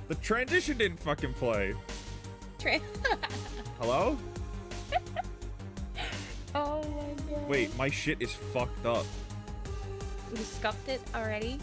The transition didn't fucking play. Hello? Oh my god. Wait, my shit is fucked up. You scuffed it already?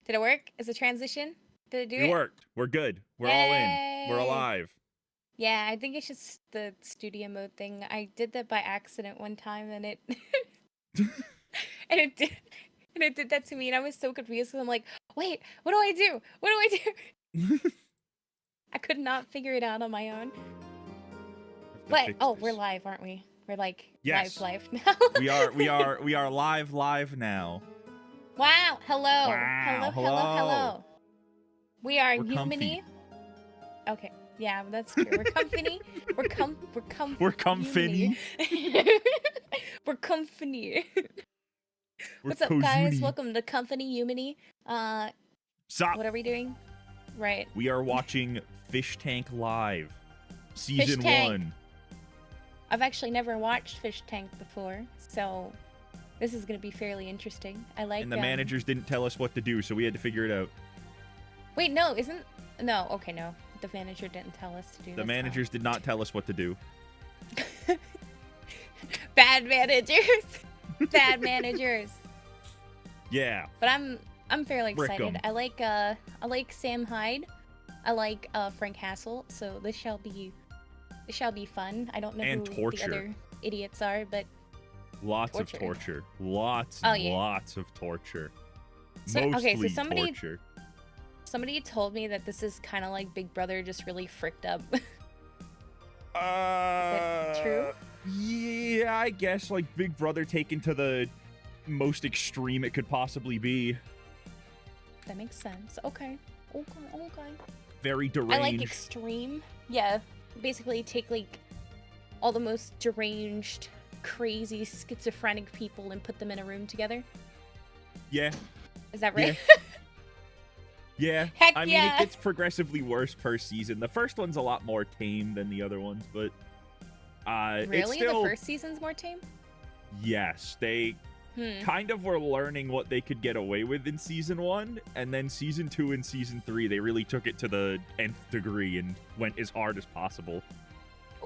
Did it work? Is it transition? Did it do it? It worked. We're good. We're all in. We're Yay! alive. Yeah, I think it's just the studio mode thing. I did that by accident one time, and it and it did that to me, and I was so confused. And I'm like, wait, what do I do? What do I do? I could not figure it out on my own. But we're live, aren't we? We're like live now. we are live now. Wow! Hello! Wow, Hello! We are We're Yumeni. comfy. Okay, yeah, that's true. We're comfy. We're comfy. We're comfy. We're comfy. We're What's up, guys? cozoony. Welcome to Company Yumeni. Stop. What are we doing? Right. We are watching Fish Tank Live, Season Tank. 1. I've actually never watched Fish Tank before, so this is gonna be fairly interesting. I like. And the managers didn't tell us what to do, so we had to figure it out. Wait, no, isn't? No, okay, no. The manager didn't tell us to do this. The managers did not tell us what to do. Bad managers. Bad managers. Yeah. But I'm fairly Brick 'em. excited. I like Sam Hyde. I like Frank Hassel. So this shall be fun. I don't know And who torture. the other idiots are, but Lots of torture. Lots Oh, and yeah. lots of torture. So- Mostly okay, so somebody- torture. somebody told me that this is kind of like Big Brother, just really fricked up. Is true? Yeah, I guess like Big Brother taken to the most extreme it could possibly be. That makes sense. Okay. Very deranged. I like extreme. Yeah. Basically take like all the most deranged, crazy, schizophrenic people and put them in a room together. Yeah. Is that right? Yeah. Heck I mean, yeah. it gets progressively worse per season. The first one's a lot more tame than the other ones, but it's Really? still... The first season's more tame? Yes, they kind of were learning what they could get away with in season 1, and then season 2 and season 3 they really took it to the nth degree and went as hard as possible.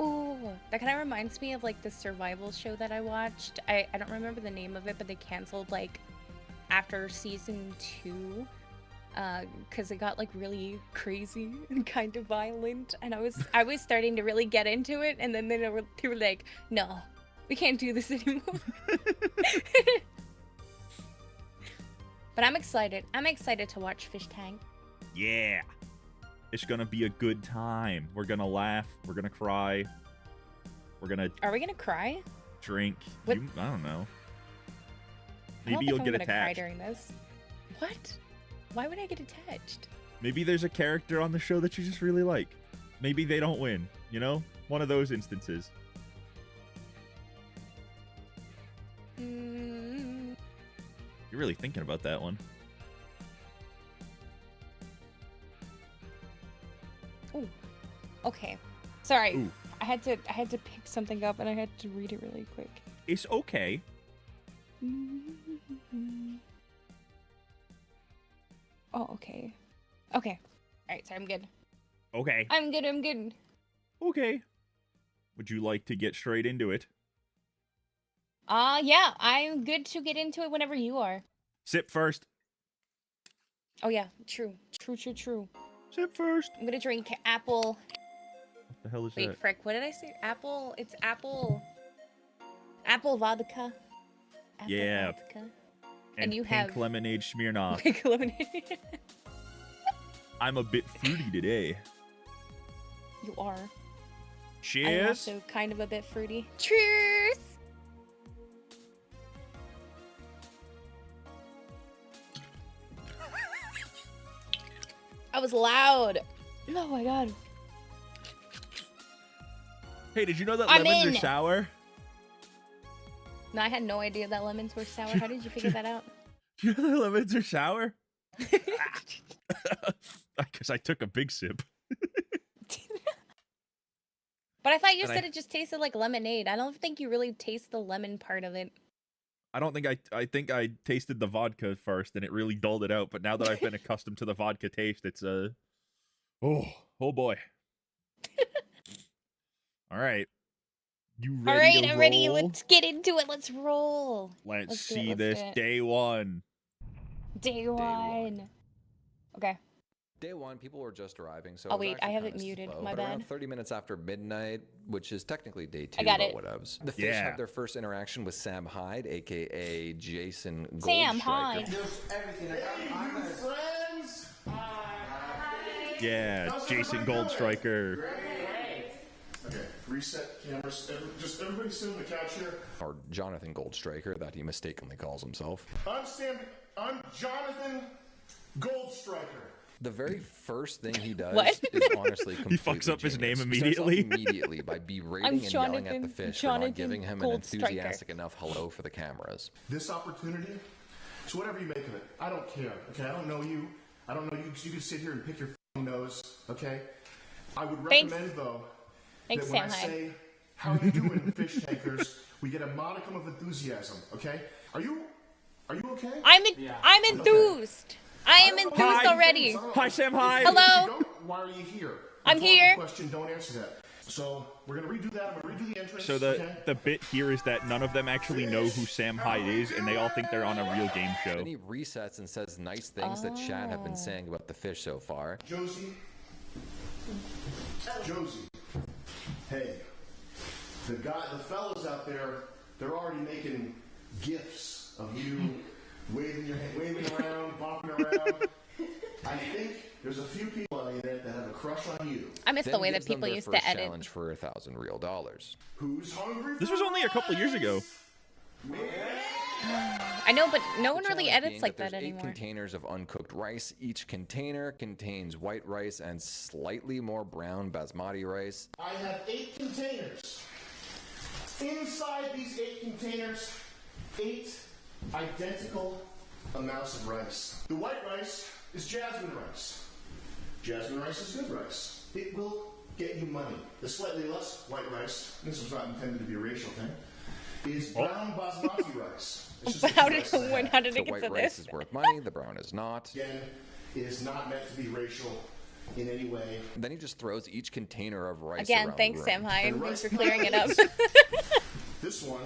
Ooh, that kind of reminds me of like the survival show that I watched. I don't remember the name of it, but they canceled like after season 2 because it got like really crazy and kind of violent, and I was starting to really get into it, and then they were like, no, we can't do this anymore. But I'm excited. I'm excited to watch Fish Tank. Yeah. It's gonna be a good time. We're gonna laugh. We're gonna cry. We're gonna Are we gonna cry? drink. What? I don't know. I don't Maybe think you'll I'm get gonna cry attached. during this. What? Why would I get attached? Maybe there's a character on the show that you just really like. Maybe they don't win, you know? One of those instances. You're really thinking about that one. Ooh. Okay. Sorry. Ooh. I had to pick something up and I had to read it really quick. It's okay. Oh, okay. Okay. Alright, sorry, I'm good. Okay. I'm good. Okay. Would you like to get straight into it? Yeah, I'm good to get into it whenever you are. Sip first. Oh yeah, true. Sip first. I'm gonna drink apple. What the hell is Wait, that? frick, what did I say? Apple, it's apple. Apple vodka. Apple Yeah. vodka. And you pink have lemonade Smirnoff. pink lemonade. I'm a bit fruity today. You are. I'm Cheers. also kind of a bit fruity. Cheers! I was loud. Oh my god. Hey, did you know that I'm lemons in. are sour? No, I had no idea that lemons were sour. How did you figure that out? Do you know that lemons are sour? Because I took a big sip. But I thought you And said it just tasted like lemonade. I don't think you really taste the lemon part of it. I don't think I think I tasted the vodka first and it really dulled it out, but now that I've been accustomed to the vodka taste, it's oh boy. All right. You ready? All right, to I'm ready. roll? Let's get into it. Let's roll. Let's do it, see let's this. do it. Day one. Day one. Okay. Day one, people were just arriving, so Oh, it was wait, I actually have it kinda muted, slow, my but around bad. 30 minutes after midnight, which is technically day two, I got but it. whatevs. The fish Yeah. have their first interaction with Sam Hyde, aka Jason Goldstriker. Sam Hyde. There's everything. I'm gonna... friends. Yeah, Jason Goldstriker. Okay, reset cameras. Just everybody sit on the couch here. Or Jonathan Goldstriker, that he mistakenly calls himself. I'm Jonathan Goldstriker. The very first thing he does What? is honestly completely fucks up his name genius. He starts off immediately. immediately by berating I'm and yelling at the Jonathan- fish for Jonathan not giving him an Goldstriker. enthusiastic enough hello for the cameras. This opportunity, it's whatever you make of it. I don't care. Okay, I don't know you. I don't know you. You can sit here and pick your nose. Okay. I would Thanks. recommend though Thanks, that when Sam I Hyde. say how you doing, fish tankers, we get a modicum of enthusiasm. Okay. Are you okay? I'm enthused. I am enthused Hi. already. Hi, Sam Hyde. Hello? Why are you here? I'm Don't here. Question. Don't answer that. So we're gonna redo that. I'm gonna redo the entrance. So okay? the bit here is that none of them actually know who Sam Hyde is, and they all think they're on a real game show. Then he resets and says nice things that Shan have been saying about the fish so far. Josie. Hey, the fellas out there, they're already making gifs of you waving your hand, waving around, bopping around. I think there's a few people on the internet that have a crush on you. I miss the Then way that gives them people their used first to edit. challenge for $1,000 real dollars. Who's hungry? This was only a couple years ago. I know, but no one The really challenge edits being like that that there's 8 anymore. containers of uncooked rice. Each container contains white rice and slightly more brown basmati rice. I have 8 containers. Inside these 8 containers, 8 identical amounts of rice. The white rice is jasmine rice. Jasmine rice is good rice. It will get you money. The slightly less white rice, this was not intended to be a racial thing, is brown basmati rice. It's just How the did rice that I have. how did The it get white to rice this? is worth money, the brown is not. Again, it is not meant to be racial in any way. Then he just throws each container of rice Again, around thanks, the Sam room. Hyde. And Thanks rice for clearing it up. This one,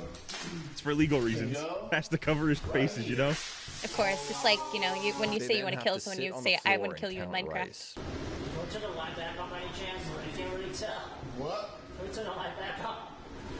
It's for legal reasons. go. Has to cover his bases, you know? Of course, it's like, you know, when you They say you then want to have kill to someone, sit you on say, the I floor would kill and you in count Minecraft. rice. Don't turn the light back on by any chance? I can't really tell. what? Don't turn the light back on.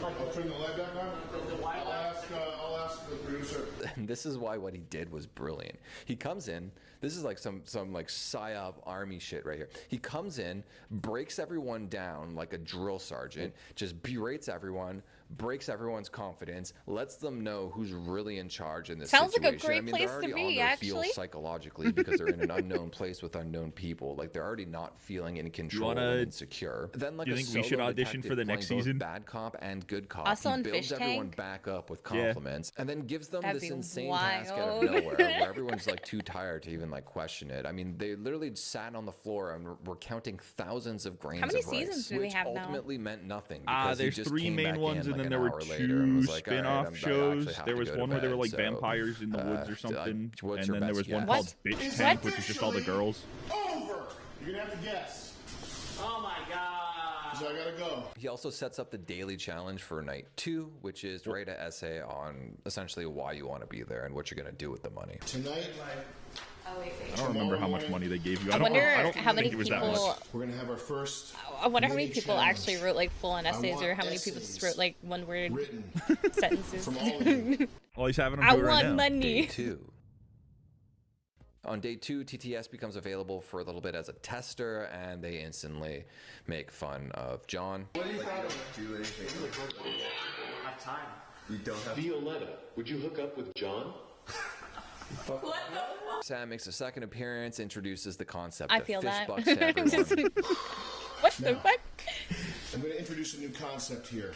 Like I'll turn the light back on. the white light. I'll ask the producer. And this is why what he did was brilliant. He comes in. This is like some like psyop army shit right here. He comes in, breaks everyone down like a drill sergeant, just berates everyone, breaks everyone's confidence, lets them know who's really in charge in this Sounds like a situation. great I mean, place they're to already be, on their heels actually. psychologically because they're in an unknown place with unknown people. Like they're already not feeling in control wanna- and insecure. Then like you a think we should solo audition for detective the next playing both season? bad cop and good cop. Also he in builds Fish everyone Tank? back up with Yeah. compliments and then gives them That'd this be insane task out of wild. nowhere where everyone's like too tired to even like question it. I mean, they literally sat on the floor and were counting thousands of grains many of rice, seasons do they which have now? ultimately meant nothing because he There's just 3 came main back ones, in, and like, then an there were hour later and 2 was like, "All right, spin-off I actually shows. have There to was go to one where they were bed, like so, vampires in the woods or something, what's and your then there best was one guess? called What? Bitch Is Tank, which is just all the officially girls. Over. You're gonna have to guess. Oh my god. So I gotta go. He also sets up the daily challenge for night 2, which is to write an essay on essentially why you want to be there and what you're going to do with the money. Tonight, I don't remember how much money they gave you. I I wonder don't how many think it was that people. much. we're gonna have our first I wonder how many mini people challenge actually wrote like full-on essays, want or how many people just wrote essays like one-word written sentences. from all of you. Well, he's having them I do it right want now. Day money. 2. On day 2, TTS becomes available for a little bit as a tester, and they instantly make fun of John. What do you think? Do anything. I have time. You don't have. Violetta, would you hook up with John? Sam makes a second appearance, introduces the concept I of feel fish that. bucks to everyone. What the fuck? I'm going to introduce a new concept here.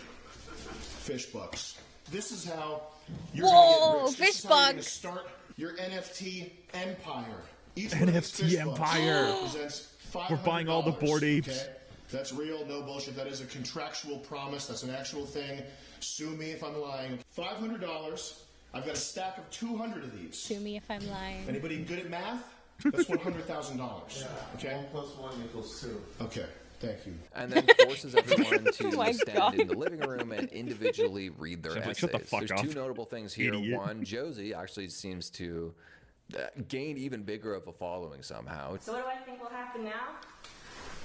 Fish bucks. This is how you're Whoa, going to get rich. This fish is how you're gonna bucks. start your NFT empire. Each one of these NFT fish bucks empire. represents We're buying all the $500, Bored Apes. okay? That's real, no bullshit. That is a contractual promise. That's an actual thing. Sue me if I'm lying. $500. I've got a stack of 200 of these. Sue me if I'm lying. Anybody good at math? That's $100,000. Okay? 1 + 1 = 2. Okay. Thank you. And then forces everyone to My stand God. in the living room and individually read their Sam's like, essays. "Shut the fuck There's up, 2 notable things here. idiot." One, Josie actually seems to gain even bigger of a following somehow. So what do I think will happen now?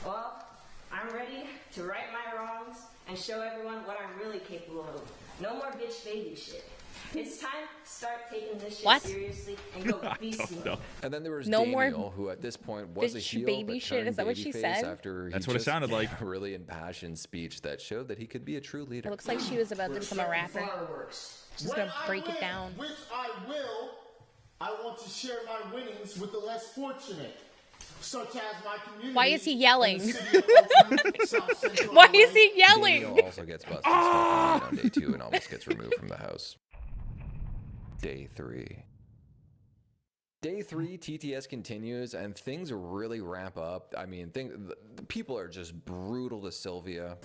Well, I'm ready to right my wrongs and show everyone what I'm really capable of. No more bitch baby shit. It's time to start taking this shit What? seriously and go beast don't mode. know. And then there was No more Daniel, who at this point was a bitch heel, baby but shit. turned Is that what she babyface said? After That's he what it just sounded gave like. a really impassioned speech that showed that he could be a true leader. It looks like she was about to become a rapper. Fireworks. She's When gonna I break it win, down. Which I will. I want to share my winnings with the less fortunate, such as my community. Why is he and yelling? the city of Oakland, South Central Why LA. is he yelling? Daniel also gets busted smoking weed on day 2 and almost gets removed from the house. Day 3. Day 3, TTS continues, and things really ramp up. I mean, the people are just brutal to Sylvia.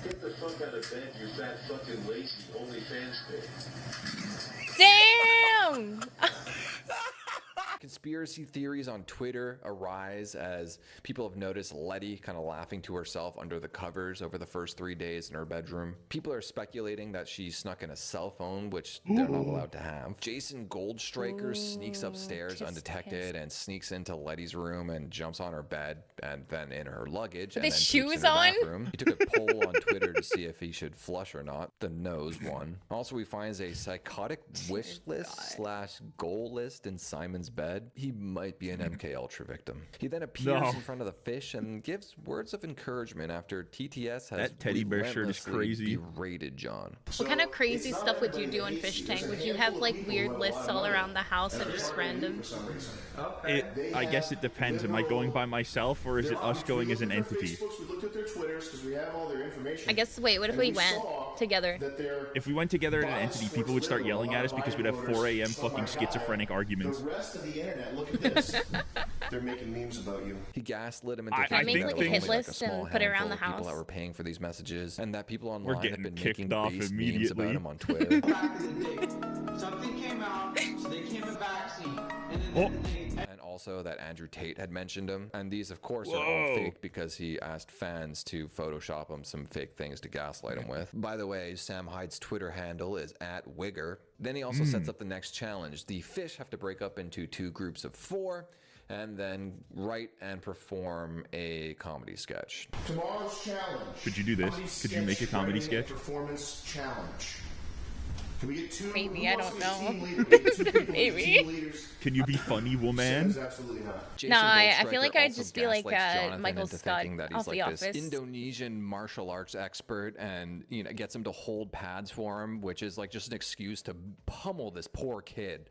Get the fuck out of bed, you fat fucking lazy OnlyFans pig. Damn! Conspiracy theories on Twitter arise as people have noticed Letty kind of laughing to herself under the covers over the first 3 days in her bedroom. People are speculating that she snuck in a cell phone, which they're not allowed to have. Jason Goldstraker sneaks upstairs kiss, undetected and sneaks into Letty's room and jumps on her bed and then in her luggage. With and his then poops in shoes her on? bathroom. He took a poll on Twitter to see if he should flush or not. The no's won. Also, he finds a psychotic wish list / goal list in Simon's bed. He might be an MK Ultra victim. He then appears No. in front of the fish and gives words of encouragement after TTS has That teddy bear shirt is relentlessly crazy. berated John. What kind of crazy stuff would you do on Fish Tank? Would you have like weird lists all around the house that are just random? I guess it depends. Am I going by myself or is it us going as an entity? We looked at their Twitters because we have all their information. I guess, wait, what if we went together? That they're If we went together in an entity, people would start yelling at us because we'd have 4 a.m. fucking schizophrenic arguments. the rest of the internet. Look at this. They're making memes about you. He gaslit him into I thinking make, that like, it a was hit only list a small and put it around handful the of people house? that were paying for these messages, and that people online have getting been kicked making off base memes immediately. about him on Twitter. Back in the day, something came out, so they came in backseat, and then And also that Andrew Tate had mentioned him. And these, of course, are all Whoa. fake because he asked fans to Photoshop him some fake things to gaslight him with. By the way, Sam Hyde's Twitter handle is @Wigger. Then he also sets up the next challenge. The fish have to break up into 2 groups of 4 and then write and perform a comedy sketch. Tomorrow's challenge. Could you do this? Comedy Could you make a comedy writing and sketch? Performance challenge. Can we get 2? Maybe, who I wants don't to be know. team leader? Can we get 2 people to be Maybe. team leaders? Can you be funny, woman? Sam's absolutely not. Jason Nah, I feel Goldstriker like I'd also just be like, gaslights Jonathan Michael into Scott thinking that he's off The like this Office. Indonesian martial arts expert, and gets him to hold pads for him, which is like just an excuse to pummel this poor kid.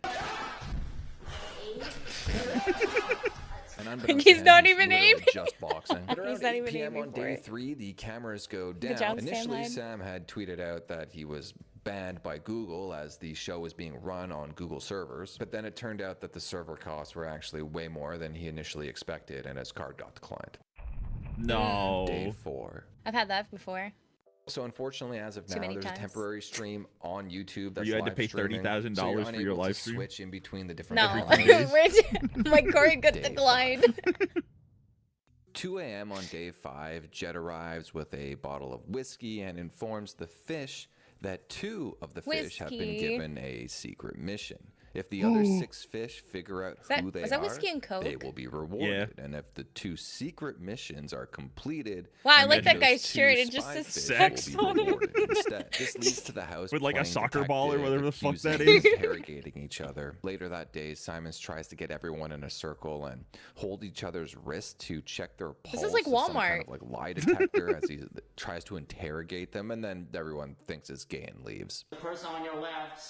And unbeknownst He's to him, not even literally aiming. just boxing. At around He's not 8 even p.m. aiming on for day it. 3, the cameras go down. Good job, Sam Initially, Hyde. Sam had tweeted out that he was banned by Google as the show was being run on Google servers, but then it turned out that the server costs were actually way more than he initially expected, and his card got declined. No. Day 4. I've had that before. So unfortunately, as of Too now, many there's times. a temporary stream on YouTube that's you had to live pay streaming, $30,000 so you're for your unable live to stream? switch in between the different No, days. my card got Day declined. 2 a.m. on day 5, Jet arrives with a bottle of whiskey and informs the fish that 2 of the fish have been Whiskey. given a secret mission. If the other 6 fish figure out who they was that are, whiskey and Coke? they will be rewarded. And if the 2 secret missions are completed, Wow, I like then that guy's those 2 shirt. It just spy says fish sex will on be it. rewarded instead. This leads to the house With like a playing soccer ball or detective, whatever the fuck that accusing is. and interrogating each other. Later that day, Simons tries to get everyone in a circle and hold each other's wrists to check their pulse. This is like with some kind Walmart. of like lie detector as he tries to interrogate them, and then everyone thinks it's gay and leaves. The person on your left,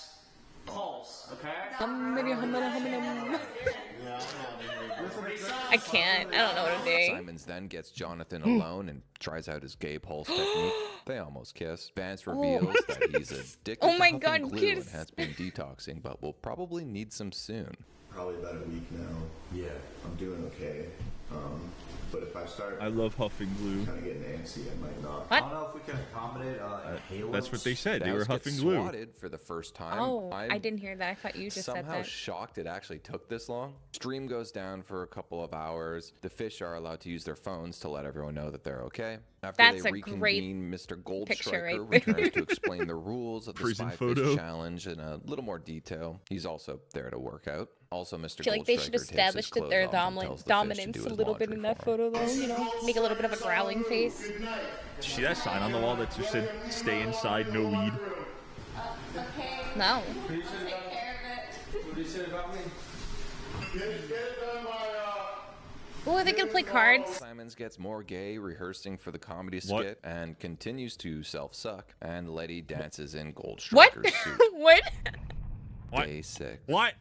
pulse, okay? I can't. I don't know what I'm doing. Simons then gets Jonathan alone and tries out his gay pulse technique. They almost kiss. Vance reveals that he's addicted Oh my to God, huffing glue kiss. and has been detoxing, but will probably need some soon. Probably about a week now. Yeah. I'm doing okay. But if I start I love huffing glue. kind of getting antsy, I might not. What? I don't know if we can accommodate That's what they said. They were Vance gets huffing glue. swatted for the first time. Oh, I'm I didn't hear that. I thought you just said somehow that. shocked it actually took this long. Stream goes down for a couple of hours. The fish are allowed to use their phones to let everyone know that they're okay. After That's they a great reconvene, Mr. picture Goldstriker right there. returns to explain the rules of the Prison Spy photo. Fish Challenge in a little more detail. He's also there to work out. Also, Mr. I feel like they should Goldstriker takes his establish that clothes their off and tells the fish to dominance do a his little bit laundry in that for him. photo, though. You know, make a little bit of a growling face. See that sign on the wall that just said "Stay inside, no weed"? No. What did you say about me? Oh, are they gonna play cards? Simons gets more gay, rehearsing for the comedy What? skit, and continues to self-suck. And Letty dances in What? Goldstriker's suit. What? What? Day 6. What?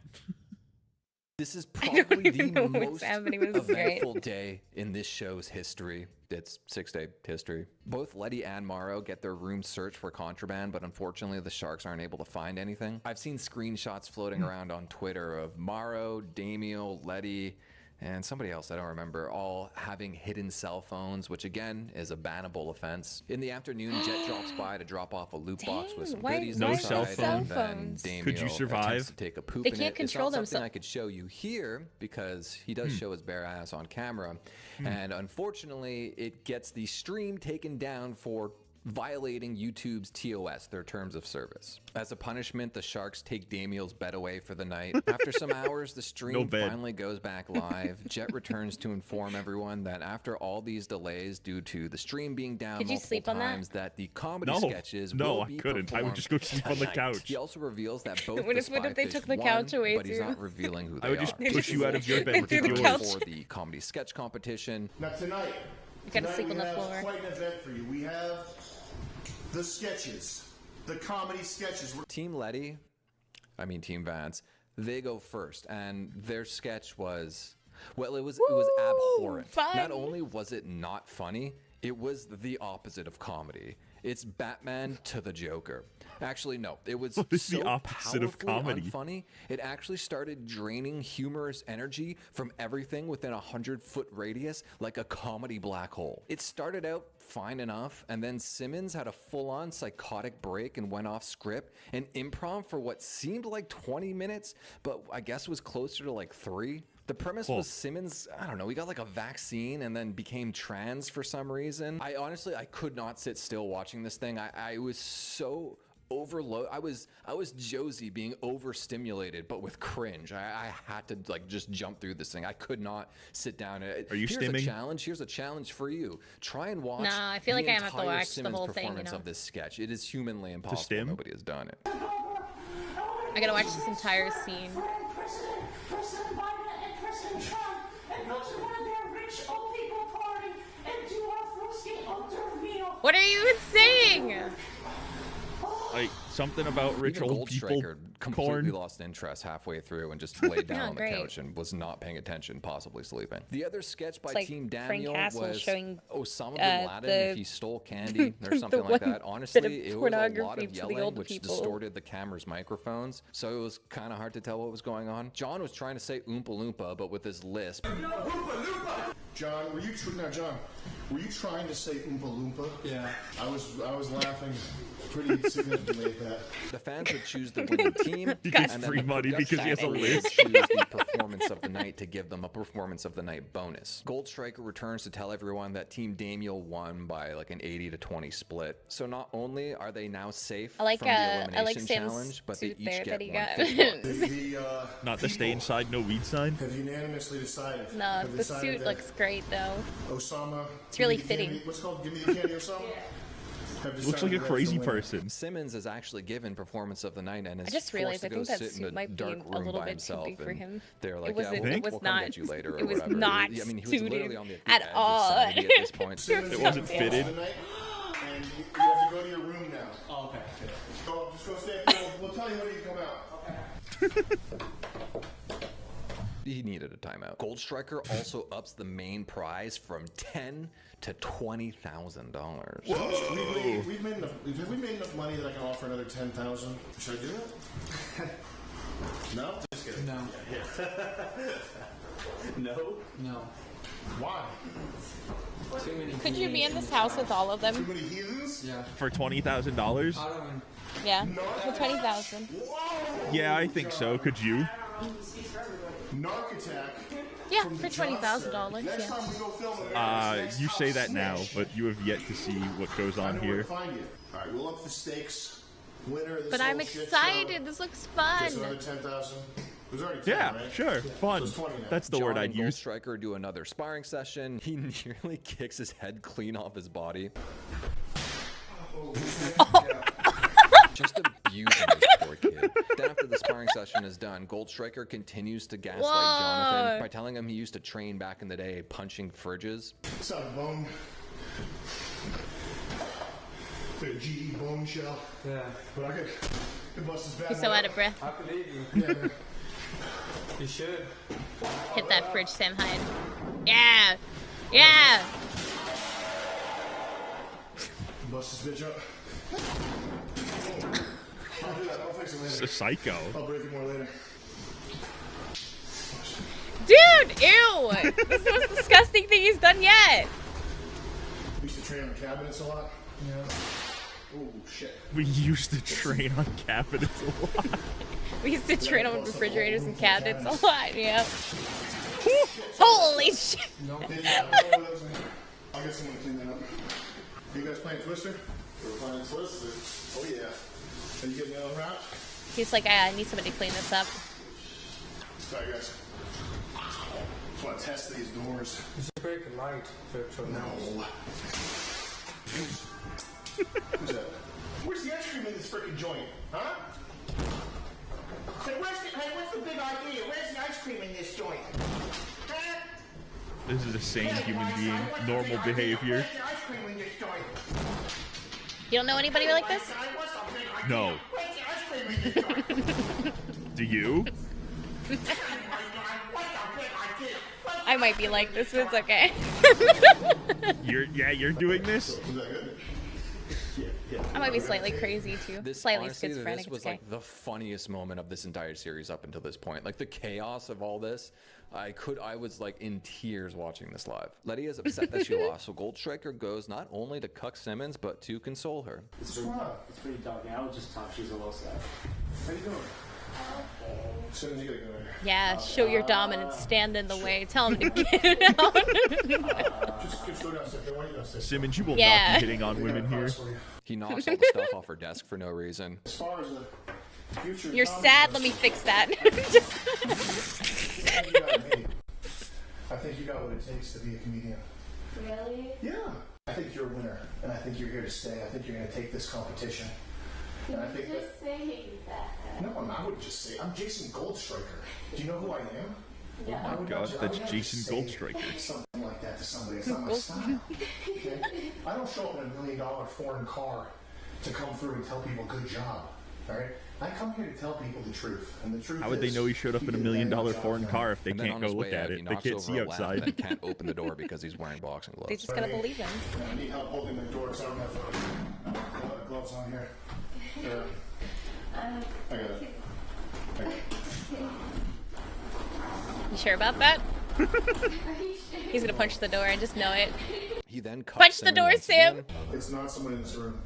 This is I don't probably even the know what's most happening. This is great. eventful day in this show's history. It's 6-day history. Both Letty and Morrow get their rooms searched for contraband, but unfortunately the sharks aren't able to find anything. I've seen screenshots floating around on Twitter of Morrow, Damiel, Letty, and somebody else I don't remember, all having hidden cell phones, which again is a bannable offense. In the afternoon, Jet drops by to drop off a loot box with some Dang, why- goodies No inside, cell and then phones? Damiel Could you survive? attempts to take a poop They in can't it. It's control not something themselves. I could show you here because he does show his bare ass on camera, and unfortunately, it gets the stream taken down for violating YouTube's TOS, their terms of service. As a punishment, the sharks take Damiel's bed away for the night. After some hours, the stream No bed. finally goes back live. Jet returns to inform everyone that after all these delays due to the stream being down Could you multiple sleep on that? times, that the comedy No. sketches No, will I be couldn't. I would performed just go sleep on the tonight. couch. He also reveals that both What the if- what spy if they fish took the won, couch away but he's too? not revealing who they I would just are. push you out of your bed and Through take the yours. couch. For the comedy sketch competition. Now tonight, You gotta tonight sleep on we the have floor. quite an event for you. We have the sketches, the comedy sketches. Team Letty, I mean Team Vance, they go first, and their sketch was, well, it was abhorrent. fun. Not only was it not funny, it was the opposite of comedy. It's Batman to the Joker. Actually, no, it was What is the so opposite of powerfully comedy? unfunny, it actually started draining humorous energy from everything within a 100-foot radius like a comedy black hole. It started out fine enough, and then Simmons had a full-on psychotic break and went off script and improv for what seemed like 20 minutes, but I guess was closer to like 3. The premise was Simmons, I don't know, he got like a vaccine and then became trans for some reason. I could not sit still watching this thing. I was so overload. I was Josie being overstimulated, but with cringe. I had to like just jump through this thing. I could not sit down. Are you Here's stimming? a challenge. Here's a challenge for you. Try and watch. Nah, I feel like the I have to entire watch the Simmons whole thing, you performance know? of this sketch. It is humanly impossible. stim? Nobody has done it. I gotta watch this entire scene. President Biden and President Trump and go to one of their rich old people party and do our first get hors meal. What are you even saying? Like something about rich Even old people. Goldstriker completely Corn. lost interest halfway through and just laid down Yeah, on the great. couch and was not paying attention, possibly sleeping. The other sketch by It's like Team Frank Daniel Castle was showing, Osama bin Laden if the- he stole candy or something the like one that. bit of Honestly, it was a lot pornography of to the yelling, old which people. distorted the camera's microphones, so it was kind of hard to tell what was going on. John was trying to say Oompa Loompa, but with his lisp. John, were you trying to say Oompa Loompa? Yeah. I was laughing pretty significantly at that. The fans would choose the winning team. He gets and then free the money because he has a production list. would choose the performance of the night to give them a performance of the night bonus. Gold Striker returns to tell everyone that Team Damiel won by like an 80-20 split. So not only are they now safe I like from the elimination Sam's challenge, but they suit each there get that he one got. fifty. Not the stay inside, no weed sign. Have unanimously decided. No, have the decided suit that looks great though. Osama. It's really give me the candy- fitting. What's it called? Give me the candy, Osama. Have Looks like decided a that's crazy the winner. person. Simmons is actually given performance of the night and is I just forced realized to I go think that sit in suit a might be dark a room little by bit too himself. big for and him. They're like, It wasn't- yeah, we'll, it was we'll not- come get you later or it was whatever. not I mean, he was suited literally on the at edge of all. sanity at this point. Simmons, It wasn't you fitted. have to go to your room now. Oh, okay. Just go stay up here. We'll tell you when you come out. He needed a timeout. Gold Striker also ups the main prize from $10,000 to $20,000. We've made enough. Have we made enough money that I can offer another 10,000? Should I do it? No. Just kidding. No. No. No. Why? Too many Could you be in heathens this house with all of Too them? many heathens? Yeah. For $20,000? I don't. Yeah, for 20,000. Yeah, I think so. Could you? Narc attack. Yeah, from for the Johnson. $20,000. Next Yeah. time we go film an You say that now, but you have yet to see what goes I on know where here. to find you. All right, we'll up the stakes. Winner of this But whole I'm shit show excited. This looks gets another fun. 10,000. It was already 10, Yeah, right? sure. Fun. So it's 20 now. That's the John word I'd and Gold use. Striker do another sparring session. He nearly kicks his head clean off his body. Just abusing this poor kid. Then after the sparring session is done, Gold Striker continues to gaslight Jonathan by telling him he used to train back in the day punching fridges. What's up, Bone? The GE Bone Shell. Yeah. But I could bust his back. He's so out of breath. I believe you. Yeah, man. You should. Hit that fridge, Sam Hyde. Yeah! Yeah! Bust this bitch up. I'll do that. I'll fix it It's later. a psycho. I'll break it more later. Dude, ew! This is the most disgusting thing he's done yet. We used to train on the cabinets a lot. Yeah. Oh, shit. We used to train on cabinets a lot. We used to train on refrigerators and cabinets a lot, yeah. Holy shit! Yeah, I'll get someone to clean that up. Are you guys playing Twister? We're playing Twister. Oh, yeah. Are you getting the other route? He's like, I need somebody to clean this up. Sorry, guys. Just want to test these doors. You should break a light for No. Who's that? Where's the ice cream in this freaking joint? Huh? Hey, what's the big idea? Where's the ice cream in this joint? Huh? This is a sane human being. Normal behavior. Where's the ice cream in this joint? You don't know anybody like this? What's the big idea? No. Where's the ice cream in this joint? Do you? What's the big idea? I might be like this, but it's okay. You're doing this? Was that good? I might be slightly crazy too. This Slightly honestly, schizophrenic, this was it's okay. like the funniest moment of this entire series up until this point. Like the chaos of all this, I was like in tears watching this live. Letty is upset that she lost, so Gold Striker goes not only to cuck Simmons but to console her. What's going on? It's pretty dark. I would just talk. She's a little sad. How you doing? As soon as you gotta go in here. Yeah, show your dominance, stand in the way, tell him to get out. Just go downstairs. Why don't you downstairs? Simmons, you will Yeah. not be hitting on women here. He knocks all the stuff off her desk for no reason. As far as the future You're comedy sad, goes, let me fix that. Just you got me. I think you got what it takes to be a comedian. Really? Yeah. I think you're a winner, and I think you're here to stay. I think you're going to take this competition. And I think that. Say that. No, I wouldn't just say. I'm Jason Goldstriker. Do you know who I am? Yeah. I Oh would God, not ju- I that's would not Jason just say Goldstriker. Something like that to somebody. It's not my style. Okay? I don't show up in $1 million foreign car to come through and tell people good job. All right? I come here to tell people the truth, and the truth How would they is, know he showed up in did $1 a million very good job foreign for car him. if they And then can't on go his look way at out, he it? They knocks can't over see a lamp outside. and can't open the door because he's wearing boxing gloves. they just gotta believe him. I need help holding the door because I don't have gloves on here. I got it. You sure about that? Are you sure? He's gonna punch the door. I just know it. He then cuts Punch the door, once Sam. again. It's not someone in this room.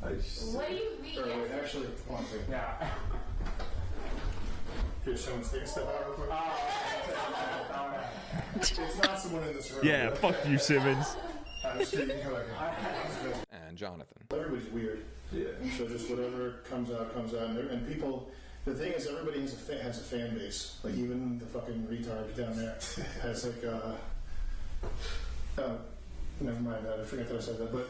What do you mean? Or wait, actually, one thing. Yeah. Here, someone take a step out real quick. It's not someone in this room. Yeah, fuck you, Simmons. I'm just kidding. Come back here. And Jonathan. Everybody's weird. Yeah. So just whatever comes out, comes out. And people, the thing is, everybody has a fan base. Like, even the fucking retard down there has, like, oh, never mind that. I forgot that I said that. But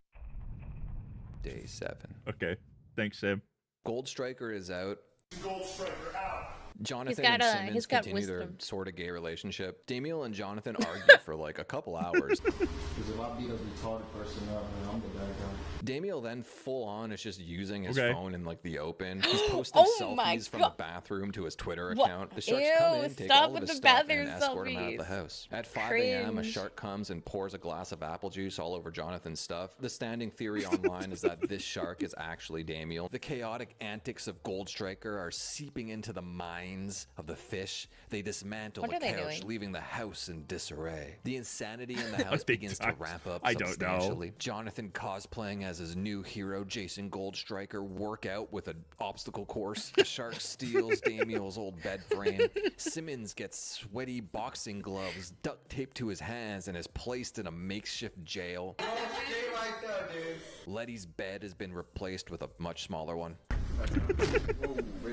Day 7. Okay. Thanks, Sam. Gold Striker is out. Gold Striker out. Jonathan got and Simmons he's got continue their wisdom. sort of gay relationship. Damiel and Jonathan argue for like a couple hours. Because if I beat a retarded person up, then I'm the bad guy. Damiel then full on is just using his Okay. phone in like the open. He's posting Oh my selfies from the God. bathroom to his Twitter What? account. The sharks Ew, come in, take stop all of with his the stuff, and bathroom escort him out of the selfies. house. At 5 a.m., a Cringe. shark comes and pours a glass of apple juice all over Jonathan's stuff. The standing theory online is that this shark is actually Damiel. The chaotic antics of Gold Striker are seeping into the minds of the fish. They dismantle What the are they couch, doing? leaving the house in disarray. The insanity in the house They begins to don't- ramp up I don't know. substantially. Jonathan cosplaying as his new hero, Jason Gold Striker, work out with an obstacle course. The shark steals Damiel's old bed frame. Simmons gets sweaty boxing gloves duct taped to his hands and is placed in a makeshift jail. Stay right there, dude. Letty's bed has been replaced with a much smaller one.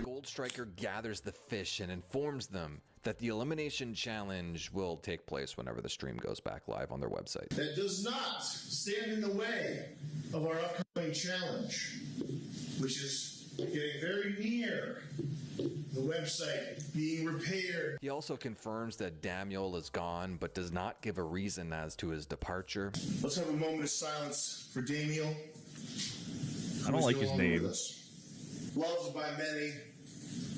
Gold Striker gathers the fish and informs them that the elimination challenge will take place whenever the stream goes back live on their website. That does not stand in the way of our upcoming challenge, which is getting very near the website being repaired. He also confirms that Damiel is gone, but does not give a reason as to his departure. Let's have a moment of silence for Damiel. I don't like his name. Loved by many.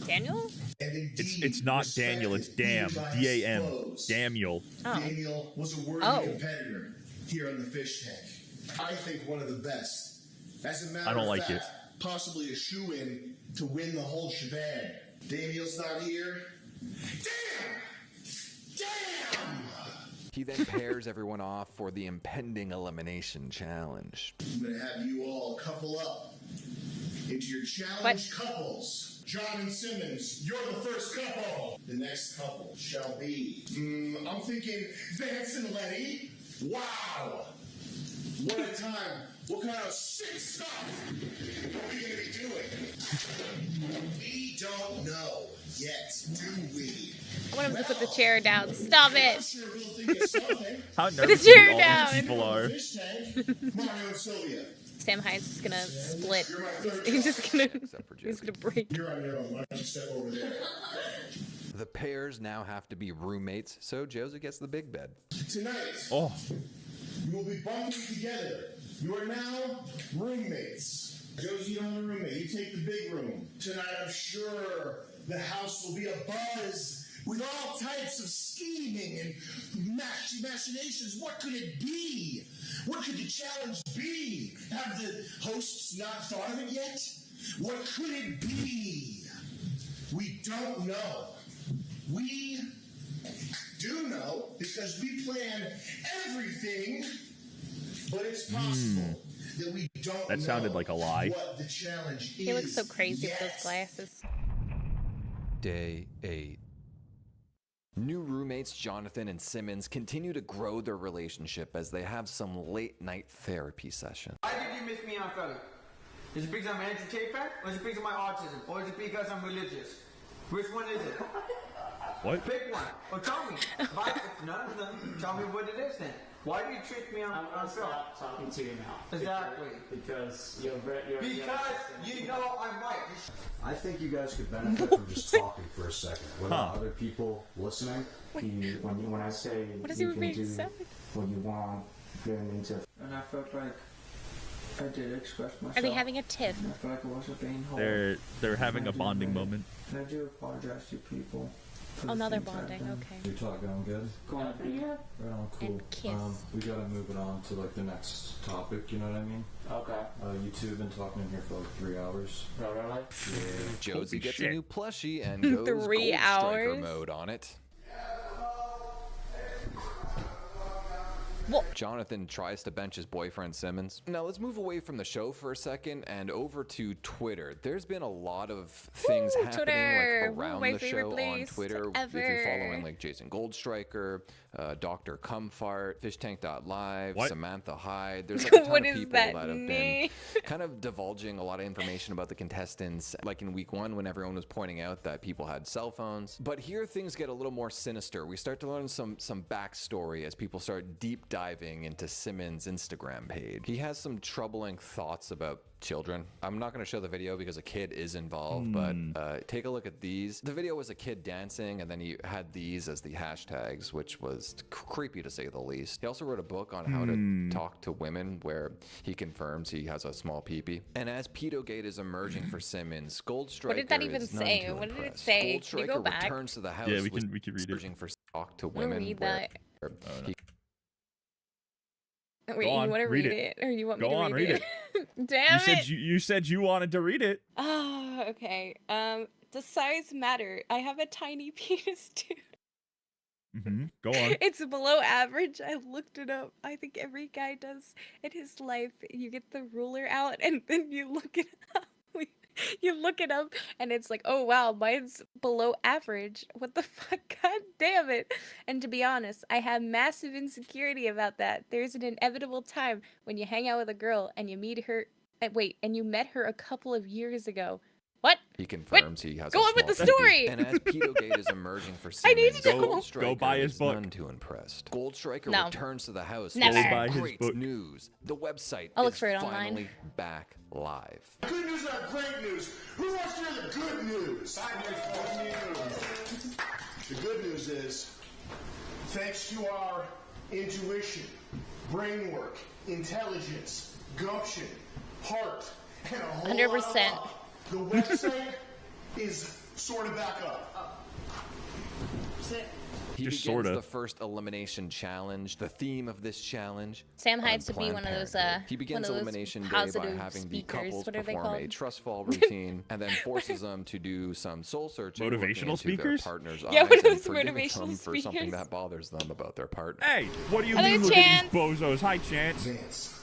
Daniel? And indeed, It's not Daniel, it's Dam. respected even by his D-A-M. foes. Damiel. Oh. Daniel was a worthy Oh. competitor here on the fish tank. I think one of the best. As a matter I don't of like fact, it. possibly a shoe-in to win the whole shebang. Daniel's not here. Damn! He then pairs everyone off for the impending elimination challenge. I'm gonna have you all couple up into your challenge couples. John and Simmons, you're the first couple. The next couple shall be, I'm thinking Vance and Letty. Wow! What a time. What kind of sick stuff are we gonna be doing? We don't know yet, do we? I want him to put the chair down. Stop I'm it. sure we'll think of something. How the nervous chair all down. these people are. Fish tank, Mario and Sylvia. Sam Hyde's just gonna split. You're my third He's just gonna. Except for He's Josie. gonna break. You're on your own. Why don't you step over there? The pairs now have to be roommates, so Josie gets the big bed. Tonight, Oh, you will be bundled together. You are now roommates. Josie, you don't have a roommate. You take the big room. Tonight, I'm sure the house will be abuzz with all types of scheming and machinations. What could it be? What could the challenge be? Have the hosts not thought of it yet? What could it be? We don't know. We do know because we plan everything, but it's possible that we don't That sounded know like a lie. what the challenge He looks so is crazy with yet. those glasses. Day 8. New roommates Jonathan and Simmons continue to grow their relationship as they have some late night therapy session. Why did you miss me on fella? Is it because I'm an Andrew Tate fan? Or is it because of my autism? Or is it because I'm religious? Which one is it? what? Pick one. Or tell me. If none of them, tell me what it is then. Why do you trick me on I'll film? stop talking to you now. Exactly. Because you're Because you know I'm right. I think you guys could benefit from just talking for a second without other people listening. When I say What is he you can being do said? what you want, getting into. And I felt like I did express myself. Are they having a tiff? I felt like I wasn't being hard. They're having a bonding moment. And I do apologize to people. Oh, now they're bonding. Okay. Your talk going good? Going pretty good. Right on, cool. And kiss. We gotta move it on to like the next topic, you know what I mean? Okay. You two have been talking in here for like 3 hours. Really? Josie Holy gets shit. a new plushie and goes 3 Gold Striker hours? mode on it. Well, Jonathan tries to bench his boyfriend Simmons. Now let's move away from the show for a second and over to Twitter. There's been a lot of things happening Twitter. like around My the favorite show on place Twitter. ever. If you're following like Jason Goldstriker, Dr. Cumfart, FishTank.live, What? Samantha Hyde. There's like a ton What of is people that that have name? been kind of divulging a lot of information about the contestants, like in week 1 when everyone was pointing out that people had cell phones. But here things get a little more sinister. We start to learn some backstory as people start deep diving into Simmons' Instagram page. He has some troubling thoughts about children. I'm not going to show the video because a kid is involved, but take a look at these. The video was a kid dancing, and then he had these as the hashtags, which was creepy to say the least. He also wrote a book on how to talk to women, where he confirms he has a small peepee. And as pedogate is emerging for Simmons, Goldstriker What did that even is none say? too What did it impressed. say? Can you go Goldstriker back? returns to the house. Yeah, we with can read it. urging for talk to I'm gonna women. read where that. he Wait, Go on, you want to read read it. it, or you want Go me to on, read read it? Damn it! You said you wanted to read it. Oh, okay. Does size matter? I have a tiny penis too. Go on. It's below average. I looked it up. I think every guy does in his life. You get the ruler out and then you look it up. You look it up and it's like, oh wow, mine's below average. What the fuck? God damn it. And to be honest, I have massive insecurity about that. There's an inevitable time when you hang out with a girl and you meet her. And you met her a couple of years ago. What? He confirms he has Go a on with the small peepee. story. And as pedogate is emerging for I need Simmons, to know. Goldstriker Go buy his is book. none too impressed. Goldstriker No. returns to the house Never. with Go buy some his great book. news. The website I'll look is for it finally online. back live. Good news or great news? Who wants to hear the good news? The good news is, thanks to our intuition, brain work, intelligence, gumption, heart, and a whole 100%. lot of love, the website is sort of back up. He Just begins sorta. the first elimination challenge. The theme of this challenge, Sam hides to be Unplanned one of those Parenthood. He begins one of those elimination day by positive having the speakers. couples What are they perform a called? trust fall routine and then forces them to do some soul searching, looking Motivational into speakers? their partner's Yeah, eyes one of and those forgiving motivational them for something speakers. that bothers them about their partner. Hey, what do you Hello, mean look at Chance. these bozos? Hi, Chance. Vance,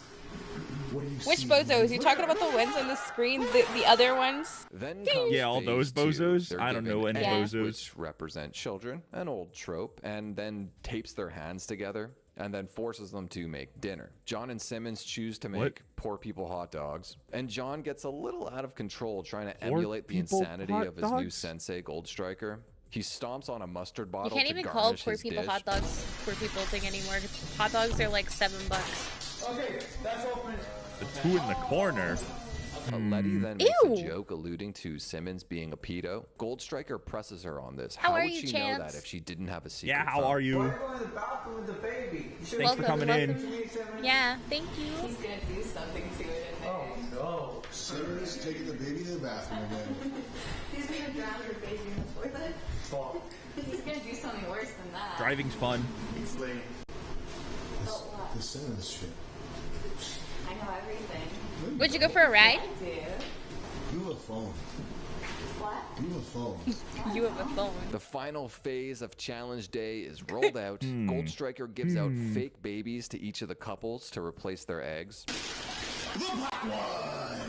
what do you Which see? bozos? You talking about the ones on the screen? The other ones? Then comes Yeah, all phase those 2. bozos? They're I don't know given any eggs, bozos. which represent children, an old trope, and then tapes their hands together and then forces them to make dinner. John and Simmons choose to make What? poor people hot dogs, and John gets a little out of control trying to Poor emulate the people insanity hot of his new dogs? sensei, Goldstriker. He stomps on a mustard You bottle can't to even call garnish poor his people dish. hot dogs poor people thing anymore. 'Cause hot dogs are like $7. Okay, that's open. The two in the corner. Letty then makes Ew. a joke alluding to Simmons being a pedo. Goldstriker presses her on this. How are would you, she know Chance? that if she didn't have a secret Yeah, how phone? are you? Why are you going to the bathroom with the baby? You should Thanks for coming in. Yeah, thank you. He's gonna do something to it. Oh, no. Simmons taking the baby to the bathroom again. He's gonna drown your baby in the toilet. Fuck. He's gonna do something worse than that. Driving's fun. Explain Oh, what? the Simmons shit. I know everything. Would you go for a ride? I do. You have a phone. What? You have a phone. You have a phone. The final phase of challenge day is rolled out. Goldstriker gives out fake babies to each of the couples to replace their eggs.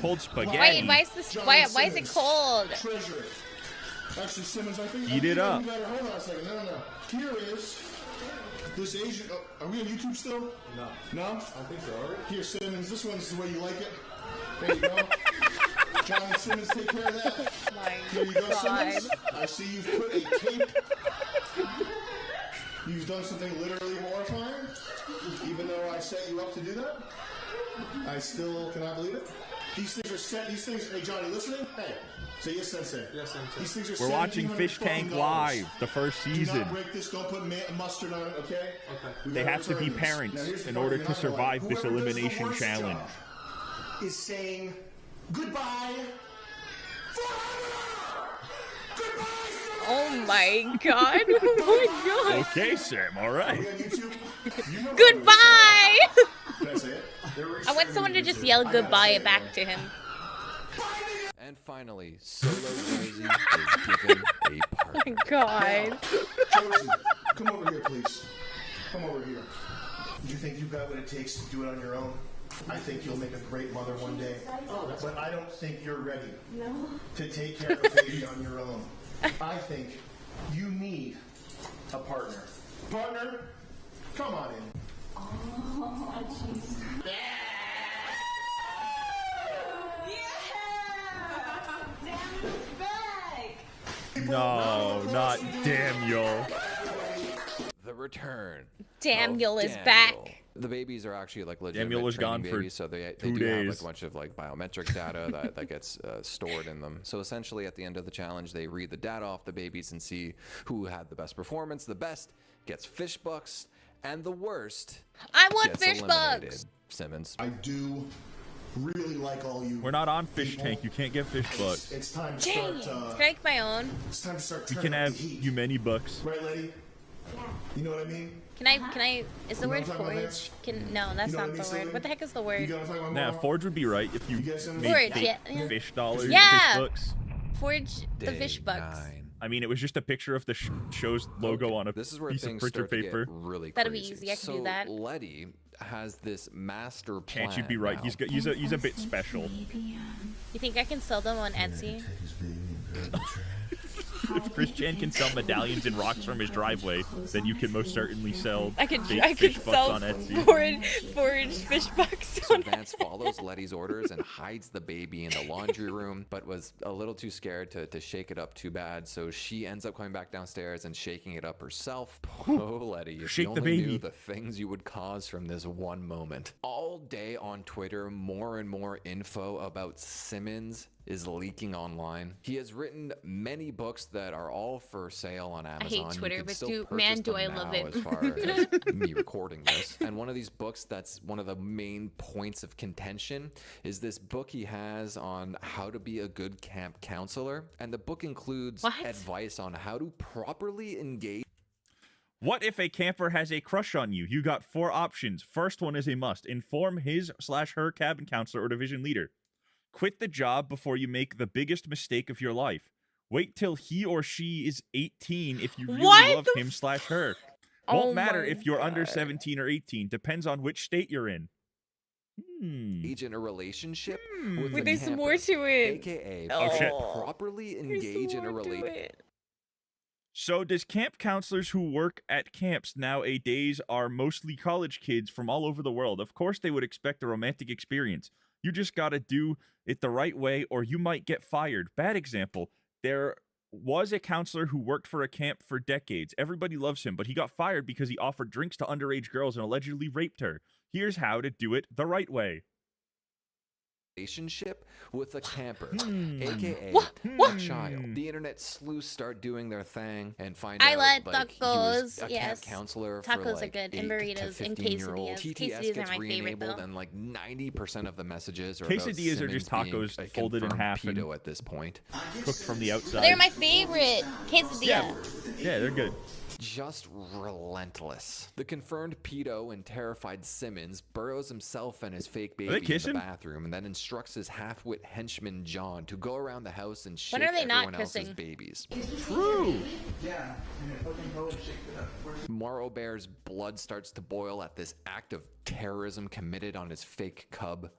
Cold spaghetti. Wait, why is this? Why is it cold? Treasure. Actually, Simmons, I think. Eat it up. You better, hold on a second. No. Here is this Asian. Oh, are we on YouTube still? No. No? I think so. All right. Here, Simmons. This one's the way you like it. There you go. John and Simmons, take care of that. My Here you go, God. Simmons. I see you've put a cape. You've done something literally horrifying. Even though I set you up to do that, I still cannot believe it. These things are set. These things. Hey, Johnny, listening? Hey, say yes, Sensei. Yes, Sensei. These things are We're watching Fish Tank $1,700 Live, the first Do season. not break this. Don't put mustard on it. Okay. We They gotta have to be return this. parents Now, here's the in part order you're to not gonna like. survive this Whoever does the elimination worst challenge. job is saying goodbye. Oh my God. Oh my God. Okay, Sam. All right. Goodbye. Can I say it? I want someone to just yell goodbye back to him. And finally, Solo Josie is given a Oh partner. my God. Josie, come over here, please. Come over here. you think you've got what it takes to do it on your own? I think you'll make a great mother one day. But I don't think you're ready to take care of a baby on your own. I think you need a partner. Partner, come on in. Oh, jeez. No, not Daniel. The return. Daniel of is Daniel. back. The babies are actually like legitimate Daniel was training gone for babies, so they 2 do have like days. a bunch of like biometric data that gets stored in them. So essentially, at the end of the challenge, they read the data off the babies and see who had the best performance. The best gets fish bucks, and the worst I want gets fish eliminated. bucks. Simmons. I do really like all you. We're not on Fish Tank. You can't get fish bucks. It's time to Dang. start. Can I make my own? It's time to start. You turning can up have the heat. Yumeni bucks. Right, lady? You know what I mean? Can I, is the You know word what I'm talking about forage? No, that's You know not what I the mean, word. What the heck is the You word? gotta talk about Nah, more? Forge would be right if you get some- made Forage, fake yeah. fish dollars, Yeah. fish bucks. Forage the Day fish bucks. 9. I mean, it was just a picture of the show's logo on a This is where piece of things printer start to paper. get really That'd be crazy. easy, I can so do that. Letty has this master plan. Can't you be right? now. He's a bit special. You think I can sell them on Etsy? If Chris Chan can sell medallions and rocks from his driveway, then you can most certainly sell I could fake fish bucks sell on Etsy. forage fish bucks So on Vance follows Letty's orders and hides the baby in the laundry room, but was a little too scared to shake it up too bad. So she ends up coming back downstairs and shaking it up herself. Oh, Letty, if Shake you the only baby. knew the things you would cause from this one moment. All day on Twitter, more and more info about Simmons is leaking online. He has written many books that are all for sale on Amazon. hate You Twitter, can but still man, purchase do them I love now it. As far as me recording this. And one of these books that's one of the main points of contention is this book he has on how to be a good camp counselor. And the book includes advice on how to properly engage. What if a camper has a crush on you? You got 4 options. First one is a must. Inform his/her cabin counselor or division leader. Quit the job before you make the biggest mistake of your life. Wait till he or she is 18 if you really love him/her. Won't matter if you're under 17 or 18. Depends on which state you're in. Engage in a relationship with Wait, a there's camper, more to it. AKA Oh, shit. properly engage in a relationship. So does camp counselors who work at camps nowadays are mostly college kids from all over the world? Of course they would expect a romantic experience. You just gotta do it the right way or you might get fired. Bad example. There was a counselor who worked for a camp for decades. Everybody loves him, but he got fired because he offered drinks to underage girls and allegedly raped her. Here's how to do it the right way. Relationship with a camper, aka a child. The internet sleuths start doing their thing and find I out like like, he was tacos, a yes. camp counselor Tacos for are like good, 8 and to burritos, and 15-year-old. quesadillas. TTS Quesadillas are gets my favorite, re-enabled though. and like 90% of the messages are about Quesadillas are just Simmons being tacos a folded in confirmed half and pedo at this point. cooked from the outside. They're my favorite. Quesadilla. Yeah, they're good. Just relentless. The confirmed pedo and terrified Simmons burrows himself and his fake baby in the kissing? bathroom and then instructs his half-wit henchman John to go around the house and shake When are they not everyone else's kissing? babies. True. Yeah, and fucking go and shake it up. Where's Morrow Bear's blood starts to boil at this act of terrorism committed on his fake cub.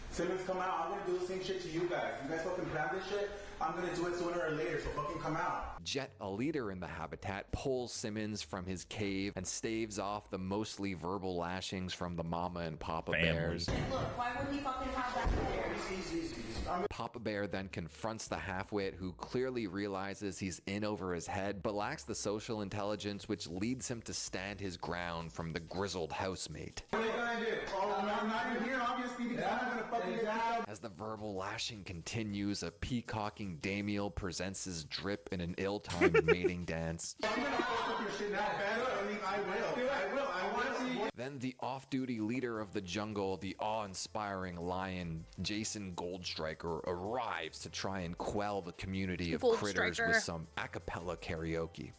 Simmons, come out. I'm gonna do the same shit to you guys. You guys fucking plan this shit. I'm gonna do it sooner or later, so fucking come out. Jet, a leader in the habitat, pulls Simmons from his cave and staves off the mostly verbal lashings from the mama and Papa Bears. Look, why would he fucking have that there? Papa Bear then confronts the half-wit, who clearly realizes he's in over his head, but lacks the social intelligence which leads him to stand his ground from the grizzled housemate. What are you gonna do? Oh, I'm not even here, obviously, because I'm gonna fucking get out. As the verbal lashing continues, a peacocking Damiel presents his drip in an ill-timed mating dance. I'm gonna fuck up your shit now, better. I mean, I will. I want to see. Then the off-duty leader of the jungle, the awe-inspiring lion, Jason Goldstriker, arrives to try and quell the community of critters with some a cappella karaoke.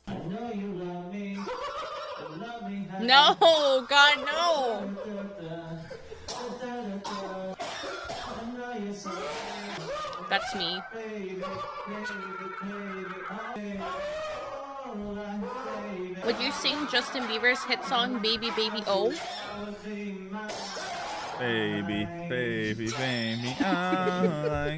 No, God, no. That's me. Would you sing Justin Bieber's hit song Baby Baby Oh? Baby, baby, baby, He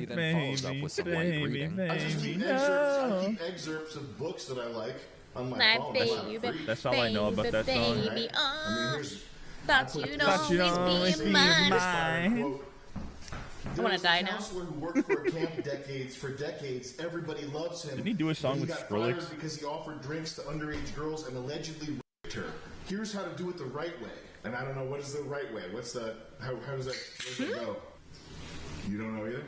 then follows up with some light reading. I just keep excerpts of books that I like on my phone. That's all I know about that song. Baby, here's thought you'd always be mine. I want to die now. Counselor who worked for a camp for decades. Everybody loves him. Didn't he do a song with He got Skrillex? fired because he offered drinks to underage girls and allegedly raped her. Here's how to do it the right way. And I don't know, what is the right way? What's the, how does that, where does it go? You don't know either?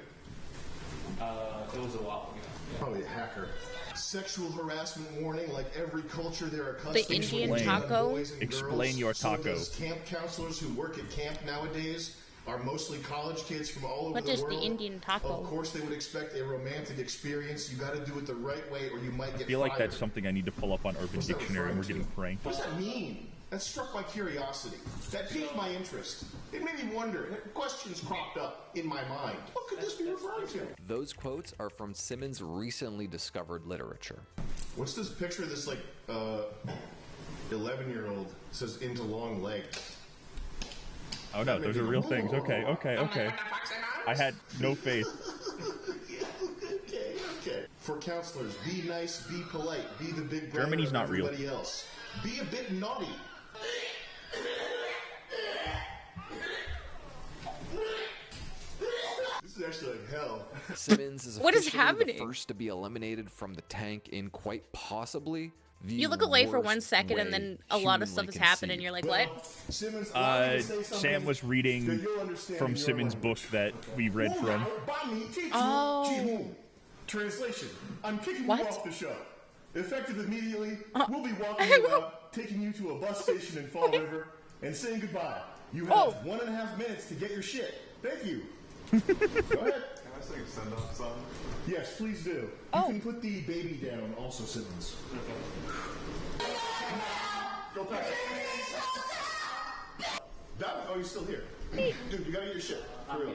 It was a while ago. Yeah. Probably a hacker. Sexual harassment warning, like every culture there are customs. The Indian taco? Explain your So taco. those camp counselors who work at camp nowadays are mostly college kids from all over What the is world. the Indian taco? Of course they would expect a romantic experience. You gotta do it the right way or you might get I feel like fired. that's something I need to pull up on Urban Dictionary and we're getting pranked. What does that mean? That struck my curiosity. That piqued my interest. It made me wonder. Questions cropped up in my mind. What could this be referring to? Those quotes are from Simmons' recently discovered literature. What's this picture of this, like, 11-year-old? It says, into long legs. Oh no, those are real things. Okay, okay, okay. I had no faith. Okay. For counselors, be nice, be polite, be the big brother Germany's of not real. everybody else. Be a bit naughty. This is actually like hell. Simmons is What is officially happening? the first to be eliminated from the tank in quite possibly the You look away for worst 1 second and way then a lot of stuff humanly has happened and conceived. you're like, what? Simmons, allow me to say Sam something was reading that you'll understand from in your Simmons' book language. that we read from. Oh. Translation: I'm kicking What? you off the show. Effective immediately, we'll be walking you out, taking you to a bus station in Fall River, and saying goodbye. You have 1.5 minutes to get your shit. Thank you. Go ahead. Can I send off something? Yes, please do. You can put the baby down also, Simmons. Go back. Oh, you're still here. Dude, you gotta get your shit. For real.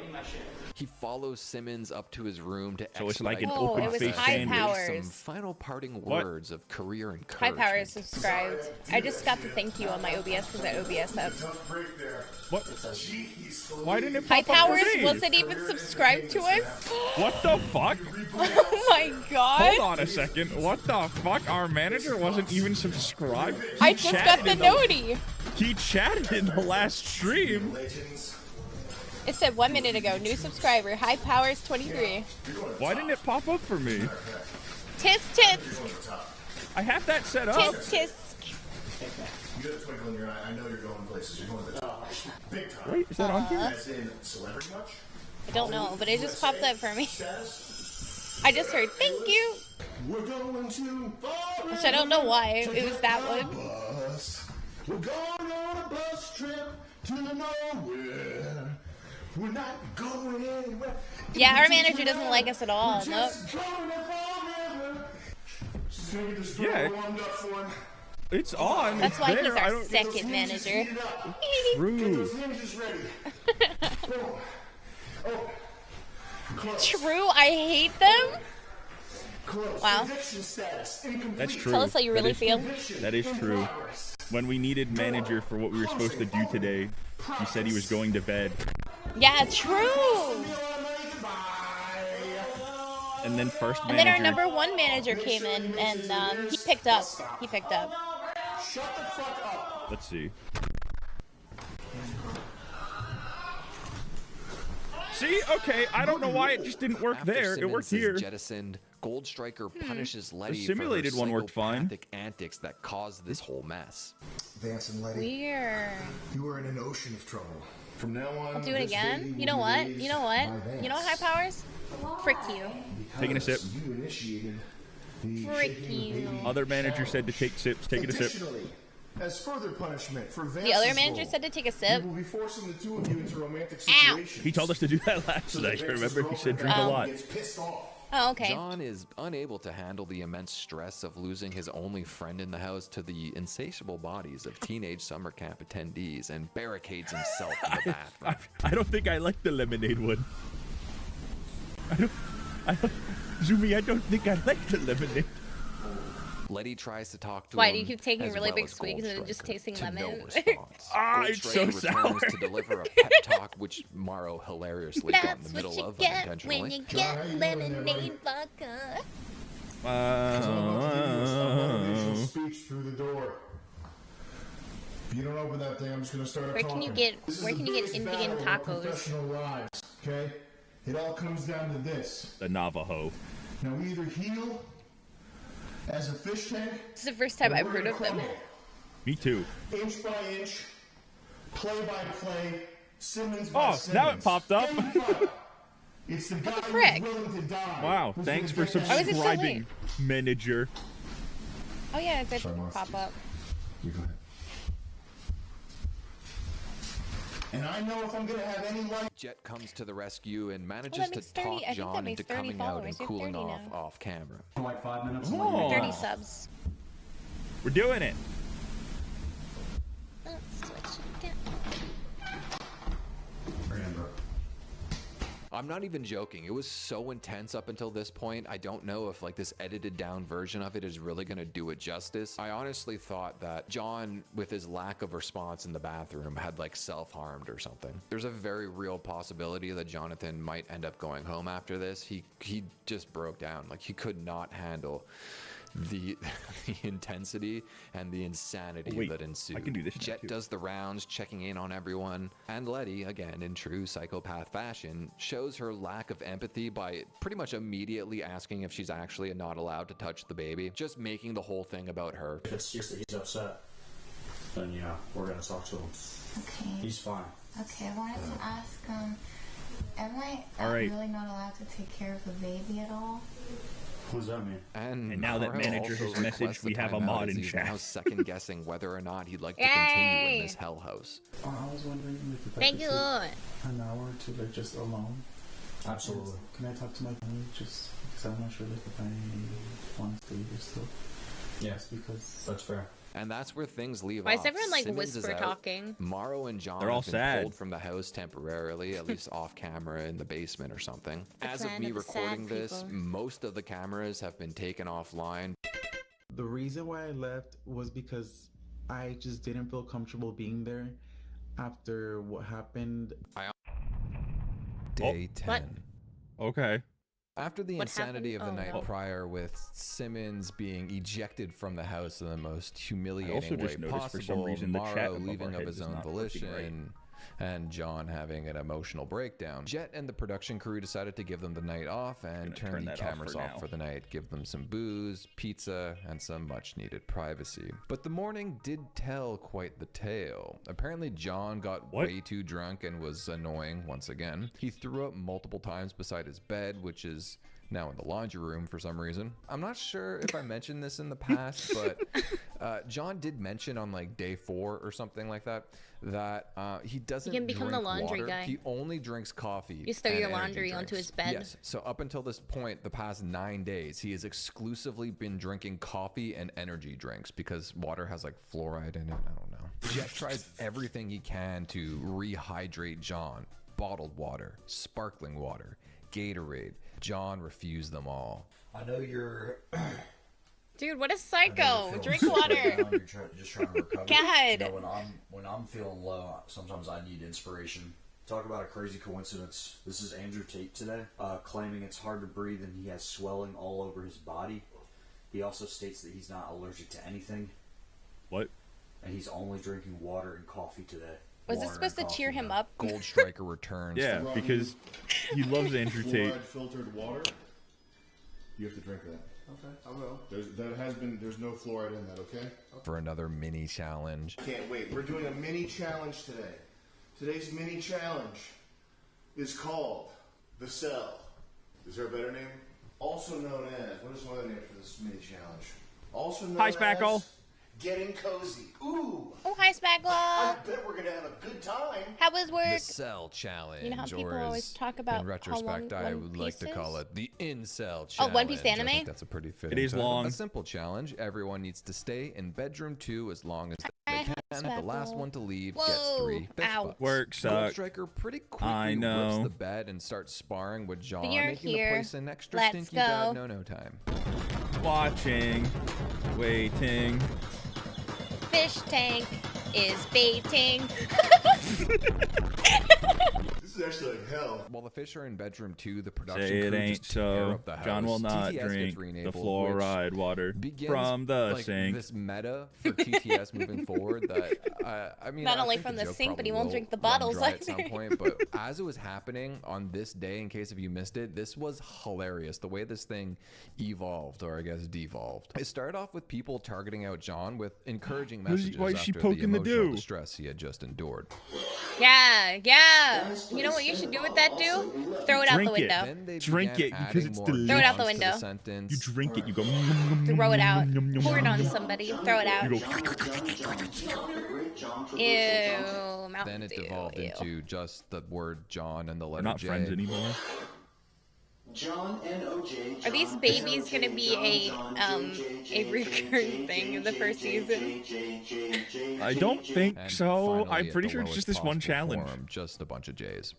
He follows Simmons up to his room to So it's like an expedite the open-faced process and High give Powers. some final parting What? words of career High encouragement. Power is subscribed. I just got the thank you on my OBS because I OBS up. Tough break there. What? Jeez. Why didn't it High pop up for Powers me? wasn't even subscribed to us? What the fuck? Oh my god. Hold on a second. What the fuck? Our manager wasn't even subscribed? He I just got chatted the in noti. He chatted in the last stream. Legends. It said 1 minute ago, new subscriber, High Powers 23. Why didn't it pop up for me? Tisk tisk. I have that set up. Tisk tisk. You got a twinkle in your eye. I know you're going places. You're going to the top. Big time. Wait, is that on here? As in celebrity much? I don't know, but it just popped up for me. Status? I just heard thank you. We're going to Which I don't know why it was that one. bus. We're going on a bus trip to nowhere. We're not going anywhere. Yeah, our manager doesn't like us at all. Nope. Just going to Fall River. Just gonna get this Yeah. warmed up for him. It's on. That's it's why there. he's I our don't. second manager. Get True. those hinges ready. Boom. Oh. Close. True, I hate them. Close. Wow. Conviction status. Incomplete. That's true. Tell us how you That really is- feel. That is true. When we needed manager for what we were supposed to do today, he said he was going to bed. Yeah, true. And then first And then our manager. #1 manager came in and he picked up. He picked up. Shut the fuck up. Let's see. See, okay, I don't know why it just didn't work After there. It Simmons worked is here. jettisoned, Gold Striker punishes Letty The simulated for her one worked fine. psychopathic antics that caused this whole mess. Vance and Letty, Weird. you are in an ocean of trouble. From now on, I'll do it this again. baby You know will be what? raised You know what? by Vance. You know what, High Powers? Frick you. Taking a sip. You initiated the Frick shaking you. baby Other manager said to take sips. Taking a sip. Additionally, as further punishment for Vance's The other manager role, said to take a we sip. will be forcing the two of you into romantic Ow. situations. He told us to do that last So that night. Vance's Remember, he said girlfriend drink a lot. gets pissed off. Oh, okay. John is unable to handle the immense stress of losing his only friend in the house to the insatiable bodies of teenage summer camp attendees and barricades himself in the bathroom. I don't think I like the lemonade one. I don't, Zumi, I don't think I like the lemonade. Letty tries to talk to Why him. do you keep taking as really well big as swigs and then just Goldstriker, tasting to no lemon? response. It's so Goldstriker sour. returns to deliver a pep talk, which Morrow hilariously got in the That's middle what you of get unintentionally. when you John, how get you doing there, lemonade vodka. I'm about to give you a motivational speech through the door. If you don't open that thing, I'm just gonna start Where can you talking. get This is where the can you get biggest Indian battle of our tacos? professional lives, okay? It all comes down to this. The Navajo. Now we either heal as a fish tank. This is the first time or I've we're heard gonna of them. crumble. Me too. Inch by inch, play by play, Simmons by Oh, Simmons. now it popped up. Game fight. It's the guy frick? who's willing to die. Wow, who's thanks gonna for get that Why was it so subscribing, manager. Oh yeah, it did Sorry, Mark. pop up. You go ahead. And I know if I'm gonna have any life. Jet comes to the rescue and manages that to makes 30 talk I think that John makes into 30 coming out and followers. We have cooling 30 off now. off camera. Like 5 minutes. Oh. 30 subs. We're doing it. That's what you get. I'm not even joking. It was so intense up until this point. I don't know if like this edited down version of it is really going to do it justice. I honestly thought that John, with his lack of response in the bathroom, had like self-harmed or something. There's a very real possibility that Jonathan might end up going home after this. He just broke down. Like he could not handle the intensity and the insanity that ensued. I can do this now, Jet too. does the rounds, checking in on everyone, and Letty, again in true psychopath fashion, shows her lack of empathy by pretty much immediately asking if she's actually not allowed to touch the baby, just making the whole thing about her. If it's just that he's upset, then yeah, we're gonna talk to him. Okay. He's fine. Okay, I wanted to ask, am I All right. really not allowed to take care of the baby at all? What does that mean? And now that Morrow manager also has messaged, requests we have a timeout mod as in he's chat. now second guessing whether or not he'd like to continue in Yay! this hell house. I was wondering if I Thank could you. take an hour to like just alone. Absolutely. Can I talk to my family just because I'm not sure like if I want to stay here still? Yes, because that's fair. And that's where things leave Why off. is everyone like Simmons is whisper out. talking? Morrow and John They're all have been sad. pulled from the house temporarily, at least off camera in the basement or something. The As of clan me of the sad recording this, people. most of the cameras have been taken offline. the reason why I left was because I just didn't feel comfortable being there after what happened. Day 10. What? Okay. After the What insanity happened? of the Oh, night no. prior, with Simmons being ejected from the house in the most humiliating also way just noticed possible, for some reason the chat Morrow above leaving our of heads his is own not working volition, and John having an emotional breakdown, Jet and the production crew decided to give them the night off and turn turn the that off cameras for off now. for the night, give them some booze, pizza, and some much needed privacy. But the morning did tell quite the tale. Apparently John got way too drunk and was annoying once again. He threw up multiple times beside his bed, which is now in the laundry room for some reason. I'm not sure if I mentioned this in the past, but John did mention on like day 4 or something like that he doesn't You can become the drink laundry water. guy. He only drinks coffee. You just throw and your energy laundry onto drinks. his bed. Yes. So up until this point, the past 9 days, he has exclusively been drinking coffee and energy drinks because water has like fluoride in it. I don't know. Jet tries everything he can to rehydrate John. Bottled water, sparkling water, Gatorade. John refused them all. I know you're. Dude, what a psycho! Drink water. You're just trying to recover. God. You know, when I'm feeling low, sometimes I need inspiration. Talk about a crazy coincidence. This is Andrew Tate today, claiming it's hard to breathe and he has swelling all over his body. He also states that he's not allergic to anything. What? And he's only drinking water and coffee today. Was this supposed to cheer him up? Gold Striker returns. Yeah, because he loves Andrew Tate. Fluoride filtered water. You have to drink that. Okay, I will. There's no fluoride in that, okay? For another mini challenge. Can't wait. We're doing a mini challenge today. Today's mini challenge is called The Cell. Is there a better name? Also known as, what is one other name for this mini challenge? Also known Hi, as Spackle. Getting Cozy. Ooh! Oh, hi, Spackle. I bet we're gonna have a good time. How was work? The Cell Challenge. You know how people or always as talk about in retrospect, how long I One would like to Piece call is? it the Incel Challenge. Oh, One Piece anime? I think that's a pretty fitting It is title. long. A simple challenge. Everyone needs to stay in bedroom 2 as long as they can. The last one to leave gets Whoa. 3 fish Ow. butts. Work Gold sucks. Striker pretty quickly I rips know. the bed and starts sparring with John, You're making here. the place an extra Let's stinky go. bad no time. Watching. Waiting. Fish tank is baiting. This is actually like hell. While the fish are in bedroom 2, the production Say it crew ain't just tear so. up the house. John will not TTS gets drink the re-enabled, fluoride which water begins, from the like, sink. This meta for TTS moving forward that I mean, Not I only think from the joke sink, but he probably won't will drink the run bottles dry at some either. point. But as it was happening on this day, in case if you missed it, this was hilarious. The way this thing evolved, or I guess devolved. It started off with people targeting out John with encouraging messages Why is she after poking the the emotional dude? distress he had just endured. Yeah, yeah. You know what you should do with that, dude? Throw it out the window. Then they Drink began it because adding it's more delicious. Throw it out the nuance to window. sentence. You drink it, you go. Throw it out. Yum, yum, Pour it yum, on yum. somebody. Throw it out. You go. Ew. Mountain Then it Dew, devolved ew. into just the word John and the letter We're not J. friends anymore. John N-O-J. Are these babies gonna be a recurring thing in the first season? I don't think And so. finally, I'm at pretty the sure it's lowest just this one possible challenge. form, just a bunch of J's.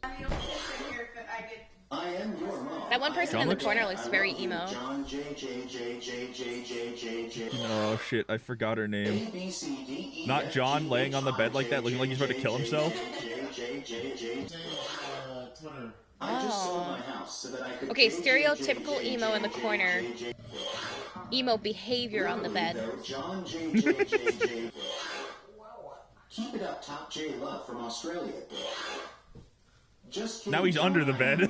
I am your mom. That one person John in the looks- corner looks very emo. John J J J J J J J J. Oh shit, I forgot her name. A, B, C, D, E, Not F, John G, laying H, on the bed like I, that, looking like he's about to kill himself. Twitter. I just sold my house so that I could. Okay, stereotypical emo in the corner. Emo behavior on the bed. John J J J J. Keep it up, Top J Love from Australia. Just Now he's under the bed.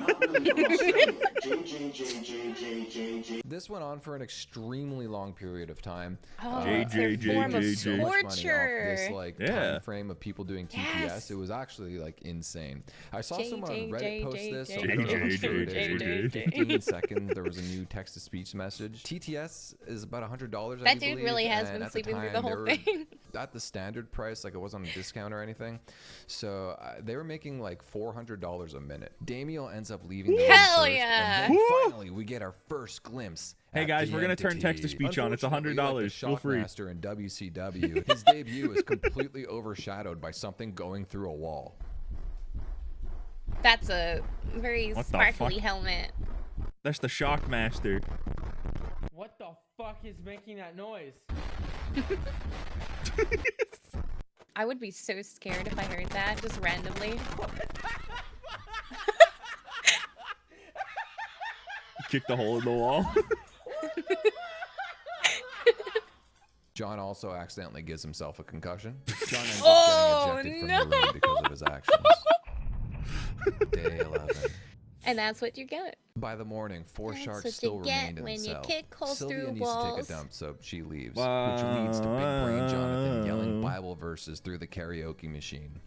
This went on for an extremely long period of time. Oh, it's a form of so much money off torture. this like Yeah. time frame of people doing TPS. Yes. It was actually like insane. I saw J, someone J, on Reddit J, post J, this. J, So J, I don't know how J, true it J, is. J, Within J. 15 seconds, there was a new text-to-speech message. TTS is about $100. That I dude believe, really has and been at sleeping through time, the they whole were thing. At the standard price, like it wasn't on a discount or anything. So they were making like $400 a minute. Damiel ends up leaving the room Hell first, yeah. and then finally we get our first glimpse. Hey at guys, the we're gonna turn entity. text-to-speech on. It's Unfortunately, like the $100. Feel free. Shockmaster in WCW, his debut is completely overshadowed by something going through a wall. That's a very What the sparkly fuck? helmet. That's the Shockmaster. What the fuck is making that noise? I would be so scared if I heard that just randomly. Kicked a hole in the wall. John also accidentally gives himself a concussion. John ends Oh, up getting ejected from the room because of his actions. Day 11. And that's what you get. By the morning, four That's sharks what still you get remained in when the you cell. kick holes Sylvia through needs to walls. take a dump, so she leaves, which leads to Big Brain Jonathan yelling Wow. Bible verses through the karaoke machine.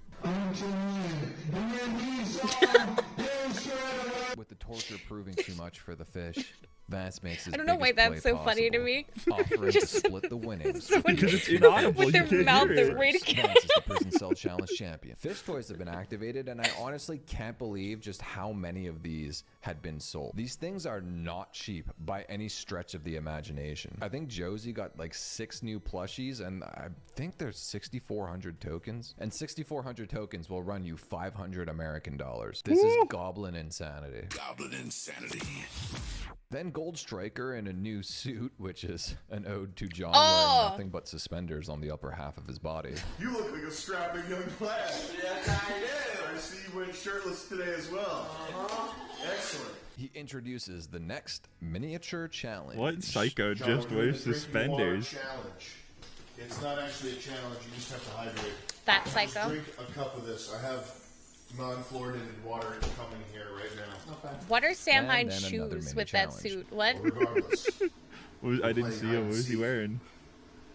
With the torture proving too much for the fish, Vance makes his I don't know why biggest that's play so funny to possible, me. offering to Just- split the winnings. Because it's inaudible. With You their can't mouth hear is it. way Vance together. is the prison cell challenge champion. Fish toys have been activated, and I honestly can't believe just how many of these had been sold. These things are not cheap by any stretch of the imagination. I think Josie got like 6 new plushies, and I think there's 6,400 tokens. And 6,400 tokens will run you 500 American dollars. This is goblin insanity. Goblin insanity. Then Gold Striker in a new suit, which is an ode to John Oh. wearing nothing but suspenders on the upper half of his body. You look like a strapping young lad. Yes, I do. I see you went shirtless today as well. Excellent. He introduces the next miniature challenge. What psycho John, just we're wears doing the drinking water suspenders? challenge. It's not actually a challenge. You just have to hydrate. That Just psycho. drink a cup of this. I have non-fluoridated water coming here right now. Okay. What are Sam And Hyde's then another shoes mini with that challenge. suit? What? Regardless. I didn't see him. What was he wearing?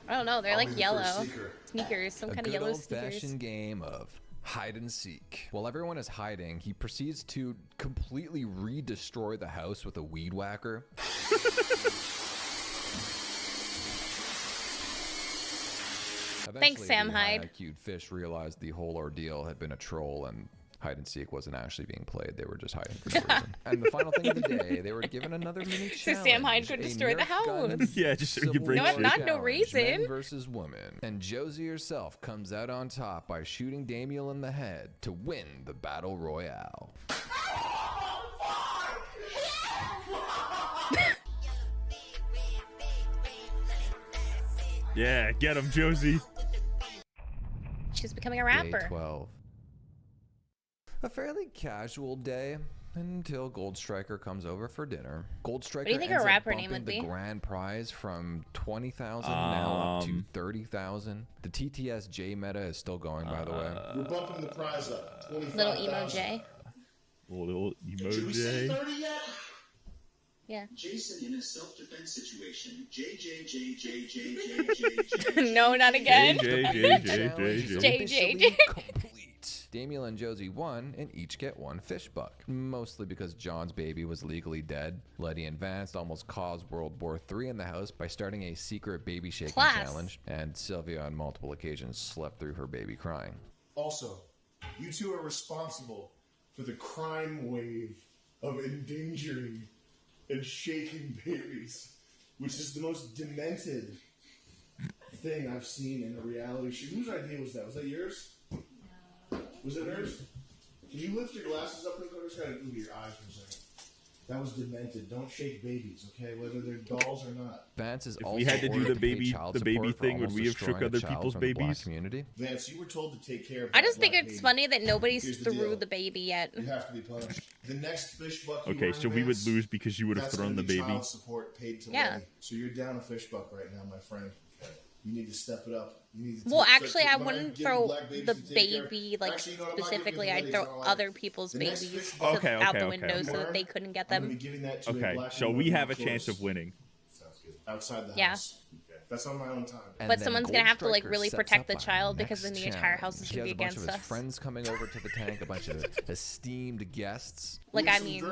I don't know. They're I'll like be the yellow first seeker. sneakers, some A kind of good yellow sneakers. old-fashioned game of hide and seek. While everyone is hiding, he proceeds to completely re-destroy the house with a weed whacker. Eventually, Sam the Hyde. high-IQ'd fish realized the whole ordeal had been a troll and hide and seek wasn't actually being played. They were just hiding for no reason. And the final thing of the day, they were given another mini So challenge. Sam Hyde could a destroy the Nerf gun house. Yeah, just so you Civil break War shit. Not no challenge, reason. Men versus women. And Josie herself comes out on top by shooting Damiel in the head to win the battle royale. Yeah, get him, Josie. She's becoming a rapper. Day 12. A fairly casual day until Gold Striker comes over for dinner. Gold Striker What do you think her ends up rapper name bumping would be? the grand prize from 20,000 now up to 30,000. The TTS J meta is still going, by the way. We're bumping the prize up. Little emo J. Little emo Should we say J. 30 yet? Yeah. Jason in a self-defense situation. No, not again. J. Complete. Daniel and Josie won and each get one fish buck. Mostly because John's baby was legally dead. Letty and Vance almost caused World War III in the house by starting a secret baby shaking challenge. And Sylvia on multiple occasions slept through her baby crying. Also, you two are responsible for the crime wave of endangering and shaking babies, which is the most demented thing I've seen in a reality show. Whose idea was that? Was that yours? Was it hers? Can you lift your glasses up and just kind of move your eyes for a second? That was demented. Don't shake babies, okay? Whether they're dolls or not. Vance is If also we had to do the ordered pay baby child thing, would support for we have shook almost other destroying a people's child from the black babies? community. Vance, you were told to take care of I that just think black it's baby. funny that nobody's Here's the through deal. the baby yet. You have to be punished. The next fish buck you Okay, earn, so we would Vance, lose because you would have that's thrown gonna the be baby. Child support paid to Yeah. Lenny. So you're down a fish buck right now, my friend. You need to step it up. You need to Well, take- actually, start I giving wouldn't black throw babies the to take care of. baby, like, Actually, you know what? I'm not giving specifically. it to I'd Lenny, throw he's not allowed. other people's The next babies fish buck Okay, out the okay, window okay. so that they couldn't get I'm gonna them. be giving that to a Okay, black so woman we who have a close. chance of winning. Sounds good. Outside the Yeah. house. Okay. That's on my own time. And But then someone's Gold gonna have to, like, Striker really sets protect up the our child because next then the entire house is challenge. He gonna has be a bunch of against his us. friends coming over to the tank, a bunch of esteemed guests. Like, I mean,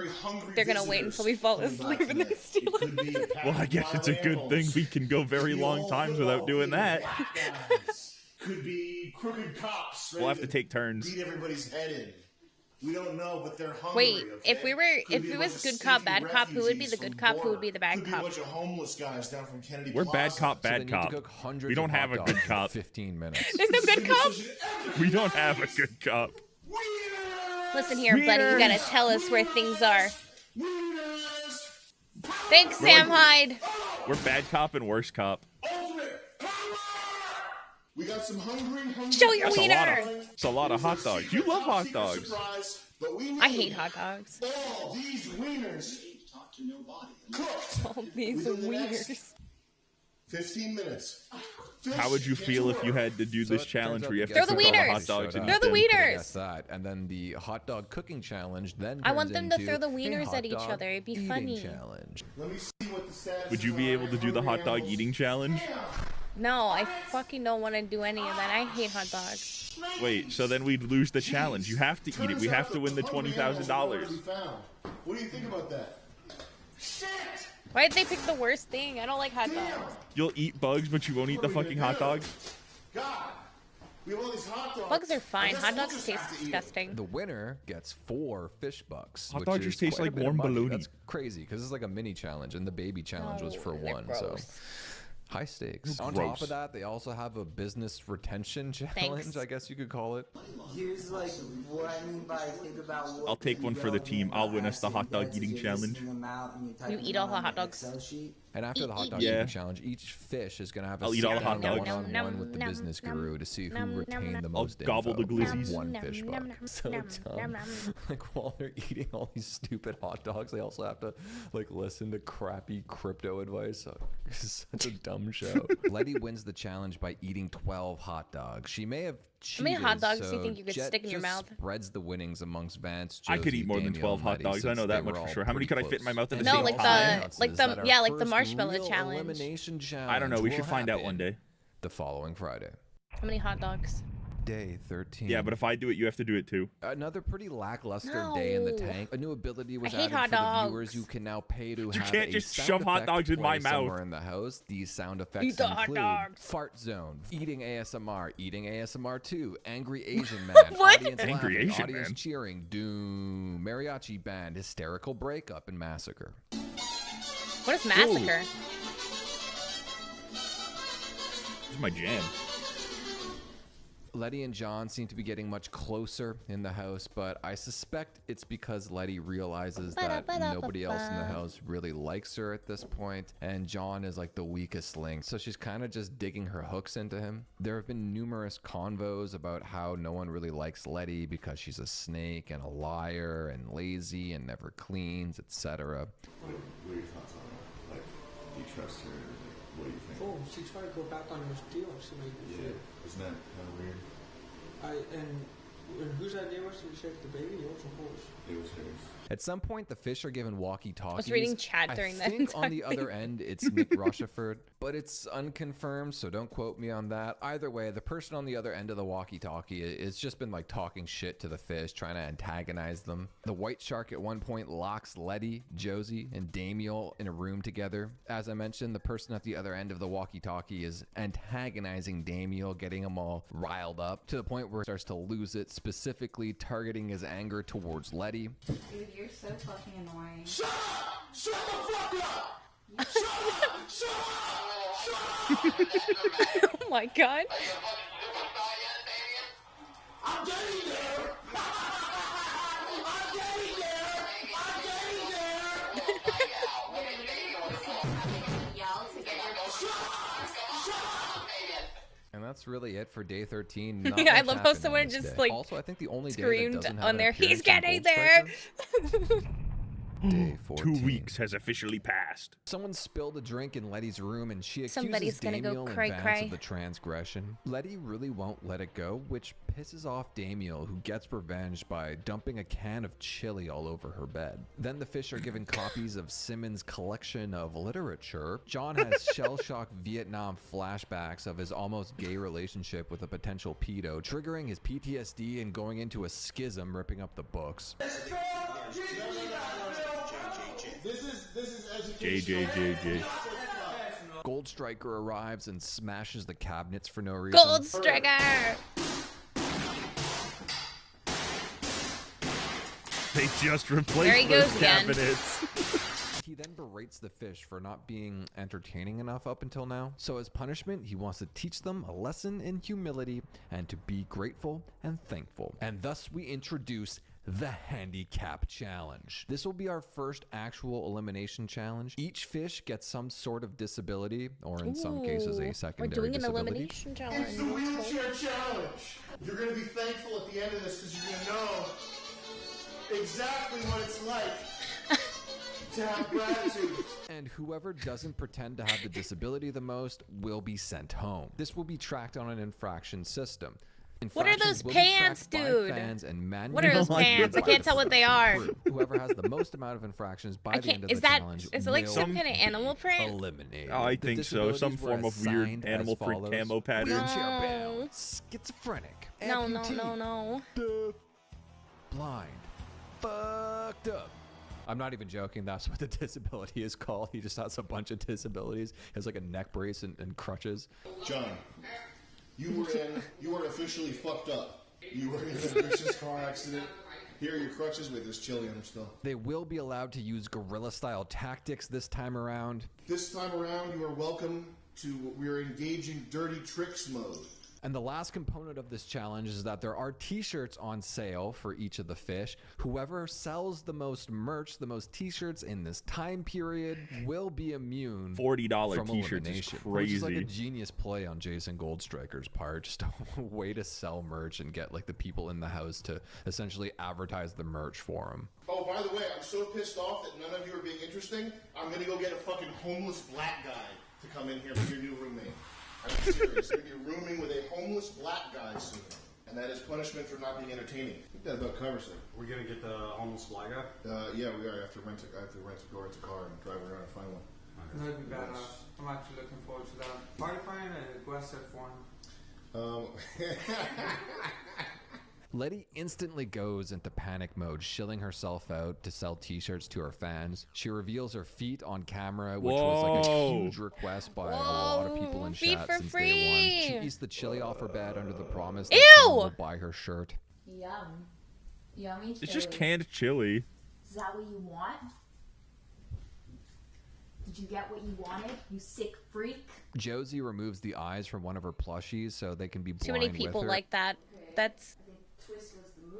they're gonna wait until we fall asleep and then steal it. Well, I guess it's a good thing we can go very long times without doing that. Could be crooked cops. We'll have to take turns. Beat everybody's head in. We don't know, but they're hungry. Wait, okay? if we were, Could if be it a was bunch of good cop, stinky bad cop, who would be the refugees good from cop? Who border. would be the bad Could be a cop? bunch of homeless guys down from Kennedy We're bad Plaza. cop, So they bad need to cop. cook hundreds We don't of have a hot good dogs in cop. 15 minutes. There's no good cop. We don't have a good cop. Listen here, buddy. You gotta tell us where things are. Thanks, Sam Hyde. We're bad cop and worse cop. We got some hungry Show your That's wiener. It's a lot of hot dogs. You love hot dogs. surprise, but we I need hate hot dogs. all these wieners cooked. All these wieners. 15 minutes. How would you feel if you had to do this challenge where you have to Throw the cook all the wieners. hot dogs and Throw eat the them? wieners. Guess that. And then the hot dog cooking challenge then I want turns them to into throw the a wieners hot at each dog other. It'd be eating funny. challenge. Let me see what the status Would you be able to do the hot dog eating challenge? No, I fucking don't want to do any of that. I hate hot dogs. Wait, so then we'd lose the challenge. You have to eat it. We have to win the $20,000. What do you think about that? Why did they pick the worst thing? I don't like hot dogs. You'll eat bugs, but you won't eat the fucking hot dogs? God, we have all these hot dogs. Bugs are fine. I guess Hot we'll dogs just taste have to eat 'em. disgusting. The winner gets 4 fish bucks. Hot which dogs is just taste quite a like bit of warm money. bologna. That's crazy because it's like a mini challenge, and the baby challenge was for they're 1. So gross. high stakes. You're On gross. top of that, they also have a business retention challenge, I guess you could call it. Here's like what I mean by think about what I'll take one for the team. I'll win us the hot dog eating challenge. You eat all the hot dogs. And after the hot dog Yeah. eating challenge, each fish is going to have a I'll eat all the hot sit-down dogs. one-on-one with the business guru to see who retained the I'll most gobble info the glizzies. for 1 fish buck. So dumb. Like while they're eating all these stupid hot dogs, they also have to like listen to crappy crypto advice. It's such a dumb show. Letty wins the challenge by eating 12 hot dogs. She may have How many hot cheated, dogs do you so think you could Jet stick in your just mouth? Spreads the winnings amongst Vance. I could Josie, eat more than Daniel, 12 and hot Letty, dogs. I since know they that much were for all sure. How many pretty could I fit in my close. mouth at the No, same like time? the marshmallow challenge. Elimination challenge. I don't know. We will should find out happen one day. The following Friday. How many hot dogs? Day 13. Yeah, but if I do it, you have to do it too. Another pretty lackluster day in the No. tank. A new ability was I hate added hot for the dogs. viewers who can now pay to You have can't a just sound shove hot effect dogs in my play somewhere mouth. in the house. These sound effects Eat the hot include dogs. fart zone, eating ASMR, eating ASMR 2, angry Asian man, What? audience Angry laughing, Asian audience man? cheering, doom, mariachi band, hysterical breakup, and massacre. What is massacre? This is my jam. Letty and John seem to be getting much closer in the house, but I suspect it's because Letty realizes that nobody else in the house really likes her at this point, and John is like the weakest link, so she's kind of just digging her hooks into him. There have been numerous convos about how no one really likes Letty because she's a snake and a liar and lazy and never cleans, etc. What are your thoughts on that? Like, do you trust her? What do you think? Oh, she tried to go back on her deal. She made the shit. Isn't that kind of weird? And whose idea was to shake the baby? It was a horse. It was hers. At some point, the fish are given walkie-talkies. I was reading chat during that. I think on the other end, it's Nick Rochefort, but it's unconfirmed, so don't quote me on that. Either way, the person on the other end of the walkie-talkie has just been like talking shit to the fish, trying to antagonize them. The white shark at one point locks Letty, Josie, and Damiel in a room together. As I mentioned, the person at the other end of the walkie-talkie is antagonizing Damiel, getting him all riled up to the point where he starts to lose it, specifically targeting his anger towards Letty. Dude, you're so fucking annoying. Shut up! Shut the fuck up! Shut up! Shut up! Shut up! Oh my god. I'm getting there! I'm getting there! I'm getting there! Yell to get your Shut up! Shut up! And that's really it for day 13. Yeah, Not I much love how happened on someone this just day. like Also, I think the only day that screamed doesn't have on an there. He's appearance in getting Gold there. Striker. Day 14. 2 weeks has officially passed. Someone spilled a drink in Letty's room and she accuses Somebody's gonna go Damiel cry, and Vance cry. of the transgression. Letty really won't let it go, which pisses off Damiel, who gets revenge by dumping a can of chili all over her bed. Then the fish are given copies of Simmons' collection of literature. John has shell-shocked Vietnam flashbacks of his almost gay relationship with a potential pedo, triggering his PTSD and going into a schism, ripping up the books. This is education. JJJJ. Gold Striker arrives and smashes the cabinets for no reason. Gold Striker. They just There he replaced goes those again. cabinets. He then berates the fish for not being entertaining enough up until now. So as punishment, he wants to teach them a lesson in humility and to be grateful and thankful. And thus we introduce the Handicap Challenge. This will be our first actual elimination challenge. Each fish gets some sort of disability, or in some cases a secondary We're doing an disability. elimination challenge. It's the wheelchair challenge. You're going to be thankful at the end of this because you're going to know exactly what it's like to have gratitude. And whoever doesn't pretend to have the disability the most will be sent home. This will be tracked on an infraction system. What are those Infractions will be pants, tracked by dude? fans and What are those pants? I can't tell what they are. Whoever has the most amount of infractions by the end of Is the that challenge is it like will some kind of animal print? eliminated. Oh, I The think so. Some disabilities were form of weird assigned animal as print follows: camo pattern. Wheelchair No. bound, schizophrenic, No, no, amputee, no, no. deaf, blind, fucked up. I'm not even joking. That's what the disability is called. He just has a bunch of disabilities. He has like a neck brace and crutches. John, you were officially fucked up. You were in a vicious car accident. Here are your crutches. Wait, there's chili on them still. They will be allowed to use guerrilla-style tactics this time around. This time around, you are welcome to, we are engaging dirty tricks mode. And the last component of this challenge is that there are t-shirts on sale for each of the fish. Whoever sells the most merch, the most t-shirts in this time period will be immune $40 from t-shirts is elimination, which is like a crazy. genius play on Jason Goldstriker's part. Just a way to sell merch and get like the people in the house to essentially advertise the merch for him. Oh, by the way, I'm so pissed off that none of you are being interesting. I'm gonna go get a fucking homeless black guy to come in here for your new roommate. I'm serious. You're gonna be rooming with a homeless black guy soon. And that is punishment for not being entertaining. I think that about covers it. We're gonna get the homeless black guy? Yeah, we are. I have to rent a car and drive around and find one. That'd be badass. I'm actually looking forward to that. Hard to find an aggressive one. Letty instantly goes into panic mode, shilling herself out to sell t-shirts to her fans. She reveals her feet on camera, which was like a huge request by a lot of people in feet chat for since free. day one. She eats the chili off her bed under the promise that Ew! someone will buy her shirt. Yum. Yummy chili. It's just canned chili. Is that what you want? Did you get what you wanted, you sick freak? Josie removes the eyes from one of her plushies so they can be blind Too many with people her. like that. That's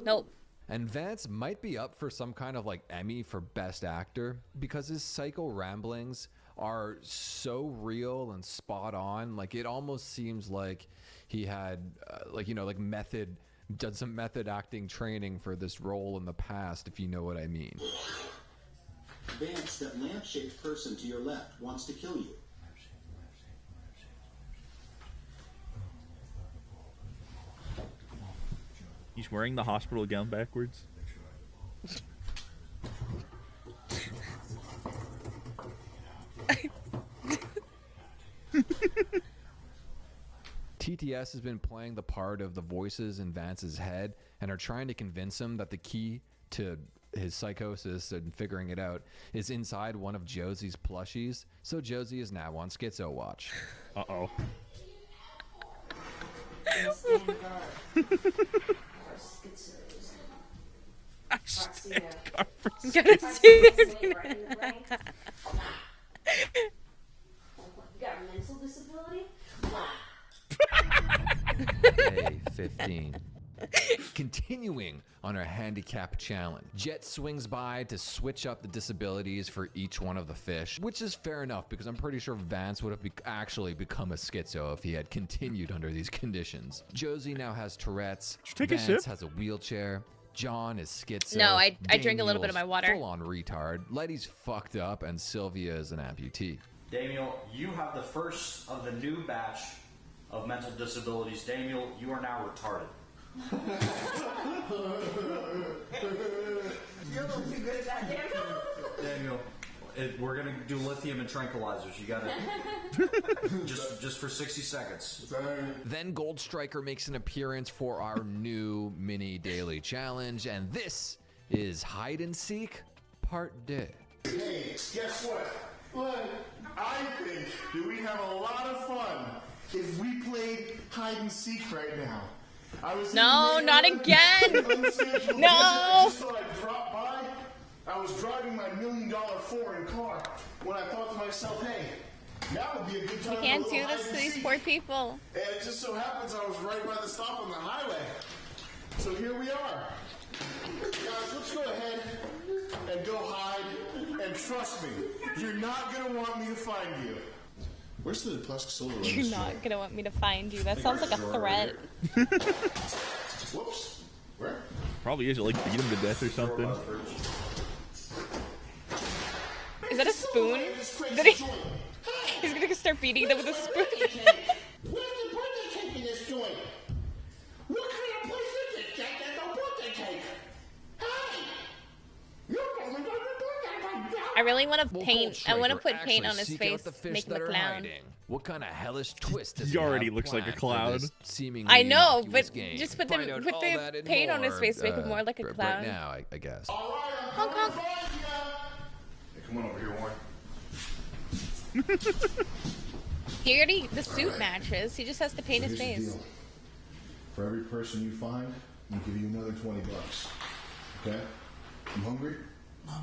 nope. And Vance might be up for some kind of like Emmy for Best Actor because his psycho ramblings are so real and spot on. Like it almost seems like he had done some method acting training for this role in the past, if you know what I mean. Vance, that lamp-shaped person to your left wants to kill you. He's wearing the hospital gown backwards. TTS has been playing the part of the voices in Vance's head and are trying to convince him that the key to his psychosis and figuring it out is inside one of Josie's plushies. So Josie is now on Schizo Watch. Uh-oh. Day 15. Continuing on our handicap challenge, Jet swings by to switch up the disabilities for each one of the fish, which is fair enough because I'm pretty sure Vance would have actually become a schizo if he had continued under these conditions. Josie now has Tourette's. Vance has a wheelchair. John is schizo. No, I drink a little bit of my water. Full on retard. Letty's fucked up, and Sylvia is an amputee. Daniel, you have the first of the new batch of mental disabilities. Daniel, you are now retarded. You're looking too good at that, Daniel, we're gonna do lithium and tranquilizers. You gotta just for 60 seconds. Then Gold Striker makes an appearance for our new mini daily challenge, and this is Hide and Seek Part 2. Hey, guess what? Look, I think that we have a lot of fun if we played hide and seek right now. No, not again. No. I just thought I'd drop by. I was driving my $1 million foreign car when I thought to myself, hey, now would be a good time. You can't do this to these poor people. And it just so happens I was right by the stop on the highway. So here we are. Guys, let's go ahead and go hide. And trust me, you're not going to want me to find you. Where's the plastic soda? You're not gonna want me to find you. That sounds like a threat. Whoops. Where? Probably is. Like beat him to death or something. Is that a spoon? Did he? He's gonna start beating them with a spoon. Where's the birthday cake in this joint? What kind of place is this, Jack? There's no birthday cake. Hey! You guys are going to birthday cake. I really want to paint. I want to put paint on his face, make him a clown. Hiding. What kind of hellish twist does he already looks like a clown. Seemingly I know, but game? just put the paint on his face, make him more like a clown. Right now, I guess. Honk honk. Hey, come on over here, Warren. He already, the suit matches. He just has to paint his Here's the face. deal. For every person you find, we'll give you another $20. Okay? You hungry? No.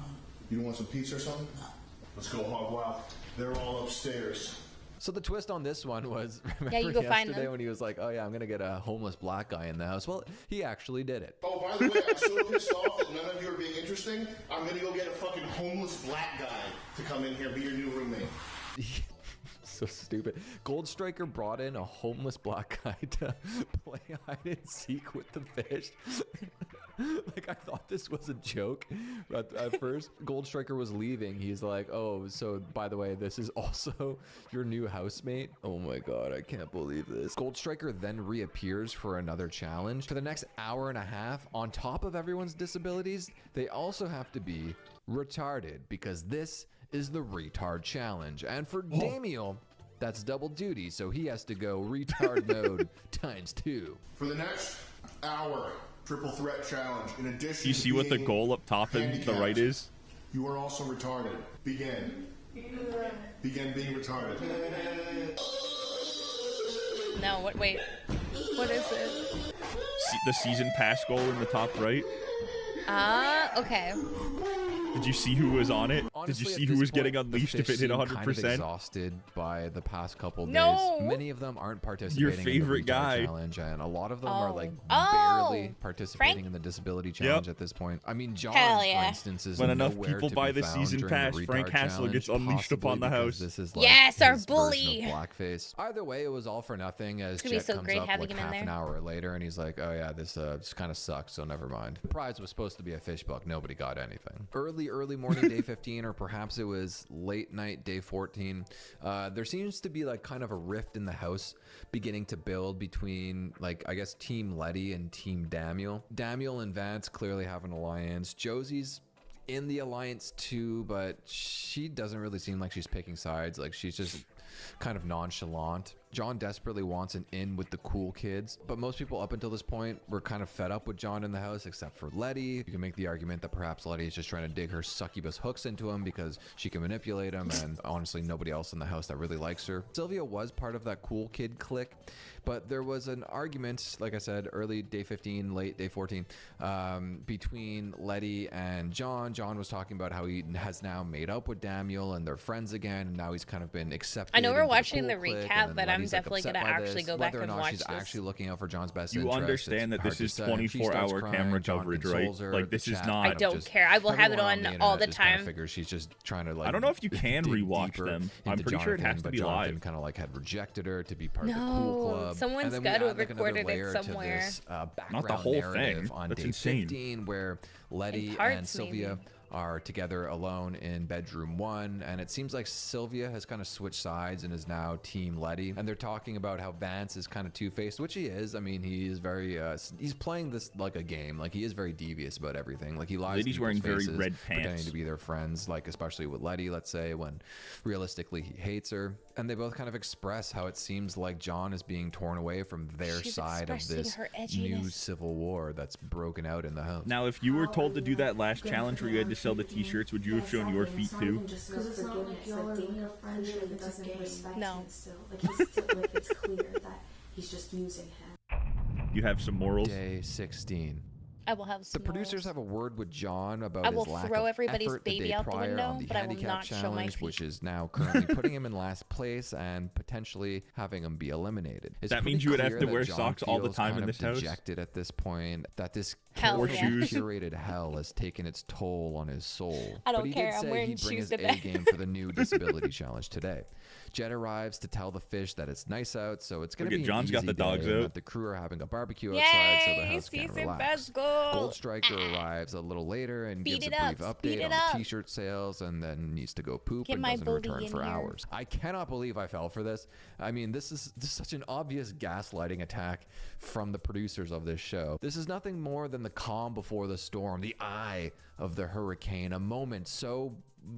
You don't want some pizza or something? No. Let's go hog wild. They're all upstairs. So the twist on this one was, remember you go find yesterday them. when he was like, oh yeah, I'm going to get a homeless black guy in the house? Well, he actually did it. Oh, by the way, I'm so pissed off that none of you are being interesting. I'm going to go get a fucking homeless black guy to come in here and be your new roommate. So stupid. Gold Striker brought in a homeless black guy to play hide and seek with the fish. Like, I thought this was a joke at first. Gold Striker was leaving. He's like, oh, so by the way, this is also your new housemate. Oh my god, I can't believe this. Gold Striker then reappears for another challenge. For the next hour and a half, on top of everyone's disabilities, they also have to be retarded because this is the retard challenge. And for Damiel, that's double duty, so he has to go retard mode ×2. For the next hour, triple threat challenge. In addition, Do you see what the goal up top and the right is? You are also retarded. Begin. Begin being retarded. No, what? Wait. What is it? The season pass goal in the top right. Okay. Did you see who was on it? Honestly, Did you at see who this was getting point, the unleashed if fish it hit seem kind of 100%? exhausted by the past couple No. days. Many of them aren't participating in favorite the retard guy. challenge, and a lot of them are like Oh. barely participating in the disability challenge at this point. I mean, John, Hell for yeah. instance, is When enough nowhere people to buy be the found season during pass, the Frank retard Castle gets challenge, unleashed upon the possibly house. because This is like Yes, our his version bully. of blackface. Either way, it was all for nothing as It's gonna be Jet so comes great up having like him in half an there. hour later, and he's like, "Oh yeah, this kind of sucks, so never mind." The prize was supposed to be a fish book. Nobody got anything. Early morning day 15, or perhaps it was late night day 14. There seems to be like kind of a rift in the house beginning to build between, like, I guess Team Letty and Team Daniel. Daniel and Vance clearly have an alliance. Josie's in the alliance too, but she doesn't really seem like she's picking sides. Like, she's just kind of nonchalant. John desperately wants an in with the cool kids, but most people up until this point were kind of fed up with John in the house, except for Letty. You can make the argument that perhaps Letty is just trying to dig her succubus hooks into him because she can manipulate him, and honestly nobody else in the house that really likes her. Sylvia was part of that cool kid clique, but there was an argument, like I said, early day 15, late day 14, between Letty and John. John was talking about how he has now made up with Daniel and they're friends again, and now he's kind of been accepted. I know we're into watching the cool clique, recap, and then but I'm Letty's, like, definitely upset gonna by actually this. go back Whether or and not watch she's this. actually looking out for John's best You interest, understand it's that this hard to is say. She starts 24-hour crying, camera John coverage, consoles right? her, Like, the this is chat not- I kind of don't just- care. I will have it everyone on the all internet the just kinda time. figures she's just trying to, like, I don't know if you can dig rewatch deeper them. I'm into pretty sure it Jonathan, has to but be Jonathan live. kind of like had rejected her to be part of the No, cool club. someone's And then we gotta add, have like, another recorded it layer to somewhere. this, background Not the whole narrative thing. on That's day insane. 15, where Letty and parts, Sylvia maybe. are together alone in bedroom 1, and it seems like Sylvia has kind of switched sides and is now Team Letty, and they're talking about how Vance is kind of two-faced, which he is. I mean, he is very he's playing this like a game. Like, he is very devious about everything. Like, he lies Lady's in wearing people's very faces, red pretending pants. to be their friends, like especially with Letty, let's say, when realistically he hates her. And they both kind of express how it seems like John is being torn away from their She's side of expressing this her new edginess. civil war that's broken out in the house. Now, if you were told to do that last challenge where you had to sell the t-shirts, would you have shown your feet too? Because it's not like y'all are real friendship, it's a game. No. Still. Like, he's still, like, it's clear that he's just using him. You have some morals? Day 16. I will have The some producers morals. have a word with John about I will his lack throw of everybody's effort the baby day out the prior window, on the but I will handicap not show my challenge, feet. which is now currently putting him in last place and potentially having him be eliminated. It's That pretty means you would have clear to that wear John socks all the feels time kind in of this house? dejected at this point, that this Hell Or carefully shoes. curated hell has taken its toll on his soul. I don't but he care, did I'm say wearing he'd bring shoes his today. A game for the new disability challenge today. Jet arrives to tell the fish that it's nice out, so it's going to Look be at an John's got easy the dogs day, and out. that the crew are having a barbecue outside, so the Yay! house can Season relax. best goal. Gold Striker arrives a little later and Speed gives it a up, brief speed update it on up. the t-shirt sales, and then needs to go poop Get and my doesn't booty return in for here. hours. I cannot believe I fell for this. I mean, this is such an obvious gaslighting attack from the producers of this show. This is nothing more than the calm before the storm, the eye of the hurricane, a moment so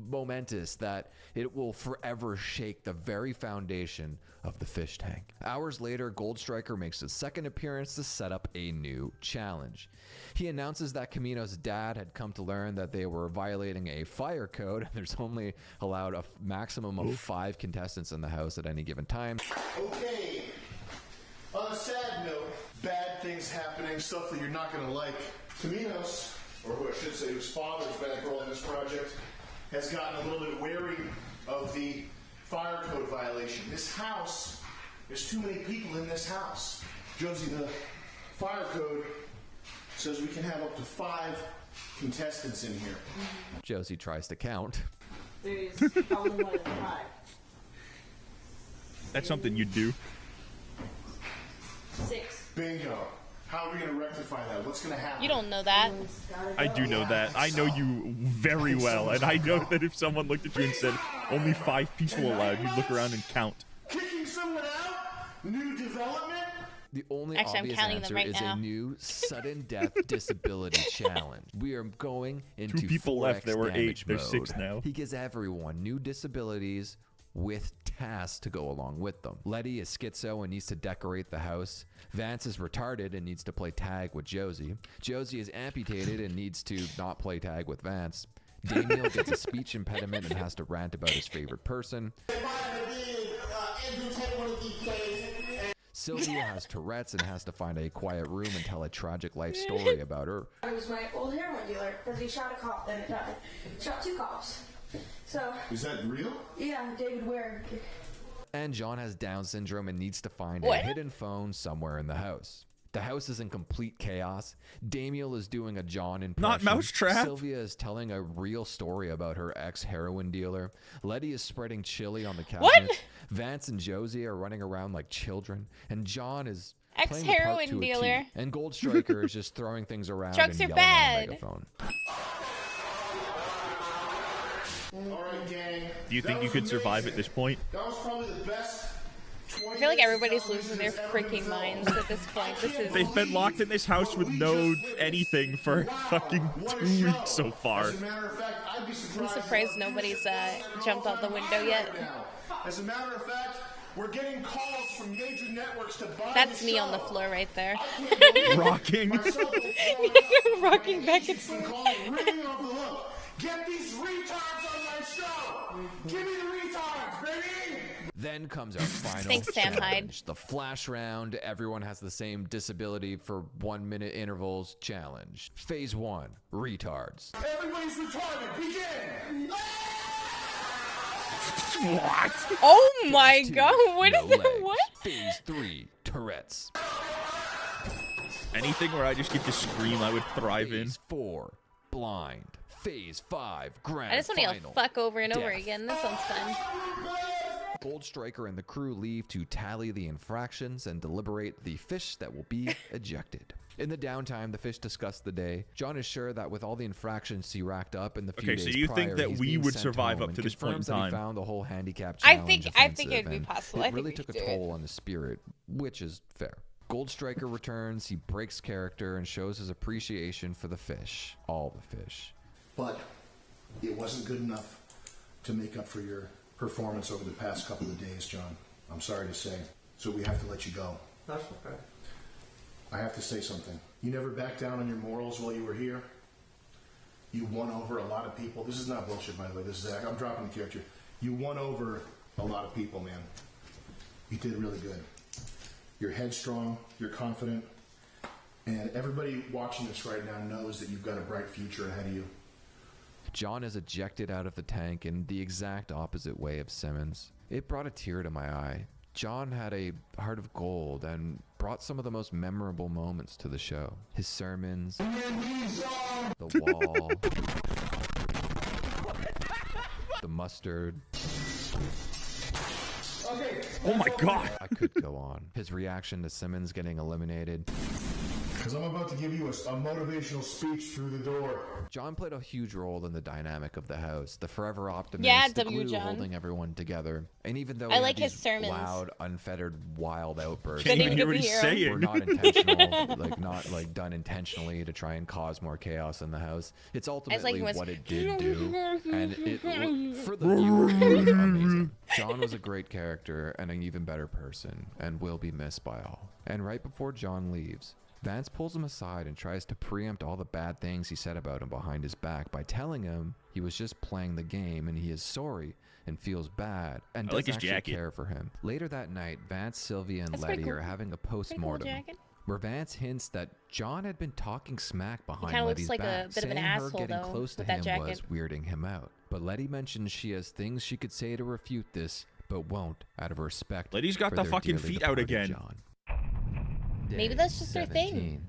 momentous that it will forever shake the very foundation of the fish tank. Hours later, Gold Striker makes his second appearance to set up a new challenge. He announces that Camino's dad had come to learn that they were violating a fire code, and there's only allowed a maximum of 5 contestants in the house at any given time. Okay. On a sad note, bad things happening, stuff that you're not going to like. Camino's, or who I should say, whose father's bankroll in this project, has gotten a little bit wary of the fire code violation. This house, there's too many people in this house. Josie, the fire code says we can have up to 5 contestants in here. Josie tries to count. There's probably more than 5. That's something you'd do. 6. Bingo. How are we going to rectify that? What's going to happen? You don't know that. I do know that. I know you very well, and I know that if someone looked at you and said, only 5 people allowed, you'd look around and count. Kicking someone out? New development? The only Actually, I'm obvious counting them answer right is now. a new sudden death disability challenge. We are going into 2 people 4x left. There were 8. damage There's mode. 6 now. He gives everyone new disabilities with tasks to go along with them. Letty is schizo and needs to decorate the house. Vance is retarded and needs to play tag with Josie. Josie is amputated and needs to not play tag with Vance. Daniel gets a speech impediment and has to rant about his favorite person. Sylvia has Tourette's and has to find a quiet room and tell a tragic life story about her. It was my old heroin dealer because he shot a cop, then it died. Shot 2 cops. So. Is that real? Yeah, David Ware. And John has Down syndrome and needs to find What? a hidden phone somewhere in the house. The house is in complete chaos. Damiel is doing a John impression. Not Mousetrap. Sylvia is telling a real story about her ex-heroin dealer. Letty is spreading chili on the cabinets. What? Vance and Josie are running around like children. And John is playing the part Ex-heroin to a T. dealer. And Gold Striker is just throwing things around Drugs and are yelling bad. on a megaphone. All right, gang. Do you think you could survive at this point? That was probably the best. I feel like everybody's losing their freaking minds at this point. This is. They've been locked in this house with no anything for fucking 2 weeks so far. As a matter of fact, I'd be I'm surprised nobody's jumped out the window yet. As a matter of fact, we're getting calls from major networks to buy That's the me show. on the floor right there. Rocking. Rocking back and forth. Get these retards on my show! Give me the retards, baby! Then comes our final Thanks, Sam challenge, the flash round. Everyone has the same disability for 1 minute intervals challenge. Phase 1, retards. Everybody's retarded, begin! What? Oh my Phase 2, god, what no is that? legs. What? Phase 3, Tourette's. Anything where I just get to scream, I would thrive in. Phase 4, blind. Phase 5, grand I just want to final. yell fuck over and over death. again. This sounds fun. Gold Striker and the crew leave to tally the infractions and deliberate the fish that will be ejected. In the downtime, the fish discuss the day. John is sure that with all the infractions he racked up in the few days so you think prior, that he's we being would sent survive home up and to this point in confirms that he time. found the whole handicap I challenge think offensive, it'd be and possible. It I think really we took a could do toll on the spirit, which is fair. Gold Striker returns, he breaks character and shows his appreciation for the fish. All the fish. But it wasn't good enough to make up for your performance over the past couple of days, John. I'm sorry to say. So we have to let you go. That's okay. I have to say something. You never backed down on your morals while you were here. You won over a lot of people. This is not bullshit, by the way. This is I'm dropping the character. You won over a lot of people, man. You did really good. You're headstrong. You're confident. And everybody watching this right now knows that you've got a bright future ahead of you. John is ejected out of the tank in the exact opposite way of Simmons. It brought a tear to my eye. John had a heart of gold and brought some of the most memorable moments to the show. His sermons, the wall, the mustard. Oh my god! I could go on. His reaction to Simmons getting eliminated. Because I'm about to give you a motivational speech through the door. John played a huge role in the dynamic of the house. The forever optimist, Yeah, the W. glue John. holding everyone together. And even though I he like had his these sermons. loud, unfettered, wild outbursts, Can't even hear what he's saying. were not intentional, not like done intentionally to try and cause more chaos in the house. It's ultimately was- what it did do, and for the viewer, it was amazing. John was a great character and an even better person, and will be missed by all. And right before John leaves, Vance pulls him aside and tries to preempt all the bad things he said about him behind his back by telling him he was just playing the game and he is sorry and feels bad and I like doesn't his actually jacket. care for him. Later that night, Vance, Sylvia, and That's pretty Letty cool. are having a post-mortem jacket. where Vance hints that John had been talking smack behind kinda looks Letty's like a back, bit of an saying her asshole, getting though, close to with that him jacket. was weirding him out. But Letty mentions she has things she could say to refute this, but won't out of respect. Letty's got for the their fucking dearly feet out departed again. John. Maybe Day that's just her 17. thing.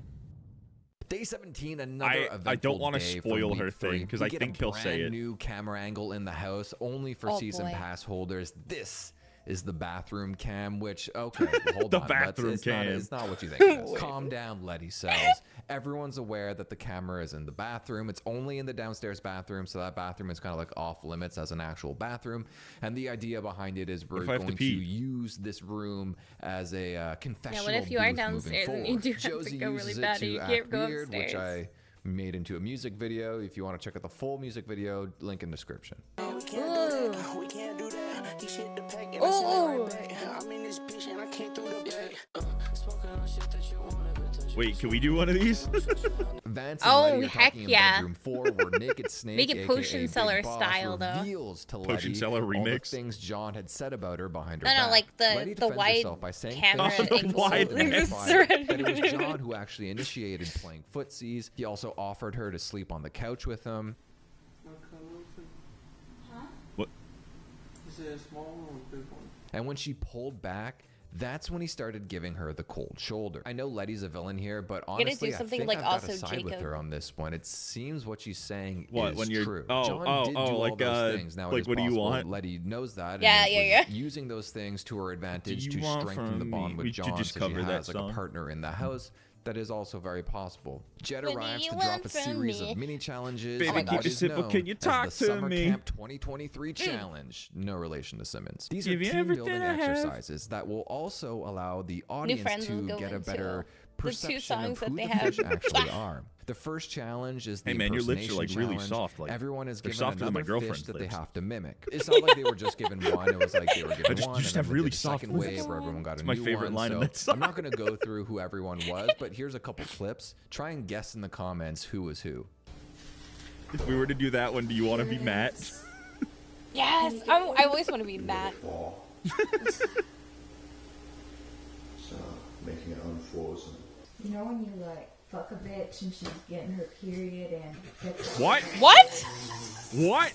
Day 17, another I eventful don't want to day spoil from her week thing 3. because We I get think a he'll say brand it. new camera angle in the house only for Oh, season boy. pass holders. This is the bathroom cam, which, okay, hold The on. bathroom cam. It's not what you think it is. Calm down, Letty says. Everyone's aware that the camera is in the bathroom. It's only in the downstairs bathroom, so that bathroom is kind of like off limits as an actual bathroom. And the idea behind it is we're if I have to going to pee? use this room as a confessional if you are booth moving downstairs and you forward. do have to Josie go uses really it bad to and you act can't go weird, which upstairs. I made into a music video. If you want to check out the full music video, link in description. Ooh. We can't do that. He shit the pack and Ooh. I send it right back. I'm in this bitch and I came through the back. Smoking on shit that you won't ever touch. Wait, can we do one of these? Vance and Oh, Letty are heck talking yeah. in bedroom 4 where Naked Snake, Make it aka Potion Big Cellar Boss, style, though. reveals to Potion Letty Cellar all the remix. things John had said about her behind her No, back. like the- Letty the defends wide herself by saying camera things The angle. wide so camera. amplified that it was John who actually initiated playing footsies. He also offered her to sleep on the couch with him. Huh? Is it a small one or a big one? And when she pulled back, that's when he started giving her the cold shoulder. I know Letty's a villain here, but honestly, I think I've got to side with her on this one. It seems what she's saying is true. John did do all those things. Now, like, what do you want? Letty knows that. Yeah. Was using those things to her advantage to strengthen the bond with John, so she has like a partner in the house. That is also very possible. Jed arrives to drop a series of mini challenges. Baby, keep it simple. Can you talk as the to Summer me? Camp 2023 Challenge. No relation to Simmons. These are team-building exercises that will also allow the audience to get a better perception of who the fish actually are. The first challenge is the impersonation like challenge. really soft. Like, everyone is given softer than my another fish girlfriend's that lips. they have to mimic. It's not like they were just given one. It was like they were given one. You just have really soft second wave where everyone got a my new favorite one. line So in that song. I'm not going to go through who everyone was, but here's a couple clips. Try and guess in the comments who was who. If we were to do that one, do you want to be Matt? Yes, I always want to be Matt. So making it unfrozen. You know when you like fuck a bitch and she's getting her period and that's What? What?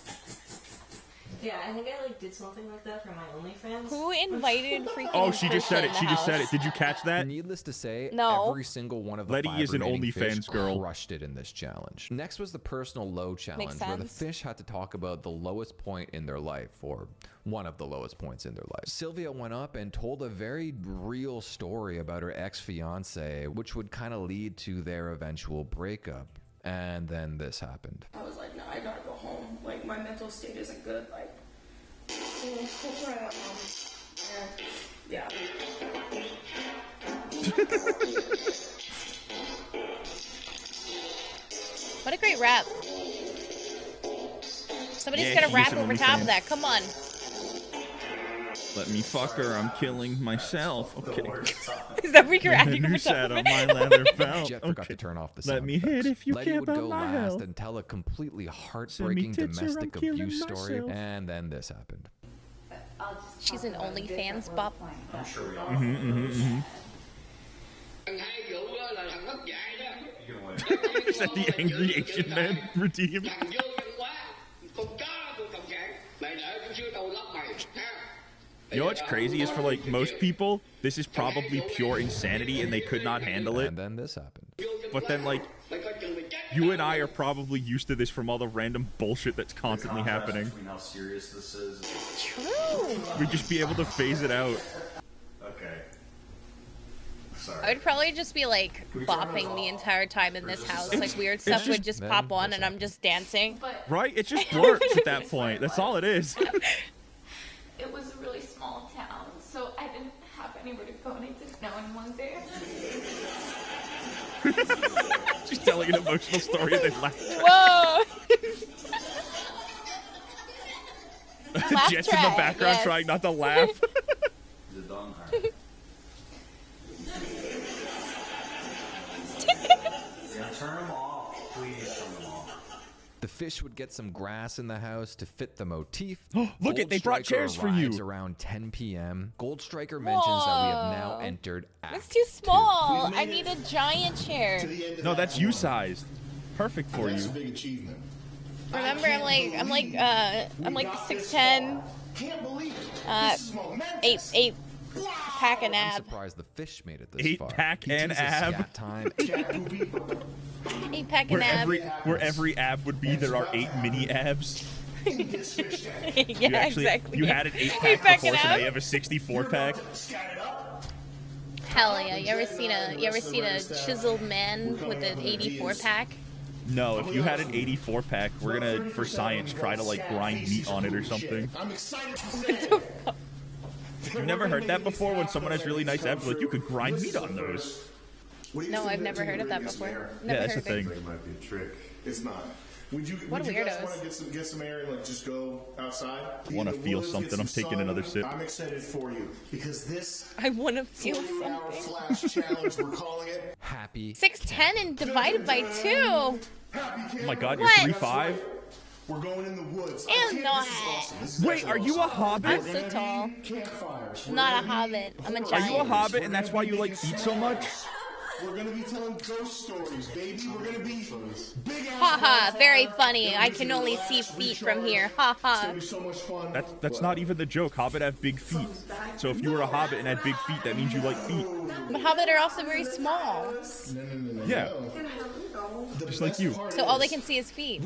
Yeah, I think I like did something like that for my OnlyFans. Who invited freaking? Oh, she just said it. in She the just said it. house? Did you catch that? Needless to say, No. every single one of the Letty is an five fish OnlyFans girl. crushed it in this challenge. Next was the personal low challenge, where the sense. fish had to talk about the lowest point in their life, or one of the lowest points in their life. Sylvia went up and told a very real story about her ex-fiance, which would kind of lead to their eventual breakup. And then this happened. I was like, no, I gotta go home. Like, my mental state isn't good. Like, that's where I am, and yeah. What a great rap. Somebody's Yeah, gonna she rap is an over top OnlyFans. of that. Come on. Let me fuck her. I'm killing myself. Okay. Is that what you're And acting you over sat top of on it? my leather belt. Jet forgot to turn off the Let sound me effects. hit if you Letty care would about go my last health. and tell a completely heartbreaking tits or I'm domestic killing abuse story, myself. and then this happened. She's an OnlyFans bop. I'm sure we are. Is that the angry Asian man redeem? You know what's crazy is for like most people, this is probably pure insanity and they could not handle it. And then this happened. But then like, you and I are probably used to this from all the random bullshit that's constantly happening. Between how serious this is. True. We'd just be able to phase it out. Okay. Sorry. I would probably just be like bopping the entire time in this house. Like weird stuff would just pop on and I'm just dancing. Right? It just works at that point. That's all it is. It was a really small town, so I didn't have anywhere to go and I didn't know anyone there. She's telling an emotional story and then laughs. Whoa! Laugh Jet's in the track, background yes. trying not to laugh. The dong Yeah, turn them off. Please turn them off. The fish would get some grass in the house to fit the motif. Look it, they brought chairs for you. Arrives around 10 p.m. Gold Striker mentions that we have now Whoa. entered That's Act too small. We've I made need it a giant chair. No, that's you sized. Perfect for That's a you. big achievement. Remember, I'm like 6'10", Can't believe it. This is momentous. eight pack and I'm ab. surprised the fish made it this 8 far. pack He and teases ab. scat time. 8 pack and ab. Where every ab would be, there are 8 mini abs. Yeah, exactly. You had an 8 8 pack pack before, and so now ab. you have a 64 pack. Hell yeah! You ever seen a chiseled man with an 84 pack? No, if you had an 84 pack, we're gonna, for science, try to like grind meat on it or something. I'm excited to say You've never heard that before when someone has really nice abs, like you could grind meat on those. No, I've never heard of that before. Never Yeah, that's heard the of thing. it. It might be a trick. It's not. Would you What guys weirdos. want to get some air and like just go outside? I wanna In the feel woods, something. get I'm some taking sun. another sip. I'm excited for you because this I want to feel 40-hour something. flash challenge, we're calling it. Happy. 6'10" and divided by 2. Oh my god, you're What? 3'5"? We're going in the woods. Ew, no. This is awesome. This is Wait, actually are you a awesome. hobbit? I'm so tall. Campfires. I'm not a hobbit. I'm a Are you a giant. hobbit and that's why you like feet so much? We're gonna be telling ghost stories, baby. We're gonna be big ass. Haha, very funny. I can only see feet from here. Haha. So much fun. That's not even the joke. Hobbit have big feet. So if you were a hobbit and had big feet, that means you like feet. But Hobbit are also very small. Yeah. Just like you. So all they can see is feet.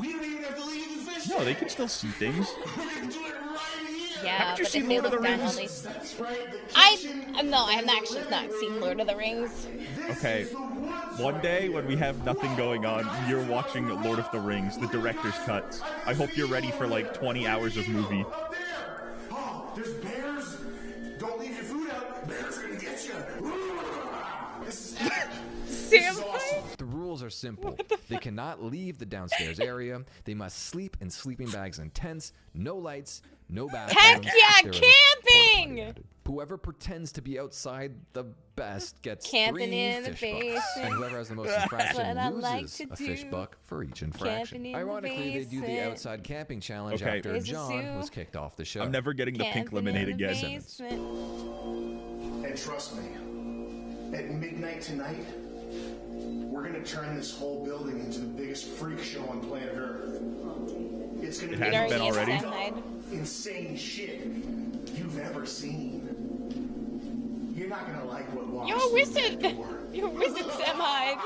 No, they can still see things. Yeah, Haven't you but seen if they Lord of look the down, Rings? No, I have actually not seen Lord of the Rings. Okay. One day when we have nothing going on, you're watching Lord of the Rings, the director's cut. I hope you're ready for like 20 hours of movie. Oh, there's bears. Don't leave your food out. Bears gonna get you. This is awesome. The rules are simple. They cannot leave the downstairs area. They must sleep in sleeping bags and tents. No lights, no bathrooms. Heck yeah, There is a camping! Whoever pretends to be outside the best gets Camping 3 in the fish bucks. basement. And whoever has the most That's infraction what I like loses to a fish do. buck for each infraction. Camping in the Ironically, they do the basement. outside camping challenge Okay. after There's a John zoo. was kicked off the show. I'm never getting the pink Camping lemonade in the again. basement. And trust me, at midnight tonight, we're gonna turn this whole building into the biggest freak show on planet Earth. It's gonna It be hasn't been already? insane shit you've ever seen. You're not gonna like what walks You're a through wizard. that door. You're a wizard, Sam Hyde.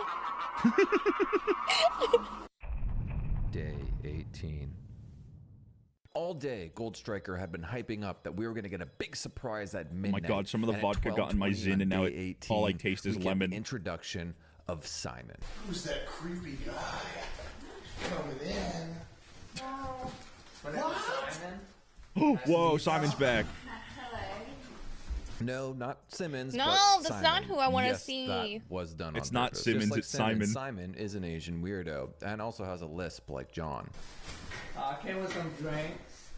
Day 18. All day, Gold Striker had been hyping up that we were going to get a big surprise at Oh my midnight. god, some of the And at vodka got in my 12:20 zin on and now day all I 18, taste is we get lemon. the introduction of Simon. Who's that creepy guy coming in? Whoa, Simon's back. No, not Simmons. No, but that's Simon. not who I wanna Yes, see. That was done. It's on not purpose. Simmons, Just like it's Simon. Simon is an Asian weirdo and also has a lisp like John. Came with some drinks,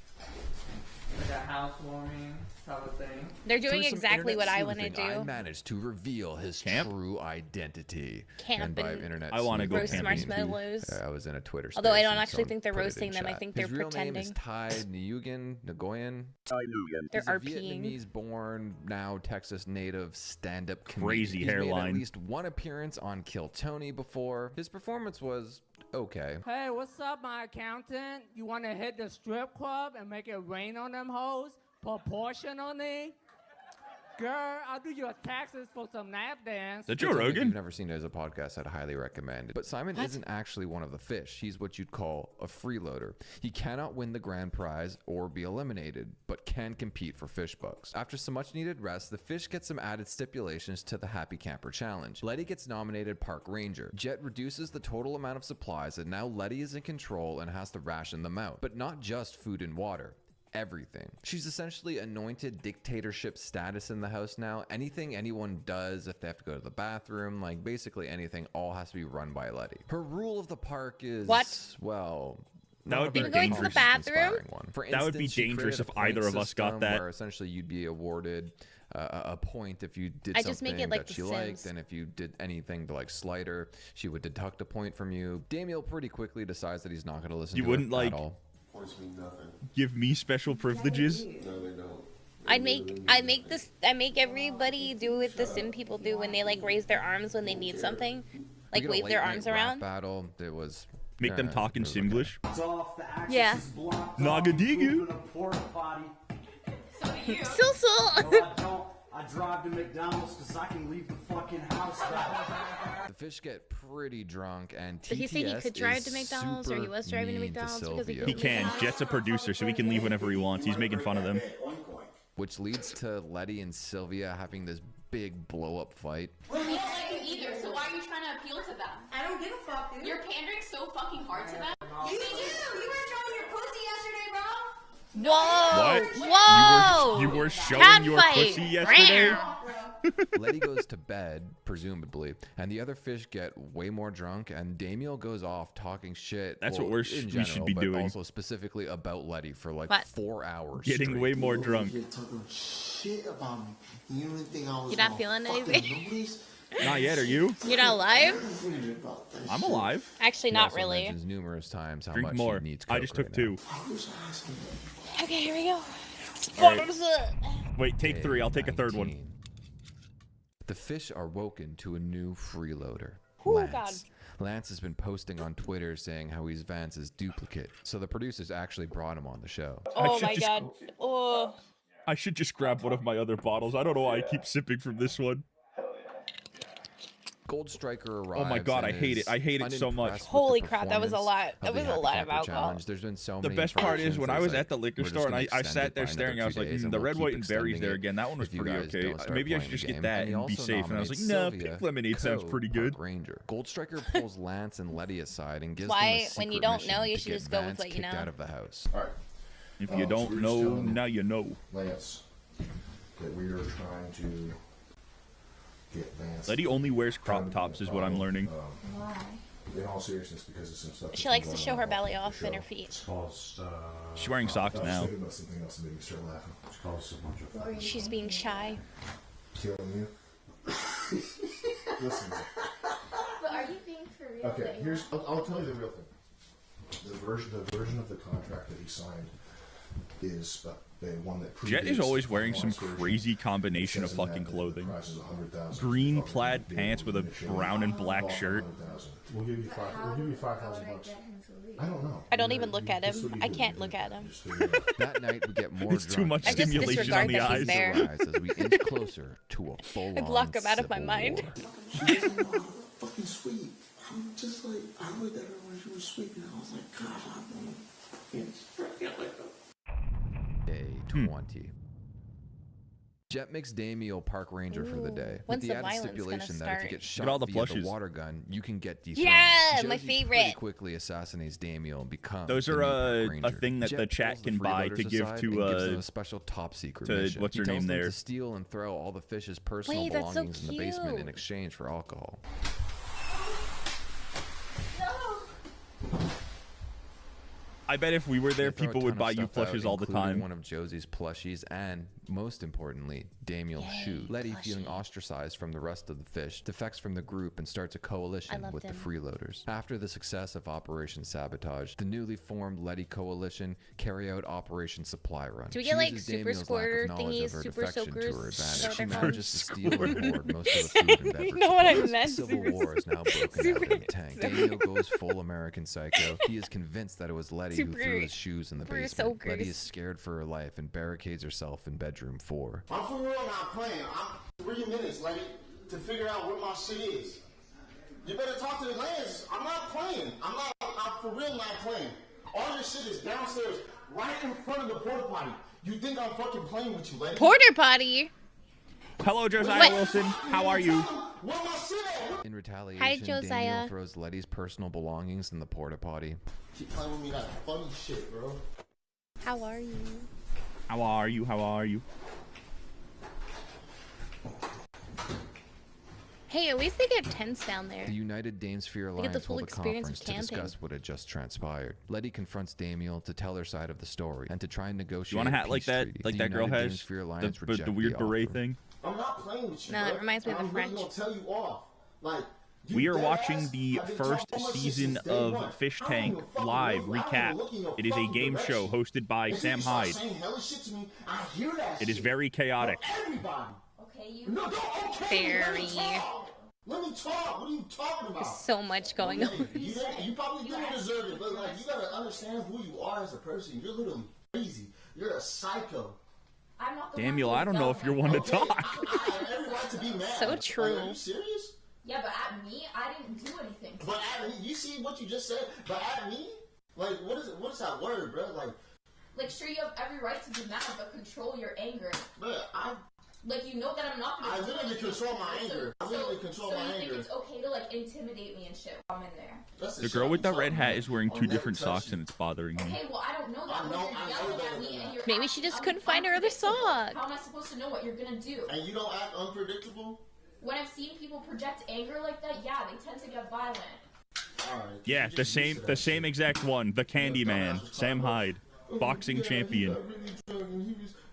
like a housewarming type of thing. They're doing Through some exactly what internet I want to sleuthing, I do. managed to reveal his true identity. Camp and by and internet I wanna go roast camping. marshmallows. I was in a Twitter space. Although I don't and actually someone think they're put it in roasting them, I chat. think they're His real name is pretending. Ty Nguyen. They're He's a RPing. Vietnamese-born, now Texas native stand-up comedian. Crazy He's made hairline. at least one appearance on Kill Tony before. His performance was okay. Hey, what's up, my accountant? You want to hit the strip club and make it rain on them hoes proportionally? Girl, I'll do your taxes for some nap dance. Is that Joe If Rogan? you've never seen it as a podcast, I'd highly recommend it. But Simon isn't actually one of the fish. He's what you'd call a freeloader. He cannot win the grand prize or be eliminated, but can compete for fish bucks. After some much needed rest, the fish get some added stipulations to the Happy Camper Challenge. Letty gets nominated Park Ranger. Jet reduces the total amount of supplies, and now Letty is in control and has to ration them out. But not just food and water. Everything. She's essentially anointed dictatorship status in the house now. Anything anyone does, if they have to go to the bathroom, like basically anything, all has to be run by Letty. Her rule of the park is, well, That not would a be very Going to the dangerous, bathroom? inspiring one. For That would be instance, she dangerous created if a either point of us got system that. Where essentially you'd be awarded a point if you did I something just make it like that The she liked, Sims. and if you did anything to like slight her, she would deduct a point from you. Damiel pretty quickly decides that he's not going to listen You to wouldn't her like at all. Points mean nothing. give me special privileges. No, they don't. I make everybody do what the sim people do when they like raise their arms when they need something, like We got a wave their late night arms rap around. battle. It was Make them talk in Simglish. Yeah. Nagadigu. So. I drive to McDonald's because I can leave the fucking house now. The fish get pretty drunk, and TTS Did he say he could drive to is McDonald's, or he was driving to super McDonald's mean because he Sylvia. He can. Jet's a producer, so he can leave whenever he wants. He's making fun of them. Which leads to Letty and Sylvia having this big blow-up fight. Well, we don't like them either, so why are you trying to appeal to them? I don't give a fuck, dude. You're pandering so fucking hard to them. You do! You were showing your pussy yesterday, bro! Whoa! What? Whoa! You were showing Cat your fight. pussy yesterday? Letty goes to bed, presumably, and the other fish get way more drunk, and Damiel goes off talking shit. That's well, what in we should general, be but doing. Also specifically about Letty for like What? 4 hours. Getting straight. way more drunk. You're talking shit about me. You didn't think I was You're not feeling anything? Not yet, are you? You're not alive? I'm alive. Actually, He not also really. mentions numerous times how Drink much more. he needs I Coke just took right 2. Okay, here we go. All right. Bottoms up. Wait, take Day 3. I'll take a third one. 19. the fish are woken to a new freeloader. Oh, Lance. God. Lance has been posting on Twitter saying how he's Vance's duplicate. So the producers actually brought him on the show. Oh my god. Oh. I should just grab one of my other bottles. I don't know why I keep sipping from this one. Gold Striker arrives. Oh my god, I hate it. I hate it so much. Holy crap, that was a lot. That was a lot of alcohol. There's been so The many best part is versions. when I There's was like, at the liquor we're just store and gonna I extend sat it there by staring, I another was 2 like, days and the we'll red, keep white, and berries extending there it again. That one was if you pretty guys okay. don't start Maybe I playing should just the get game. that And he and be also safe. And I was like, nominates nah, Sylvia pink lemonade sounds Co. pretty good. Park Ranger. Gold Striker pulls Lance and Letty aside and gives Why, them a when you secret don't mission know, you to should get just go with Vance what you kicked know. out of the house. All right. If you don't So we're know, just telling now you know. Lance, that we are trying to get Vance. Letty only wears crop tops, is what I'm learning. Why? In all seriousness, because of some stuff. She likes to show her belly off and her feet. She's wearing socks I was now. thinking about something else that made me start laughing. She's being shy. Killing you. Listen. But are you being for real? Okay, here's. I'll tell you the real thing. The version of the contract that he signed is the one that. Jet is predates always wearing the some last version. crazy combination of It says in fucking that the clothing. price is $100,000. Green plaid pants with a brown and black shirt. We'll give you $5,000. I don't know. I don't even look at him. I can't look at him. That night we get more It's too much I just stimulation on disregard the that he's eyes. there. rise as we inch closer to a full-on I block him out of my civil mind. war. Fucking sweet. I'm just like, I looked at her when she was sweet, and I was like, God, I want to get like that. Day 20. Jet makes Damiel park ranger for the day. When's with the the added violence stipulation gonna that if you start? get shot all the via plushes. the water gun, you can get dethroned. Yeah, my Josie favorite. pretty quickly assassinates Damiel and becomes Those the are new park a ranger. thing that Jet the chat pulls the can buy to freeloaders give aside to, and gives them a special top secret to- mission. what's her He tells name them there? to steal and throw all the fish's personal Wait, that's so belongings in the basement in cute. exchange for alcohol. I bet if we were there, They throw a people would ton buy of you stuff out, plushes all the including time. one of Josie's plushies and, most importantly, Damiel's shoe. Letty, feeling ostracized from the rest of the fish, defects from the group and starts a coalition loved with the him. freeloaders. After the success of Operation Sabotage, the newly formed Letty Coalition carry out Operation Supply Run. Do we She get, like, uses super Damiel's lack of sure knowledge of thingies, her super defection to her soakers? advantage. Is She that what they're manages to steal called? and hoard most of the food and beverage. You know what I supplies. meant, Civil super War is now broken out super in the tank. Damiel goes full American Psycho. He is convinced that it was Letty who Super- threw his shoes in the super basement. soakers. Letty is scared for her life and barricades herself in bedroom 4. I'm for real not playing. I'm 3 minutes, lady, to figure out where my shit is. You better talk to the Lance. I'm not playing. I'm for real not playing. All your shit is downstairs, right in front of the porta potty. You think I'm fucking playing with you, lady? Porter potty. Hello, Josiah What? Wilson. How are you? Where my shit at? In retaliation, Hi, Josiah. Damiel throws Letty's personal belongings in the porta potty. Keep playing with me that funny shit, bro. How are you? How are you? How are you? Hey, at least they get tents down there. The United Damesphere They get the Alliance full hold a experience conference of to camping. discuss what had just transpired. Letty confronts Damiel to tell her side of the story and to try and negotiate You want a hat peace like that, treaty. like The that girl United has? Damesphere Alliance The reject weird beret offer. thing. I'm not playing with you, No, bro. it reminds me of And the I'm really French. gonna tell you off. Like, you We are dead watching ass, the I've been first talking about shit season since day one. of Fish I don't Tank even fucking live look- I don't even recap. look in your It is a fucking game show direction. hosted by If Sam you start Hyde. saying hella shit to me, I hear that It is shit. very chaotic. From everybody. Okay, you. No, don't okay. Very. Let me talk. What are you talking about? There's so much going on. You probably didn't deserve it, but like you gotta understand who you are as a person. You're literally crazy. You're a psycho. I'm not the Daniel, one I don't know if you're one to Okay, talk. I have every right to be mad. So Like, true. are you serious? Yeah, but at me, I didn't do anything. But at me, you see what you just said. But at me, like what is it? What is that word, bro? Like, sure, you have every right to be mad, but control your anger. But I Like, you know that I'm not gonna. I do literally anything. control my anger. I literally control so my you anger. think it's okay to like intimidate me and shit? I'm in there. That's The girl with the red hat is wearing 2 different socks and it's bothering me. Okay, well I don't know that. I know You're yelling that. at me and you're Maybe she just I'm couldn't find her other unpredictable. sock. How am I supposed to know what you're gonna do? And you don't act unpredictable? When I've seen people project anger like that, yeah, they tend to get violent. Alright. Yeah, the same exact one. The Candyman, Sam Hyde, boxing champion.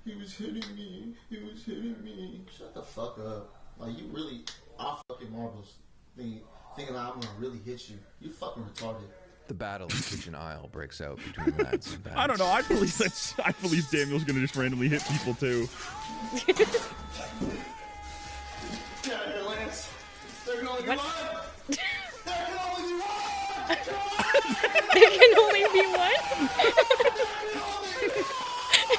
He was hitting me. He was hitting me. Shut the fuck up. Like, you really off fucking marbles. Thinking that I'm gonna really hit you. You fucking retarded. The battle in kitchen aisle breaks out between Lance and Vance. I don't know. I believe Daniel's gonna just randomly hit people too. What? There can only be one?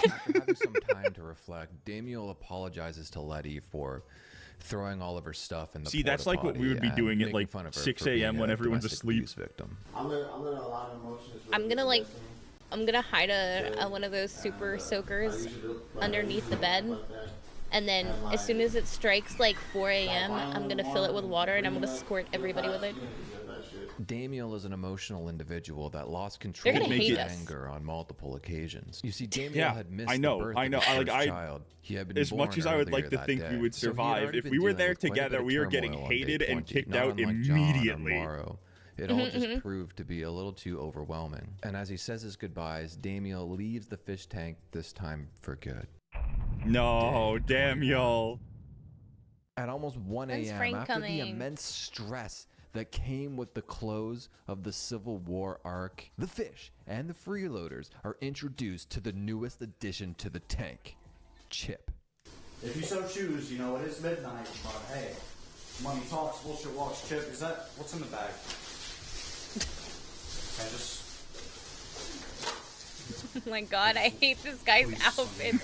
After having some time to reflect, Damiel apologizes to Letty for throwing all of her stuff in the See, that's like what we would be doing at like 6 a.m. when everyone's asleep. Victim. I'm gonna allow emotions. I'm gonna hide one of those super soakers underneath the bed. And then as soon as it strikes like 4 a.m., I'm gonna fill it with water and I'm gonna squirt everybody with it. Damiel is an emotional individual that lost control of his anger on multiple occasions. You see, Damiel had missed the birth of his first child. He had been as born much as I would like to that think day. we would So he had survive, already if been we were dealing there with quite a together, bit of we are getting turmoil on hated day and 20, kicked not out unlike John or immediately. Morrow. It all just proved to be a little too overwhelming. And as he says his goodbyes, Damiel leaves the fish tank, this time for good. No, Damiel. At almost 1 When's a.m., Frank after coming? the immense stress that came with the close of the Civil War arc, the fish and the freeloaders are introduced to the newest addition to the tank, Chip. If you so choose, you know, it is midnight, but hey, money talks, bullshit walks. Chip, is that, what's in the bag? I just... Oh my god, I hate this guy's outfit.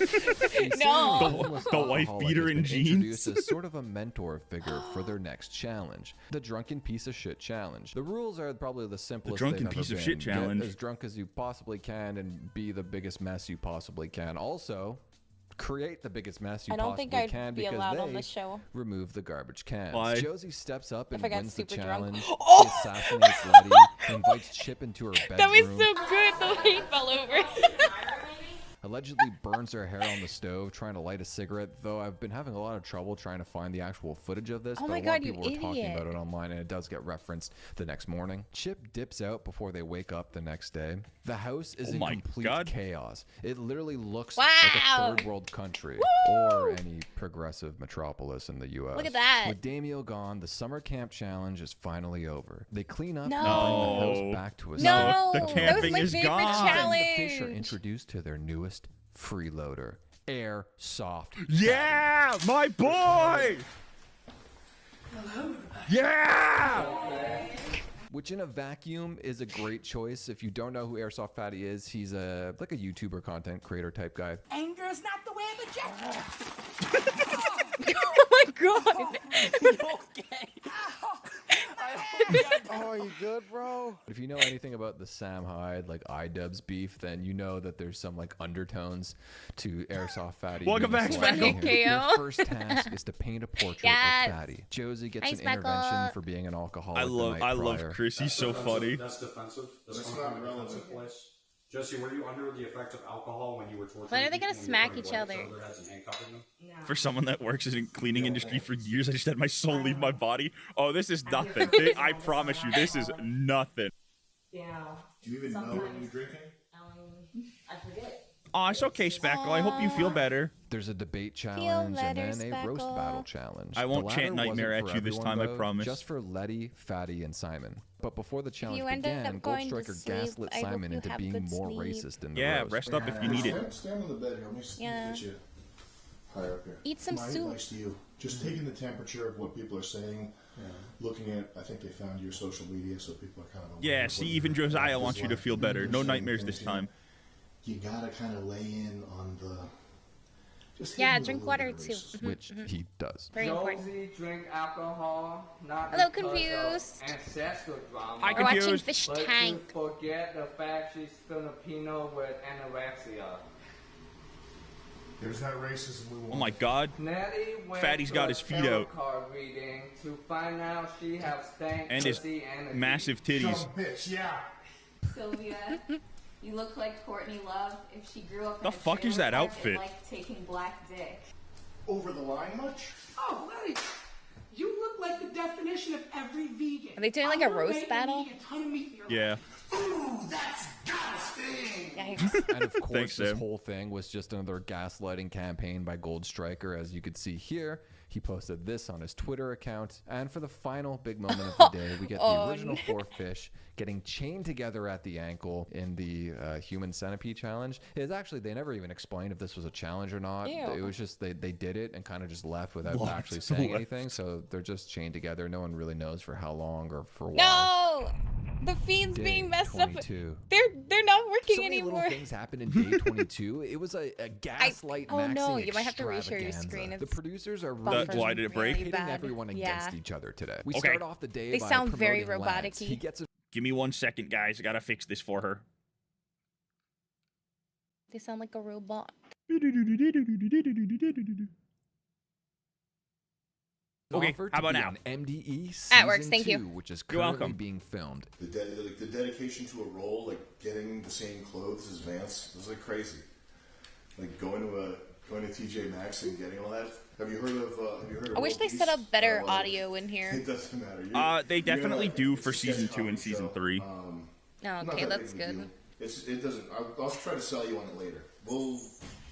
No. The wife beater and jeans. Introduced as sort of a mentor figure for their next challenge, the drunken piece of shit challenge. The rules are probably the simplest. The drunken piece of shit challenge. Get as drunk as you possibly can and be the biggest mess you possibly can. Also, create the biggest mess you possibly can. I don't think I'd be allowed on this show. Remove the garbage cans. Why? Josie steps up and wins the challenge. Oh! She assassinates Letty, invites Chip into her bedroom. That was so good, the way he fell over. Allegedly burns her hair on the stove trying to light a cigarette, though I've been having a lot of trouble trying to find the actual footage of this, Oh but my a lot God, of you people were talking idiot. about it online, and it does get referenced the next morning. Chip dips out before they wake up the next day. The house is in complete chaos. It literally looks like a third world country or any progressive metropolis in the U.S. Look at that. With Damiel gone, the summer camp challenge is finally over. They clean up No. and bring the house back to a No, state. the camping is gone. The fish are introduced to their newest freeloader, Airsoft. Yeah, my boy. Yeah. Which in a vacuum is a great choice. If you don't know who Airsoft Fatty is, he's like a YouTuber content creator type guy. Anger is not the way of the jet. Oh my god. Oh, you good, bro? If you know anything about the Sam Hyde, like iDubbbz beef, then you know that there's some like undertones to Airsoft Fatty. Welcome back, Speckle. Your first task is to paint a portrait of Fatty. Josie gets an Speckle. intervention for being an alcoholic. I love prior. Chris. He's so funny. That's defensive. That's not a defensive place. Jesse, were you under the effects of alcohol when you were torturing? When are they gonna people smack and you each were other? putting blood in handcuffing them? For someone that works in the cleaning industry for years, I just had my soul leave my body. Oh, this is nothing. I promise you, this is nothing. Yeah. Do you even know what you're drinking? I forget. Oh, it's okay, Speckle. I hope you feel better. There's a debate challenge and better, then a roast Speckle. battle challenge. I won't The chant latter Nightmare wasn't at for you this everyone, time, I though, promise. Just for Letty, Fatty, and Simon. But before the challenge you end up began, going to Goldstriker sleep, gaslit I hope Simon you into have being good more sleep. racist in the Yeah, roast. rest up if you need it. Stand on the bed here. Let me just get you higher up here. Eat some My soup. advice to you, just taking the temperature of what people are saying, looking at, I think they found your social media, so people are kind of aware Yeah, of see, what even you're Josiah like, wants you to like, feel better. you're No saying nightmares this things, time. You gotta kind of lay in on the. Just Yeah, hitting a drink little water bit of too. racism. Which he does. Very important. Josie drink alcohol, not Hello, because confused. of ancestral drama. Hi, We're watching confused. Fish but Tank. to forget the fact she's Filipino with anorexia. There's that racism we want. Oh my God. Nettie went Fatty's to got a his feet tarot out. card reading to find out she has stank And his pussy energy. massive titties. Dumb bitch, yeah. Sylvia, you look like Courtney Love if she grew up in The a fuck trailer is that park outfit? and liked taking black dick. Over the line much? Oh, Letty, you look like the definition of every vegan. Are they doing like a Underweight roast and battle? eating a ton of meat in your Yeah. life. Ooh, that's goddess Yikes. And of course, Thanks, this Sam. whole thing was just another gaslighting campaign by Gold Striker, as you could see here. He posted this on his Twitter account. And for the final big moment of the day, we get the original four fish getting chained together at the ankle in the human centipede challenge. It's actually, they never even explained if this was a challenge or not. Ew. It was just, they did it and kind of just left without actually saying anything. So they're just chained together. No one really knows for how long or for why. No! The feed's Day being messed 22. up. They're not working So many anymore. little things happened in day 22. It was a gaslight Oh no, maxing you might have to reshare your extravaganza. screen. The It's producers are buffering really Why did it break? really pitting bad. everyone against each other today. We Okay. start off the day They by sound very promoting Lance. robotic-y. He gets a Give me 1 second, guys. I gotta fix this for her. They sound like a robot. Okay, offer how to about be now? on MDE That works, season thank you. 2, which is You're currently welcome. being filmed. The dedication to a role, like getting the same clothes as Vance, it was like crazy. Like going to TJ Maxx and getting all that. Have you heard of I wish they set up better audio in here. It doesn't matter. They definitely do for it's a season sketch 2 and comedy season show. 3. Oh, Not okay, that that's big of a good. deal. It doesn't. I'll try to sell you on it later. We'll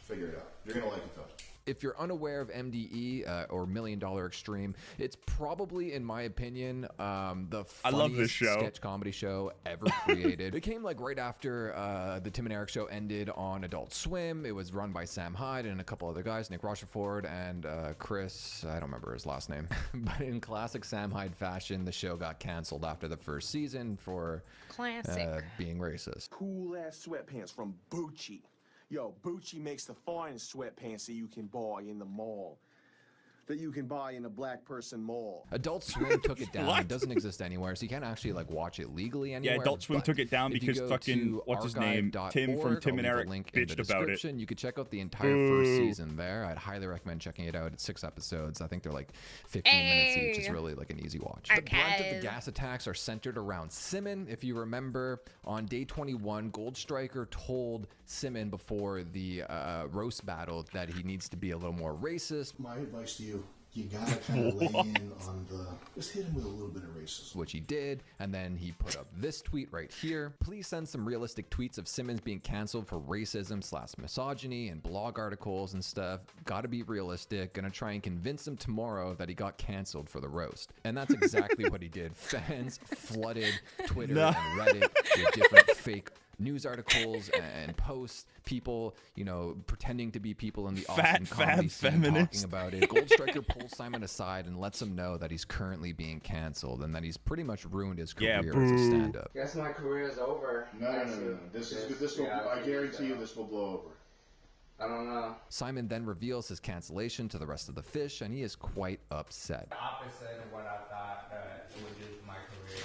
figure it out. You're gonna like it though. If you're unaware of MDE or $1 Million Extreme, it's probably, in my opinion, the I love this funniest show. sketch comedy show ever created. It came like right after the Tim and Eric show ended on Adult Swim. It was run by Sam Hyde and a couple other guys, Nick Rochefort and Chris. I don't remember his last name. But in classic Sam Hyde fashion, the show got canceled after the first season for Classic. being racist. Cool ass sweatpants from Bucci. Yo, Bucci makes the finest sweatpants that you can buy in the mall. That you can buy in a black person mall. Adult Swim took it down. What? It doesn't exist anywhere, so you can't actually like watch it legally anywhere. Yeah, Adult Swim but took it down if you because go fucking to what's his name, Tim from archive.org, Tim I'll and leave a Eric link in the bitched about it. description. You could check out the entire first season there. I'd highly recommend checking it out. It's 6 episodes. I think they're like 15 minutes each. It's Hey. really like an easy watch. The brunt of Archive. the gas attacks are centered around Simon. If you remember, on day 21, Gold Striker told Simon before the roast battle that he needs to be a little more racist. My advice to you: you gotta kind of lay in on the. Just hit him with a little bit of racism. Which he did, and then he put up this tweet right here. Please send some realistic tweets of Simmons being canceled for racism / misogyny and blog articles and stuff. Gotta be realistic. Gonna try and convince him tomorrow that he got canceled for the roast. And that's exactly what he did. Fans flooded Twitter and Reddit with different fake news articles and posts, people, you know, pretending to be people in the Austin comedy scene talking about it. Gold Striker pulls Simon aside and lets him know that he's currently being canceled and that he's pretty much ruined his career as a stand-up. Guess my career is over. No. This will. I guarantee you, this will blow over. I don't know. Simon then reveals his cancellation to the rest of the fish, and he is quite upset. The opposite of what I thought it would do for my career.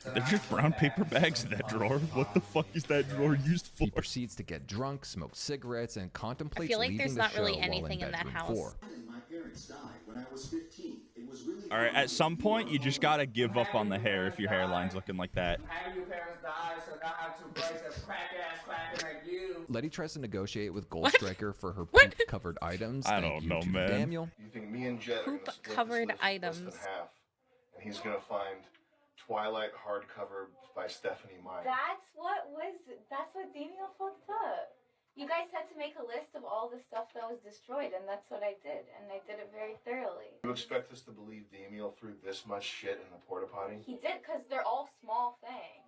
There's just brown paper bags in that drawer. What the fuck is that drawer used for? He proceeds to get drunk, smoke cigarettes, and contemplates I feel like leaving there's the not show really while anything in that bedroom house. 4. My parents died when I was 15. It was really All right, at some point, you just gotta give up on the hair if your hairline's looking like that. Having your parents die, so now I have two boys that crack-ass cracking like you. Letty tries to negotiate with Gold Striker for her poop-covered items. I Thank don't you know, to man. Daniel. You think me and Jet are gonna split this Poop-covered list items. less than half, and he's gonna find Twilight hardcover by Stephanie Meyer. That's what Daniel fucked up. You guys had to make a list of all the stuff that was destroyed, and that's what I did, and I did it very thoroughly. You expect us to believe Damiel threw this much shit in the porta potty? He did, because they're all small things.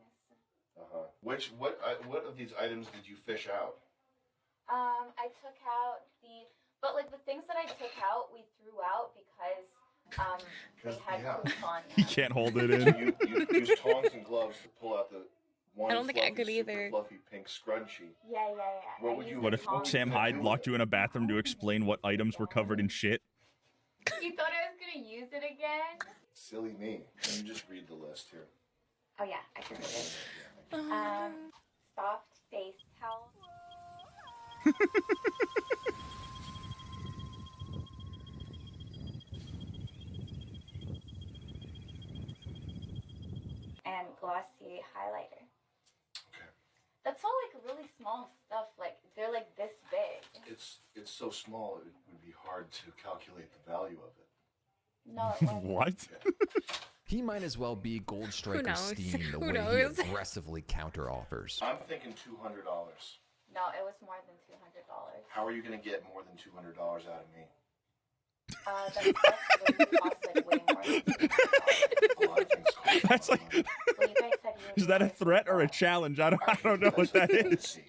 What of these items did you fish out? I took out but like the things that I took out, we threw out because they had poop on them. He can't hold it in. You used tongs and gloves to pull out the one I don't think I fluffy, could super either. fluffy pink scrunchie. Yeah. What would you? What if Sam Hyde locked you in a bathroom to explain what items were covered in shit? You thought I was gonna use it again? Silly me. Can you just read the list here? Oh yeah, I can read it. Soft face towel. And Glossier highlighter. Okay. That's all like really small stuff. Like they're like this big. It's so small it would be hard to calculate the value of it. No, it wasn't. What? He might as well be Gold Striker knows? Steam the Who way knows? he aggressively counter offers. I'm thinking $200. No, it was more than $200. How are you going to get more than $200 out of me? That literally cost like way more than $200. A lot of things cost That's like, Well, you guys said you is that a threat or a challenge? I don't know what that is.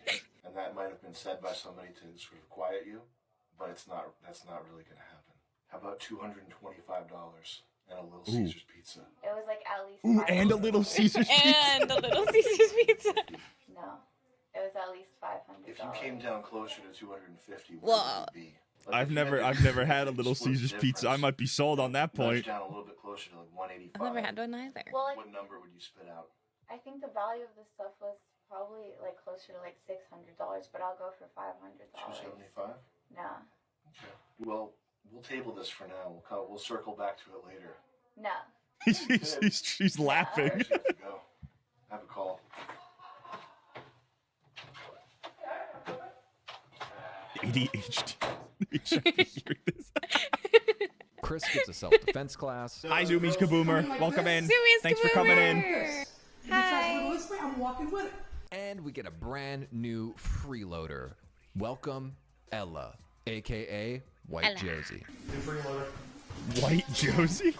And that might have been said by somebody to sort of quiet you, but that's not really going to happen. How about $225 and a Little Caesars pizza? It was like at least Ooh, and a Little Caesars pizza. And a Little Caesars pizza. No, it was at least $500. If you came down closer to 250, Whoa. what would it be? Like, I've if you never had a Little split the Caesars pizza. I difference, might be sold on that nudge point. down a little bit closer to like 185. I've never had one either. Well, like, What number would you spit out? I think the value of this stuff was probably like closer to like $600, but I'll go for $500. 275. No, Okay. Well, we'll table this for now. We'll circle back to it later. no. She's laughing. I actually have to go. I have a call. ADHD. They should be hearing this. Chris gives a self-defense class. Hi, Zumiikaboom. Welcome in. Thanks for coming in. Hi. I'm walking with it. And we get a brand new freeloader. Welcome, Ella, aka White Ella. Josie. White Josie?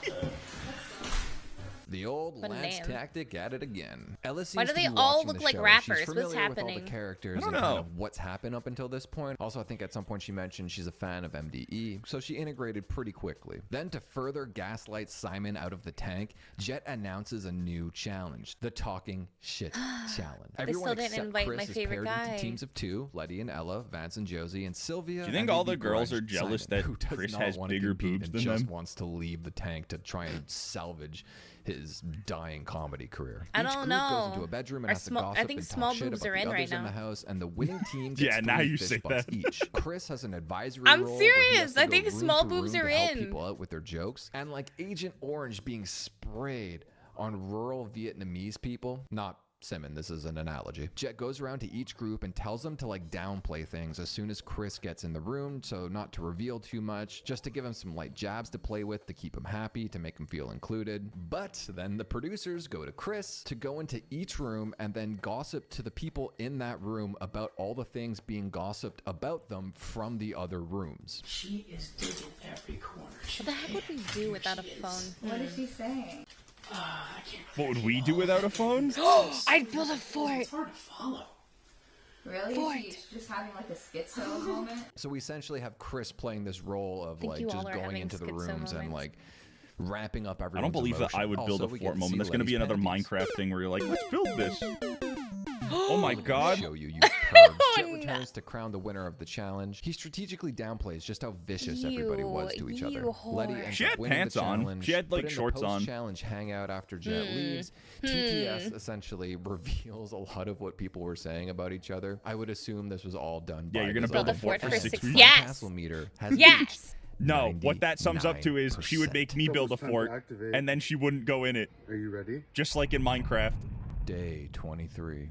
The old What a Lance name. tactic at it again. Ella seems Why do to be they all watching look the like show. rappers? She's What's familiar with all happening? the characters I don't and kind know. of what's happened up until this point. Also, I think at some point she mentioned she's a fan of MDE, so she integrated pretty quickly. Then to further gaslight Simon out of the tank, Jet announces a new challenge, the Talking Shit Challenge. Everyone still didn't except invite Chris my is favorite paired guy. into teams of two, Letty and Ella, Vance and Josie, and Sylvia. Do you think and all the girls begrudged are jealous Simon, that who does Chris not has want to bigger compete boobs and than just them? wants to leave the tank to try and salvage his dying comedy career. I Each don't group know. goes into a bedroom and Our has to small- I gossip think and small talk shit boobs about are the in others right in the now. house, and the winning team gets Yeah, now 3 you fish say bucks that. each. Chris has an advisory I'm role where he has serious. to I go think room small to boobs room are to help in. people out with their jokes, and like Agent Orange being sprayed on rural Vietnamese people. Not Simon, this is an analogy. Jet goes around to each group and tells them to like downplay things as soon as Chris gets in the room, so not to reveal too much, just to give him some light jabs to play with to keep him happy, to make him feel included. But then the producers go to Chris to go into each room and then gossip to the people in that room about all the things being gossiped about them from the other rooms. She is digging every corner. What the heck would we do without a phone? What is she saying? I can't. What would we do without a phone? I'd build a fort. It's hard to follow. Really? Fort. She's just having like a schizo moment? So we essentially have Chris playing this role of think like you just all are going having into the schizo rooms and moments. like ramping up I everyone's don't believe that I emotion. would build Also, a we fort get to moment. see That's going to be Letty's another panties. Minecraft thing where you're like, let's build this. Oh my god. Show you pervs. Jet returns to crown the winner of the challenge. He strategically downplays just how vicious everybody was to each other. You Letty whore. ends She up had winning pants the on. challenge, She had, like, but in shorts the on. post-challenge hangout after Jet leaves, TTS essentially reveals a lot of what people were saying about each other. I would assume this was all done by Yeah, you're gonna design. build a fort for And 6 the weeks. Yes. Castle meter has Yes. reached No, what that sums up to is she would make me build a Almost time to fort, activate. and then she wouldn't go in it. Are you ready? Just like in Minecraft. Day 23.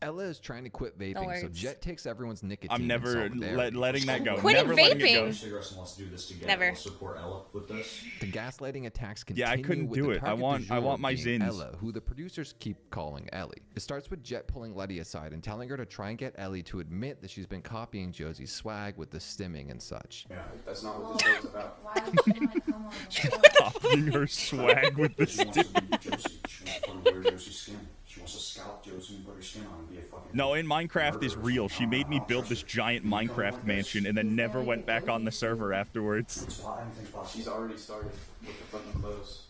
Ella is trying to quit vaping, so words. Jet takes everyone's nicotine. I'm and never solidarity. letting that go. Quitting Never letting it go. vaping. Cigarettes wants to do this together. Never. We'll support Ella with this. The gaslighting attacks continue. Yeah, I couldn't with do the it. I target want du jour my being zins. Ella, who the producers keep calling Ellie. It starts with Jet pulling Letty aside and telling her to try and get Ellie to admit that she's been copying Josie's swag with the stimming and such. Yeah, that's not what this show's about. Why does she want to come on the show? Copying her swag with the She wants stick. to be Josie. She wants to wear Josie's skin. She wants to scalp Josie and put her skin on and be a fucking... No, in Minecraft is murderer. real. She made me build this giant Minecraft mansion and then never went back on the server afterwards. That's why I didn't think about it. She's already started with the fucking clothes.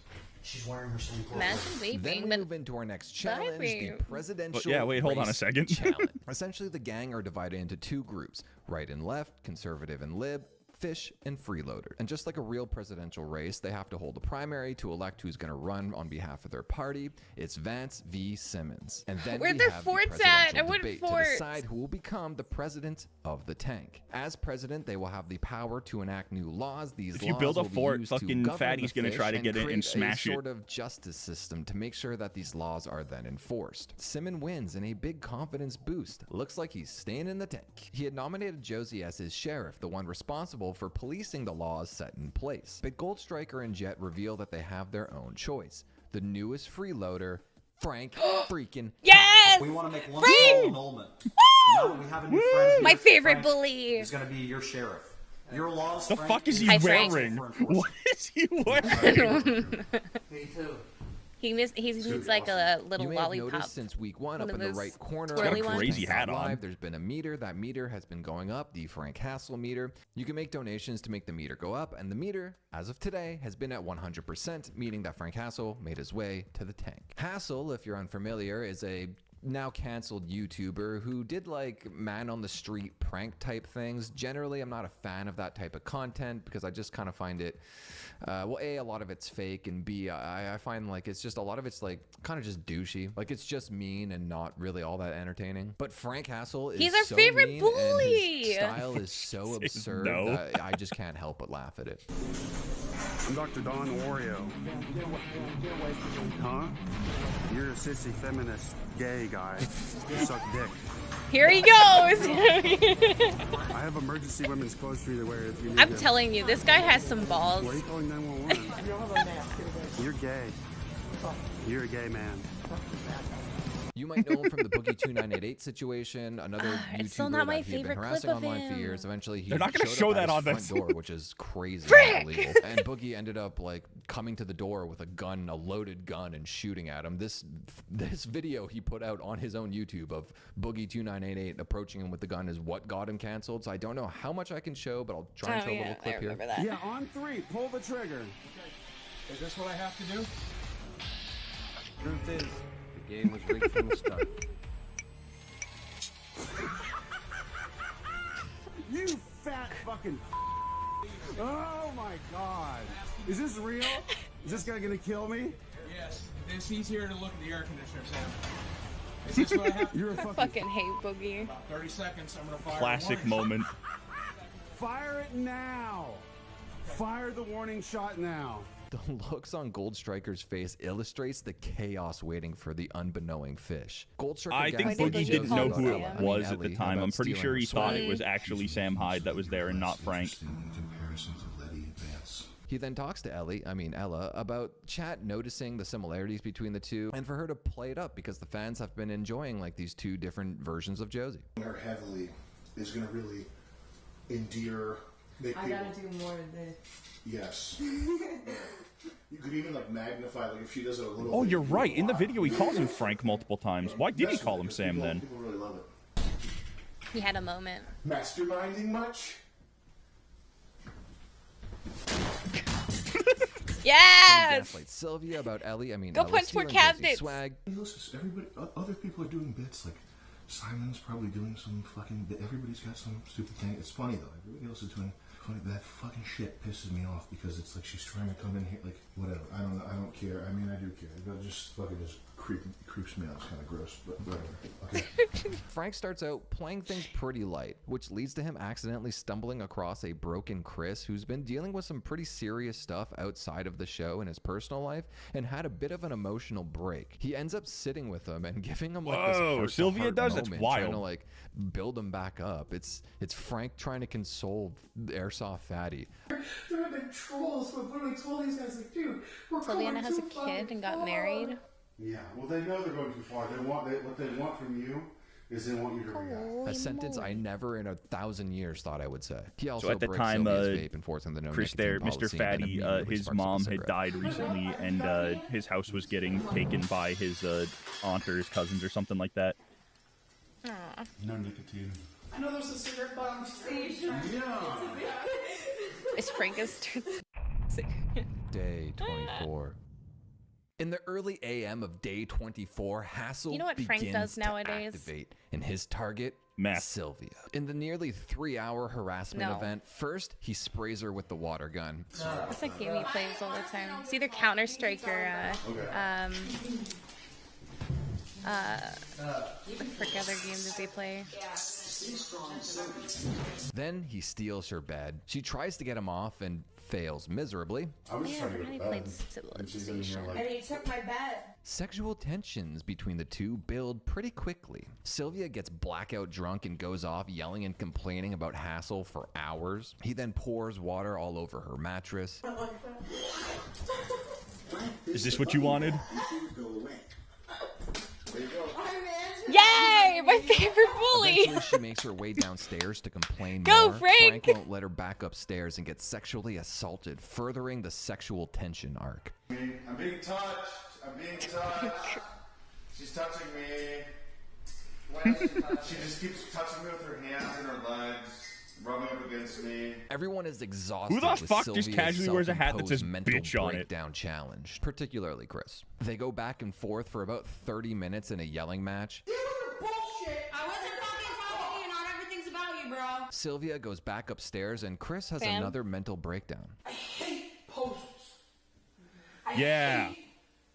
She's wearing her same clothes. Imagine Then vaping, we but move into our next challenge, the Vaping. presidential But yeah, wait, hold on a race second. challenge. Essentially, the gang are divided into two groups, right and left, conservative and lib, fish and freeloader. And just like a real presidential race, they have to hold a primary to elect who's going to run on behalf of their party. It's Vance v. Simmons. And then Where we their have forts the presidential at? I want debate forts. to decide who will become the president of the tank. As president, they will have the power to enact new laws. These If you laws build a will be fort, used to fucking govern Fatty's the gonna fish try to get in and create smash a it. sort of justice system to make sure that these laws are then enforced. Simmons wins in a big confidence boost. Looks like he's staying in the tank. He had nominated Josie as his sheriff, the one responsible responsible for policing the laws set in place. But Gold Striker and Jet reveal that they have their own choice. The newest freeloader, Frank freaking Yes! We want to make one Frank! small annulment. Now that we have a new friend here, My favorite Frank bully. is going to be your sheriff. Your laws. The Frank, fuck is he Hi, Frank. wearing? What is he wearing? Me too. He needs like a little You may have lollipop. noticed since week one, One up of in the those right corner, twirly of ones. Crazy hat on. Live, there's been a meter. That meter has been going up, the Frank Hassel meter. You can make donations to make the meter go up, and the meter, as of today, has been at 100%, meaning that Frank Hassel made his way to the tank. Hassel, if you're unfamiliar, is a now canceled YouTuber who did like man on the street prank type things. Generally, I'm not a fan of that type of content because I just kind of find it, well, A, a lot of it's fake, and B, I find like it's just a lot of it's like kind of just douchey. Like it's just mean and not really all that entertaining. But Frank Hassel is He's our so favorite mean, bully. and his style is so absurd that I just can't help but laugh at it. I'm Dr. Don Wario. Huh? You're a sissy feminist gay guy. You suck dick. Here he goes. I have emergency women's clothes for you to wear if you need I'm them. telling you, this guy has some balls. Why are you calling 911? You're gay. You're a gay man. You might know him from the Boogie 2988 situation, another YouTuber it's still not my that he had been favorite harassing clip of online for him. years. Eventually, he They're not gonna showed show up at that on his the front door, which is crazy Frick! and illegal. And Boogie ended up like coming to the door with a gun, a loaded gun, and shooting at him. This video he put out on his own YouTube of Boogie 2988 approaching him with the gun is what got him canceled. So I don't know how much I can show, but I'll try and show a little clip here. Yeah, on 3, pull the trigger. Is this what I have to do? Truth is, the game was rigged from the start. You fat fucking. Oh my god. Is this real? Is this guy gonna kill me? Yes. He's here to look at the air conditioner, Sam. Is this what I have to do? You're a I fucking hate Boogie. About 30 seconds, I'm gonna fire Classic a warning moment. Fire it now. Fire the warning shot now. The looks on Gold Striker's face illustrates the chaos waiting for the unbeknowing fish. Gold Striker I think gassed Boogie Josie didn't know about who Ella- it I mean, was at Ellie the time. about I'm pretty stealing sure her he thought swag. it was actually Sam Hyde that was there and not Frank. He then talks to Ella, about Chat noticing the similarities between the two and for her to play it up because the fans have been enjoying like these two different versions of Josie. Her heavily is going to really endear, make I people... gotta do more of this. Yes. You could even like magnify, like if she does it a little Oh, bit, you're you right. In the wow. video, he calls him Frank multiple times. Why did he That's call what him Sam then? People really love it. He had a moment. Masterminding much? Yes! Gaslight Sylvia about Ellie. Go Ella punch more stealing Josie's cabinets. swag. Listen, everybody, other people are doing bits, like Simon's probably doing some fucking bit. Everybody's got some stupid thing. It's funny though. Everybody else is doing funny. That fucking shit pisses me off because it's like she's trying to come in here, like whatever. I don't know. I don't care. I mean, I do care. It just fucking just creeps me out. It's kind of gross, but whatever. Okay. Frank starts out playing things pretty light, which leads to him accidentally stumbling across a broken Chris who's been dealing with some pretty serious stuff outside of the show in his personal life and had a bit of an emotional break. He ends up sitting with him and giving him like this Whoa, heart-to-heart Sylvia does? That's moment, trying to wild. like build him back up. It's Frank trying to console Airsoft Fatty. There have been trolls who have literally told these guys, like, dude, we're Sylviana going has a too kid fucking and got far. married. Yeah, well, they know they're going too far. What they want from you is they want you to react. A sentence I never in 1,000 years thought I would say. He also So at the breaks time, Sylvia's vape, enforcing the no Chris nicotine there, Mr. policy, and then Fatty, immediately his sparks up a mom had cigarette. died recently, and his house was getting taken by his aunt or his cousins or something like that. Aw. No nicotine. I know there's a cigarette butt on station. Yeah. Is Frank a cigarette? Day 24. In the early AM of day 24, Hassel You know what Frank begins does to nowadays? activate, and his target, Sylvia. In the nearly 3-hour harassment No. event, first he sprays her with the water gun. That's like game he plays all the time. It's either Counter-Strike or, what frick other game does he play? Then he steals her bed. She tries to get him off and fails miserably. I was trying to go to bed. And he took my bed. Sexual tensions between the two build pretty quickly. Sylvia gets blackout drunk and goes off yelling and complaining about hassle for hours. He then pours water all over her mattress. Is this what you wanted? Yay! My favorite bully! Eventually, she makes her way downstairs to complain Go, more. Frank! Won't let her back upstairs and gets sexually assaulted, furthering the sexual tension arc. I'm being touched. I'm being touched. She's touching me. She just keeps touching me with her hands and her legs, rubbing up against me. Everyone is exhausted. Who the with fuck Sylvia's just casually wears a hat that says self-imposed mental bitch on it? breakdown challenge, particularly Chris. They go back and forth for about 30 minutes in a yelling match. Bullshit. I wasn't fucking talking to you. Not everything's about you, bro. Sylvia goes back upstairs and Chris has Sam? another mental breakdown. I hate posers. I Yeah. hate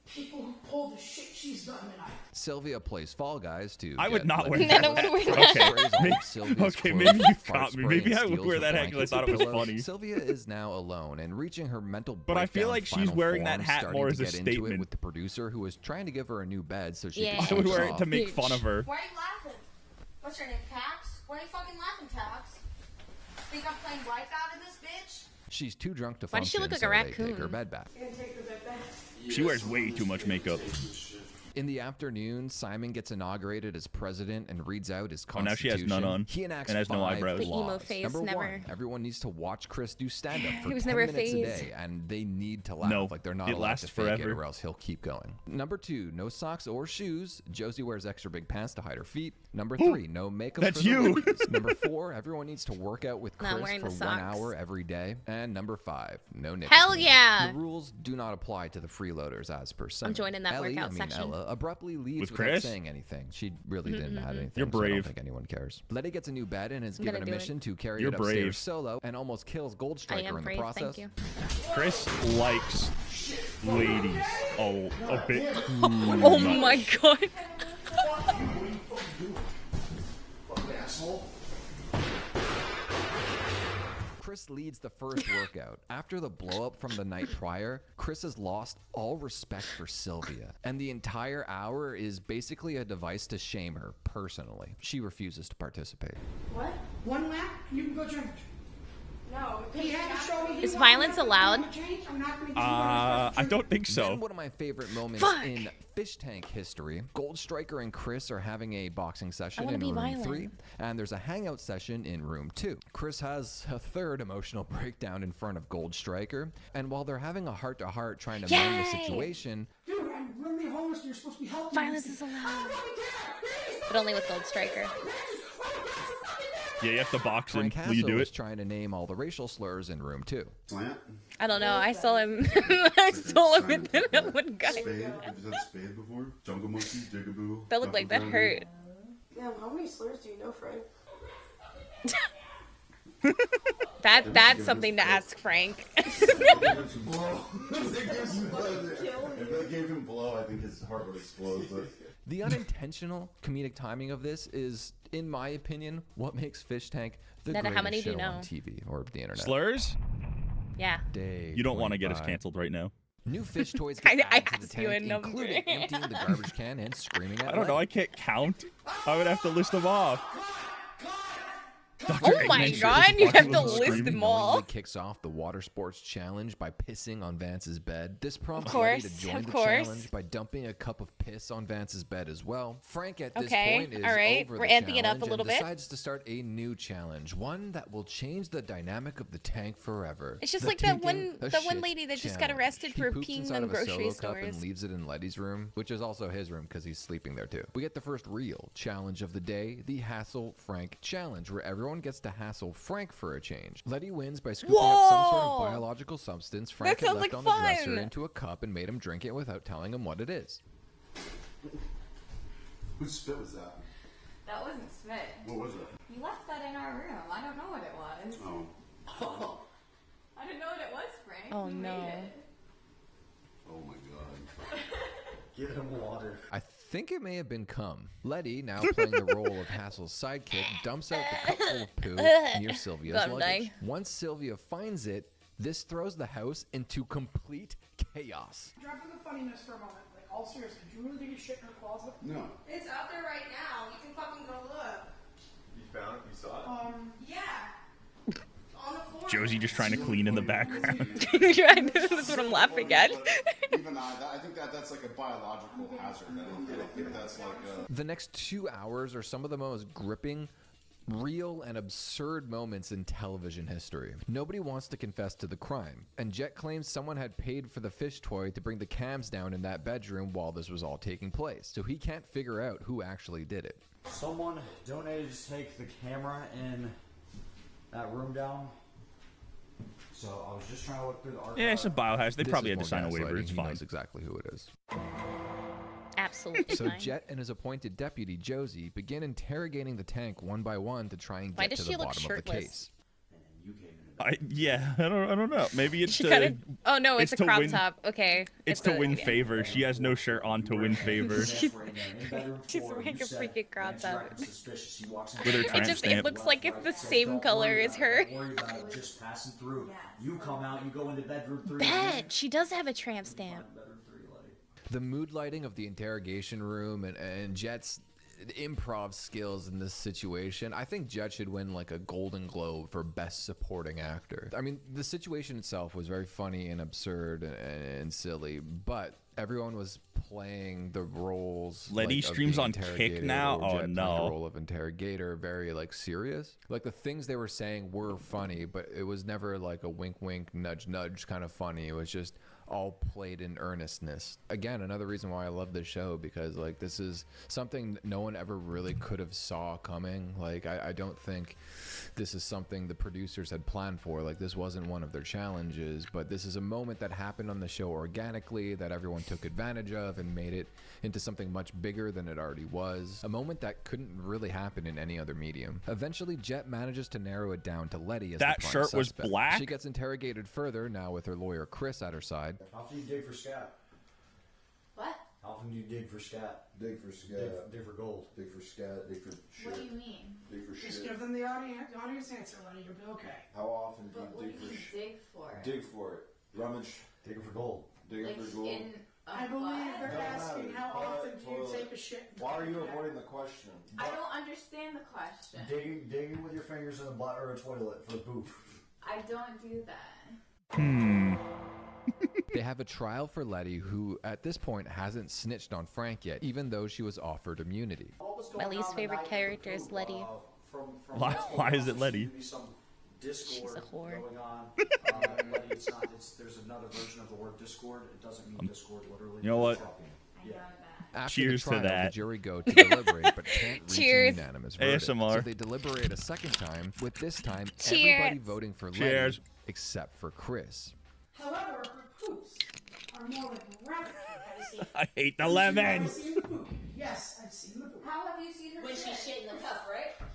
people who pull the shit she's done tonight. Sylvia plays Fall Guys to I would get not wear Letty that. drunk. I would wear that. Sprays all Maybe- of Sylvia's okay, clothes maybe you with caught fart me. spray Maybe and I would steals wear her that hat 'cause I blankets thought and it was pillows. funny. Sylvia is now alone and reaching her mental But I feel breakdown like she's final wearing that form, hat starting more to as a get into it statement. with the producer who was trying to give her a new bed so she Yeah. could I would switch wear it off. to make fun of her. Why are you laughing? What's your name, Tax? Why are you fucking laughing, Tax? Think I'm playing wife out of this bitch? She's too drunk to Why does she function, look like so a they take her raccoon? bed back. You can take the bed back. She wears way too much makeup. In the afternoon, Simon gets inaugurated as president and reads out his Oh, now she constitution. has none on He enacts and has no 5 eyebrows. The emo laws. face, Number never. 1, everyone needs to watch Chris do stand-up for He was 10 never a minutes a phase. day, and they need to laugh No, like they're not it allowed lasts to fake it, forever. or else he'll keep going. Number 2, no socks or shoes. Josie wears extra big pants to hide her feet. Number 3, no makeup That's for the you. ladies. Number 4, everyone needs to work out with Not Chris wearing for the 1 socks. hour every day. And number 5, no nicotine. Hell yeah! The rules do not apply to the freeloaders as per Simon. joining that Ellie, workout section. Ella, abruptly leaves With without Chris? saying anything. She really didn't add anything. You're So I don't brave. think anyone cares. Letty gets a new bed and is I'm given a gonna do it. mission to carry You're it upstairs brave. solo and almost kills Gold I Striker am in brave, the process. thank you. Chris likes ladies a bit too Oh much. my god. Fucking asshole. Chris leads the first workout. After the blow up from the night prior, Chris has lost all respect for Sylvia, and the entire hour is basically a device to shame her personally. She refuses to participate. What? One lap? You can go change. No. He had to show me. Is violence allowed? I'm not going to I don't think so. Then one of my favorite moments Fuck. in Fish Tank history, Gold Striker and Chris are having a boxing session wanna in be room violent. 3, and there's a hangout session in room 2. Chris has a third emotional breakdown in front of Gold Striker, and while they're having a heart-to-heart trying to mend the Yay! situation, Dude, I'm really homeless and you're supposed to be helping Violence me. is allowed. But only with Gold Striker. Yeah, you have to box him. Frank Will you do Hasso is it? trying to name all the racial slurs in room 2. Slant? I don't know. I saw him. I saw him with that one guy. Spade? Have you said spade before? Jungle monkey, jigaboo. That looked like that hurt. Damn, how many slurs do you know, Frank? That's something to ask Frank. If they gave him blow, I think his heart would explode. But The unintentional comedic timing of this is, in my opinion, what makes Fish Tank the Nana, how greatest many do show you know? on TV or the internet. Slurs? Yeah. Day You don't want to get us 25. canceled right now. New fish toys get I added to the asked you a tank, number. including emptying the garbage can and screaming at I don't know. I Letty. can't count. I would have to list them off. Oh my god, you have to list Screaming them all. knowingly kicks off the water sports challenge by pissing on Vance's bed. This prompts Of Letty course, to join of the course. challenge by dumping a cup of piss on Vance's bed as well. Frank at this Okay, point is all right, over we're the amping it up a challenge little and bit. decides to start a new challenge, one that will change the dynamic of the tank forever. It's just The like that Tinking one a that one shit lady that just got challenge. arrested He for poops peeing inside in of a grocery Solo cup and stores. leaves it in Letty's room, which is also his room because he's sleeping there too. We get the first real challenge of the day, the Hassle Frank Challenge, where everyone gets to hassle Frank for a change. Letty wins by scooping up some sort of Whoa! biological substance Frank That had sounds left like on the dresser fun. into a cup and made him drink it without telling him what it is. whose spit was that? That wasn't spit. What was it? You left that in our room. I don't know what it was. Oh. I didn't know what it was, Frank. Oh, You no. made it. Oh my god. Give him water. I think it may have been cum. Letty, now playing the role of Hassel's sidekick, dumps out the cup full of poo near Sylvia's God, I'm luggage. dying. Once Sylvia finds it, this throws the house into complete chaos. Dropping the funniness for a moment. Like, all seriously, did you really take a shit in her closet? No. It's out there right now. You can fucking go look. You found it? You saw it? Yeah. On the floor. Josie just trying to clean in the background. Yeah, that's what I'm laughing at. Even I think that's like a biological hazard. I don't think that's like a... The next 2 hours are some of the most gripping, real, and absurd moments in television history. Nobody wants to confess to the crime, and Jet claims someone had paid for the fish toy to bring the cams down in that bedroom while this was all taking place, so he can't figure out who actually did it. Someone donated to take the camera in that room down. So I was just trying to look through the archive. Yeah, it's a biohazard. They This probably is had to more sign a waiver. gaslighting. It's He fine. knows exactly who it is. Absolutely So fine. Jet and his appointed deputy, Josie, begin interrogating the tank one by one to try and Why get does to she the look bottom of the shirtless? case. Yeah, I don't know. Maybe it's She to. kinda... Oh no, it's a to crop win- top. Okay. It's to a- win yeah. favor. She has no shirt on to win favor. She's wearing a freaking crop top. With her tramp It just stamp. it looks like it's the same color as her. Don't worry about it, just passing through. You come out, you go into bedroom 3. Bet she does have a tramp stamp. The mood lighting of the interrogation room and Jet's improv skills in this situation, I think Jet should win like a Golden Globe for Best Supporting Actor. I mean, the situation itself was very funny and absurd and silly, but everyone was playing the roles. Letty like, of streams the on Kick interrogator, now? or Oh, Jet playing no. the role of interrogator, very like serious. Like the things they were saying were funny, but it was never like a wink, wink, nudge, nudge kind of funny. It was just all played in earnestness. Again, another reason why I love this show, because like this is something that no one ever really could have saw coming. Like I don't think this is something the producers had planned for. Like this wasn't one of their challenges, but this is a moment that happened on the show organically that everyone took advantage of and made it into something much bigger than it already was. A moment that couldn't really happen in any other medium. Eventually, Jet manages to narrow it down to Letty as That the prime shirt was suspect. black? She gets interrogated further, now with her lawyer Chris at her side. How often do you dig for scat? What? How often do you dig for scat? Dig for scat. Dig for gold. Dig for scat. Dig for shit. What do you mean? Dig for Just shit. give them the audience answer, Lenny. You'll be okay. How often do But what you do dig you for mean shit? dig for? Dig for it. Rummage. Digging for gold. Digging Like for gold. in a I believe butt? they're Doesn't asking matter. how Butt, often do you toilet. take a shit? Why are you avoiding the question? I don't understand the question. Digging with your fingers in a butt or a toilet for poop. I don't do that. They have a trial for Letty, who at this point hasn't snitched on Frank yet, even though she was offered immunity. My least favorite character is Letty. Why is it Letty? Discord She's a whore. going on. Letty, it's not. There's another version of the word Discord. It doesn't mean Discord literally. You know what? Yeah. After Cheers the to trial, that. the jury go to deliberate, but can't reach Cheers. a unanimous verdict. ASMR. So they deliberate a second time, with this time Cheers. everybody voting for Cheers. Letty, except for Chris. However, her poops are more like rabbit poop. Have you seen? I hate the lemon. Have you seen the poop? Yes, I've seen the poop. How have you seen her When she shit in the cup, right?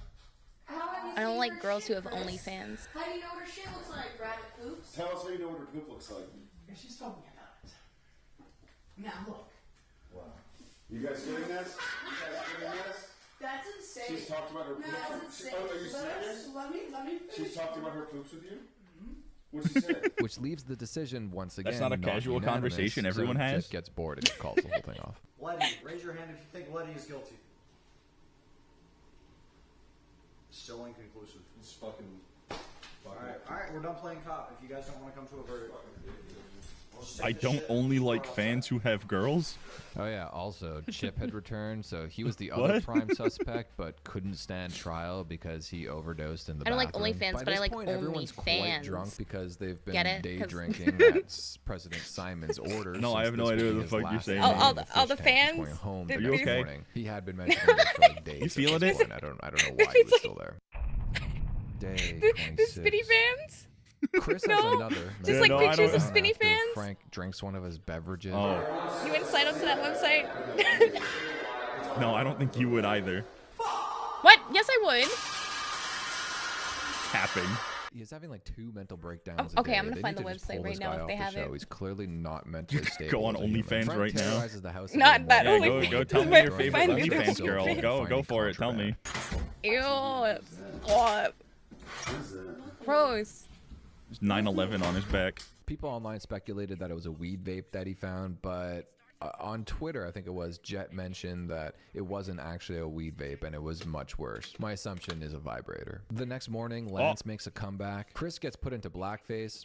How have you I don't seen like her girls who shit, have Chris? OnlyFans. How do you know what her shit looks like? Rabbit poops? Tell us how you know what her poop looks like. Yeah, she's told me about it. Now look. Wow. You guys getting this? You guys getting this? That's insane. She's talked about her No, poops. that's insane. Oh, are you serious? Let me finish. She's talked about her poops with you? What's she say? Which leaves the decision once again. That's not a casual unanimous, conversation so everyone has. Jet gets bored and calls the whole thing off. Letty, raise your hand if you think Letty is guilty. Still inconclusive. It's fucking. All right, we're done playing cop. If you guys don't want to come to a verdict, we'll just take I this don't shit. only like fans who have girls. Oh yeah, also Chip had returned, so he was the other What? prime suspect, but couldn't stand trial because he overdosed in the I don't like bathroom. OnlyFans, By but I this like point, everyone's quite OnlyFans. drunk because they've been Get it? day 'Cause- drinking at President Simon's orders. No, I since have no this idea will what be the his fuck you're last saying. day All in the fish all the tank. He's fans. going home the Are next you okay? morning. He had been mentioning this for like days. You at feeling this it? point. I don't know why he was still there. Day The 26. spinny fans? Chris has No. another. Just like no, I pictures don't- of spinny After fans? Frank drinks one of his beverages. Oh. You wouldn't sign up to that website? No, I don't think you would either. What? Yes, I would. Capping. He's having like 2 mental breakdowns. Okay, a day. I'm gonna They find need the to just website pull right this now guy if off they the have show. it. He's clearly not mentally stable. Go on as a human. OnlyFans Frank right now. terrorizes the house Not that Yeah, OnlyFans. go tell me But your favorite find me the OnlyFans girl. OnlyFans. Go for it. Tell me. Ew. What? Gross. There's 9/11 on his back. People online speculated that it was a weed vape that he found, but on Twitter, I think it was, Jet mentioned that it wasn't actually a weed vape and it was much worse. My assumption is a vibrator. The next morning, Lance makes a comeback. Chris gets put into blackface.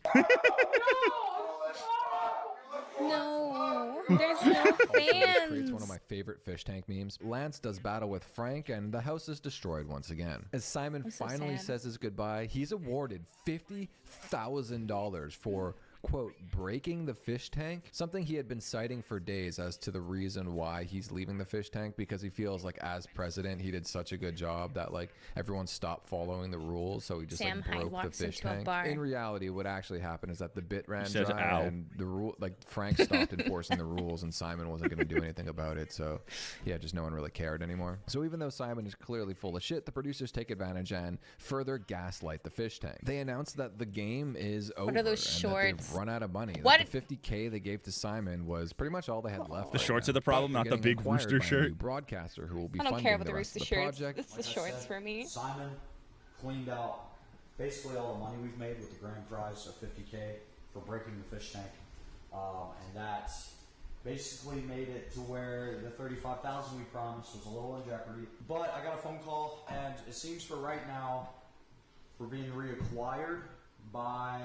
No, there's no Creates fans. one of my favorite fish tank memes. Lance does battle with Frank and the house is destroyed once again. As Simon I'm so finally sad. says his goodbye, he's awarded $50,000 for, quote, breaking the fish tank, something he had been citing for days as to the reason why he's leaving the fish tank, because he feels like as president he did such a good job that like everyone stopped following the rules, so he just Sam like Hyde broke the walks fish into a tank. bar. In reality, what actually happened is that the bit ran says, dry "Ow." and the rule, like Frank stopped enforcing the rules and Simon wasn't going to do anything about it, so yeah, just no one really cared anymore. So even though Simon is clearly full of shit, the producers take advantage and further gaslight the fish tank. They announce that the game is over are those and shorts? that they've run out of money. What? That the $50K they gave to Simon was pretty much all they had left. The right shorts now. are the problem, But not the they're big getting acquired rooster by a shirt. new broadcaster who will be I don't funding care about the the rest rooster of the shirts. project. It's the Like I shorts said, for me. Simon cleaned out basically all the money we've made with the grand prize of $50K for breaking the fish tank, and that basically made it to where the $35,000 we promised was a little in jeopardy. But I got a phone call, and it seems for right now we're being reacquired by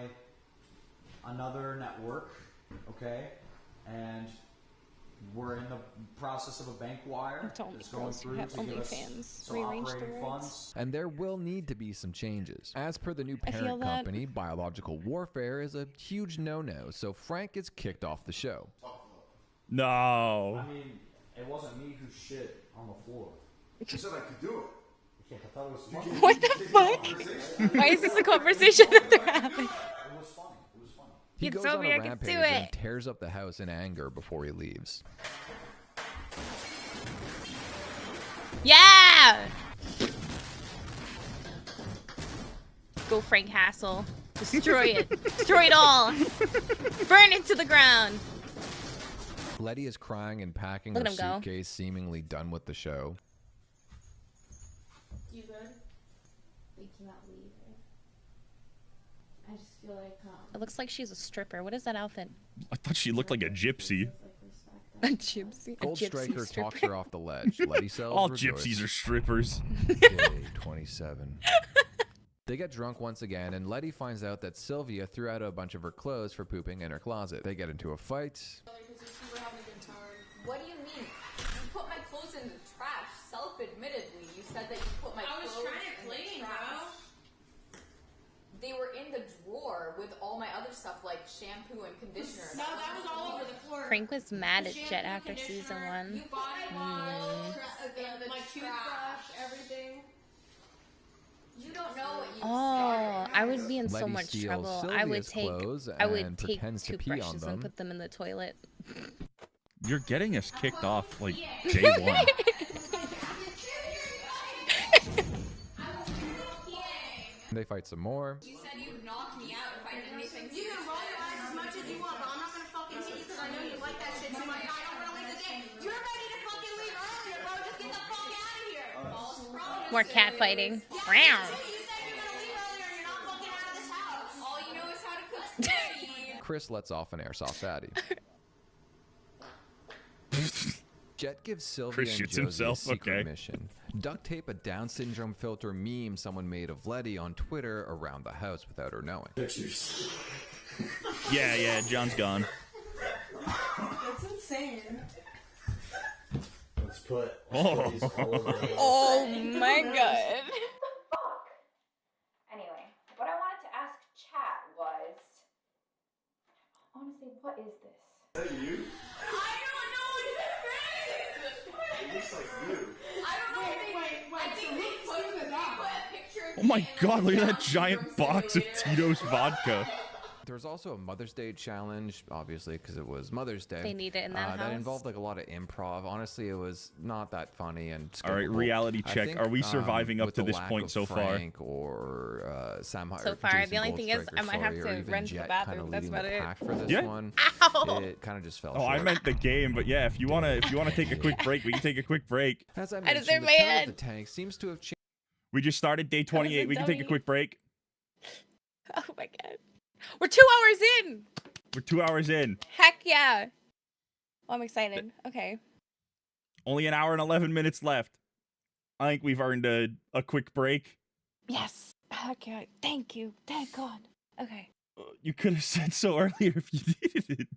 another network. Okay, and we're in the process of a bank wire. Don't that's going girls who through have to give us OnlyFans some rearrange the operating words. funds. And there will need to be some changes. As per the new I feel parent that- company, biological warfare is a huge no-no, so Frank is kicked off the show. No. I mean, it wasn't me who shit on the floor. You said I could do it. Yeah, I thought it was funny. What the fuck? Why is this a conversation that they're having? It was funny. It was funny. He It's goes over, on I a can rampage do and it. tears up the house in anger before he leaves. Yeah! Go Frank Hassel. Destroy it. Destroy it all. Burn it to the ground. Letty is crying and packing Look her at him go. suitcase, seemingly done with the show. You good? We cannot leave. I just feel like It looks like she's a stripper. What is that outfit? I thought she looked like a gypsy. A gypsy. A Gold gypsy Striker stripper. talks her off the ledge. Letty sells All rejoice. gypsies are strippers. Day 27. They get drunk once again, and Letty finds out that Sylvia threw out a bunch of her clothes for pooping in her closet. They get into a fight. What do you mean? You put my clothes in the trash, self-admittedly. You said that you put my clothes in the trash. They were in the drawer with all my other stuff like shampoo and conditioner. No, that was all over the floor. Frank was mad at Jet after season 1. My toothbrush, everything. You don't know what you Oh, I would be in so Letty much steals trouble. Sylvia's clothes I would and take pretends to pee on toothbrushes them. and put them in the toilet. You're getting us kicked off like day one. They fight some more. You said you'd knock me out if I did anything. You can roll your eyes as much as you want, but I'm not gonna fucking hit you because I know you like that shit too much. I don't wanna leave the game. You're ready to fucking leave earlier, bro. Just get the fuck out of here. More cat fighting. You said you're gonna leave earlier and you're not fucking out of this house. All you know is how to cook spaghetti. Chris lets off an airsoft fatty. Jet gives Sylvia Chris and shoots Josie himself, a secret okay. mission. Duct tape a Down syndrome filter meme someone made of Letty on Twitter around the house without her knowing. Pictures. Yeah, John's gone. That's insane. Let's put. Oh. Oh my god. Anyway, what I wanted to ask chat was, honestly, what is this? Is that you? I don't know what this is. It looks like you. I don't know. Wait. I think they put a picture of Oh my me god, and look at Down that giant syndrome box of simulator. Tito's vodka. There was also a Mother's Day challenge, obviously, because it was Mother's Day. They need it in that house. That involved like a lot of improv. Honestly, it was not that funny and. All right, reality check. Think, Are we surviving up with to the this lack point of so far? Frank or Sam. So far, the only thing is, I might have to run to the bathroom. That's about it. For this Yeah. one, Ow! it kind of just fell. Oh, short. I meant the game, but yeah, if you wanna take a quick break, we can take a quick break. As I I mentioned, deserve the my tone of head. the tank seems to have changed. We just started day 28. We can take a dummy. quick break. Oh my god. We're 2 hours in. We're 2 hours in. Heck yeah. Oh, I'm excited. Okay. Only an hour and 11 minutes left. I think we've earned a quick break. Yes. Heck yeah. Thank you. Thank God. Okay. You could have said so earlier if you needed it.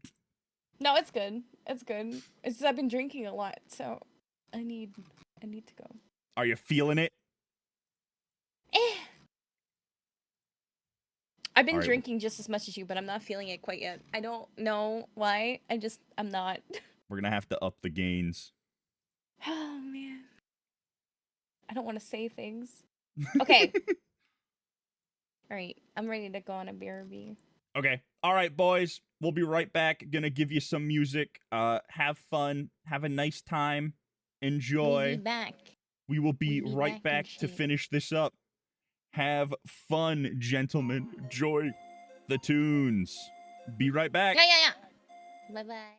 No, it's good. It's good. It's just I've been drinking a lot, so I need to go. Are you feeling it? I've been All right. drinking just as much as you, but I'm not feeling it quite yet. I don't know why. I'm not. We're gonna have to up the gains. Oh man. I don't want to say things. Okay. All right. I'm ready to go on a BRB. Okay. All right, boys. We'll be right back. Gonna give you some music. Have fun. Have a nice time. Enjoy. We'll be back. We will be We'll be right back back and to shit. finish this up. Have fun, gentlemen. Enjoy the tunes. Be right back. Yeah. Bye bye.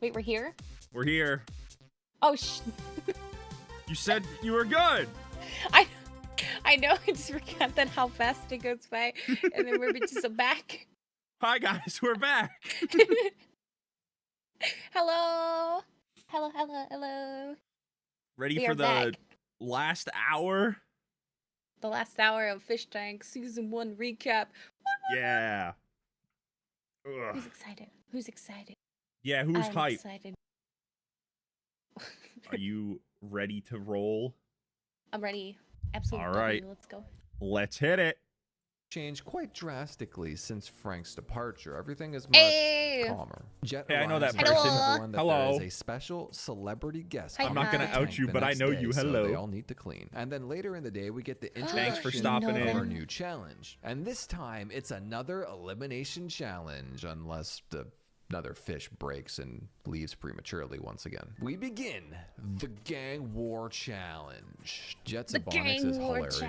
Wait, we're here? We're here. Oh, You said you were good. I know. I just forgot that how fast it goes by, and then we're just back. Hi guys, we're back. Hello. Hello. Ready We for are the back. last hour? The last hour of Fish Tank Season 1 recap. Yeah. Ugh. Who's excited? Yeah, who's I'm hyped? excited. Are you ready to roll? I'm ready. Absolutely. All right. Let's go. Let's hit it. Changed quite drastically since Frank's departure. Everything is much Hey. calmer. Jet Hey, I know that arrives and person. tells everyone that Hello. There is a special celebrity guest. Hi, I'm not gonna hi. out you, the but I next know day, you. so Hello. they all need to clean. And then later in the day, we get the Thanks introduction for stopping of in. our new challenge. And this time, it's another elimination challenge, unless another fish breaks and leaves prematurely once again. We begin the Gang War Challenge. Jets and Bonix is hilarious.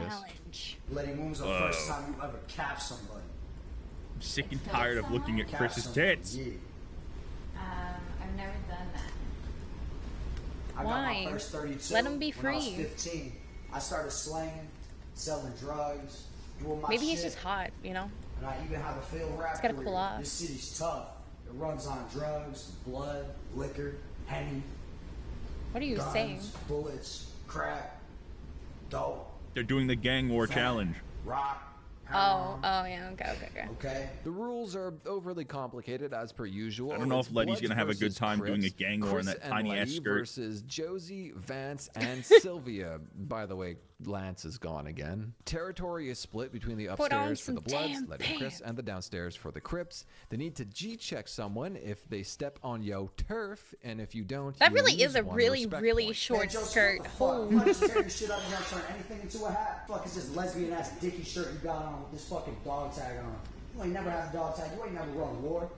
Letty Moon's the first time you ever cap somebody. I'm sick and tired of looking at Chris's tits. I've never done that. I got Why? my first 32 Let 'em be when I was free. 15. I started slanging, selling drugs, doing my Maybe shit. he's just hot, you know? And I even have a field rap It's gotta career. cool off. This city's tough. It runs on drugs, blood, liquor, Henny, What are you guns, saying? bullets, crack, dope, They're doing the gang war challenge. rock. Oh, yeah, okay. Okay. The rules are overly complicated as per usual. I don't know It's if Letty's Bloods gonna have a good versus time doing a Crips, gang war in Chris that and tiny ass Letty skirt. versus Josie, Vance, and Sylvia. By the way, Lance is gone again. Territory is split between the Put on upstairs for the some Bloods, damn Letty and Chris, and the downstairs for the Crips. They need to G-check someone if they step on yo turf, and if you don't, That you really lose is a one really, respect really point. short Joe, skirt. what the fuck? Holy. You might just tear your shit out and not turn anything into a hat. Fuck is this lesbian ass dicky shirt you got on with this fucking dog tag on? You ain't never had a dog tag. You ain't never run war.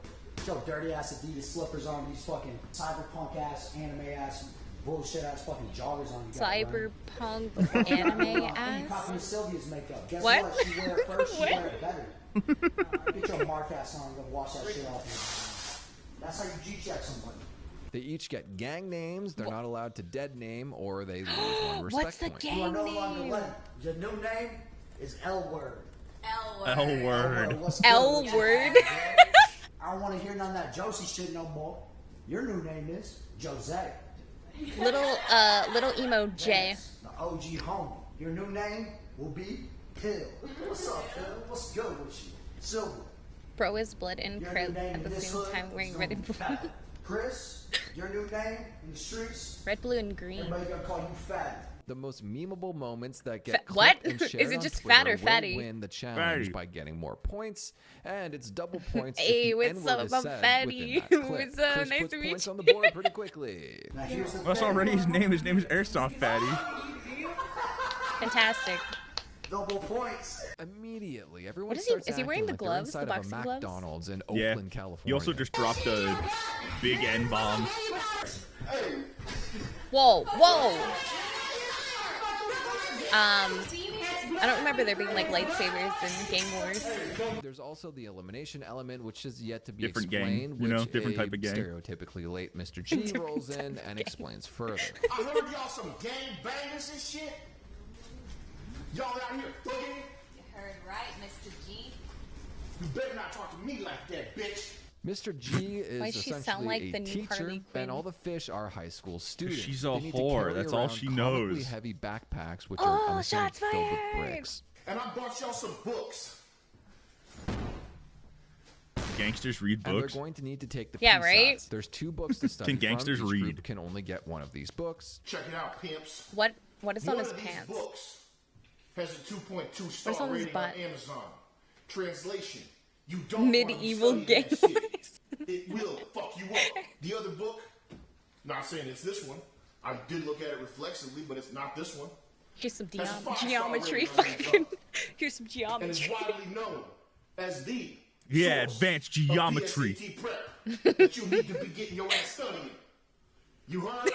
Yo, dirty ass Adidas slippers on, these fucking cyberpunk ass, anime ass, bullshit ass fucking joggers on. You got, Cyberpunk anime You ass? copying Sylvia's makeup. Guess What? what? She wear it first, she What? wear it better. Get your mark ass on and go wash that shit off. That's how you G-check somebody. They each get gang names. They're not allowed to dead name, or they lose one respect What's the point. You are gang no longer name? Letty. Your new name is L-Word. L word. What's good? L word. I don't want to hear none of that Josie shit no more. Your new name is Jose. Little emo J. The OG homie. Your new name will be Pill. What's up, Pill? What's good with you? Silver. Bro is blood and Your crib new name at the in this same hood time is wearing gonna red and be blue. Fat. Chris, your new name in the streets, Red, blue, and green. everybody gonna call you Fat. The most memeable moments that get What? clipped and Is shared it on just Twitter fat or will fatty? win the challenge Fatty. by getting more points, and it's double points Hey, if the what's N-word up? is I'm said Fatty. within that clip. What's up? Chris Nice puts to meet points you. on the board pretty quickly. Now here's the That's thing. already his name. His name is Airsoft Fatty. Fantastic. Double points. Immediately, everyone What is he- starts is he wearing acting the like they're gloves, the inside of a boxing gloves? McDonald's in Yeah. Oakland, California. He also just dropped a big N bomb. Whoa. I don't remember there being like lightsabers in Gang Wars. There's also the elimination element, which is yet to be Different gang, explained. you know, which different a type of gang. Stereotypically late Mr. G rolls in and explains further. I heard y'all some gang bangers and shit. Y'all out here thugging. You heard right, Mr. G. You better not talk to me like that, bitch. Mr. G is Why does she essentially sound like a the new teacher, Harley Quinn? and all the fish are high school students. she's a They need to whore. carry That's all around she comically knows. heavy backpacks, which Oh, are I'm assuming shots filled with fired! bricks. And I bought y'all some books. Gangsters read And they're books. going to need to take the Yeah, PSATs. right? There's 2 books to study Can gangsters from. Each read? group can only get one of these books. Check it out, pimps. What is on One his of these pants? books has a 2.2 What's star on his rating on butt? Amazon. Translation: you don't Medieval want to study that Gang shit. It will fuck you up. The other book, not saying it's this one. I did look at it reflexively, but it's not this one. Here's some Has a 5-star geometry. rating on Fucking. Here's some And it's geometry. widely known as the Yeah, source advanced of geometry. VSAT prep that you need to be getting your ass studying. You heard?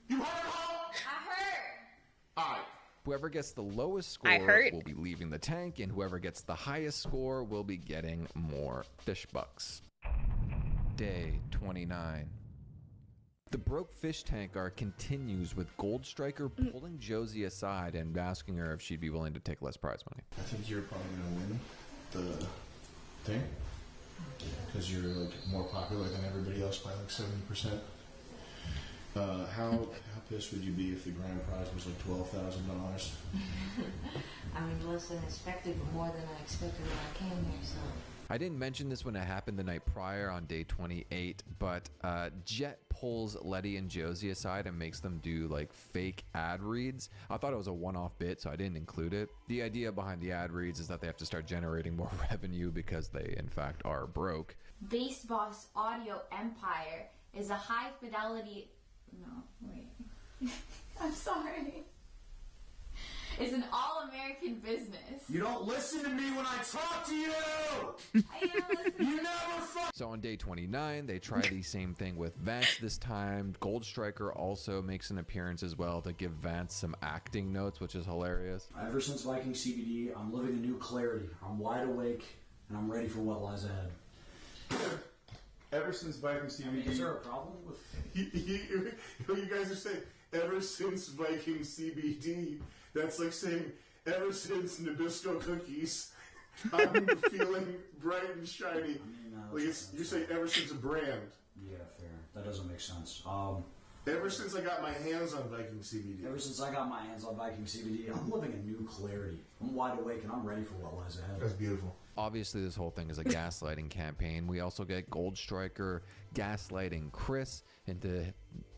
You heard, huh? I heard. Alright. Whoever gets the lowest I score heard. will be leaving the tank, and whoever gets the highest score will be getting more fish bucks. Day 29. The broke fish tank arc continues with Gold Striker pulling Josie aside and asking her if she'd be willing to take less prize money. I think you're probably gonna win the thing because you're like more popular than everybody else by like 70%. How pissed would you be if the grand prize was like $12,000? I mean, less than expected, but more than I expected when I came here, so. I didn't mention this when it happened the night prior on day 28, but Jet pulls Letty and Josie aside and makes them do like fake ad reads. I thought it was a one-off bit, so I didn't include it. The idea behind the ad reads is that they have to start generating more revenue because they in fact are broke. Bass Boss Audio Empire is a high fidelity... No, wait. I'm sorry. Is an all-American business. You don't listen to me when I talk to you! I am listening. You never fuck. So on day 29, they try the same thing with Vance this time. Gold Striker also makes an appearance as well to give Vance some acting notes, which is hilarious. Ever since Viking CBD, I'm living a new clarity. I'm wide awake, and I'm ready for what lies ahead. Ever since Viking CBD... Is there a problem with... You guys are saying, ever since Viking CBD, that's like saying, ever since Nabisco cookies, I'm feeling bright and shiny. Like you're saying ever since a brand. Yeah, fair. That doesn't make sense. Ever since I got my hands on Viking CBD. Ever since I got my hands on Viking CBD, I'm living a new clarity. I'm wide awake and I'm ready for what lies ahead. That's beautiful. Obviously, this whole thing is a gaslighting campaign. We also get Gold Striker gaslighting Chris into,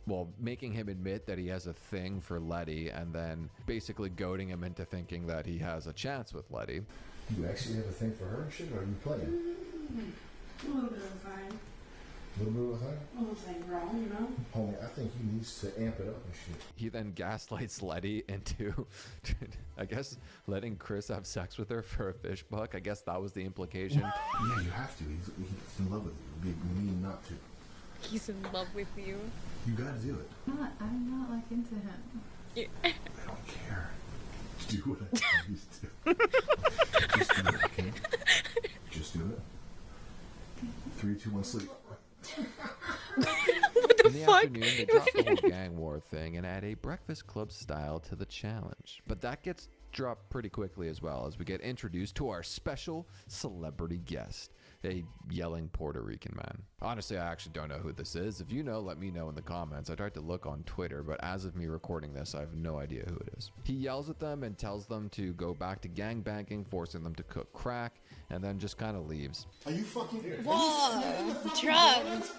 well, making him admit that he has a thing for Letty and then basically goading him into thinking that he has a chance with Letty. You actually have a thing for her and shit, or are you playing? A little bit of a thing. A little bit of a thing? A little thing wrong, you know? Homie, I think he needs to amp it up and shit. He then gaslights Letty into, I guess, letting Chris have sex with her for a fish buck. I guess that was the implication. Yeah, you have to. He's in love with you. It'd be mean not to. He's in love with you. You gotta do it. I'm not like into him. I don't care. Do what I tell you to do. Just do it, okay? Just do it. 3, 2, 1, sleep. In the afternoon, they drop the whole gang war thing and add a Breakfast Club style to the challenge. But that gets dropped pretty quickly as well as we get introduced to our special celebrity guest, a yelling Puerto Rican man. Honestly, I actually don't know who this is. If you know, let me know in the comments. I tried to look on Twitter, but as of me recording this, I have no idea who it is. He yells at them and tells them to go back to gangbanging, forcing them to cook crack, and then just kind of leaves. Are you fucking... Whoa, drugged.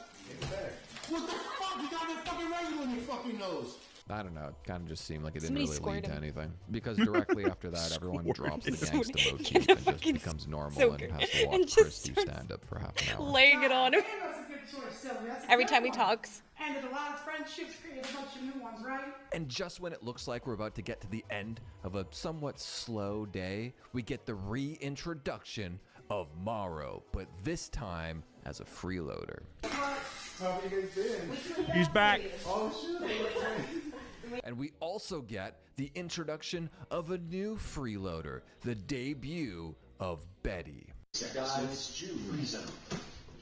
What the fuck? You got no fucking residue in your fucking nose. I don't know. It kind of just seemed like it Somebody didn't really lead to squirt him. anything. Because directly after that, everyone drops the gangsta motif and just becomes normal and has to watch Chris do stand-up for half an hour. Laying it on him. That's a good choice, Sylvia. That's a Every good time he one. talks. And a lot of friendships create a bunch of new ones, right? And just when it looks like we're about to get to the end of a somewhat slow day, we get the reintroduction of Morrow, but this time as a freeloader. How have you guys been? He's back. Oh shit. And we also get the introduction of a new freeloader, the debut of Betty. Guys,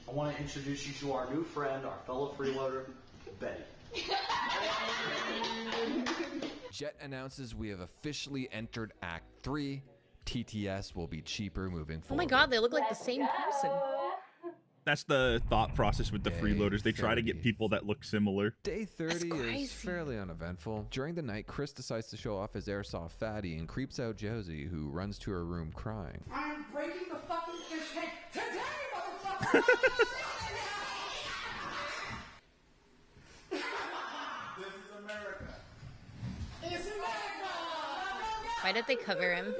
I want to introduce you to our new friend, our fellow freeloader, Betty. Jet announces we have officially entered Act 3. TTS will be cheaper moving forward. Oh my god, they look like the same person. That's the thought process with the freeloaders. They try to get people that look similar. Day 30 is fairly uneventful. During the night, Chris decides to show off his airsoft fatty and creeps out Josie, who runs to her room crying. I'm breaking the fucking fish tank today, motherfucker! This is America. It's America! Why did they cover him?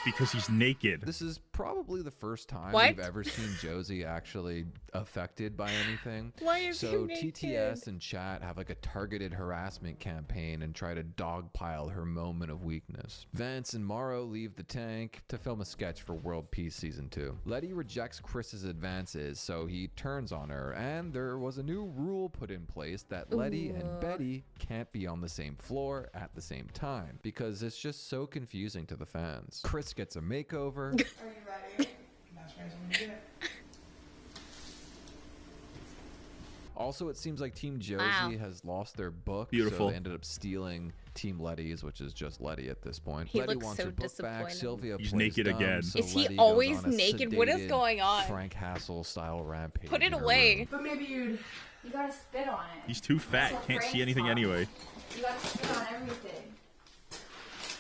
Because he's naked. This is probably the first time What? we've ever seen Josie actually affected by anything. Why is so he naked? TTS and chat have like a targeted harassment campaign and try to dogpile her moment of weakness. Vance and Morrow leave the tank to film a sketch for World Peace Season 2. Letty rejects Chris's advances, so he turns on her, and there was a new rule put in place that Letty and Betty can't be on the same floor at the same time, because it's just so confusing to the fans. Chris gets a makeover. Are you ready? That's what I'm gonna get. Also, it seems like Team Josie has lost their book. Beautiful. So they ended up stealing Team Letty's, which is just Letty at this point. He Letty looks wants so her book back. disappointed. Sylvia He's plays naked dumb, again. so Is he Letty goes always on a naked? What is sedated going on? Frank Hassel style rampage. Put it in her away. room. But maybe you gotta spit on it. He's too fat. That's what Can't see Frank's anything taught me. anyway. You gotta spit on everything.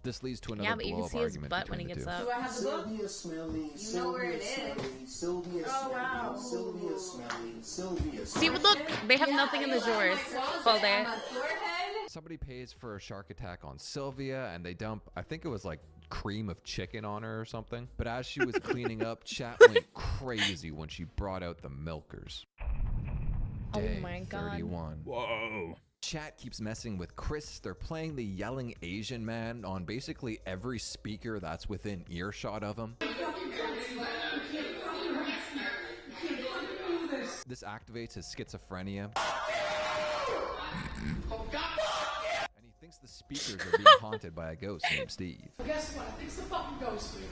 This leads to Yeah, another but you can blow-up see his argument butt when he between gets the two. up. Do I have the book? Sylvia Smelly. You know where it is. Sylvia Oh, wow. Sylvia Smelly. Sylvia See, look, they have nothing in the drawers. Well, they. Somebody pays for a shark attack on Sylvia, and they dump, I think it was like cream of chicken on her or something. But as she was cleaning up, chat went crazy when she brought out the milkers. Oh Day my God. 31. Whoa. Chat keeps messing with Chris. They're playing the yelling Asian man on basically every speaker that's within earshot of him. This activates his schizophrenia. And he thinks the speakers are being haunted by a ghost named Steve. Guess what? It's the fucking ghost, dude.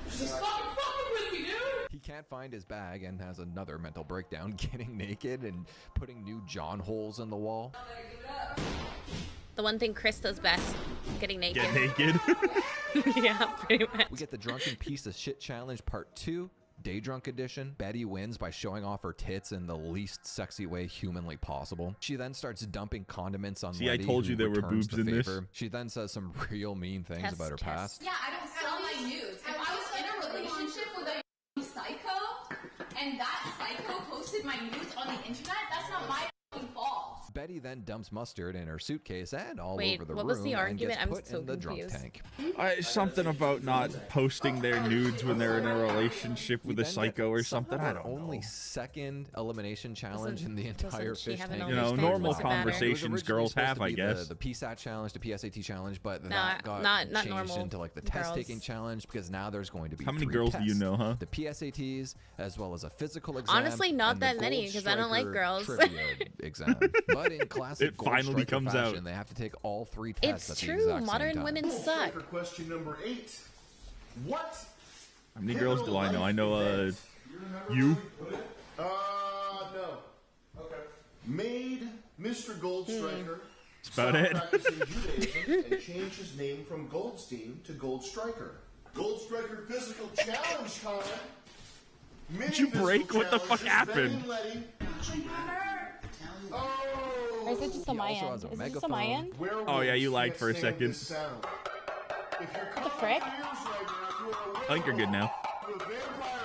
She's fucking with me, dude! He can't find his bag and has another mental breakdown, getting naked and putting new John holes in the wall. The one thing Chris does best, getting naked. Get naked. Yeah, pretty much. We get the drunken piece of shit challenge part 2. Day drunk edition. Betty wins by showing off her tits in the least sexy way humanly possible. She then starts dumping condiments on See, I Letty, told who you there were returns boobs the in this. favor. She then says some real mean things about her past. Yeah, I don't sell my nudes. If I was in a relationship with a psycho, and that psycho posted my nudes on the internet, that's not my fucking fault. Betty then dumps mustard in her suitcase and all Wait, over the what room was the and gets argument? I'm put so in the drunk confused. tank. Something about not posting their nudes when they're in a relationship with a then psycho or get something. I our don't only know. second elimination challenge in the entire she fish have an tank. You know, normal What's the matter? conversations It was girls originally have, I supposed to be guess. The PSAT challenge, the PSAT challenge, but No, that got not changed normal into like the test girls. taking challenge because now there's going to be How many 3 girls do you tests. know, huh? The PSATs as well as a physical exam. Honestly, not and the that many, Gold 'cause I don't like Striker girls. Trivia exam. But in classic It Gold finally Striker comes fashion, out. They have to take all 3 tests It's at the true. exact Modern same time. women suck. For question number 8. What? How many girls do I know? I know, you. No. Okay. Made Mr. Goldstriker That's about stop it. practicing Judaism and change his name from Goldstein to Goldstriker. Goldstriker physical challenge time. Did you break? What the fuck happened? Or is it just on my end? Is it just on my end? Oh yeah, you lagged for a second. What the frick? I think you're good now.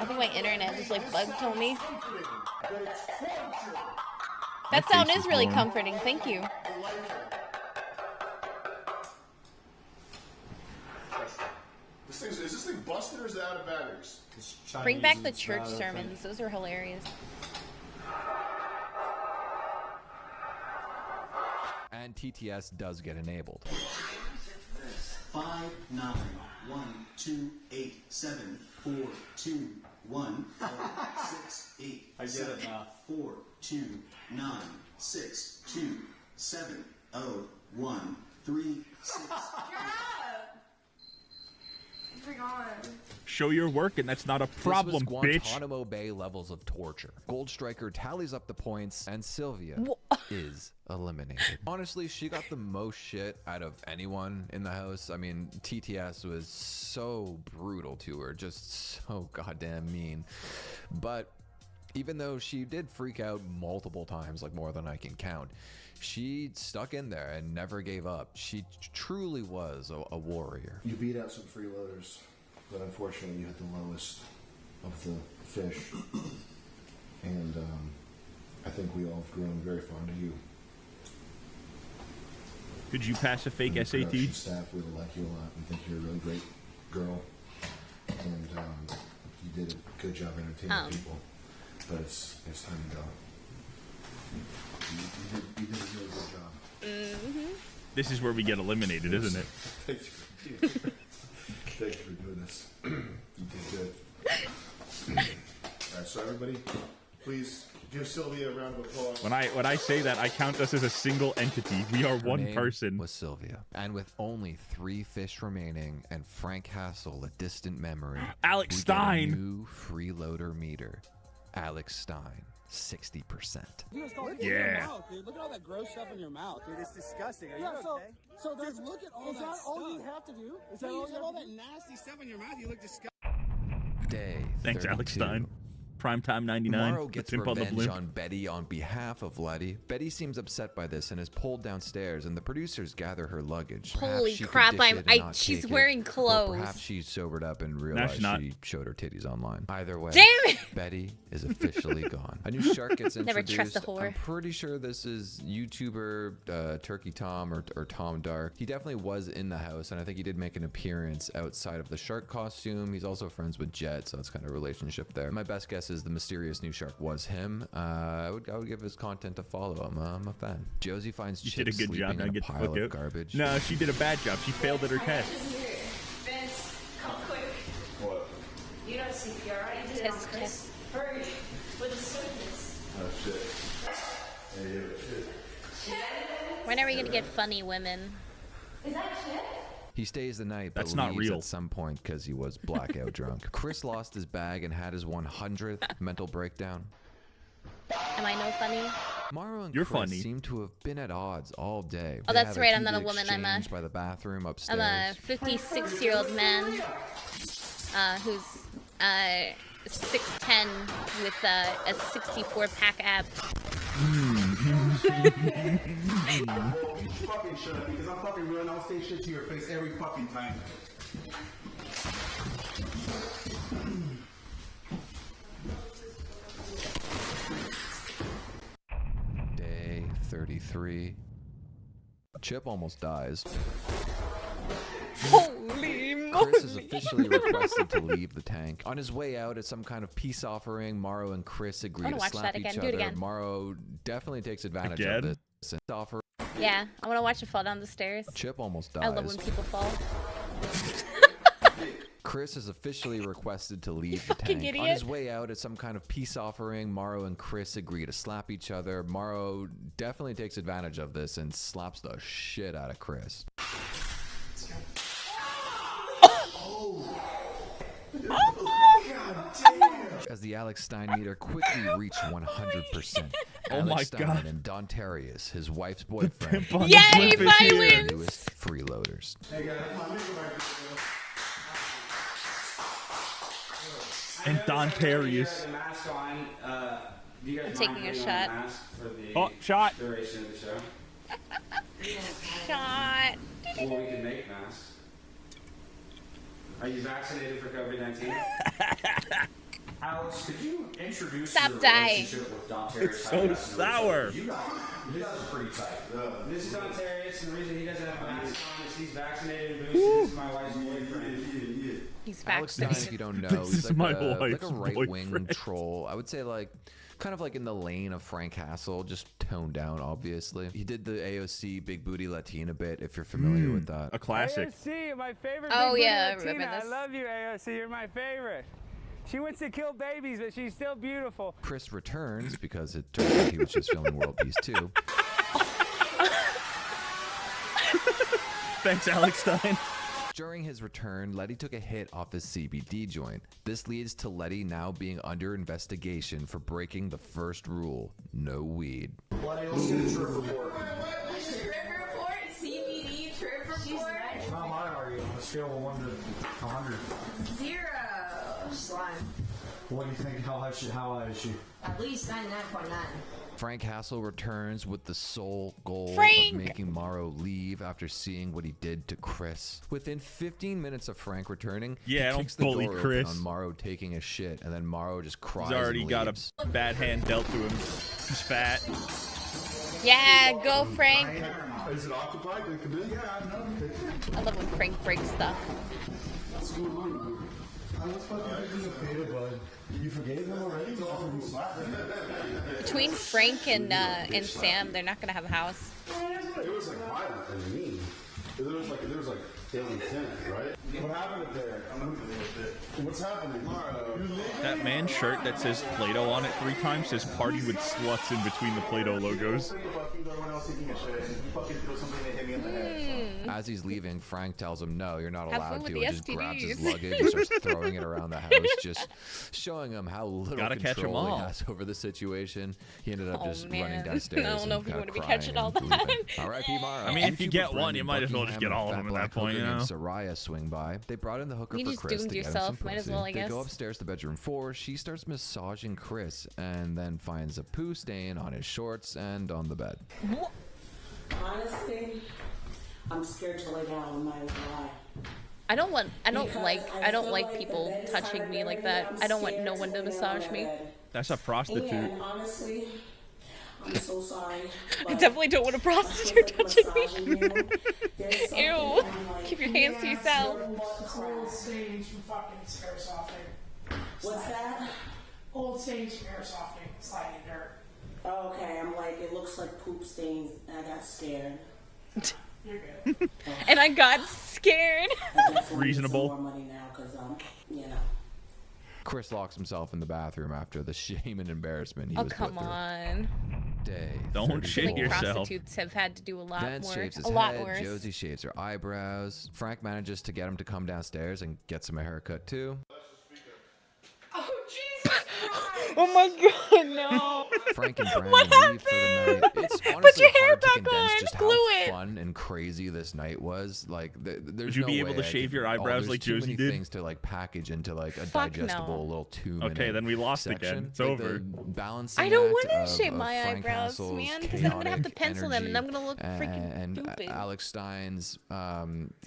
I think my internet just like bugged on me. That sound is really comforting. Thank you. Is this thing busted or is it out of batteries? Bring back the church sermons. Those are hilarious. And TTS does get enabled. 5, 9, 1, 2, 8, 7, 4, 2, 1, 4, 6, 8, I get 7, it now. 4, 2, 9, 6, 2, 7, 0, 1, 3, 6. Show your work, and that's not a problem, this was bitch. Guantanamo Bay levels of torture. Gold Striker tallies up the points, and Sylvia is eliminated. Honestly, she got the most shit out of anyone in the house. I mean, TTS was so brutal to her, just so goddamn mean. But even though she did freak out multiple times, like more than I can count, she stuck in there and never gave up. She truly was a warrior. You beat out some freeloaders, but unfortunately you had the lowest of the fish. And I think we all have grown very fond of you. Could you pass a fake And the SAT? production staff really like you a lot and think you're a really great girl. And you did a good job entertaining people. But it's time to go. You did a really good job. This is where we get eliminated, isn't it? Thank you for doing this. You did good. Alright, so everybody, please give Sylvia a round of applause. When I say that, I count us as a single entity. We are Her one name person. was Sylvia. And with only 3 fish remaining and Frank Hassel a distant memory, Alex we Stein. get a new freeloader meter. Alex Stein, 60%. Yeah. Dude, look at all that gross stuff in your mouth, dude. It's disgusting. Are you okay? So dude, look at all that stuff. All you have to do? Is that all you have all that nasty stuff in your mouth? You look disgusting. Day Thanks, 32. Alex Stein. Primetime 99. Morrow gets Pimp on the revenge blimp. on Betty on behalf of Letty. Betty seems upset by this and is pulled downstairs, and the producers gather her luggage. Perhaps Holy she could crap, dish it and not she's take it, wearing or clothes. perhaps she sobered up and realized she's not. she showed her titties online. Either way, Damn it! Betty is officially gone. A new shark gets Never introduced. trust a whore. I'm pretty sure this is YouTuber Turkey Tom or Tom Dark. He definitely was in the house, and I think he did make an appearance outside of the shark costume. He's also friends with Jet, so it's kind of a relationship there. My best guess is the mysterious new shark was him. I would give his content a follow. I'm a fan. Josie finds You Chip did a good sleeping job. Now in a get the pile fuck of out. garbage. No, she did a bad job. She failed at her test. Vince, come quick. What? You know CPR, right? You did it on Test, Chris. test. Hurry, with the surface. Oh shit. Hey, shit. When are we gonna get funny women? Is that shit? He stays the night, but That's not leaves real. at some point because he was blackout drunk. Chris lost his bag and had his 100th mental breakdown. Am I no funny? Morrow and You're Chris funny. seem to have been at odds all day. Oh, They that's have a right, I'm not a heated woman, I'm a- exchange by the bathroom upstairs. I'm a 56-year-old man who's 6'10" with a 64-pack ab. Fucking shut up, because I'm fucking real and I'll say shit to your face every fucking time. Day 33. Chip almost dies. Holy moly! Chris is officially requested to leave the tank. On his way out at some kind of peace offering, Morrow and Chris agree wanna to watch slap that again. each Do it other. again. Morrow definitely takes advantage Again? of this and offer. Yeah, I want to watch it fall down the stairs. Chip almost dies. I love when people fall. Chris is officially requested to leave the fucking tank. On idiot. his way out at some kind of peace offering, Morrow and Chris agree to slap each other. Morrow definitely takes advantage of this and slaps the shit out of Chris. As the Alex Stein meter quickly reached 100%. Oh Alex my Stein God. and Dontarius, his wife's boyfriend, Pimp on the Yay, blimp is here. violence! newest freeloaders. Hey guys, come on, let me go back to And Dontarius. Mask on. Do you guys I'm taking mind a putting on shot. the mask for the Oh, shot. duration of the show? Shot. Well, we can make masks. Are you vaccinated for COVID-19? Alex, could you introduce Stop your dying. relationship with Dontarius? It's so sour. You guys are pretty tight. This is Dontarius, and the reason he doesn't have a mask on is he's vaccinated and boosted. This is my wife's boyfriend. He's Alex Stein, vaccinated. if you don't know, This he's is like my a wife's right-wing boyfriend. troll. I would say kind of like in the lane of Frank Castle, just toned down, obviously. He did the AOC Big Booty Latina bit, if you're familiar with that. A classic. AOC, my favorite. Oh, Big Booty yeah, I Latina. remember this. I love you, AOC. You're my favorite. She wants to kill babies, but she's still beautiful. Chris returns because it turned out he was just filming World Peace 2. Thanks, Alex Stein. During his return, Letty took a hit off his CBD joint. This leads to Letty now being under investigation for breaking the first rule: no weed. Letty, let's get a trip report. Trip report? CBD trip report? How high are you on a scale of 1 to 100? 0. Slime. What do you think? How high is she? At least 99.9. Frank Hassel returns with the sole goal Frank! of making Morrow leave after seeing what he did to Chris. Within 15 minutes of Frank returning, Yeah, he don't kicks the bully door Chris. open on Morrow taking a shit, and then Morrow just cries. He's already and got leaves. a bad hand dealt to him. He's fat. Yeah, go Frank. Is it occupied? We can do it? Yeah, I know. I love when Frank breaks stuff. What's going on? I was fucking thinking of Peter, bud. You forgave him already? After you slapped him? Between Frank and Sam, they're not gonna have a house. It was like violent and mean. There was like daily tenant, right? What happened up there? I'm moving a little bit. What's happening? That man's shirt that says Play-Doh on it 3 times says "Party with Sluts" in between the Play-Doh logos. As he's leaving, Frank tells him, "No, you're not Have fun allowed with to." the And just grabs his STDs. luggage and starts throwing it around the house, just showing him how little Gotta catch 'em control he all. has over the situation. He ended up Oh, just man. running downstairs. I don't know and if you kinda want to be crying catching all and that. leaving. R.I.P. Mara. I mean, if you YouTuber get one, Brendan you might as well just get Buckingham all of and them at fat that black point, hooker you named know? Soraya swing by. They brought in the hooker You for just Chris doomed to get him yourself. some Might as pussy. well, I They go guess. upstairs to bedroom 4. She starts massaging Chris and then finds a poo stain on his shorts and on the bed. Honestly, I'm scared to lay down with my lie. I don't like people touching me like that. I don't want no one to massage me. That's a prostitute. And honestly, I'm so sorry. I definitely don't want a prostitute touching me. Ew. Keep your hands to yourself. Old stains from fucking airsofting. What's that? Old stains from airsofting, sliding dirt. Okay, I'm like, it looks like poop stains. I got scared. You're good. And I got scared. Reasonable. More money now, cause you know. Chris locks himself in the bathroom after the shame and embarrassment he Oh, was come put through. on. Day Don't 34. shake Like yourself. prostitutes have had to do a lot Vance more. shaves his A lot head, worse. Josie shaves her eyebrows. Frank manages to get him to come downstairs and gets him a haircut too. Oh, Jesus Christ! Oh my god, no. Frank and Brandon What leave for the night. It's honestly Put your hair hard to back condense on. just Glue how it. fun and crazy this night was. Like, there's Would you no be able way to I shave could- your eyebrows there's like too Josie many did? things to like package into like a Fuck digestible no. little 2-minute Okay, then we lost section. again. It's Like, over. the balancing I don't act want to of- shave of my Frank eyebrows, Castle's man, because then I'm gonna have to chaotic pencil them, and I'm energy gonna look freaking and stupid. Alex Stein's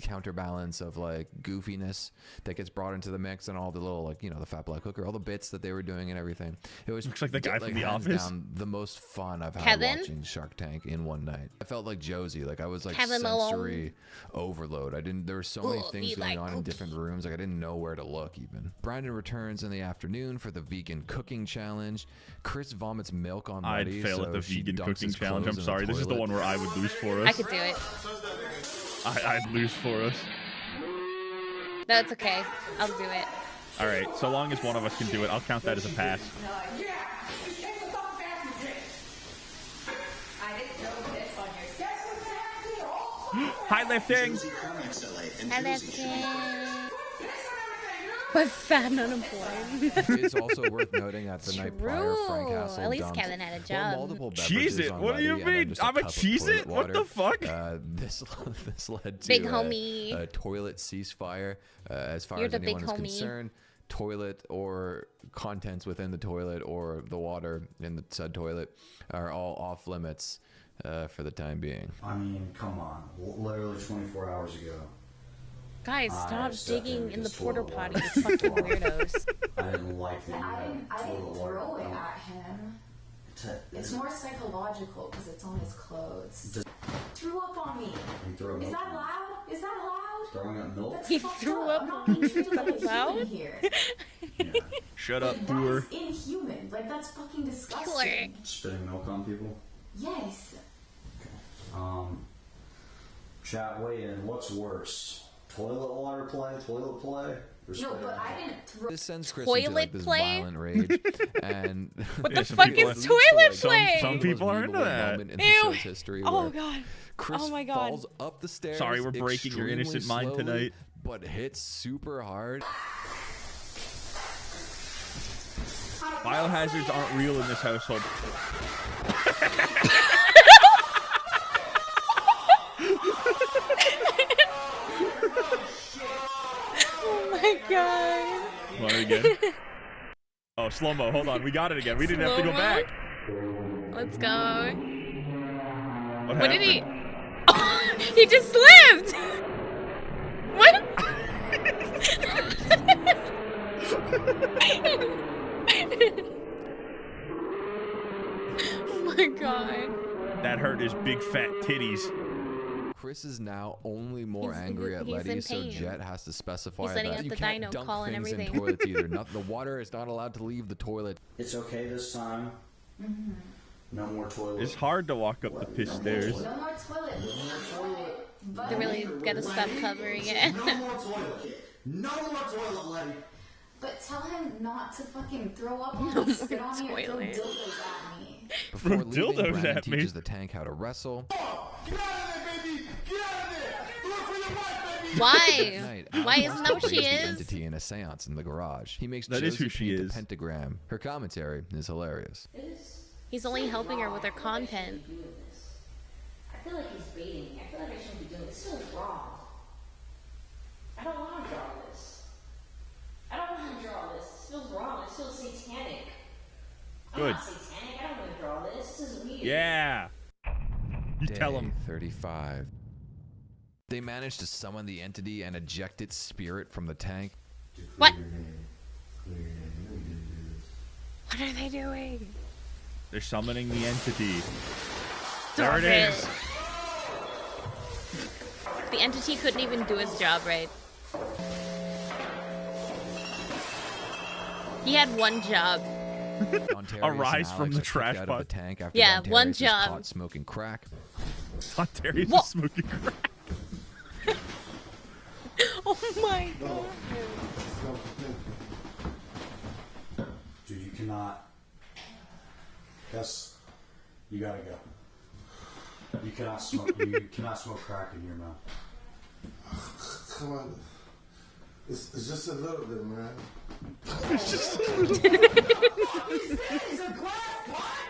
counterbalance of like goofiness that gets brought into the mix, and all the little like the fat black hooker, all the bits that they were doing and everything. It was Looks like the guy from The hands Office. down the most fun I've had Kevin? watching Shark Tank in one night. I felt like Josie, like I was like Kevin sensory overload. There were so many Ugh, things be going like on in cookie. different rooms, like I didn't know where to look even. Brandon returns in the afternoon for the vegan cooking challenge. Chris vomits milk on I'd Letty, fail so at the she vegan dunks cooking his challenge. clothes I'm in sorry. This is the toilet. one where I would lose for us. I could do it. I'd lose for us. That's okay. I'll do it. All right. So long as one of us can do it, I'll count that as a pass. Yeah, just take the fucking bathroom dick. I didn't know this on your set. That's what's gonna happen here. High lifting. I left it. But fat and unemployed. It's also worth noting that the night prior, Frank True. Castle At least dumped, Kevin had a well, job. multiple Cheese beverages it? on What do you Letty and then mean? just a I'm a cup of cheese toilet it? What the water. fuck? This led to Big homie. a toilet ceasefire as far You're as the big anyone is homie. concerned. Toilet or contents within the toilet or the water in the said toilet are all off limits for the time being. I mean, come on. Literally 24 hours ago. Guys, I stop stepped digging into in the this porta toilet potty, water. you fucking weirdos. I didn't like the I didn't toilet water. throw it No. at him. It's more psychological because it's on his clothes. Just- Threw up on me. You throw Is milk that on- loud? Is that loud? Throwing up milk? That's He fucked threw up. up I'm not on being me. treated Is like a that loud? human here. Shut up, Like, poor. that's inhuman. Like, that's fucking Killer. disgusting. Spitting milk on people? Yes. Chat, weigh in. What's worse? Toilet water play? Toilet play? Or No, spitting but I milk? didn't throw. This sends Chris into Toilet like this play? violent rage, and What Yeah, the some fuck people- is it leads to, toilet like, play? Some people are into that. moment in the Ew. show's history Oh where god. Chris Oh my God. falls up the stairs. Sorry, we're breaking your extremely innocent mind slowly, tonight. but hits super hard. Biohazards aren't real in this household. Oh my god. Want it again? Oh, slow-mo. Hold on. We got it again. We didn't have to go Slow-mo? back. Let's go. What What did he? happened? Oh, he just slipped. What? Oh my god. That hurt his big fat titties. Chris is now only more He's- angry at he's Letty, in so pain. Jet has to specify He's setting that up you the can't dino dunk call and things in everything. toilets either. The water is not allowed to leave the toilet. It's okay this time. No more toilet. It's hard to walk up the piss stairs. No more toilet. They really gotta stop covering it. No more toilet. No more toilet, Letty. But tell him not to fucking throw up on me, spit on me, or throw Toilet. dildos at me. Before Throw leaving, dildos Brandon at me. teaches the tank how to wrestle. Get out of there, baby! Get out of there! Look for your wife, baby! Why? Night, Why Al isn't that what raised she the is? entity in a seance in the garage. He makes That is Josie who she paint is. the pentagram. Her commentary is hilarious. He's only helping her with her content. I feel like he's baiting me. I feel like I shouldn't be doing this. This feels wrong. I don't want to draw this. I don't want to draw this. This feels wrong. This feels satanic. I'm Good. not satanic. I don't want to draw this. This is weird. Yeah. You tell Day him. 35. They manage to summon the entity and eject its spirit from the tank. What? What are they doing? They're summoning the entity. Stop There it is. The entity couldn't even do his job right. He had one job. Dontarius Arise and from Alex the are trash kicked out pot. of the tank after Yeah, Dontarius one is job. caught smoking crack. Darius Whoa. is smoking crack. Oh my god. Dude, you cannot. Yes, you gotta go. You cannot smoke. You cannot smoke crack in your mouth. Come on. It's just a little bit, man. It's just What is this? A glass pot?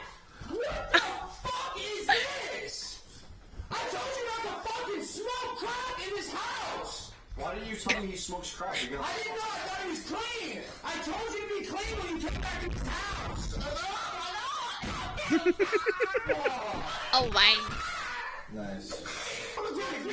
What the fuck is this? I told you not to fucking smoke crack in this house! Why didn't you tell me he smokes crack? I didn't know, I thought he was clean! I told you to be clean when you came back to this house! Oh my. Nice.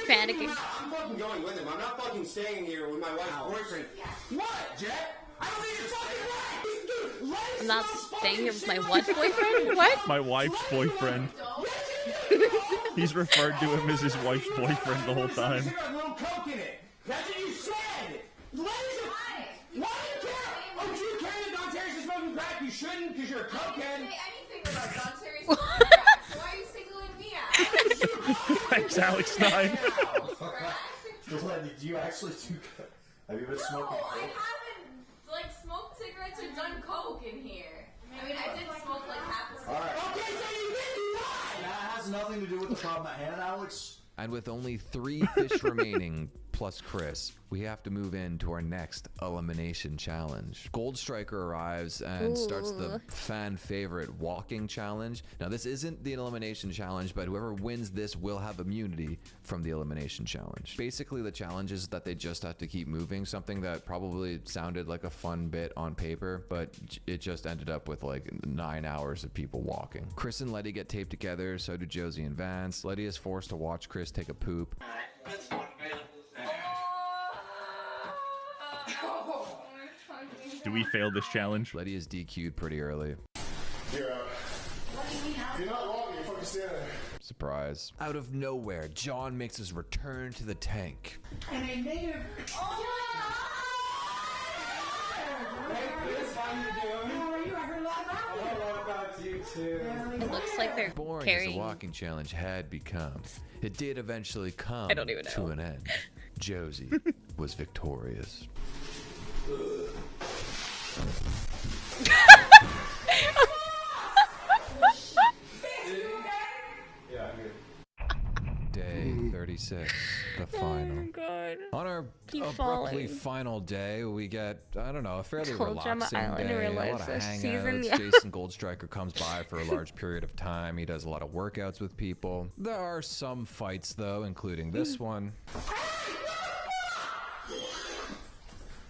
Panicking. I'm fucking going with him. I'm not fucking staying here with my wife's boyfriend. What, Jet? I don't think you're fucking right! Dude, I'm not staying here with my what boyfriend? What? my wife's boyfriend. He's referred to him as his wife's boyfriend the whole time. There's a little coke in it. That's what you said. Why do you care? Oh, do you care that Dontarius is smoking crack? You shouldn't, because you're a cokehead. I didn't say anything about Dontarius smoking crack, so why are you singling me out? Thanks, Alex 9. Letty, do you actually do? Have you been smoking No, I coke? haven't like smoked cigarettes or done coke in here. I mean, I did smoke like half a cigarette. Alright. Okay, so you did lie! That has nothing to do with the problem at hand, Alex. And with only 3 fish remaining, plus Chris, we have to move into our next elimination challenge. Gold Striker arrives and starts the fan favorite walking challenge. Now, this isn't the elimination challenge, but whoever wins this will have immunity from the elimination challenge. Basically, the challenge is that they just have to keep moving, something that probably sounded like a fun bit on paper, but it just ended up with like 9 hours of people walking. Chris and Letty get taped together, so do Josie and Vance. Letty is forced to watch Chris take a poop. Do we fail this challenge? Letty is DQ'd pretty early. You're out. If you're not walking, you're fucking standing there. Surprise. Out of nowhere, John makes his return to the tank. And a native. Oh, It looks like they're Boring as carrying. the walking challenge had become, it did eventually come I don't even to know. an end. Josie was victorious. Day 36, the final. God. On our Keep abruptly falling. final day, we get, I don't know, a fairly Cold Drama relaxing Island, I day. A realized lot of this hangouts. season, yeah. Jason Goldstriker comes by for a large period of time. He does a lot of workouts with people. There are some fights, though, including this one.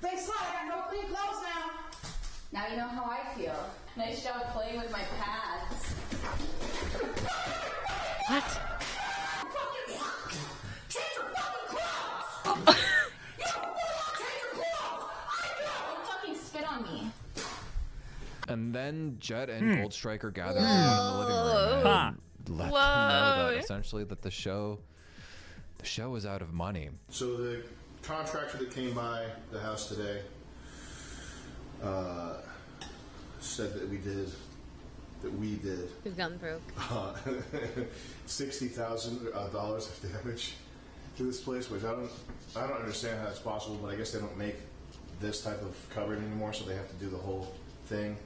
Thanks a lot. I got no clean clothes now. Now you know how I feel. Nice job playing with my pads. What? Don't fucking spit on me. And then Jet and Goldstriker gather everyone in the living room and let them know that essentially that the show is out of money. So the contractor that came by the house today said that we did that we did. We've gone broke. $60,000 of damage to this place, which I don't understand how that's possible, but I guess they don't make this type of cupboard anymore, so they have to do the whole thing.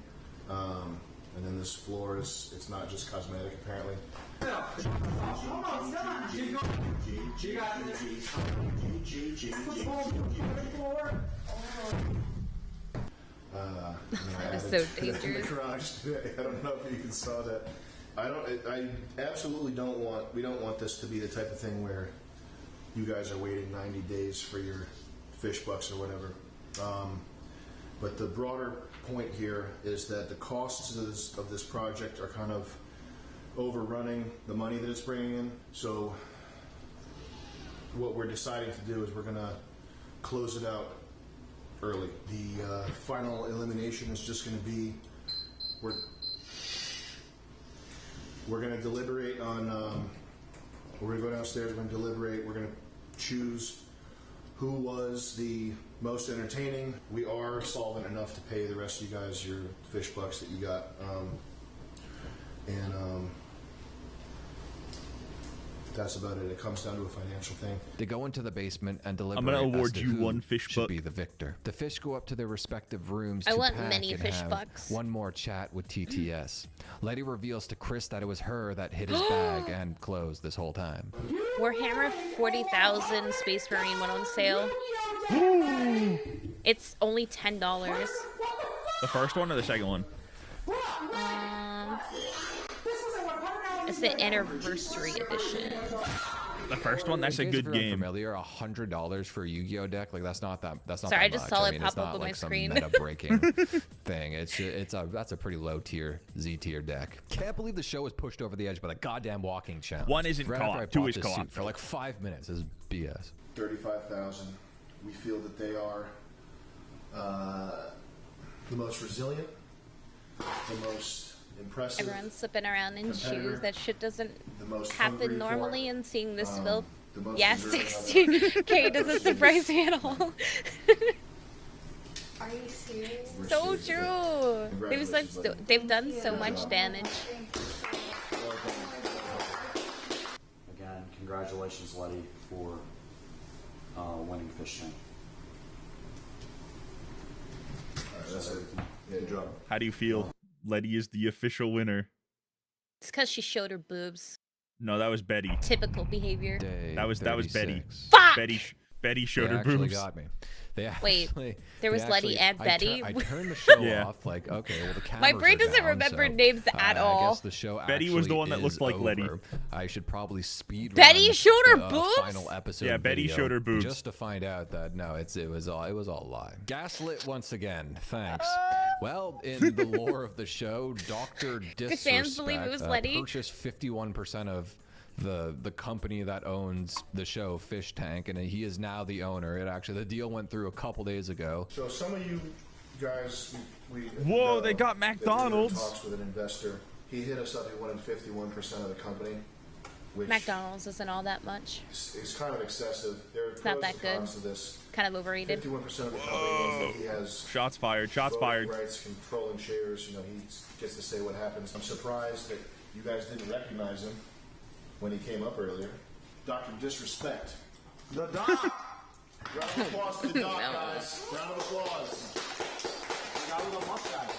And then this floor it's not just cosmetic, apparently. That is so dangerous. In the garage today. I don't know if you saw that. I absolutely don't want. We don't want this to be the type of thing where you guys are waiting 90 days for your fish bucks or whatever. But the broader point here is that the costs of this project are kind of overrunning the money that it's bringing in. So what we're deciding to do is we're going to close it out early. The final elimination is just going to be we're going to deliberate on. We're going to go downstairs. We're going to deliberate. We're going to choose who was the most entertaining. We are solvent enough to pay the rest of you guys your fish bucks that you got. That's about it. It comes down to a financial thing. They go into the basement and deliberate. I'm gonna award as to you who one fish should buck. be the victor. The fish go up to their respective rooms. I to want pack many and fish have bucks. one more chat with TTS. Letty reveals to Chris that it was her that hid his bag and clothes this whole time. Warhammer 40,000 Space Marine went on sale. It's only $10. The first one or the second one? It's the anniversary edition. The first one? That's a good game. Familiar, $100 for a Yu-Gi-Oh deck, like that's not that. That's not. Sorry, that I just much. saw I it mean, pop it's not up on like my some screen. meta-breaking thing. That's a pretty low tier Z tier deck. Can't believe the show was pushed over the edge by the goddamn walking challenge. One isn't Right after I co-op, two bought is this co-op. suit for like 5 minutes. This is BS. 35,000. We feel that they are the most resilient, the most impressive. Everyone's slipping around in shoes. That shit doesn't hungry happen for normally, and seeing this filth. the most Yeah, deserving of 60K doesn't surprise me at all. Are you serious? So true. They've done so much damage. Again, congratulations, Letty, for winning Fish Tank. Alright, that's it. Yeah, good job. How do you feel? Letty is the official winner. It's because she showed her boobs. No, that was Betty. Typical behavior. That was Betty. Fuck! Betty showed They her actually boobs. got me. They Wait, actually, there was they Letty and Betty? I turned the show Yeah. off. Like, okay, well the cameras My brain are doesn't down, remember so, names at I all. guess the show Betty was the actually one that is looked like Letty. over. I should probably speed. Betty run showed her the boobs? Final episode. Yeah, Betty video showed her boobs. just to find out that no, it was all a lie. Gaslit once again. Thanks. Well, in the lore of the show, Dr. fans believe it was Disrespect Letty? purchased 51% of the company that owns the show Fish Tank, and he is now the owner. The deal went through a couple days ago. So some of you guys, we Whoa, know they got that we were in McDonald's. talks with an investor. He hit us up. He wanted 51% of the company, which McDonald's isn't all that much. is kind of excessive. There are It's not pros that and cons good. to this. Kind of overrated. 51% of the company means that he has Shots fired. Shots voting fired. rights, controlling shares. You know, he gets to say what happens. I'm surprised that you guys didn't recognize him when he came up earlier. Dr. Disrespect. The doc. Round of applause to the doc, No. guys. Round of applause. The guy with a mustache.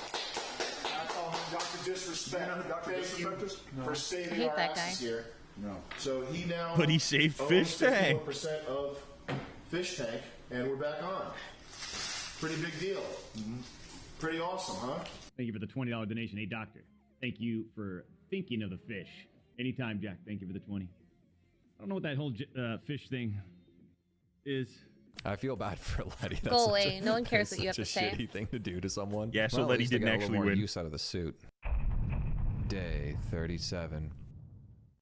I call him Dr. Disrespect. You know who Dr. Disrespect is? For I saving hate our that guy. asses here. No. So he now But he saved owns Fish Tank. 51% of Fish Tank, and we're back on. Pretty big deal. Pretty awesome, huh? Thank you for the $20 donation. Hey, doctor. Thank you for thinking of the fish. Anytime, Jack. Thank you for the 20. I don't know what that whole fish thing is. I feel bad for Letty. That's Go such away. No one cares that's what you have such to a say. shitty thing to do to someone. Yeah, so Well, at Letty least they didn't got a little actually more win. use out of the suit. Day 37.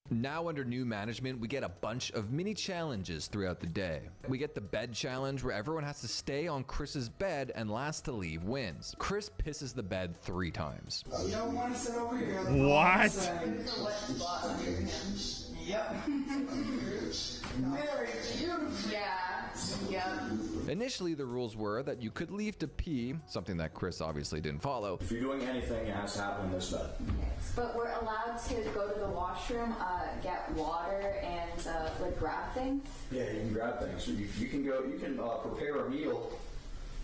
Now under new management, we get a bunch of mini challenges throughout the day. We get the bed challenge where everyone has to stay on Chris's bed and last to leave wins. Chris pisses the bed 3 times. You don't want to sit over here. What? Yep. Very beautiful. Yeah. Yep. Initially, the rules were that you could leave to pee, something that Chris obviously didn't follow. If you're doing anything, it has to happen in this bed. but we're allowed to go to the washroom, get water, and like grab things. Yeah, you can grab things. You can go. You can prepare a meal.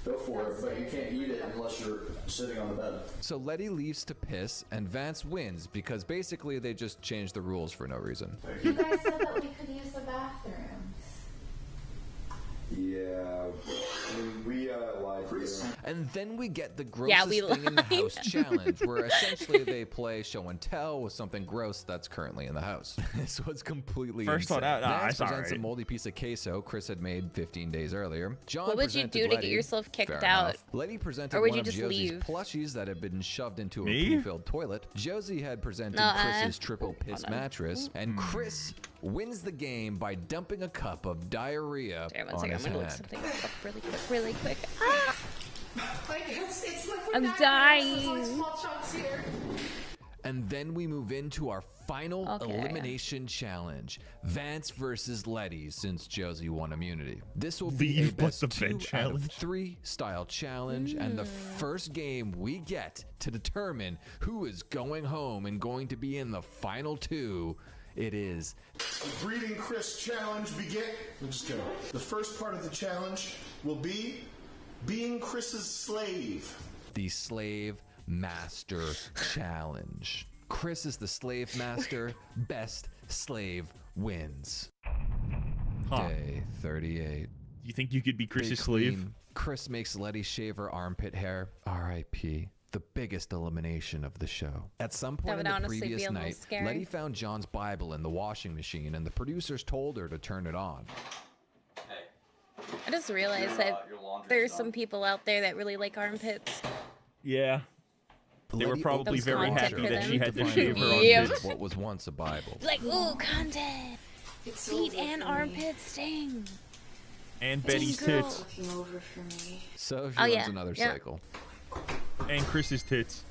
Go for it, but you can't eat it unless you're sitting on the bed. So Letty leaves to piss, and Vance wins because basically they just changed the rules for no reason. You guys said that we could use the bathrooms. Yeah, we lied to you. And then we get the grossest thing in the house challenge, where essentially they play show and tell with something gross that's currently in the house. This was completely First one out. Vance Nah, presents sorry. a moldy piece of queso Chris had made 15 days earlier. John What would you do to get yourself kicked out? Letty presented Or would one you of just Josie's leave? plushies that had been shoved into a Me? pre-filled toilet. Josie had presented Chris's triple piss mattress, and Chris wins the game by dumping a cup of diarrhea on his I'm gonna look hand. something up really quick. Ah! Like, it's like I'm dying. small chunks here. And then we move into our final Okay. elimination challenge. Vance versus Letty, since Josie won immunity. This will be Leave a best but the vent 2 out of challenge. 3 style challenge, and the first game we get to determine who is going home and going to be in the final 2. It is The Breeding Chris challenge begin. Let's just go. The first part of the challenge will be being Chris's slave. the Slave Master Challenge. Chris is the Slave Master. Best slave wins. Huh. Day 38. You think you could be They Chris's slave? clean. Chris makes Letty shave her armpit hair. R.I.P. The biggest elimination of the show. At some point would in the honestly be previous a little night, scary. Letty found John's Bible in the washing machine, and the producers told her to turn it on. I just realized that there's some people out there that really like armpits. Yeah. They were Letty probably opens the very washer happy that and she had to finds shave her the Yep. armpits of what was once a Bible. Like, ooh, content. Feet and armpits sting. And Betty's Girl. tits. Over for me. So she Oh, runs yeah. another Yeah. cycle. And Chris's tits.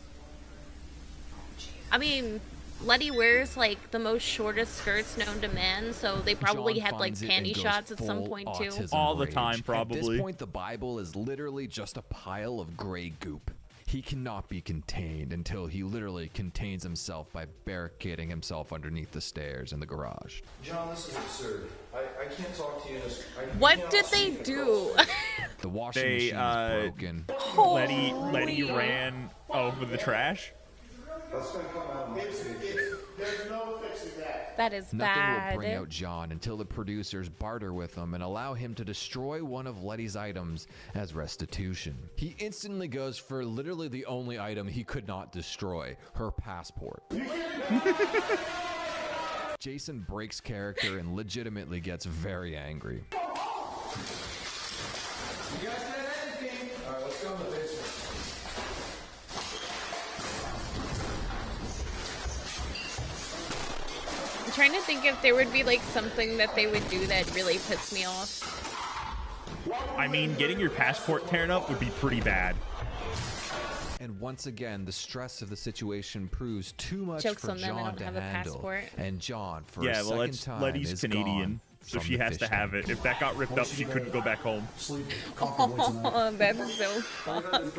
I mean, Letty wears like the most shortest skirts known to men, so they probably John had like finds it panty and goes shots at some full point too. autism All the rage. time, At probably. this point, the Bible is literally just a pile of gray goop. He cannot be contained until he literally contains himself by barricading himself underneath the stairs in the garage. John, this is absurd. I can't talk to you in this. What did they do? The washing They, machine is broken. Letty ran over the trash. That's gonna come out. There's no fixing that. That is Nothing bad. will bring out John until the producers barter with him and allow him to destroy one of Letty's items as restitution. He instantly goes for literally the only item he could not destroy, her passport. Jason breaks character and legitimately gets very angry. You guys did anything? All right, let's go in the basement. I'm trying to think if there would be like something that they would do that really pissed me off. I mean, getting your passport tearing up would be pretty bad. And once again, the stress of the situation proves too much Jokes for on them, I John don't to have a handle. passport. And John, for a Yeah, well, second time, Letty's is Canadian, gone so from she the has to fish have tank. it. If that got ripped up, she couldn't go back home. Sleep comfortably tonight. Oh, that's so fucked.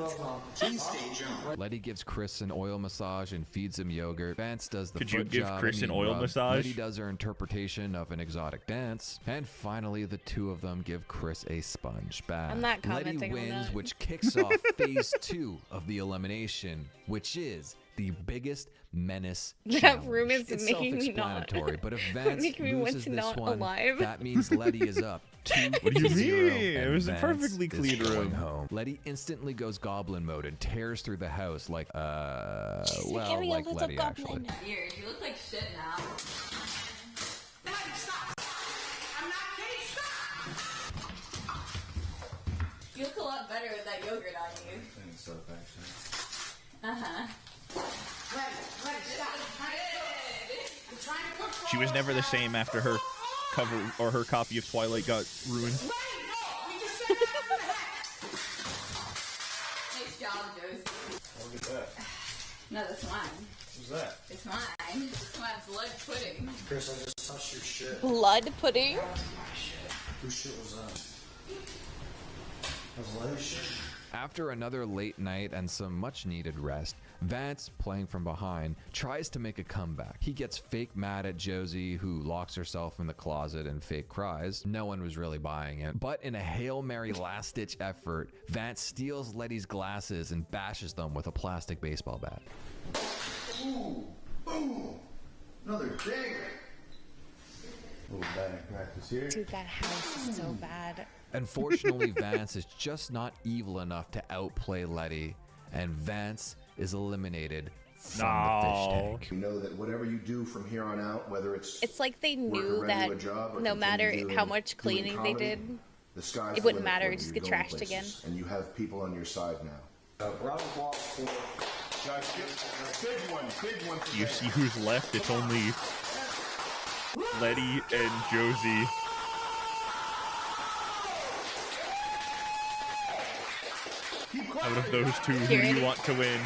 Please stay, John. Letty gives Chris an oil massage and feeds him yogurt. Vance does the Could foot you give job Chris and an knee oil rub. massage? Letty does her interpretation of an exotic dance. And finally, the two of them give Chris a sponge bath. I'm not Letty commenting on wins, that. which kicks off phase 2 of the elimination, which is the biggest menace That challenge. room is It's making me not. self-explanatory, but if Vance making me want loses to this not one, alive. that means Letty is up 2-0. What do you mean? and It was a Vance perfectly is clean going room. home. Letty instantly goes goblin mode and tears through the house like, well, Ariel, like little Letty goblin. actually. Weird. You look like shit now. Stop! I'm not kidding, stop! You look a lot better with that yogurt on you. Thanks, actually. Uh-huh. Ready, stop. I'm trying to cook for She was never the same after her cover or her copy of Twilight got ruined. Wait, no! We just said that. Nice job, Josie. Look at that. No, that's mine. Who's that? It's mine. It's my blood pudding. Chris, I just touched your shit. Blood pudding? Whose shit was that? That was Letty's shit. After another late night and some much needed rest, Vance, playing from behind, tries to make a comeback. He gets fake mad at Josie, who locks herself in the closet and fake cries. No one was really buying it. But in a Hail Mary last-ditch effort, Vance steals Letty's glasses and bashes them with a plastic baseball bat. Ooh, boom, another ding. Little batting practice here. Dude, that house is so bad. Unfortunately, Vance is just not evil enough to outplay Letty, and Vance is eliminated from the fish tank. You know that whatever you do from here on out, whether it's like they work a knew that regular job or no matter continue how doing- much doing cleaning comedy, they did, the sky's it the wouldn't limit matter. for It just you. get You're going trashed again. places, and you have people on your side now. Round of applause for Guys, big one. You see who's left? It's only Letty and Josie. Out of those two, who do you want to win?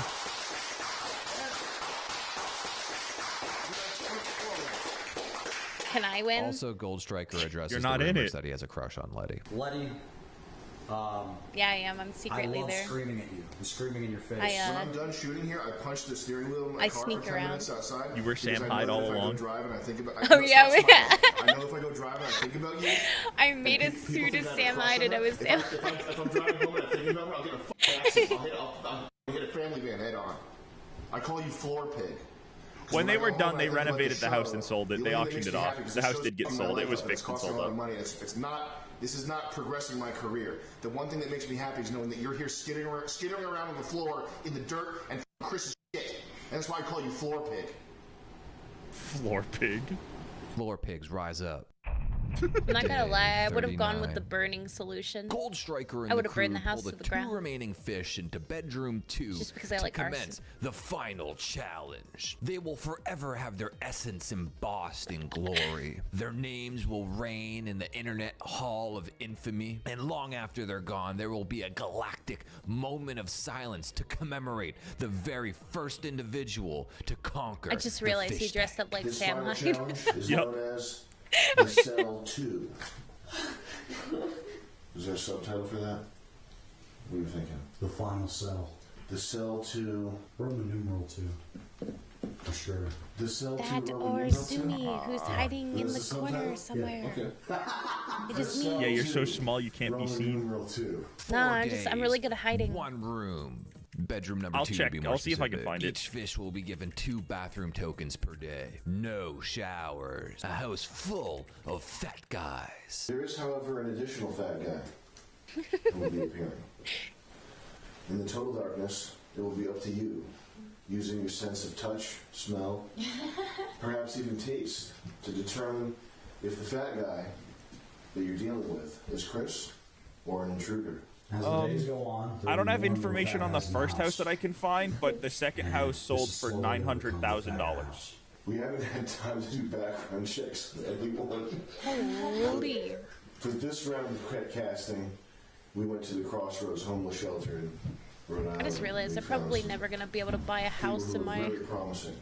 Can I win? Also, Gold Striker addresses You're not the in rumors it. that he has a crush on Letty. Letty, Yeah, I am. I'm secretly I love there. screaming at you and screaming in your face. I, When I'm done shooting here, I punch the steering wheel in my I car sneak for 10 around. minutes outside. You were because Sam I know Hyde that all if I go along. driving, I think about, Oh, yeah, stop yeah. smiling. I know if I go driving, I think about you. I made a People suit think of I have a Sam crush Hyde on and I her. was Sam Hyde. If I'm driving home and I'm thinking about her, I'll get a fucking accident. I'll hit a family van head on. I call you floor pig. When they were done, they renovated the house and sold it. They auctioned it off. The house did get sold. It was It's fixed and costing sold a lot of up. money. This is not progressing my career. The one thing that makes me happy is knowing that you're here skittering around on the floor in the dirt and Chris's shit. And that's why I call you floor pig. Floor pig. Floor pigs rise up. I'm not gonna Day lie, I would have gone with 39. the burning solution. Gold Striker and I the would have burned the crew house pull to the the ground. two remaining fish into bedroom 2 Just because I to like commence the final challenge. They will forever have their essence embossed in glory. Their names will reign in the internet hall of infamy, and long after they're gone, there will be a galactic moment of silence to commemorate the very first individual to conquer. I just the realized he fish dressed up like This Sam final Hyde. challenge is known as the Cell 2. Is there a subtitle for that? What are you thinking? The final cell. The Cell 2. Roman numeral 2. For sure. The Cell 2 That Roman or numeral 2? Sumi, who's hiding in Is the this a corner subtitle? somewhere. Okay. It is me. Yeah, you're so small you can't be Roman seen. numeral 2. No, I'm really good at hiding. One room. Bedroom number I'll 2 check. to be more I'll see if I can specific. find it. Each fish will be given 2 bathroom tokens per day. No showers. A house full of fat guys. There is, however, an additional fat guy who will be appearing. In the total darkness, it will be up to you, using your sense of touch, smell, perhaps even taste, to determine if the fat guy that you're dealing with is Chris or an intruder. As the days go on, I don't have there'll be information more on the fat first guys house that I can find, but the second house sold for $900,000. We haven't had time to do background checks with everyone. Holy. For this round of casting, we went to the Crossroads Homeless Shelter in Rhode Island. I just realized I'm probably never gonna be able to buy a house in my Really promising.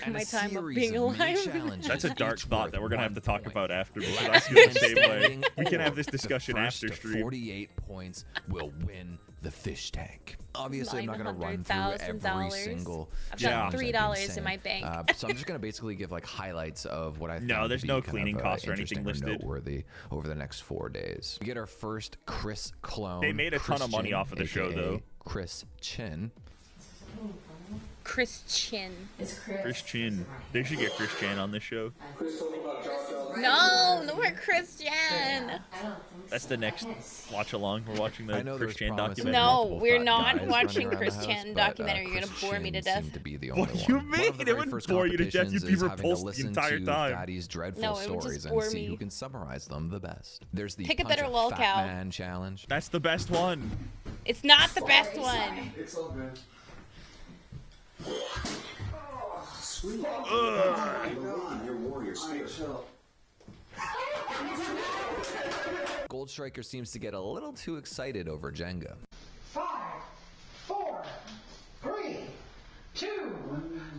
my time of series being of mini alive. challenges, That's a dark each thought worth that we're gonna have to 1 talk point. about after, because I Last feel the man same way. standing We can have or this discussion the first after to stream. 48 points will win the fish tank. Obviously, I'm not going to run through every $900,000. single. I've got challenge I've been $3 in saying. my bank. So I'm just going to basically give like highlights of what I No, found there's to be no kind cleaning of, costs or anything interesting listed. noteworthy over the next 4 days. We get our first Chris clone. They made a ton of money Christian, off of the show, aka though. Chris Chin. Christian. Christian. They should get Christian on this show. No, no more Christian. That's the next watch along. We're watching the Christian documentary. No, we're not guys watching running around the house, Christian but, documentary. You're gonna bore me to Christian death. seemed to be the only What one. you One of mean? the It very wouldn't first bore you to death. competitions You'd be is having to repulsed the listen entire to time. Fatty's dreadful No, it would just stories and bore see me. who can summarize them the best. There's the Pick a Punch better a lol Fat cow. Man challenge. That's the best one. It's not the best one. It's all good. Sweet. Your warrior spirit. Gold Striker seems to get a little too excited over Jenga. 5, 4, 3, 2,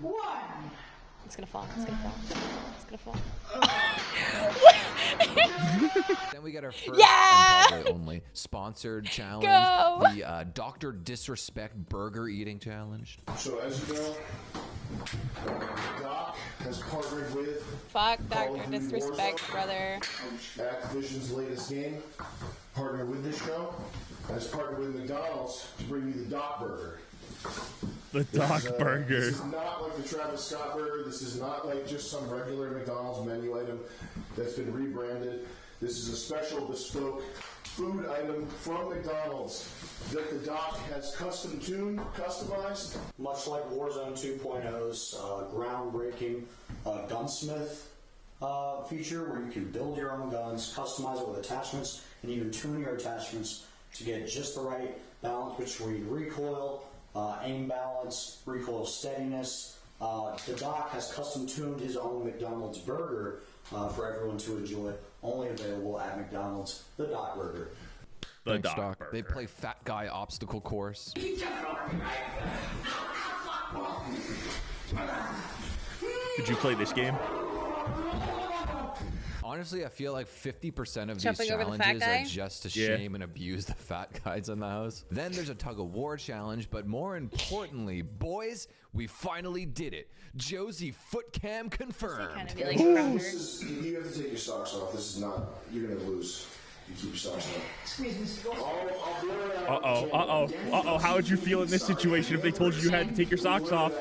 1. It's gonna fall. It's gonna fall. It's gonna fall. gonna fall. Then we get our first Yeah! and probably only sponsored challenge, Go! the Dr. Disrespect Burger Eating Challenge. So as you know, Doc has partnered with Fuck Call Dr. of Duty Disrespect, Warzone, brother. Activision's latest game, partnered with this show, has partnered with McDonald's to bring you the Doc Burger. The Doc Burger. This is not like the Travis Scott burger. This is not like just some regular McDonald's menu item that's been rebranded. This is a special bespoke food item from McDonald's that the Doc has custom tuned, customized. Much like Warzone 2.0's groundbreaking gunsmith feature, where you can build your own guns, customize it with attachments, and even tune your attachments to get just the right balance between recoil, aim balance, recoil steadiness. The Doc has custom tuned his own McDonald's burger for everyone to enjoy. Only available at McDonald's, the Doc Burger. The Thanks, Doc Doc. Burger. They play Fat Guy Obstacle Course. Could you play this game? Honestly, I feel like 50% of Jumping these over the fat challenges guy? are just to Yeah. shame and abuse the fat guys in the house. Then there's a tug of war challenge, but more importantly, boys, we finally did it. Josie foot cam confirmed. Kind of be like This is, you have to take your socks off. This is not, you're going to lose. You keep your socks on. I'll blur it out. Uh-oh. How would you feel in this situation if they told you you had to take your socks off?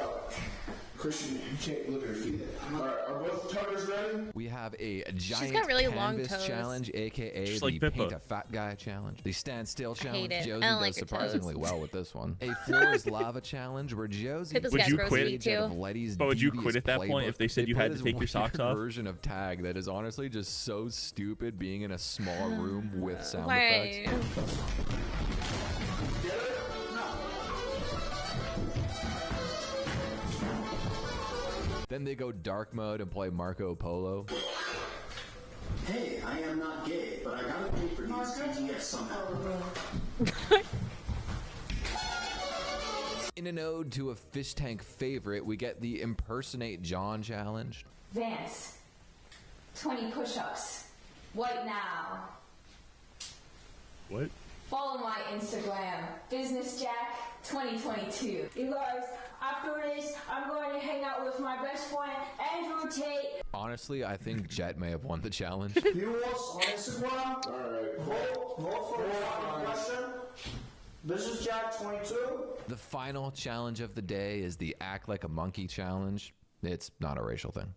Christian, you can't look at her feet. All right, are both tuggers ready? We have a giant got really long canvas toes. challenge, aka Just the like Pippa. paint a fat guy challenge. The stand still challenge. it. Josie I don't does like her surprisingly toes. well with this one. A floor is lava challenge where Josie Pippa's Would got you gross quit? feet, too. But would you quit at that point if they said you had to take your socks off? Version of tag that is honestly just so stupid, being in a small room with sound Why? effects. Then they go dark mode and play Marco Polo. Hey, I am not gay, but I gotta pay for these TTS somehow. In an ode to a fish tank favorite, we get the Impersonate John challenge. Vance, 20 push-ups. What now? What? Follow my Instagram, Business Jack 2022. You guys, after this, I'm going to hang out with my best friend, Andrew Tate. Honestly, I think Jet may have won the challenge. Viewers on Instagram, vote for the question. Business Jack 22. The final challenge of the day is the Act Like a Monkey challenge. It's not a racial thing.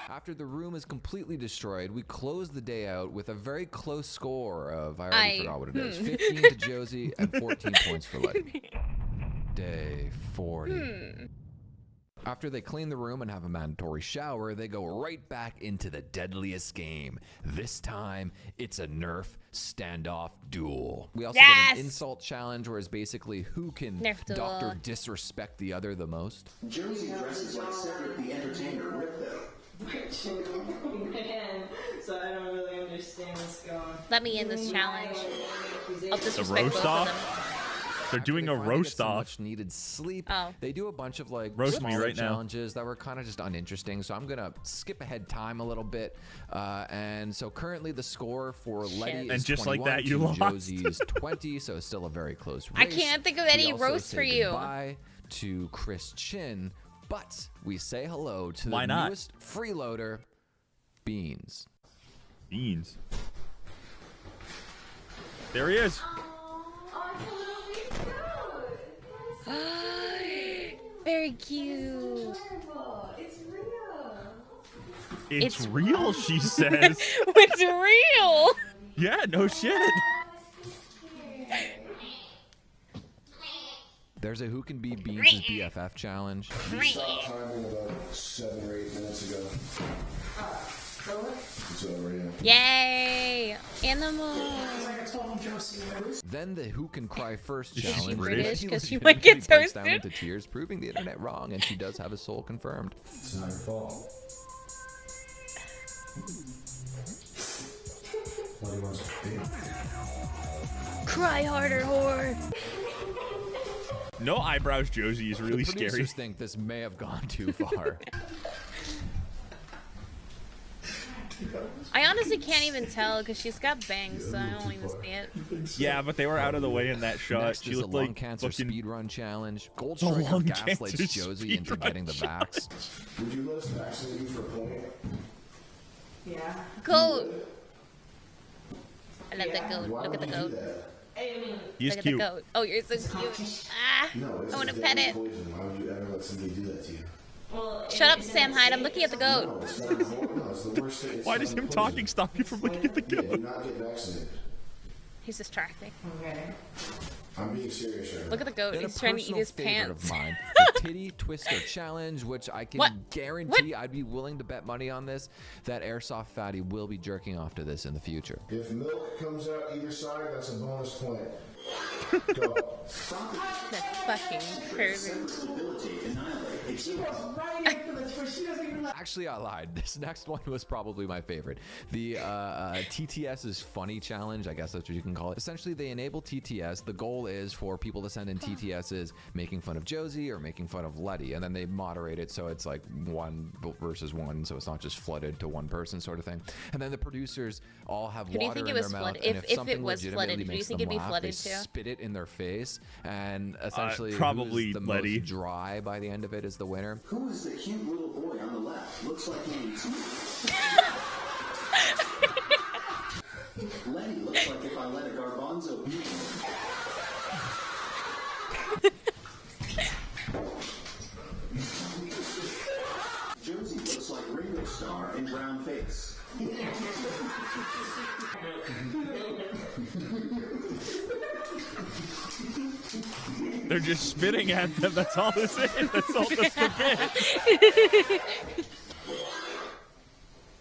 After the room is completely destroyed, we close the day out with a very close score of, I already forgot what it is, 15 to Josie and 14 points for Letty. Day 40. After they clean the room and have a mandatory shower, they go right back into the deadliest game. This time, it's a Nerf standoff duel. We also get an insult challenge, where it's basically who can Nerf duel. Dr. Disrespect the other the most. Josie dresses like Cedric the Entertainer Rip though. Man, so I don't really understand what's going on. Let me in this challenge. I'll disrespect roast both off? of them. They're doing a After they finally get roast some off. much needed sleep. Oh. They do a bunch of like Roast me smaller right now. challenges that were kind of just uninteresting. So I'm gonna skip ahead time a little bit. And so currently the score for Letty And is just like 21 that, you to lost. Josie's 20. So it's still a very close race. I can't think of any We also roast say for you. Goodbye to Chris Chin, but we say hello to Why the not? newest freeloader, Beans. Beans. There he is. Very cute. It's real. It's real, she says. It's real. Yeah, no shit. There's a Who Can Be Beans' BFF challenge. We stopped timing about 7 or 8 minutes ago. It's over, yeah. Yay! Animals. Then the Who Can Cry First Is she challenge. British? Letty 'Cause she legitimately might get breaks down toasted. into tears, proving the internet wrong, and she does have a soul confirmed. It's not your fault. Try harder, whore. No eyebrows Josie is really The scary. producers think this may have gone too far. I honestly can't even tell because she's got bangs, so I don't even see it. Yeah, but they were out of the way in that shot. Next She is a looked lung like cancer fucking... speedrun challenge. Gold The Striker lung gaslights cancer Josie into speedrun getting the vax. Would you let us vaccinate you for a point? Yeah. Goat. I love that goat. Look at the goat. He's Look cute. at the goat. Oh, you're so cute. Ah, No, it's I want to just pet deadly it. poison. Why would you ever let somebody do that to you? Shut up, Sam Hyde. I'm looking at the No, goat. it's not. No, it's the worst thing. It's Why does not him poison. talking stop you from looking at the Yeah, do goat? not get vaccinated. He's distracting. Okay. I'm being serious right now. Look at the goat. Then a He's trying to eat personal his favorite pants. of mine, the Titty Twister Challenge, which I can What? guarantee I'd be willing to bet money on this, that Airsoft Fatty will be jerking off to this in the future. If milk comes out either side, that's a bonus point. Go. That fucking pervert. She goes right in for the twist. She doesn't even like. Actually, I lied. This next one was probably my favorite. The TTS's Funny Challenge, I guess that's what you can call it. Essentially, they enable TTS. The goal is for people to send in TTSs making fun of Josie or making fun of Letty, and then they moderate it so it's like 1 versus 1, so it's not just flooded to one person sort of thing. And then the producers all have Who do you water think in it their was mouth, flooded? and If if it something was flooded, legitimately do you makes think them it'd be laugh, flooded they too? spit it in their face, and essentially probably who's the Letty. most dry by the end of it is the winner. Who is the cute little boy on the left? Looks like he needs Letty looks like if I let a garbanzo beat Josie looks like Ringo Starr in brown face. They're just spitting at them. That's all this is. That's all that's the bit.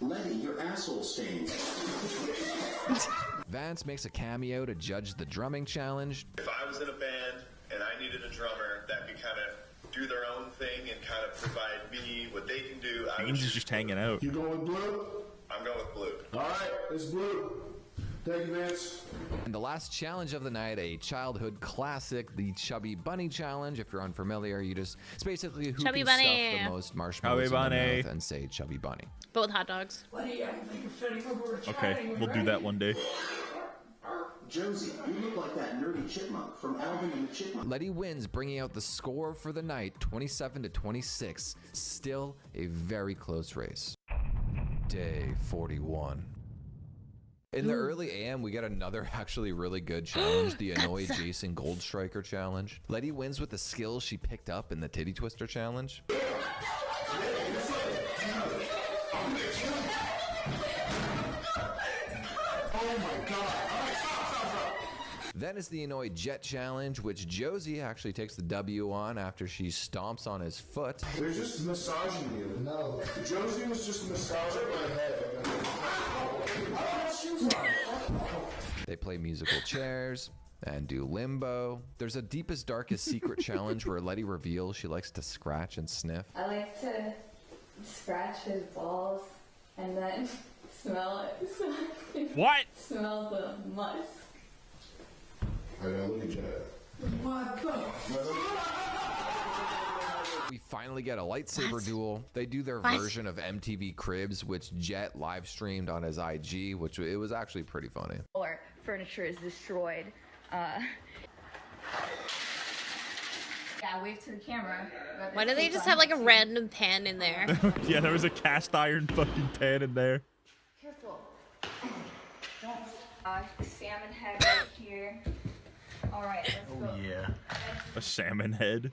Letty, your asshole stained. Vance makes a cameo to judge the drumming challenge. If I was in a band and I needed a drummer that could kind of do their own thing and kind of provide me what they can do, I would Beans is just hanging out. You going with blue? I'm going with blue. All right, it's blue. Thank you, Vance. And the last challenge of the night, a childhood classic, the Chubby Bunny Challenge. If you're unfamiliar, it's basically who Chubby can Bunny. stuff the most marshmallows in Chubby their Bunny. mouth and say Chubby Bunny. But with hot dogs. Buddy, I think you're fitting over a Okay, we'll do that one day. Josie, you look like that nerdy chipmunk from Alvin and the Chipmunk. Letty wins, bringing out the score for the night, 27-26. Still a very close race. Day 41. In the early AM, we get another actually really good challenge, the Annoy Jason Gold Striker Challenge. Letty wins with the skills she picked up in the Titty Twister Challenge. Then is the Annoy Jet Challenge, which Josie actually takes the W on after she stomps on his foot. They're just massaging you. No. Josie was just massaging my head. They play musical chairs and do limbo. There's a Deepest Darkest Secret Challenge where Letty reveals she likes to scratch and sniff. I like to scratch his balls and then smell it. So I can What? smell the musk. I gotta look at Jet. What the? We finally get a lightsaber duel. They do their What? version of MTV Cribs, which Jet live streamed on his IG, which it was actually pretty funny. Or furniture is destroyed. Yeah, wave to the camera. Why do they just have like a random pan in there? Yeah, there was a cast iron fucking pan in there. Careful. Don't. Salmon head right here. All right, let's go. Yeah. A salmon head.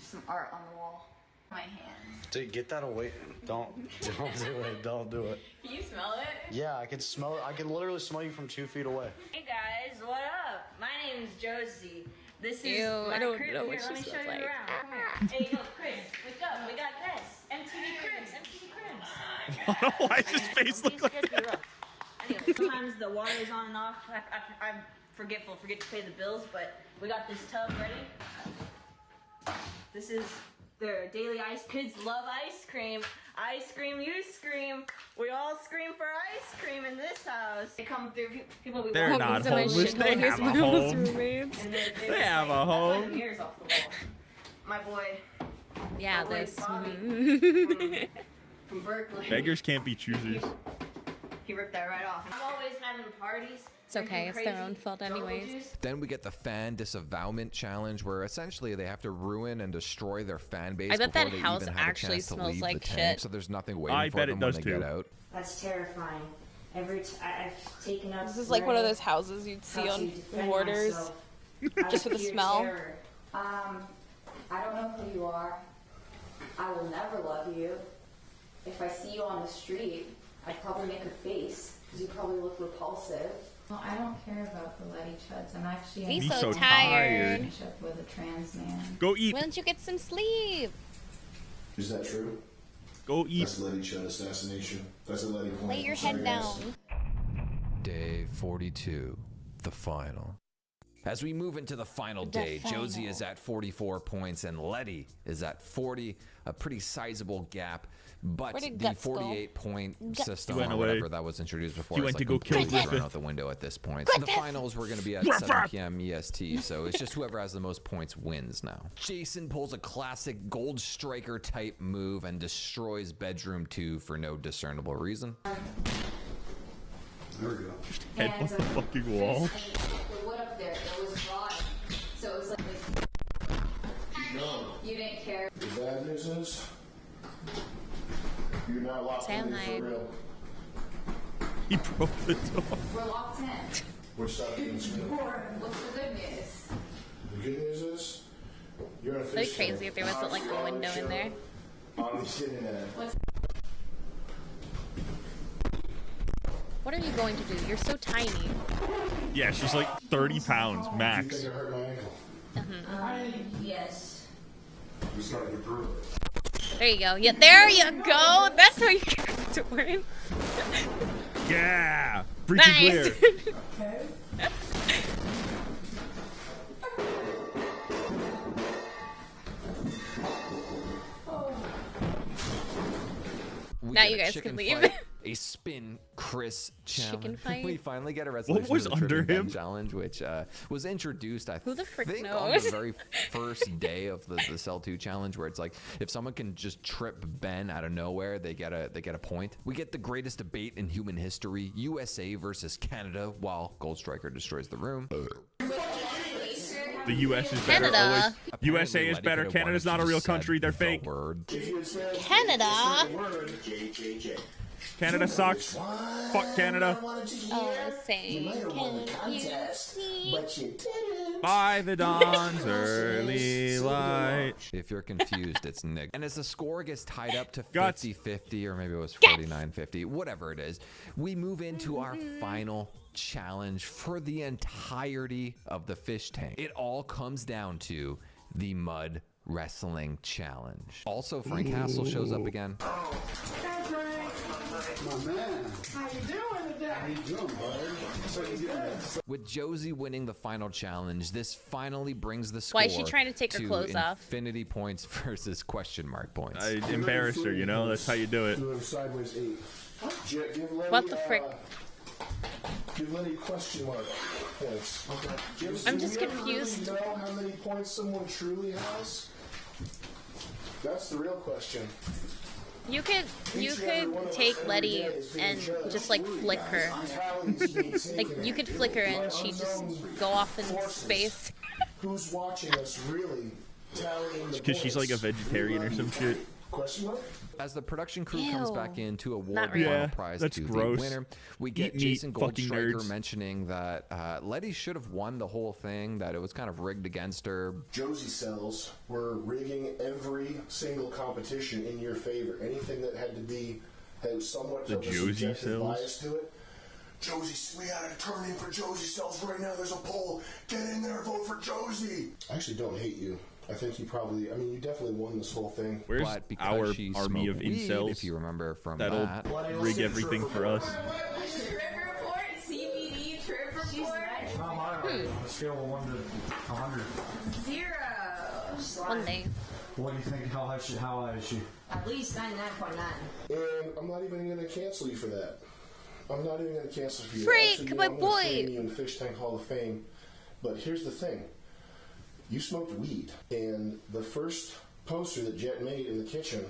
Some art on the wall. My hands. Dude, get that away. Don't do it. Don't do it. Can you smell it? Yeah, I can smell it. I can literally smell you from 2 feet away. Hey guys, what up? My name is Josie. This is Ew, my I don't crib. know Here, what let me she show smells you like. around. Come here. Hey, yo, Chris, wake up. We got this. MTV Cribs. MTV Cribs. Why does his face look like that? Anyway, sometimes the water is on and off. I'm forget to pay the bills, but we got this tub ready. This is their daily ice. Kids love ice cream. I scream, you scream. We all scream for ice cream in this house. They come through. People we They're not homeless. They have a home. They have a home. Years off the wall. My boy. Yeah, my boy this. Bobby from Berkeley. Beggars can't be choosers. He ripped that right off. I'm always having parties. It's okay. It's their own fault anyways. Then we get the fan disavowment challenge, where essentially they have to ruin and destroy their fan base. I bet that before they house even have a actually chance to smells leave like the tank, shit. So there's nothing waiting I for bet them it does when they too. get out. That's terrifying. I've taken up. This is like one of those houses you'd see on Borders, just for the smell. I don't know who you are. I will never love you. If I see you on the street, I'd probably make a face, because you probably look repulsive. Well, I don't care about the Letty Chuds. I'm actually He's in so a tired. relationship with a trans man. Go eat. Why don't you get some sleep? Is that true? Go eat. That's Letty Chud assassination. That's a Letty point. Lay your head down. Day 42, the final. As we move into the final day, Josie is at 44 points and Letty is at 40, a pretty sizable gap. But Where did the Guts go? 48-point Guts. system, He went or away. whatever that was introduced before, He is went to like go kill completely Griffith. thrown out the window at this point. So the finals were going to be at 7 p.m. EST, so it's just whoever has the most points wins now. Jason pulls a classic Gold Striker type move and destroys Bedroom 2 for no discernible reason. There we go. Headbutt the fucking wall. The wood up there, it was rotting. So it was like, you didn't care. The bad news is, you're not locked in for real. He broke the door. We're locked in. We're stuck in this room. What's the good news? The good news is, you're in a That'd be fish crazy tank. if there wasn't like a window in there. On the internet. What are you going to do? You're so tiny. Yeah, she's like 30 pounds I max. think I hurt my ankle. Yes. We started to prove it. There you go. Yeah, there you go. That's how you get to win. Yeah. Breach and clear. Now get you a guys chicken can leave. fight, a spin Chris challenge. Chicken fight? We finally get a resolution was to the under Tripping him? Ben challenge, which was introduced, I Who the frick think, knows? on the very first day of the Cell 2 challenge, where it's like if someone can just trip Ben out of nowhere, they get a point. We get the greatest debate in human history: USA versus Canada, while Gold Striker destroys the room. The U.S. is better. Canada. Always. USA Apparently, is Letty better. could've Canada's won if not a she real just said country. They're the fake. word. Canada. Canada sucks. Fuck Canada. Oh, same. Can you see? But you didn't. By the dawn's early light. If you're confused, it's Nick. And as the score gets tied up to Guts. 50-50, or maybe it was 49-50, whatever it is, we move into our final challenge for the entirety of the fish tank. It all comes down to the mud wrestling challenge. Also, Frank Castle shows up again. My man. How you doing today? How you doing, bud? With Josie winning the final challenge, this finally brings the score Why is she trying to take her clothes off? infinity points versus question mark points. I embarrassed her, you know? That's how you do it. Do a sideways 8. Give Letty, What the frick? Give Letty question mark points. Okay. I'm just confused. Do we ever really know how many points someone truly has? That's the real question. You could take Letty and just like flick her. Like you could flick her and she'd just go off in space. Who's watching us really tallying the Because she's like a vegetarian or some shit. Question mark? As the production crew comes back in to award Not the really. final Yeah, prize that's to gross. the winner, we get Eat meat, Jason fucking Goldstriker nerds. mentioning that Letty should have won the whole thing, that it was kind of rigged against her. Josie cells were rigging every single competition in your favor. Anything that had somewhat The of a Josie subjective cells? bias to it. Josie, we gotta turn in for Josie cells right now. There's a poll. Get in there, vote for Josie. I actually don't hate you. I think you definitely won this whole thing. Where's But because our she army of smoked weed, incels if you remember from that'll that, rig everything for us? Trip report? CBD trip report? Not high on a scale of 1 to 100. 0. One day. What do you think? How high is she? At least 99.9. And I'm not even going to cancel you for that. I'm not even going to cancel for you. Freak, Actually, my I'm gonna boy. frame you in the Fish Tank Hall of Fame. But here's the thing. You smoked weed. And the first poster that Jet made in the kitchen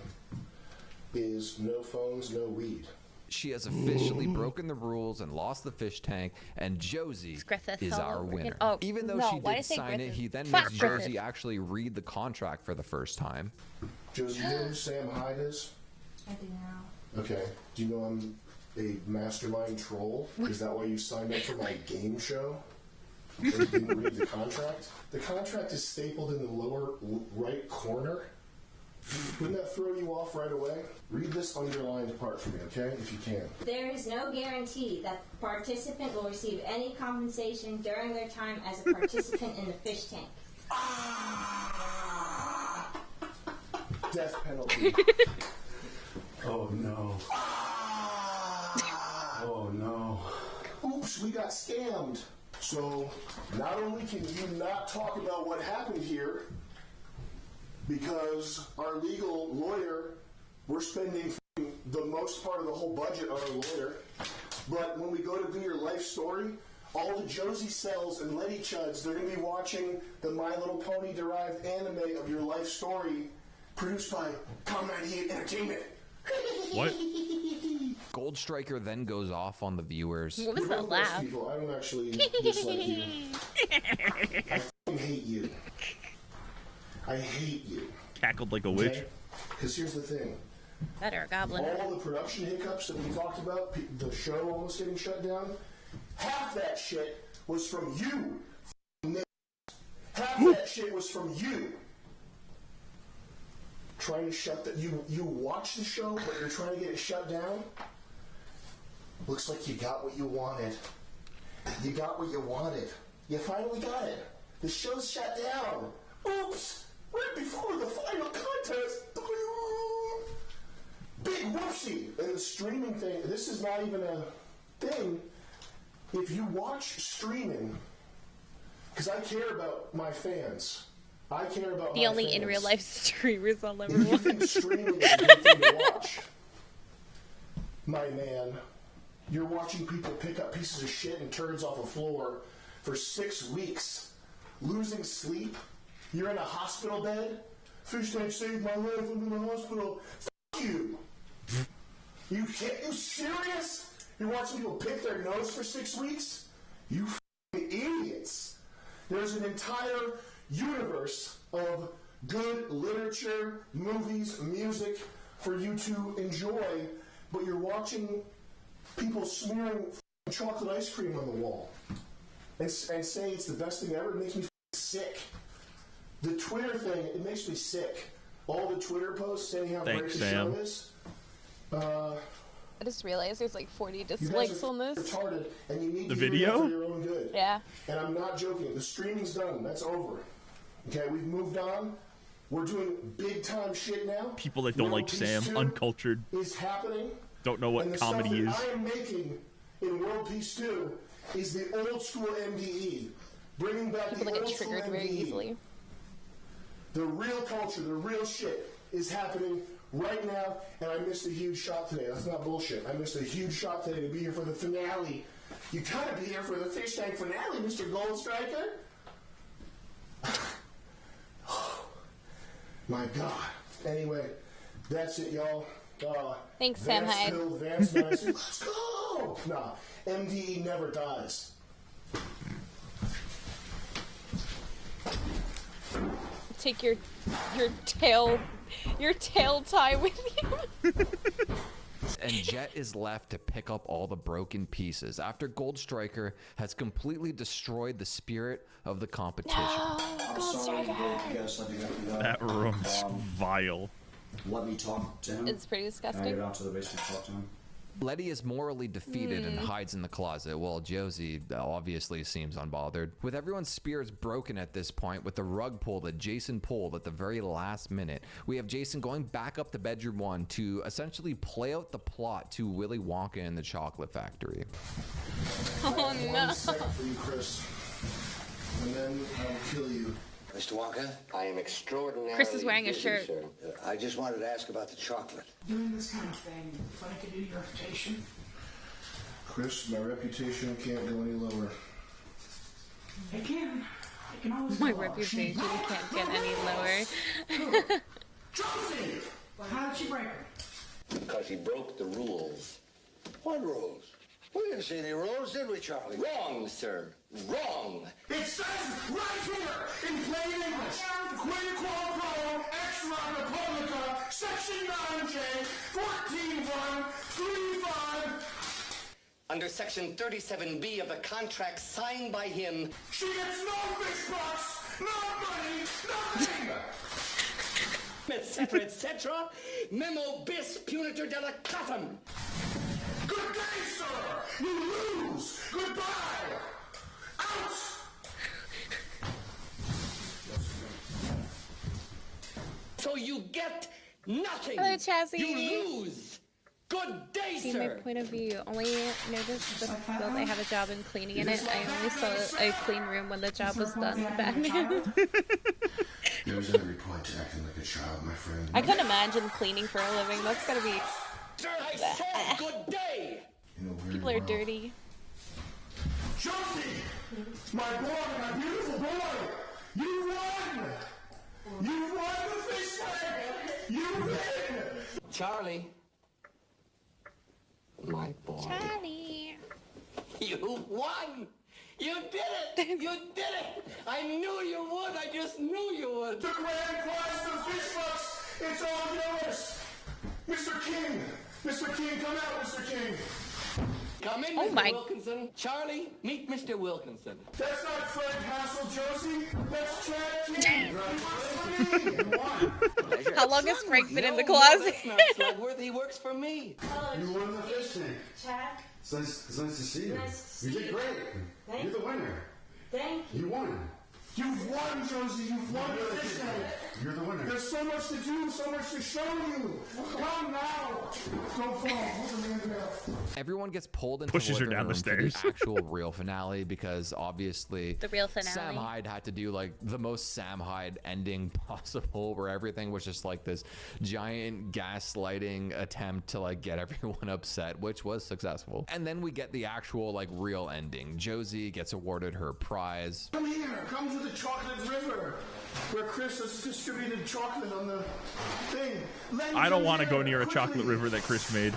is no phones, no weed. She has officially broken the rules and lost the fish tank, and Josie is our winner. Oh, Even though no, she why did did I say sign it, Griffith? he then Fuck makes Griffith. Josie actually read the contract for the first time. Josie, you know who Sam Hyde is? I do now. Okay. Do you know I'm a mastermind troll? Is that why you signed up for my game show? Or you didn't read the contract? The contract is stapled in the lower right corner. Wouldn't that throw you off right away? Read this underlined part for me, okay? If you can. There is no guarantee that the participant will receive any compensation during their time as a participant in the fish tank. Death penalty. Oh no. Oh no. Oops, we got scammed. So, not only can you not talk about what happened here, because our legal lawyer, we're spending the most part of the whole budget on our lawyer, but when we go to do your life story, all the Josie cells and Letty Chuds, they're going to be watching the My Little Pony derived anime of your life story, produced by Com98 Entertainment. What? Gold Striker then goes off on the viewers. What was that laugh? People, I don't actually dislike you. I f***ing hate you. I hate you. Cackled like a witch. Because here's the thing. Better, goblin. All the production hiccups that we talked about, the show almost getting shut down, half that shit was from you. f***ing Half that shit was from you. Trying to shut that. You watch the show, but you're trying to get it shut down. Looks like you got what you wanted. You got what you wanted. You finally got it. The show's shut down. Oops! Right before the final contest. Big whoopsie. And the streaming thing, this is not even a thing. If you watch streaming, because I care about my fans. I care about The my only fans. in real life streamers I'll ever If you watch. think streaming is a good thing to watch, my man, you're watching people pick up pieces of shit and turds off a floor for 6 weeks, losing sleep. You're in a hospital bed. Fish tank saved my life. I'm in the hospital. F*** you. You serious? You're watching people pick their nose for 6 weeks? You f***ing idiots. There's an entire universe of good literature, movies, music for you to enjoy, but you're watching people smearing chocolate ice cream on the wall and say it's the best thing ever. It makes me sick. The Twitter thing, it makes me sick. All the Twitter posts saying how Thanks, great the Sam. show is. I just realized there's like 40 You guys dislikes are on this. retarded, and you need The to do it video? for your own good. Yeah. And I'm not joking. The streaming's done. That's over. Okay, we've moved on. We're doing big time shit now. People that don't World like Peace Sam, 2 uncultured, is happening. don't know And what the comedy stuff is. that I am making in World Peace 2 is the old school MDE. Bringing back People the that old get school triggered very MDE. easily. The real culture, the real shit is happening right now, and I missed a huge shot today. That's not bullshit. I missed a huge shot today to be here for the finale. You gotta be here for the fish tank finale, Mr. Gold Striker. My God. Anyway, that's it, y'all. Thanks, Sam Vance Hyde. Hill, Vance Nice. Let's go! Nah, MDE never dies. Take your tail tie with you. And Jet is left to pick up all the broken pieces after Gold Striker has completely destroyed the spirit of the competition. Gold Striker. That room's vile. Let me talk to him. It's pretty Can I disgusting. go down to the basement and talk to him? Letty is morally defeated and hides in the closet, while Josie obviously seems unbothered. With everyone's spirits broken at this point, with the rug pull that Jason pulled at the very last minute, we have Jason going back up to bedroom 1 to essentially play out the plot to Willy Wonka and the Chocolate Factory. Oh One no. second for you, Chris. And then I will kill you. Mr. Wonka, I am extraordinarily Chris is wearing a busy, shirt. sir. I just wanted to ask about the chocolate. Doing this kind of thing, if I could do your reputation. Chris, my reputation can't go any lower. It can always My go up. reputation can't get any lower. Josie! How did she break her? Because he broke the rules. What rules? We didn't see any rules, did we, Charlie? Wrong, sir. Wrong. It says right here in plain English, quid quo pro extra republica, section 9J, 14.135. Under section 37B of the contract signed by him. She gets no fish box, no money, nothing. Etc., etc. Memo bis punitor delicatum. Good day, sir. You lose. Goodbye. Out. So you get nothing. Hello, Chazzy. You lose. Good day, See sir. my point of view. Only noticed the field I have a job in cleaning in it. I only saw a clean room when the job was done. Batman. There's every point to acting like a child, my friend. I couldn't imagine cleaning for a living. That's gotta be. Sir, I said good day. People are dirty. Josie, my boy, my beautiful boy, you won. You won the fish leg. You win. Charlie. My boy. Charlie. You won. You did it. You did it. I knew you would. I just knew you would. The grand prize, the fish bucks, it's all yours. Mr. King. Mr. King, come out, Mr. King. Come in, Oh Mr. my. Wilkinson. Charlie, meet Mr. Wilkinson. That's not Fred Hassel, Josie. That's Chad King. You won. How long has Frank been in the No, closet? that's not Slugworth. He works for me. You won the fish tank. Chad, It's nice to see you. Nice to You see did you. great. Thank You're the winner. thank you. You won. You've won, Josie. You've won the fish tank. You're the winner. There's so much to do, so much to show you. Come now. Don't fall. Hold the man down. Everyone gets pulled into Pushes the her living down the room for stairs. the actual real finale because obviously The real finale. Sam Hyde had to do like the most Sam Hyde ending possible, where everything was just like this giant gaslighting attempt to like get everyone upset, which was successful. And then we get the actual like real ending. Josie gets awarded her prize. Come here. Come to the chocolate river, where Chris has distributed chocolate on the thing. I don't want to go near a chocolate river that Chris made.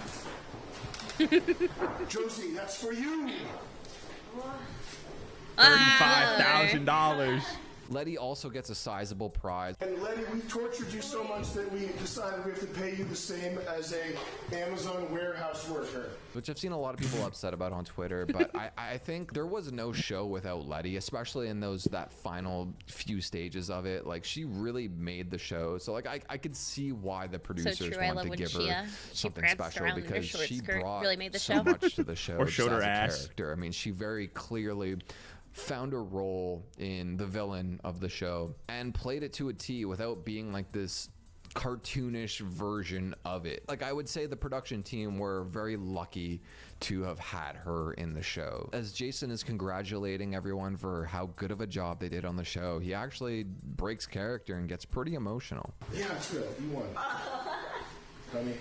Josie, that's for you. $35,000. Letty also gets a sizable prize. And Letty, we've tortured you so much that we decided we have to pay you the same as a Amazon warehouse worker. Which I've seen a lot of people upset about on Twitter, but I think there was no show without Letty, especially in that final few stages of it. Like, she really made the show. So like I could see why the producers true. I love wanted to when give she, her she something pranced special around in her because short she skirt. brought Really made the so show. much to the show. Or showed just her as a ass. character. I mean, she very clearly found a role in the villain of the show and played it to a T without being like this cartoonish version of it. Like, I would say the production team were very lucky to have had her in the show. As Jason is congratulating everyone for how good of a job they did on the show, he actually breaks character and gets pretty emotional. Yeah, it's real. You won. Honey.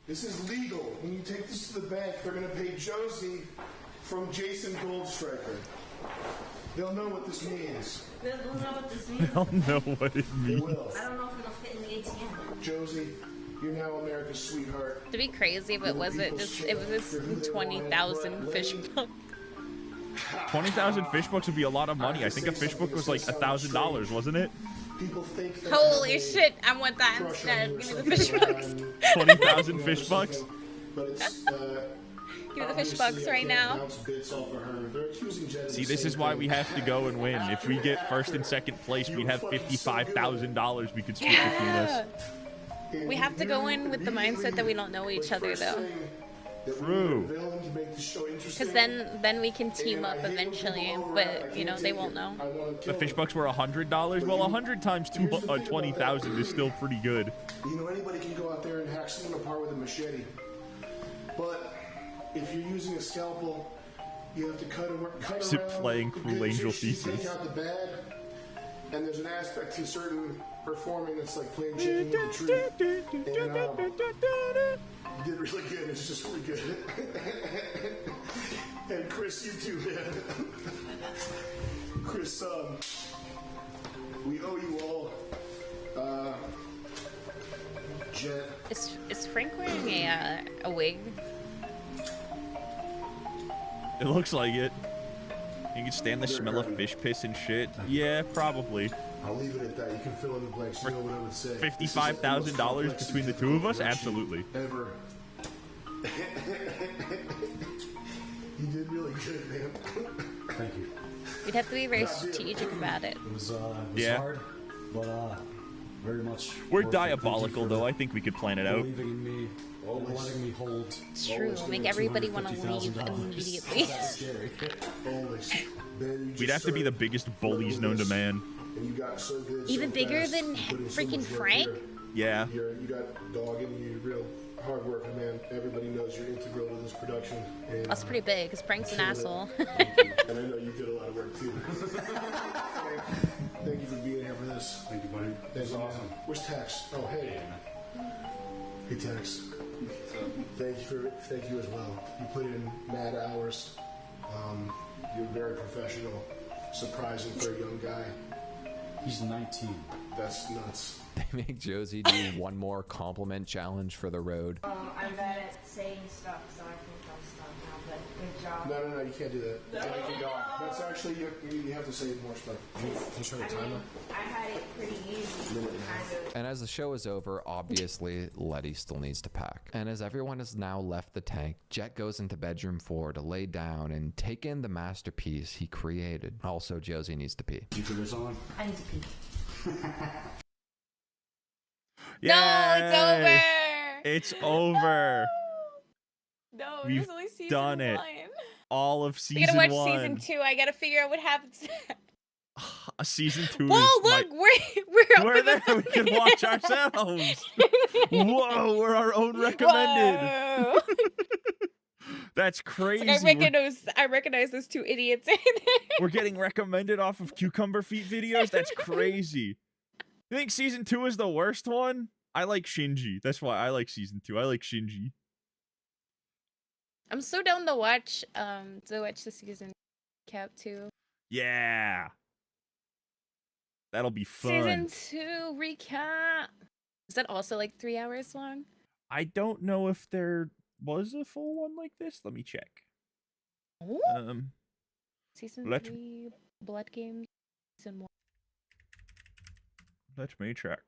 This is legal. When you take this to the bank, they're going to pay Josie from Jason Goldstriker. They'll know what this means. They'll know what this I means. don't know what it They means. will. I don't know if it'll fit in the ATM. Josie, you're now America's sweetheart. To be crazy, but was it just it was 20,000 fish bucks? 20,000 fish bucks would be a lot of money. I think a fish book was like $1,000, wasn't it? People think that Holy shit! I want that instead. Give me the fish bucks. 20,000 fish bucks. But it's, Give me the fish bucks right now. See, this is why we have to go and win. If we get first and second place, we'd have $55,000 we could split between us. We have to go in with the mindset that we don't know each other, though. True. Because then we can team up eventually, but you know they won't know. The fish bucks were $100. Well, 100 times 20,000 is still pretty good. You know, anybody can go out there and hack someone apart with a machete. But if you're using a scalpel, You have to cut Is it around playing the Cool good Angel chicken, take Thesis? out the bad, and there's an aspect to certain performing that's like playing chicken with the tree. And you did really good. It's just really good. And Chris, you too, man. Chris, we owe you all. Jet. Is Frank wearing a wig? It looks like it. You can stand the smell of fish piss and shit. Yeah, probably. I'll leave it at that. You can fill in the blanks. You know what I would say. $55,000 between the two of us? Absolutely. Ever. You did really good, man. Thank you. You'd have to be very strategic about it. It was Yeah. hard, but very much. We're worth it. diabolical, though. I think we could plan it out. Believing in me, and letting me hold. It's true. Make everybody want to leave immediately. That's scary. Always. Ben, you We'd have to be the biggest bullies known to man. And you got so good. Even so bigger fast. than You put in so freaking much work Frank? here. Yeah. You got dog in you, real hard working, man. Everybody knows you're integral to this production. And, That's pretty big, because Frank's an kill it. asshole. Thank you. And I know you did a lot of work too. Thank you for being here for this. Thank you, buddy. That's awesome. Where's Tex? Oh, hey. Hey, Tex. Thank you as well. You put in mad hours. You're very professional. Surprising for a young guy. He's 19. That's nuts. They make Josie do one more compliment challenge for the road. I'm bad at saying stuff, so I think I'll stop now, but good job. No, you can't do that. That's actually, you have to say more stuff. Can you try the timer? I had it pretty easy, kind of. And as the show is over, obviously, Letty still needs to pack. And as everyone has now left the tank, Jet goes into bedroom 4 to lay down and take in the masterpiece he created. Also, Josie needs to pee. You put this on? I need to pee. Yay! It's over. No, We've there's only season done it. 1. All of We season gotta watch 1. season 2. I gotta figure out what happens. Season 2 Whoa, is look, we're up we're in there. We can watch ourselves. Whoa, we're our own recommended. Whoa. That's crazy. It's like I recognize those two idiots in there. We're getting recommended off of Cucumber Feet videos? That's crazy. You think season 2 is the worst one? I like Shinji. That's why I like season 2. I like Shinji. I'm so down to watch the season cap too. Yeah. That'll be fun. Season 2 recap. Is that also like 3 hours long? I don't know if there was a full one like this. Let me check. Ooh. Season Let- 3 Blood Games. Season 1 Let me check.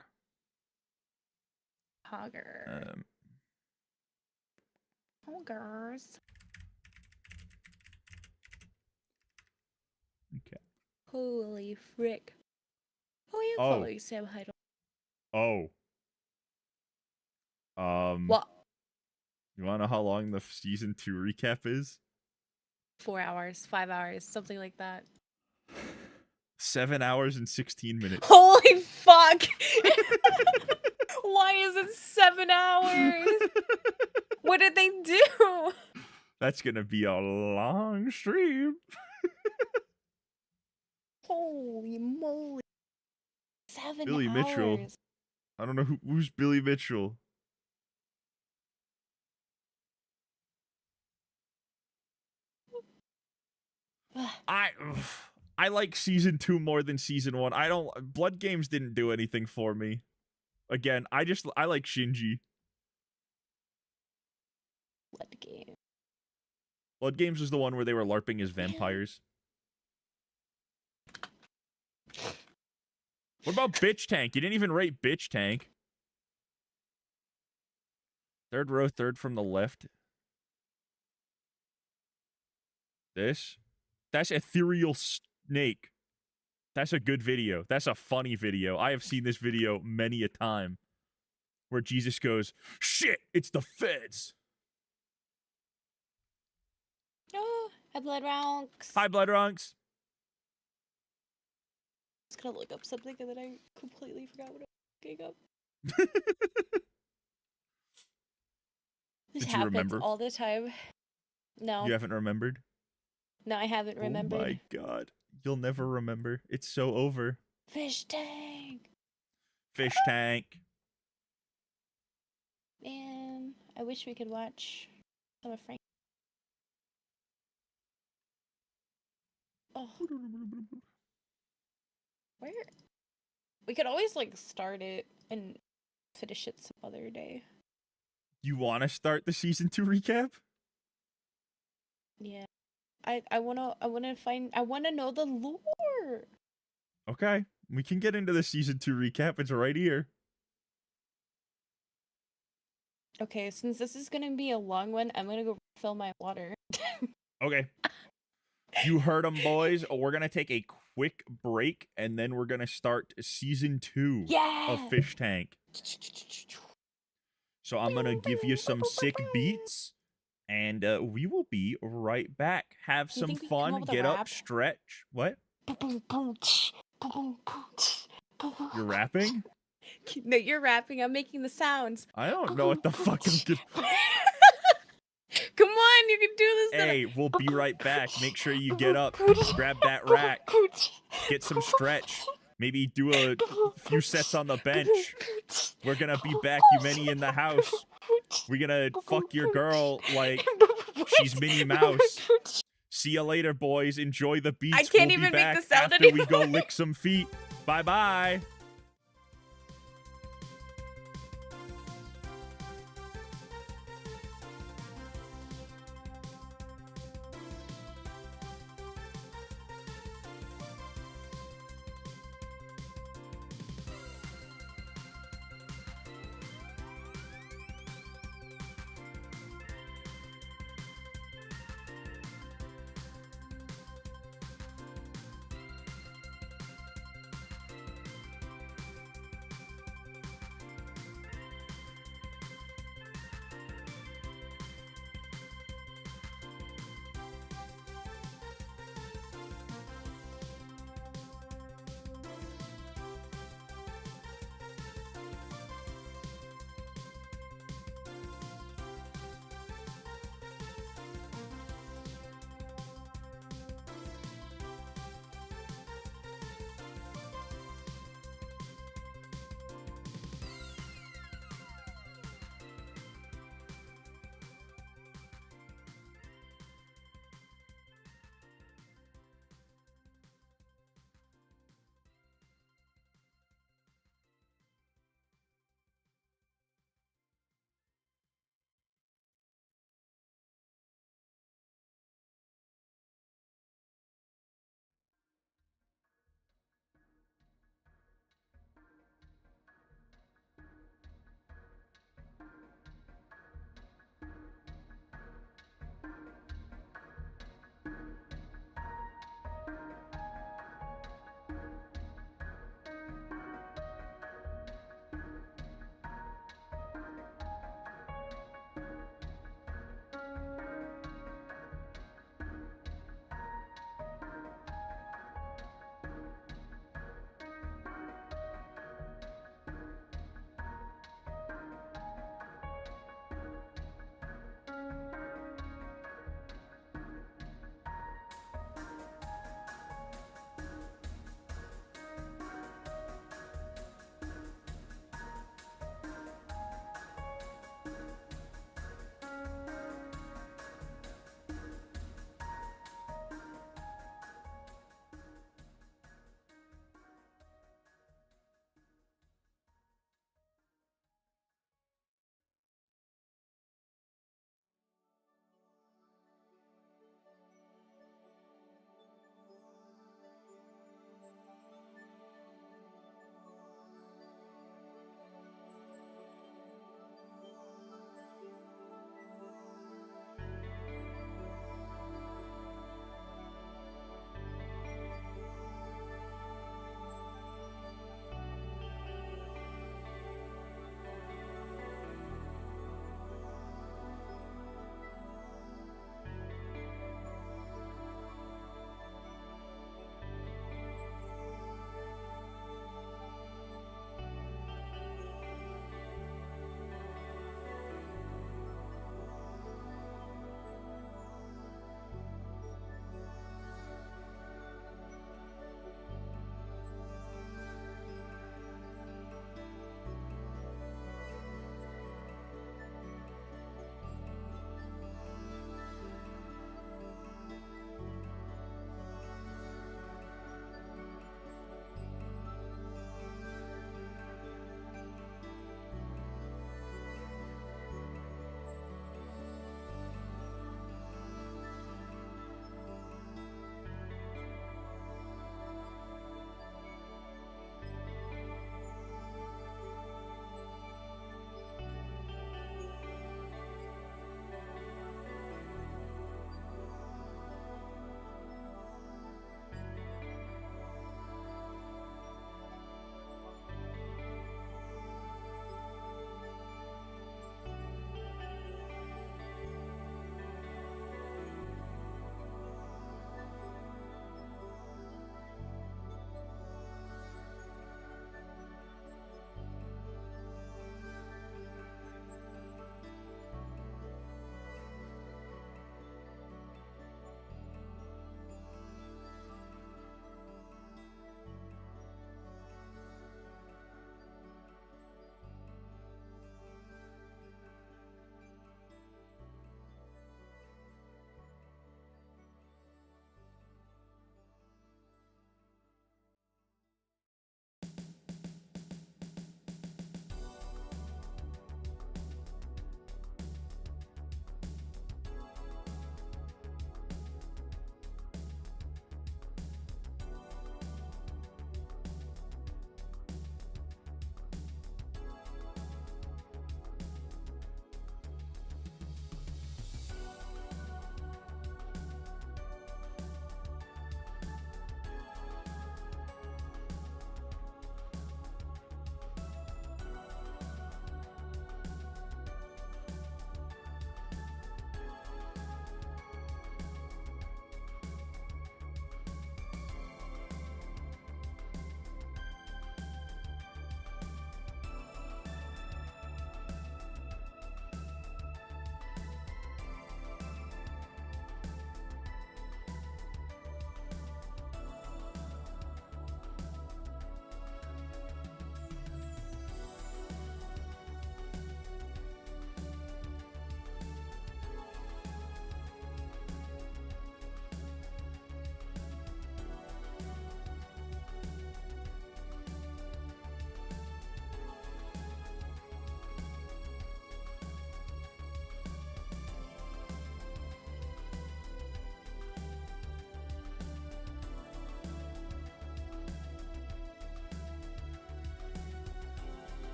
Hogger. Hoggers. Okay. Holy frick. Oh, you Oh. following Sam Heidel. Oh. What? You wanna know how long the season 2 recap is? 4 hours, 5 hours, something like that. 7 hours and 16 minutes. Holy fuck! Why is it 7 hours? What did they do? That's gonna be a long stream. Holy moly. 7 Billy hours. Mitchell. I don't know who's Billy Mitchell. I like season 2 more than season 1. Blood Games didn't do anything for me. Again, I like Shinji. Blood Game. Blood Games was the one where they were LARPing as vampires. What about Bitch Tank? You didn't even rate Bitch Tank. Third row, third from the left. This? That's Ethereal Snake. That's a good video. That's a funny video. I have seen this video many a time. Where Jesus goes, shit, it's the feds. Oh, hi, Blood Ronks. Hi, Blood Ronks. I was gonna look up something and then I completely forgot what I was looking up. This Did you happens remember? all the time. No. You haven't remembered? No, I haven't remembered. Oh my god. You'll never remember. It's so over. Fish tank. Fish tank. Man, I wish we could watch some of Frank. Oh. Where? We could always like start it and finish it some other day. You want to start the season 2 recap? Yeah. I wanna know the lore. Okay. We can get into the season 2 recap. It's right here. Okay, since this is gonna be a long one, I'm gonna go fill my water. Okay. You heard them, boys. We're going to take a quick break, and then we're going to start season 2 of Fish Tank. So I'm going to give you some sick beats, and we will be right back. Have some fun. Get up, stretch. What? You're rapping? No, you're rapping. I'm making the sounds. I don't know what the fuck I'm doing. Come on, you can do this. Hey, we'll be right back. Make sure you get up, grab that rack, get some stretch, maybe do a few sets on the bench. We're gonna be back, Yumeni in the house. We're gonna fuck your girl like she's Minnie Mouse. See you later, boys. Enjoy the beats. I can't we'll even be make back the sound after anymore. we go lick some feet. Bye-bye.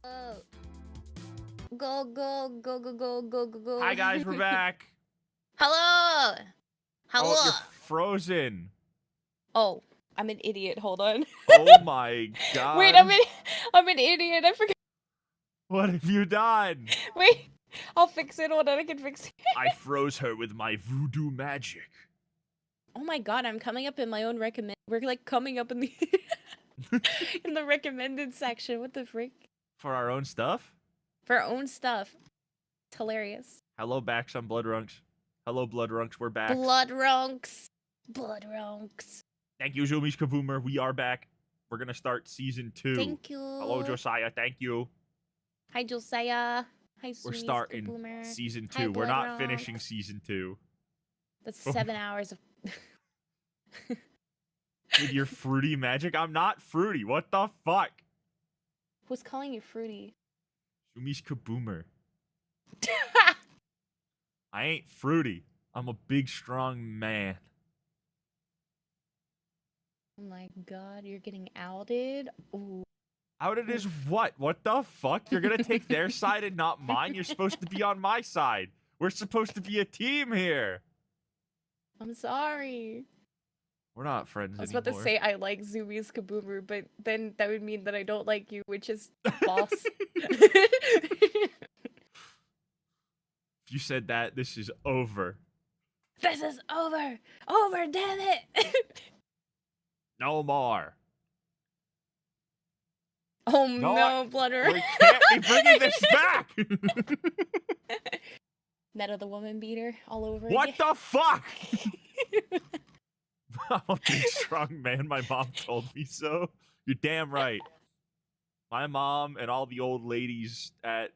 Go, go, go, go, go, go, go, go. Hi guys, we're back. Hello. Hello. Oh, you're frozen. Oh, I'm an idiot. Hold on. Oh my god. Wait, I'm an idiot. I forgot. What have you done? Wait, I'll fix it. Hold on, I can fix it. I froze her with my voodoo magic. Oh my god, I'm coming up in my own recommend. We're like coming up in the in the recommended section. What the freak? For our own stuff? For our own stuff. It's hilarious. Hello, backs on Blood Runks. Hello, Blood Runks. We're back. Blood Runks. Blood Runks. Thank you, Zumiikaboom. We are back. We're gonna start season 2. Thank you. Hello, Josiah. Thank you. Hi, Josiah. Hi, We're starting Boomer. season 2. Hi, We're Blood not Runks. finishing season 2. That's 7 hours of. With your fruity magic? I'm not fruity. What the fuck? Who's calling you fruity? Zumiikaboom. I ain't fruity. I'm a big, strong man. Oh my god, you're getting outed? Ooh. Outed is what? What the fuck? You're gonna take their side and not mine? You're supposed to be on my side. We're supposed to be a team here. I'm sorry. We're not friends I was anymore. about to say I like Zumiikaboom, but then that would mean that I don't like you, which is false. If you said that, this is over. This is over! Over, damn it! No more. Oh No, no, Blooder. We can't be bringing this back! Meta the woman beater all over What again. the fuck? I'm a big, strong man. My mom told me so. You're damn right. My mom and all the old ladies at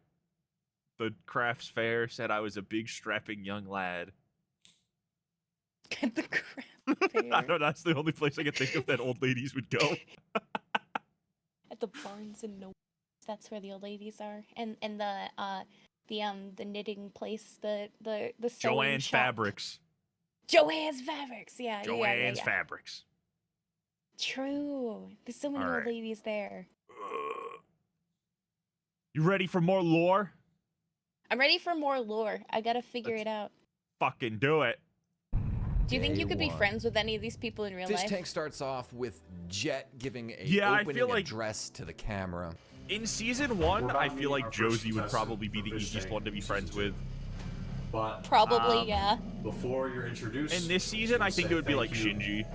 the crafts fair said I was a big, strapping young lad. At the crap I know that's the only place I can think of that old ladies would go. At the Barnes and Nobles, that's where the old ladies are, and the knitting place, the sewing Joanne's shop. Fabrics. Joanne's Fabrics, yeah. Joanne's Fabrics. True. There's so many All old right. ladies there. You ready for more lore? I'm ready for more lore. I gotta figure it out. Fucking do it. Do you think Day you could be one. friends with any of these people in real Fish life? Tank starts off with Jet giving a Yeah, I opening feel like- address to the camera. In season 1, I feel like Josie would probably be the easiest one to be friends with. But Probably, yeah. before you're introduced, In this season, I think it would be like Shinji.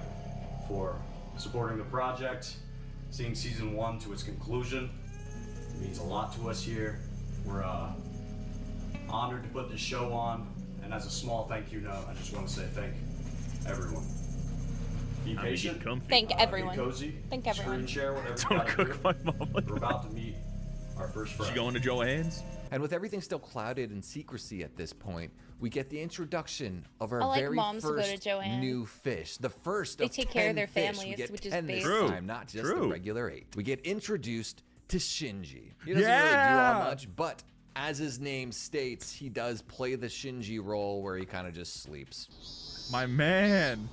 For supporting the project, seeing season 1 to its conclusion. It means a lot to us here. We're honored to put this show on, and as a small thank you note, I just want to say thank everyone. Be patient. Thank everyone. Be cozy. Thank everyone. Screen share whatever you Don't gotta cook do. my mom like We're about to meet our first friend. She going to Joanne's? And with everything still clouded in secrecy at this point, we get the introduction of our I like very moms to go to first Joanne. new fish. The first They of take 10 care of their fish. families, we get which is 10 this basic. time, not just the True. regular 8. We get introduced to Shinji. He doesn't really do Yeah. all much, but as his name states, he does play the Shinji role where he kind of just sleeps. My man.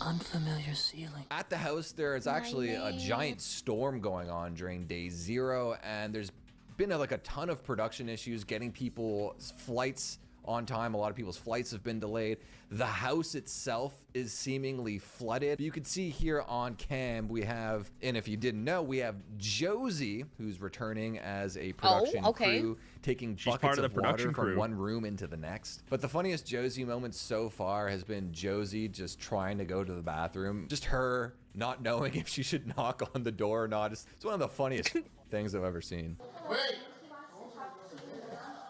Unfamiliar ceiling. At the house, there is actually a giant storm going on during day 0, and there's been like a ton of production issues getting people's flights on time. A lot of people's flights have been delayed. The house itself is seemingly flooded. You can see here on cam we have, and if you didn't know, we have Josie, who's returning as a production crew, taking She's buckets part of the of water production from crew. one room into the next. But the funniest Josie moment so far has been Josie just trying to go to the bathroom. Just her not knowing if she should knock on the door or not. It's one of the funniest things I've ever seen. Wait!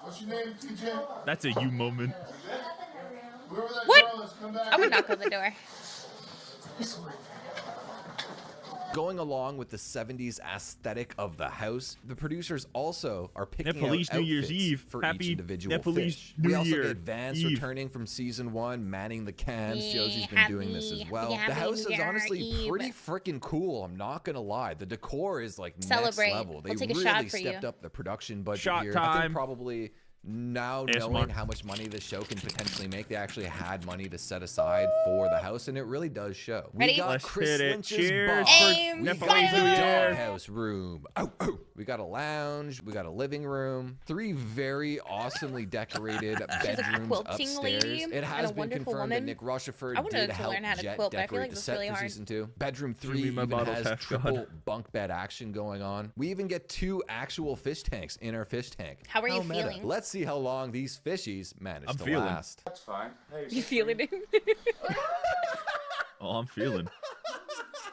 What's your name, TJ? That's a you moment. Whoever that What? girl is, come back I would here. knock on the door. Going along with the 70s aesthetic of the house, the producers also are picking Nepalese out New Year's outfits Eve. for Happy each individual Nepalese fish. New We also Year get Vance Eve. returning from season 1, manning the cams. Yeah, Josie's been doing this as well. happy The house New is Year honestly Eve. pretty freaking cool. I'm not gonna lie. The decor is like Celebrate. next level. They We'll take a really shot for stepped you. up the production budget Shot here. I time. think probably Now ASMR. knowing how much money the show can potentially make, they actually had money to set aside for the house, and it really does show. Ready? We got Let's Chris hit it. Lynch's Cheers bar. Aim We got Nepalese the New Year. doghouse room. Oh, oh. We got a lounge. We got a living room. 3 very awesomely decorated bedrooms quilting upstairs. lady It and has a been wonderful confirmed that woman. Nick Rochefort I wanted did to help learn how to Jet quilt, but I feel decorate like the that's set really for hard. season 2. Bedroom 3 Give me my even bottle's has half triple gone. bunk bed action going on. We even get 2 actual fish tanks in our fish tank. How are you meta. feeling? Let's see how long these fishies manage I'm to feeling. last. That's fine. Hey, You feeling it? Oh, I'm feeling.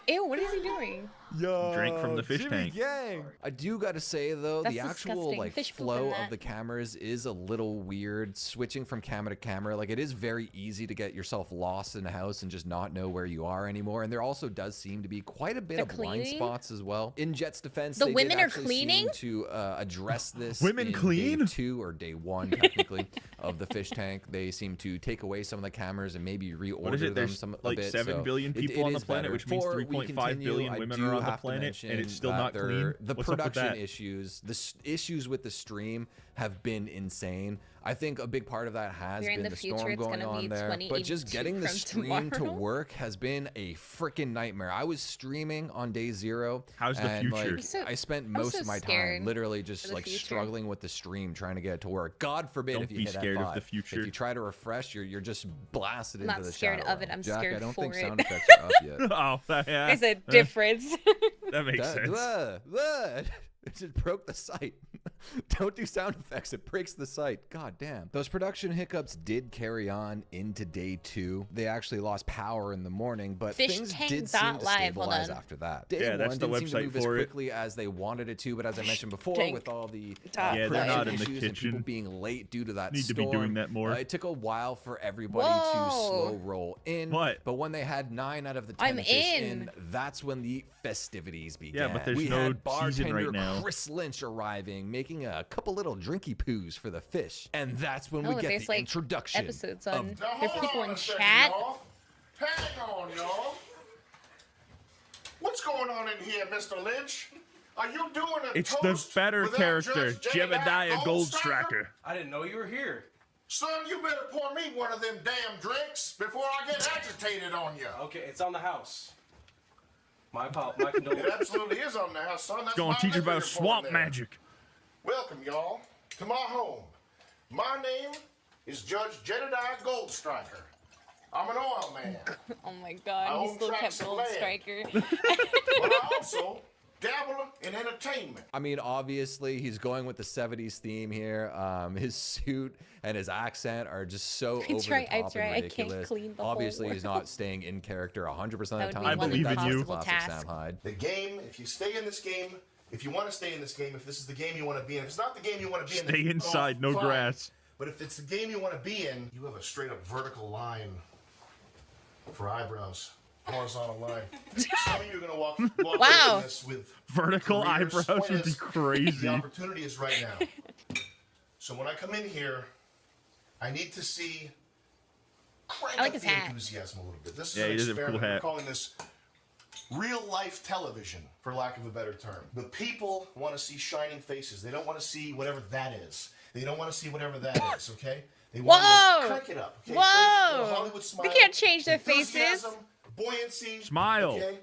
Ew, what is he doing? Yo, Drank from the fish Jimmy tank. Gang. I do gotta say though, That's the actual disgusting. like Fish poop in flow of that. the cameras is a little weird. Switching from camera to camera, like it is very easy to get yourself lost in a house and just not know where you are anymore. And there also does seem to be quite a bit They're of blind cleaning? spots as well. In Jet's defense, The they women did are actually cleaning? seem to address this. Women in clean? Day 2 or day 1 technically of the fish tank. They seem to take away some of the cameras and maybe reorder What is it? them There's some a like bit. 7 so billion it people on the is planet, better. which means Before we 3.5 continue, billion I women do are on the have to planet, mention and it's still that not clean. The What's up with production that? issues, issues with the stream have been insane. I think a big part of that has We're in been the the future, storm it's going gonna be on there. But just 2082 getting the from stream to tomorrow. work has been a freaking nightmare. I was streaming on day 0. How's the and, future? Like, I spent I'm most so of my scared time literally just for the like future. struggling with the stream, trying to get it to work. God forbid Don't if you be hit scared of F5. the future. If you try to refresh, you're just blasted I'm into not the scared shadow of it, realm. I'm Jack, scared I don't for think it. sound effects are up yet. Oh, yeah. There's a difference. That makes sense. It just broke the site. Don't do sound effects. It breaks the site. God damn. Those production hiccups did carry on into day 2. They actually lost power in the morning, but things did seem to stabilize after that. Day Yeah, that's 1 the didn't seem to website move as for it. quickly as they wanted it to, but as I mentioned before, Tank. with all the Yeah, they're not in the issues and people kitchen. being late due to that Need to storm, be doing that more. it took a while for everybody to Whoa. slow roll in. What? But when they had 9 out of the 10 I'm fish in. that's when the festivities began. Yeah, but there's we no had season bartender right now. Chris Lynch arriving, making a couple little drinky poos for the fish, and that's when Oh, we get there's the like introduction episodes of on. There's people in chat. Hang on, y'all. What's going on in here, Mr. Lynch? Are you doing a It's the toast better without character, Judge Jebediah Goldstriker? Goldstriker. I didn't know you were here. Son, you better pour me one of them damn drinks before I get agitated on you. Okay, it's on the house. My It condolences. absolutely is on the house, son. That's Gonna my teach you liquor about you're swamp pouring there. magic. Welcome, y'all, to my home. My name is Judge Jedediah Goldstriker. I'm an oil man. Oh my I god, he own still kept tracts of Gold land. Striker. But I also dabble in entertainment. I mean, obviously, he's going with the 70s theme here. His suit and his accent are just so I over try- the I top try. and I can't ridiculous. clean the whole Obviously, he's world. not staying in character 100% of the That would time. be one believe in you. Classic task. Sam Hyde. The game, if you stay in this game, if you want to stay in this game, if this is the game you want to be in, if it's not the game you want to be in, Stay then inside, no fine. grass. But if it's the game you want to be in, you have a straight up vertical line for eyebrows. Horizontal line. Some of you are going to walk away Wow. from this with Vertical careers. eyebrows Point would be is, crazy. The opportunity is right now. So when I come in here, I need to see crank I like up his the hat. enthusiasm a little bit. This is Yeah, an he does have a cool experiment. We're hat. calling this real life television, for lack of a better term. The people want to see shining faces. They don't want to see whatever that is. They don't want to see whatever that is, okay? They want Whoa! to crank it up. Okay? Whoa! Little Hollywood smile, We can't change their faces. enthusiasm, buoyancy. Smile. Okay?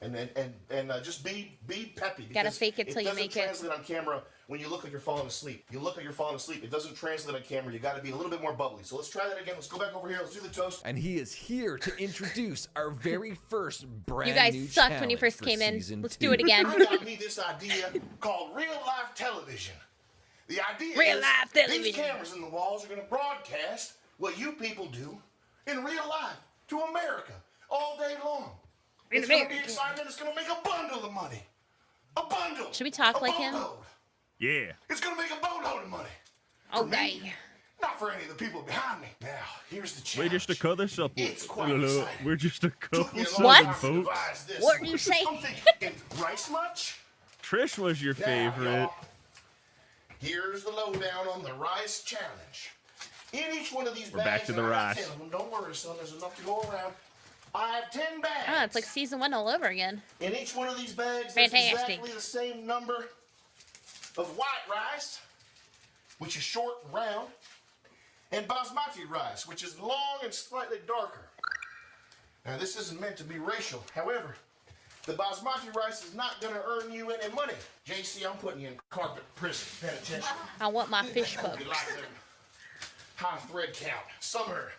And just be peppy. Gotta because fake it till you make it. doesn't translate on camera when you look like you're falling asleep. You look like you're falling asleep. It doesn't translate on camera. You got to be a little bit more bubbly. So let's try that again. Let's go back over here. Let's do the toast. And he is here to introduce our very first brand You guys new sucked when you challenge first for came in. season Let's 2. do it again. I got me this idea called real life television. The idea Real is life these television. cameras in the walls are going to broadcast what you people do in real life to America all day long. In It's going to be America. exciting. It's going to make a bundle of money. A bundle. Should we talk A like him? boatload. Yeah. It's going to make a boatload of money. Okay. Not for any of the people behind me. Now, here's the We're challenge. just a couple supple. It's quite exciting. We're just a couple Took me a long southern What? time to folks. devise this. What do you say? I'm thinking, rice much? Trish was your Now, favorite. y'all, here's the lowdown on the rice challenge. In each one of these We're bags, back to the and I have rice. 10 of them. Don't worry, son. There's enough to go around. I have 10 bags. Ah, it's like season 1 all over again. In each one of these bags, there's Fantastic. exactly the same number of white rice which is short and round, and basmati rice, which is long and slightly darker. Now, this isn't meant to be racial. However, the basmati rice is not going to earn you any money. JC, I'm putting you in carpet prison penitentiary. I want my fish books. You like them high thread count. Summer.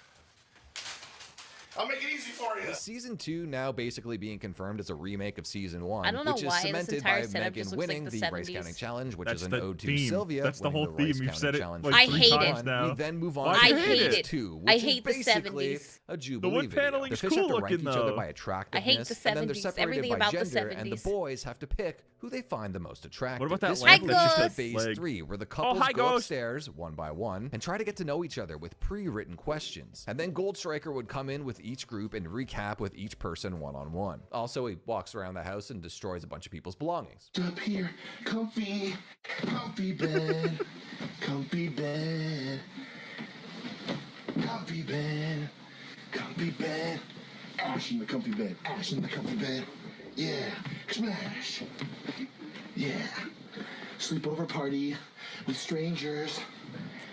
I'll make it easy for you. Season 2 now basically being confirmed as a remake of Season 1, I don't know which is why this cemented entire by setup Megan just looks winning like the the Rice 70s. Counting Challenge, which That's is an the ode to theme. Sylvia. That's the winning whole Rice theme. You've Counting said it Challenge like I 3 hate times it. now. We then move Why on do to you I hate Phase it. 2, I which hate is the basically 70s. a Jubilee The wood video. paneling's The fish cool have to rank looking, each other though. by I attractiveness, hate the and then they're 70s. separated Everything by about the gender, and the 70s. boys have to pick who they find the most attractive. What about that This leg one that leads just to had Phase leg? 3, where the Oh, couples hi, go Ghost. upstairs one by one and try to get to know each other with pre-written questions. And then Gold Striker would come in with each group and recap with each person one-on-one. Also, he walks around the house and destroys a bunch of people's belongings. Up here, comfy bed, comfy bed, comfy bed, comfy bed. Ash in the comfy bed, ash in the comfy bed. Yeah, smash. Yeah, sleepover party with strangers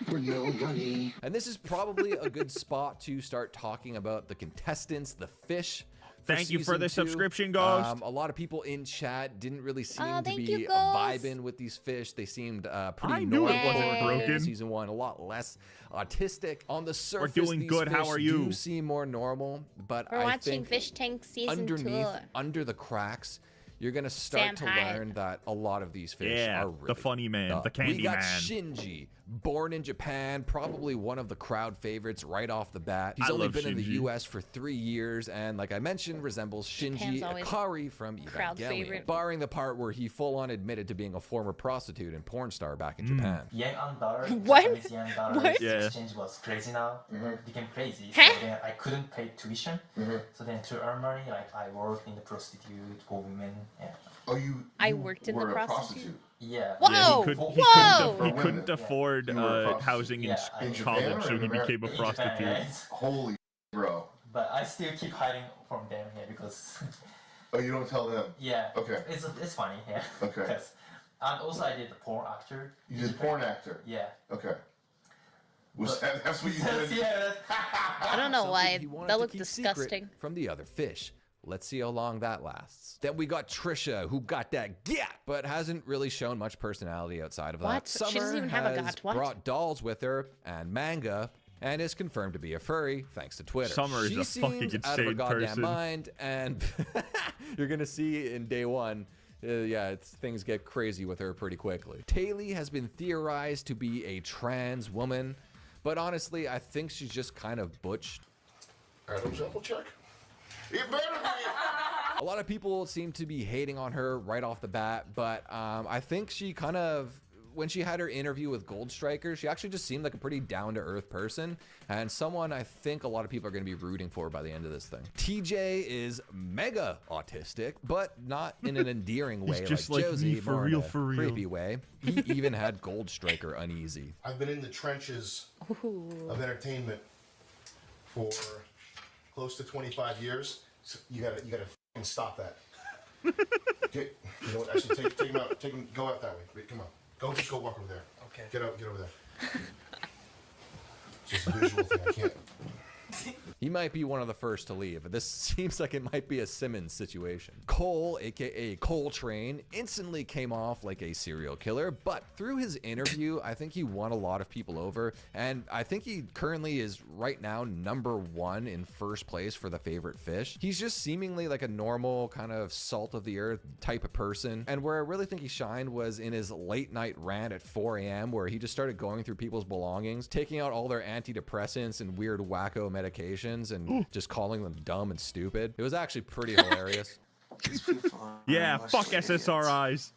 for no money. And this is probably a good spot to start talking about the contestants, the fish. Thank you for the Season 2. subscription, Ghost. A lot of people in chat didn't really seem to thank be you, Ghost. vibing with these fish. They seemed pretty I knew it normal wasn't compared to broken. Season 1, a lot less autistic. On the surface, doing these good. How fish are you? do seem more normal, but We're I watching think Fish Tank Season underneath, 2. under the cracks, you're gonna start Sam to Hyde. learn that a lot of these fish Yeah, are really the funny man, dumb. the candy We got man. Shinji, born in Japan, probably one of the crowd favorites right off the bat. He's I only love been in the Shinji. US for 3 years, and like I mentioned, resembles Japan's Shinji always Ikari from crowd Evangelion, favorite. barring the part where he full-on admitted to being a former prostitute and porn star back in Japan. Yen and dollar, What? Japanese yen dollar What? Yeah. exchange was crazy now. Became crazy. Huh? So then I couldn't pay tuition. So then to earn money, like I worked in the prostitute for women. Yeah. Oh, you I worked in the were a prostitute. Yeah. Whoa! He couldn't afford You were a prostitute. housing Yeah, in in Japan college, or so in he America? became a In Japan, prostitute. yeah. Holy bro. But I still keep hiding from them here because Oh, you don't tell them. yeah. Okay. It's funny, yeah. Okay. 'Cause- and also I did the porn actor. You did porn actor. Yeah. Okay. Was But- that's what you did? yeah. I don't know why. Something he wanted That to looked keep secret disgusting. from the other fish. Let's see how long that lasts. Then we got Trisha, who got that gap, but hasn't really shown much personality outside of What? that. She Summer doesn't even have a has got. What? brought dolls with her and manga, and is confirmed to be a furry thanks to Twitter. Summer is she a seems fucking out of her insane goddamn person. mind, and you're gonna see in day one. Things get crazy with her pretty quickly. Taylor has been theorized to be a trans woman, but honestly, I think she's just kind of butch. Adam sample check. It better be. A lot of people seem to be hating on her right off the bat, but I think she kind of, when she had her interview with Gold Striker, she actually just seemed like a pretty down-to-earth person, and someone I think a lot of people are going to be rooting for by the end of this thing. TJ is mega autistic, but not in an endearing way just like like Josie, me, for more in real, a for real. creepy way. He even had Gold Striker uneasy. I've been in the trenches of entertainment for close to 25 years. So you gotta f***ing stop that. Okay, you know what? Actually, take him out. Take him. Go out that way. Wait, come on. Just go walk over there. Okay. Get over there. Just a visual thing. I can't. He might be one of the first to leave. This seems like it might be a Simmons situation. Cole, aka Coltrane, instantly came off like a serial killer, but through his interview, I think he won a lot of people over, and I think he currently is right now #1 in first place for the favorite fish. He's just seemingly like a normal kind of salt of the earth type of person, and where I really think he shined was in his late night rant at 4 a.m. where he just started going through people's belongings, taking out all their antidepressants and weird wacko medications and just calling them dumb and stupid. It was actually pretty hilarious. Yeah, fuck SSRIs.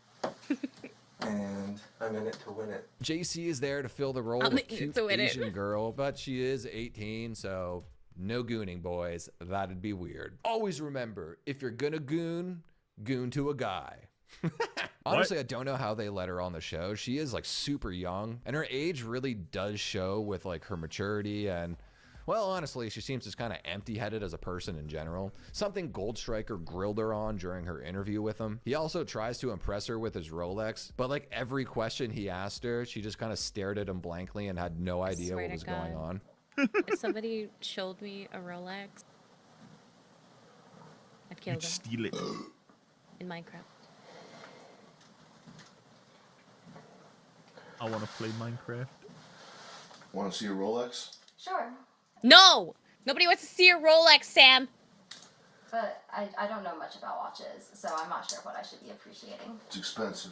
And I'm in it to win it. JC is there to fill the role I'm of in it cute to win it. Asian girl, but she is 18, so no gooning, boys. That'd be weird. Always remember, if you're gonna goon to a guy. Honestly, I don't know how they let her on the show. She is like super young, and her age really does show with like her maturity and Well, honestly, she seems just kind of empty-headed as a person in general. Something Gold Striker grilled her on during her interview with him. He also tries to impress her with his Rolex, but like every question he asked her, she just kind of stared at him blankly and had no idea what was going on. If somebody showed me a Rolex, I'd kill them. Steal it. In Minecraft. I want to play Minecraft. Want to see a Rolex? Sure. No! Nobody wants to see your Rolex, Sam! But I don't know much about watches, so I'm not sure what I should be appreciating. It's expensive.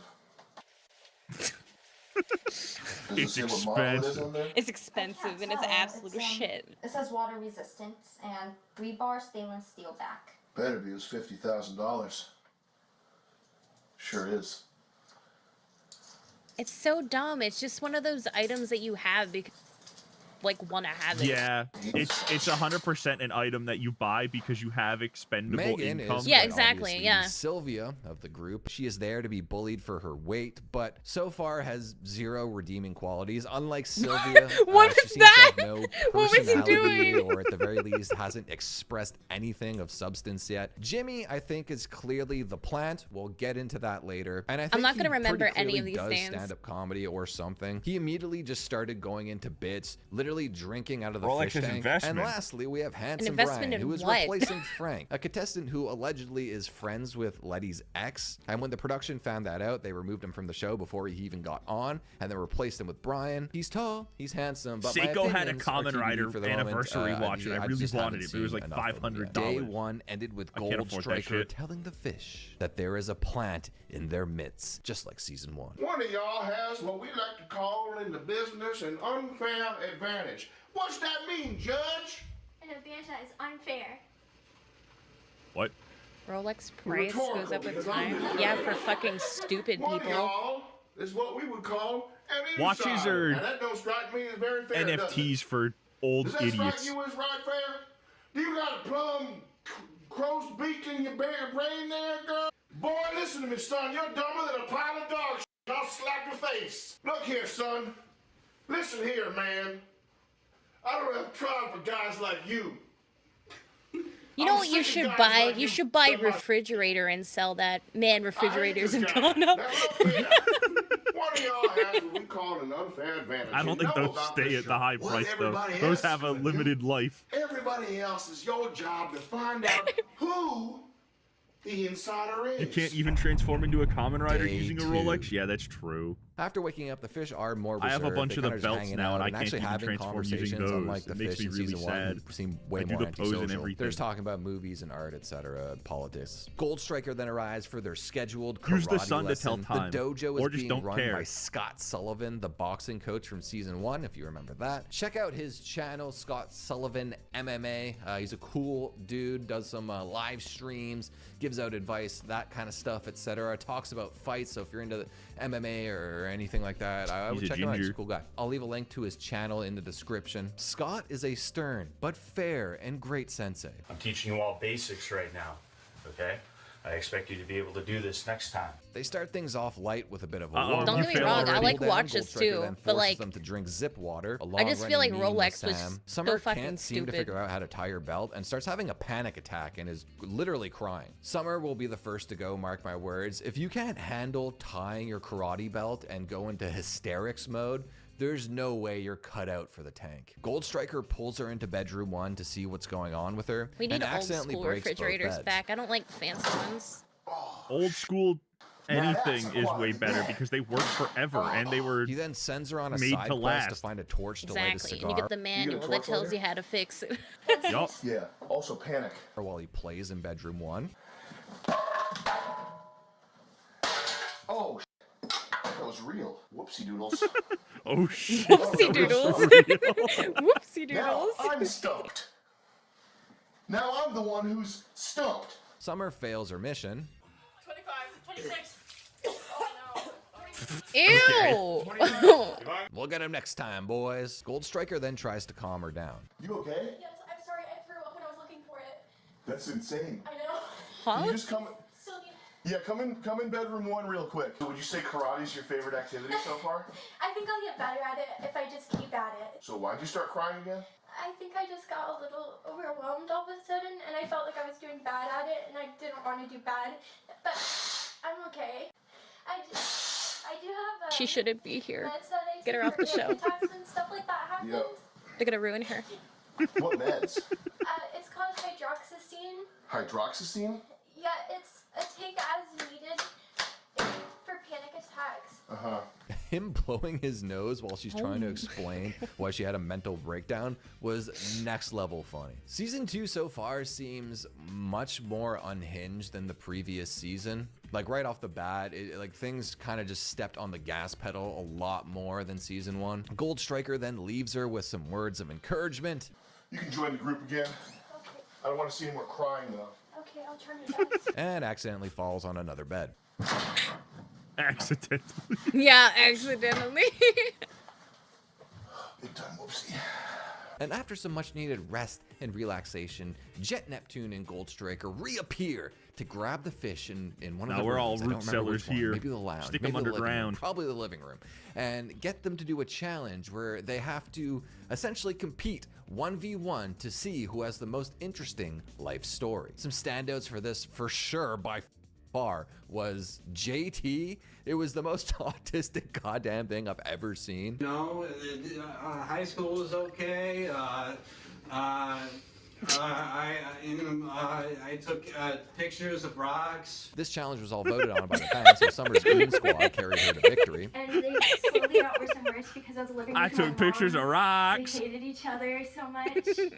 It's expensive. It's expensive and it's absolute shit. It says water resistance and rebar stainless steel back. Better be. It was $50,000. Sure is. It's so dumb. It's just one of those items that you have because like want to have it. Yeah, it's 100% an item that you buy because you have expendable Megan income. is Yeah, exactly, obviously yeah. Sylvia of the group. She is there to be bullied for her weight, but so far has zero redeeming qualities. Unlike Sylvia, What she is seems that? to have no What was he personality, doing? or at the very least hasn't expressed anything of substance yet. Jimmy, I think, is clearly the plant. We'll get into that later. And I think I'm not he gonna remember pretty any of clearly these does names. stand-up comedy or something. He immediately just started going into bits, literally drinking out of the Rolex fish is tank. investment. And lastly, we have Handsome investment Brian, in who is what? replacing Frank, a contestant who allegedly is friends with Letty's ex. And when the production found that out, they removed him from the show before he even got on, and then replaced him with Brian. He's tall, he's handsome, but my Seiko had a opinions Kamen are TBD Rider for the anniversary moment. watch, and I I really just wanted haven't it, but it was seen like enough of them yet. $500. Day one ended with I can't Gold afford that Striker shit. telling the fish that there is a plant in their midst, just like season 1. One of y'all has what we like to call in the business an unfair advantage. What's that mean, Judge? An advantage that is unfair. What? Rolex price goes up with time. Yeah, for fucking stupid One of people. y'all is what we would call an Watches insider. are And that don't strike me as very fair, does it? NFTs for old Does that idiots. strike you as right fair? Do you got a plum crow's beak in your bare brain there, girl? Boy, listen to me, son. You're dumber than a pile of dog shit. I'll slap your face. Look here, son. Listen here, man. I don't have time for guys like you. You know I'm what you sick should of guys buy? like You should buy refrigerator and sell that. Man, refrigerators have gone up. One of y'all has what we call an unfair advantage. I don't You think know those about stay this at the show. high What price, though. everybody Those else have a is gonna do. limited life. Everybody else is your job to find out who the insider is. You can't even transform into a Kamen Rider Day using a 2. Rolex? Yeah, that's true. After waking up, the fish are more I reserved. have a bunch They of the kinda just belts hanging now, out and I and can't actually even having transform using conversations, those. unlike the It makes fish me in really season 1, sad. who seem way I do more the pose and antisocial. everything. They're just talking about movies and art, etc., politics. Gold Striker then arrives for their scheduled Use the karate sun to tell lesson. time, The dojo or is just being don't run care. by Scott Sullivan, the boxing coach from season 1, if you remember that. Check out his channel, Scott Sullivan MMA. He's a cool dude, does some live streams, gives out advice, that kind of stuff, etc. Talks about fights, so if you're into MMA or anything like that, I would He's a check him out. He's a ginger. cool guy. I'll leave a link to his channel in the description. Scott is a stern but fair and great sensei. I'm teaching you all basics right now, okay? I expect you to be able to do this next time. They start things off light with a bit of a Uh-oh, warm-up. Don't get me wrong, I like Cool down, watches Gold Striker too, then but forces like, them to drink zip water. A I just feel like long-running meme with Rolex was Sam. so Summer fucking can't seem to stupid. figure out how to tie her belt and starts having a panic attack and is literally crying. Summer will be the first to go, mark my words. If you can't handle tying your karate belt and go into hysterics mode, there's no way you're cut out for the tank. Gold Striker pulls her into bedroom 1 to see what's going on with her. We need and old accidentally school breaks both refrigerators beds. back. I don't like fancy ones. Old school anything that's is way quality. better because they work forever and they were He then sends her on a made side to quest to last. find a torch to light a Exactly. cigar. And you get the manual that torch tells lighter? you how to fix it. Yup. Yeah, also panic. While he plays in bedroom 1. Oh, that was real. Whoopsie doodles. Oh shit. Whoopsie doodles. Whoopsie Now doodles. I'm stumped. Now I'm the one who's stumped. Summer fails her mission. 25, 26. Ew. We'll get him next time, boys. Gold Striker then tries to calm her down. You okay? Yes, I'm sorry. I threw up when I was looking for it. That's insane. I know. Can you Huh? just come? Still need. Yeah, come in bedroom 1 real quick. Would you say karate's your favorite activity so far? I think I'll get better at it if I just keep at it. So why'd you start crying again? I think I just got a little overwhelmed all of a sudden, and I felt like I was doing bad at it, and I didn't want to do bad, but I'm okay. I do have She shouldn't be here. meds that I Get her take off the for show. panic attacks and stuff like that happens. Yep. They're gonna ruin her. What meds? It's called hydroxystein. Hydroxystein? Yeah, it's a take as needed for panic attacks. Uh-huh. Him blowing his nose while she's trying to explain why she had a mental breakdown was next level funny. Season 2 so far seems much more unhinged than the previous season. Like right off the bat, like things kind of just stepped on the gas pedal a lot more than season 1. Gold Striker then leaves her with some words of encouragement. You can join the group again. Okay. I don't want to see any more crying though. Okay, I'll try my best. And accidentally falls on another bed. Accidentally. Yeah, accidentally. Big time whoopsie. And after some much needed rest and relaxation, Jet Neptune and Gold Striker reappear to grab the fish in one of the we're all rooms. I don't root remember which cellars one. here. Maybe the lounge. Stick maybe them the living room, underground. probably the living room. And get them to do a challenge where they have to essentially compete 1v1 to see who has the most interesting life story. Some standouts for this, for sure, by far, was JT. It was the most autistic goddamn thing I've ever seen. No, high school was okay. I took pictures of rocks. This challenge was all voted on by the fans, so Summer's Goon Squad carried her to victory. And they slowly got worse and worse because I was living with I took my pictures mom. of rocks. We hated each other so much.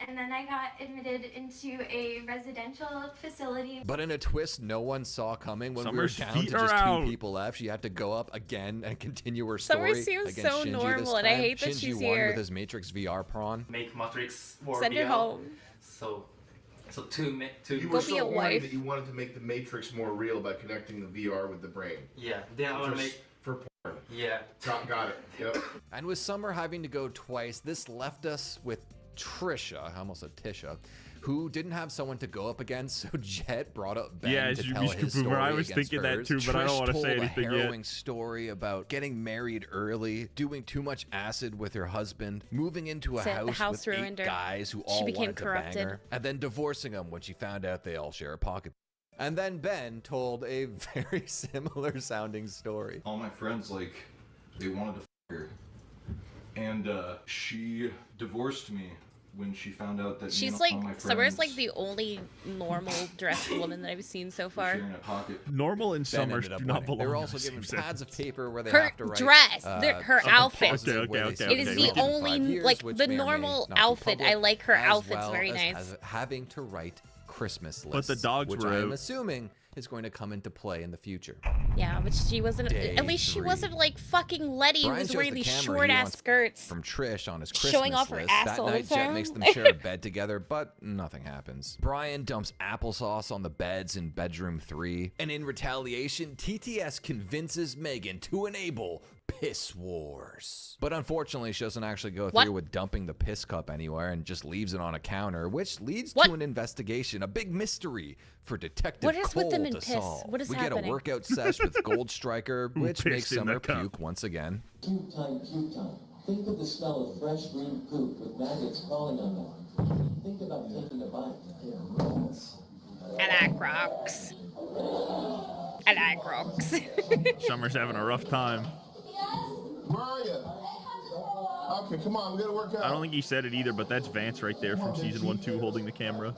And then I got admitted into a residential facility. But in a twist no one saw coming, when Summer's we were down feet to are just out. 2 people left, she had to go up again and continue her Summer story. seems against so Shinji normal, this and I time. hate that Shinji she's won here. with his Matrix VR prawn. Make Matrix more Send her real. home. So You Go were be so a horny wife. that you wanted to make the Matrix more real by connecting the VR with the brain. yeah, then I want to make For porn. yeah. Got it. Yep. And with Summer having to go twice, this left us with Trisha, I almost said Tisha, who didn't have someone to go up against, so Jet brought up Ben Yeah, to as tell his Yumenaut, story I was against thinking that hers. too, but I don't Trish wanna say told anything a yet. harrowing story about getting married early, doing too much acid with her husband, moving into a Said the house house with 8 ruined her. guys who She all became wanted to bang corrupted. her, and then divorcing them when she found out they all share a pocket. And then Ben told a very similar sounding story. All my friends, like, they wanted to f her. And she divorced me when she found out that She's all like, my Summer's friends like the only normal dressed woman that I've seen so were far. sharing a pocket. Normal and Ben Summer ended up do not winning. belong. They were in also the given same pads of sentence. paper where they Her have to write dress, her something outfit. positive where they say It is they the lived in only, 5 years, like, which the may or may normal not be outfit. public, I like her as outfit's well very as nice. having to write Christmas lists, But the dogs which were I am out. assuming is going to come into play in the future. Yeah, but she wasn't. Day At least she 3. wasn't like fucking Letty, who Brian was shows wearing the these camera short he ass wants skirts. from Trish on his Christmas Showing off her list. ass That all the night, Jet time. makes them share a bed together, but nothing happens. Brian dumps applesauce on the beds in bedroom 3, and in retaliation, TTS convinces Megan to enable piss wars. But unfortunately, she doesn't actually go through with dumping the piss cup anywhere and just leaves it on a counter, which leads to an investigation, a big mystery for Detective What is Cole with them and to piss? solve. What is we get happening? a workout sesh with Gold Striker, Who which makes pissed in the Summer cup? puke once again. Puke time, puke time. Think of the smell of fresh green poop with maggots crawling on them. Think about taking a bite. I like rocks. I like rocks. Summer's having a rough time. Maria. Okay, come on, we gotta work out. I don't think he said it either, but that's Vance right there from season 1-2 holding the camera.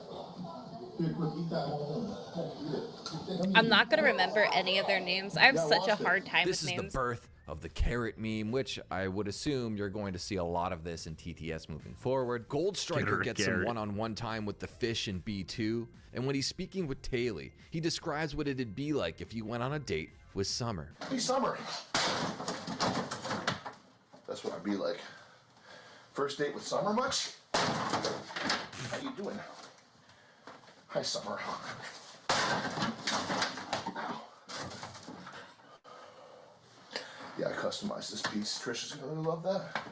I'm not gonna remember any of their names. I have such a hard time This with is names. the birth of the carrot meme, which I would assume you're going to see a lot of this in TTS moving forward. Gold Striker her a gets some carrot. one-on-one time with the fish in B2, and when he's speaking with Taylor, he describes what it'd be like if you went on a date with Summer. Hey, Summer. That's what I'd be like. First date with Summer much? How you doing? Hi, Summer. Ow. Yeah, I customized this piece. Trisha's gonna really love that.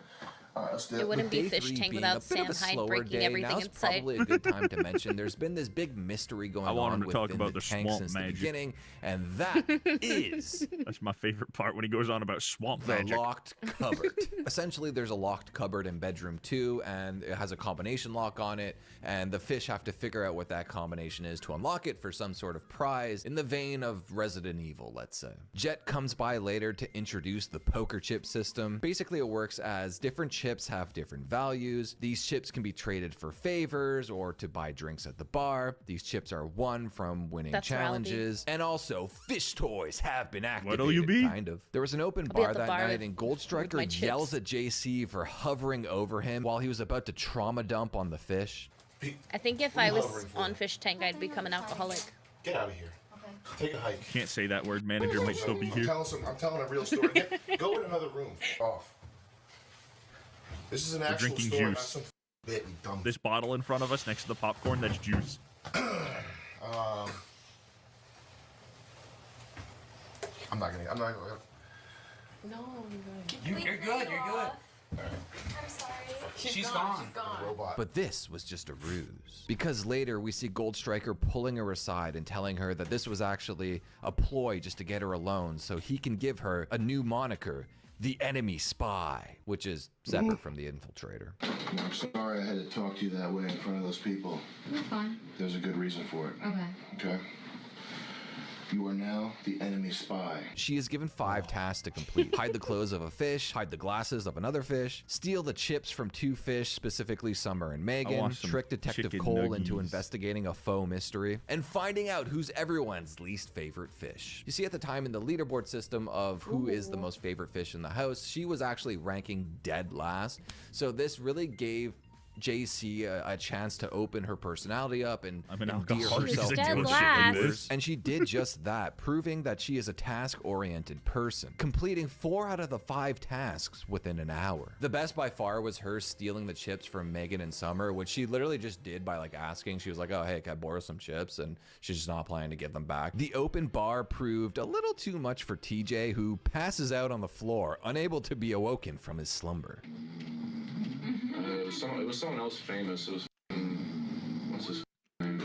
All right, let's do It wouldn't be Day fish 3 tank being without a bit of a Sam Hyde slower breaking day, everything now's in sight. probably a good time to mention there's been this big mystery going I want on him to talk within about the the tank swamp since magic. the beginning, and that is That's my favorite part when he goes on about swamp the magic. locked cupboard. Essentially, there's a locked cupboard in bedroom 2, and it has a combination lock on it, and the fish have to figure out what that combination is to unlock it for some sort of prize in the vein of Resident Evil, let's say. Jet comes by later to introduce the poker chip system. Basically, it works as different chips have different values. These chips can be traded for favors or to buy drinks at the bar. These chips are won from winning That's where I'll be. challenges. And also, fish toys have been activated. What'll you be? Kind of. There was an open I'll be bar at the that bar night, with- and Gold Striker my chips. yells at JC for hovering over him while he was about to trauma dump on the fish. I think if I was on fish tank, I'd become an alcoholic. Get out of here. Take a hike. Can't say that word. Manager might still be I'm here. telling a real story. Go in another room. Off. This is an We're actual drinking story, not juice. some bit, you dumb. This bottle in front of us next to the popcorn, that's juice. I'm not gonna. No, You're good. You're good. I'm sorry. She's gone. Robot. But this was just a ruse. Because later we see Gold Striker pulling her aside and telling her that this was actually a ploy just to get her alone so he can give her a new moniker, the Enemy Spy, which is separate from the Infiltrator. I'm sorry I had to talk to you that way in front of those people. You're fine. There's a good reason for it. Okay. Okay? You are now the enemy spy. She is given 5 tasks to complete. Hide the clothes of a fish, hide the glasses of another fish, steal the chips from 2 fish, specifically Summer and Megan, want some trick Detective chicken Cole into nuggies. investigating a faux mystery, and finding out who's everyone's least favorite fish. You see, at the time in the leaderboard system of who is the most favorite fish in the house, she was actually ranking dead last. So this really gave JC a chance to open her personality up and endear alcoholic. herself She's to dead her last. viewers. And she did just that, proving that she is a task-oriented person, completing 4 out of the 5 tasks within an hour. The best by far was her stealing the chips from Megan and Summer, which she literally just did by like asking. She was like, oh, hey, can I borrow some chips? And she's just not planning to give them back. The open bar proved a little too much for TJ, who passes out on the floor, unable to be awoken from his slumber. It was someone else famous. It was what's his name?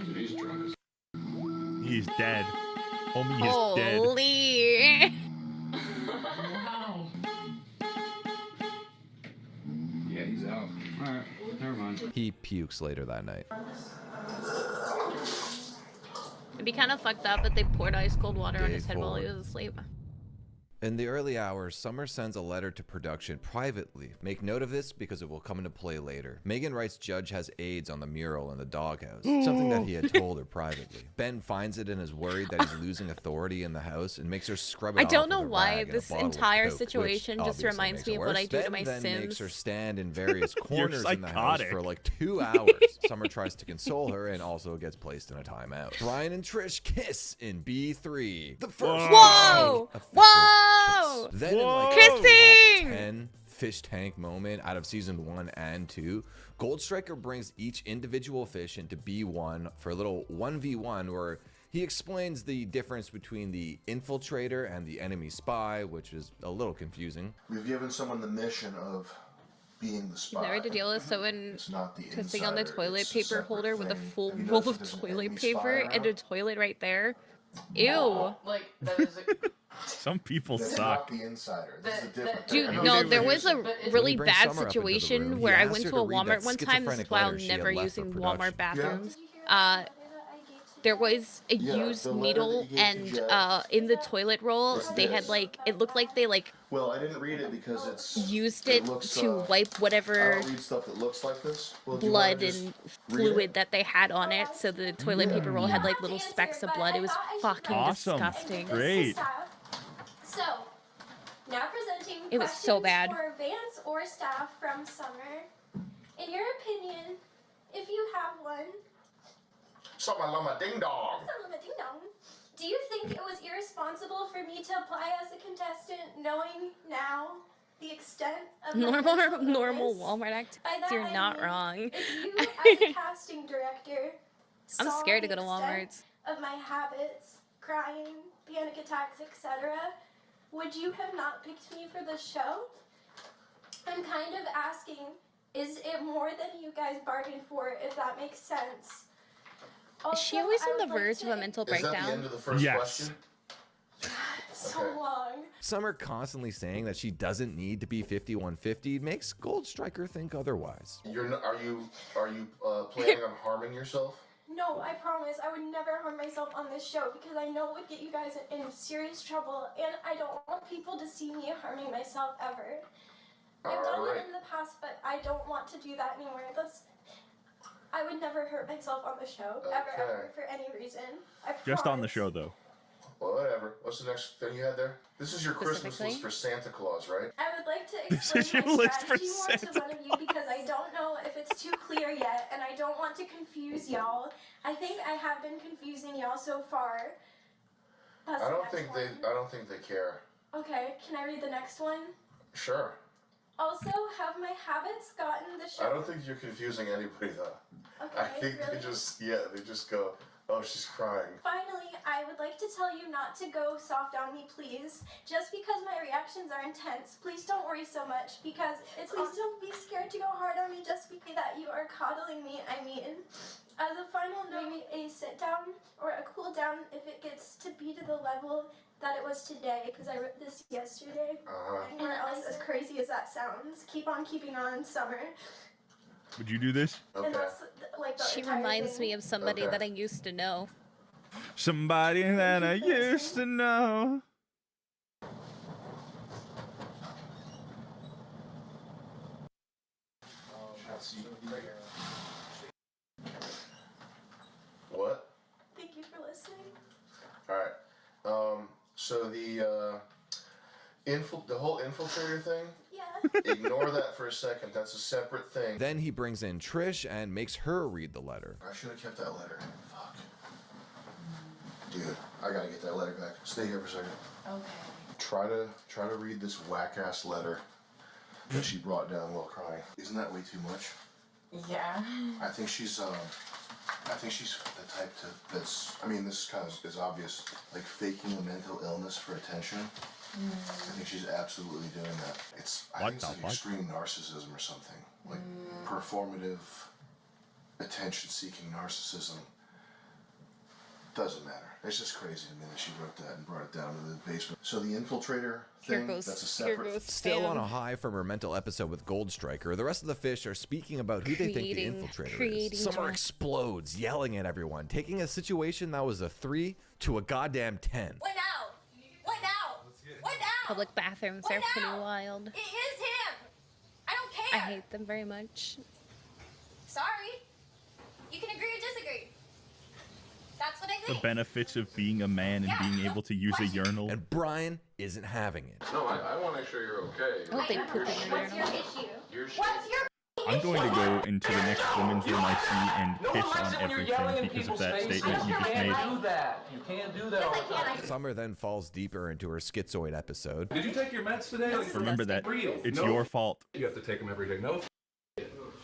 Dude, he's drunk as He's dead. Homie is dead. Holy. Wow. Yeah, he's out. Alright, never mind. He pukes later that night. It'd be kind of fucked up if they poured ice cold water on Day his head while he 4. was asleep. In the early hours, Summer sends a letter to production privately. Make note of this because it will come into play later. Megan writes Judge has AIDS on the mural in the doghouse, something that he had told her privately. Ben finds it and is worried that he's losing authority in the house and makes her scrub it I off don't know with a why rag and a this bottle of entire Coke, situation which just obviously reminds makes me it of what I worse. do to Ben my then makes Sims. her stand in various corners in the house psychotic. for like 2 hours. Summer tries to console her and also gets placed in a timeout. Brian and Trish kiss in B3. The first Whoa! Whoa! Then in like Kissing! top 10 fish tank moment out of season 1 and 2, Gold Striker brings each individual fish into B1 for a little 1v1 where he explains the difference between the infiltrator and the enemy spy, which is a little confusing. We've given someone the mission of being the spy. Is there a to deal with someone not the pissing on the insider, toilet it's a paper separate holder with a thing. full Have you roll noticed of there's an toilet enemy spy paper and a around? toilet right there? Ew. Like, that is Some people That's suck. not the insider. This is a different Dude, thing. no, there was a really brings bad Summer up into the situation room, he where I asks went her to to a read that Walmart one time. This is schizophrenic while letter she never had left for using production. Walmart bathrooms. There was a used the letter needle, that you gave to and Jet in the toilet roll, was they had this. like, it looked like they like Well, I didn't read it because it's used it looks, to wipe I whatever don't read stuff that looks like this. Well, do you wanna blood just and read fluid it? that they had on it. So the toilet paper roll had like little specks of blood. It was fucking Awesome. disgusting. Great. So, now presenting It was so questions bad. for Vance or staff from Summer. In your opinion, if you have one, Something like ding dong. do you think it was irresponsible for me to apply as a contestant knowing now the extent of my mental Normal illness? Walmart By activities. that You're I not mean, wrong. If you, as a casting director, I'm saw scared to the go to extent Walmart's. of my habits, crying, panic attacks, etc., would you have not picked me for the show? I'm kind of asking, is it more than you guys bargained for, if that makes sense? Is she always on the verge of a mental breakdown? Is that the end of the first question? So long. Summer constantly saying that she doesn't need to be 5150 makes Gold Striker think otherwise. Are you planning on harming yourself? No, I promise I would never harm myself on this show because I know it would get you guys in serious trouble, and I don't want people to see me harming myself ever. I've done it in the past, but I don't want to do that anymore. I would never hurt myself on the show, ever, for any reason. I Just on the show, though. Well, whatever. What's the next thing you had there? This is your Christmas list for Santa Claus, right? I would like to This explain is your my list for strategy more to one of you because I don't know if it's too clear yet, and I don't want to confuse y'all. I think I have been confusing y'all so far. That's I the don't next think one. they care. Okay, can I read the next one? Sure. Also, have my habits gotten the show? I don't think you're confusing anybody though. Okay, I think really? they just go, oh, she's crying. Finally, I would like to tell you not to go soft on me, please. Just because my reactions are intense, please don't worry so much because please don't be scared to go hard on me just because that you are coddling me. I mean, as a final note, maybe a sit down or a cool down if it gets to be to the level that it was today because I wrote this yesterday. And else, as crazy as that sounds, keep on keeping on, Summer. Would you do this? And that's like the She entire reminds thing. me of somebody that I used to know. Somebody that I used to know. What? Thank you for listening. All right. So the whole infiltrator thing. Yeah. Ignore that for a second. That's a separate thing. Then he brings in Trish and makes her read the letter. I should have kept that letter. Fuck. Dude, I gotta get that letter back. Stay here for a second. Okay. Try to read this whack ass letter that she brought down while crying. Isn't that way too much? Yeah. I think she's the type that's. I mean, this kind of is obvious. Like faking a mental illness for attention. I think she's absolutely doing that. I think it's like extreme narcissism or something. Like performative, attention-seeking narcissism. Doesn't matter. It's just crazy to me that she wrote that and brought it down to the basement. So the infiltrator thing, that's a separate... Still on a high from her mental episode with Gold Striker, the rest of the fish are speaking about who they think the infiltrator is. Summer explodes, yelling at everyone, taking a situation that was a 3 to a goddamn 10. What now? What now? What now? Public bathrooms are pretty wild. It is him. I don't care. I hate them very much. Sorry. You can agree or disagree. That's what I The think. benefits of being a man and being able to use a urinal. And Brian isn't having it. No, I want to make sure you're okay. I hope they poop in your What's your urinal. issue? What's your I'm going to go into the next women's room I see and piss on everything because of that statement you just made. You can't do that all the time. Summer then falls deeper into her schizoid episode. Did you take your meds today? Remember that it's No. your fault. You have to take them every day. No.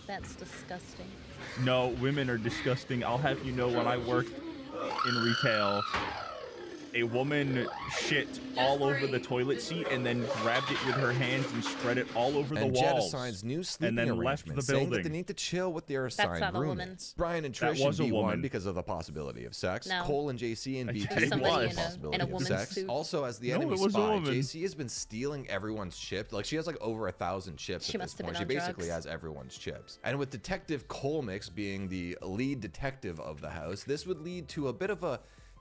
That's disgusting. No, women are disgusting. I'll have you know, when I worked in retail, a woman shit all over the toilet seat and then grabbed it with her hands and spread it all over the And Jed walls. assigns new sleeping and then left the arrangements, saying that they building. need to chill with their assigned not a woman. roommates. Brian and That Trish in was a B1 woman. because of the possibility of sex. No. Cole and JC in It B2 was because of somebody the in a possibility of woman's sex. suit. Also, as the No, enemy it was a spy, woman. JC has been stealing everyone's chips. Like, she has like over 1,000 chips She at must this have point. been She on basically drugs. has everyone's chips. And with Detective Colmix being the lead detective of the house, this would lead to a bit of a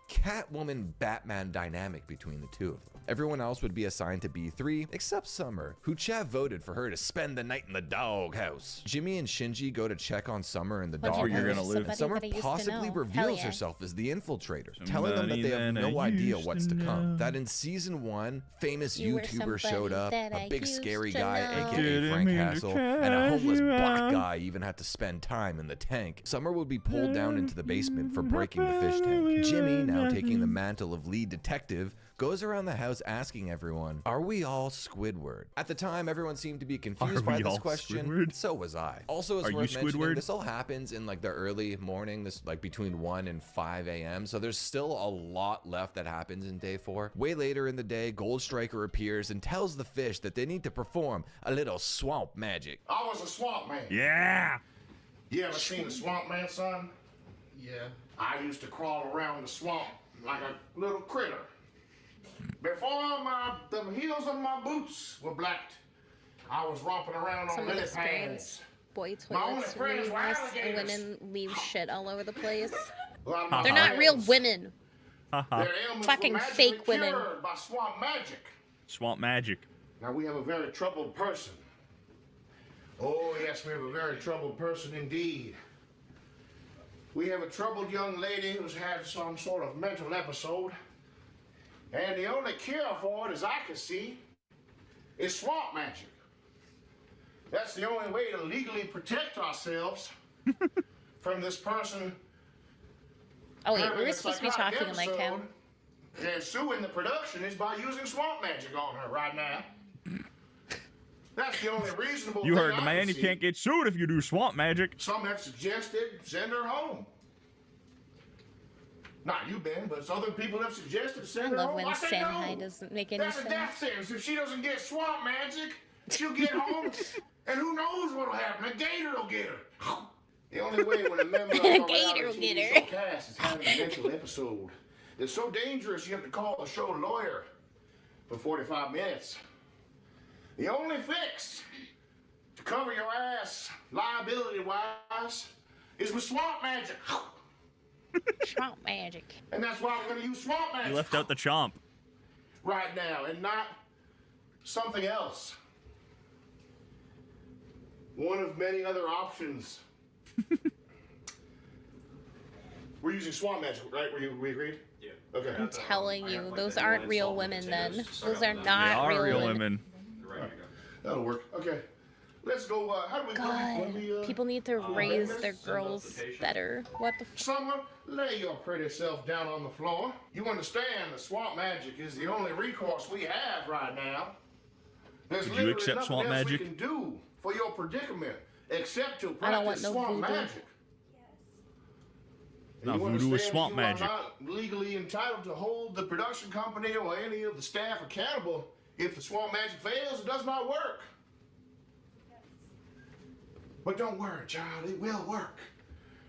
Catwoman-Batman dynamic between the two of them. Everyone else would be assigned to B3, except Summer, who Chav voted for her to spend the night in the doghouse. Jimmy and Shinji go to check on Summer in the What'd you doghouse. Where you're gonna live. And Somebody Summer that I used to possibly know. reveals Hell yeah. herself as the infiltrator, telling them that they have Somebody no that I idea used what's to to come. know. That in season 1, famous You were YouTuber showed up, somebody that a I big used scary to guy, know. aka Didn't Frank mean to Castle, and a catch homeless you buck out. guy even had to spend time in the tank. Summer would be pulled down into the basement for breaking the fish tank. Jimmy, now now taking the mantle of lead detective, goes around the house asking everyone, are we all Squidward? At the time, everyone seemed to be confused by this question. Squidward? So was I. Also, it's worth mentioning, this all happens in like the early morning, this like between 1 and 5 a.m. So there's still a lot left that happens in day 4. Way later in the day, Gold Striker appears and tells the fish that they need to perform a little swamp magic. I was a swamp man. Yeah. You ever seen a swamp man, son? Yeah. I used to crawl around the swamp like a little critter. Before the heels of my boots were blacked, I was romping around on lily pads. Boy My only toilets friends really were nice, and alligators. women leave shit all over the place. My They're not real friends, women. their ailments Fucking were magically fake women. cured by swamp magic. Swamp magic. Now we have a very troubled person. Oh yes, we have a very troubled person indeed. We have a troubled young lady who's had some sort of mental episode. And the only cure for it, as I can see, is swamp magic. That's the only way to legally protect ourselves from this person. Oh wait, having we were a supposed to be psychotic talking like him. episode. And suing the production is by using swamp magic on her right now. That's the only reasonable You thing heard the I man. can You see. can't get sued if you do swamp magic. Some have suggested send her home. Not you, Ben, but other people have suggested I send her love home. when I say Shanghai no. doesn't make any That's a sense. death sentence. If she doesn't get swamp magic, she'll get home, and who knows what'll happen? A gator will get her. The only way when a member of A a gator will reality get TV her. show cast is having a mental episode that's so dangerous you have to call the show lawyer for 45 minutes. The only fix to cover your ass liability-wise is with swamp magic. Swamp magic. And that's why we're going to use swamp magic You left out the chomp. right now and not something else. One of many other options. We're using swamp magic, right? We agreed? Yeah. Okay. I'm telling you, those aren't real women then. Those are They not are real women. women. That'll work. Okay. Let's go. How do we God, people need to raise their girls better. What the f- Summer, lay your pretty self down on the floor. You understand that swamp magic is the only recourse we have right now. There's Would you literally accept nothing swamp else magic? we can do for your predicament except to I don't want practice no swamp voodoo. magic. Now You voodoo is understand swamp you magic. are not legally entitled to hold the production company or any of the staff accountable if the swamp magic fails. It does not work. But don't worry, child, it will work.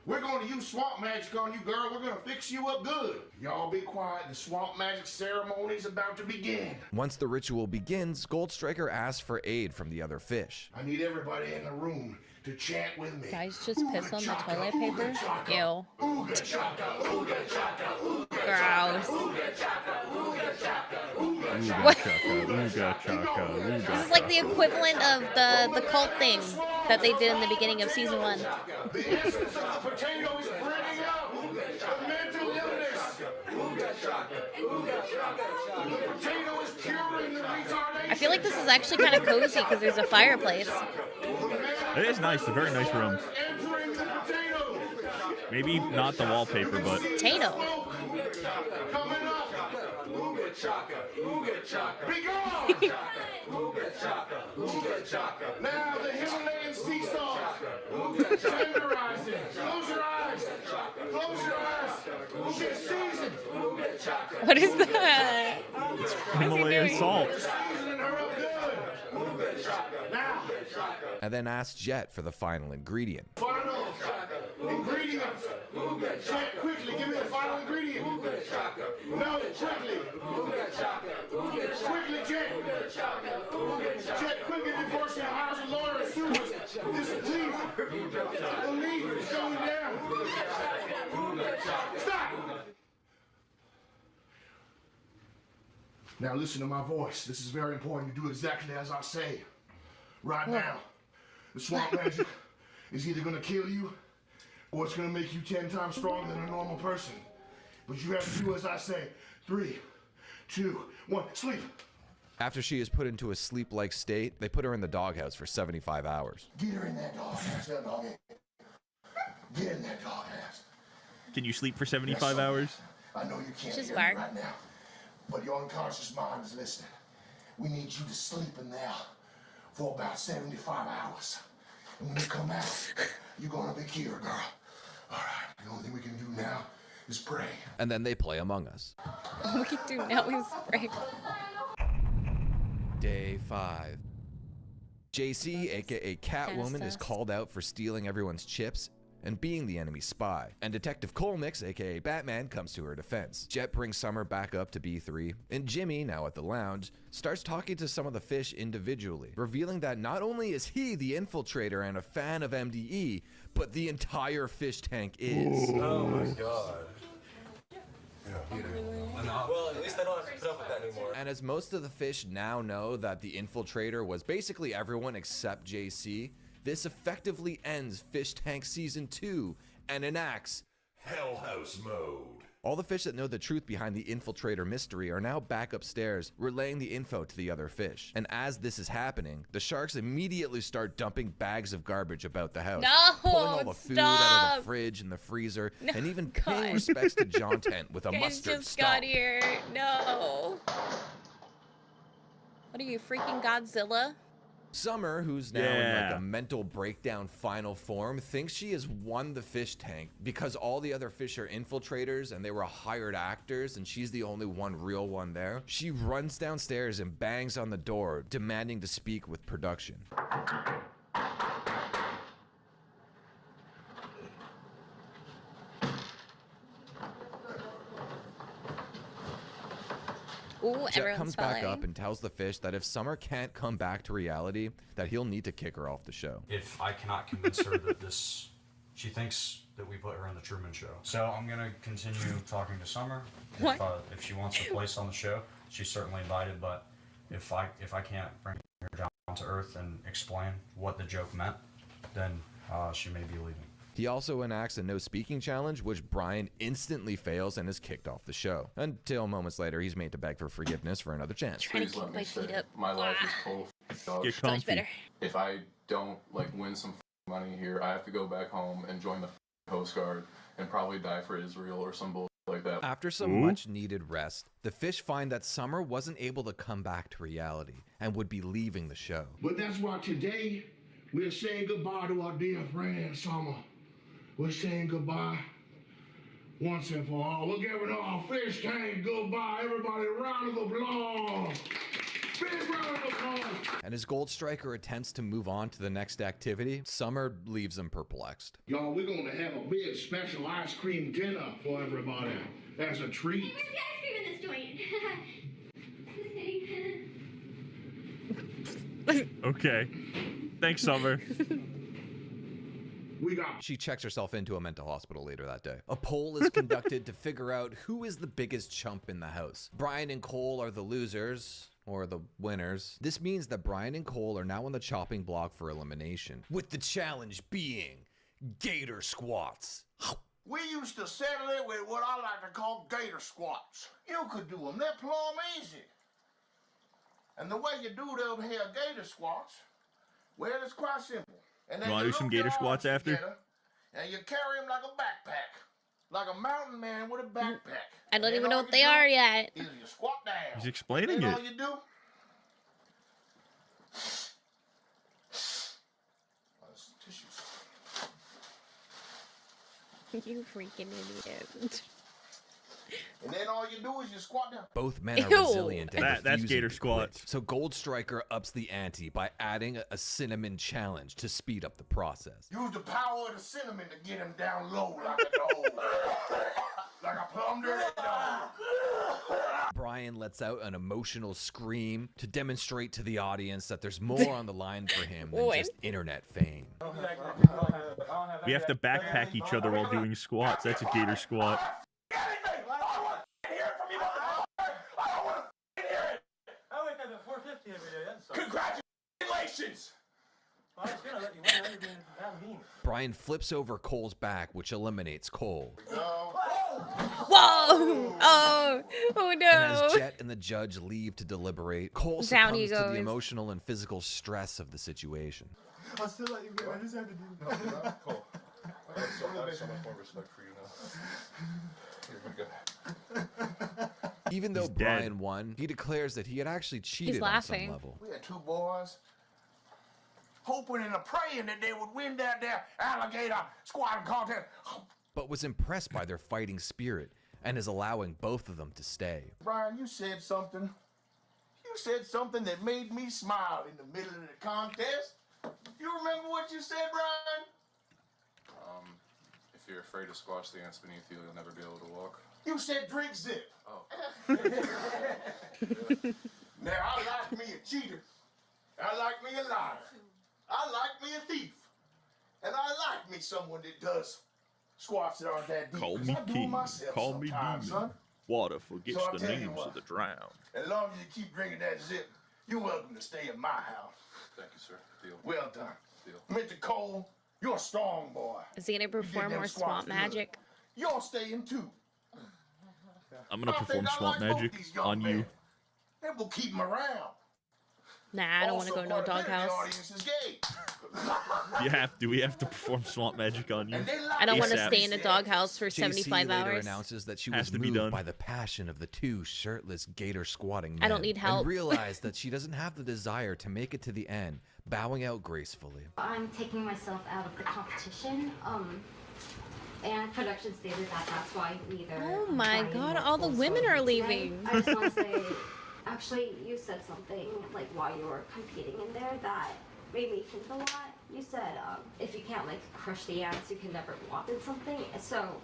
We're going to use swamp magic on you, girl. We're going to fix you up good. Y'all be quiet. The swamp magic ceremony's about to begin. Once the ritual begins, Gold Striker asks for aid from the other fish. I need everybody in the room to chant with me. Guys just piss on the toilet paper? Ew. Ooga chaka, ooga chaka, ooga Gross. ooga chaka, ooga chaka, ooga What? Ooga chaka, ooga. This is like the equivalent of the cult thing that they did in the beginning of season 1. The essence of the potato is bringing up the mental illness. The potato is curing the retardation. I feel like this is actually kind of cozy because there's a fireplace. It is nice. A very nice room. Entering the potato. Maybe not the wallpaper, but Potato. Coming up. Ooga chaka, ooga chaka. Be gone. Ooga chaka, ooga chaka. Now the Himalayan sea salt. Tenderizing. Close your eyes. Close your eyes. She's seasoned. What is that? Himalayan salt. Seasoning her up good. Now, And then asks Jet for the final ingredient. final ingredients. Jet, quickly, give me the final ingredient. No, quickly. Quickly, Jet. Jet, quickly before she hires a lawyer and sues us. This leaf, the leaf is going down. Stop. Now listen to my voice. This is very important. You do exactly as I say. Right now, the swamp magic is either going to kill you or it's going to make you 10 times stronger than a normal person. But you have to do as I say. 3, 2, 1, sleep. After she is put into a sleep-like state, they put her in the doghouse for 75 hours. Get her in that doghouse, that doggy. Get in that doghouse. can you sleep for 75 hours? I know you can't Just hear bark. me right now, but your unconscious mind is listening. We need you to sleep in there for about 75 hours. And when you come out, you're gonna be cured, girl. All right, the only thing we can do now is pray. And then they play Among Us. All we can do now is pray. Day 5. JC, aka Catwoman, is sus. called out for stealing everyone's chips and being the enemy spy. And Detective Colmix, aka Batman, comes to her defense. Jet brings Summer back up to B3, and Jimmy, now at the lounge, starts talking to some of the fish individually, revealing that not only is he the infiltrator and a fan of MDE, but the entire fish tank is. Oh my god. Well, at least I don't have to put up with that anymore. And as most of the fish now know that the infiltrator was basically everyone except JC, this effectively ends Fish Tank Season 2 and enacts Hell House Mode. All the fish that know the truth behind the infiltrator mystery are now back upstairs, relaying the info to the other fish. And as this is happening, the sharks immediately start dumping bags of garbage about the house, No, pulling all the food out of stop. the fridge and the freezer, No, and even God. paying respects to John Tent with a Guys mustard just stomp. got here. No. What are you, freaking Godzilla? Summer, who's now in like a mental breakdown final form, thinks she has won the fish tank because all the other fish are infiltrators and they were hired actors and she's the only one real one there. She runs downstairs and bangs on the door, demanding to speak with production. Ooh, Jet everyone's comes back falling. up and tells the fish that if Summer can't come back to reality, that he'll need to kick her off the show. If I cannot convince her that she thinks that we put her in the Truman Show. So I'm gonna continue talking to Summer. What? If she wants a place on the show, she's certainly invited. But if I can't bring her down to earth and explain what the joke meant, then she may be leaving. He also enacts a no speaking challenge, which Brian instantly fails and is kicked off the show. Until moments later, he's made to beg for forgiveness for another chance. Trying to kick my feet up. My life is total dog Get shit. So much better. If I don't like win some money here, I have to go back home and join the Coast Guard and probably die for Israel or some bull like that. After some much needed rest, the fish find that Summer wasn't able to come back to reality and would be leaving the show. But that's why today we're saying goodbye to our dear friend Summer. We're saying goodbye once and for all. We're giving our fish tank goodbye. Everybody, round of applause. Big round of applause. And as Gold Striker attempts to move on to the next activity, Summer leaves him perplexed. Y'all, we're going to have a big special ice cream dinner for everybody as a treat. Where's the ice cream in this joint? Okay. Thanks, Summer. She checks herself into a mental hospital later that day. A poll is conducted to figure out who is the biggest chump in the house. Brian and Cole are the losers, or the winners. This means that Brian and Cole are now on the chopping block for elimination, with the challenge being gator squats. We used to settle it with what I like to call gator squats. You could do them. They're plumb easy. And the way you do them here gator squats, well, it's quite simple. And then You want to do some gator squats after? together, and you carry them like a backpack. Like a mountain man with a backpack. I don't And even all know you what they do are yet. is you squat down. He's explaining Then it. all you do... You freaking idiot. And then all you do is you squat down. Both men are Ew. resilient and That's refusing gator to squats. quit. So Gold Striker ups the ante by adding a cinnamon challenge to speed up the process. Use the power of the cinnamon to get him down low like a dog. Like a plum dirty dog. Brian lets out an emotional scream to demonstrate to the audience that there's more on the line for him than just internet fame. We have to backpack each other while doing squats. That's a gator squat. Congratulations! Brian flips over Cole's back, which eliminates Cole. Whoa! Oh! Oh And no! as Jet and the judge leave to deliberate, Cole Down he succumbs to the goes. emotional and physical stress of the situation. I'll still let you go. I just have to do Cole. I have so much more respect for you now. You're good. Even though He's Brian dead. won, he declares that he had actually cheated on some laughing. level. We had two boys hoping and praying that they would win that there alligator squatting contest. But was impressed by their fighting spirit and is allowing both of them to stay. Brian, you said something. You said something that made me smile in the middle of the contest. You remember what you said, Brian? If you're afraid to squash the ants beneath you, you'll never be able to walk. You said drink zip. Oh. Now, I like me a cheater. I like me a liar. I like me a thief. And I like me someone that does squats that aren't that deep. Call 'cause me I do king, myself call me sometimes, demon. son. Water forgets So I'll the tell you names what. of the drowned. As long as you keep drinking that zip, you're welcome to stay in my house. Thank you, sir. Deal. Well done. Deal. Mr. Cole, you're a strong boy. Is he gonna perform them more squats swamp good. magic? You're staying too. I'm gonna I perform think I swamp like both magic these young on you. men. That will keep them around. Nah, I don't want to Also, go to no part of the doghouse. audience is gay. We have to perform swamp magic on you. I don't want to ASAP. stay in a doghouse for JC 75 later hours. announces that she Has was to be moved done. by the passion of the two shirtless gator squatting men. I don't need help. And realized that she doesn't have the desire to make it to the end, bowing out gracefully. I'm taking myself out of the competition. And production stated that that's why neither. Oh my Brian god, nor all the Cole women spoke are today. leaving. I just want to say, actually, you said something like while you were competing in there that made me think a lot. You said if you can't like crush the ants, you can never walk in something. So,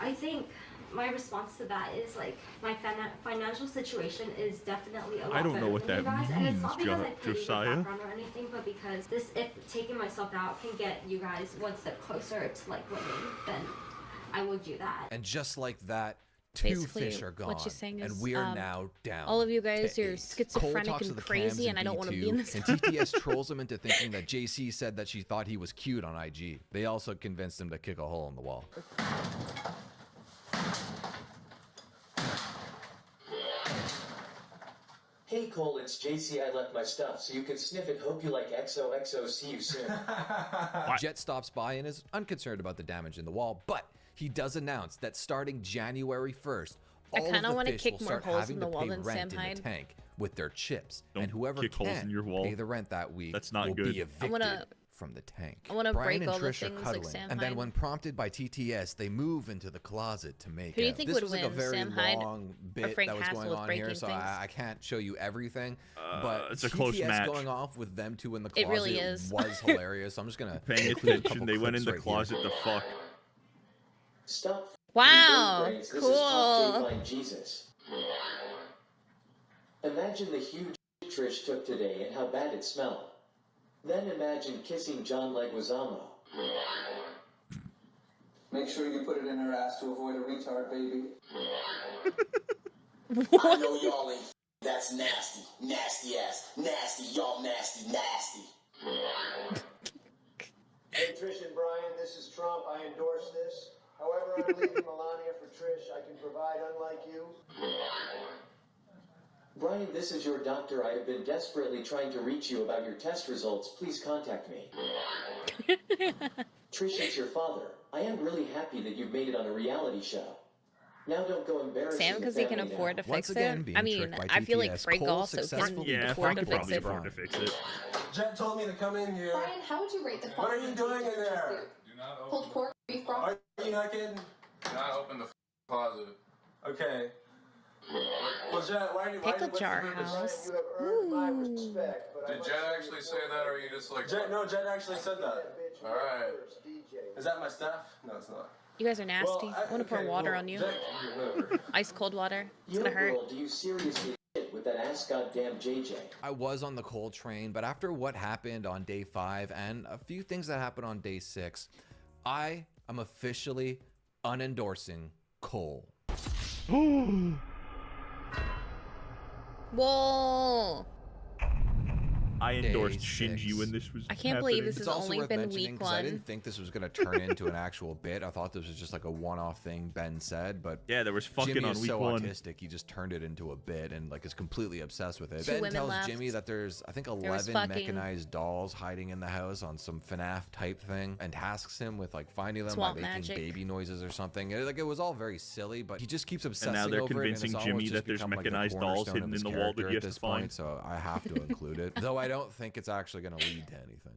I think my response to that is like my financial situation is definitely a lot I don't know better what than you that guys. And it's means, not because I pay you the Josiah. background or anything, but because this, if taking myself out can get you guys one step closer to like winning, then I would do that. And just like that, two Basically, fish are gone. what she's saying is, and we're now down. all of you guys to are 8. schizophrenic Cole talks and to the crazy, cams and I don't want to B2, be in this And house. TTS trolls him into thinking that JC said that she thought he was cute on IG. They also convinced him to kick a hole in the wall. Hey Cole, it's JC. I left my stuff, so you can sniff it. Hope you like XOXO. See you soon. Jet stops by and is unconcerned about the damage in the wall, but he does announce that starting January 1st, I all of kinda the wanna fish kick will more start holes having in to the wall pay than rent Sam in Hyde. the tank with their chips, Don't and whoever kick holes can in your wall. pay the rent that week That's not will good. be I evicted wanna- from the tank. I wanna Brian break and all the Trish are things like cuddling, Sam and then Hyde. when prompted by TTS, they move into the closet to make Who do you out. think This would was like a win, very Sam Hyde long or bit Frank that was Castle going with on here, breaking so things? I can't show you everything. But it's a close TTS match. going off with them two in the It closet really is. was hilarious. So I'm just gonna Paying include a attention, couple they went in clips the right here. closet to fuck. Stop. Wow, Brains. This cool. is top Dateline Jesus. Imagine the huge Trish took today and how bad it smelled. Then imagine kissing John Leguizamo. Make sure you put it in her ass to avoid a retard baby. I know y'all ain't. That's nasty. Nasty ass. Nasty. Y'all nasty. Nasty. Hey, Trish and Brian, this is Trump. I endorse this. However, I'm leaving Melania for Trish. I can provide, unlike you. Brian, this is your doctor. I have been desperately trying to reach you about your test results. Please contact me. Trish, it's your father. I am really happy that you've made it on a reality show. Now don't go embarrassing Sam, the because he can family afford now. to fix it. I mean, I feel like Frank also can Yeah, afford Frank to could fix probably it. afford to fix it. Jet told me to come in here. Brian, how would you rate the What are you doing in there? Pulled pork, beef broth? Are you not kidding? Do not open the closet. Okay. Well, Jet, why do you? Pickle jar house. Did Jet actually say that, or are you just like? Jet, no, Jet actually said that. All right. Is that my stuff? No, it's not. You guys are nasty. Well, I want to pour water on you. Jet, whatever. Ice cold water. It's Yo, gonna hurt. girl, do you seriously shit with that ass goddamn JJ? I was on the Cole train, but after what happened on day 5 and a few things that happened on day 6, I am officially unendorsing Cole. Whoa. I endorsed Day Shinji 6. when this was I can't believe this It's has also only worth been mentioning, week 'cause I one. didn't think this was going to turn into an actual bit. I thought this was just like a one-off thing Ben said, but yeah, there was fucking Jimmy on is week so one. autistic, he just turned it into a bit and like is completely obsessed with it. Two Ben women tells left. Jimmy that there's, I think, There was 11 fucking. mechanized dolls hiding in the house on some FNAF type thing, and tasks him with like finding them Swamp by making magic. baby noises or something. Like, it was all very silly, but he just keeps obsessing And now they're over it, and it's convincing almost Jimmy just that there's become, like, the mechanized dolls cornerstone hidden of in his the wall that character he at has to this point, find. so I have to include it. Though I don't think it's actually going to lead to anything.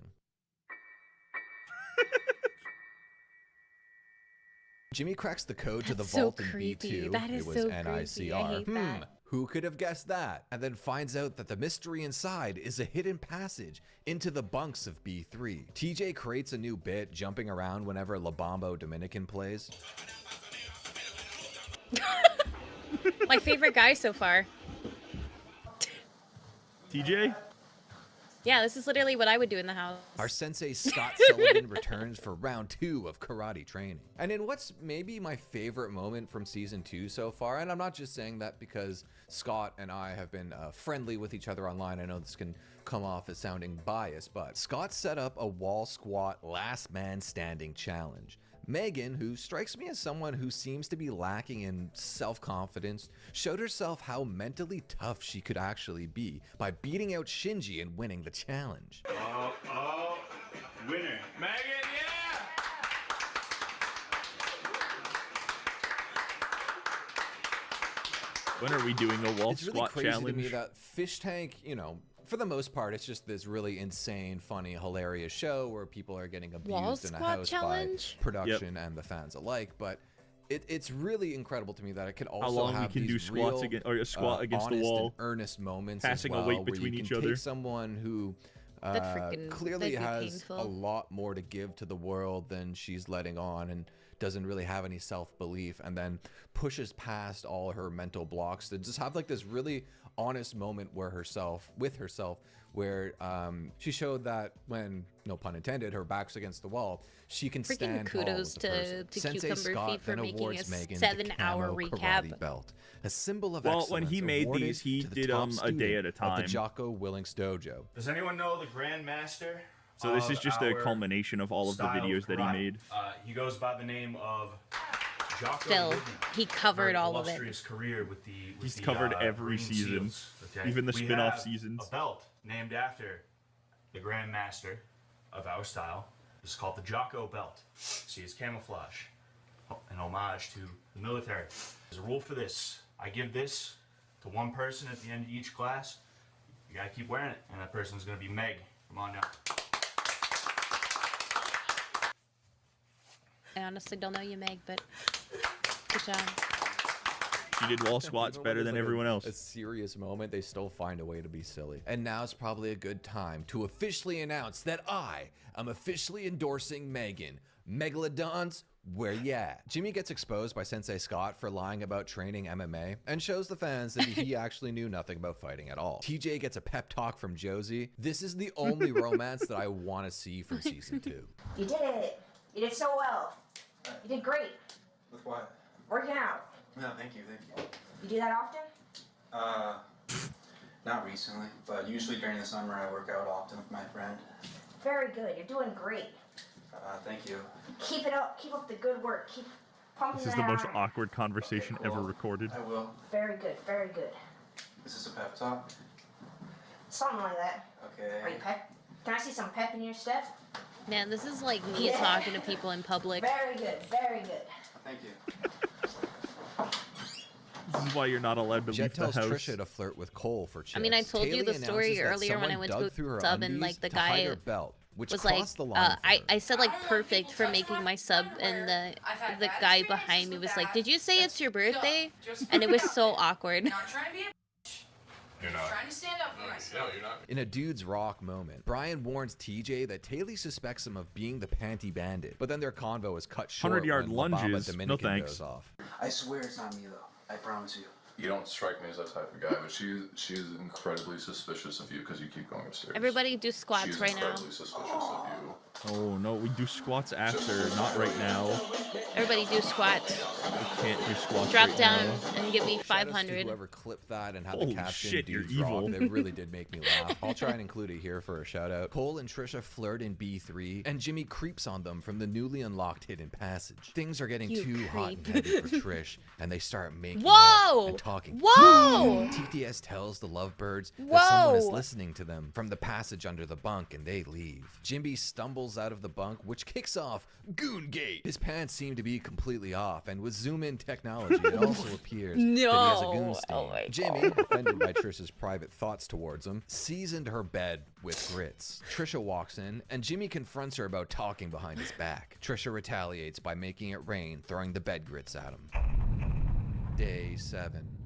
Jimmy cracks the code to the That's so vault in creepy. B2. That is It was so NICR. creepy. I hate that. Who could have guessed that? And then finds out that the mystery inside is a hidden passage into the bunks of B3. TJ creates a new bit, jumping around whenever La Bombo Dominican plays. My favorite guy so far. TJ? Yeah, this is literally what I would do in the house. Our sensei Scott Sullivan returns for round 2 of karate training. And in what's maybe my favorite moment from season 2 so far, and I'm not just saying that because Scott and I have been friendly with each other online. I know this can come off as sounding biased, but Scott set up a wall squat last man standing challenge. Megan, who strikes me as someone who seems to be lacking in self-confidence, showed herself how mentally tough she could actually be by beating out Shinji and winning the challenge. Oh, winner. Megan, yeah! When are we doing a wall It's really squat crazy challenge? to me that Fish Tank, you know, for the most part, it's just this really insane, funny, hilarious show where people are getting Wall abused in a squat house challenge? by production and the fans alike. But it's really incredible to me that it can also long we have can do these squats real, against- or a squat against the honest wall, and earnest moments, passing as a well, weight where between you each can other. take someone who clearly that'd be has painful. a lot more to give to the world than she's letting on, and doesn't really have any self-belief, and then pushes past all her mental blocks to just have like this really honest moment where where she showed that when, no pun intended, her back's against the wall, she can Freaking stand tall kudos with the person. to Sensei Cucumber Scott Feet for then making awards a Megan the 7-hour camo recap. karate belt, a symbol of Well, excellence when he made awarded these, he to the did, top a day student at a of time. the Jocko Willinks Dojo. Does anyone know the Grandmaster? So this is just a our culmination of all of the style videos that he karate? made. He goes by the name of Jocko Still, Willinks. he covered Very all of it. illustrious career with the He's the, covered every Green season, Seals, okay? even the We spin-off have seasons. A belt named after the Grandmaster of our style. This is called the Jocko belt. See, it's camouflage, an homage to the military. There's a rule for this. I give this to one person at the end of each class. You gotta keep wearing it, and that person's gonna be Meg from on now. I honestly don't know you, Meg, but good job. She did wall squats Even when better it's than like everyone else. A serious moment, they still find a way to be silly. And now's probably a good time to officially announce that I am officially endorsing Megan. Megalodons, where ya? Jimmy gets exposed by Sensei Scott for lying about training MMA and shows the fans that he actually knew nothing about fighting at all. TJ gets a pep talk from Josie. This is the only romance that I want to see from season 2. You did it. You did so well. You did great. With what? Working out. No, thank you. You do that often? Not recently, but usually during the summer I work out often with my friend. Very good. You're doing great. Thank you. Keep it up. Keep up the good work. Keep pumping This is that the most iron. awkward conversation ever recorded. I will. Very good. Very good. Is this a pep talk? Something like that. Okay. Are you pep? Can I see some pep in your step? Man, this is like me Yeah. talking to people in public. Very good. Very good. Thank you. This is why you're not allowed to Jet leave the tells house. Trisha to flirt with Cole for chips. I mean, I told you the Kaylee story announces that earlier when I someone went to dug through her sub and undies like the to hide guy her belt, which was like, crossed the line for her. I said like perfect for making my sub, and the guy behind me was like, "Did you say it's your birthday?" And it was so awkward. Not trying to be a You're not. trying to stand up for myself. No, you're not. In a dude's rock moment, Brian warns TJ that Taylor suspects him of being the panty bandit, but then their convo is cut short 100-yard when La Bamba lunges, no Dominican thanks. goes off. I swear it's not me though. I promise you. You don't strike me as that type of guy, but she is incredibly suspicious of you because you keep going upstairs. Everybody do squats She's right now. incredibly suspicious of you. Oh no, we do squats after, not right now. Everybody do squats. I can't do squats Drop right down now. and give me Shout outs to 500. whoever clipped that and had Holy the caption shit, you're Dudes Rock. evil. They really did make me laugh. I'll try and include it here for a shout out. Cole and Trisha flirt in B3, and Jimmy creeps on them from the newly unlocked hidden passage. Things are getting too hot and heavy for Trish, and they start making out and talking. Whoa! TTS tells the lovebirds that Whoa! someone is listening to them from the passage under the bunk, and they leave. Jimmy stumbles out of the bunk, which kicks off Goongate. His pants seem to be completely off, and with zoom-in technology, it also appears that he has a goon stain. Oh my Jimmy, offended by Trisha's private thoughts towards him, seasoned her bed with grits. Trisha walks in, and Jimmy confronts her about talking behind his back. Trisha retaliates by making it rain, throwing the bed grits at him. Day 7.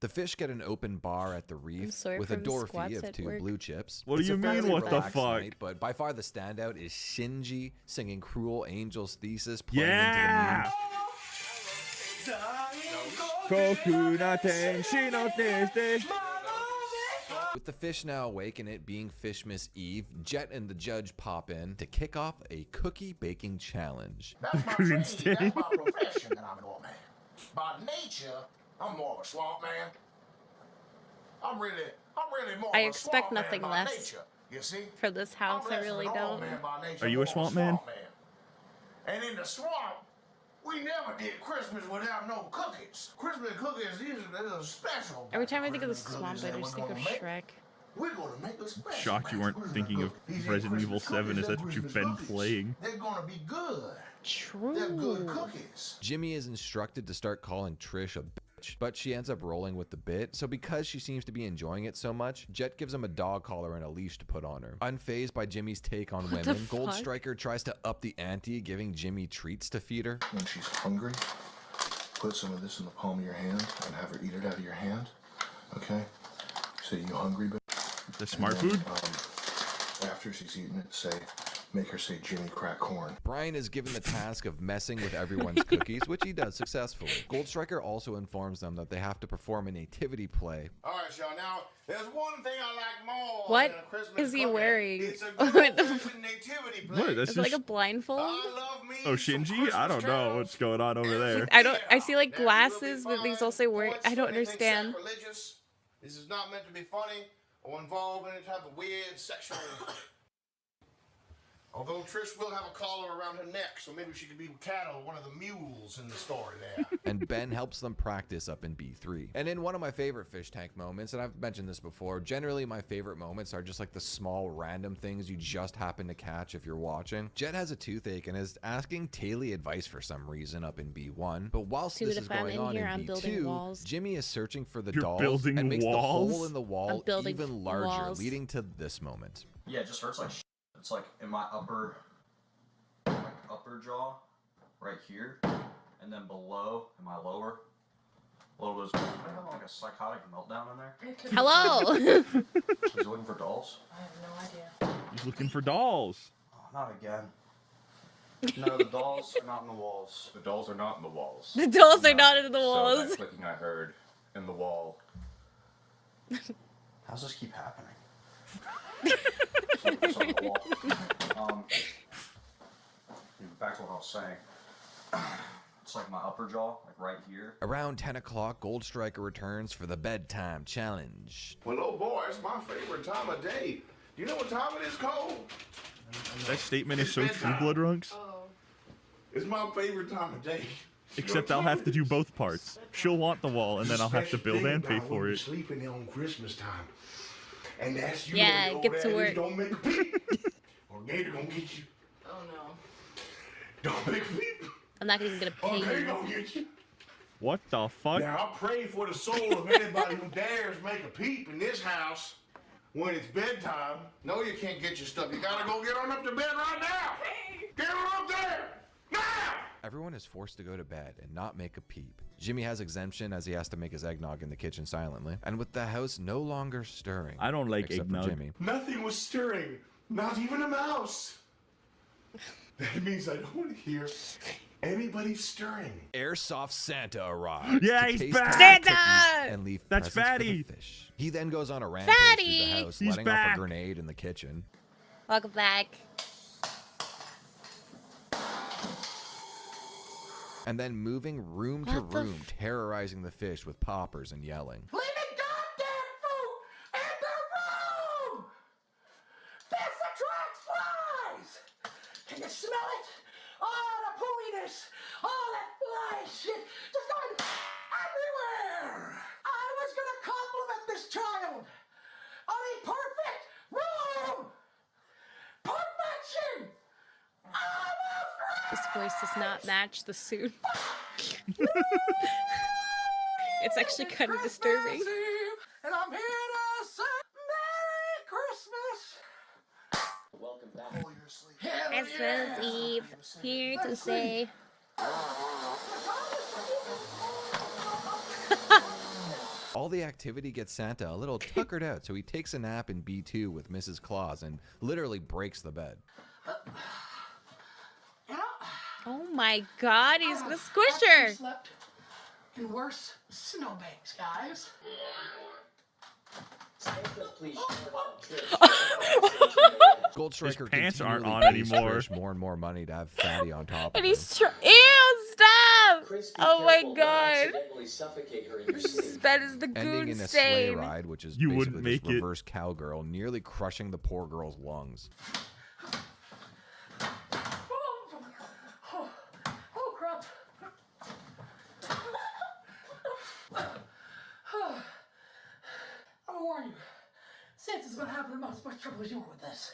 The fish get an open bar at the reef with a door fee of 2 blue chips. What do you mean, what the fuck? Night, but by far the standout is Shinji singing Cruel Angel's Thesis playing Yeah! into With the fish now awake and it being Fishmas Eve, Jet and the judge pop in to kick off a cookie baking challenge. That's my trade, that's my profession that I'm an old man. By nature, I'm more of a swamp man. I'm really more I of a expect swamp man nothing by less nature. You see? for this house. I really don't. Are you a swamp man? And in the swamp, we never did Christmas without no cookies. Christmas cookies, these are special. Every time I think of the swamp, I just think of Shrek. We're gonna make a special. Shocked you weren't thinking of Resident Evil 7 as that's what you've been playing. They're gonna be good. True. They're good cookies. Jimmy is instructed to start calling Trish a bitch, but she ends up rolling with the bit, so because she seems to be enjoying it so much, Jet gives him a dog collar and a leash to put on her. Unfazed by Jimmy's take on women, Gold Striker tries to up the ante, giving Jimmy treats to feed her. When she's hungry, put some of this in the palm of your hand and have her eat it out of your hand. Okay? Say, you hungry, bitch? The smart food? After she's eaten it, say, make her say Jimmy crack corn. Brian is given the task of messing with everyone's cookies, which he does successfully. Gold Striker also informs them that they have to perform a nativity play. All right, y'all. Now, there's one thing I like more What than a Christmas is he cookie. wearing? It's a What good the old-fashioned nativity play. What? That's Is it like just... a blindfold? Oh, Shinji? I don't know what's going on over there. I see like glasses, but these also wear. I don't understand. Sacrilegious. This is not meant to be funny or involve any type of weird sexual. Although Trish will have a collar around her neck, so maybe she could be Cattle, one of the mules in the story there. And Ben helps them practice up in B3. And in one of my favorite fish tank moments, and I've mentioned this before, generally my favorite moments are just like the small random things you just happen to catch if you're watching. Jet has a toothache and is asking Taylor advice for some reason up in B1. But whilst this is going on in B2, Jimmy is searching for the dolls and makes the hole in the wall even larger, leading to this moment. Yeah, it just hurts like shit. It's like in my upper jaw, right here, and then below in my lower. A little bit. I have like a psychotic meltdown in there. Hello. He's looking for dolls. I have no idea. He's looking for dolls. Oh, not again. No, the dolls are not in the walls. The dolls are not in the walls. The dolls are not in the walls. So that clicking I heard in the wall. How's this keep happening? Back to what I was saying. It's like my upper jaw, like right here. Around 10 o'clock, Gold Striker returns for the bedtime challenge. Well, oh boy, it's my favorite time of day. Do you know what time it is, Cole? That statement is so true, Blood Runks. It's my favorite time of day. Except I'll have to do both parts. She'll want the wall, and then I'll have to build and pay for it. Sleeping on Christmas time. And that's you. Yeah, get to work. Don't make a peep. Or Gator gonna get you. Oh no. Don't make a peep. I'm not even gonna pay Gator you. gonna get you. What the fuck? Now I pray for the soul of anybody who dares make a peep in this house when it's bedtime. No, you can't get your stuff. You gotta go get on up to bed right now. Get on up there now. Everyone is forced to go to bed and not make a peep. Jimmy has exemption as he has to make his eggnog in the kitchen silently. And with the house no longer stirring. I don't like except for eggnog. Jimmy. Nothing was stirring. Not even a mouse. That means I don't hear Anybody stirring? Airsoft Santa arrives. Yeah, to he's taste back. the Santa! cookies and leave That's presents for the Fatty. fish. He then goes on a rampage through Fatty! the house, He's letting back. off a grenade in the kitchen. Welcome back. And then moving room to What the room, terrorizing the fish with poppers and yelling. Leave me goddamn food in the room! This attracts flies! Can you smell it? Oh, the pooiness! Oh, that fly shit just going everywhere! I was gonna compliment this child on a perfect room! Perfection! This voice does not match the suit. It's actually kind of disturbing. And I'm here to say Merry Christmas! Welcome back. Oh, you're asleep. Christmas Eve, here to say. All the activity gets Santa a little tuckered out, so he takes a nap in B2 with Mrs. Claus and literally breaks the bed. Oh my god, he's gonna squish Actually her. slept in worse snowbanks, guys. Gold Striker pants aren't continually on pays anymore. Trish more and more money to have Fatty on top of And him. he's ew, stop! Oh my god. This is as bad as the Ending goon in a sleigh stain. ride, which is You basically wouldn't just make it. reverse cowgirl, nearly crushing the poor girl's lungs. Oh, crap. I'm gonna warn you. Santa's gonna have about as much trouble as you are with this.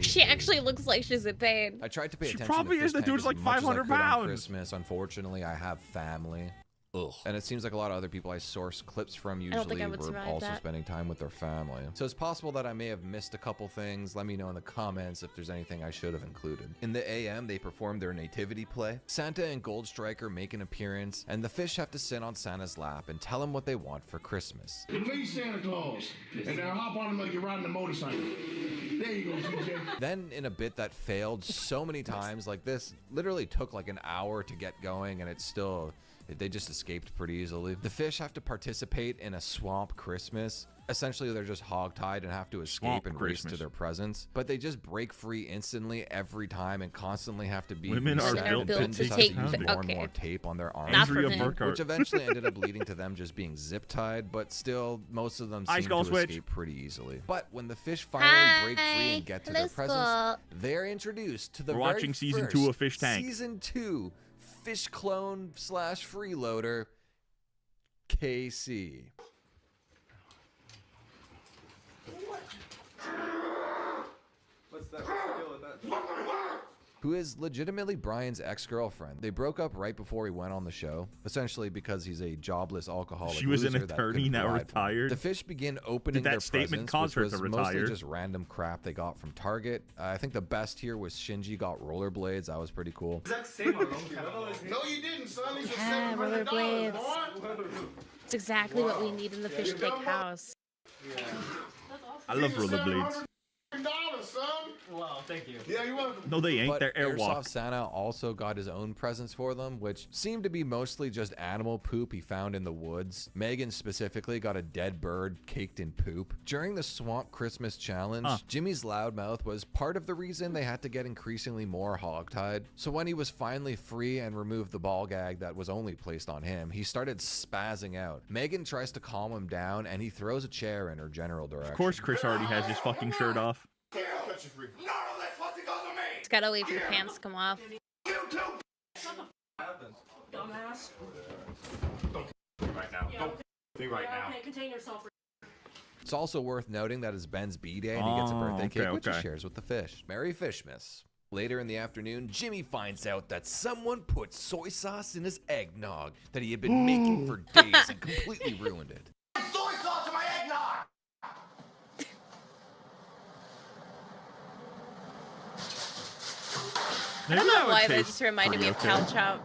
She actually looks like she's in pain. I tried to pay She attention probably to is. fish The dude's tank like as much as I 500 could on pounds. Christmas. Unfortunately, I have family. Ugh. And it seems like a lot of other people I source clips from don't think usually I would were survive also that. spending time with their family. So it's possible that I may have missed a couple things. Let me know in the comments if there's anything I should have included. In the AM, they perform their nativity play. Santa and Gold Striker make an appearance, and the fish have to sit on Santa's lap and tell him what they want for Christmas. Please, Santa Claus. And now hop on him like you're riding a motorcycle. There you go, TJ. Then in a bit that failed so many times, like this literally took like an hour to get going, and it's still, they just escaped pretty easily. The fish have to participate in a swamp Christmas. Essentially, they're just hogtied and have to escape Swamp and race to Christmas. their presents. But they just break free instantly every time and constantly have to be Women are reset, and built Ben to just has take- use more and okay. more tape on their arms. Not for Andrea men. Burkhart. Which eventually ended up leading to them just being zip tied, but still, most of them Ice seem Skull to Switch. escape pretty easily. But when the fish finally break free and get to their Hello, presents, Skull. they're introduced to the We're very watching season first 2 of Fish Tank. Season 2, fish clone / freeloader, KC. What's that? What's the deal with that? Who is legitimately Brian's ex-girlfriend. They broke up right before he went on the show, essentially because he's a jobless alcoholic. She was an loser that attorney, couldn't now provide for him. retired. The fish begin opening Did that their statement presents, cause her which to was mostly retire? just random crap they got from Target. I think the best here was Shinji got rollerblades. That was pretty cool. No, you didn't, son. These are Yeah, $700, rollerblades. boy. It's exactly what we need in the fish tank house. I love rollerblades. Son. Wow, thank you. Yeah, you're welcome. No, they ain't. But They're Airsoft airwalk. Santa also got his own presents for them, which seemed to be mostly just animal poop he found in the woods. Megan specifically got a dead bird caked in poop. During the Swamp Christmas Challenge, Jimmy's loudmouth was part of the reason they had to get increasingly more hogtied. So when he was finally free and removed the ball gag that was only placed on him, he started spazzing out. Megan tries to calm him down, and he throws a chair in her general direction. Of course, Chris already has his fucking shirt off. It's gotta wait for the pants to come off. Dumbass. Right now. Don't be right now. Okay, contain yourself. It's also worth noting that it's Ben's B-Day and he gets a birthday cake, which he shares with the fish. Merry Fishmas. Later in the afternoon, Jimmy finds out that someone put soy sauce in his eggnog that he had been making for days and completely ruined it. Soy sauce in my eggnog! I don't know why that just reminded me of Cow Chop.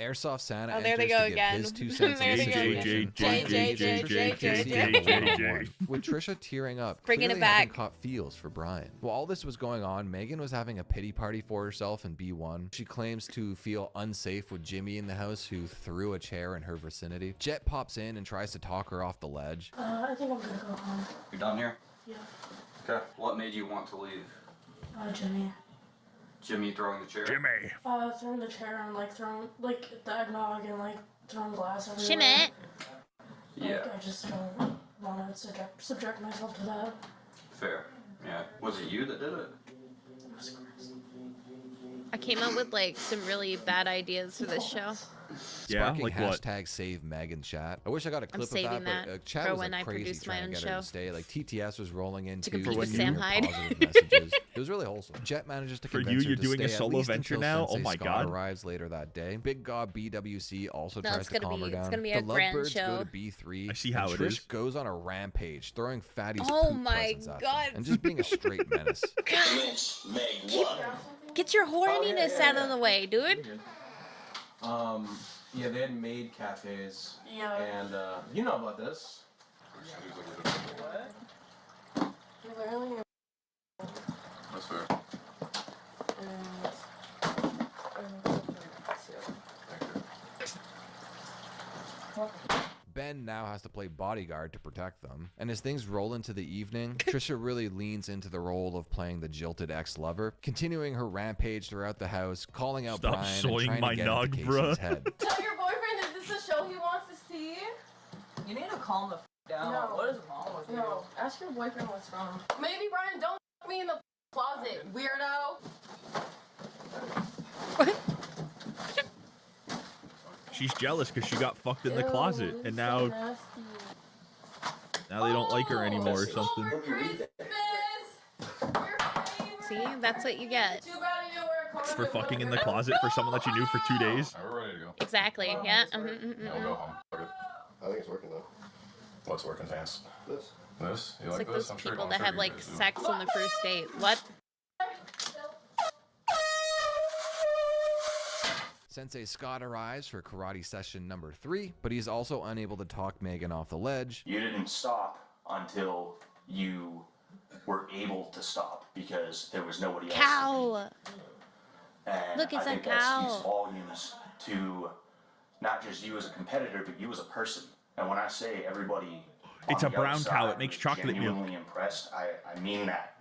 Airsoft Santa Oh, there they enters go to give again. his 2 cents There on the they go. situation. With Trisha tearing up, Bringing it clearly having back. caught feels for Brian. While all this was going on, Megan was having a pity party for herself in B1. She claims to feel unsafe with Jimmy in the house, who threw a chair in her vicinity. Jet pops in and tries to talk her off the ledge. I think I'm gonna go home. You're done here? Yeah. Okay. What made you want to leave? Jimmy. Jimmy throwing the chair? Jimmy. Throwing the chair and like throwing like the eggnog and like throwing glass everywhere. Shimmy. Yeah. I just don't want to subject myself to that. Fair. Yeah. Was it you that did it? It was Chris. I came up with like some really bad ideas for this show. Yeah, Sparking like what? hashtag save Megan chat. I wish I got a clip of saving that, that but chat for was when like I crazy produce my trying own to get her show. to stay. Like TTS was rolling in To too, compete just with giving Sam her Hyde. positive messages. It was really wholesome. Jet manages to For convince you, her you're to doing a stay at solo least venture until now? Sensei Oh my Scott God. arrives later that day. Big God BWC also No, tries it's to gonna calm be- her down. it's gonna be the a grand Lovebirds go show. to B3. I see how and it Trish is. goes on a rampage, throwing Fatty's Oh poop my presents at God. them, and just being a straight menace. Get your horniness out of the way, dude. Yeah, they had maid cafes. Yeah. And you know about this. Literally. That's fair. Ben now has to play bodyguard to protect them. And as things roll into the evening, Trisha really leans into the role of playing the jilted ex-lover, continuing her rampage throughout the house, calling out Stop Brian and soiling trying my to get nog, into bruh. Casey's head. Tell your boyfriend, is this the show he wants to see? You need to calm the down. No. What is wrong with you? No, ask your boyfriend what's wrong. Maybe Brian, don't me in the closet, weirdo. She's jealous because she got fucked in the closet, and now they don't like her anymore or something. See, that's what you get. For fucking in the closet for someone that you knew for 2 days. We're ready to go. Exactly. Yeah. We'll go home. Fuck it. I think it's working though. What's working fast? This. This? You It's like like this? those I'm sure people I'm that sure have you like guys do. sex on the first date. What? Sensei Scott arrives for karate session number 3, but he's also unable to talk Megan off the ledge. You didn't stop until you were able to stop because there was nobody else. Cow. And Look, it's I a think that cow. speaks volumes to not just you as a competitor, but you as a person. And when I say everybody, It's on a the brown cow. outside It makes was chocolate milk. genuinely impressed. I mean that.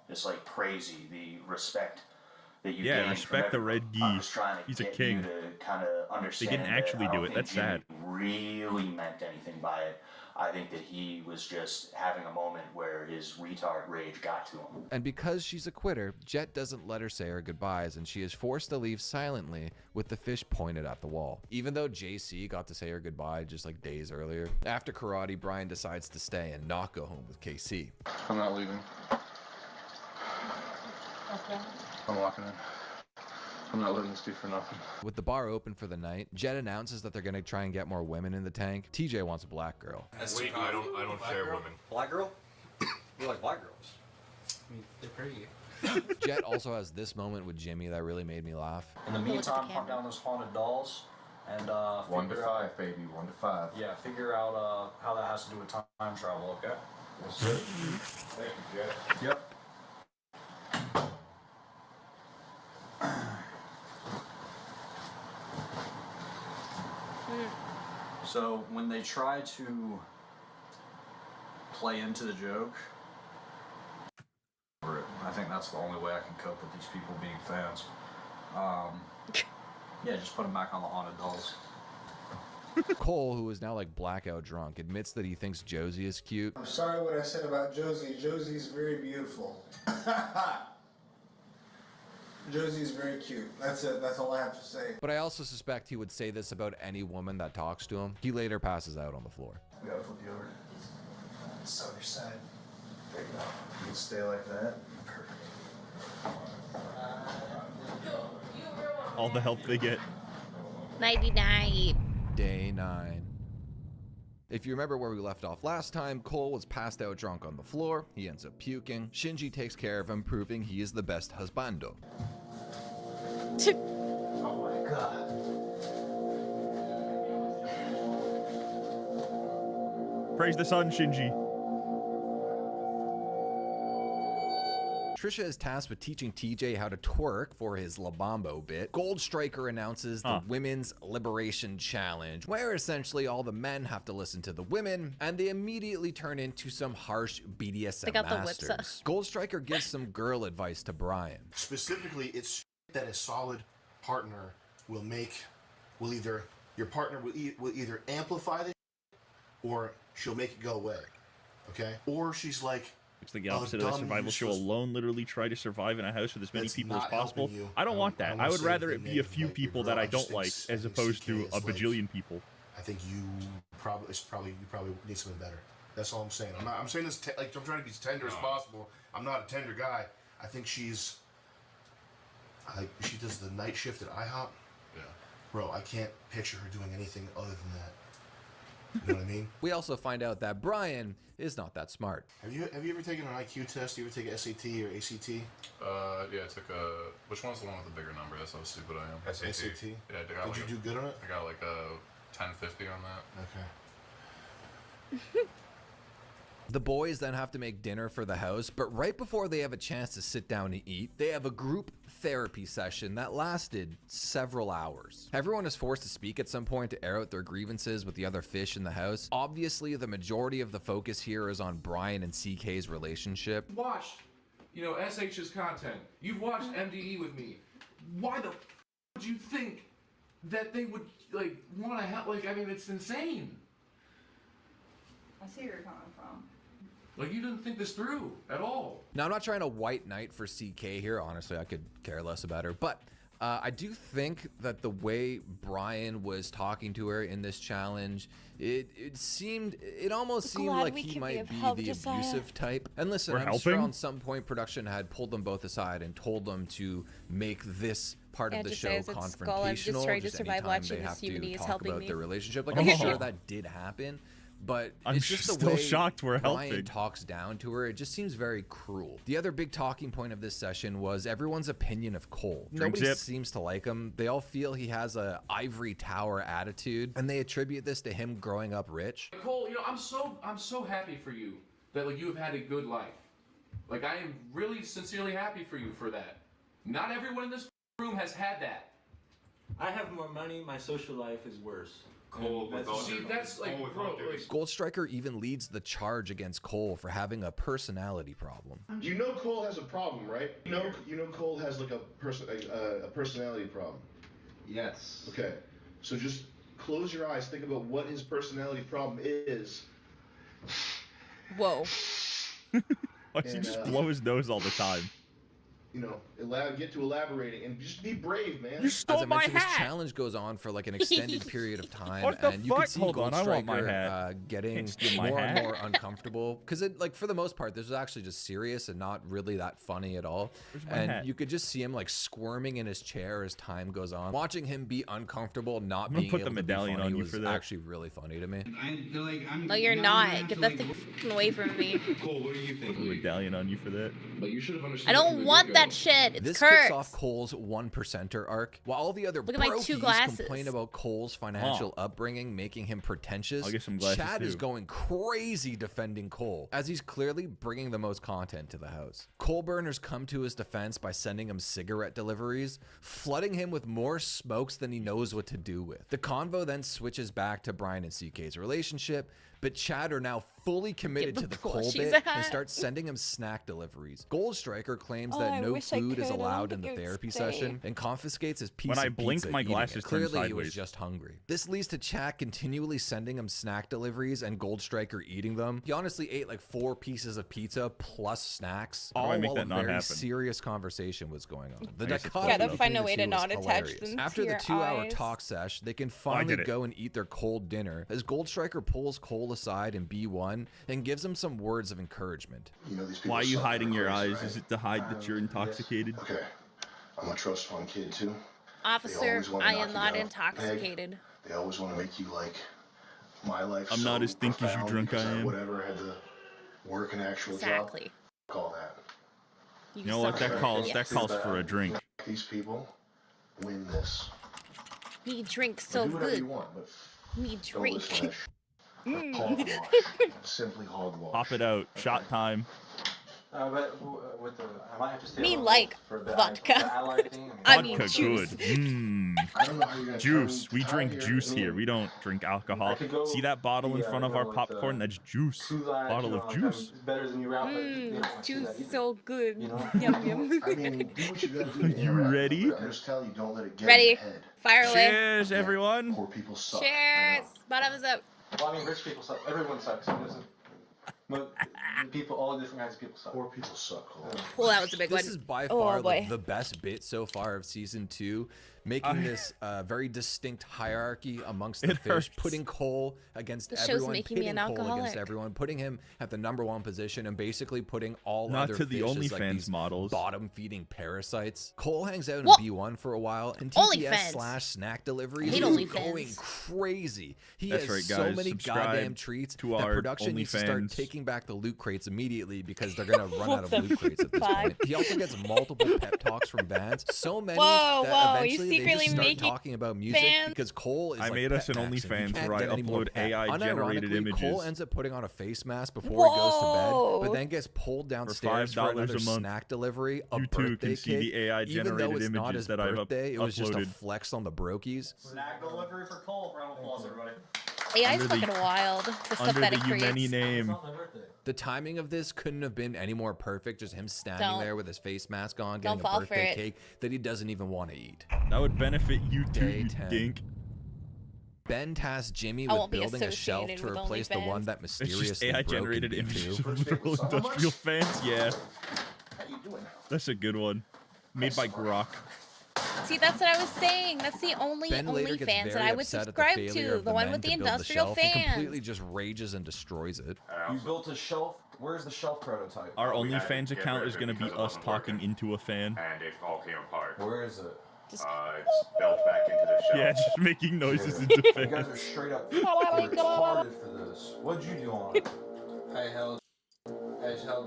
It's like crazy, the respect that you Yeah, gained respect from the red everyone. I'm geese. just trying to He's a get king. you to kind of understand They didn't that actually I do don't it. think That's Jimmy sad. really meant anything by it. I think that he was just having a moment where his retard rage got to him. And because she's a quitter, Jet doesn't let her say her goodbyes, and she is forced to leave silently with the fish pointed at the wall. Even though JC got to say her goodbye just like days earlier, after karate, Brian decides to stay and not go home with KC. I'm not leaving. Okay. I'm walking in. I'm not letting this do for nothing. With the bar open for the night, Jet announces that they're gonna try and get more women in the tank. TJ wants a black girl. Wait, I don't share women. Black girl? You like black girls? I mean, they're pretty. Jet also has this moment with Jimmy that really made me laugh. In the meantime, hunt down those haunted dolls and 1 to 5, baby. 1 to 5. Yeah, figure out how that has to do with time travel, okay? Yes, sir. Thank you, Jet. Yep. So when they try to play into the joke, I think that's the only way I can cope with these people being fans. Yeah, just put them back on the haunted dolls. Cole, who is now like blackout drunk, admits that he thinks Josie is cute. I'm sorry what I said about Josie. Josie's very beautiful. Josie's very cute. That's it. That's all I have to say. But I also suspect he would say this about any woman that talks to him. He later passes out on the floor. We gotta flip you over. It's on your side. There you go. You can stay like that. Perfect. All the help they get. Nighty-night. Day 9. If you remember where we left off last time, Cole was passed out drunk on the floor. He ends up puking. Shinji takes care of him, proving he is the best husbando. Oh my god. Praise the sun, Shinji. Trisha is tasked with teaching TJ how to twerk for his Labambo bit. Gold Striker announces the Women's Liberation Challenge, where essentially all the men have to listen to the women, and they immediately turn into some harsh BDSM They got the whips masters. Gold Striker gives some girl advice to Brian. Specifically, it's that a solid partner will either your partner will either amplify the or she'll make it go away. Okay? Or she's like, it's the opposite of the survival show alone. Literally try to survive in a house with as many people as possible. I don't want that. I would rather it be a few people that I don't like as opposed to a bajillion people. I think you probably need something better. That's all I'm saying. I'm saying this like I'm trying to be as tender as possible. I'm not a tender guy. I think she does the night shift at IHOP. Yeah. Bro, I can't picture her doing anything other than that. You know what I mean? We also find out that Brian is not that smart. Have you ever taken an IQ test? You ever take an SAT or ACT? Yeah, I took a... Which one's the one with the bigger number? That's how stupid I am. SAT? Yeah, I got Did you do good on it? I got like a 1050 on that. Okay. The boys then have to make dinner for the house, but right before they have a chance to sit down to eat, they have a group therapy session that lasted several hours. Everyone is forced to speak at some point to air out their grievances with the other fish in the house. Obviously, the majority of the focus here is on Brian and CK's relationship. Watched, SH's content. You've watched MDE with me. Why the would you think that they would, want to help? It's insane. I see where you're coming from. You didn't think this through at all. Now, I'm not trying to white knight for CK here. Honestly, I could care less about her. But I do think that the way Brian was talking to her in this challenge, it almost seemed like he might be the abusive type. And listen, I'm sure on some point production had pulled them both aside and told them to make this part of the show confrontational. Just anytime they have to talk about their relationship. I'm sure that did happen. But I'm it's just the still way shocked we're Brian helping. talks down to her. It just seems very cruel. The other big talking point of this session was everyone's opinion of Cole. Nobody seems to like him. They all feel he has a ivory tower attitude, and they attribute this to him growing up rich. Cole, I'm so happy for you that you have had a good life. I am really sincerely happy for you for that. Not everyone in this room has had that. I have more money. My social life is worse. Cole, Gold Striker even leads the charge against Cole for having a personality problem. You know Cole has a problem, right? You know Cole has a personality problem. Yes. Okay, so just close your eyes. Think about what his personality problem is, Whoa. Why does he just blow his nose all the time? You know, get to elaborating and just be brave, man. You stole As I my mentioned, hat. This challenge goes on for like an extended period of time, What the and you fuck? can see Hold Gold on, I want my Striker hat. getting Can't steal my more hat. and more uncomfortable because it, like, for the most part, this was actually just serious and not really that funny at all. Where's my And hat? you could just see him like squirming in his chair as time goes on. Watching him be uncomfortable, not I'm gonna being put able the to be medallion funny on you was for that. actually really funny to me. No, you're not. Get that thing away from me. Cole, what do you think? Put a medallion on you for that. But you should have understood. I don't want that shit. It's This cursed. kicks off Cole's 1%er arc, while all the other Look at my two brokies glasses. complain about Cole's financial upbringing, making him pretentious. I'll get some glasses Chad is too. going crazy defending Cole, as he's clearly bringing the most content to the house. Cole burners come to his defense by sending him cigarette deliveries, flooding him with more smokes than he knows what to do with. The convo then switches back to Brian and CK's relationship, but Chad are now fully committed to the Cole she's bit a hat. and starts sending him snack deliveries. Gold Striker claims Oh, that I no wish I food is could. I don't allowed in think the it would therapy stay. session and confiscates his piece When of I blink, pizza, my eating glasses it. turn Clearly he was sideways. just hungry. This leads to Chad continually sending him snack deliveries and Gold Striker eating them. He honestly ate like 4 pieces of pizza plus snacks, How do all I make while that a not very happen? serious conversation was going on. The I guess it's dichotomy Gotta find a between way the to two was not attach hilarious. them After to the your 2-hour eyes. talk sesh, they can I finally did it. go and eat their cold dinner as Gold Striker pulls Cole aside in B1 and gives him some words of encouragement. You know these people Why are you suck hiding your crazy, eyes? right? Is it to hide that you're intoxicated? Okay, I'm a trust fund kid too. Officer, always wanna I knock am you not down. intoxicated. They always want to make you like my life. I'm not so as think as you profound drunk because I am. Whatever had to work an actual Exactly. job. Call that. You know what? That suck. calls Yes. that calls for a drink. These people win this. He drinks So so do whatever good. you want, but Me don't drink. listen to that shit. Mm. Hogwash. Simply hogwash. Pop it out. Shot time. But with the, I might have to stay Me on hold like for the vodka. The ally thing. I mean Vodka juice. good. Mmm. I don't know how you're gonna Juice. turn We the drink tide juice I here. mean, We don't drink alcohol. I could go See that bottle in the, front of you our know, like popcorn? the That's juice. Food Lab, Bottle you of know, juice. It's better than your outlet. You don't want to see Juice that is either. so good. You know? Yum yum. I mean, do what you gotta do. to You interact, ready? but I'm just telling you, don't let it get Ready. in your head. Fire away. Cheers, everyone. Poor people suck. I Cheers. know. Bottoms up. Well, I mean, rich people suck. Everyone sucks. It doesn't. But people, all different kinds of people suck. Poor people suck. Cole. Well, that was a big one. This is by Oh, far boy. like the best bit so far of season 2, making this very distinct hierarchy amongst the It fish, hurts. putting Cole against This show's everyone, making me pitting an Cole against alcoholic. everyone, putting him at the /1 position, and basically putting all Not other to the fish as like OnlyFans these models. bottom-feeding parasites. Cole hangs out in Well, B1 for a while, and OnlyFans. TPS/snack deliveries Hate is OnlyFans. going crazy. He That's has right, so guys. many Subscribe goddamn treats to that our production needs to start OnlyFans. taking back the loot crates immediately because they're gonna run What out of the loot crates at this fuck? point. He also gets multiple pep talks from Vans, so many Whoa, that whoa, you eventually they secretly just start making talking about music fans? because Cole is I like made us pep an maxing. He OnlyFans can't where I get any more upload pep. AI-generated Unironically, images. Cole ends up putting on a face mask before he goes to bed, Whoa. but then gets pulled downstairs for $5 another a month. snack delivery, a You too birthday can see cake. the AI-generated Even though it's not images his that I've birthday, it was just a uploaded. flex on the brokies. Snack delivery for Cole. Round of applause, everybody. AI's Under the- fucking wild. The stuff Under that the it creates. Yumeni name. The timing of this couldn't have been any more perfect. Just him standing Don't. there with his face mask on, Don't getting a fall for birthday it. cake that he doesn't even want to eat. That would benefit you too, Day you 10. dink. Ben tasked Jimmy I with won't be building a shelf associated to with replace the one OnlyFans. that It's mysteriously just AI-generated broke in images B2. of literal industrial fans. Yeah, How you doing? that's a good one. Made by Grok. See, that's what I was saying. That's the only Ben later gets OnlyFans that very I would upset at subscribe the failure to. of The one men with to the build industrial shelf and completely fans. just rages and destroys it. You built a shelf. Where's the shelf prototype? Our We had to OnlyFans get account rid is of it going to be because it us wasn't talking working. into a fan. And it all came apart. Where is it? It's built back into the shelf. Yeah, just making noises in You guys are defense. straight up retarded for this. What'd you do on it? I held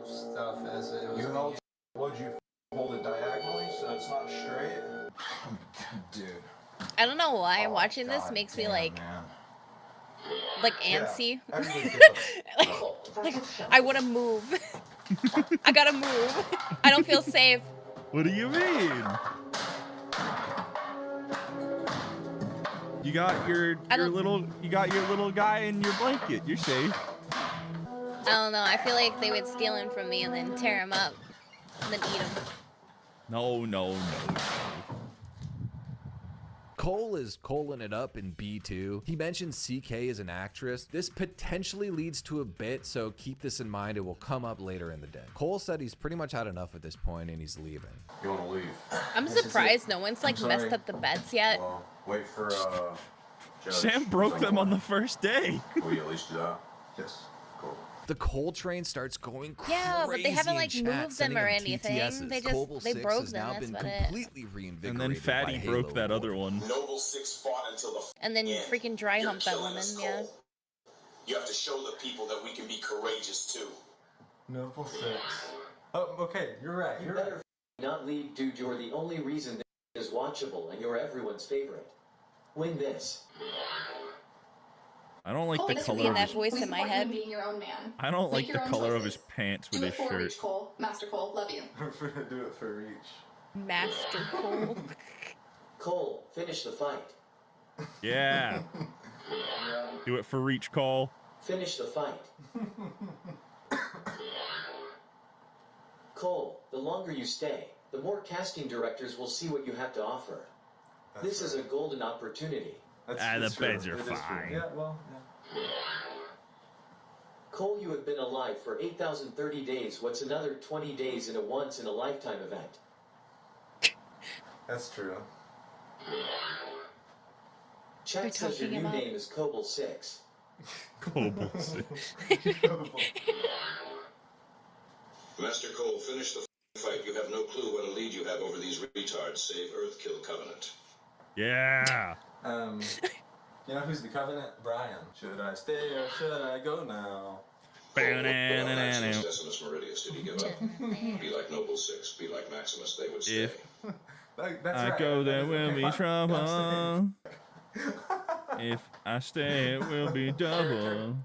stuff as it was. You held. What'd you hold it diagonally so it's not straight? Dude. I don't know why Oh, watching this God makes me damn, like man. antsy. Everybody gets a- like I want to move. I gotta move. I don't feel safe. What do you mean? You got your little guy in your blanket. You're safe. I don't know. I feel like they would steal him from me and then tear him up and then eat him. No. Cole is calling it up in B2. He mentions CK is an actress. This potentially leads to a bit, so keep this in mind. It will come up later in the day. Cole said he's pretty much had enough at this point and he's leaving. You want to leave? I'm surprised no one's like messed up the beds yet. Well, wait for Judge. Sam broke them on the first day. Will you at least do that? Yes. Cool. The Cole train starts going crazy. Yeah, but they haven't like in chat, moved them sending or him anything. TTSs. They Cobble just they 6 broke has them. now That's been about it. completely reinvigorated. And then Fatty by broke Halo that lore. other one. Noble 6 fought until the And then freaking dry humped that woman. Yeah. You have to show the people that we can be courageous too. Noble 6. Oh, okay, you're right. You better not leave, dude. You're the only reason this is watchable, and you're everyone's favorite. Win this. I don't like the Listen color to of that his, voice in my head. Being your own man. I don't like Make the your own color of choices. his pants with Do his it for shirt. Reach, Cole. Master Cole, love you. I'm gonna do it for Reach. Master Cole. Cole, finish the fight. Yeah. Do it for Reach, Cole. Finish the fight. Cole, the longer you stay, the more casting directors will see what you have to offer. This is a golden opportunity. The beds are fine. Yeah, well, yeah. Cole, you have been alive for 8,030 days. What's another 20 days in a once-in-a-lifetime event? That's true. Chat says your new name is Cobble 6. Cobble 6. Master Cole, finish the fight. You have no clue what a lead you have over these retards, save Earthkill Covenant. Yeah. You know who's the Covenant? Brian. Should I stay or should I go now? Maximus Decimus Meridius, did he give up? Be like Noble 6, be like Maximus, they would stay. If That's I right. go, there Okay, will fine. be trouble. If I stay, it will be double.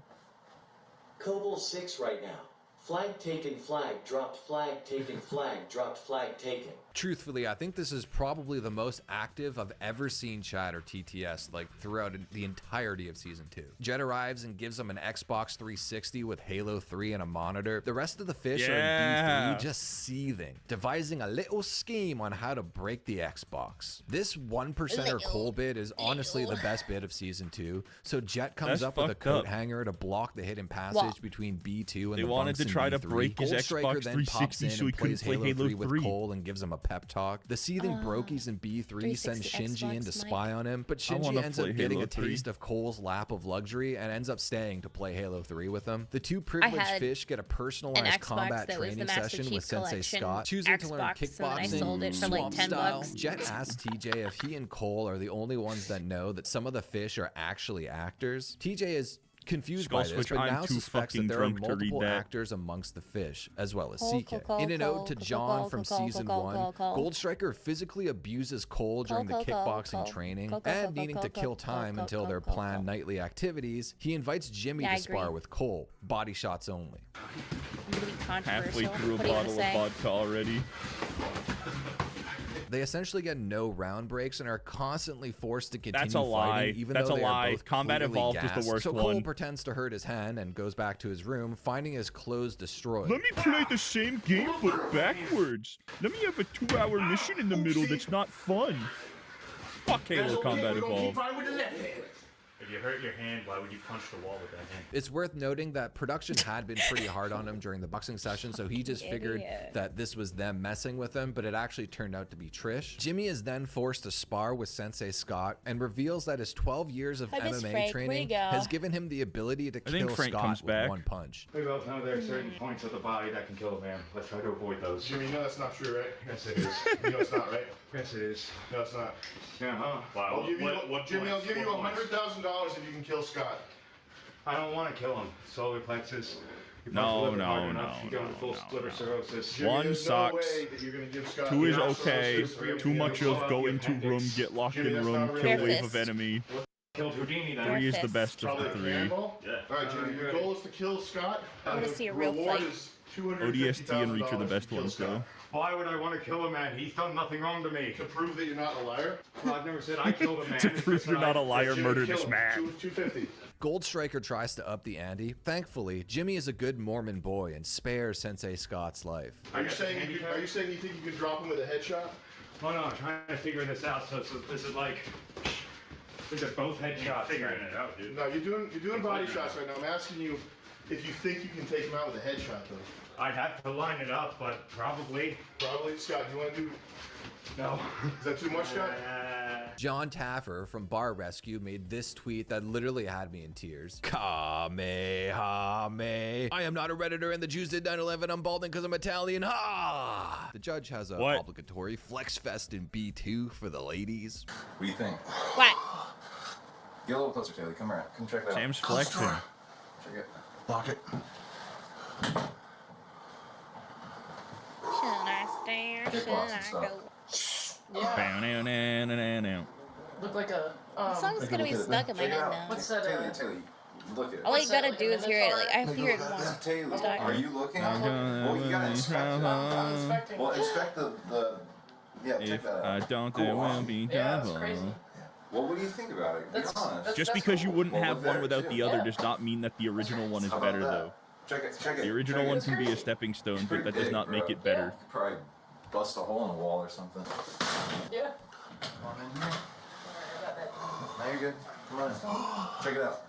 Cobble 6 right now. Flag taken, flag dropped, flag taken, flag dropped, flag taken. Truthfully, I think this is probably the most active I've ever seen chat or TTS like throughout the entirety of season 2. Jet arrives and gives them an Xbox 360 with Halo 3 and a monitor. The rest of the fish are in B3 just seething, devising a little scheme on how to break the Xbox. This 1%er Cole bit is honestly the best bit of season 2. So Jet comes That's up with a fucked coat up. hanger to block the hidden passage between B2 and They the wanted bunks to in try to B3. break his Gold Striker Xbox then pops 360 in so he and couldn't plays play Halo Halo 3 with 3. Cole and gives him a pep talk. The seething brokies in B3 send 360 Shinji in to Xbox spy on him, but I Shinji wanna ends up play getting Halo a 3. taste of Cole's lap of luxury and ends up staying to play Halo 3 with him. The two privileged had fish get a personalized Xbox combat that was the training Master session Chief with Sensei Collection Scott, choosing to learn Xbox, and then I kickboxing, sold it for like swamp $10. style. Jet asks TJ if he and Cole are the only ones that know that some of the fish are actually actors. TJ is confused by this, Switch, but I'm now too suspects that fucking there are drunk to read multiple that. actors amongst the fish, as well as Cole, CK. Cole, In an Cole, ode to Cole, John Cole, from Cole, season Cole, 1, Cole, Cole. Gold Striker physically abuses Cole during the Cole, Cole, kickboxing Cole, training, Cole, Cole, and Cole, needing to Cole, kill Cole, time Cole, until Cole, their Cole, planned Cole. nightly activities. He invites Jimmy Yeah, I to spar agree. with Cole, body shots only. I'm gonna be Halfway controversial. through a What are you gonna bottle of say? vodka already. They essentially get no round breaks and are constantly forced to continue That's a lie. fighting, even That's though a they are lie. both Combat clearly Evolved is the gassed. worst so Cole one. pretends to hurt his hand and goes back to his room, finding his clothes destroyed. Let me play the same game but backwards. Let me have a 2-hour mission in the middle that's not fun. Fuck Halo Combat Evolved. If you hurt your hand, why would you punch the wall with that hand? It's worth noting that production had been pretty hard on him during the boxing session, so he just figured that this was them messing with him, but it actually turned out to be Trish. Jimmy is then forced to spar with Sensei Scott and reveals that his 12 years of Hi, Miss MMA Frank. Where'd training he go? has given him the ability to I think kill Frank Scott comes with back. one punch. We both know there are certain points of the body that can kill a man. Let's try to avoid those. Jimmy, no, that's not true, right? Yes, it is. You know it's not, right? Yes, it is. No, it's not. Uh-huh. I'll give you, Jimmy, I'll points? give you What points? $100,000 if you can kill Scott. I don't want to kill him. Solar plexus. You No, punch the liver no, hard no, enough, you go into full liver cirrhosis. Jimmy, One there's sucks. no way that you're gonna give Scott 2 is the okay. absolute Too much of Blow out go the into room, appendix. get locked Jimmy, in that's room, not kill real. wave of enemy. Killed Houdini then. 3 is the Fist. best of Probably the a 3. cannonball? Yeah. Alright, Jimmy, your goal is to kill Scott. I wanna The see a real reward fight. is $250,000 ODST and Reach are the best to kill ones, Scott. though. Why would I want to kill a man? He's done nothing wrong to me. To prove that you're not a liar? Well, I've never said I killed a man. To It's prove just you're that not a I- liar, Jimmy, murder kill this him. man. 250. Gold Striker tries to up the ante. Thankfully, Jimmy is a good Mormon boy and spares Sensei Scott's life. Are you saying you think you can drop him with a headshot? Oh no, I'm trying to figure this out. So this is like, these are both headshots. Figuring it out, dude. No, you're doing body shots right now. I'm asking you if you think you can take him out with a headshot, though. I'd have to line it up, but probably. Probably. Scott, do you want to do? No. Is that too much, Scott? John Taffer from Bar Rescue made this tweet that literally had me in tears. Kamehameha. I am not a Redditor and the Jews did 9/11. I'm balding because I'm Italian. Ha! The judge has a obligatory flex fest in B2 for the ladies. What do you think? What? Get a little closer, Taylor. Come around. Come check that Sam's out. flexing. Check it. Lock it. Should I stay or Kick should box I and stuff. go? Yeah. Look like a. The song's gonna be stuck in my head now. What's that? Taylor, look at it. All you gotta do is hear it. Like I have to hear it once. Taylor, Start. are you looking? Well, you gotta inspect it. Well, inspect the yeah, check If that I out. don't, there will be trouble. Well, what do you think about it? Be honest. Just because you wouldn't Well, have look one there, without too. the other does not mean that the original one is How about better, that? though. Check it. The original one can be a stepping stone, but that does not make it better. You could probably bust a hole in the wall or something. Yeah. Come on in here. Now you're good. Come on in. Check it out.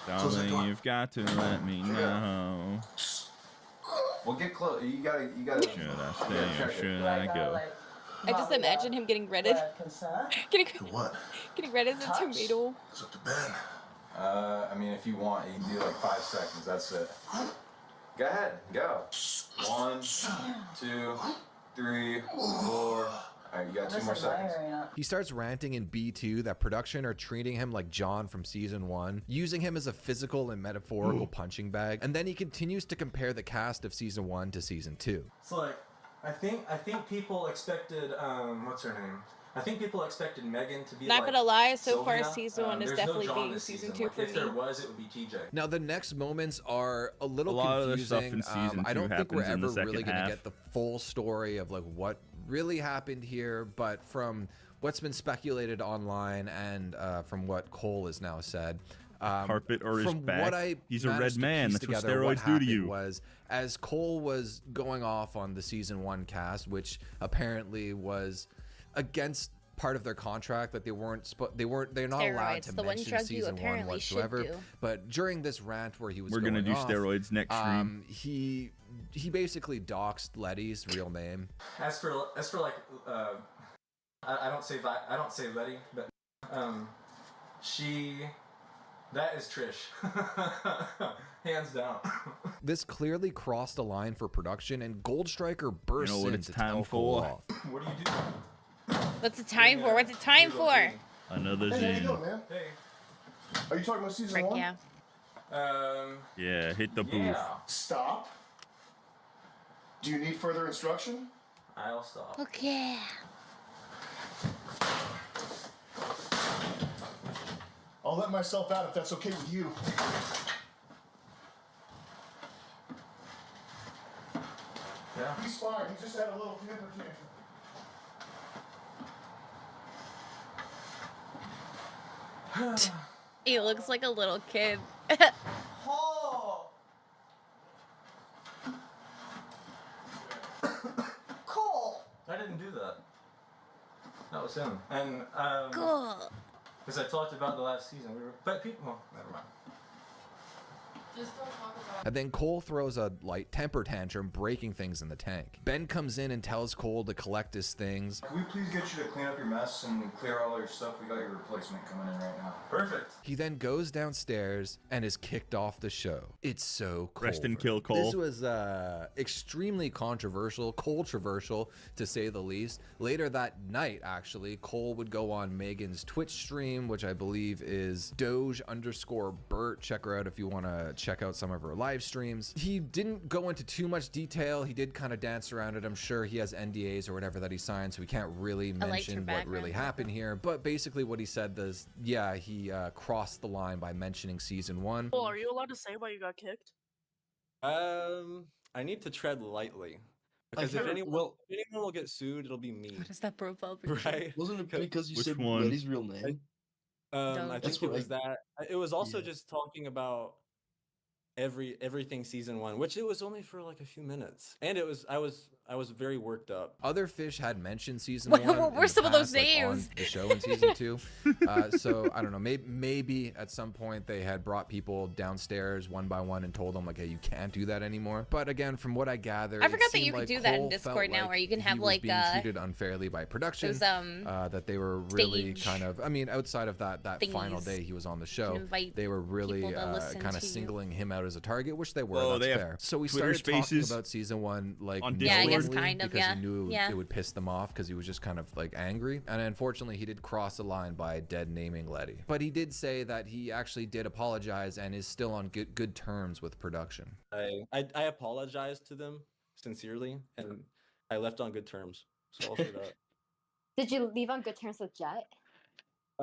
Darling, you've got to let me know. Well, get close. You gotta. Should I stay or should I go? I just imagine him getting redded. Getting what? Getting red as a tomato. It's up to Ben. I mean, if you want, you can do like 5 seconds. That's it. Go ahead. Go. 1, 2, 3, 4. All right, you got 2 more seconds. He starts ranting in B2 that production are treating him like John from season 1, using him as a physical and metaphorical punching bag, and then he continues to compare the cast of season 1 to season 2. It's like, I think people expected, what's her name? I think people expected Megan to be Not like gonna lie, so far Sylvia. season 1 is There's definitely no John being this season season. 2 for If there me. was, it would be TJ. Now the next moments are a little lot of the confusing. stuff in season I don't 2 think we're happens in the ever really second going to half. get the full story of like what really happened here, but from what's been speculated online and from what Cole has now said, Carpet or his from back. what I He's a red managed to man. piece That's what together, steroids do to happened you. Was as Cole was going off on the season 1 cast, which apparently was against part of their contract, that they're not allowed Steroids, to the one mention drug you season 1 apparently should whatsoever. do. But during this rant where he was We're gonna going do off, steroids next stream. he basically doxed Letty's real name. As for like, I don't say Letty, but that is Trish, hands down. This clearly crossed a line for production, and Gold Striker bursts what in it's to time tell Cole for? off. What do you do? What's the time for? What's the time for? Another Hey, how you Zin. doing, man? Hey. Are you talking about season Frick 1? yeah. Yeah, hit the booth. Yeah. Stop. Do you need further instruction? I'll stop. Okay. I'll let myself out if that's okay with you. Yeah. He's fine. He just had a little temper tantrum. He looks like a little kid. Oh. Cole. I didn't do that. That was him. And Cool. because I talked about the last season, but people. Well, never mind. Just don't talk about And then Cole throws a light temper tantrum, breaking things in the tank. Ben comes in and tells Cole to collect his things. Can we please get you to clean up your mess and clear all your stuff? We got your replacement coming in right now. Perfect. He then goes downstairs and is kicked off the show. It's so cool. Rest and kill Cole. This was extremely controversial, controversial to say the least. Later that night, actually, Cole would go on Megan's Twitch stream, which I believe is Doge_Bert. Check her out if you want to check out some of her live streams. He didn't go into too much detail. He did kind of dance around it. I'm sure he has NDAs or whatever that he signed, so we can't really mention what really happened here. But basically what he said was, yeah, he crossed the line by mentioning season 1. Well, are you allowed to say why you got kicked? I need to tread lightly. Because if anyone will get sued, it'll be me. What is that profile picture? Right? Wasn't it because you Which said one? Letty's real name? I That's think it what was that. It was also Yeah. just talking about everything season 1, which it was only for like a few minutes, and I I was very worked up. Other fish had mentioned season What 1. were in the some of those past, like, on names? the show in season 2. So I don't know. Maybe at some point they had brought people downstairs one by one and told them like, hey, you can't do that anymore. But again, from what I gather, I it forgot that seemed you could like do that in Cole Discord felt now, like where you can have he was like being treated unfairly by production. those, That they were really stage kind of. I mean, outside of that final thingies. day he was on the You show, can invite they were really people to listen kind of to you. singling him out as a target, which they were. Whoa, that's they have fair. So we Twitter started talking Spaces about season 1 like on Yeah, I guess knowingly kind of, because yeah. he knew Yeah. it would piss them off because he was just kind of like angry. And unfortunately, he did cross the line by dead naming Letty. But he did say that he actually did apologize and is still on good terms with production. I apologized to them sincerely, and I left on good terms. So I'll say that. Did you leave on good terms with Jet?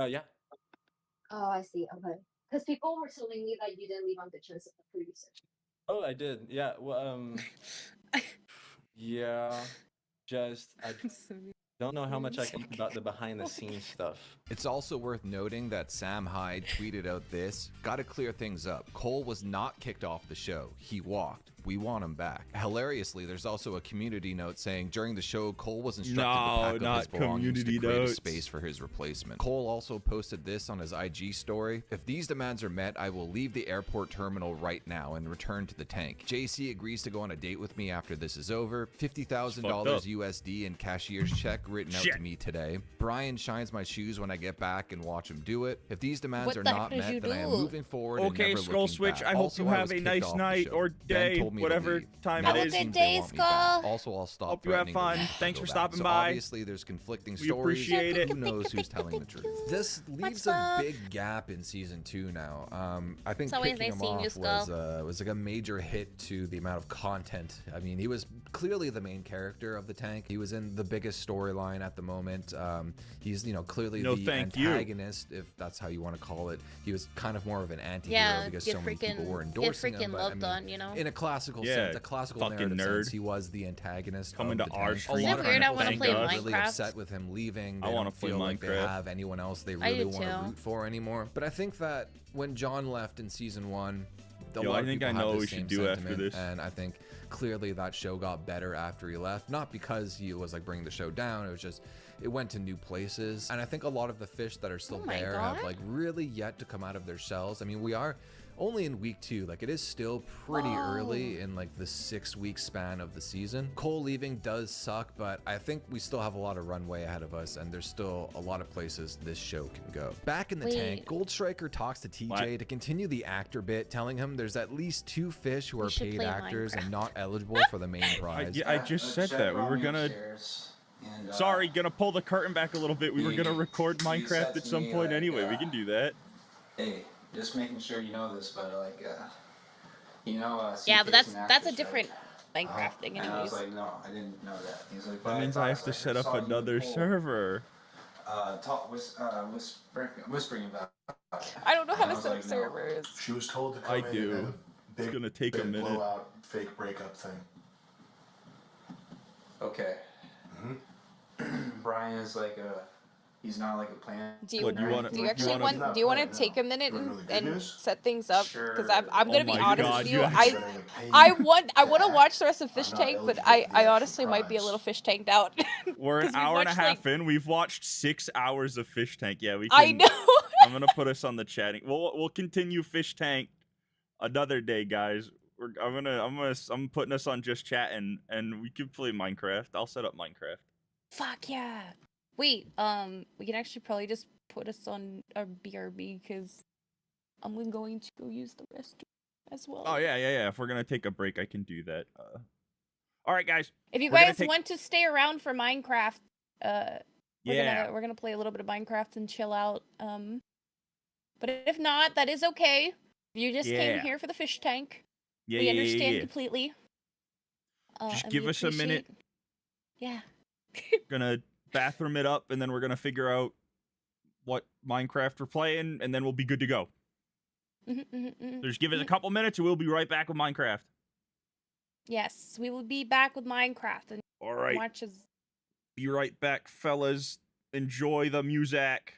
Yeah. Oh, I see. Okay. Because people were telling me that you didn't leave on good terms with the producer. Oh, I did. Yeah. Well, yeah. Just I don't know how much I can about the behind the scenes stuff. It's also worth noting that Sam Hyde tweeted out this. Gotta clear things up. Cole was not kicked off the show. He walked. We want him back. Hilariously, there's also a community note saying during the show, Cole was instructed to pack up his belongings to create a space for his replacement. Cole also posted this on his IG story. If these demands are met, I will leave the airport terminal right now and return to the tank. JC agrees to go on a date with me after this is over. $50,000 USD in cashier's check written out to me today. Brian shines my shoes when I get back and watch him do it. If these demands are not met, then I am moving forward and Okay, never Skull looking Switch, back. I hope Also, you I have was a kicked nice off the night show. or Ben day, told me to whatever leave. time Now it it is. seems they want me back. Also, I'll stop Hope you have threatening fun. them Thanks to for go back. stopping So by. obviously, there's conflicting We stories. appreciate it. Who knows who's telling the truth? This leaves a big gap in season 2 now. I think It's always kicking nice him seeing you, off Skull. was like a major hit to the amount of content. I mean, he was clearly the main character of the tank. He was in the biggest storyline at the moment. He's clearly the antagonist, if that's how you want to call it. He was kind of more of an anti-hero because so many people were endorsing him. But, loved on, you know? in a classical sense, a classical narrative sense, he was the antagonist. Coming of to the our tank. stream. A lot of Is it weird I people wanna play are really Minecraft? upset with him leaving. I They wanna don't play feel like they Minecraft. have anyone else they I really do want to too. root for anymore. But I think that when John left in season 1, Yo, I think I know what we should do after this. And I think clearly that show got better after he left. Not because he was like bringing the show down. It was just it went to new places. And I think a lot of the fish that are still there have like really yet to come out of their shells. I mean, we are only in week 2. Like, it is still pretty early in like the 6-week span of the season. Cole leaving does suck, but I think we still have a lot of runway ahead of us, and there's still a lot of places this show can go. Back in the tank, Gold Striker talks to TJ to continue the actor bit, telling him there's at least 2 fish who are paid actors and not eligible for the main prize. I just said that. We were gonna... Sorry, gonna pull the curtain back a little bit. We were gonna record Minecraft at some point anyway. We can do that. Hey, just making sure you know this, but like, Yeah, but CK's an that's a actress, different Minecraft thing, And I was anyways. like, no, I didn't know that. He's like, That means I have to set up another server. Whispering about. I don't know how And I to was set up like, no. servers. She was told to come I in and do. have a It's big, gonna take a big minute. blowout fake breakup thing. Okay. Brian is like he's not like a plan. Do you, What, you wanna- do you you actually wanna- want? Do you want to take a minute and set things up? Because I'm gonna be my honest God, with you you. actually- I want to watch the rest of Fish Tank, but I honestly might be a little fish tanked out. We're an 'Cause we hour and a watched, half like- in. We've watched 6 hours of Fish Tank. Yeah, we can. I know. I'm gonna put us on the chatting. We'll continue Fish Tank another day, guys. I'm putting us on just chatting, and we can play Minecraft. I'll set up Minecraft. Fuck yeah. Wait, we can actually probably just put us on our BRB because I'm going to go use the restroom as well. Oh yeah. If we're gonna take a break, I can do that. All right, guys. If you we're gonna guys take- want to stay around for Minecraft, Yeah. we're gonna play a little bit of Minecraft and chill out. But if not, that is okay. You just came Yeah. here for the fish tank. Yeah, we yeah, understand yeah. completely. Just and give we us a minute. appreciate- Yeah. Gonna bathroom it up, and then we're gonna figure out what Minecraft we're playing, and then we'll be good to go. So just give us a couple minutes, and we'll be right back with Minecraft. Yes, we will be back with Minecraft and All right. watch as Be right back, fellas. Enjoy the music.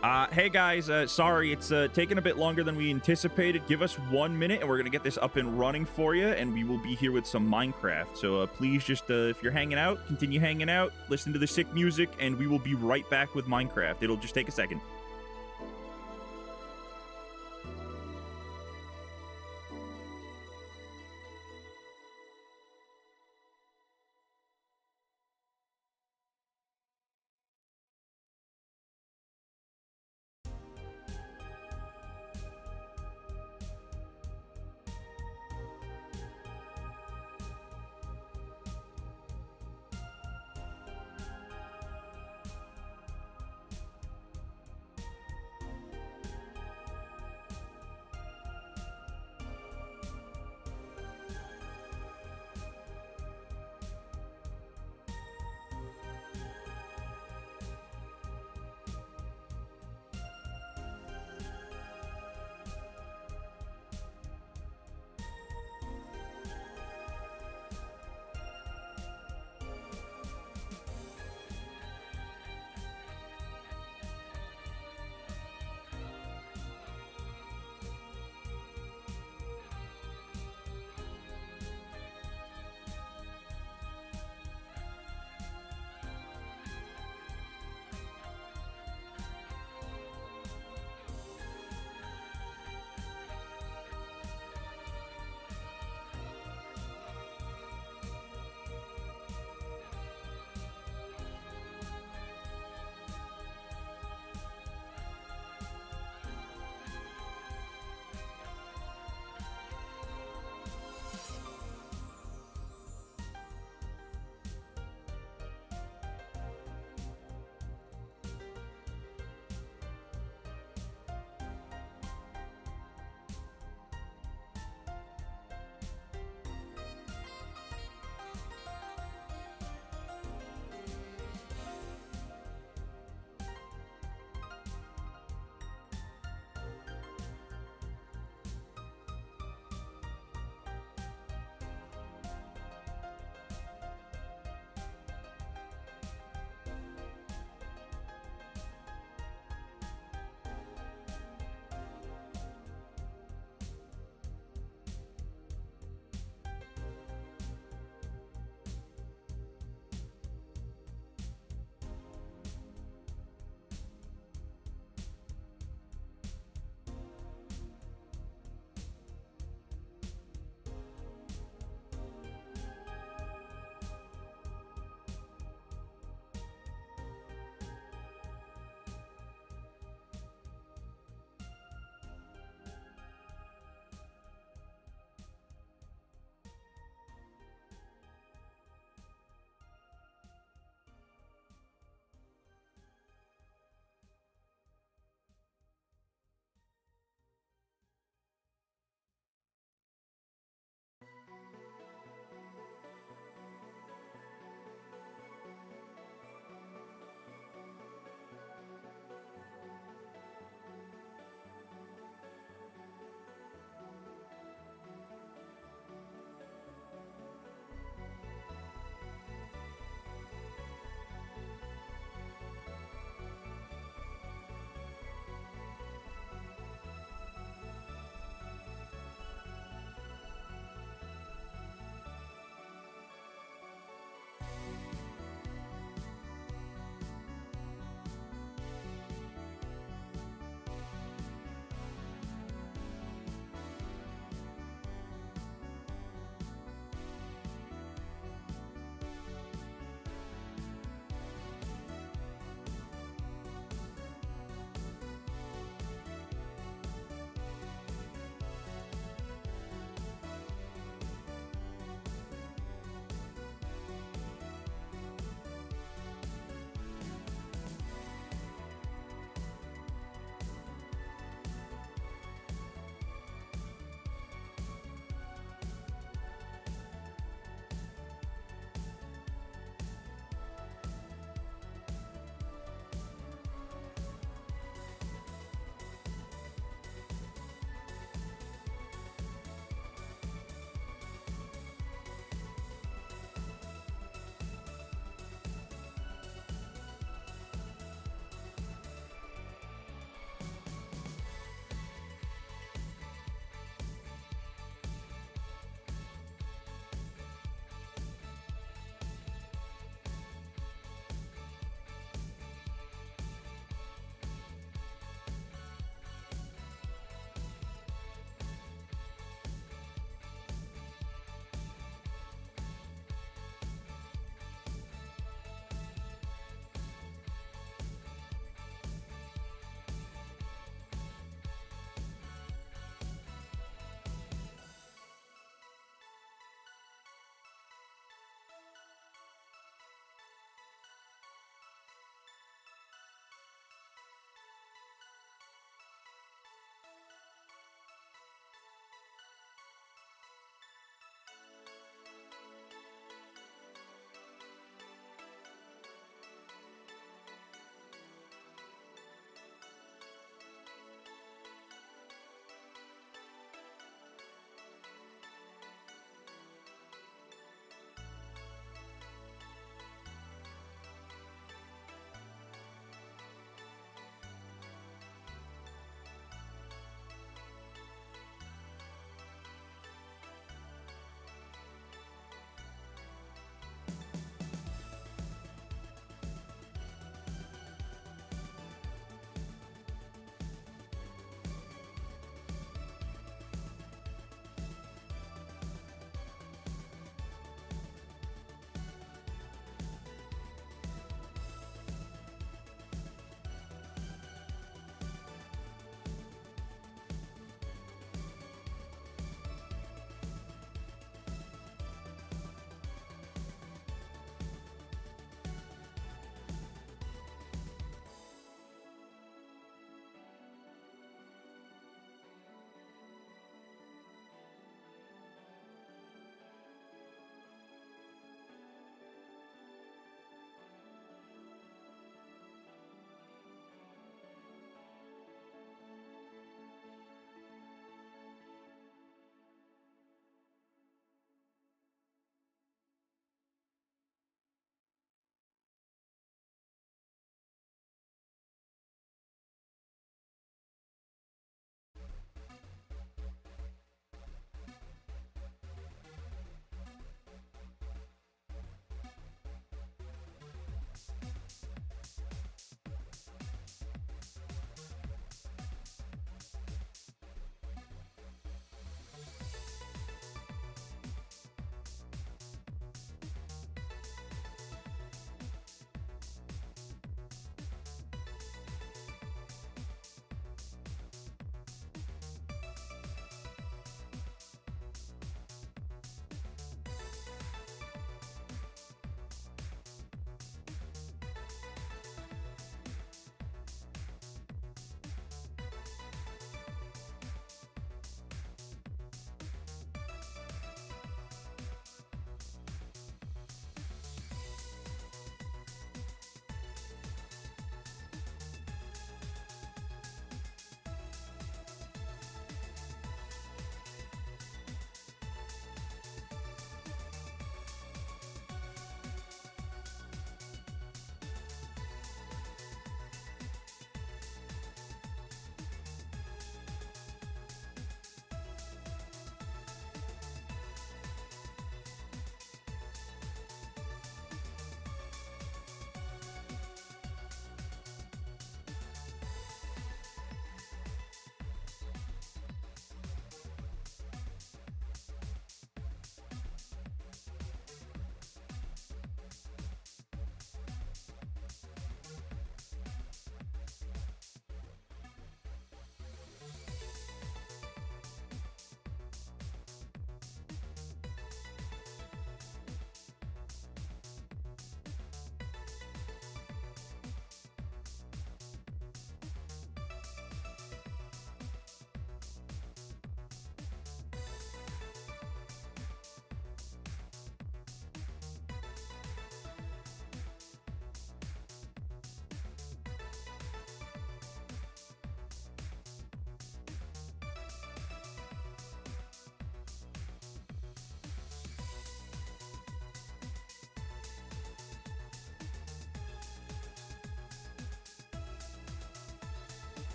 Hey guys, sorry, it's taking a bit longer than we anticipated. Give us 1 minute and we're gonna get this up and running for you, and we will be here with some Minecraft. So please just, if you're hanging out, continue hanging out, listen to the sick music, and we will be right back with Minecraft. It'll just take a second.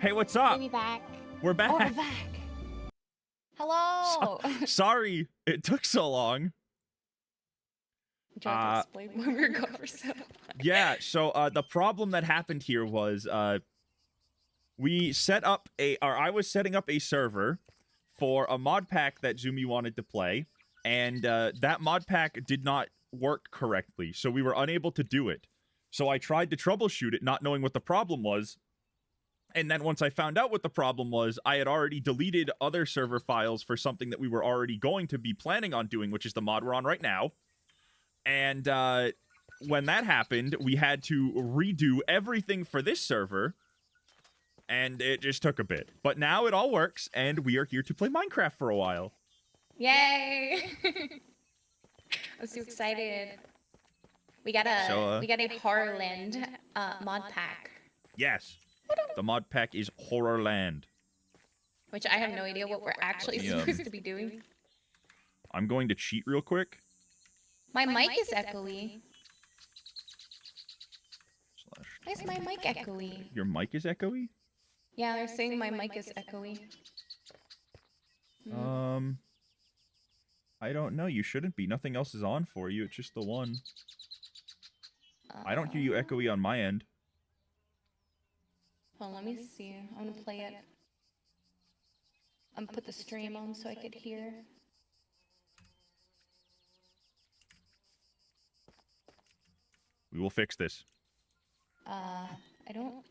Hey, what's up? We back. We're back. Oh, we're back. Hello. Sorry, it took so long. Do you want to explain where we were going for so long? Yeah, so the problem that happened here was we set up I was setting up a server for a mod pack that Zumi wanted to play, and that mod pack did not work correctly, so we were unable to do it. So I tried to troubleshoot it, not knowing what the problem was. And then once I found out what the problem was, I had already deleted other server files for something that we were already going to be planning on doing, which is the mod we're on right now. And when that happened, we had to redo everything for this server, and it just took a bit. But now it all works, and we are here to play Minecraft for a while. Yay! I'm so excited. We got a Horrorland mod pack. Yes. The mod pack is Horrorland. Which I have no idea what we're actually supposed to be doing. I'm going to cheat real quick. My mic is echoey. Why is my mic echoey? Your mic is echoey? Yeah, they're saying my mic is echoey. I don't know. You shouldn't be. Nothing else is on for you. It's just the one. I don't hear you echoey on my end. Hold on, let me see. I want to play it. I'm gonna put the stream on so I could hear. We will fix this. I don't...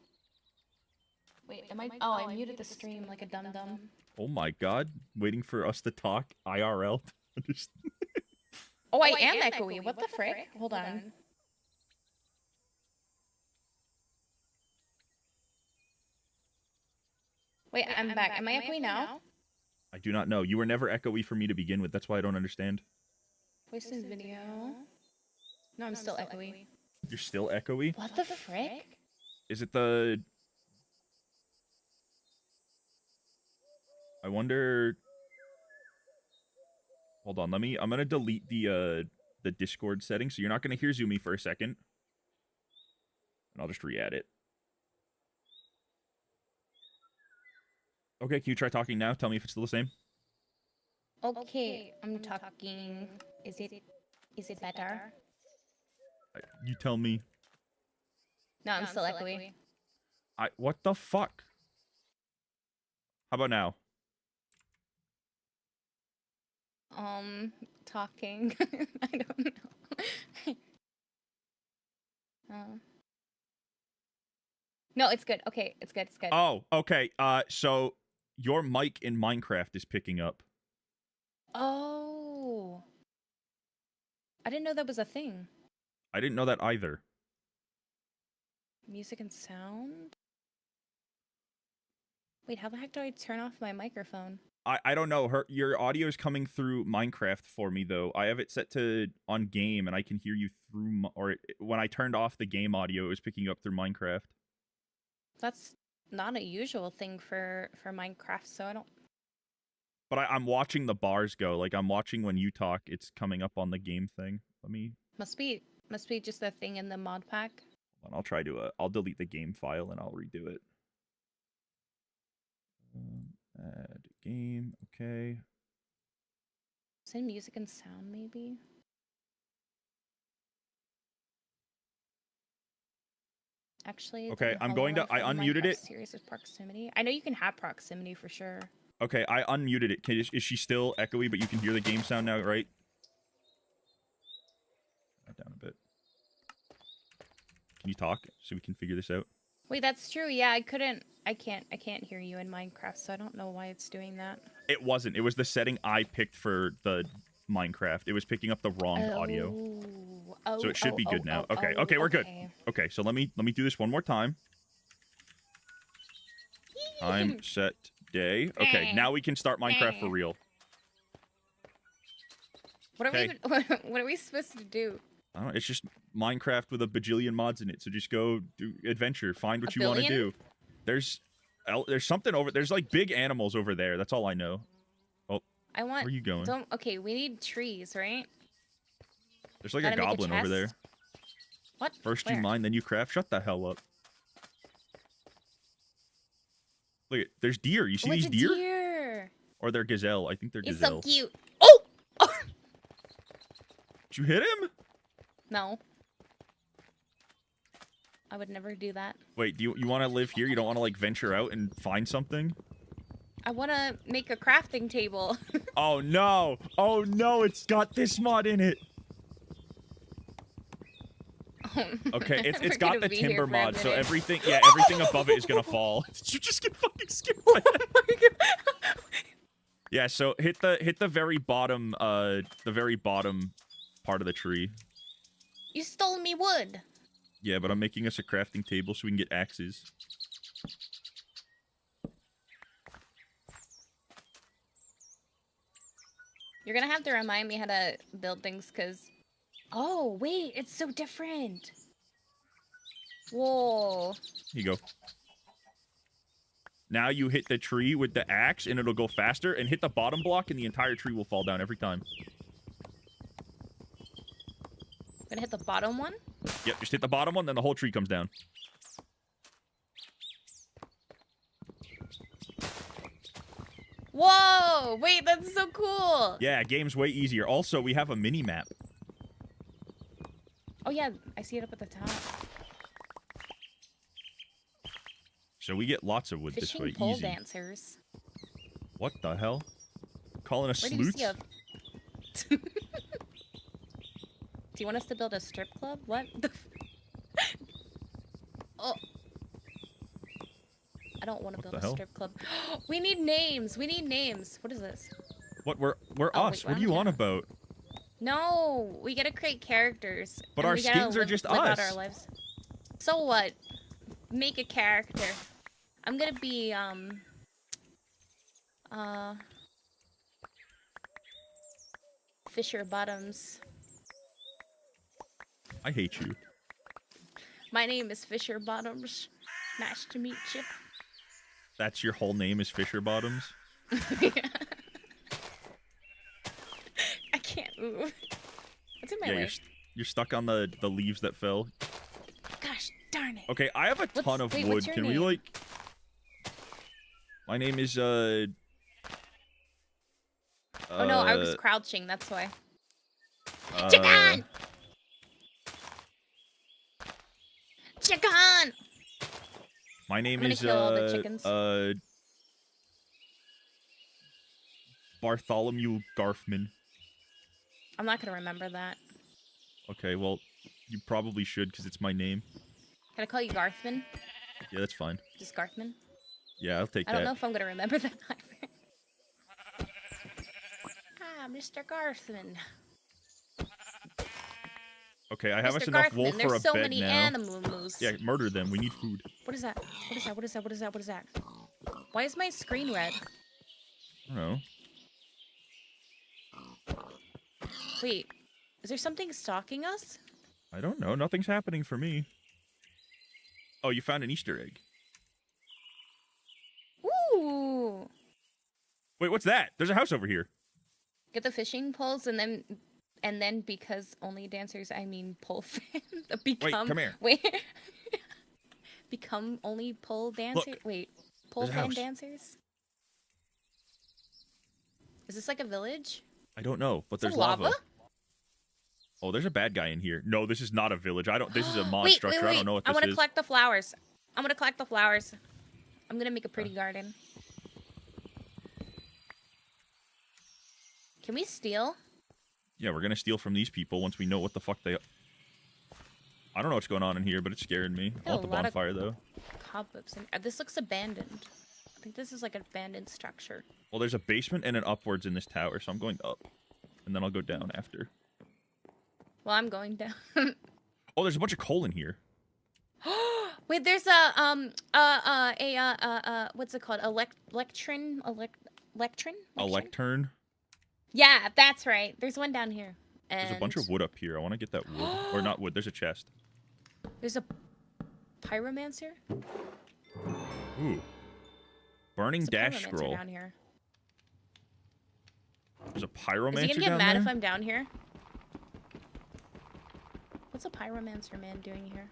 Wait, am I... Oh, I muted the stream like a dum-dum. Oh my god. Waiting for us to talk IRL. Oh, I am echoey. What the frick? Hold on. Wait, I'm back. Am I echoey now? I do not know. You were never echoey for me to begin with. That's why I don't understand. Voice in video. No, I'm still echoey. You're still echoey? What the frick? Is it the... I wonder... Hold on, I'm gonna delete the Discord setting, so you're not gonna hear Zumi for a second. And I'll just re-add it. Okay, can you try talking now? Tell me if it's still the same. Okay, I'm talking. Is it better? You tell me. No, I'm still echoey. What the fuck? How about now? Talking. I don't know. No, it's good. Okay, it's good. It's good. Oh, okay. So your mic in Minecraft is picking up. Oh. I didn't know that was a thing. I didn't know that either. Music and sound? Wait, how the heck do I turn off my microphone? I don't know. Your audio is coming through Minecraft for me though. I have it set to on game, and I can hear you through. When I turned off the game audio, it was picking up through Minecraft. That's not a usual thing for Minecraft, so I don't. But I'm watching the bars go. Like I'm watching when you talk, it's coming up on the game thing. Let me. Must be just a thing in the mod pack. Hold on, I'll try to. I'll delete the game file and I'll redo it. Add game. Okay. Is it music and sound maybe? Actually, okay, I'm going to. I unmuted it. Series of proximity. I know you can have proximity for sure. Okay, I unmuted it. Is she still echoey, but you can hear the game sound now, right? Down a bit. Can you talk so we can figure this out? Wait, that's true. Yeah, I can't hear you in Minecraft, so I don't know why it's doing that. It wasn't. It was the setting I picked for the Minecraft. It was picking up the wrong audio. Oh, so it should be good now. Okay, we're good. Okay, so let me do this one more time. Time, set, day. Okay, now we can start Minecraft for real. What are we supposed to do? I don't know, it's just Minecraft with a bajillion mods in it. So just go do adventure, find what you want to do. There's something over. There's like big animals over there. That's all I know. Oh, where are you going? Okay, we need trees, right? There's like a goblin over there. What? First you mine, then you craft. Shut the hell up. Look, there's deer. You see What's these a deer? deer? Or they're gazelle. I think they're He's gazelle. so cute. Oh! Did you hit him? No. I would never do that. Wait, do you want to live here? You don't want to like venture out and find something? I want to make a crafting table. Oh no! Oh no! It's got this mod in it. Okay, it's got the timber mod, so everything above it is gonna fall. Did you just get fucking skipped? Yeah, so hit the very bottom part of the tree. You stole me wood. Yeah, but I'm making us a crafting table so we can get axes. You're gonna have to remind me how to build things, cause... Oh, wait, it's so different. Whoa. Here you go. Now you hit the tree with the axe, and it'll go faster, and hit the bottom block, and the entire tree will fall down every time. Gonna hit the bottom one? Yep, just hit the bottom one, then the whole tree comes down. Whoa! Wait, that's so cool! Yeah, game's way easier. Also, we have a mini-map. Oh yeah, I see it up at the top. So we get lots of wood Fishing this way, pole easy. dancers. What the hell? Calling us Where do you sleuths? see a... Do you want us to build a strip club? What? Oh. I don't want to build the a hell? strip club. We need names. We need names. What is this? What? We're Oh, us. wait, What are you on about? No, we gotta create characters. But and our we gotta skins are live, just live out us. our lives. So what? Make a character. I'm gonna be Fisher Bottoms. I hate you. My name is Fisher Bottoms. Nice to meet you. That's your whole name is Fisher Bottoms? I can't move. What's in my Yeah, way? you're stuck on the leaves that fell. Gosh darn it. Okay, I have a ton of wait, wood. what's your Can we name? like... My name is Oh no, I was crouching, that's why. Chicken! Chicken! My name I'm gonna is kill all the chickens. Bartholomew Garfman. I'm not gonna remember that. Okay, well, you probably should because it's my name. Can I call you Garthman? Yeah, that's fine. Just Garthman? Yeah, I'll take I that. don't know if I'm gonna remember that either. Ah, Mr. Garthman. Okay, I have Mr. us enough Garthman, wool for there's a so bed many now. animals. Yeah, murder them. We need food. What is that? What is that? What is that? What is that? What is that? Why is my screen red? I don't know. Wait, is there something stalking us? I don't know. Nothing's happening for me. Oh, you found an Easter egg. Ooh! Wait, what's that? There's a house over here. Get the fishing poles and then because only dancers, I mean pole fan. Become, come here. Wait. Become only pole dancers. Wait, pole There's a fan house. dancers. Is this like a village? I don't know, but Is there's it lava? Oh, there's a bad guy in here. No, this is not a village. This is a mod Wait, structure. wait, I don't know what I this want to is. collect the flowers. I'm gonna collect the flowers. I'm gonna make a pretty garden. Can we steal? Yeah, we're gonna steal from these people once we know what the fuck they. I don't know what's going on in here, but it's scaring me. I want the a lot of- bonfire though. Cobwebs. This looks abandoned. I think this is like an abandoned structure. Well, there's a basement and an upwards in this tower, so I'm going up, and then I'll go down after. Well, I'm going down. Oh, there's a bunch of coal in here. Wait, there's what's it called? Lectern? A lectern. Yeah, that's right. There's one down here. And There's a bunch of wood up here. I want to get that wood, or not wood. There's a chest. There's a pyromancer. Ooh. Burning There's a dash pyromancer scroll. down here. There's a pyromancer Is he gonna get down mad there? if I'm down here? What's a pyromancer man doing here?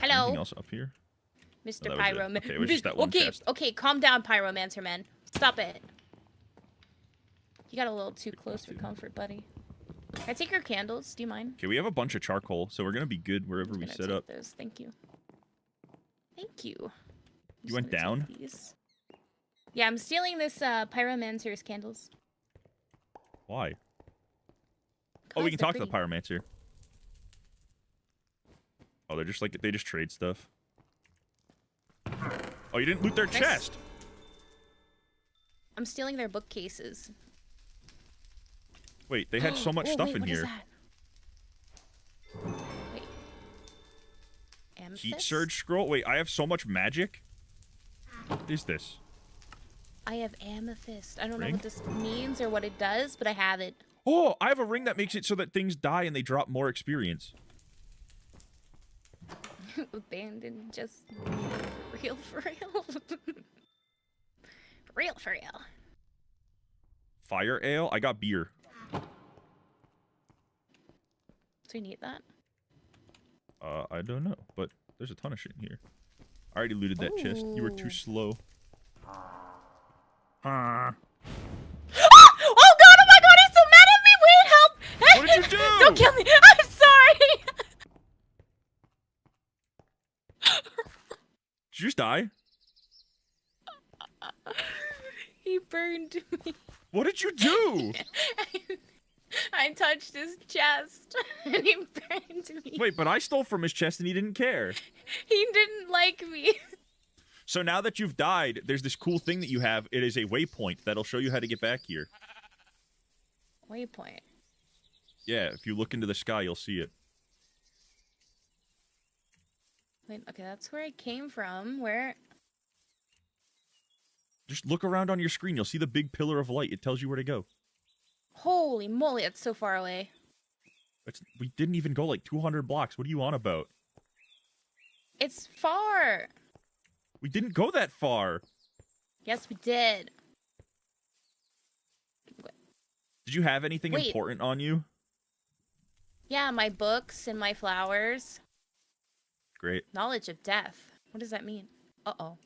Hello. Anything else up here? Mr. Oh, that was it. Pyromancer. Okay, it was just that one okay, chest. okay, calm down, Pyromancer man. Stop it. You got a little too close for comfort, buddy. Can I take your candles? Do you mind? Okay, we have a bunch of charcoal, so we're gonna be good wherever we set up. Those. Thank you. Thank you. You went down? Yeah, I'm stealing this Pyromancer's candles. Why? Oh, we can talk to the Pyromancer. Oh, they're just like, they just trade stuff. Oh, you didn't loot their chest. I'm stealing their bookcases. Wait, they had so much stuff in here. Wait. Amethyst? Heat surge scroll? Wait, I have so much magic? What is this? I have amethyst. I don't know Ring? what this means or what it does, but I have it. Oh, I have a ring that makes it so that things die and they drop more experience. Abandoned, just real for real. Real for real. Fire ale? I got beer. Do you need that? I don't know, but there's a ton of shit in here. I already looted that chest. You were too slow. Oh god, oh my god, he's so mad at me! Wait, help! Hey, what did you do? Don't kill me! I'm sorry! Did you just die? He burned me. What did you do? I touched his chest and he burned me. Wait, but I stole from his chest and he didn't care. He didn't like me. So now that you've died, there's this cool thing that you have. It is a waypoint that'll show you how to get back here. Waypoint. Yeah, if you look into the sky, you'll see it. Wait, okay, that's where I came from. Where? Just look around on your screen. You'll see the big pillar of light. It tells you where to go. Holy moly, that's so far away. We didn't even go like 200 blocks. What are you on about? It's far. We didn't go that far. Yes, we did. Did you have anything Wait. important on you? Yeah, my books and my flowers. Great. Knowledge of death. What does that mean? Uh-oh.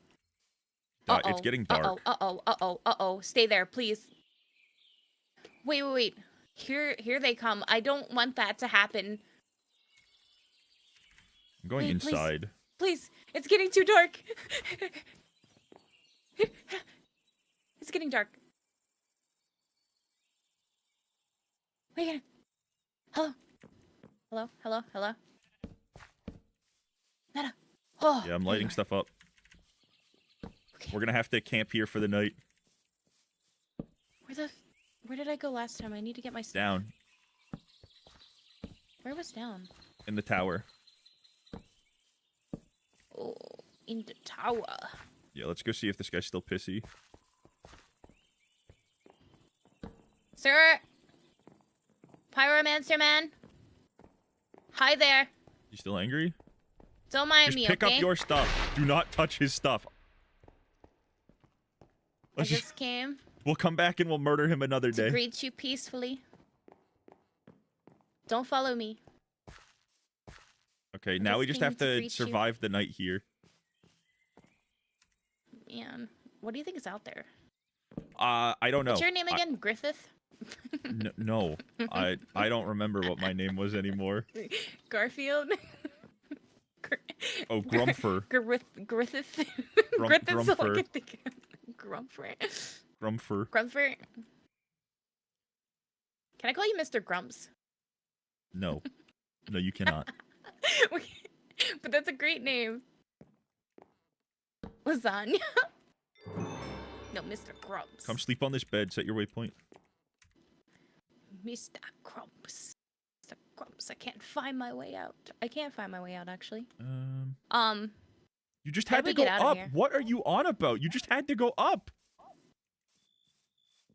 It's getting dark. Uh-oh. Stay there, please. Wait. Here they come. I don't want that to happen. I'm going inside. Please. It's getting too dark. It's getting dark. Wait. Hello. Netta. Oh. Yeah, I'm lighting stuff up. Okay. We're gonna have to camp here for the night. Where did I go last time? I need to get my stuff. Down. Where was down? In the tower. Oh, in the tower. Yeah, let's go see if this guy's still pissy. Sir! Pyromancer man? Hi there. You still angry? Don't mind Just me, pick okay? up your stuff. Do not touch his stuff. I just came We'll come back and we'll murder him another to day. greet you peacefully. Don't follow me. Okay, now we just have to survive the night here. Man, what do you think is out there? I don't know. What's your name again? Griffith? No. I don't remember what my name was anymore. Garfield? Oh, Grumfer. Griffith? Grumfer. Grumfer. Grumfer. Grumfer. Can I call you Mr. Grumps? No. No, you cannot. But that's a great name. Lasagna. No, Mr. Grumps. Come sleep on this bed. Set your waypoint. Mr. Grumps. Mr. Grumps. I can't find my way out. I can't find my way out, actually. You just had to go up. What are you on about? You just had to go up.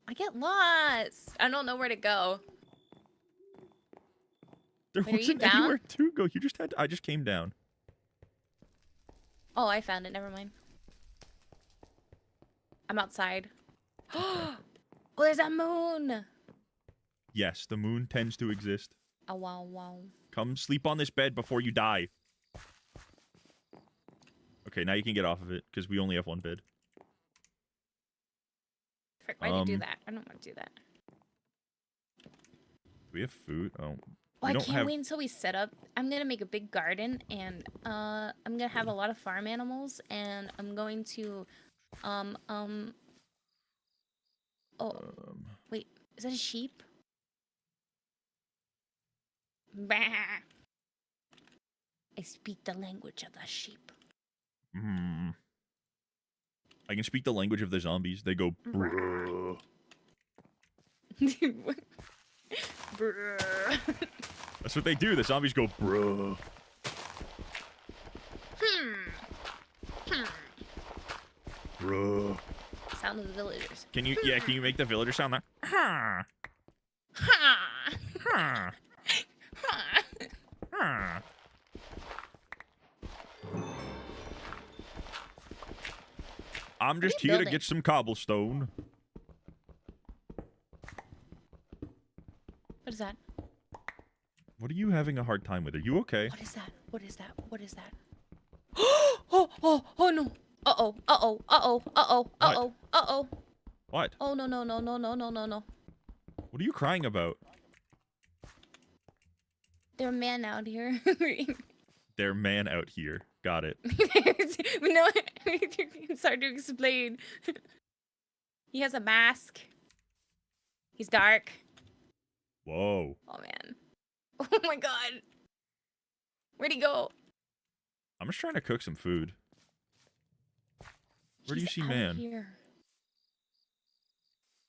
I get lost. I don't know where to go. There Wait, are you wasn't down? anywhere to go. You just had to, I just came down. Oh, I found it. Never mind. I'm outside. Oh, there's that moon. Yes, the moon tends to exist. Oh, wow. Come sleep on this bed before you die. Okay, now you can get off of it because we only have one bed. Frick, why'd you do that? I don't want to do that. We have food. Oh, Oh, I can't wait until we set up. I'm gonna make a big garden, and I'm gonna have a lot of farm animals, and I'm going to, wait, is that a sheep? Bah. I speak the language of the sheep. I can speak the language of the zombies. They go, bruh. Bruh. That's what they do. The zombies go, bruh. Bruh. Sound of the villagers. Can you, yeah, can you make the villager sound that? Ha! Ha! Ha! I'm just here to get some cobblestone. What is that? What are you having a hard time with? Are you okay? What is that? What is that? What is that? Oh no. Uh-oh. Uh-oh. Uh-oh. Uh-oh. Uh-oh. Uh-oh. What? Oh no no no no no no no no. What are you crying about? There's a man out here. Their man out here. Got it. No, it's hard to explain. He has a mask. He's dark. Whoa. Oh man. Oh my god. Where'd he go? I'm just trying to cook some food. Where do you see man? Here.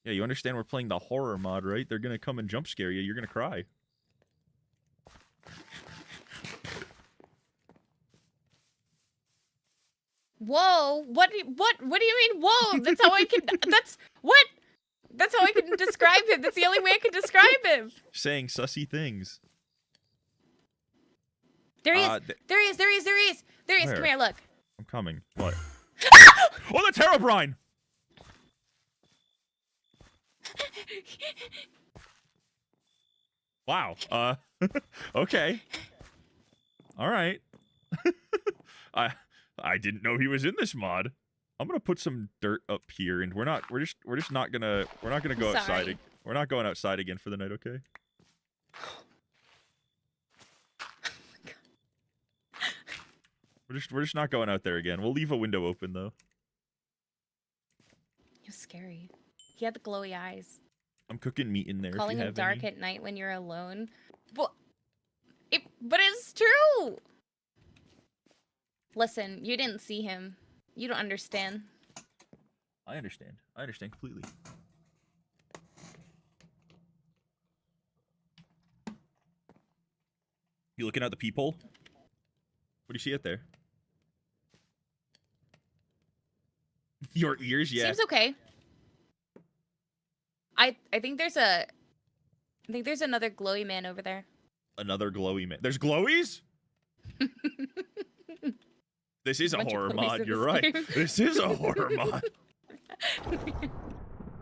Yeah, you understand we're playing the horror mod, right? They're gonna come and jump scare you. You're gonna cry. Whoa! What do you mean? Whoa! That's how I can. That's what? That's how I can describe him. That's the only way I can describe him. Saying sussy things. There he is. There he is. There he is. There he is. There he is. Where? Come here. Look. I'm coming. What? Oh, the Herobrine! Wow. Okay. All right. I didn't know he was in this mod. I'm gonna put some dirt up here, and we're just not gonna go outside. We're not going outside again for the night, okay? We're just not going out there again. We'll leave a window open though. You're scary. He had the glowy eyes. I'm cooking meat in there. Calling if you him have dark any. at night when you're alone. But it's true. Listen, you didn't see him. You don't understand. I understand. I understand completely. You looking at the peephole? What do you see out there? Your ears, yeah. Seems okay. I think there's another glowy man over there. Another glowy man. There's glowies? This is a horror mod, you're right. This is a horror mod.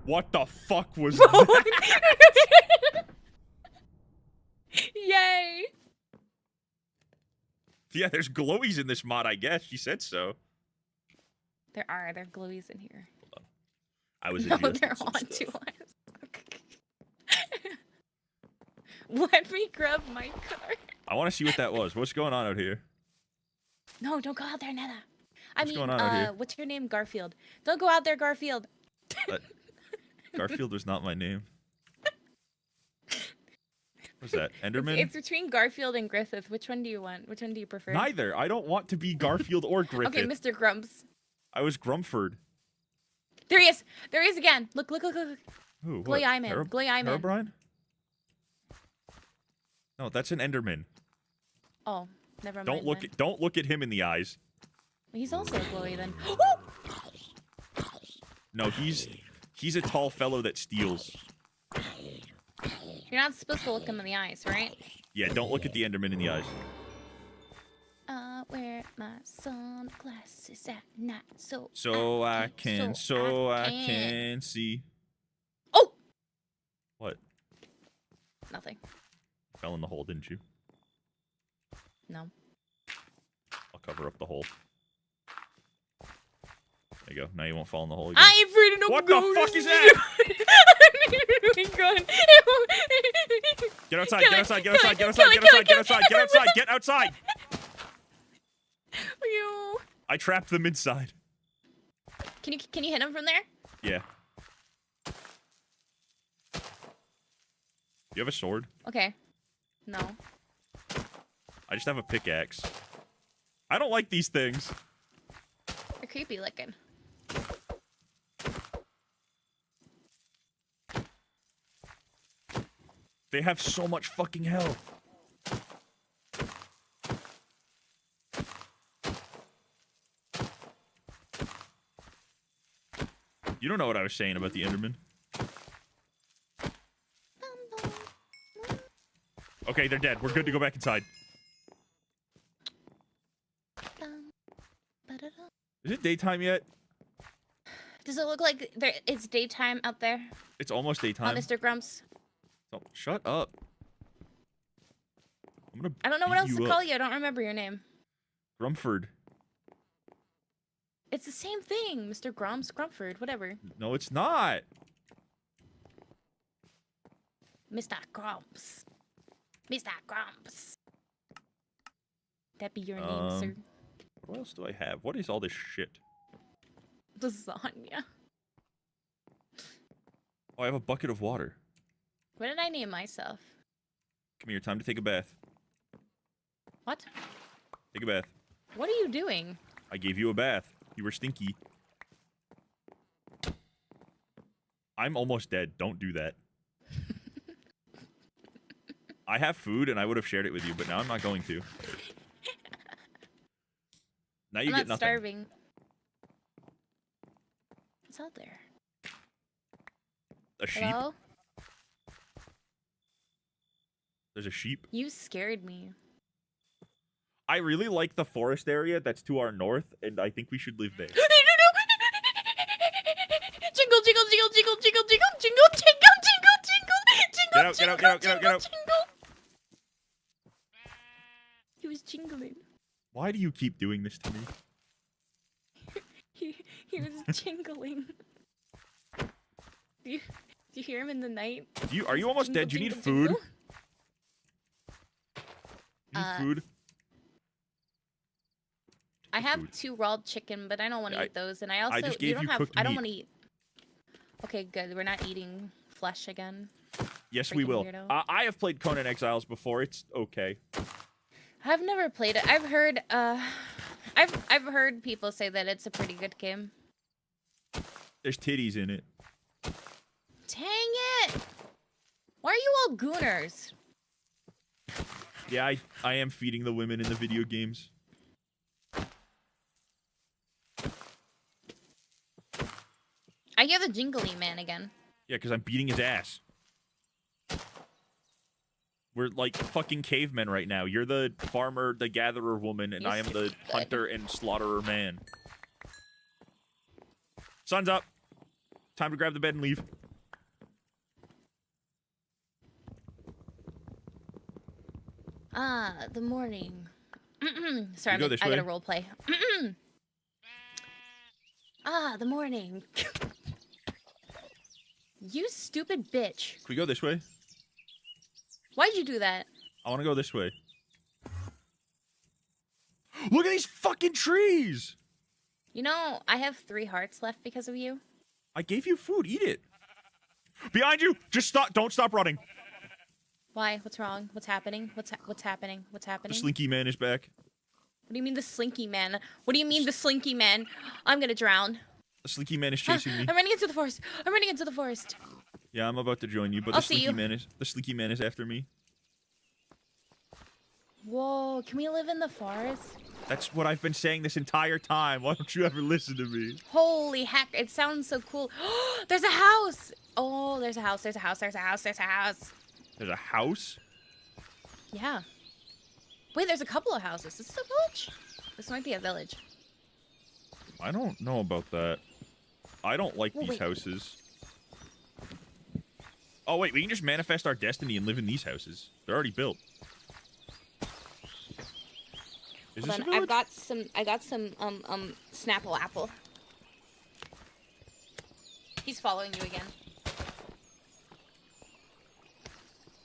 What the fuck was that? Yay! Yeah, there's glowies in this mod, I guess. She said so. There are glowies in here. Hold on. I was No, adjusting they're some on to stuff. us. Let me grab my card. I want to see what that was. What's going on out here? No, don't go out there, Nana. What's going on out here? What's your name? Garfield. Don't go out there, Garfield. Garfield was not my name. What's that? Enderman? It's between Garfield and Griffith. Which one do you want? Which one do you prefer? Neither. I don't want to be Garfield or Griffith. Okay, Mr. Grumps. I was Grumford. There he is. There he is again. Look, look, look, look. Ooh, Glowy eye man. Glowy eye man. Herobrine? No, that's an Enderman. Oh, never mind. Don't look at him in the eyes. He's also glowy then. No, he's a tall fellow that steals. You're not supposed to look him in the eyes, right? Yeah, don't look at the Enderman in the eyes. Wear my sunglasses at night So I can see. Oh! What? Nothing. Fell in the hole, didn't you? No. I'll cover up the hole. There you go. Now you won't fall in the hole again. I ain't afraid of no What ghosts. the fuck is that? Oh my god. Get outside, Kill get it, outside, get kill outside, it, get outside, kill it, get kill outside, it, get kill outside, it. get outside, get outside. You. I trapped them inside. Can you hit him from there? Yeah. You have a sword? Okay. No. I just have a pickaxe. I don't like these things. They're creepy looking. They have so much fucking health. You don't know what I was saying about the Enderman. Okay, they're dead. We're good to go back inside. Is it daytime yet? Does it look like it's daytime out there? It's almost daytime. Mr. Grumps. Oh, shut up. I don't know what else to you call up. you. I don't remember your name. Grumford. It's the same thing, Mr. Grumps, Grumford, whatever. No, it's not. Mr. Grumps. Mr. Grumps. That be your name, sir. What else do I have? What is all this shit? Lasagna. Oh, I have a bucket of water. What did I name myself? Come here, time to take a bath. What? Take a bath. What are you doing? I gave you a bath. You were stinky. I'm almost dead. Don't do that. I have food and I would have shared it with you, but now I'm not going to. Now you I'm get not nothing. starving. What's out there? A sheep? Hello? There's a sheep. You scared me. I really like the forest area that's to our north, and I think we should live there. Jingle, jingle, jingle, jingle, jingle, jingle, jingle, jingle, jingle, jingle, Get out, get out, get out, get out, get out. He was jingling. Why do you keep doing this to me? He was jingling. Do you hear him in the night? Are you almost dead? Do you need food? Need food? I have 2 raw chicken, but I don't want to eat those, and I also just gave you have. cooked I don't meat. want to eat. Okay, good. We're not eating flesh again. Yes, we Freaking will. weirdo. I have played Conan Exiles before. It's okay. I've never played it. I've heard. I've heard people say that it's a pretty good game. There's titties in it. Dang it! Why are you all gooners? Yeah, I am feeding the women in the video games. I hear the jingly man again. Yeah, because I'm beating his ass. We're like fucking cavemen right now. You're the farmer, the gatherer woman, and I am the hunter and slaughterer man. Sun's up. Time to grab the bed and leave. Ah, the morning. Sorry, go this I way. gotta role play. Ah, the morning. You stupid bitch. Can we go this way? Why'd you do that? I want to go this way. Look at these fucking trees! You know, I have 3 hearts left because of you. I gave you food. Eat it. Behind you! Just stop. Don't stop running. Why? What's wrong? What's happening? What's happening? What's The happening? slinky man is back. What do you mean the slinky man? What do you mean the slinky man? I'm gonna drown. The slinky man is chasing me. I'm running into the forest. I'm running into the forest. Yeah, I'm about to join you, but I'll the see slinky you. man is after me. Whoa, can we live in the forest? That's what I've been saying this entire time. Why don't you ever listen to me? Holy heck, it sounds so cool. There's a house! Oh, there's a house, there's a house, there's a house, there's a house. There's a house? Yeah. Wait, there's a couple of houses. Is this a village? This might be a village. I don't know about that. I don't like Well, these wait. houses. Oh, wait, we can just manifest our destiny and live in these houses. They're already built. Is this a Hold on, village? I got some Snapple apple. He's following you again.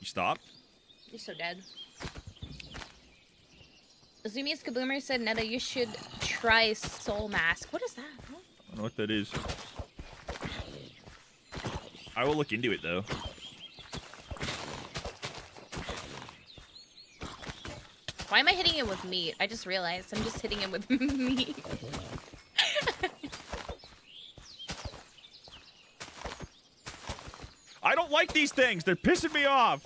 You stopped? You're so dead. Zumiikaboom said, Netta, you should try Soul Mask. What is that? I don't know what that is. I will look into it, though. Why am I hitting him with meat? I just realized I'm just hitting him with meat. I don't like these things. They're pissing me off.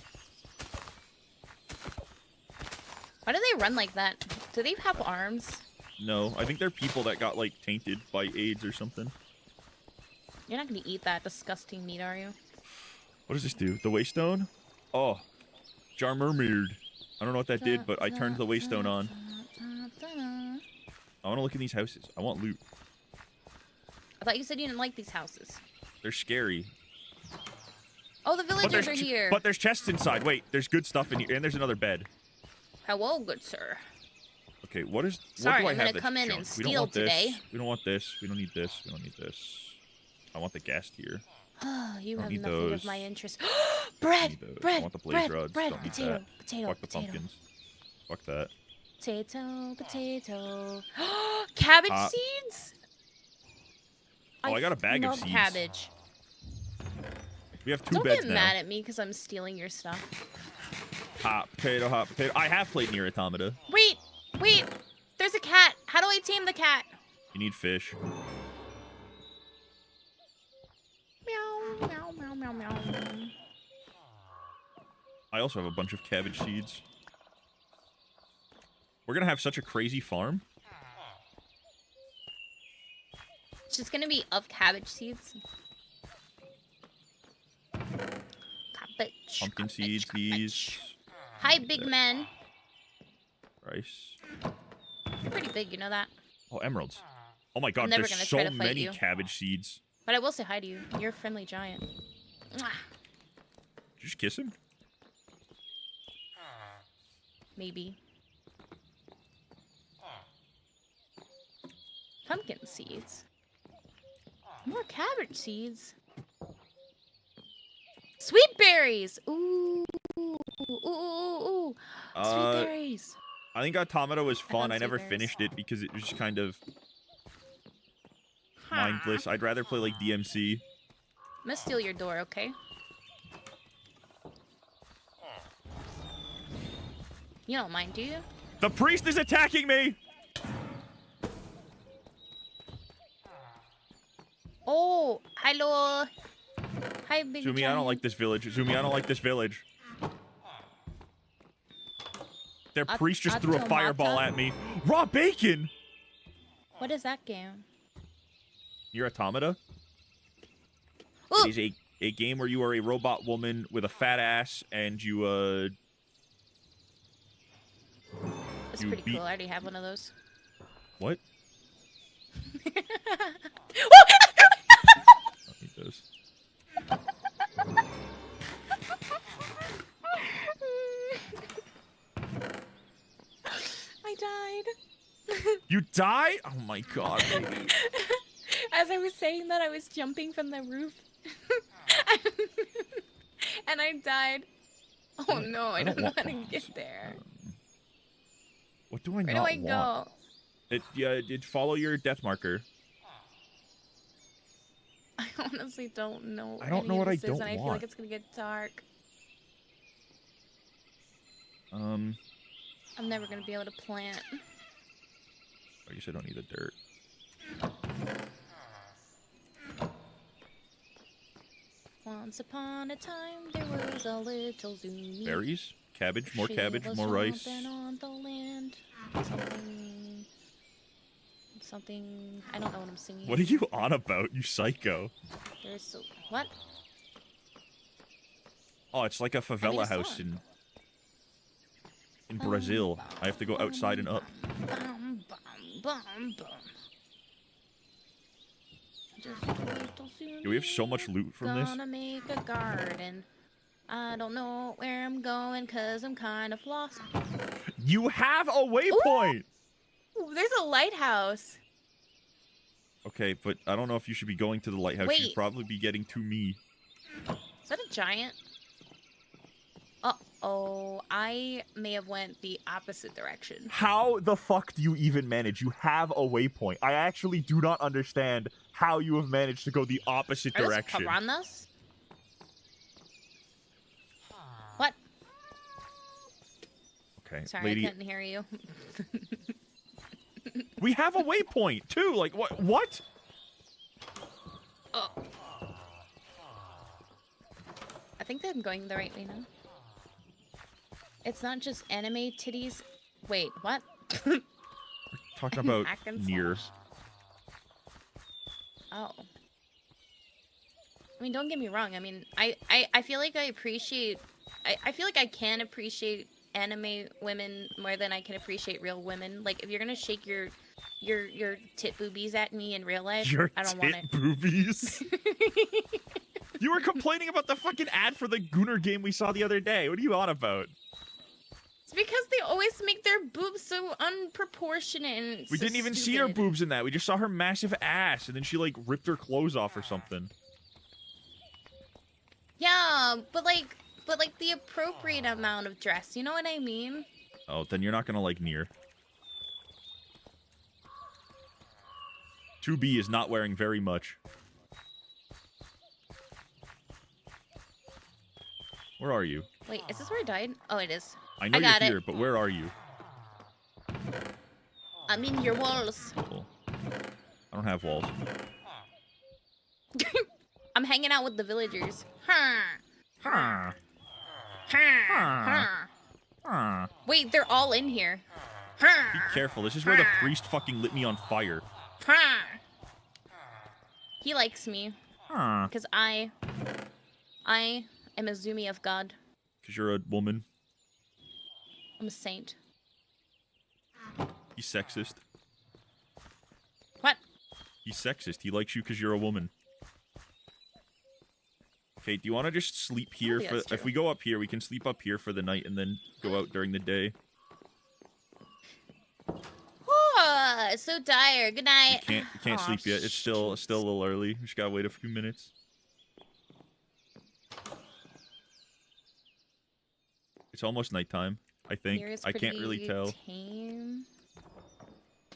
Why do they run like that? Do they have arms? No, I think they're people that got, like, tainted by AIDS or something. You're not gonna eat that disgusting meat, are you? What does this do? The waystone? Oh, Jar Mermaid. I don't know what that did, but I turned the waystone on. I want to look in these houses. I want loot. I thought you said you didn't like these houses. They're scary. Oh, the villagers are here. But there's chests inside. Wait, there's good stuff in here, and there's another bed. Hello, good sir. Okay, what is? Sorry, what do I I'm have gonna come in junk? and We don't steal want this. today. We don't want this. We don't need this. We don't need this. I want the ghast here. You Don't have need nothing those. of my interest. Bread! I Bread! want the blaze Bread! rods. Bread! Don't need Potato! that. Potato! Fuck the Potato! pumpkins. Fuck that. Potato! Potato! Cabbage Hot. seeds! Oh, I got a bag of love seeds. cabbage. We have 2 Don't beds get now. mad at me because I'm stealing your stuff. Hot potato, hot potato. I have played Nier Automata. Wait! Wait! There's a cat! How do I tame the cat? You need fish. Meow, meow, meow, meow, meow. I also have a bunch of cabbage seeds. We're gonna have such a crazy farm. It's just gonna be of cabbage seeds. Cabbage. Pumpkin seeds, these. Hi, big man. Rice. You're pretty big, you know that. Oh, emeralds. Oh my god, never there's gonna so try to fight many you. cabbage seeds. But I will say hi to you. You're a friendly giant. Mwah. Did you just kiss him? Maybe. Pumpkin seeds. More cabbage seeds. Sweet berries! Ooh. Ooh, ooh, ooh, ooh. Sweet berries. I think Automata was fun. found I never sweet berries. finished it because it was just kind of mindless. I'd rather play like DMC. I'm gonna steal your door, okay? You don't mind, do you? The priest is attacking me! Oh, hello. Hi, big Zumi, I don't like this village. Zumi, I don't like this village. Their priest just threw a Automata? fireball at me. Raw bacon! What is that game? You're Automata? Ooh. It is a game where you are a robot woman with a fat ass and you, That's you pretty beat- cool. I already have one of those. What? I don't need those. I died. You died? Oh my god, baby. As I was saying that, I was jumping from the roof. And I died. Oh no, I don't know how to get there. What do I Where not do I want? go? It follow your death marker. I honestly don't know. I don't any know of what I this is, don't and I feel want. like it's gonna get dark. I I'm never gonna be able to plant. guess I don't need the dirt. Once upon a time, there was a little Zumi. Berries, cabbage, more She cabbage, was more rice. romping on the land. Something. I don't know what I'm singing. What are you on about, you psycho? There's so what? Oh, it's like a favela house in Brazil. I have to go outside and up. Bum, bum, bum, bum. Just a little Yeah, we have so much loot from this. Gonna make a garden. I don't know where I'm going cause I'm kind of lost. You have a waypoint! Ooh, there's a lighthouse. Okay, but I don't know if you should be going to the lighthouse. You should Wait. probably be getting to me. Is that a giant? Uh-oh, I may have went the opposite direction. How the fuck do you even manage? You have a waypoint. I actually do not understand how you have managed to go the opposite Are direction. those piranhas? What? Okay, Sorry, lady. I couldn't hear you. We have a waypoint too. Like what? What? Oh. I think I'm going the right way now. It's not just anime titties. Wait, what? Talking about Hack and near. slash. Oh. I mean, don't get me wrong. I mean, I feel like I appreciate... I feel like I can appreciate anime women more than I can appreciate real women. Like, if you're gonna shake your tit boobies at me in real life, Your I don't want tit it. boobies. You were complaining about the fucking ad for the Gooner game we saw the other day. What are you on about? It's because they always make their boobs so unproportionate. And We so didn't even see her stupid. boobs in that. We just saw her massive ass, and then she like ripped her clothes off or something. Yeah, but like the appropriate amount of dress. You know what I mean? Oh, then you're not gonna like near. 2B is not wearing very much. Where are you? Wait, is this where I died? Oh, it is. I know got you're it. here, but where are you? I'm in your walls. Cool. I don't have walls. I'm hanging out with the villagers. Huh. Huh. Huh. Huh. Wait, they're all in here. Be careful. This is where the priest fucking lit me on fire. He likes me. Huh. Because I am a Zumi of God. Because you're a woman. I'm a saint. He's sexist. What? He's sexist. He likes you because you're a woman. Okay, do you want to just sleep here? think For that's if true. we go up here, we can sleep up here for the night and then go out during the day. Oh, it's so tired. Good night. You can't Aw, sleep yet. It's still a little early. We just gotta wait a few minutes. It's almost nighttime, I think. Here is I can't really pretty tell. Tame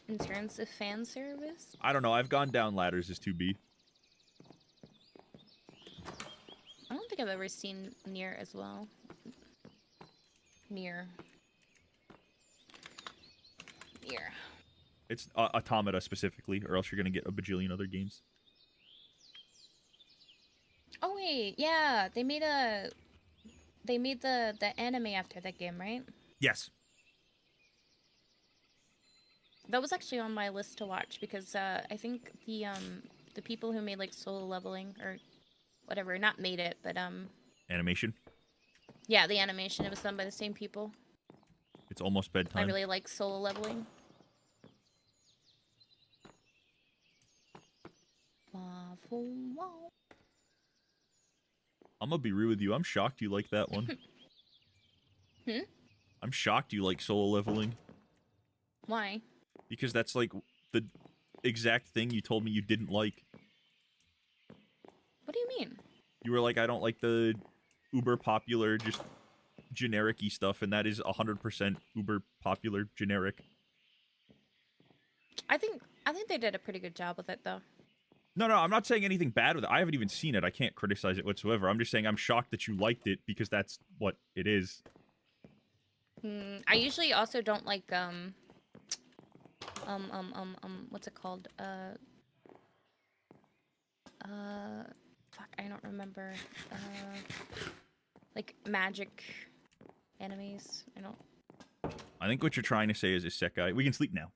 in terms of fan service. I don't know. I've gone down ladders as 2B. I don't think I've ever seen Near as well. Near. It's Automata specifically, or else you're gonna get a bajillion other games. Oh wait, yeah, they made the anime after that game, right? Yes. That was actually on my list to watch because I think the people who made like Solo Leveling or whatever, not made it, but Animation. yeah, the animation, it was done by the same people. It's almost I bedtime. really like Solo Leveling. I'm gonna be real with you. I'm shocked you like that one. Hmm? I'm shocked you like solo leveling. Why? Because that's like the exact thing you told me you didn't like. What do you mean? You were like, I don't like the uber popular, just generic-y stuff, and that is 100% uber popular generic. I think they did a pretty good job with it though. No, I'm not saying anything bad with it. I haven't even seen it. I can't criticize it whatsoever. I'm just saying I'm shocked that you liked it because that's what it is. I usually also don't like what's it called? Fuck, I don't remember. Like magic enemies. I think what you're trying to say is isekai. We can sleep now.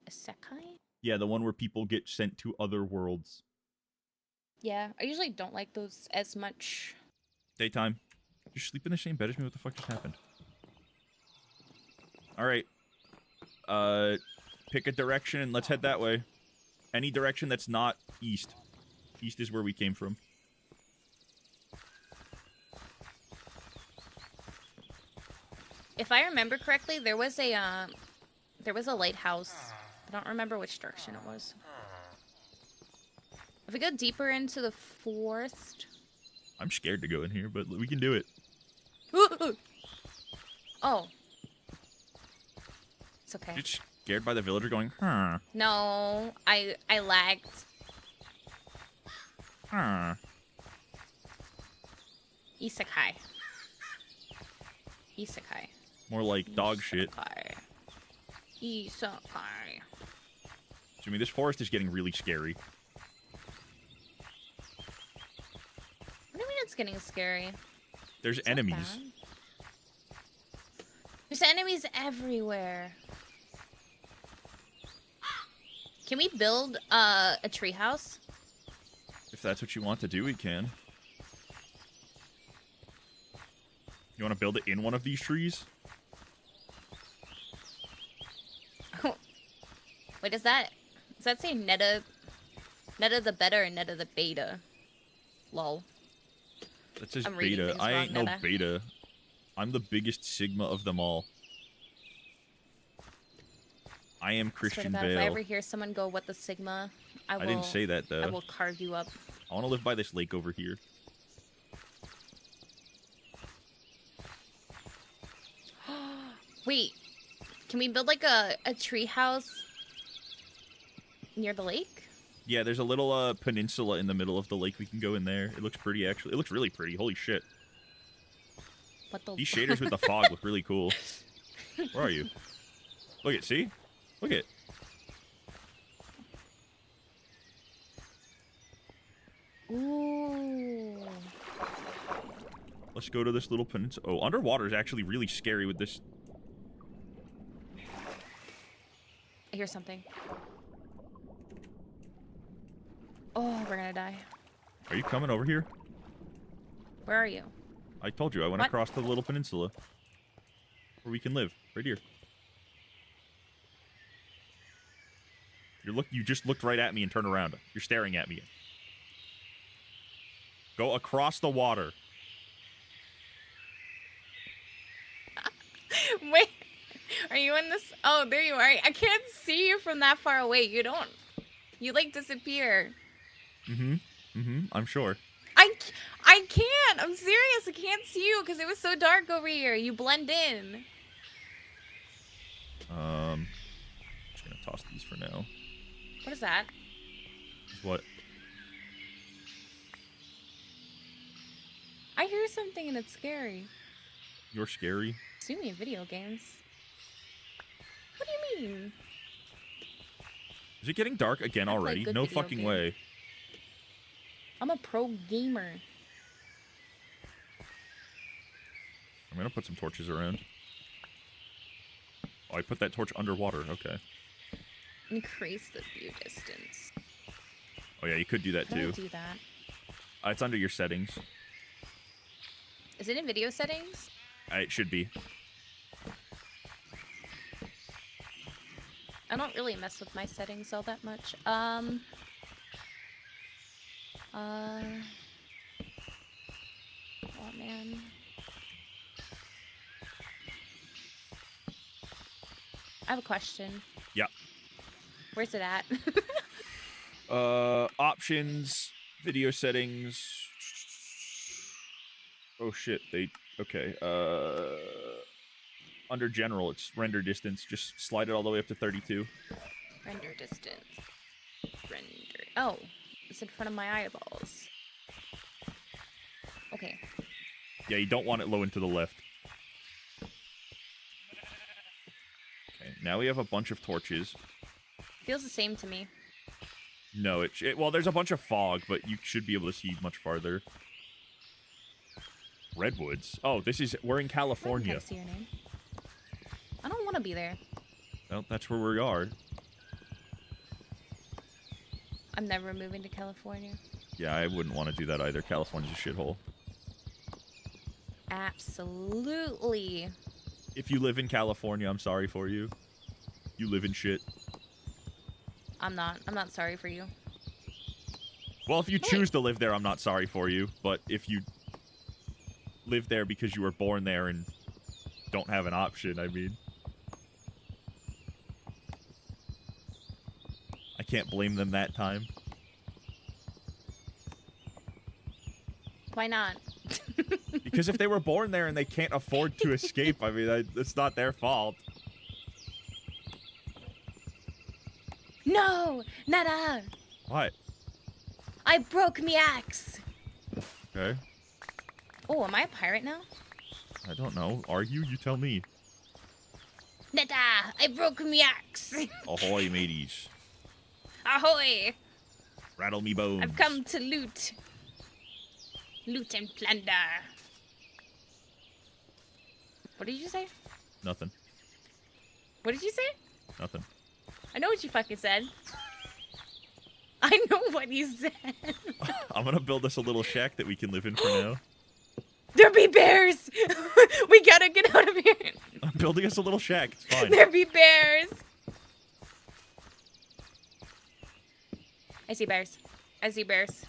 Isekai? Yeah, the one where people get sent to other worlds. Yeah, I usually don't like those as much. Daytime. You sleep in the same bed as me? What the fuck just happened? Alright. Pick a direction and let's head that way. Any direction that's not east. East is where we came from. If I remember correctly, there was a lighthouse. I don't remember which direction it was. If we go deeper into the forest. I'm scared to go in here, but we can do it. Oh. It's okay. You're scared by the villager going, huh? No, I lagged. Huh. Isekai. Isekai. More like dog shit. Isekai. Jimmy, this forest is getting really scary. What do you mean it's getting scary? There's It's not enemies. bad. There's enemies everywhere. Can we build a treehouse? If that's what you want to do, we can. You want to build it in one of these trees? Wait, does that say Netta the better or Netta the beta? Lol. That says I'm reading beta. things I wrong, ain't no Netta. beta. I'm the biggest Sigma of them all. I am Swear to Christian God, if I Bale. ever hear someone go, "What the Sigma?" I didn't say that, though. I will carve you up. I want to live by this lake over here. Wait, can we build like a tree house near the lake? Yeah, there's a little peninsula in the middle of the lake. We can go in there. It looks pretty, actually. It looks really pretty. Holy shit. What the? These shaders with the fog look really cool. Where are you? Look at, see? Look at. Ooh. Let's go to this little peninsula. Oh, underwater is actually really scary with this. I hear something. Oh, we're gonna die. Are you coming over here? Where are you? I told you, I went What? across to the little peninsula. Where we can live. Right here. You just looked right at me and turned around. You're staring at me. Go across the water. Wait, are you in this? Oh, there you are. I can't see you from that far away. You don't. You like disappear. I'm sure. I can't. I'm serious. I can't see you because it was so dark over here. You blend in. Just gonna toss these for now. What is that? What? I hear something and it's scary. You're scary. Assuming in video games. What do you mean? Is it getting dark again I play already? good No video fucking games. way. I'm a pro gamer. I'm gonna put some torches around. Oh, I put that torch underwater. Okay. Increase the view distance. Oh yeah, you could do that How do I too. do that? It's under your settings. Is it in video settings? It should be. I don't really mess with my settings all that much. Oh man. I have a question. Yeah. Where's it at? Options, video settings. Oh shit, okay. Under general, it's render distance. Just slide it all the way up to 32. Render distance. Render. Oh, it's in front of my eyeballs. Okay. Yeah, you don't want it low and to the left. Okay, now we have a bunch of torches. Feels the same to me. No, well, there's a bunch of fog, but you should be able to see much farther. Redwoods. Oh, we're in California. I see your name. I don't want to be there. Well, that's where we are. I'm never moving to California. Yeah, I wouldn't want to do that either. California's a shithole. Absolutely. If you live in California, I'm sorry for you. You live in shit. I'm not sorry for you. Well, if you choose to live there, I'm not sorry for you. But if you live there because you were born there and don't have an option, I mean, I can't blame them that time. Why not? Because if they were born there and they can't afford to escape, I mean, it's not their fault. No! Nada! What? I broke me axe! Okay. Oh, am I a pirate now? I don't know. Are you? You tell me. Nada! I broke me axe! Ahoy, mateys. Ahoy! Rattle me bones. I've come to loot. Loot and plunder. What did you say? Nothing. What did you say? Nothing. I know what you fucking said. I know what you said. I'm gonna build us a little shack that we can live in for now. There be bears! We gotta get out of here. I'm building us a little shack. It's fine. There be bears. I see bears. I see bears.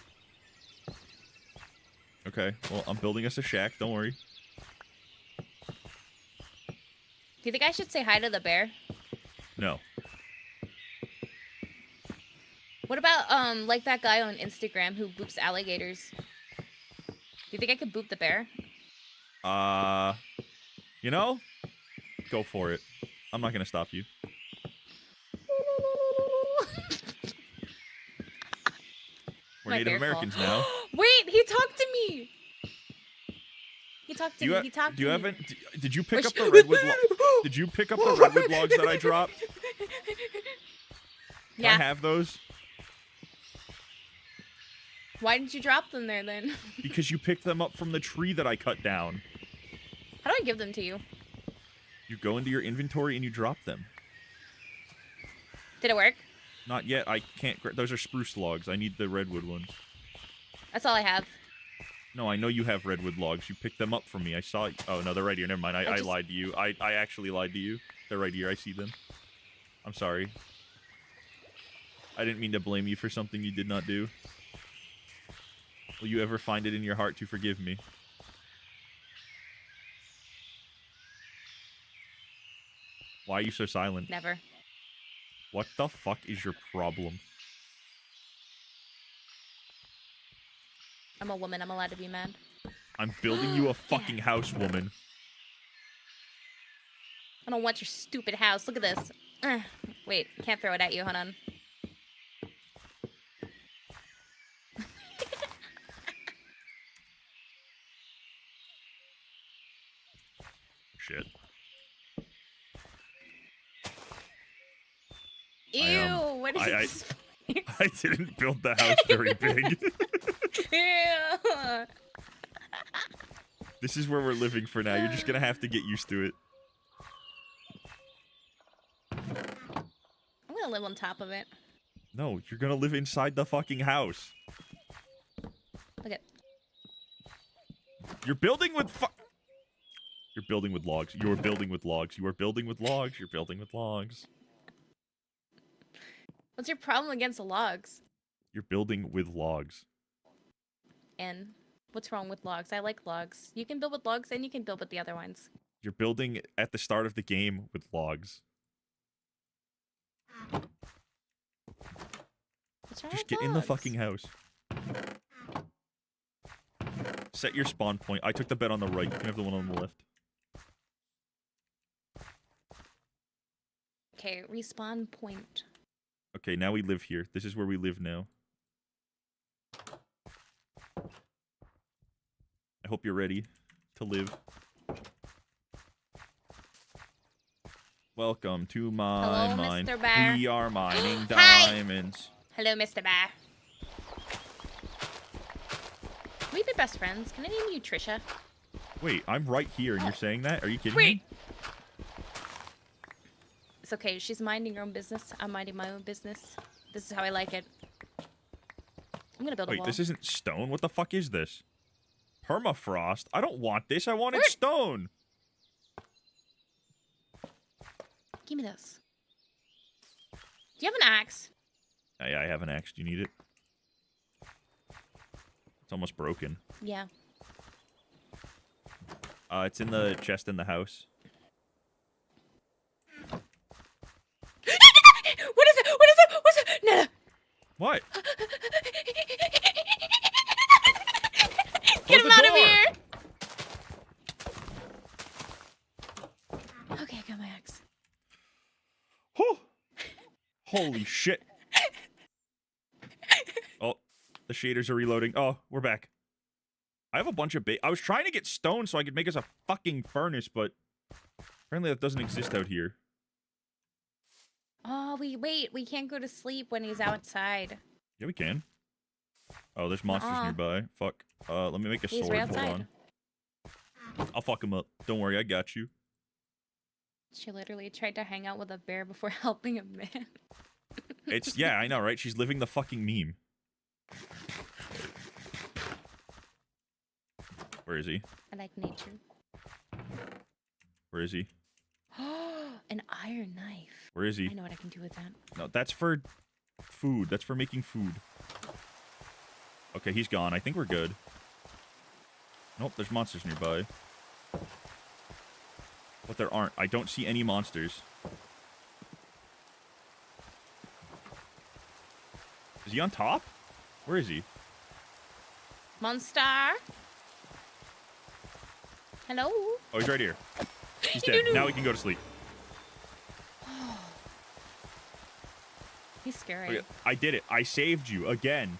Okay, well, I'm building us a shack. Don't worry. Do you think I should say hi to the bear? No. What about, like that guy on Instagram who boops alligators? Do you think I could boop the bear? You know? Go for it. I'm not gonna stop you. We're My Native bear Americans call. now. Wait, he talked to me. He talked to me. He talked to me. Did you pick up the redwood? Did you pick up the redwood logs that I dropped? Can I have those? Why did you drop them there then? Because you picked them up from the tree that I cut down. How do I give them to you? You go into your inventory and you drop them. Did it work? Not yet. I can't. Those are spruce logs. I need the redwood ones. That's all I have. No, I know you have redwood logs. You picked them up from me. I saw. Oh no, they're right here. Never mind. I lied to you. I actually lied to you. They're right here. I see them. I'm sorry. I didn't mean to blame you for something you did not do. Will you ever find it in your heart to forgive me? Why are you so silent? Never. What the fuck is your problem? I'm a woman. I'm allowed to be mad. I'm building you a fucking house, woman. I don't want your stupid house. Look at this. Wait, can't throw it at you. Hold on. Shit. Ew, what is this? I didn't build the house very big. Ew. This is where we're living for now. You're just gonna have to get used to it. I'm gonna live on top of it. No, you're gonna live inside the fucking house. Look at. You're building with You're building with logs. You're building with logs. You are building with logs. You're building with logs. What's your problem against logs? You're building with logs. And what's wrong with logs? I like logs. You can build with logs and you can build with the other ones. You're building at the start of the game with logs. What's wrong Just with get in the logs? fucking house. Set your spawn point. I took the bed on the right. You can have the one on the left. Okay, respawn point. Okay, now we live here. This is where we live now. I hope you're ready to live. Welcome to my Hello, mine. Mr. Bear. We are mining Hi. diamonds. Hello, Mr. Bear. Can we be best friends? Can I name you Trisha? Wait, I'm right here and you're saying that? Are you kidding Wait. me? It's okay. She's minding her own business. I'm minding my own business. This is how I like it. I'm gonna build a Wait, wall. this isn't stone? What the fuck is this? Permafrost? I don't want this. I wanted stone. Give me this. Do you have an axe? Yeah, I have an axe. Do you need it? It's almost broken. Yeah. It's in the chest in the house. What is it? What is it? What's it? No. What? Get him Holy shit. Oh, the shaders are reloading. Oh, we're back. I have a bunch of I was trying to get stone so I could make us a fucking furnace, but apparently that doesn't exist out here. Oh, wait. We can't go to sleep when he's outside. Yeah, we can. Oh, there's monsters nearby. Fuck. Let me make a sword. Right Hold on. I'll fuck him up. Don't worry, I got you. She literally tried to hang out with a bear before helping a man. Yeah, I know, right? She's living the fucking meme. Where is he? I like nature. Where is he? An iron knife. Where is he? I know what I can do with that. No, that's for food. That's for making food. Okay, he's gone. I think we're good. Nope, there's monsters nearby. But there aren't. I don't see any monsters. Is he on top? Where is he? Monster. Hello? Oh, he's right here. He's dead. Now we can go to sleep. He's scary. Okay, I did it. I saved you again.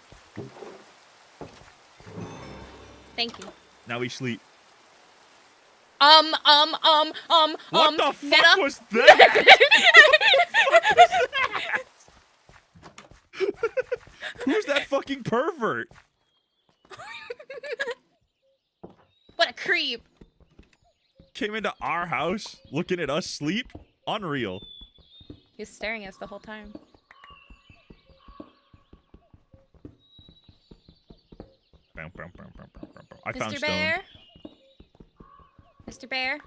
Thank you. Now we sleep. What the fuck Netta? was that? Who's that fucking pervert? What a creep. Came into our house looking at us sleep? Unreal. He was staring at us the whole time. I found Mr. stone. Bear? Mr. Bear?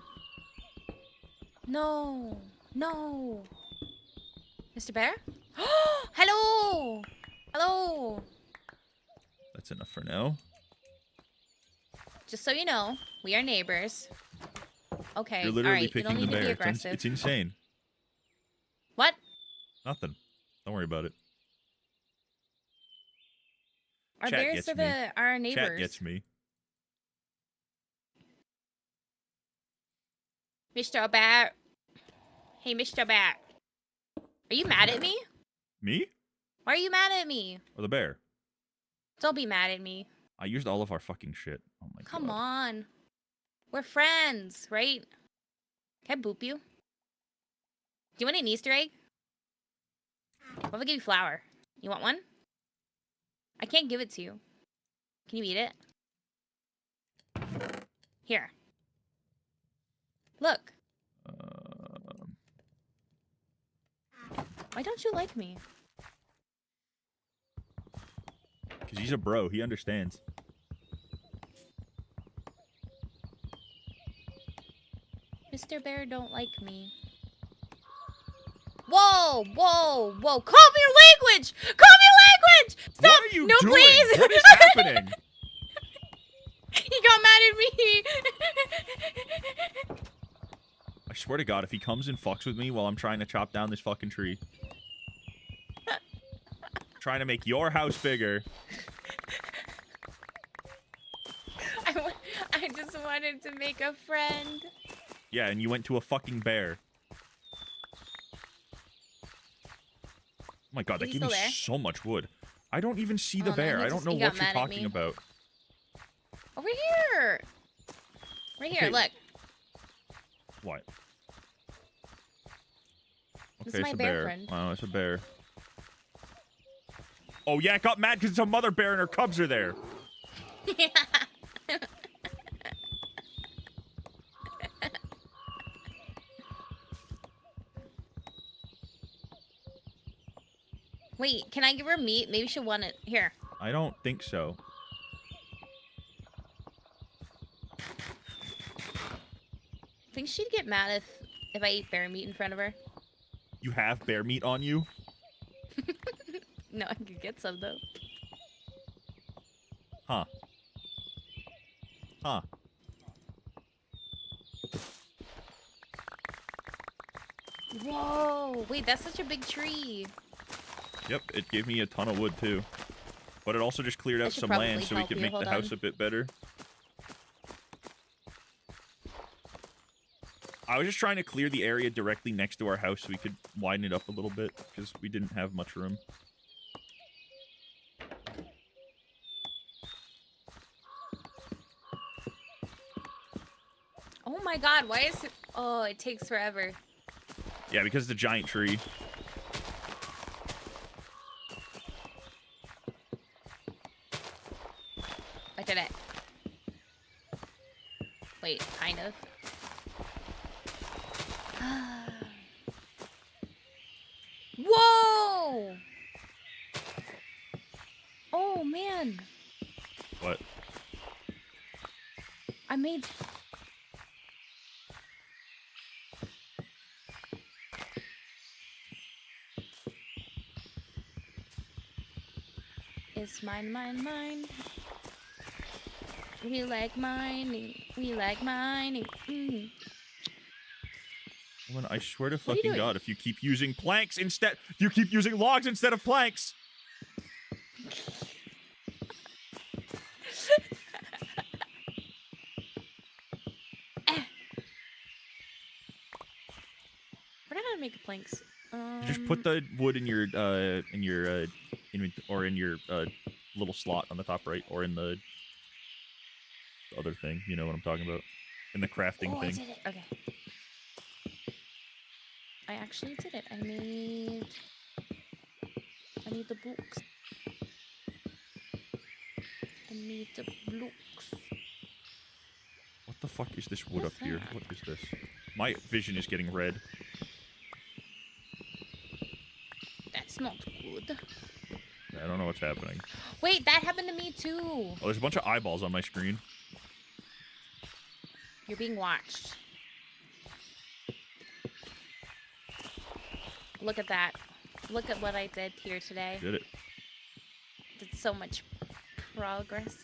No. No. Mr. Bear? Hello! Hello! That's enough for now. Just so you know, we are neighbors. Okay, You're literally alright, you don't picking the need to be bear. aggressive. It's insane. What? Nothing. Don't worry about it. Our Chat bears gets are me. our neighbors. Chat gets me. Mr. Bear. Hey, Mr. Bear. Are you mad at me? Me? Why are you mad at me? Or the bear? Don't be mad at me. I used all of our fucking shit. Oh my god. Come on. We're friends, right? Can I boop you? Do you want an Easter egg? What if I give you flour? You want one? I can't give it to you. Can you eat it? Here. Look. Why don't you like me? Because he's a bro. He understands. Mr. Bear don't like me. Whoa, whoa, whoa. Call me your language! Call me your language! Stop! What are you no, doing? please! What is happening? He got mad at me! I swear to God, if he comes and fucks with me while I'm trying to chop down this fucking tree. Trying to make your house bigger. I just wanted to make a friend. Yeah, and you went to a fucking bear. Oh my God, that Is he gave me still there? so much wood. I don't even see the Oh, no, bear. he I don't just- know he what got you're mad at talking me. about. Over here! Right here, Okay. look. What? This Okay, is my it's a bear bear. friend. Wow, it's a bear. Oh yeah, it got mad because it's a mother bear and her cubs are there. Wait, can I give her meat? Maybe she'll want it. Here. I don't think so. Think she'd get mad if I ate bear meat in front of her? You have bear meat on you? No, I could get some though. Huh. Huh. Whoa! Wait, that's such a big tree. Yep, it gave me a ton of wood too. But it also just cleared I out should some land probably so we help could you. make Hold the house on. a bit better. I was just trying to clear the area directly next to our house so we could widen it up a little bit, because we didn't have much room. Oh my god, why is it... Oh, it takes forever. Yeah, because it's a giant tree. I did it. Wait, kind of. Whoa! Oh, man. What? I made... It's mine, mine, mine. We like mining. We like mining. Mm. Woman, I swear to What are you fucking doing? God, if you keep using planks instead... If you keep using logs instead of planks... Forgot how to make planks. Just put the wood in your or in your little slot on the top right, or in the other thing. You know what I'm talking about? In the crafting Oh, I thing. did it. Okay. I actually did it. I need the books. I need the books. What the fuck is this wood What's up here? that? What is this? My vision is getting red. That's not good. I don't know what's happening. Wait, that happened to me too. Oh, there's a bunch of eyeballs on my screen. You're being watched. Look at that. Look at what I did here today. Did it? Did so much progress.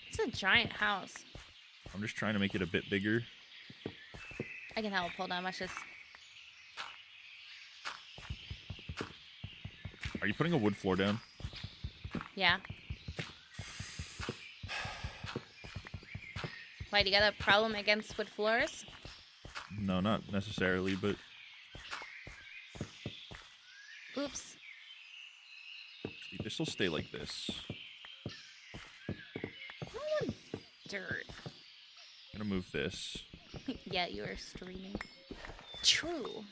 It's a giant house. I'm just trying to make it a bit bigger. I can help. Hold on. Watch this. Are you putting a wood floor down? Yeah. Why, do you got a problem against wood floors? No, not necessarily, but... Oops. This will stay like this. I don't want dirt. I'm gonna move this. Yeah, you are streaming. True.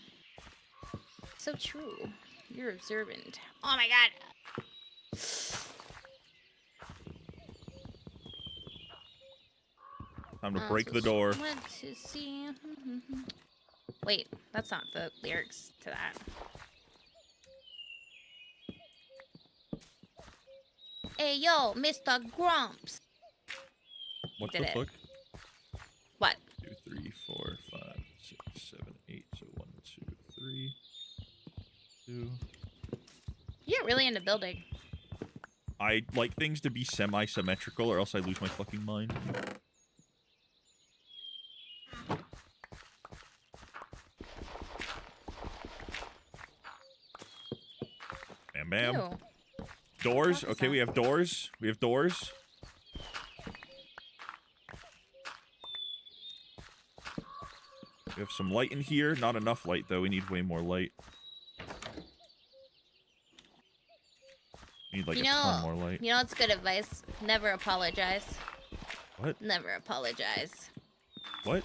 So true. You're observant. Oh my god. Time to break the door. Want to see. Wait, that's not the lyrics to that. Hey yo, Mr. Grumps. What Did the it. fuck? What? 2, 3, 4, 5, 6, 7, 8. So 1, 2, 3, 2. You're really into building. I like things to be semi-symmetrical, or else I lose my fucking mind. Bam, bam. Ew. Doors. Okay, we have doors. We have doors. We have some light in here. Not enough light, though. We need way more light. Need, like, a ton more light. You know what's good advice? Never apologize. What? Never apologize. What?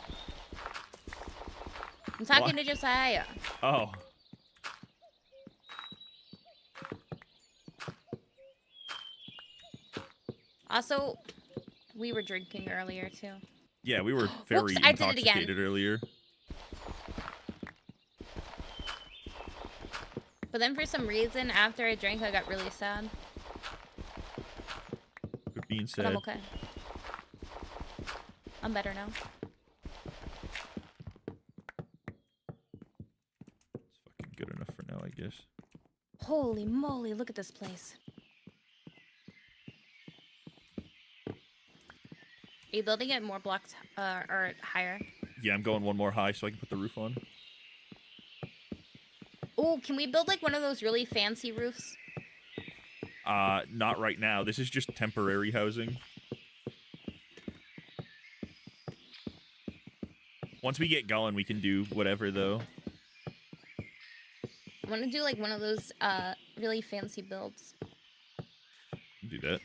I'm talking What? to Josiah. Oh. Also, we were drinking earlier too. Yeah, we were very Whoops, I did it again. intoxicated earlier. But then for some reason, after I drank, I got really sad. Quit being But sad. I'm okay. I'm better now. Fucking good enough for now, I guess. Holy moly, look at this place. Are you building it more blocks or higher? Yeah, I'm going one more high so I can put the roof on. Oh, can we build like one of those really fancy roofs? Not right now. This is just temporary housing. Once we get going, we can do whatever, though. I want to do like one of those really fancy builds. Do that.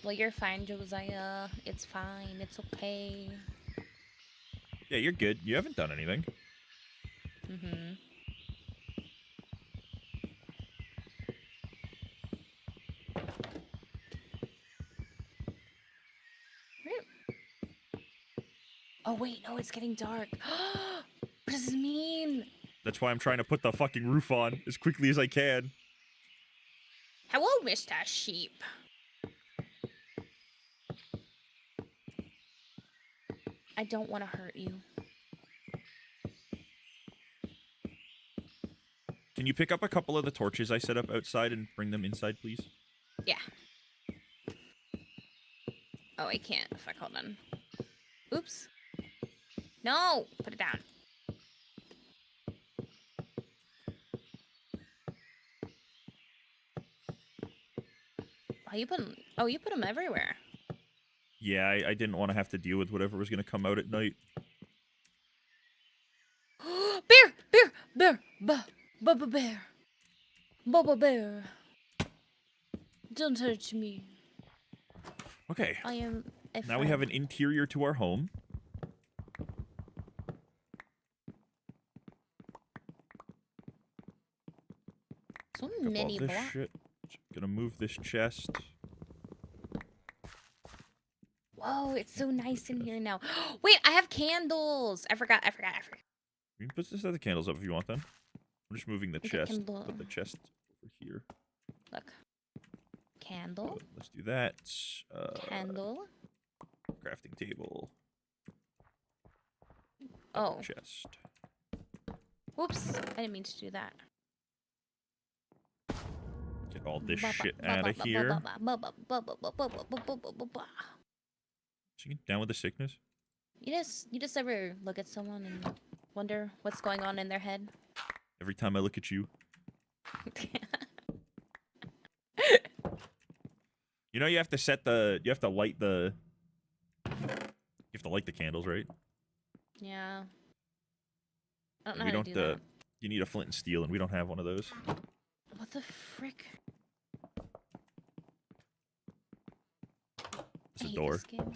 Well, you're fine, Josiah. It's fine. It's okay. Yeah, you're good. You haven't done anything. Mm-hmm. Oh wait, no, it's getting dark. What does this mean? That's why I'm trying to put the fucking roof on as quickly as I can. Hello, Mr. Sheep. I don't want to hurt you. Can you pick up a couple of the torches I set up outside and bring them inside, please? Yeah. Oh, I can't. Fuck, hold on. Oops. No! Put it down. Oh, you put them everywhere. Yeah, I didn't want to have to deal with whatever was going to come out at night. Bear! Bear! Bear! Bubba bear! Bubba bear! Don't touch me. Okay. I am a Now we have an interior to our home. So Pick up many all this blocks. shit. Gonna move this chest. Whoa, it's so nice in here now. Wait, I have candles. I forgot. You can put this other candles up if you want then. I'm just moving the Okay, chest. candle. Put the chest over here. Look. Candle. Let's do that. Candle. Crafting table. Oh. Chest. Whoops. I didn't mean to do that. Get all this shit out of here. So you get down with the sickness? You just ever look at someone and wonder what's going on in their head? Every time I look at you. You know you have to set the you have to light the candles, right? Yeah. I don't know We how don't to do that. you need a flint and steel and we don't have one of those. What the frick? It's a hate door. this game.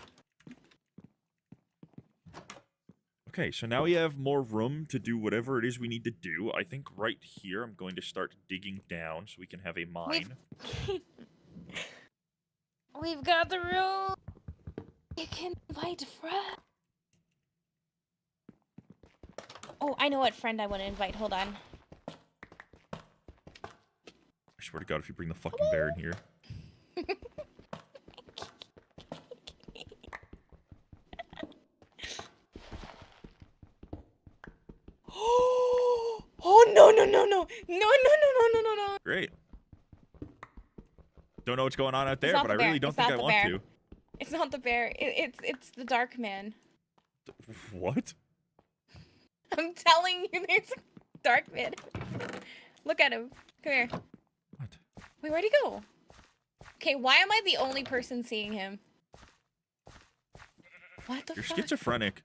Okay, so now we have more room to do whatever it is we need to do. I think right here I'm going to start digging down so we can have a mine. We've got the room. You can invite friends. Oh, I know what friend I want to invite. Hold on. I swear to God, if you bring the fucking bear in here. Oh no. Great. Don't know what's going on out there, It's not but I the bear. really don't It's think not I the want bear. to. It's not the bear. It's the dark man. What? I'm telling you, there's a dark man. Look at him. Come here. What? Wait, where'd he go? Okay, why am I the only person seeing him? What the You're fuck? schizophrenic.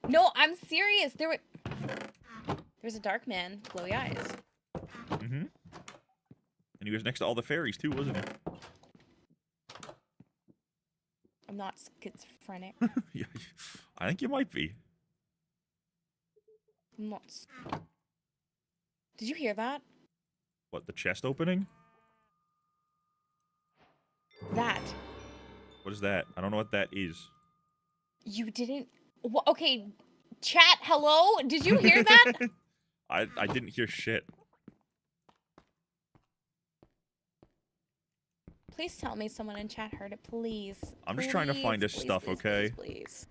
No, I'm serious. There's a dark man, glowy eyes. Mm-hmm. And he was next to all the fairies too, wasn't he? I'm not schizophrenic. Yeah, I think you might be. I'm not. Did you hear that? What, the chest opening? That. What is that? I don't know what that is. You didn't. Okay, chat. Hello. Did you hear that? I didn't hear shit. Please tell me someone in chat heard it, please. I'm just trying to find his stuff, okay? Please.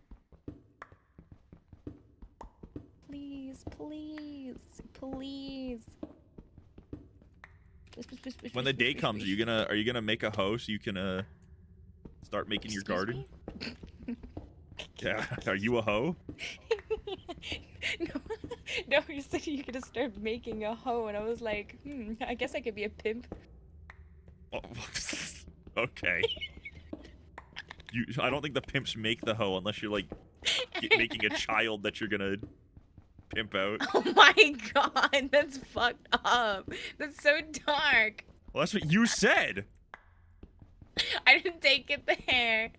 When the day comes, are you gonna make a hoe so you can start making your garden? Me? Yeah. Are you a hoe? No, you said you're gonna start making a hoe, and I was like, I guess I could be a pimp. Oh, okay. I don't think the pimps make the hoe unless you're like making a child that you're gonna pimp out. Oh my god, that's fucked up. That's so dark. Well, that's what you said. I didn't take it there.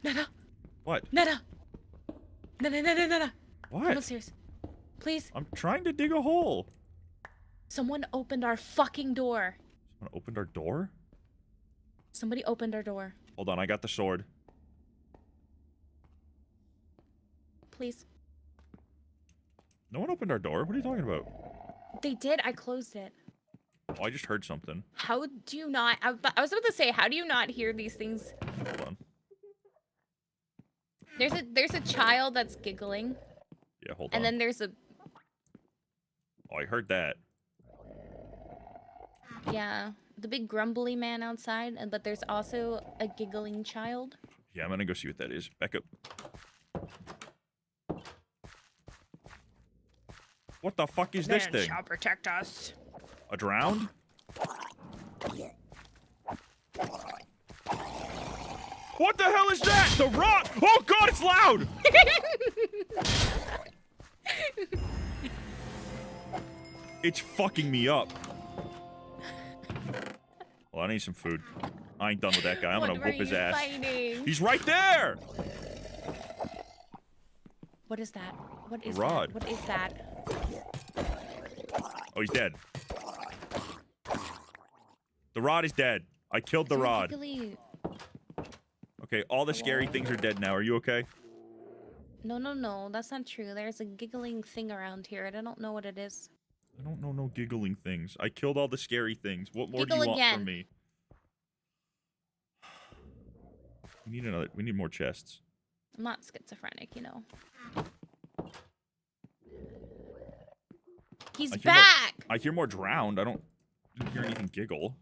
Nana. What? Nana. Nana. What? Come upstairs. Please. I'm trying to dig a hole. Someone opened our fucking door. Someone opened our door? Somebody opened our door. Hold on, I got the sword. Please. No one opened our door? What are you talking about? They did. I closed it. Oh, I just heard something. How do you not... I was about to say, how do you not hear these things? Hold on. There's a child that's giggling. Yeah, hold on. And then there's a... Oh, I heard that. Yeah, the big grumbly man outside, but there's also a giggling child. Yeah, I'm gonna go see what that is. Back up. What the fuck is this thing? Shall protect us. A drowned? What the hell is that? The rock! Oh god, it's loud! It's fucking me up. Well, I need some food. I ain't done with that guy. I'm gonna whoop his ass. Fighting? He's right there! What is that? What is rod. that? What is that? Oh, he's dead. The rod is dead. I killed the rod. Giggly... Okay, all the scary things are dead now. Are you okay? No, that's not true. There's a giggling thing around here, and I don't know what it is. I don't know no giggling things. I killed all the scary things. What more Giggle do you want again. from me? We need more chests. I'm not schizophrenic, you know. He's back! I hear more drowned. I didn't hear anything giggle.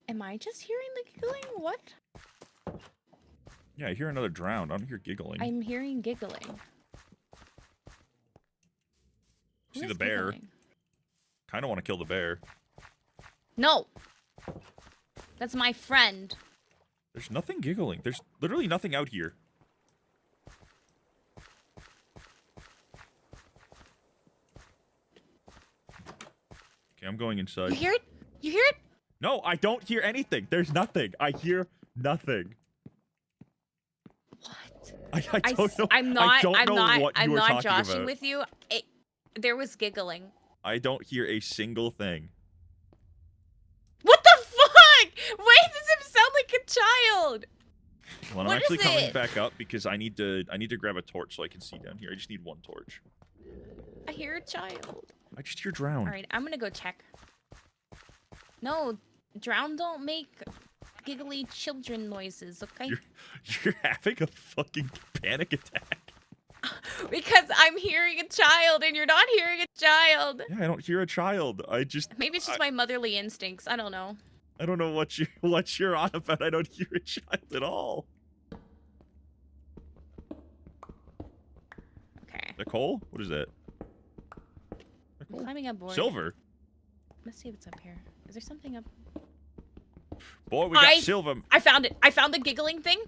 Am I just hearing the giggling? What? Yeah, I hear another drowned. I don't hear giggling. I'm hearing giggling. See the bear. Giggling? Kind of want to kill the bear. No! That's my friend. There's nothing giggling. There's literally nothing out here. Okay, I'm going inside. You hear it? You hear it? No, I don't hear anything. There's nothing. I hear nothing. What? I don't know. I'm not. I don't I'm know not. what I'm you were not talking joshing about. with you. There was giggling. I don't hear a single thing. What the fuck? Why does it sound like a child? Well, I'm What actually is coming it? back up because I need to grab a torch so I can see down here. I just need one torch. I hear a child. I just hear drowned. All right, I'm gonna go check. No, drown don't make giggly children noises, okay? You're having a fucking panic attack. Because I'm hearing a child and you're not hearing a child. Yeah, I don't hear a child. Maybe it's just my motherly instincts. I don't know. I don't know what you're on about. I don't hear a child at all. Okay. The coal? What is that? I'm climbing up board. Silver. Let's see what's up here. Is there something up? Boy, we got silver. I found it. I found the giggling thing.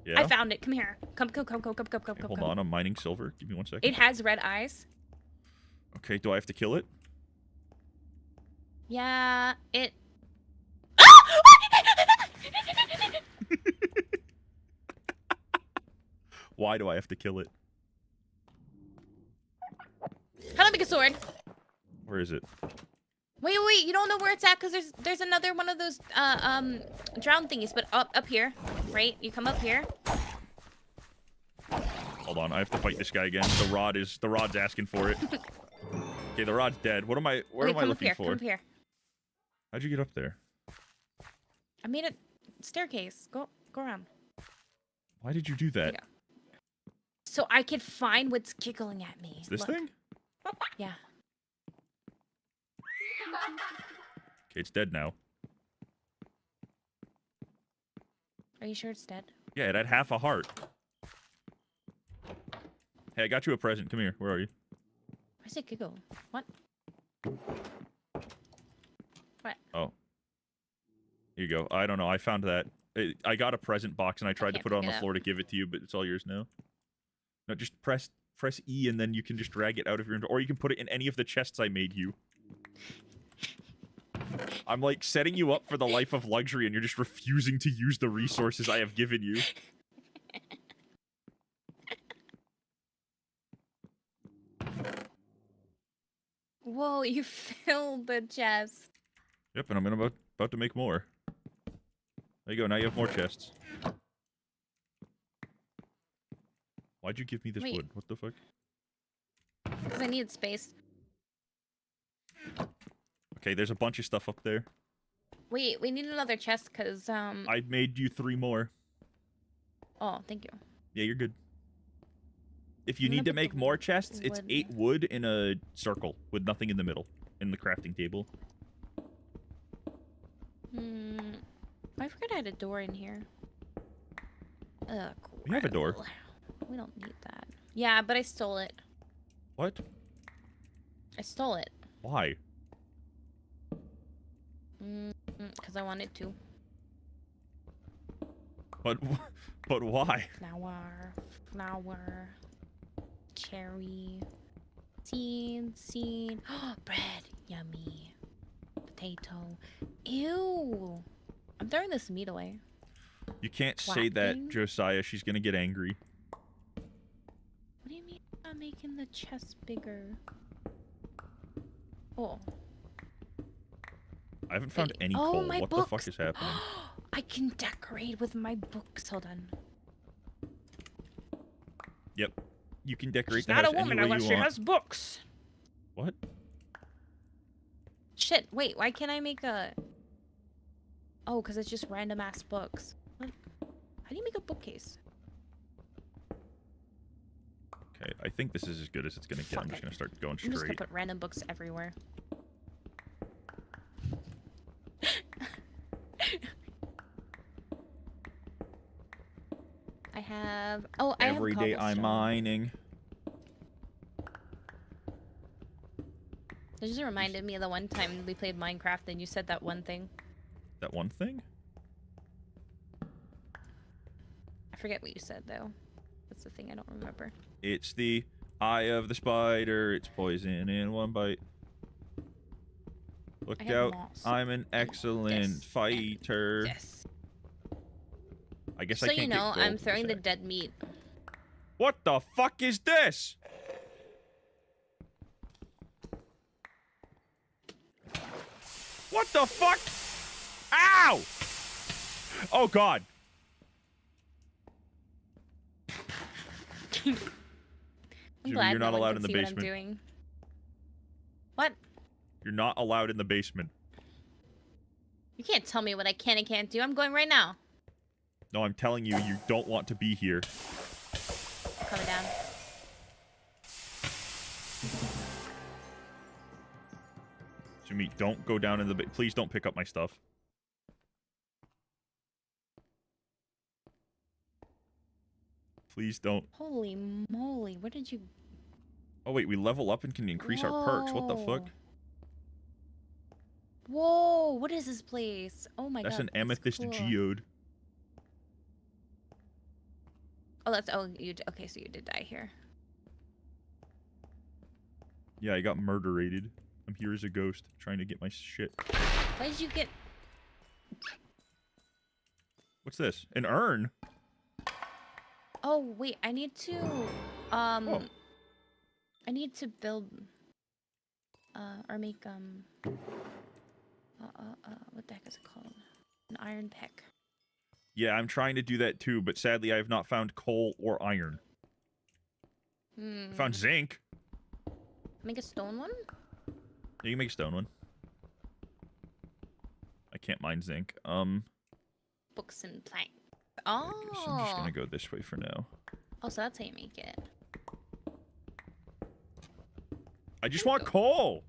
Yeah? I found it. Come here. Come. Hold on, I'm mining silver. Give me 1 second. It has red eyes. Okay, do I have to kill it? Yeah, it... Why do I have to kill it? How do I make a sword? Where is it? Wait, you don't know where it's at because there's another one of those drown thingies, but up here, right? You come up here. Hold on, I have to fight this guy again. The rod's asking for it. Okay, the rod's dead. Where am I looking for? Come up here. How'd you get up there? I made a staircase. Go around. Why did you do that? Yeah. So I could find what's giggling at me. Is this Look. thing? Yeah. Okay, it's dead now. Are you sure it's dead? Yeah, it had half a heart. Hey, I got you a present. Come here. Where are you? Where's it go? What? What? Oh. Here you go. I don't know. I found that. I got a present box and I tried to put it on the floor to give it to you, but it's all yours now. No, just press E and then you can just drag it out of your inventory. Or you can put it in any of the chests I made you. I'm like setting you up for the life of luxury and you're just refusing to use the resources I have given you. Whoa, you filled the chest. Yep, and I'm about to make more. There you go, now you have more chests. Why'd you give me this wood? What the fuck? Because I needed space. Okay, there's a bunch of stuff up there. Wait, we need another chest because, I made you 3 more. Oh, thank you. Yeah, you're good. If you need to make more chests, it's 8 wood in a circle with nothing in the middle in the crafting table. I forgot I had a door in here. Ugh, We have a door. We don't need that. Yeah, but I stole it. What? I stole it. Why? Because I wanted to. But why? Flour. Cherry. Seed. Bread. Yummy. Potato. Ew. I'm throwing this meat away. You can't say that, Josiah. She's gonna get angry. What do you mean I'm making the chest bigger? Oh. I haven't found any coal. My What books. the fuck is happening? I can decorate with my books. Hold on. Yep. You can decorate She's the not house a woman any way unless you she want. has books. What? Shit, wait, why can't I make a... Oh, because it's just random ass books. What? How do you make a bookcase? Okay, I think this is as good as it's gonna get. I'm just gonna start going I'm just gonna straight. put random books everywhere. I have... Oh, I have Every day I'm cobblestone. mining. It just reminded me of the one time we played Minecraft and you said that one thing. That one thing? I forget what you said, though. That's the thing I don't remember. It's the eye of the spider. It's poison in one bite. Look out. I'm an excellent fighter. Yes. I guess So I can't you know, get gold I'm for throwing the that. dead meat. What the fuck is this? What the fuck? Ow! Oh god. I'm Jimmy, glad you're not no one allowed can in the see basement. What I'm doing. What? You're not allowed in the basement. You can't tell me what I can and can't do. I'm going right now. No, I'm telling you, you don't want to be here. Coming down. Jimmy, don't go down in the... Please don't pick up my stuff. Please don't. Holy moly, where did you... Oh, wait, we level up and can increase our perks. What the fuck? Whoa, what is this place? Oh my god. That's an amethyst cool. geode. Oh, that's... Oh, you... Okay, so you did die here. Yeah, I got murderated. I'm here as a ghost, trying to get my shit. Why did you get... What's this? An urn? Oh, wait, I need to... Oh. I need to build... or make, what the heck is it called? An iron pick. Yeah, I'm trying to do that too, but sadly I have not found coal or iron. I found zinc. Make a stone one? You can make a stone one. I can't mine zinc. Books and plank. Oh! So I'm just gonna go this way for now. Oh, so that's how you make it. I just want coal!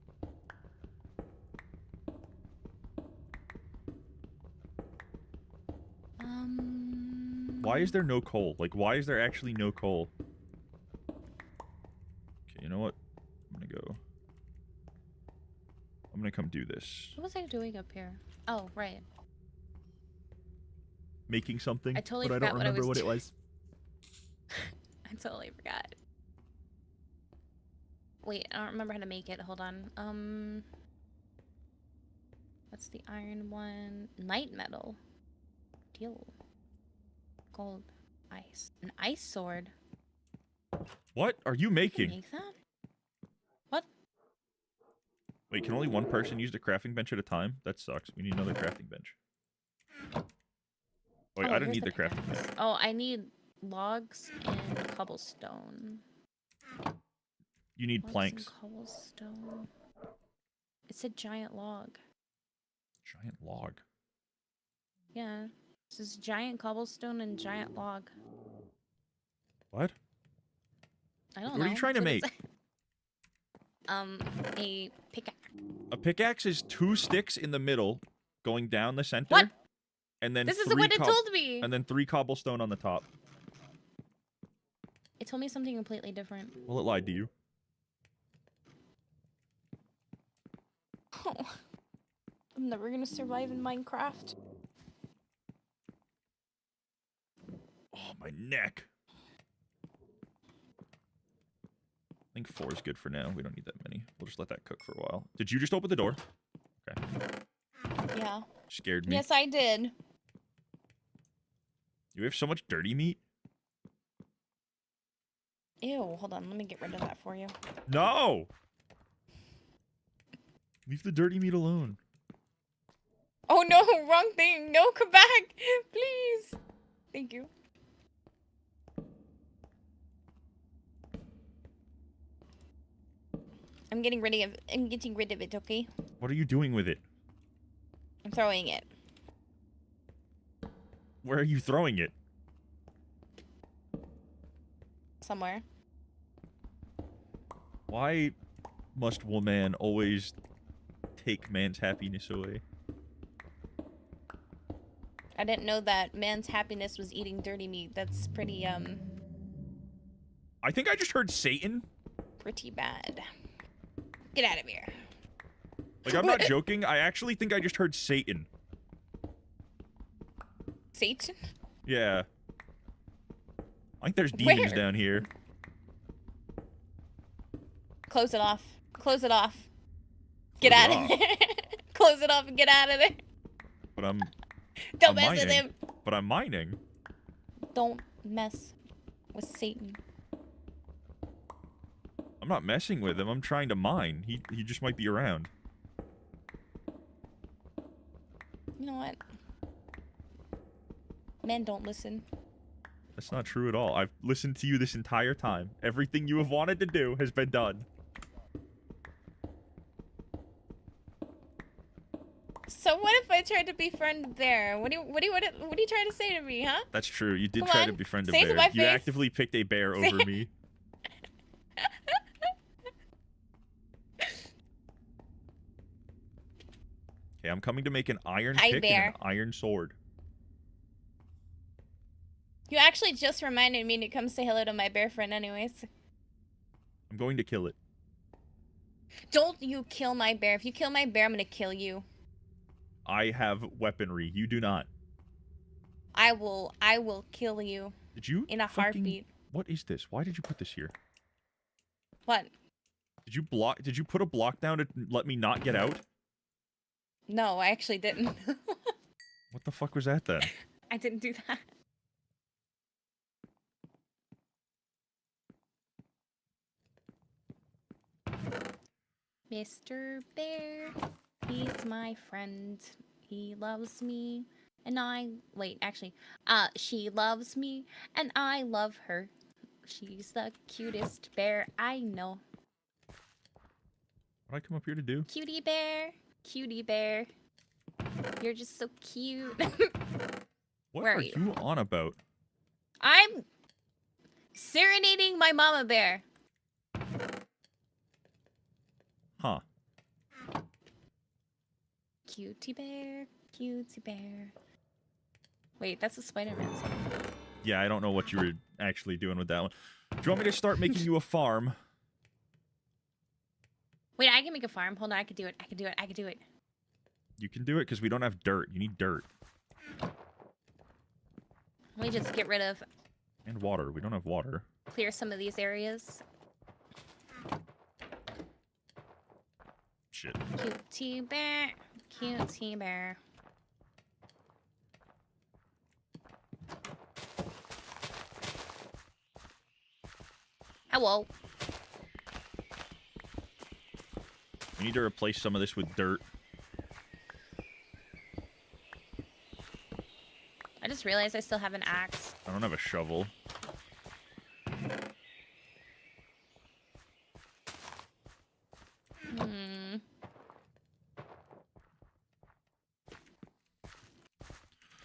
Why is there no coal? Like, why is there actually no coal? Okay, you know what? I'm gonna come do this. What was I doing up here? Oh, right. Making something, I totally but I forgot don't what I remember was what it was. I totally forgot. Wait, I don't remember how to make it. Hold on. What's the iron one? Night metal. Deal. Gold. Ice. An ice sword. What are you making? Make that? What? Wait, can only one person use the crafting bench at a time? That sucks. We need another crafting bench. Wait, I don't here's need the crafting bench. Oh, I need logs and cobblestone. You need Logs planks. and cobblestone. It's a giant log. Giant log. Yeah. This is giant cobblestone and giant log. What? I don't know. What are you trying to That's make? what a pickaxe. A pickaxe is 2 sticks in the middle, going down the center. What? And then This is 3 what it told me. And then 3 cobblestone on the top. It told me something completely different. Well, it lied to you. Oh. I'm never gonna survive in Minecraft. Oh, my neck. I think 4 is good for now. We don't need that many. We'll just let that cook for a while. Did you just open the door? Okay. Yeah. Scared me. Yes, I did. You have so much dirty meat? Ew, hold on. Let me get rid of that for you. No! Leave the dirty meat alone. Oh no, wrong thing. No, come back. Please. Thank you. I'm getting rid of it, okay? What are you doing with it? I'm throwing it. Where are you throwing it? Somewhere. Why must woman always take man's happiness away? I didn't know that man's happiness was eating dirty meat. That's pretty, I think I just heard Satan. pretty bad. Get out of here. Like, I'm not joking. I actually think I just heard Satan. Satan? Yeah. I think there's demons Where? down here. Close it off. Close it off. Get out of there. Close it off and get out of there. But I'm... Don't I'm mess with mining. him. But I'm mining. Don't mess with Satan. I'm not messing with him. I'm trying to mine. He just might be around. You know what? Men don't listen. That's not true at all. I've listened to you this entire time. Everything you have wanted to do has been done. So what if I tried to befriend a bear? What are you trying to say to me, huh? That's true. You did Come try on, to befriend a say it to bear. my You face. actively picked a bear Say over it. me. Okay, I'm coming to make an iron Hi, pick bear. and an iron sword. You actually just reminded me to come say hello to my bear friend anyways. I'm going to kill it. Don't you kill my bear. If you kill my bear, I'm gonna kill you. I have weaponry. You do not. I will kill you. Did you? In a heartbeat. What is this? Why did you put this here? What? Did you put a block down to let me not get out? No, I actually didn't. What the fuck was that then? I didn't do that. Mr. Bear, he's my friend. He loves me, and she loves me, and I love her. She's the cutest bear I know. What did I come up here to do? Cutie bear, cutie bear. You're just so cute. What Where are are you on about? I'm serenading my mama bear. Huh. Cutie bear, cutie bear. Wait, that's a Spider-Man song. Yeah, I don't know what you were actually doing with that one. Do you want me to start making you a farm? Wait, I can make a farm. Hold on, I can do it. I can do it. I can do it. You can do it because we don't have dirt. You need dirt. Let me just get rid of... And water. We don't have water. Clear some of these areas. Shit. Cutie bear. Cutie bear. Hello. We need to replace some of this with dirt. I just realized I still have an axe. I don't have a shovel.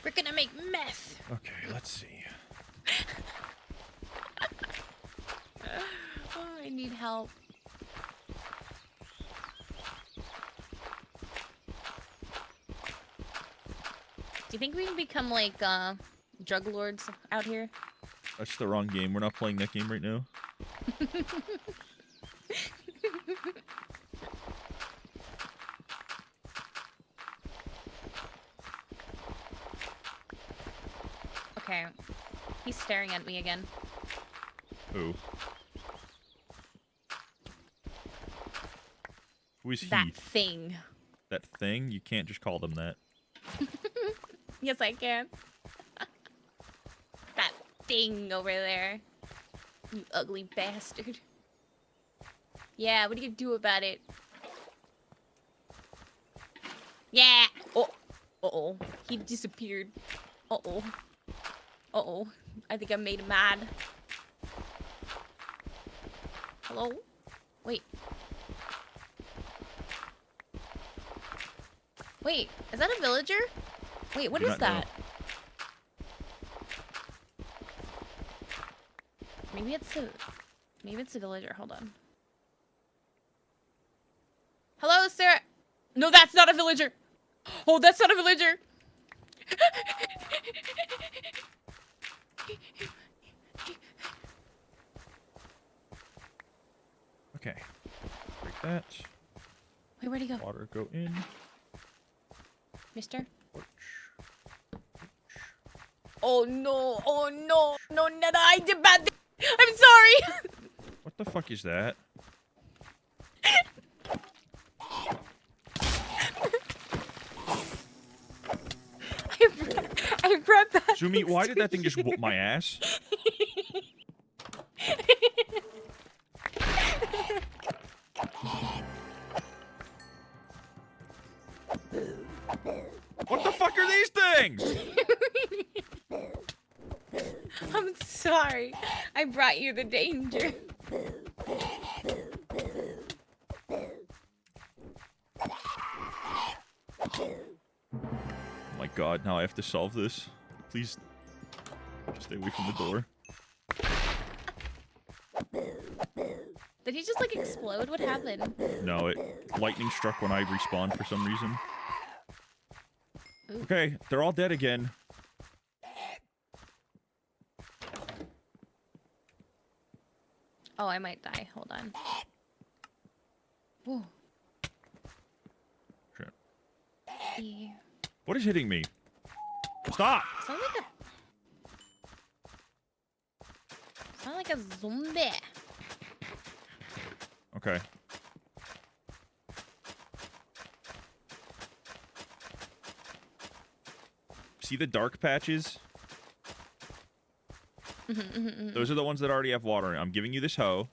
We're gonna make meth. Okay, let's see. Oh, I need help. Do you think we can become like drug lords out here? That's the wrong game. We're not playing that game right now. Okay. He's staring at me again. Who? Who is he? That thing. That thing? You can't just call them that. Yes, I can. That thing over there. You ugly bastard. Yeah, what do you do about it? Yeah! Oh! Uh-oh. He disappeared. Uh-oh. Uh-oh. I think I made him mad. Hello? Wait. Wait, is that a villager? Wait, what is that? Maybe it's a villager. Hold on. Hello, sir. No, that's not a villager. Oh, that's not a villager. Okay. Break that. Wait, where'd he go? Water go in. Mister? Oh no, oh no, no, Netta, I did bad thing. I'm sorry. What the fuck is that? I brought that. Zumi, why did that thing just whoop my ass? What the fuck are these things? I'm sorry. I brought you the danger. Oh my god, now I have to solve this. Please stay away from the door. Did he just like explode? What happened? No, lightning struck when I respawned for some reason. Ooh. Okay, they're all dead again. Oh, I might die. Hold on. Whoa. Shit. Yeah. What is hitting me? Stop! Sound like a zombie. Okay. See the dark patches? Those are the ones that already have water in it. I'm giving you this hoe.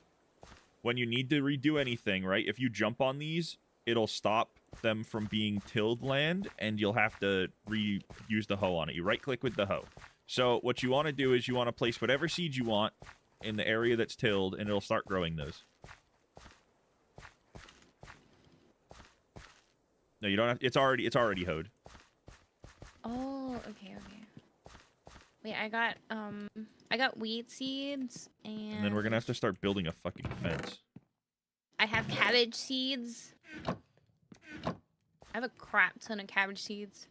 When you need to redo anything, right? If you jump on these, it'll stop them from being tilled land, and you'll have to reuse the hoe on it. You right-click with the hoe. So what you want to do is you want to place whatever seeds you want in the area that's tilled, and it'll start growing those. No, you don't have. It's already hoed. Oh, okay. Wait, I got wheat seeds And then we're gonna have to start building a fucking fence. I have cabbage seeds. I have a crap ton of cabbage seeds.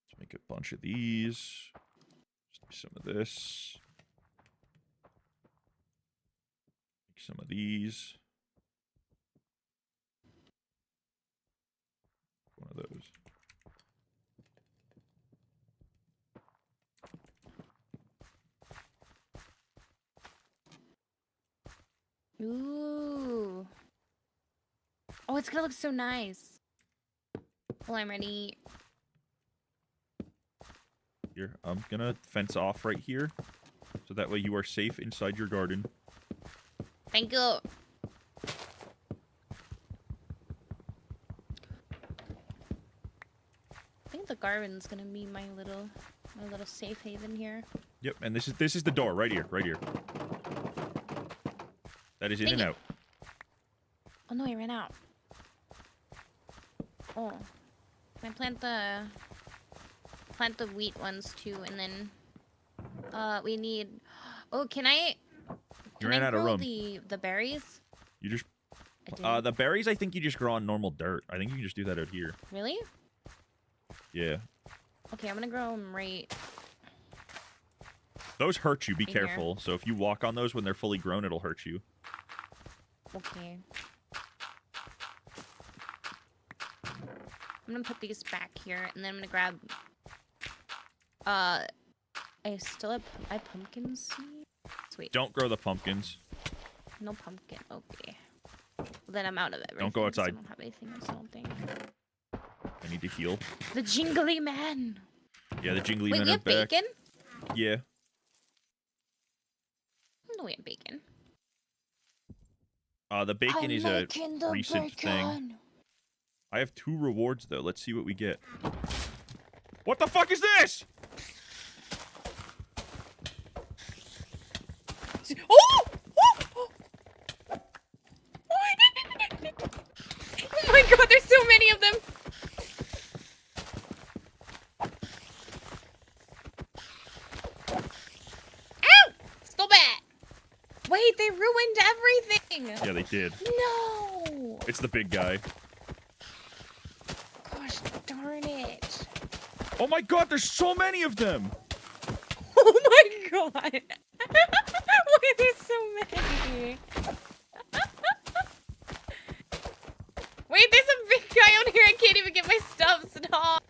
Let's make make a bunch of these. Just do some of this. Make some of these. One of those. Ooh. Oh, it's gonna look so nice. Well, I'm ready. Here, I'm gonna fence off right here, so that way you are safe inside your garden. Thank you. I think the garden's gonna be my little safe haven here. Yep, and this is the door right here, right here. That is in and out. Oh no, I ran out. Oh, can I plant the wheat ones too, and then we need. Oh, can I? You ran out of room. The berries. You just the berries. I think you just grow on normal dirt. I think you can just do that out here. Really? Yeah. Okay, I'm gonna grow them right. Those hurt you. Be Right here. careful. So if you walk on those when they're fully grown, it'll hurt you. Okay. I'm gonna put these back here, and then I'm gonna grab. I still have pumpkin seeds. Sweet. Don't grow the pumpkins. No pumpkin. Okay. Well, then I'm out of everything. Don't go outside. I don't have anything else, I don't think. I need to heal. The jingly man. Yeah, the jingly Wait, men we are have back. bacon? Yeah. No, we have bacon. The bacon I'm is a making the recent thing. bacon. I have 2 rewards though. Let's see what we get. What the fuck is this? Oh! Oh my god, there's so many of them! Ow! Stop it! Wait, they ruined everything! Yeah, they did. No! It's the big guy. Gosh darn it. Oh my god, there's so many of them! Oh my god! Why are there so many? Wait, there's a big guy on here. I can't even get my stuff. Stop.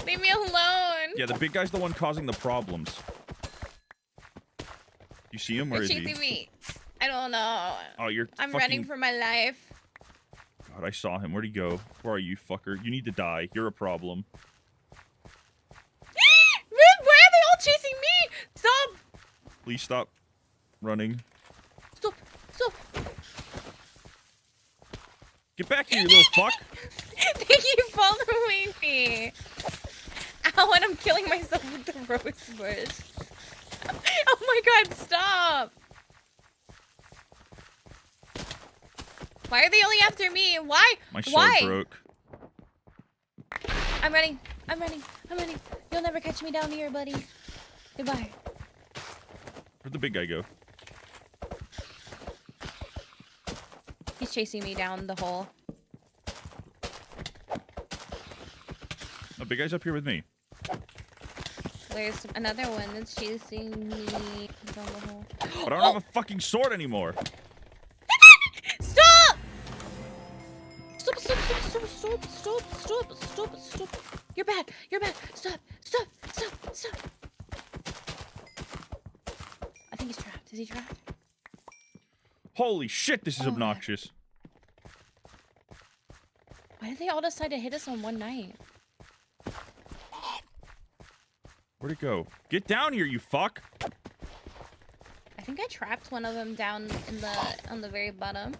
Leave me alone. Yeah, the big guy's the one causing the problems. You see him? Where They're is he? chasing me. I don't know. Oh, you're I'm fucking... running for my life. God, I saw him. Where'd he go? Where are you, fucker? You need to die. You're a problem. Why are they all chasing me? Stop. Please stop running. Stop. Stop. Get back here, you little fuck. They keep following me. Ow, and I'm killing myself with the rose bush. Oh my god, stop. Why are they only after me? Why? My sword Why? broke. I'm running. I'm running. I'm running. You'll never catch me down here, buddy. Goodbye. Where'd the big guy go? He's chasing me down the hole. The big guy's up here with me. There's another one that's chasing me down the hole. But I don't have a fucking sword anymore. Stop! Stop, stop, stop, stop, stop, stop, stop, stop, stop. You're bad. You're bad. Stop, stop, stop, stop. I think he's trapped. Is he trapped? Holy shit, this is Oh, obnoxious. Why did they all decide to hit us on one night? Where'd it go? Get down here, you fuck. I think I trapped one of them down in on the very bottom.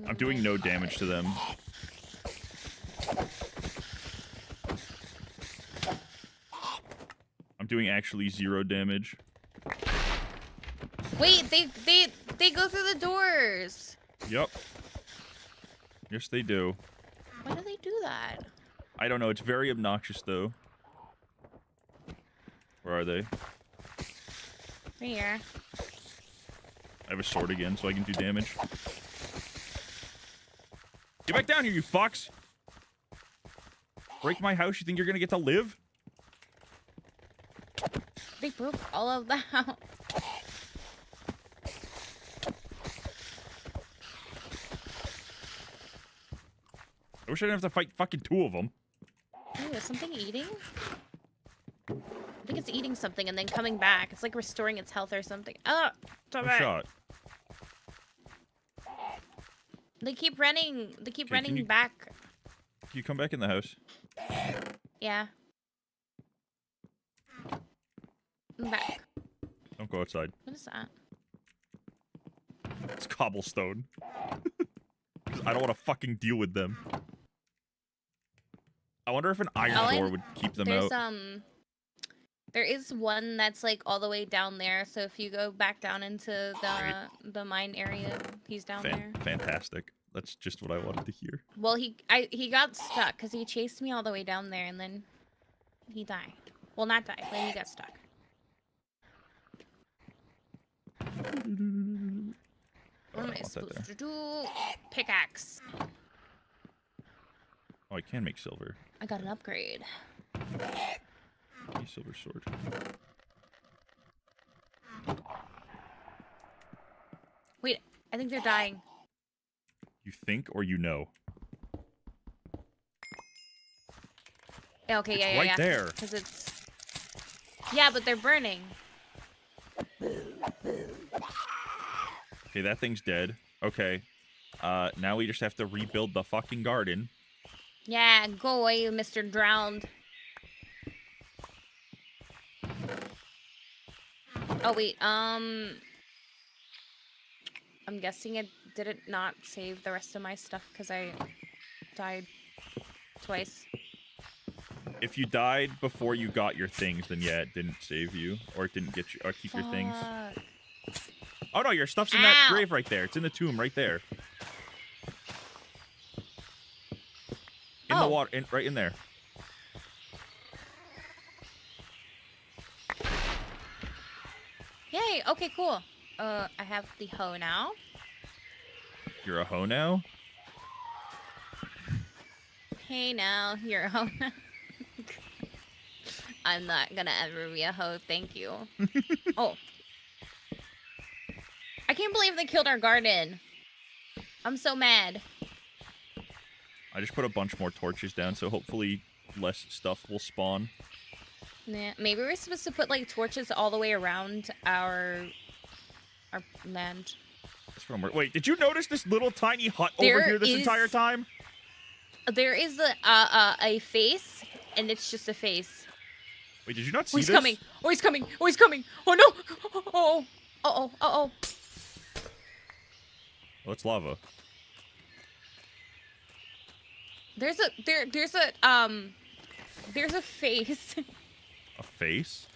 I'm doing no damage to them. I'm doing actually 0 damage. Wait, they go through the doors. Yep. Yes, they do. Why do they do that? I don't know. It's very obnoxious, though. Where are they? Right here. have a sword again, so I can do damage. Get back down here, you fucks! Break my house, you think you're gonna get to live? They broke all of the house. I wish I didn't have to fight fucking 2 of them. Oh, is something eating? I think it's eating something and then coming back. It's like restoring its health or something. Oh, stop it. Shot. They keep running. They keep Okay, running back. Can you come back in the house? Yeah. I'm back. Don't go outside. What is that? It's cobblestone. 'Cause I don't want to fucking deal with them. I wonder if an iron door would keep them out. There is one that's like all the way down there. So if you go back down into the mine area, he's down there. Fantastic. That's just what I wanted to hear. Well, he got stuck because he chased me all the way down there and then he died. Well, not died, but he got stuck. What am I supposed to do? Pickaxe. Oh, I can make silver. I got an upgrade. Silver sword. Wait, I think they're dying. You think or you know? Yeah, okay, yeah, right there. Because it's... Yeah, but they're burning. Okay, that thing's dead. Okay. Now we just have to rebuild the fucking garden. Yeah, go away, you Mr. Drowned. Oh, wait, I'm guessing it did not save the rest of my stuff because I died twice. If you died before you got your things, then yeah, it didn't save you. Or it didn't get you, or keep your things. Oh no, your stuff's in that grave right there. It's in the tomb right there. In the water, right in there. Yay, okay, cool. I have the hoe now. You're a hoe now? Hey now, you're a hoe now. I'm not gonna ever be a hoe, thank you. Oh. I can't believe they killed our garden. I'm so mad. I just put a bunch more torches down, so hopefully less stuff will spawn. Nah, maybe we're supposed to put like torches all the way around our land. That's what I'm Wait, did you notice this little tiny hut There over here this is- entire time? There is a face, and it's just a face. Wait, did you not see Oh, he's this? coming! Oh, he's coming! Oh, he's coming! Oh no! Oh, oh, oh. Oh, it's lava. There's a face. A face?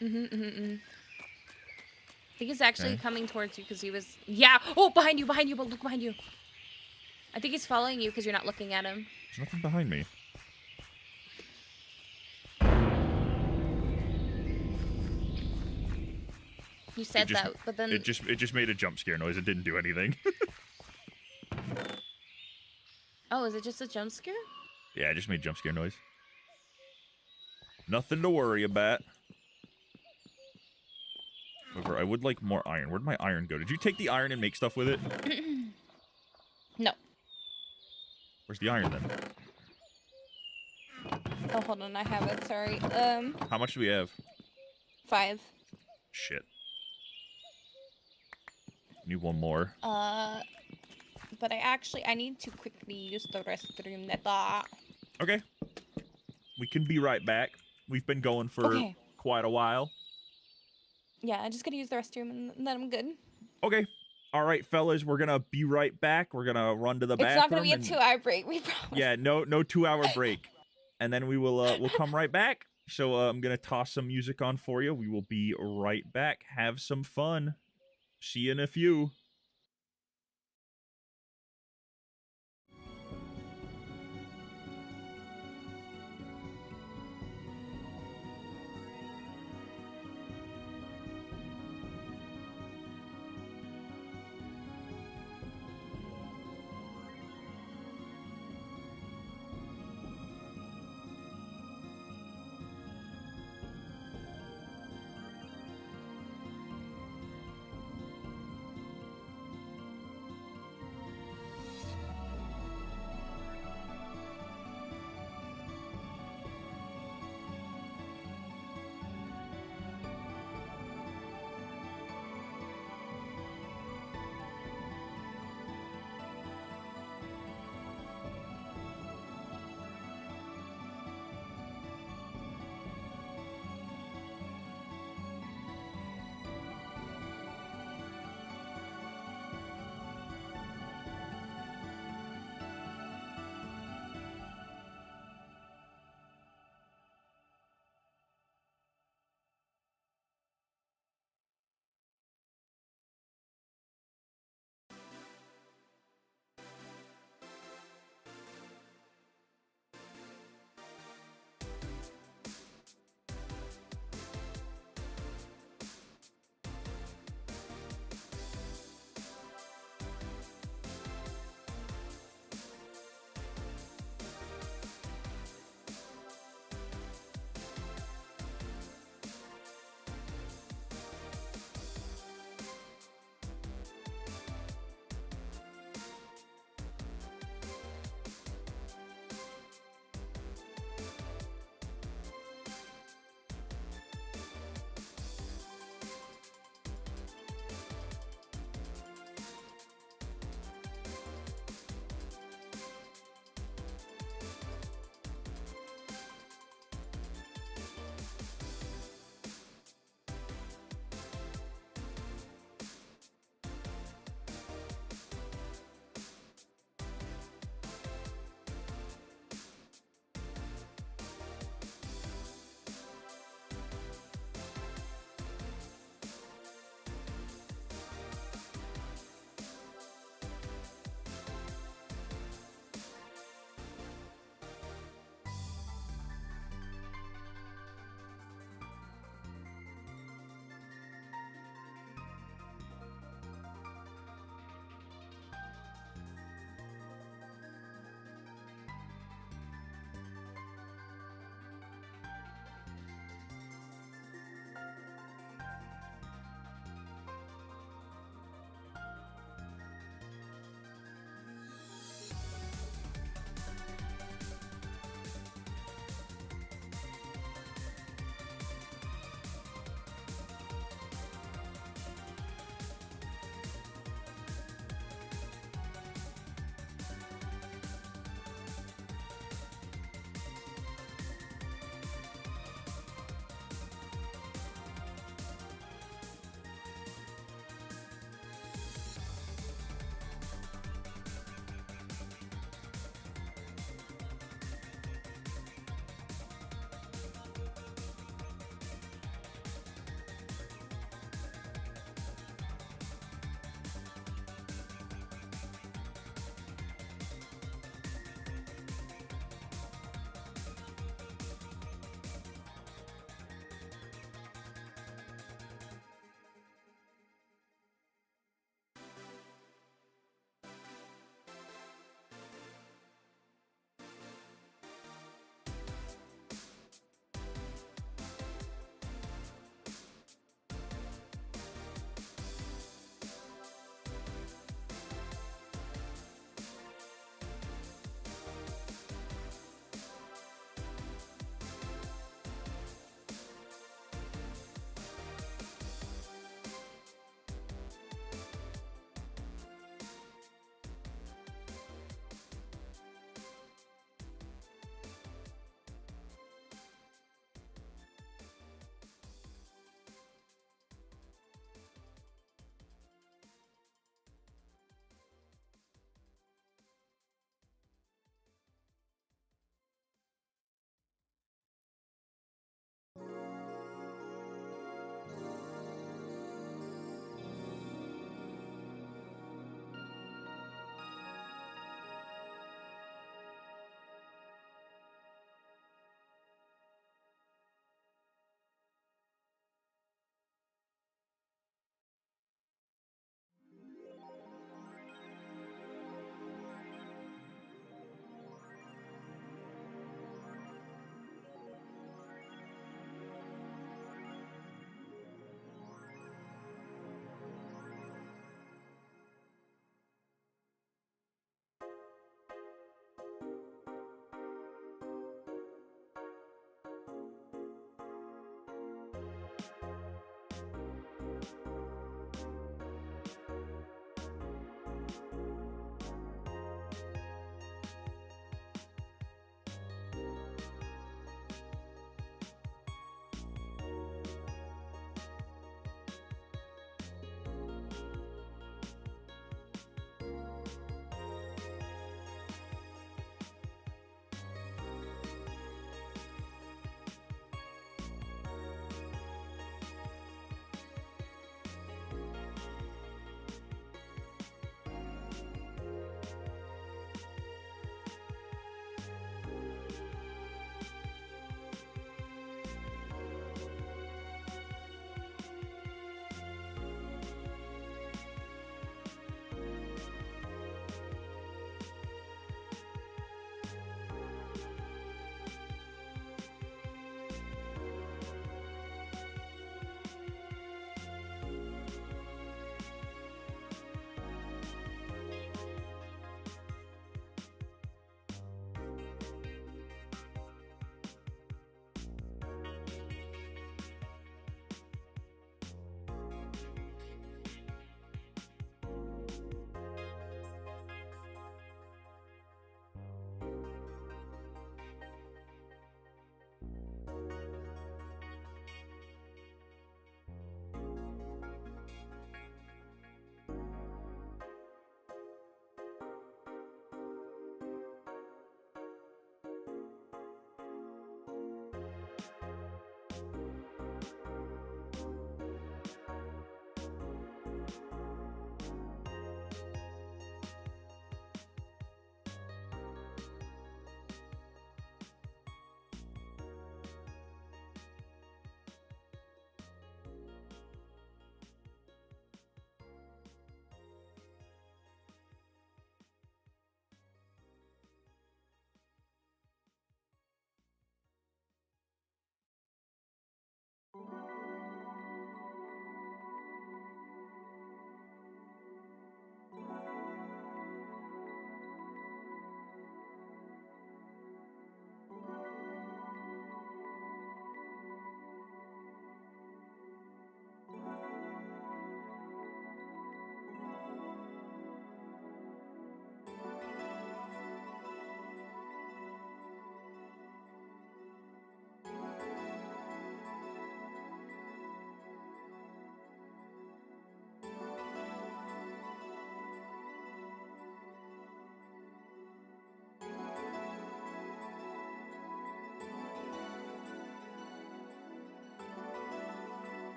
I think he's actually Okay. coming towards you because he was. Yeah. Oh, behind you! But look behind you. I think he's following you because you're not looking at him. There's nothing behind me. You said that, but then it just made a jump scare noise. It didn't do anything. Oh, is it just a jump scare? Yeah, it just made jump scare noise. Nothing to worry about. However, I would like more iron. Where'd my iron go? Did you take the iron and make stuff with it? No. Where's the iron then? Oh, hold on, I have it. Sorry. How much do we have? 5. Shit. Need one more. But I need to quickly use the restroom. Okay. We can be right back. We've been going for quite a while. Yeah, I'm just gonna use the restroom and then I'm good. Okay. All right, fellas, we're gonna be right back. We're gonna run to the bathroom. It's not gonna be a 2-hour break. We promise. Yeah, no 2-hour break, and then we will we'll come right back. So I'm gonna toss some music on for you. We will be right back. Have some fun. See you in a few.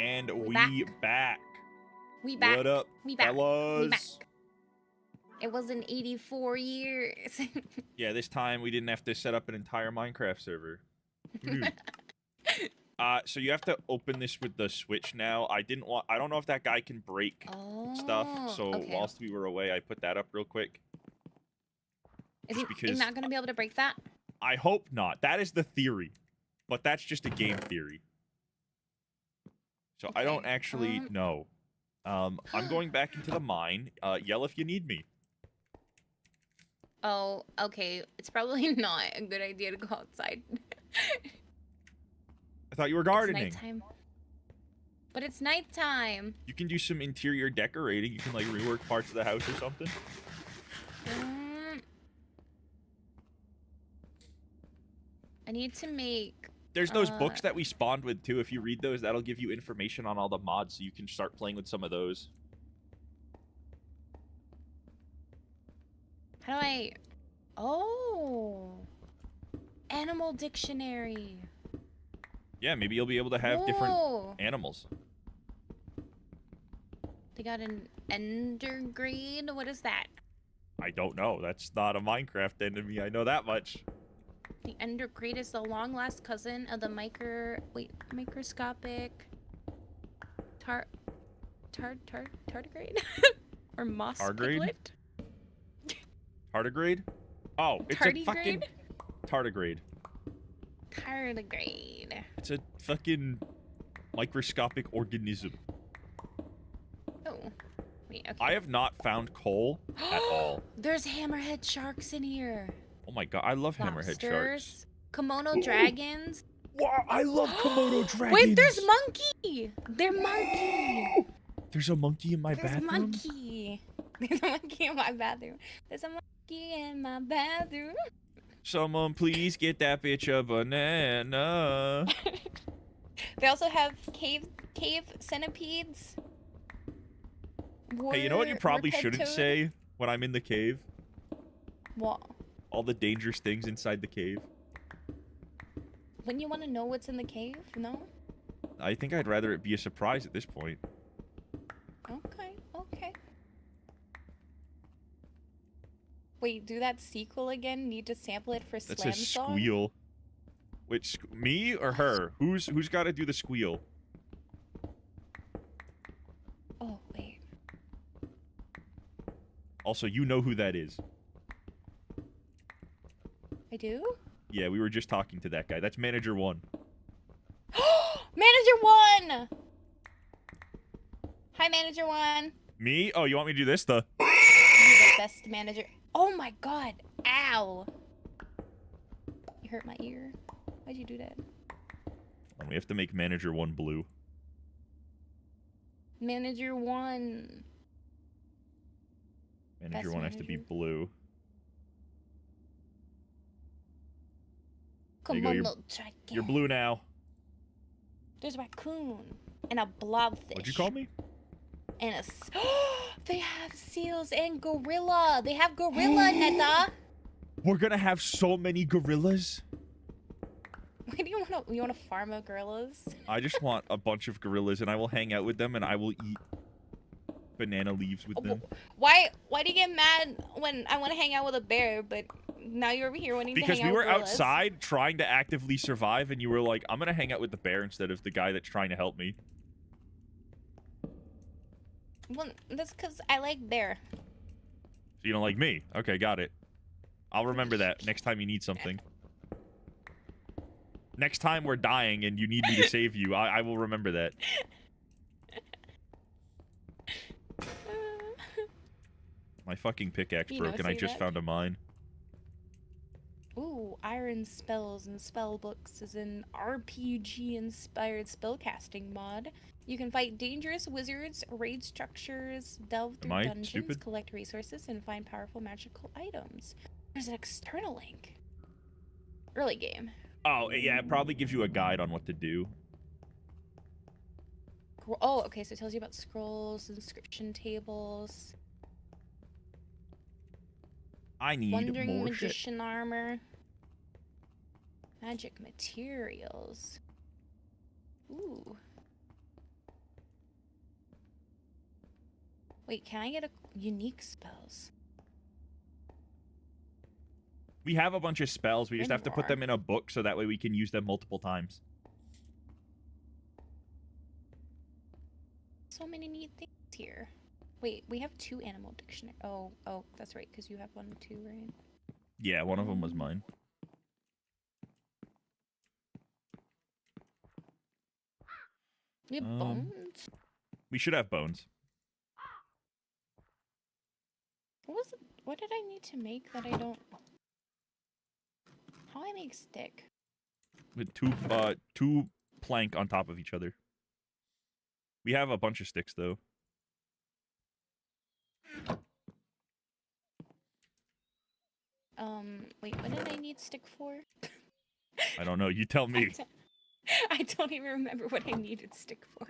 And we back. back. We back. What up, We back. fellas? We back. It wasn't 84 years. Yeah, this time we didn't have to set up an entire Minecraft server. Who knew? So you have to open this with the Switch now. I don't know if that guy can break stuff. So okay. whilst we were away, I put that up real quick. Is he not going to be able to break that? I hope not. That is the theory. But that's just a game theory. So I don't actually know. I'm going back into the mine. Yell if you need me. Oh, okay. It's probably not a good idea to go outside. I thought you were gardening. It's nighttime. But it's nighttime. You can do some interior decorating. You can like rework parts of the house or something. I need to make... There's those books that we spawned with too. If you read those, that'll give you information on all the mods, so you can start playing with some of those. How do I... Oh! Animal dictionary. Yeah, maybe you'll be able to have different animals. They got an endergrade? What is that? I don't know. That's not a Minecraft enemy. I know that much. The endergrade is the long-lost cousin of the microscopic tardigrade? Or moss piglet? Tardigrade? Oh, it's a fucking tardigrade. Tardigrade. It's a fucking microscopic organism. Oh. Wait, okay. I have not found coal at all. There's hammerhead sharks in here. Oh my god, I love hammerhead sharks. Komodo dragons. Wow, I love Komodo dragons. Wait, there's monkey. They're monkey. There's a monkey in my There's bathroom? a monkey. There's a monkey in my bathroom. There's a monkey in my bathroom. Someone please get that bitch a banana. They also have cave centipedes. Hey, you know what you probably shouldn't say when I'm in the cave? What? All the dangerous things inside the cave. Wouldn't you want to know what's in the cave? No? I think I'd rather it be a surprise at this point. Okay, okay. Wait, do that sequel again? Need to sample it for That's Slam a Song? squeal. Which, me or her? Who's got to do the squeal? Oh, wait. Also, you know who that is. I do? Yeah, we were just talking to that guy. That's Manager 1. Manager 1! Hi, Manager 1. Me? Oh, you want me to do this? You're the best manager. Oh my god. Ow. You hurt my ear. Why'd you do that? We have to make Manager 1 blue. Manager 1. Manager Best 1 has to be manager. blue. There Come you go. on, You're, little dragon. you're blue now. There's a raccoon. And a blobfish. What'd you call me? And a... They have seals and gorilla. They have gorilla, Neta. We're gonna have so many gorillas. Why do you want to farm of gorillas? I just want a bunch of gorillas, and I will hang out with them, and I will eat banana leaves with them. Why do you get mad when I want to hang out with a bear, but now you're over here wanting to Because hang out we with were gorillas? outside trying to actively survive, and you were like, I'm gonna hang out with the bear instead of the guy that's trying to help me. Well, that's because I like bear. So you don't like me? Okay, got it. I'll remember that next time you need something. Next time we're dying and you need me to save you, I will remember that. My fucking pickaxe You know, broke and I say just that. found a mine. Ooh, Iron Spells and Spell Books is an RPG-inspired spellcasting mod. You can fight dangerous wizards, raid structures, delve Am through I dungeons, stupid? collect resources, and find powerful magical items. There's an external link. Early game. Oh, yeah, it probably gives you a guide on what to do. Oh, okay, so it tells you about scrolls, inscription tables, I need wandering more shit. magician armor, magic materials. Ooh. Wait, can I get a unique spells? We have a bunch of spells. We just have to put Grimoire. them in a book so that way we can use them multiple times. So many neat things here. Wait, we have 2 animal dictionary. Oh, that's right, because you have 1 too, right? Yeah, one of them was mine. We have bones. We should have bones. What did I need to make that I don't? How do I make stick? With two plank on top of each other. We have a bunch of sticks though. Wait, what did I need stick for? I don't know. You tell me. I don't even remember what I needed stick for.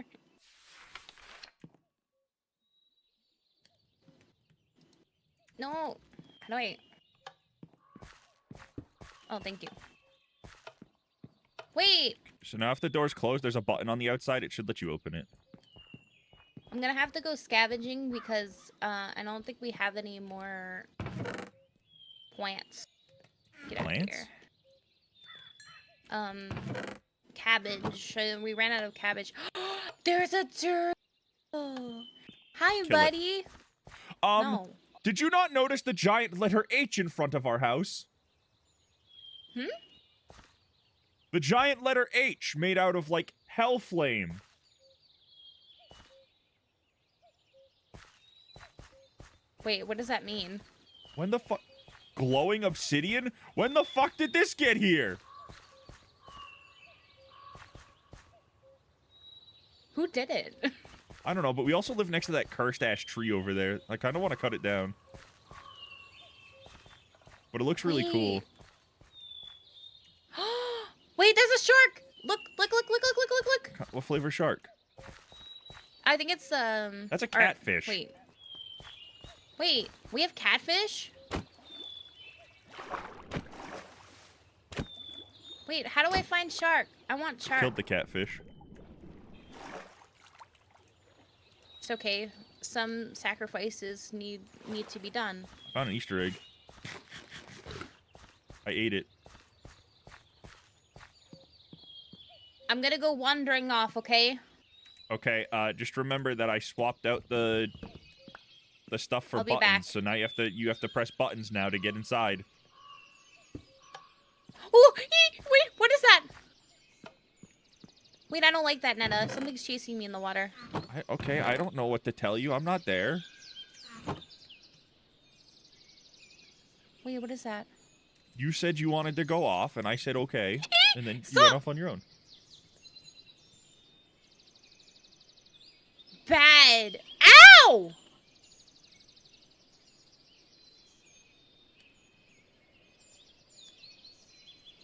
No! How do I... Oh, thank you. Wait! So now if the door's closed, there's a button on the outside. It should let you open it. I'm gonna have to go scavenging because I don't think we have any more plants. Get out of Plants? here. Cabbage. We ran out of cabbage. There's a turtle! Hi, Kill buddy! No. Did you not notice the giant letter H in front of our house? Hmm? The giant letter H made out of, like, hell flame. Wait, what does that mean? When the fuck? Glowing obsidian? When the fuck did this get here? Who did it? I don't know, but we also live next to that cursed ash tree over there. I kind of want to cut it down. But it looks really cool. Wait, there's a shark! Look! What flavor shark? I think it's, That's a catfish. Wait, we have catfish? Wait, how do I find shark? I want shark. Killed the catfish. It's okay. Some sacrifices need to be done. Found an Easter egg. I ate it. I'm gonna go wandering off, okay? Okay, just remember that I swapped out the stuff for I'll be buttons, back. so now you have to press buttons now to get inside. Oh, wait, what is that? Wait, I don't like that, Netta. Something's chasing me in the water. Okay, I don't know what to tell you. I'm not there. Wait, what is that? You said you wanted to go off, and I said okay, and then you went off on your own. Bad. Ow!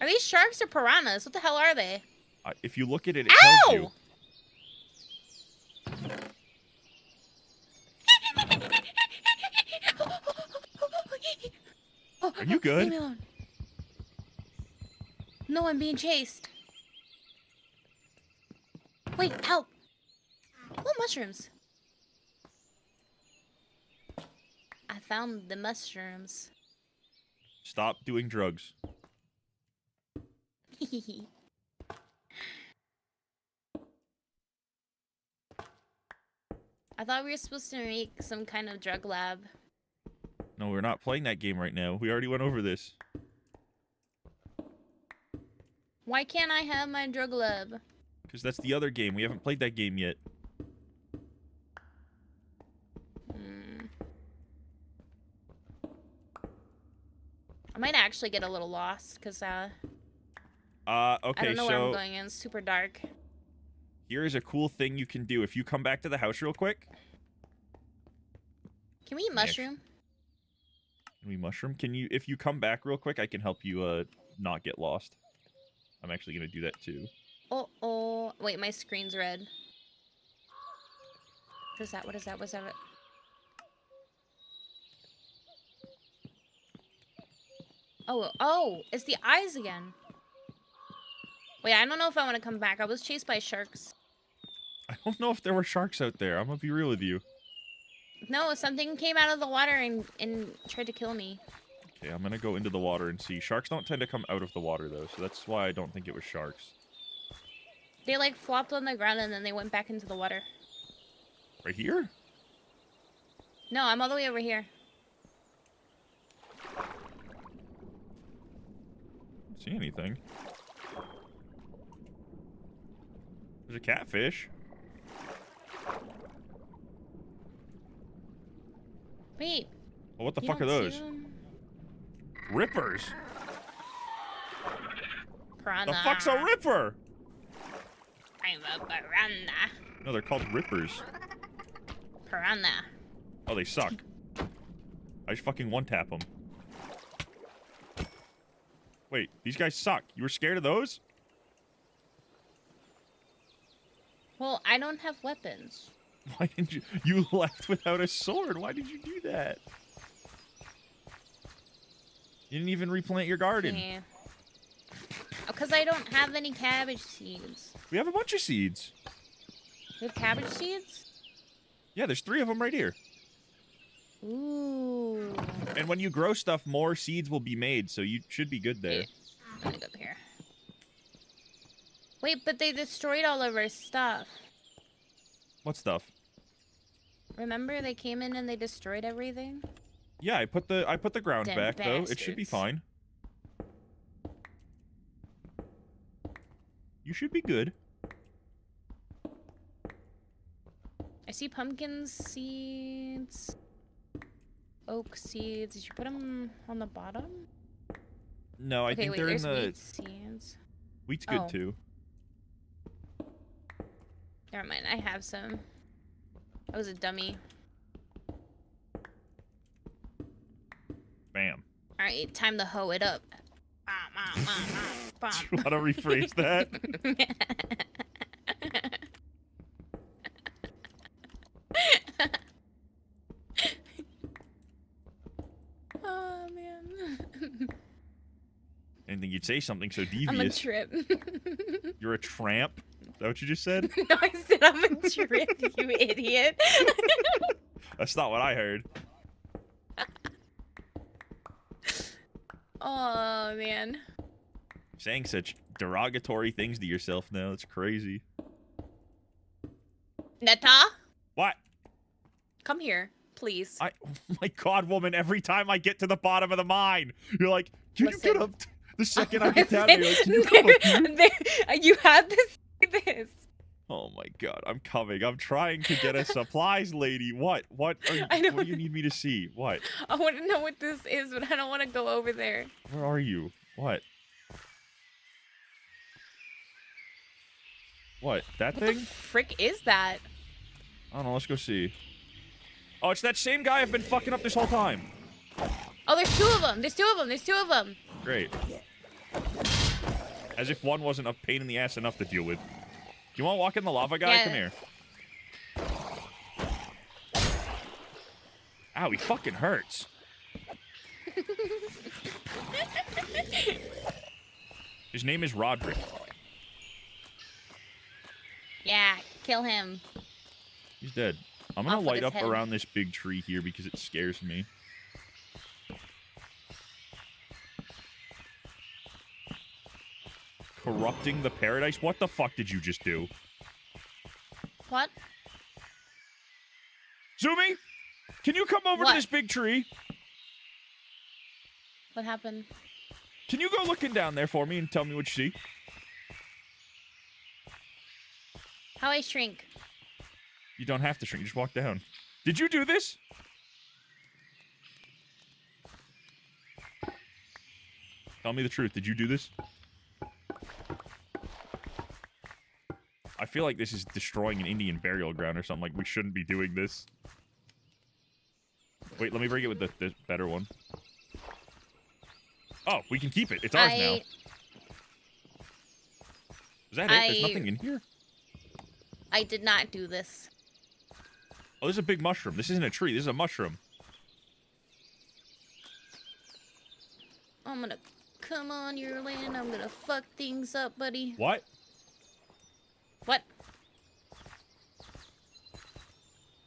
Are these sharks or piranhas? What the hell are they? If you look at it, it Ow! tells you. Are you good? Leave me alone. No, I'm being chased. Wait, help! Oh, mushrooms. I found the mushrooms. Stop doing drugs. I thought we were supposed to make some kind of drug lab. No, we're not playing that game right now. We already went over this. Why can't I have my drug lab? Because that's the other game. We haven't played that game yet. I might actually get a little lost because Okay, I don't know where I'm so going. It's super dark. here is a cool thing you can do. If you come back to the house real quick. Can we eat mushroom? Can we mushroom? Can you? If you come back real quick, I can help you not get lost. I'm actually gonna do that too. Oh, wait, my screen's red. What is that? What is that? What's that? Oh, it's the eyes again. Wait, I don't know if I want to come back. I was chased by sharks. I don't know if there were sharks out there. I'm gonna be real with you. No, something came out of the water and tried to kill me. Okay, I'm gonna go into the water and see. Sharks don't tend to come out of the water, though, so that's why I don't think it was sharks. They like flopped on the ground and then they went back into the water. Right here? No, I'm all the way over here. Don't see anything. There's a catfish. Wait. Well, what the you fuck are don't those? see them? Rippers? Piranha. The fuck's a ripper? I'm a piranha. No, they're called rippers. Piranha. Oh, they suck. I just fucking one-tap them. Wait, these guys suck. You were scared of those? Well, I don't have weapons. Why didn't you? You left without a sword. Why did you do that? You didn't even replant your garden. Yeah. Because I don't have any cabbage seeds. We have a bunch of seeds. We have cabbage seeds? Yeah, there's 3 of them right here. Ooh. And when you grow stuff, more seeds will be made, so you should be good there. I'm gonna go up here. Wait, but they destroyed all of our stuff. What stuff? Remember, they came in and they destroyed everything? Yeah, I put the ground Them back though. It should be bastards. fine. You should be good. I see pumpkin seeds, oak seeds. Did you put them on the bottom? No, I Okay, think wait, they're in there's the wheat seeds. wheat's good Oh. too. Never mind, I have some. I was a dummy. Bam. All right, time to hoe it up. Do you want to rephrase that? Oh man. I didn't think you'd say something so devious. I'm a trip. You're a tramp? Is that what you just said? No, I said I'm a trip, you idiot. That's not what I heard. Oh man. Saying such derogatory things to yourself now. It's crazy. Neta? What? Come here, please. Oh my god, woman, every time I get to the bottom of the mine, you're like, can you get up? The second I get down there, you're like, can you come up here? You had to say this. Oh my god, I'm coming. I'm trying to get us supplies, lady. What? What do you need me to see? What? I want to know what this is, but I don't want to go over there. Where are you? What? What? That What thing? the frick is that? I don't know. Let's go see. Oh, it's that same guy I've been fucking up this whole time. Oh, there's 2 of them. There's 2 of them. There's 2 of them. Great. As if one wasn't a pain in the ass enough to deal with. You want to walk in the lava, guy? Yeah. Come here. Ow, he fucking hurts. His name is Roderick. Yeah, kill him. He's dead. I'm gonna Off with light his up head. around this big tree here because it scares me. Corrupting the paradise? What the fuck did you just do? What? Zumi? Can you come over to this big tree? What happened? Can you go looking down there for me and tell me what you see? How I shrink? You don't have to shrink, just walk down. Did you do this? Tell me the truth, did you do this? I feel like this is destroying an Indian burial ground or something, like we shouldn't be doing this. Wait, let me break it with the better one. Oh, we can keep it. It's ours now. Is that it? There's nothing in here? I did not do this. Oh, this is a big mushroom. This isn't a tree. This is a mushroom. I'm gonna come on your land. I'm gonna fuck things up, buddy. What? What?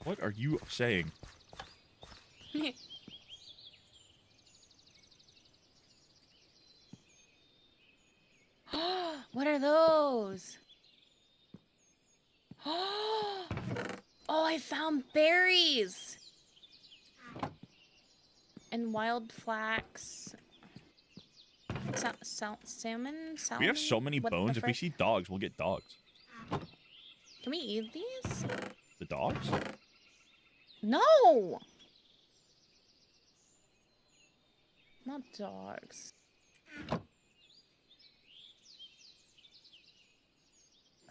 What are you saying? Oh, I found berries! And wild flax. Salmon? We have so many What the bones. If we frick? see dogs, we'll get dogs. Can we eat these? The dogs? No! Not dogs.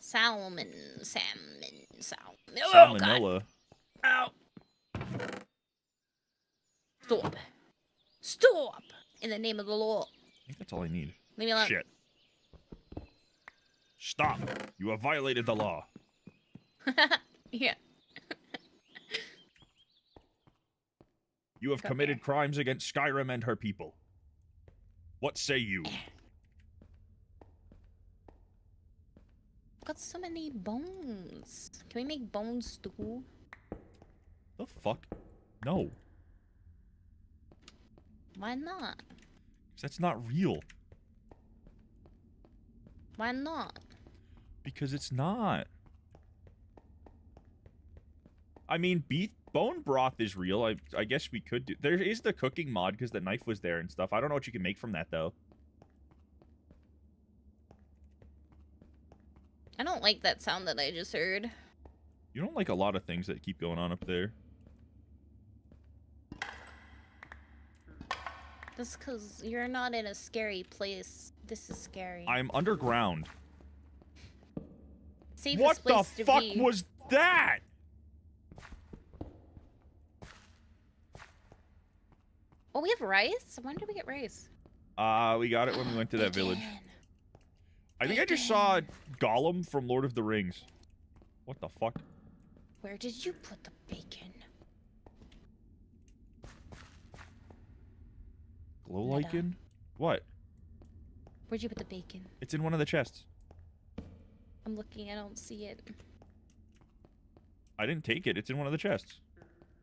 Salmon. Oh, God. Salmonella. Ow. Stop. Stop! In the name of the law. I think that's all I need. Leave me alone. Shit. Stop. You have violated the law. Yeah. You have committed crimes against Skyrim and her people. What say you? Got so many bones. Can we make bone stew? The fuck? No. Why not? 'Cause that's not real. Why not? Because it's not. I mean, bone broth is real. I guess we could do... There is the cooking mod because the knife was there and stuff. I don't know what you can make from that, though. I don't like that sound that I just heard. You don't like a lot of things that keep going on up there. That's because you're not in a scary place. This is scary. I'm underground. Safest What the place to fuck be. was that? Oh, we have rice? When did we get rice? We got it when we went to that village. I think I just saw Gollum from Lord of the Rings. What the fuck? Where did you put the bacon? Glow lichen? What? Where'd you put the bacon? It's in one of the chests. I'm looking, I don't see it. I didn't take it. It's in one of the chests.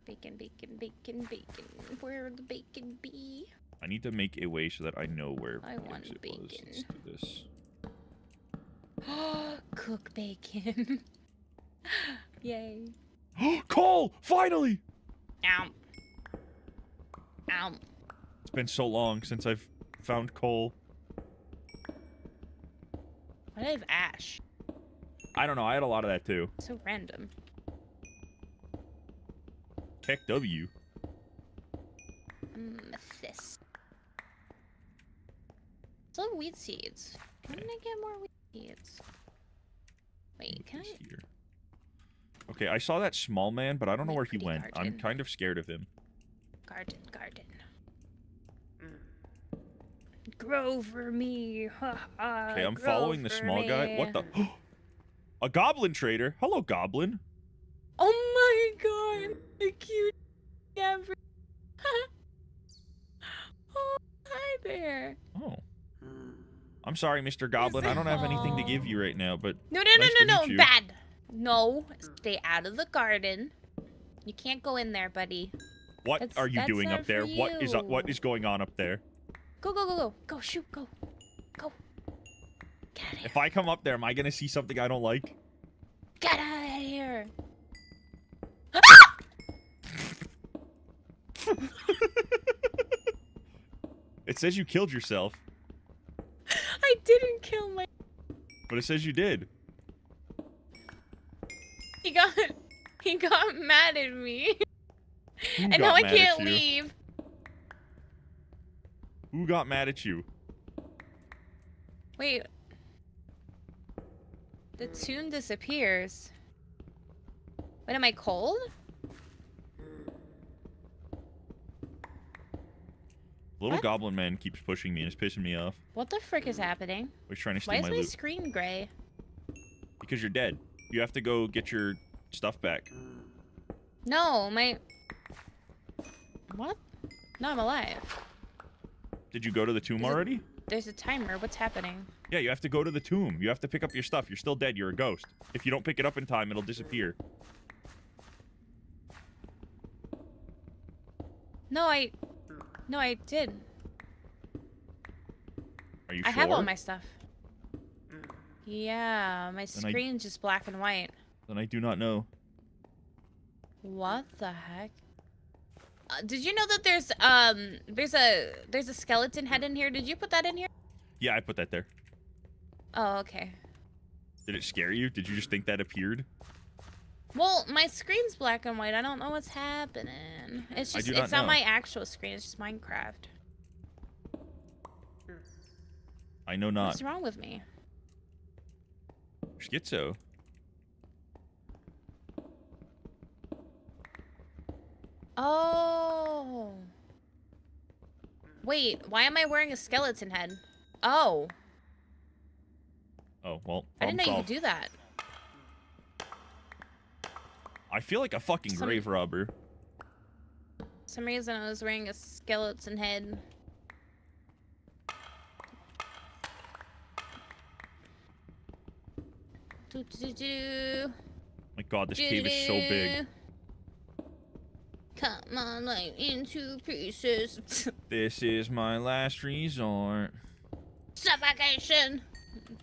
Bacon, bacon, bacon, bacon. Where'd the bacon be? I need to make a way so that I know where I the want exit bacon. was. Let's do this. Cook bacon. Yay. Cole! Finally! Ow. Ow. It's been so long since I've found coal. Why do I have ash? I don't know. I had a lot of that too. So random. Tech W. This. So wheat seeds. Can I get more wheat seeds? Wait, can I? Here. Okay, I saw that small man, but I don't know My where he pretty went. I'm garden. kind of scared of him. Garden. Grow for me. Okay, I'm following the small guy. What the? A goblin trader. Hello, goblin. Oh my god, the cute ever. Oh, hi there. Oh. I'm sorry, Mr. Goblin. I don't have anything to give you right now, but No, nice to meet you. bad. No, stay out of the garden. You can't go in there, buddy. What are you doing not up there? for What is going on up there? Go, shoot, go. If I come up there, am I gonna see something I don't like? Get out of here. It says you killed yourself, I didn't kill my. but it says you did. He got mad at me. Who And got now I mad at can't you? leave. Who got mad at you? Wait. The tune disappears. Wait, am I cold? Little What? goblin man keeps pushing me and it's pissing me off. What the frick is happening? He's trying to Why steal is my my loot. screen gray? Because you're dead. You have to go get your stuff back. No, my... What? No, I'm alive. Did you go to the tomb already? There's a timer. What's happening? Yeah, you have to go to the tomb. You have to pick up your stuff. You're still dead. You're a ghost. If you don't pick it up in time, it'll disappear. No, I did. Are you I sure? have all my stuff. Yeah, my Then screen's just black and white. Then I do not know. What the heck? Did you know that there's a skeleton head in here? Did you put that in here? Yeah, I put that there. Oh, okay. Did it scare you? Did you just think that appeared? Well, my screen's black and white. I don't know what's happening. It's just it's not my actual screen. It's just Minecraft. I know not. What's wrong with me? Schizo. Oh. Wait, why am I wearing a skeleton head? Oh. Oh, well, I didn't know you solved. could do that. I feel like a fucking grave robber. For some reason I was wearing a skeleton head. My god, this cave is so big. Cut my life into pieces. This is my last resort. Suffocation.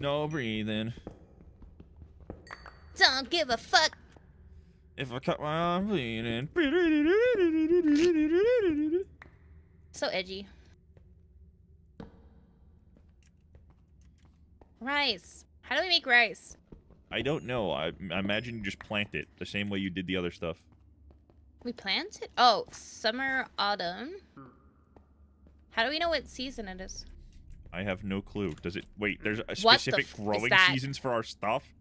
No breathing. Don't give a fuck. If I cut my arm bleeding. So edgy. Rice. How do we make rice? I don't know. I imagine you just plant it the same way you did the other stuff. We plant it? Oh, summer, autumn. How do we know what season it is? I have no clue. Does it... Wait, there's a What the specific f- is growing that? seasons for our stuff?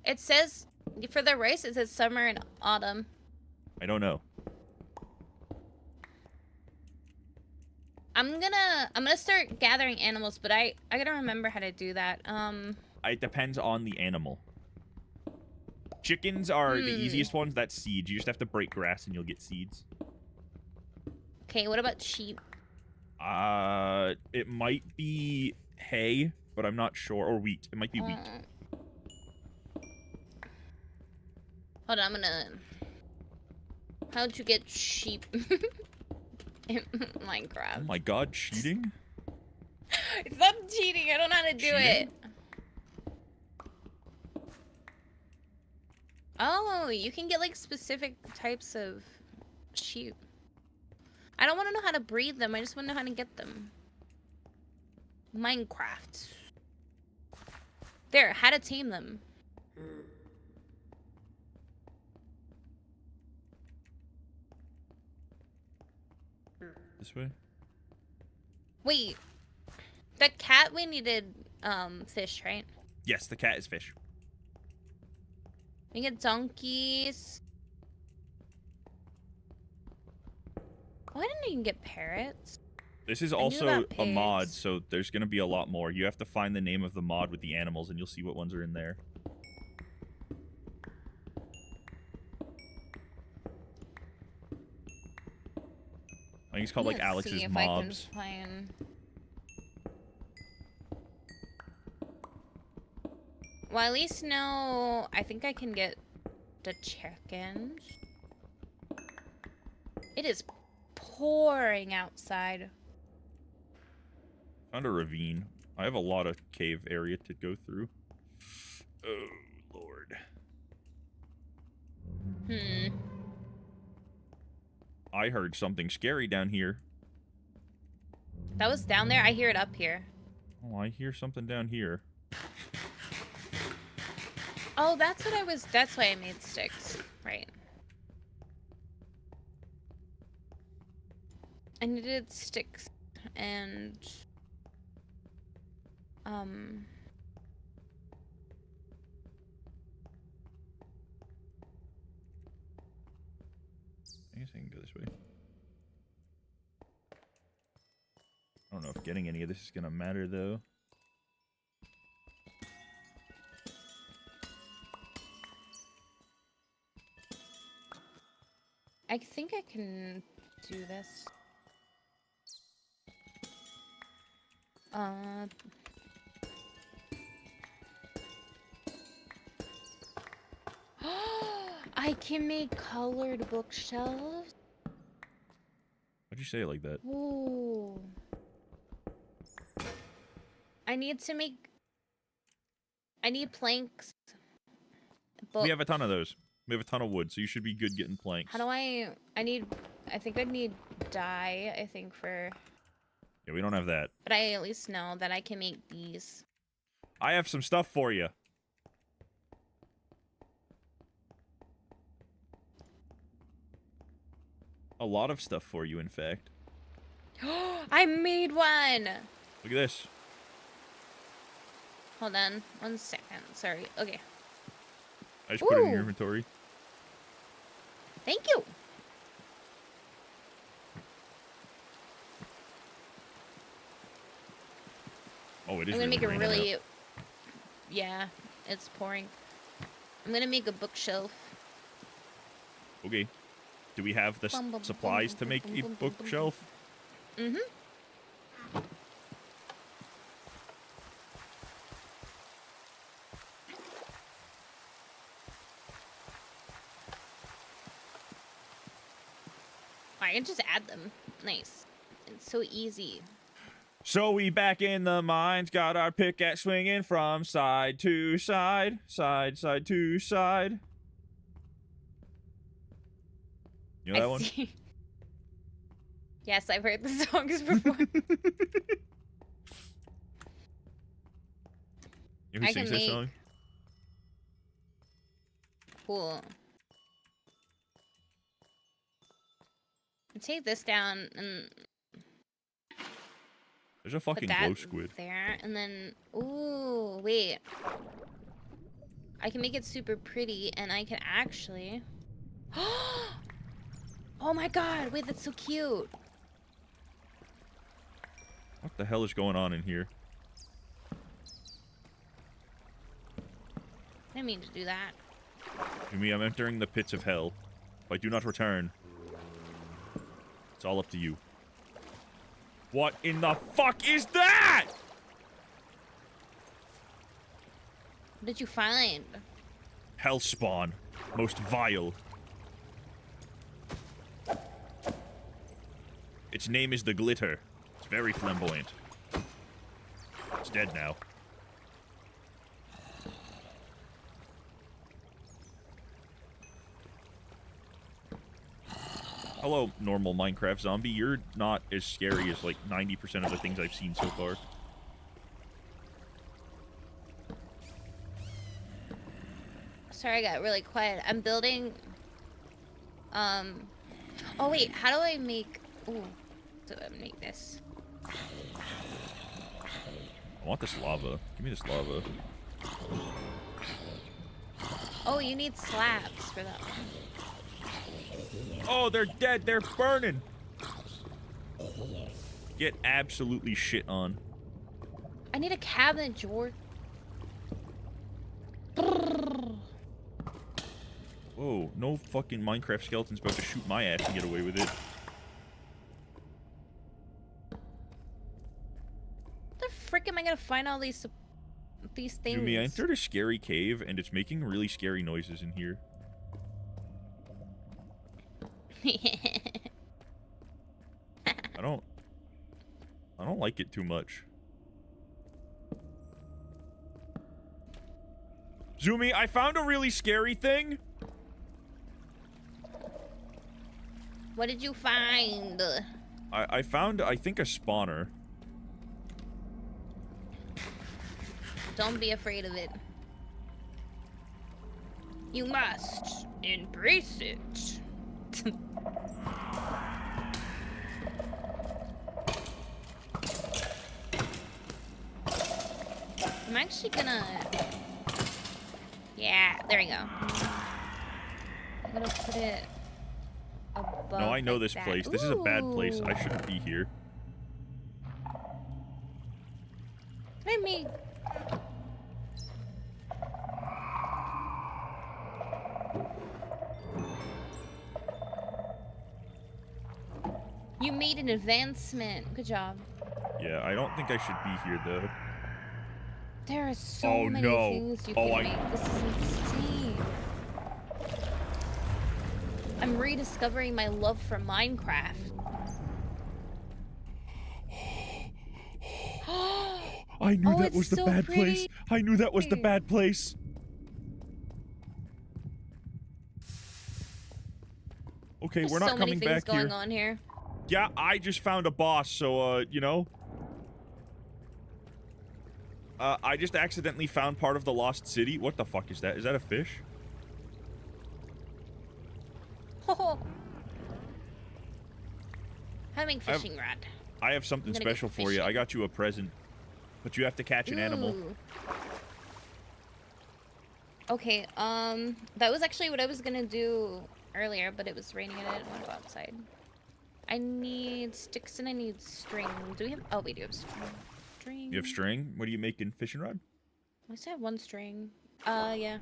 It says, for the rice, it says summer and autumn. I don't know. I'm gonna start gathering animals, but I gotta remember how to do that. It depends on the animal. Chickens are the easiest ones. That's seeds. You just have to break grass and you'll get seeds. Okay, what about sheep? It might be hay, but I'm not sure. Or wheat. It might be wheat. Hold on, I'm gonna... How to get sheep in Minecraft. Oh my god, cheating? It's not cheating, I don't know how to do it. Oh, you can get like specific types of sheep. I don't want to know how to breed them, I just want to know how to get them. Minecraft. There, how to tame them. This way? Wait. The cat we needed fish, right? Yes, the cat is fish. We get donkeys. Oh, I didn't know you can get parrots. This is I knew also about a mod, pigs. so there's going to be a lot more. You have to find the name of the mod with the animals, and you'll see what ones are in there. I think it's called, like, Let's Alex's see if Mobs. I can find... Well, at least know... I think I can get the chickens. It is pouring outside. Found a ravine. I have a lot of cave area to go through. Oh, Lord. I heard something scary down here. That was down there? I hear it up here. Oh, I hear something down here. Oh, that's what I was... That's why I made sticks. Right. I needed sticks and... I guess I can go this way. I don't know if getting any of this is gonna matter, though. I think I can do this. I can make colored bookshelves. Why'd you say it like that? Ooh. I need to make... I need planks. We have a ton of those. We have a ton of wood, so you should be good getting planks. How do I think I'd need dye, I think, for... Yeah, we don't have that. But I at least know that I can make these. I have some stuff for you. A lot of stuff for you, in fact. I made one! Look at this. Hold on. 1 second. Sorry. Okay. I just put it in your Ooh. inventory. Thank you. Oh, it is. I'm gonna make a raining really... out. Yeah, it's pouring. I'm gonna make a bookshelf. Okay. Do we have the supplies to make a bookshelf? Mm-hmm. I can just add them. Nice. It's so easy. So we back in the mines, got our pickaxe swinging from side to side, side to side. You know that one? Yes, I've heard the songs before. You know who sings that song? Cool. Take this down and There's a put fucking that glow squid. there, and then ooh, wait. I can make it super pretty, and I can actually. Oh my god! Wait, that's so cute. What the hell is going on in here? I didn't mean to do that. Yumi, I'm entering the pits of hell. If I do not return, it's all up to you. What in the fuck is that? What did you find? Hell spawn. Most vile. Its name is the Glitter. It's very flamboyant. It's dead now. Hello, normal Minecraft zombie. You're not as scary as like 90% of the things I've seen so far. Sorry, I got really quiet. I'm building. Oh wait, how do I make? Ooh, so I make this. I want this lava. Give me this lava. Oh, you need slabs for that one. Oh, they're dead. They're burning. Get absolutely shit on. I need a cabinet, George. Whoa, no fucking Minecraft skeleton's about to shoot my ass and get away with it. The frick am I gonna find all these things? Yumi, I entered a scary cave and it's making really scary noises in here. I don't like it too much. Zumi, I found a really scary thing. What did you find? I found, I think, a spawner. Don't be afraid of it. You must embrace it. I'm actually gonna... Yeah, there we go. I'm gonna put it above. No, I know like this that. place. This is a bad place. I Ooh. shouldn't be here. I mean... You made an advancement. Good job. Yeah, I don't think I should be here, though. There are so many things you can make. This is insane. I'm rediscovering my love for Minecraft. I knew Oh, that was the so bad pretty. place. I knew that was the bad place. Okay, There's we're not so many coming things back going here. on here. Yeah, I just found a boss, so, you know. I just accidentally found part of the lost city. What the fuck is that? Is that a fish? Having fishing rod. I have something I'm gonna go special for you. I got you a present. But you have to catch an animal. Ooh. Okay, that was actually what I was gonna do earlier, but it was raining and I didn't want to go outside. I need sticks and I need string. Do we have? Oh, we do have string. You have string? What are you making? Fishing rod? I just have one string. Yeah.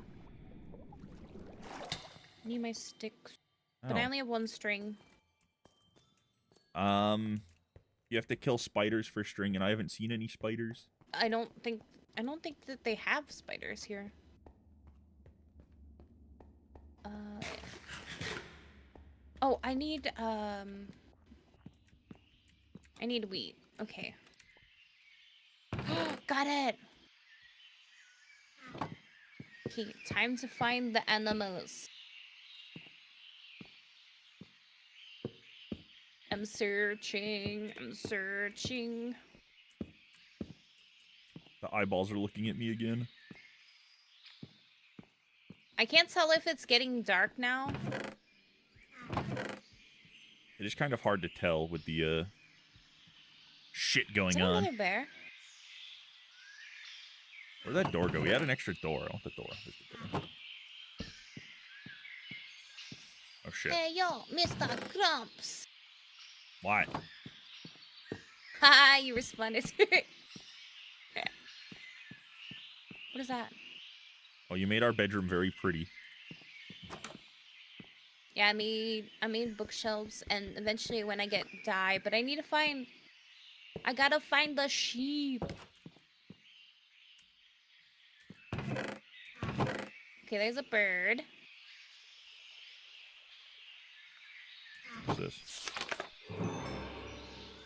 Need my sticks. But I Oh. only have one string. You have to kill spiders for string, and I haven't seen any spiders. I don't think that they have spiders here. Oh, I need wheat. Okay. Got it. Okay, time to find the animals. I'm searching. I'm searching. The eyeballs are looking at me again. I can't tell if it's getting dark now. It is kind of hard to tell with the, shit going Is that on. another bear? Where'd that door go? We had an extra door. I want the door. Where's the door? Oh, shit. Hey, yo, Mr. Grumps. What? Haha, you responded to it. What is that? Oh, you made our bedroom very pretty. Yeah, I made bookshelves, and eventually when I get dye, but I need to find... I gotta find the sheep. Okay, there's a bird. What's this?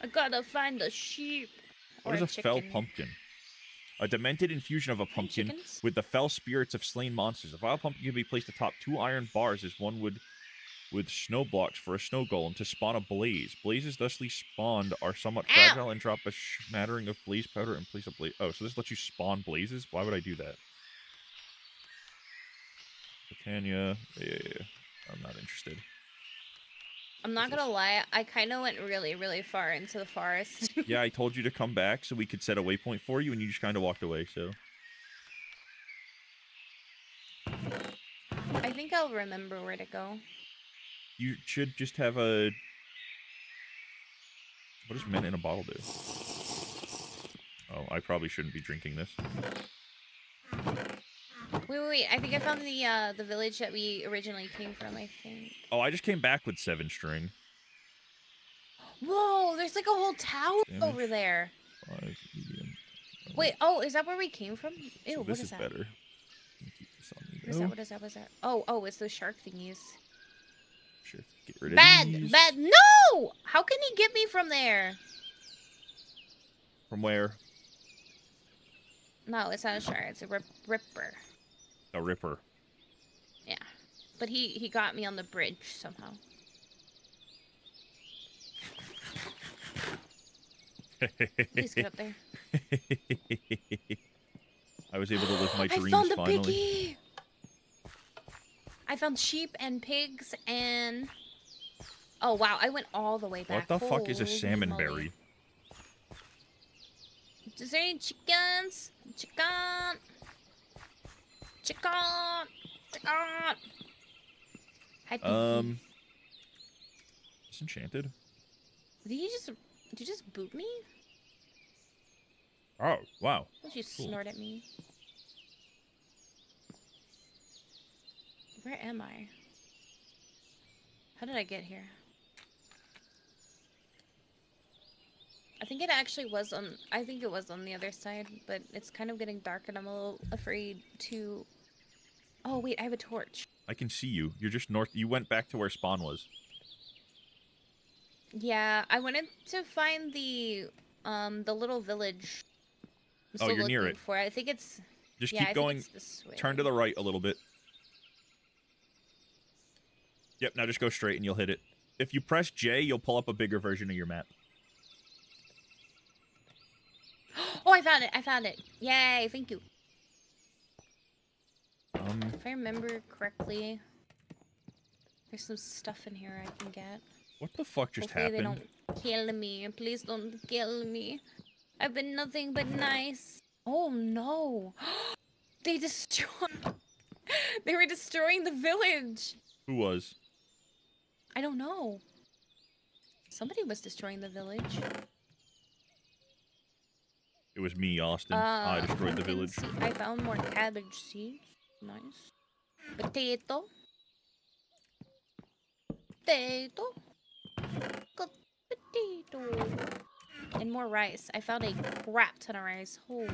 I gotta find the sheep. What is a fell pumpkin? A demented infusion of a pumpkin chickens? with the fell spirits of slain monsters. A vile pumpkin can be placed atop 2 iron bars as one would with snow blocks for a snow golem to spawn a blaze. Blazes thusly spawned are somewhat fragile and drop a smattering of blaze powder in place of blaze. Oh, so this lets you spawn blazes? Why would I do that? Britannia. Yeah. I'm not interested. I'm not gonna lie, I kind of went really, really far into the forest. Yeah, I told you to come back so we could set a waypoint for you, and you just kind of walked away, so... I think I'll remember where to go. You should just have a... What does mint in a bottle do? Oh, I probably shouldn't be drinking this. Wait. I think I found the village that we originally came from, I think. Oh, I just came back with 7 string. Whoa, there's like a whole town Damage. over there. 5, medium. Wait, oh, is that where we came from? Ew, So what this is is that? better. Keep this on me. What is that? Oh, it's those shark thingies. Shift, get rid of these. Bad, no! How can he get me from there? From where? No, it's not a shark, it's a ripper. A ripper. Yeah. But he got me on the bridge somehow. Please get up there. I was able to live my dreams I found the finally. piggy! I found sheep and pigs and... Oh, wow, I went all the way back. What the fuck is a Holy salmon moly. berry? Is there any chickens? Chicken! Hi, It's enchanted. Did you just boot me? Oh, wow. Did you Cool. snort at me? Where am I? How did I get here? I think it actually was on... I think it was on the other side, but it's kind of getting dark and I'm a little afraid to... Oh, wait, I have a torch. I can see you. You're just north. You went back to where spawn was. Yeah, I wanted to find the little village. I'm Oh, still you're near looking it. for it. I think it's... Just yeah, keep I think going. it's this way. Turn to the right a little bit. Yep, now just go straight and you'll hit it. If you press J, you'll pull up a bigger version of your map. Oh, I found it. I found it. Yay, thank you. If I remember correctly, there's some stuff in here I can get. What the fuck just Hopefully happened? They don't kill me. Please don't kill me. I've been nothing but nice. Oh no. They destroyed. They were destroying the village. Who was? I don't know. Somebody was destroying the village. It was me, Austin. I destroyed the village. I found more cabbage seeds. Nice. Potato. Potato. Potato. And more rice. I found a crap ton of rice. Holy.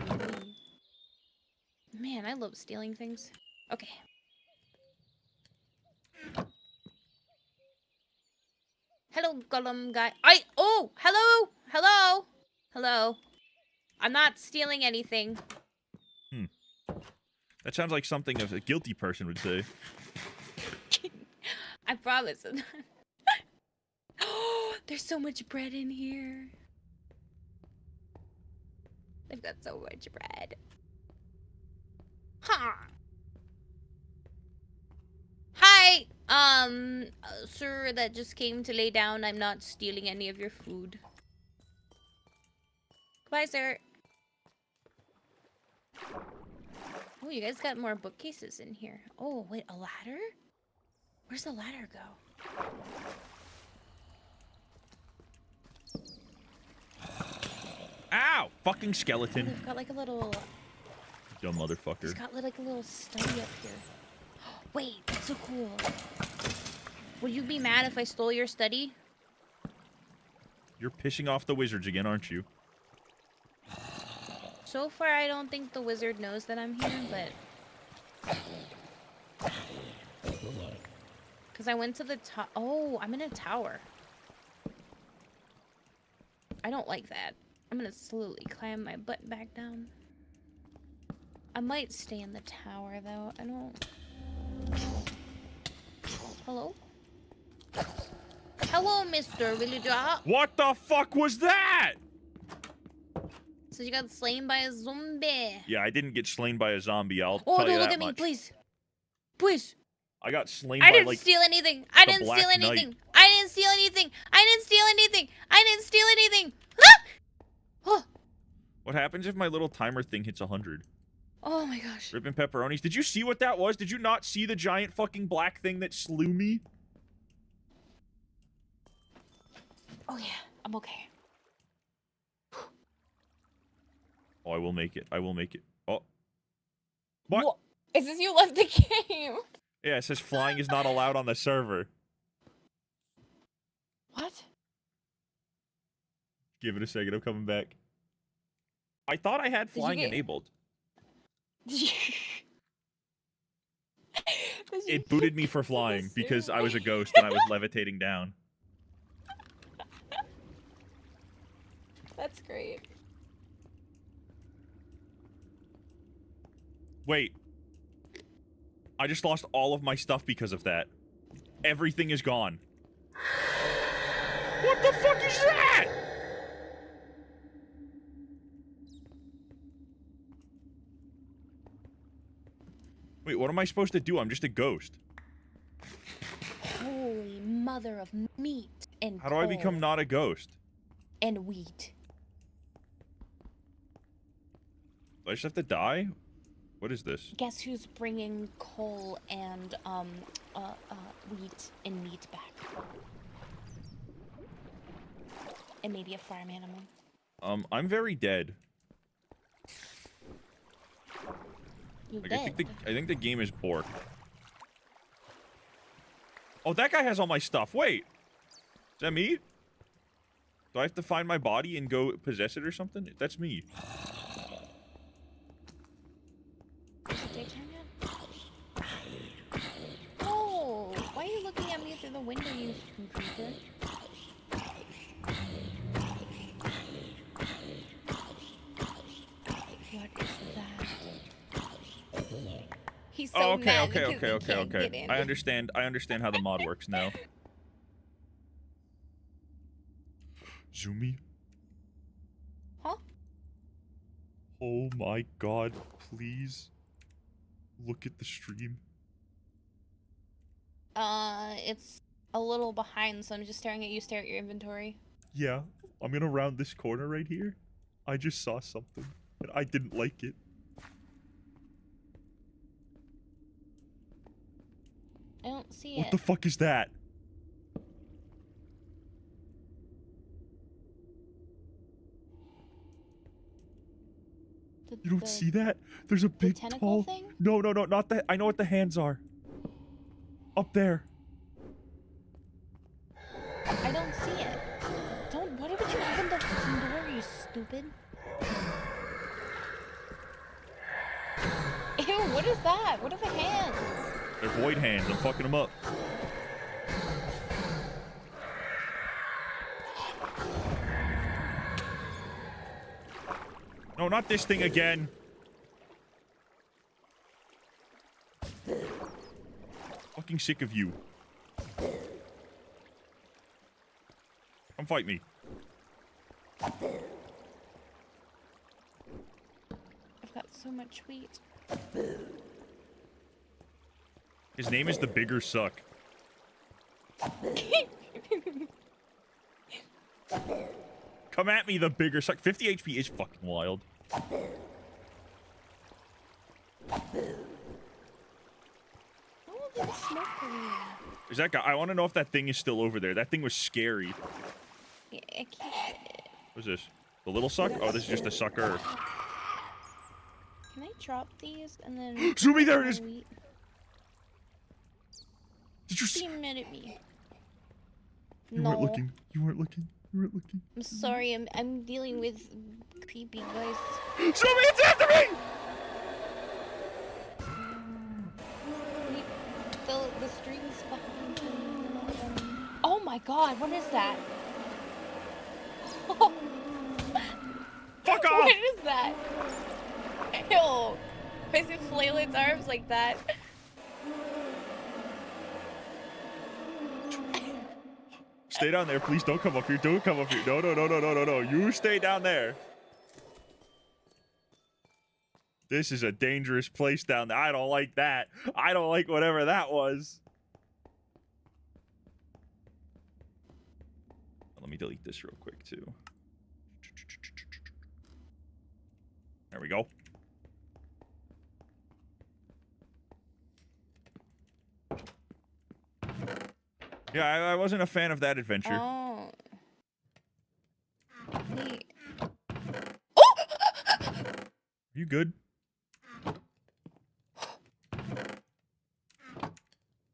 Man, I love stealing things. Okay. Hello, Gollum guy. Oh! Hello! Hello! Hello. I'm not stealing anything. That sounds like something a guilty person would say. I promise. Oh, there's so much bread in here. They've got so much bread. Huh. Hi, sir that just came to lay down. I'm not stealing any of your food. Goodbye, sir. Oh, you guys got more bookcases in here. Oh, wait, a ladder? Where's the ladder go? Ow! Fucking Oh, skeleton. they've got like a little... Dumb motherfucker. It's got like a little study up here. Wait, that's so cool. Would you be mad if I stole your study? You're pissing off the wizards again, aren't you? So far, I don't think the wizard knows that I'm here, but... Because I went to the top... Oh, I'm in a tower. I don't like that. I'm gonna slowly climb my butt back down. I might stay in the tower, though. I don't... Hello? Hello, Mr. Villager. What the fuck was that? So you got slain by a zombie. Yeah, I didn't get slain by a zombie, I'll Oh, tell you don't look that at me, much. please. Please. I got slain I by, didn't like, steal anything. I the didn't Black steal Knight. anything. I didn't steal anything. I didn't steal anything. I didn't steal anything. Ah! Oh. What happens if my little timer thing hits 100? Oh my gosh. Ripping pepperonis. Did you see what that was? Did you not see the giant fucking black thing that slew me? Oh yeah, I'm okay. Oh, I will make it. I will make it. Oh. What? Is this you left the game? Yeah, it says flying is not allowed on the server. What? Give it a second. I'm coming back. I thought I had flying enabled. It booted me for flying because I was a ghost and I was levitating down. That's great. Wait. I just lost all of my stuff because of that. Everything is gone. What the fuck is that? Wait, what am I supposed to do? I'm just a ghost. Holy mother of meat and How do I become coal not a ghost? and wheat. Do I just have to die? What is this? Guess who's bringing coal and wheat and meat back? And maybe a farm animal. I'm very dead. You Like, dead? I think the game is borked. Oh, that guy has all my stuff. Wait. Is that me? Do I have to find my body and go possess it or something? That's me. Is it daytime yet? Oh, why are you looking at me through the window, you computer? What is that? He's Oh, okay, mad okay, because okay, they okay, can't okay. get in. I understand how the mod works now. Zumi? Huh? Oh my god, please. Look at the stream. It's a little behind, so I'm just staring at you stare at your inventory. Yeah, I'm gonna round this corner right here. I just saw something, and I didn't like it. I don't see it. What the fuck is that? You don't see that? There's a big tentacle tall... thing? No, no, no, not that. I know what the hands are. Up there. I don't see it. Don't. Why would you open the fucking door, you stupid? Ew, what is that? What are the hands? They're void hands. I'm fucking them up. No, not this thing again. Fucking sick of you. Come fight me. I've got so much wheat. His name is the Bigger Suck. Come at me, the Bigger Suck. 50 HP is fucking wild. Is that guy? I want to know if that thing is still over there. That thing was scary. Yeah, I can't. What's this? The little suck? Oh, this is just a sucker. Can I drop these and then... Zumi, there it is! Wheat? Did you see? Be mad at me. You No. weren't looking. You weren't looking. You weren't looking. I'm sorry. I'm dealing with creepy guys. Zumi, it's after me! The stream's behind me. Oh my god, what is that? Fuck off! What is that? Ew. Why does it flail its arms like that? Stay down there, please. Don't come up here. Don't come up here. No, no, no, no, no, no, no. You stay down there. This is a dangerous place down there. I don't like that. I don't like whatever that was. Let me delete this real quick, too. There we go. Yeah, I wasn't a fan of that adventure. Oh. Wait. You good?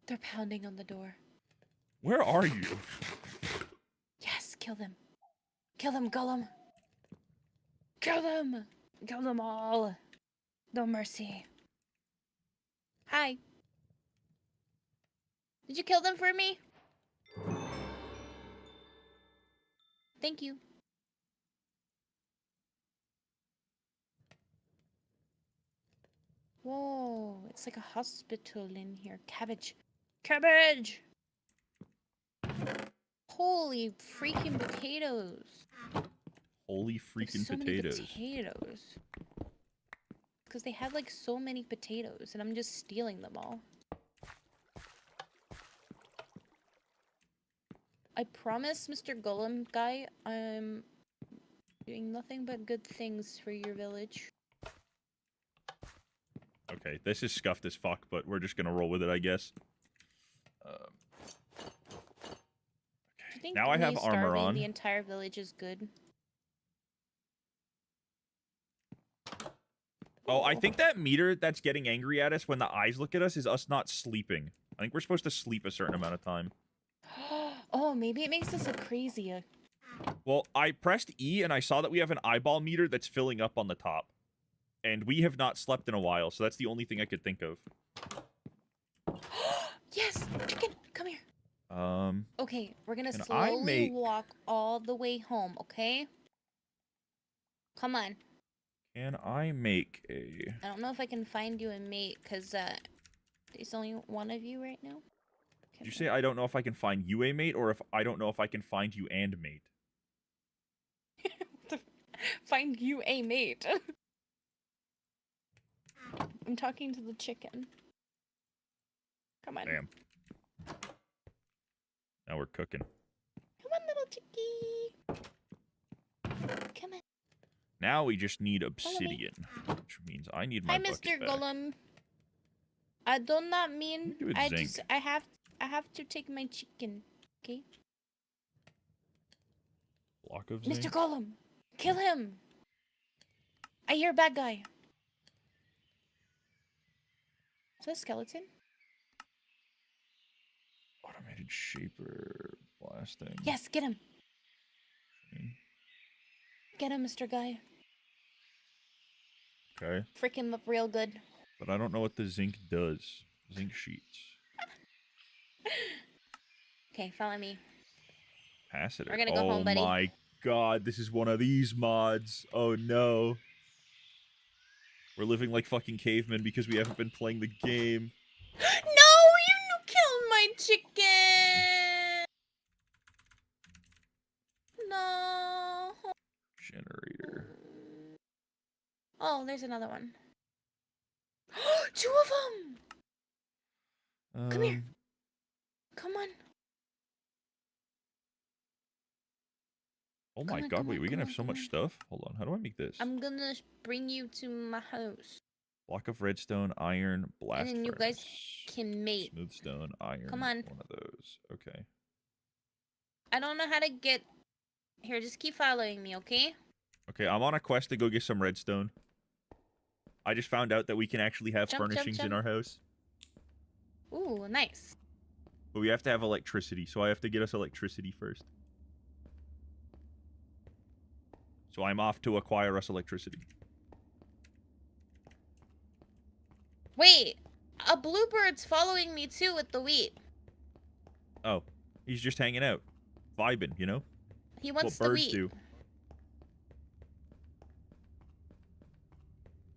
They're pounding on the door. Where are you? Yes, kill them. Kill them, Gollum. Kill them. Kill them all. No mercy. Hi. Did you kill them for me? Thank you. Whoa, it's like a hospital in here. Cabbage. Cabbage! Holy freaking potatoes. Holy freaking So potatoes. many potatoes. Because they have like so many potatoes and I'm just stealing them all. I promise, Mr. Golem guy, I'm doing nothing but good things for your village. Okay, this is scuffed as fuck, but we're just gonna roll with it, I guess. Do you think now I have me armor starving on. The entire village is good. Oh, I think that meter that's getting angry at us when the eyes look at us is us not sleeping. I think we're supposed to sleep a certain amount of time. Oh, maybe it makes us look crazier. Well, I pressed E and I saw that we have an eyeball meter that's filling up on the top. And we have not slept in a while, so that's the only thing I could think of. Yes! Chicken! Come here! Okay, we're gonna Can I slowly make- walk all the way home, okay? Come on. Can I make a... I don't know if I can find you a mate, because, There's only one of you right now. Did you say I don't know if I can find you a mate, or if I don't know if I can find you and mate? Find you a mate. I'm talking to the chicken. Come on. Damn. Now we're cooking. Come on, little chickie. Come on. Now we just need obsidian, which means I need my Hi, bucket Mr. back. Golem. I do not mean. Do it, I zinc. just. I have to take my chicken. Okay. Block of Mr. zinc. Golem, kill him. I hear a bad guy. Is that a skeleton? Automated shaper blasting. Yes, get him. Get him, Mr. Guy. Okay. Freaking look real good. But I don't know what the zinc does. Zinc sheets. Okay, follow me. Pass it. We're gonna go home, buddy. Oh my god, this is one of these mods. Oh no. We're living like fucking cavemen because we haven't been playing the game. No, you killed my chicken. No. Generator. Oh, there's another one. 2 of them. Come here. Come on. Oh my on, god, come wait, on, we come can on, have so come much on. stuff? Hold on, how do I make this? I'm gonna bring you to my house. Block of redstone, iron, blast And then you furnace. guys can mate. Smooth stone, iron. Come on. One of those. Okay. I don't know how to get... Here, just keep following me, okay? Okay, I'm on a quest to go get some redstone. I just found out that we can actually have Jump, jump, furnishings in jump. our house. Ooh, nice. But we have to have electricity, so I have to get us electricity first. So I'm off to acquire us electricity. Wait, a bluebird's following me too with the wheat. Oh, he's just hanging out. Vibing, you know? He wants what the birds wheat. do.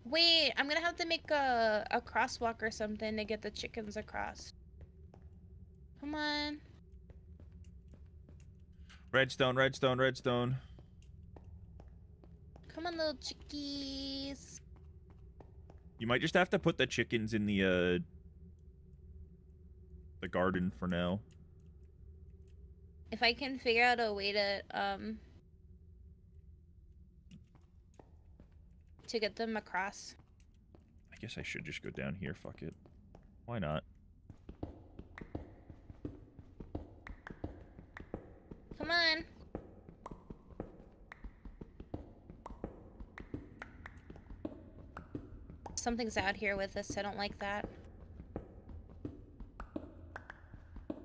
Wait, I'm gonna have to make a crosswalk or something to get the chickens across. Come on. Redstone, redstone, redstone. Come on, little chickies. You might just have to put the chickens in the garden for now. If I can figure out a way to get them across. I guess I should just go down here, fuck it. Why not? Come on. Something's out here with us. I don't like that.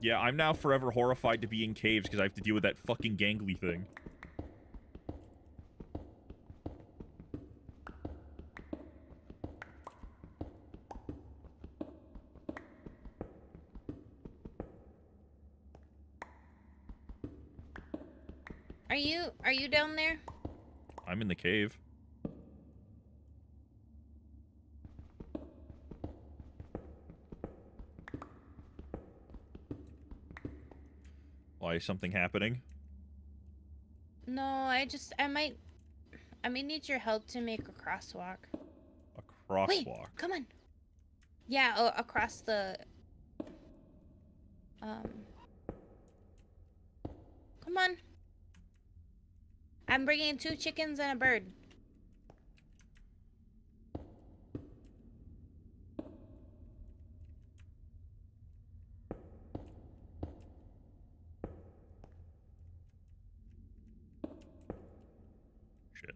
Yeah, I'm now forever horrified to be in caves because I have to deal with that fucking gangly thing. Are you down there? I'm in the cave. Why is something happening? No, I may need your help to make a crosswalk. A crosswalk. Wait, come on. Yeah, across the Come on. I'm bringing 2 chickens and a bird. Shit.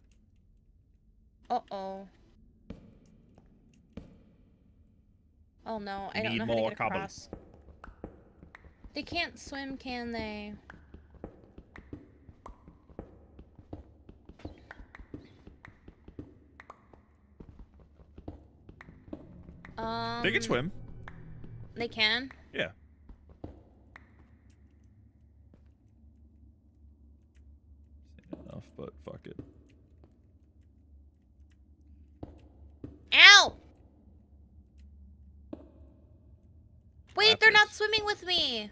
Uh-oh. Oh no, I don't Need know how to more get cobble. across. They can't swim, can they? They can swim. They can? Yeah. Ain't enough, but fuck it. Ow! swimming with me.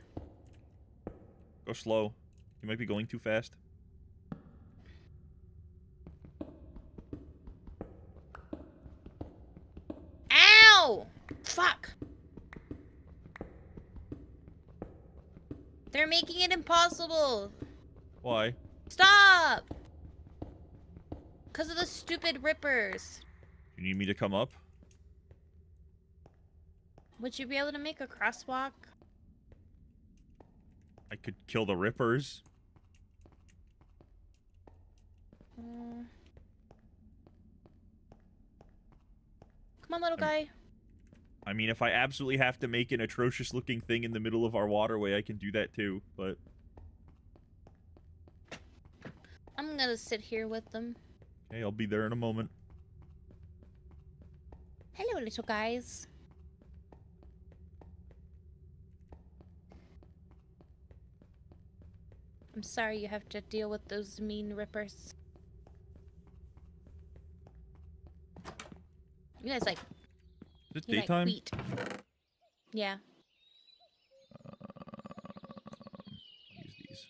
Go slow. You might be going too fast. Ow! Fuck. They're making it impossible. Why? Stop! Because of the stupid rippers. You need me to come up? Would you be able to make a crosswalk? I could kill the rippers. Come on, little guy. I mean, if I absolutely have to make an atrocious-looking thing in the middle of our waterway, I can do that too, but... I'm gonna sit here with them. Okay, I'll be there in a moment. Hello, little guys. I'm sorry you have to deal with those mean rippers. You guys like... Is it you daytime? Like wheat. Yeah. Use these.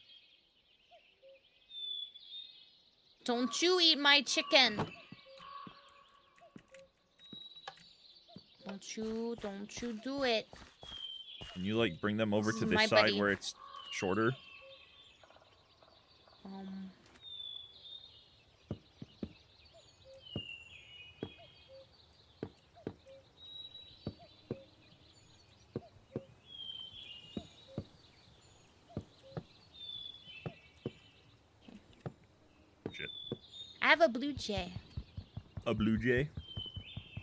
Don't you eat my chicken. Don't you do it. Can you, like, bring them over This to is this my side buddy. where it's shorter? Shit. I have a blue jay. A blue jay?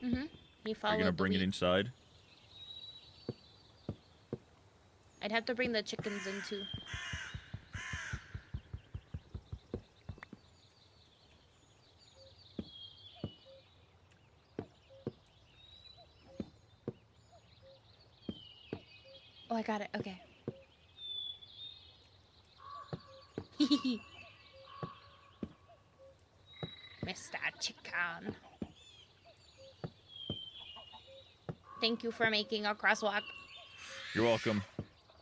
Mm-hmm. He Are followed you gonna the bring it wheat. inside? I'd have to bring the chickens in too. Oh, I got it. Okay. Mr. Chicken. Thank you for making a crosswalk. You're welcome.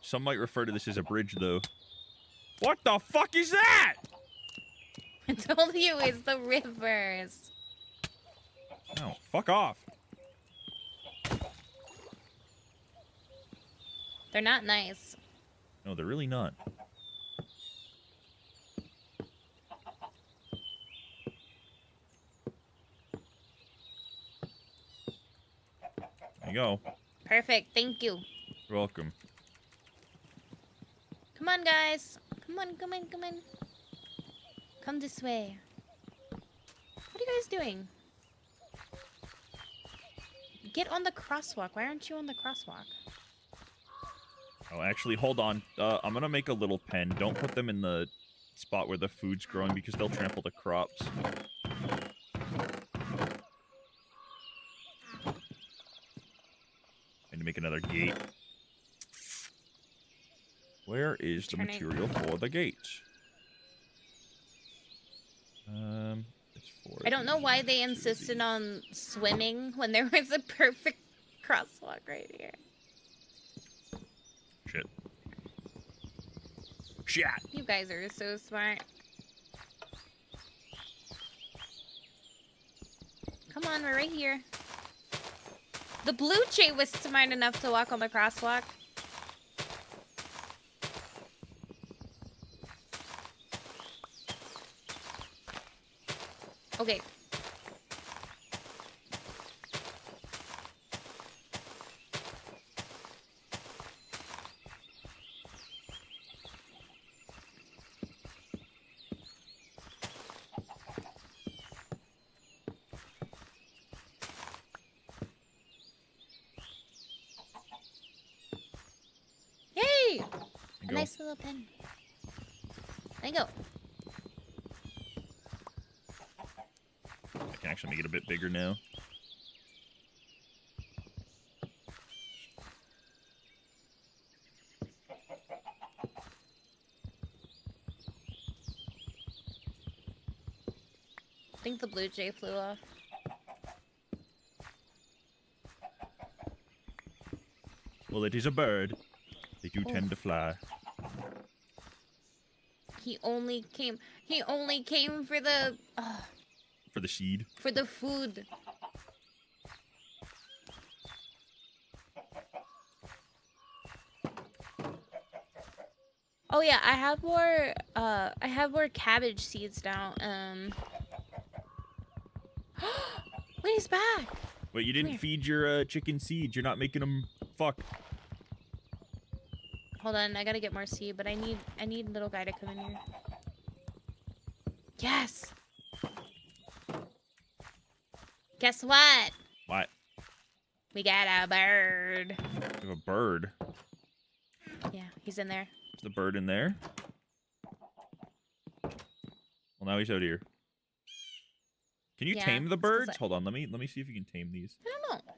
Some might refer to this as a bridge, though. What the fuck is that? I told you it's the rivers. No, fuck off. They're not nice. No, they're really not. There you go. Perfect. Thank you. You're welcome. Come on, guys. Come on, come on, come on. Come this way. What are you guys doing? Get on the crosswalk. Why aren't you on the crosswalk? Oh, actually, hold on. I'm gonna make a little pen. Don't put them in the spot where the food's growing because they'll trample the crops. I need to make another gate. Where is the material for the gate? It's for... I don't know why they insisted on swimming when there was a perfect crosswalk right here. Shit. Shit! You guys are so smart. Come on, we're right here. The blue jay was smart enough to walk on the crosswalk. Okay. Yay! A go. nice little pen. There you go. I can actually make it a bit bigger now. I think the blue jay flew off. Well, it is a bird. They do tend to fly. He only came for the For the seed. for the food. Oh yeah, I have more cabbage seeds now. Wait, he's back. Wait, you didn't here. feed your chicken seeds. You're not making them fuck. Hold on, I gotta get more seed, but I need little guy to come in here. Yes. Guess what? What? We got a bird. You have a bird. Yeah, he's in there. Is the bird in there? Well, now he's out here. Can you Yeah, tame the it's 'cause birds? Hold on, let me see if you can tame these. I don't know.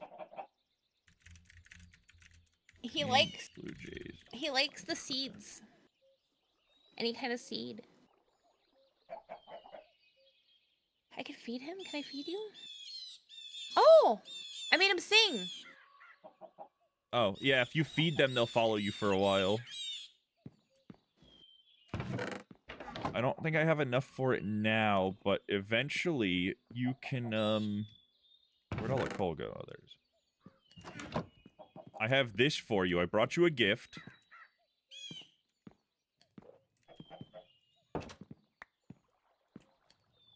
He Tame likes blue jays. he likes the seeds. Any kind of seed. I can feed him? Can I feed you? Oh! I made him sing! Oh, yeah, if you feed them, they'll follow you for a while. I don't think I have enough for it now, but eventually you can, where'd all the coal go? Oh, there's... I have this for you. I brought you a gift.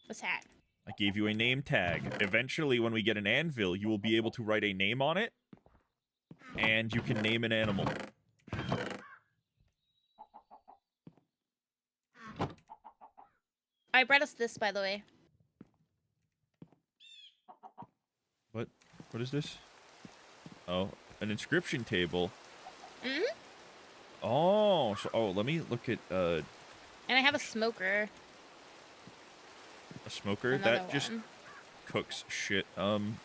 What's that? I gave you a name tag. Eventually, when we get an anvil, you will be able to write a name on it, and you can name an animal. I brought us this, by the way. What? What is this? Oh, an inscription table. Mm-hmm. Oh, so, let me look at, And I have a smoker. a smoker. Another That just one. cooks shit. You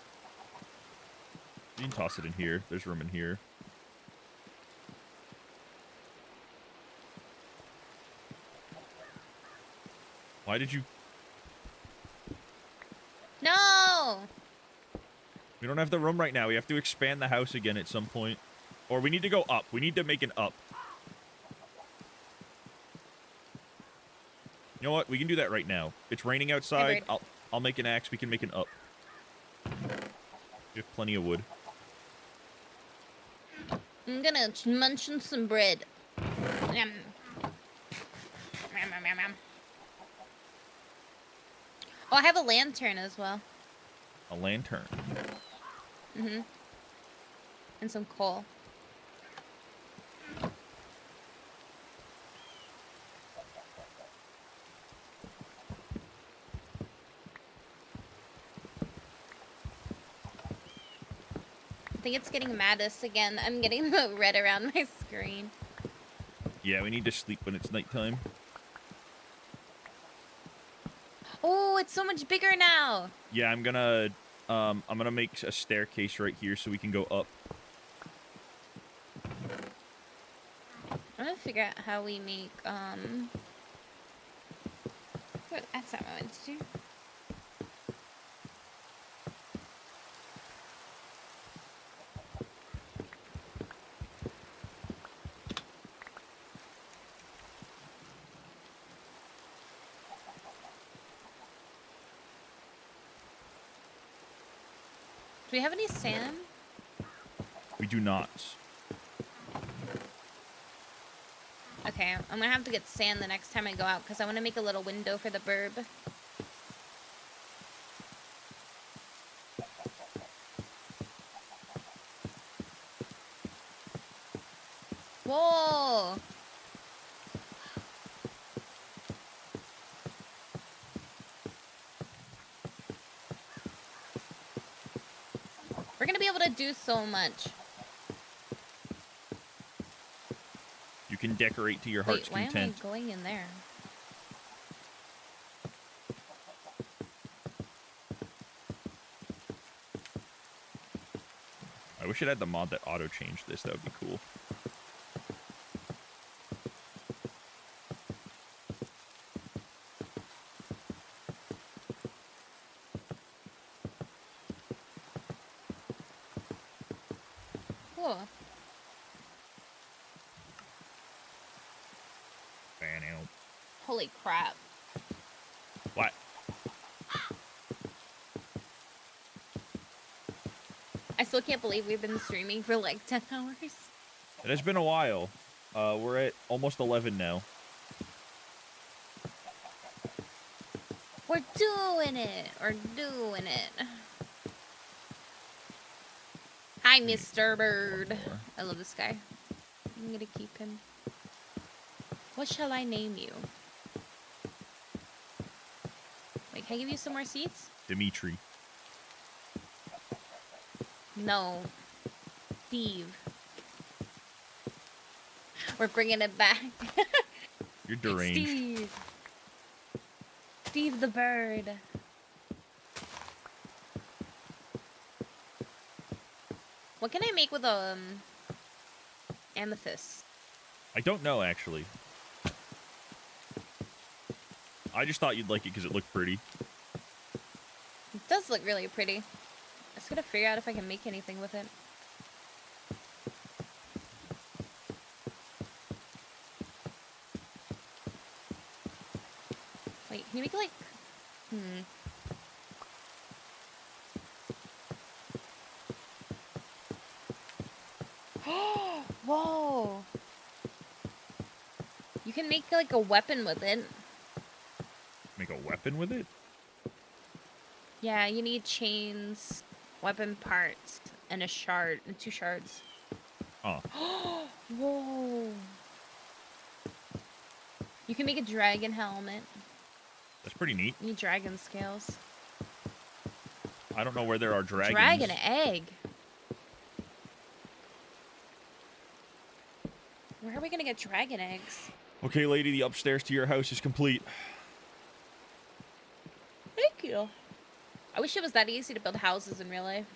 can toss it in here. There's room in here. Why did you... No! We don't have the room right now. We have to expand the house again at some point. Or we need to go up. We need to make an up. You know what? We can do that right now. It's raining outside. I'll make an axe. We can make an up. We have plenty of wood. I'm gonna munch on some bread. Yum. Yum, yum, yum, yum. Oh, I have a lantern as well. A lantern. Mm-hmm. And some coal. I think it's getting maddest again. I'm getting the red around my screen. Yeah, we need to sleep when it's nighttime. Oh, it's so much bigger now. Yeah, I'm gonna make a staircase right here so we can go up. I'm gonna figure out how we make, Wait, that's not what I wanted to do. Do we have any sand? We do not. Okay, I'm gonna have to get sand the next time I go out because I want to make a little window for the burb. Whoa! We're gonna be able to do so much. You can decorate to your heart's Wait, why content. am I going in there? I wish it had the mod that auto-changed this. That would be cool. Cool. Fan out. Holy crap. What? I still can't believe we've been streaming for like 10 hours. It has been a while. We're at almost 11 now. We're doing it. We're doing it. Hi, Mr. Bird. I love this guy. I'm gonna keep him. What shall I name you? Wait, can I give you some more seats? Dimitri. No. Steve. We're bringing it back. You're deranged. Steve. Steve the bird. What can I make with amethyst? I don't know, actually. I just thought you'd like it because it looked pretty. It does look really pretty. I just gotta figure out if I can make anything with it. Wait, can you make it like... Whoa! You can make like a weapon with it. Make a weapon with it? Yeah, you need chains, weapon parts, and a shard, and 2 shards. Oh. Whoa! You can make a dragon helmet. That's pretty neat. You need dragon scales. I don't know where there are dragons. Dragon egg. Where are we gonna get dragon eggs? Okay, lady, the upstairs to your house is complete. Thank you. I wish it was that easy to build houses in real life.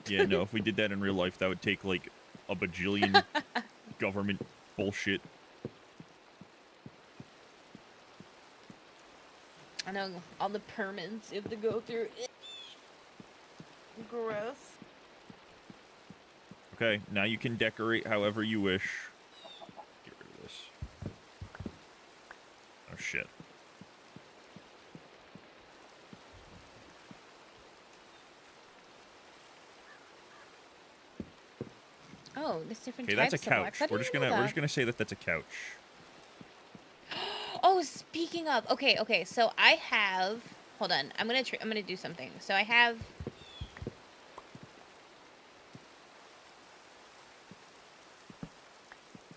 Yeah, no, if we did that in real life, that would take like a bajillion government bullshit. I know, all the permits you have to go through. Gross. Okay, now you can decorate however you wish. Get rid of this. Oh, shit. Oh, there's different Okay, types that's a of blocks. couch. We're just gonna say that that's a couch. Oh, speaking of, okay, so I have, hold on, I'm gonna do something. So I have,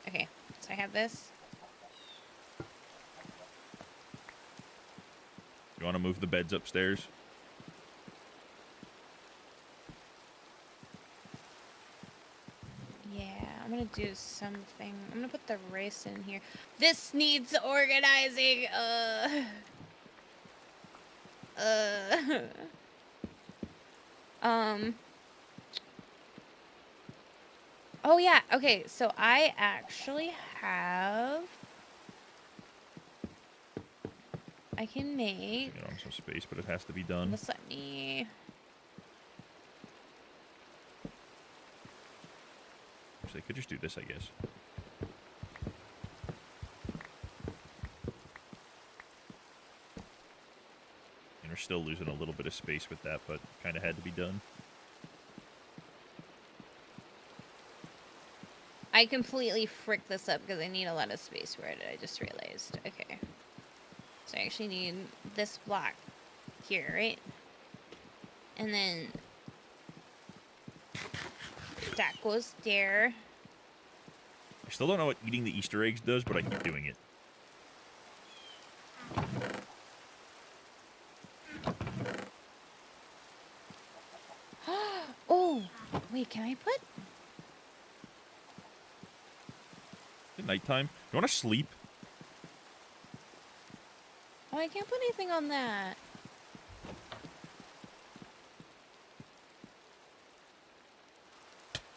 okay, so I have this. You want to move the beds upstairs? Yeah, I'm gonna do something. I'm gonna put the rice in here. This needs organizing. Oh yeah. Okay, so I actually have. I can make. You know, some space, but it has to be done. Just let me. They could just do this, I guess. And we're still losing a little bit of space with that, but kind of had to be done. I completely fricked this up because I need a lot of space. Where did I just realized? Okay. So I actually need this block here, right? And then that goes there. I still don't know what eating the Easter eggs does, but I keep doing it. Oh, wait, can I put? At nighttime. You want to sleep? Oh, I can't put anything on that.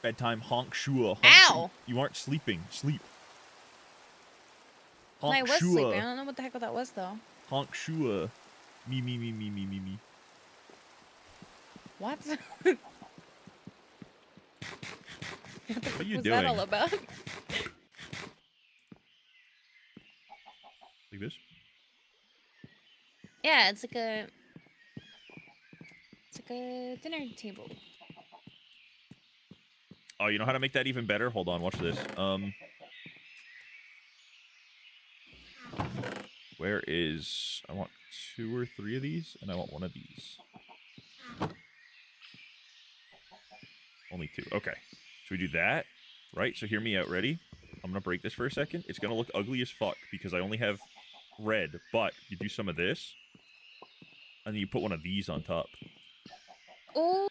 Bedtime, honk shua. Honk Ow! You aren't sleeping. Sleep. No, I Honk was shua. sleeping. I don't know what the heck that was, though. Honk shua. Me, me, me, me, me, me, me. What? What are you was doing? that all about? Like this? Yeah, it's like a dinner table. Oh, you know how to make that even better? Hold on, watch this. Where is... I want 2 or 3 of these, and I want 1 of these. Only 2. Okay. So we do that, right? So hear me out. Ready? I'm going to break this for a second. It's going to look ugly as fuck because I only have red, but you do some of this, and then you put 1 of these on top. Oh.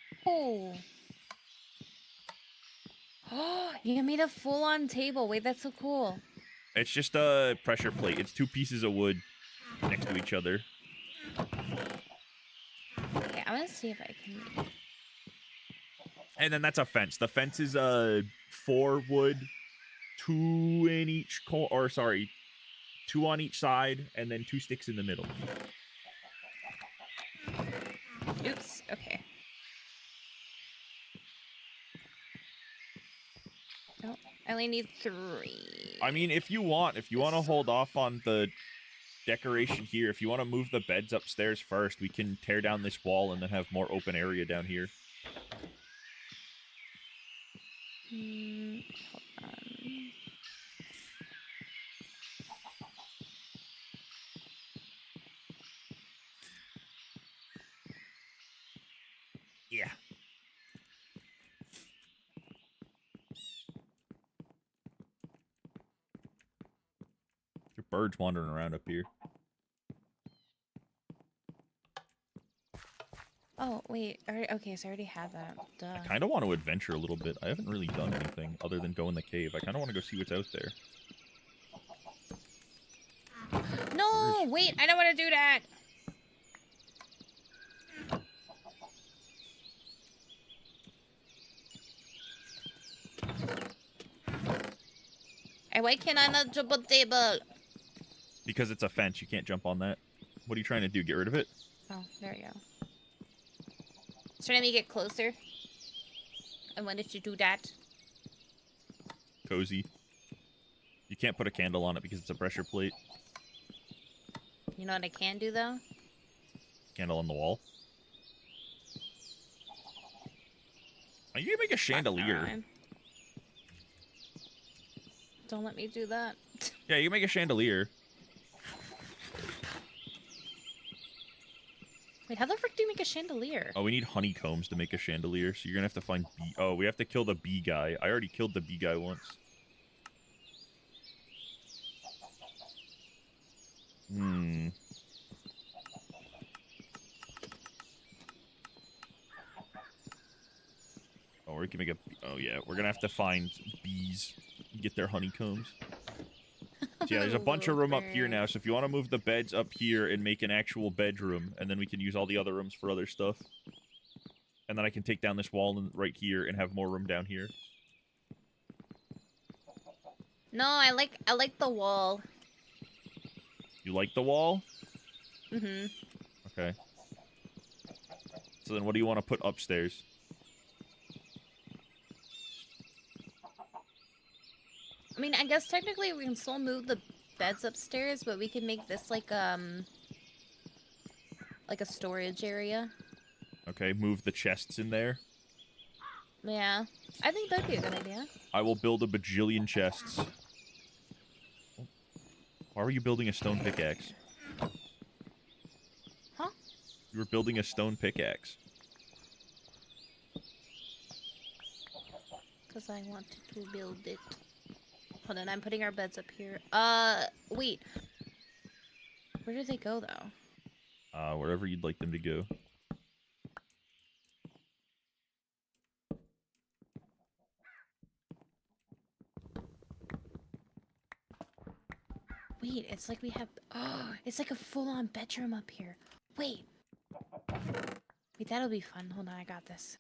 Oh, you made a full-on table. Wait, that's so cool. It's just a pressure plate. It's 2 pieces of wood next to each other. Okay, I'm gonna see if I can make it. And then that's a fence. The fence is 4 wood, 2 in each 2 on each side, and then 2 sticks in the middle. Oops. Okay. No, I only need 3. I mean, if you want to hold off on the decoration here, if you want to move the beds upstairs first, we can tear down this wall and then have more open area down here. Hold on. Yeah. Your birds wandering around up here. Oh, wait. Okay, so I already have that. Duh. I kind of want to adventure a little bit. I haven't really done anything other than go in the cave. I kind of want to go see what's out there. No, wait, I don't want to do that. Why can I not jump on table? Because it's a fence. You can't jump on that. What are you trying to do? Get rid of it? Oh, there we go. Trying to make it closer. I wanted to do that. Cozy. You can't put a candle on it because it's a pressure plate. You know what I can do, though? Candle on the wall. Oh, you can make a chandelier. Don't let me do that. Yeah, you can make a chandelier. Wait, how the frick do you make a chandelier? Oh, we need honeycombs to make a chandelier, so you're gonna have to find bee... Oh, we have to kill the bee guy. I already killed the bee guy once. Oh, we can make a... Oh, yeah, we're gonna have to find bees. Get their honeycombs. So yeah, there's a bunch of room up here now, so if you want to move the beds up here and make an actual bedroom, and then we can use all the other rooms for other stuff. And then I can take down this wall right here and have more room down here. No, I like the wall. You like the wall? Mm-hmm. Okay. So then what do you want to put upstairs? I mean, I guess technically we can still move the beds upstairs, but we can make this like a storage area. Okay, move the chests in there. Yeah, I think that'd be a good idea. I will build a bajillion chests. Why were you building a stone pickaxe? Huh? You were building a stone pickaxe. Because I wanted to build it. Hold on, I'm putting our beds up here. Wait. Where do they go, though? Wherever you'd like them to go. Wait, it's like we have... Oh, it's like a full-on bedroom up here. Wait. Wait, that'll be fun. Hold on, I got this.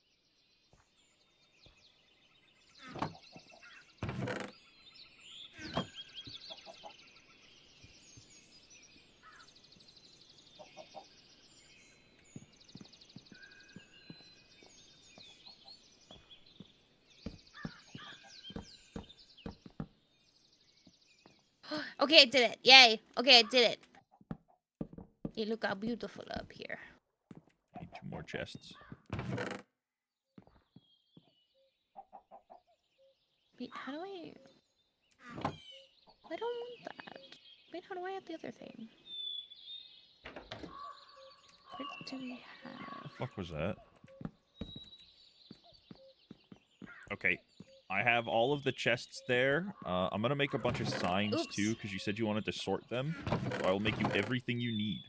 Okay, I did it. Yay. Okay, I did it. Hey, look how beautiful up here. Need 2 more chests. Wait, how do I... I don't want that. Wait, how do I add the other thing? What do we have? The fuck was that? Okay. I have all of the chests there. I'm gonna make a bunch of signs too, because you said you wanted to sort them. So I will make you everything you need.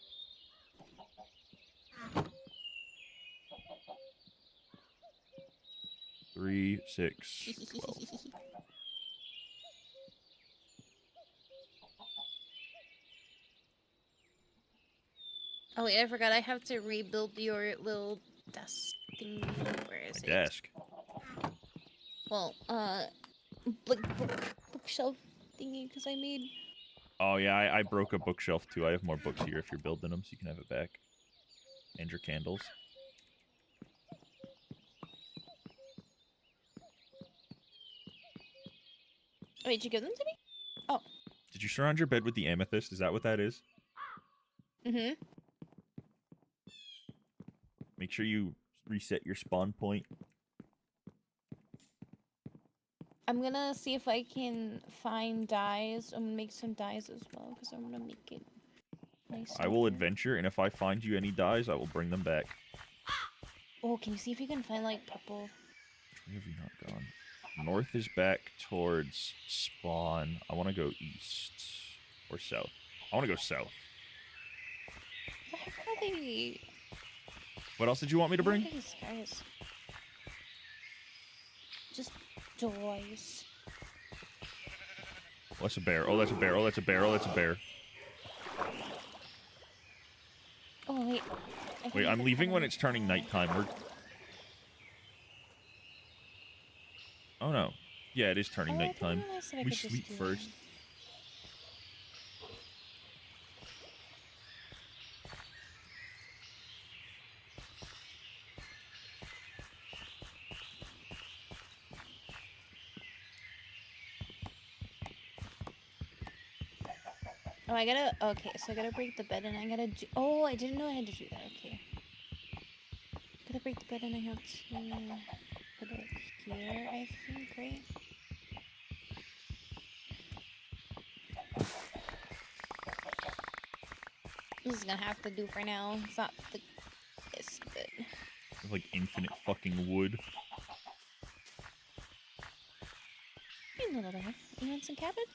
Three, 6, 12. Oh wait, I forgot. I have to rebuild your little desk thingy. Where is it? Desk. Well, bookshelf thingy because I made. Oh yeah, I broke a bookshelf too. I have more books here if you're building them, so you can have it back. And your candles. Wait, did you give them to me? Oh. Did you surround your bed with the amethyst? Is that what that is? Mm-hmm. Make sure you reset your spawn point. I'm gonna see if I can find dyes. I'm gonna make some dyes as well because I'm gonna make it nice. I will adventure, and if I find you any dyes, I will bring them back. Oh, can you see if you can find like purple? Which way have you not gone? North is back towards spawn. I want to go east or south. I want to go south. What the heck are they? What else did you want me to bring? What are these guys? Just toys. Oh, that's a bear. Oh, that's a bear. Oh, that's a bear. Oh, that's a bear. Oh, wait. Wait, I'm leaving when it's turning nighttime. We're... Oh, no. Yeah, it is turning nighttime. We sleep first. Oh, I gotta. Okay, so I gotta break the bed and I gotta do. Oh, I didn't know I had to do that. Okay. Gotta break the bed and I have to put it here, I think, right? This is gonna have to do for now. It's not the best, but. It's like infinite fucking wood. Hey, little dog. You want some cabbage?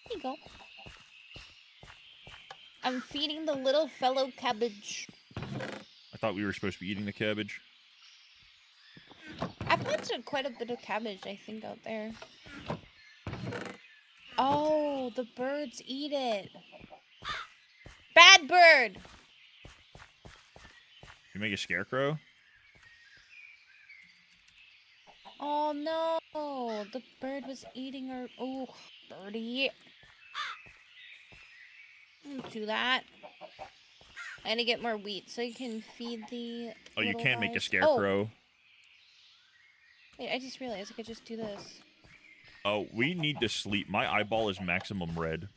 Here you go. I'm feeding the little fellow cabbage. I thought we were supposed to be eating the cabbage. I planted quite a bit of cabbage, I think, out there. Oh, the birds eat it. Bad bird! You make a scarecrow? Oh no, the bird was eating her. Oh, birdie. Don't do that. I need to get more wheat so I can feed the. Oh, you little can make a guys. scarecrow. Oh. Wait, I just realized I could just do this. Oh, we need to sleep. My eyeball is maximum red.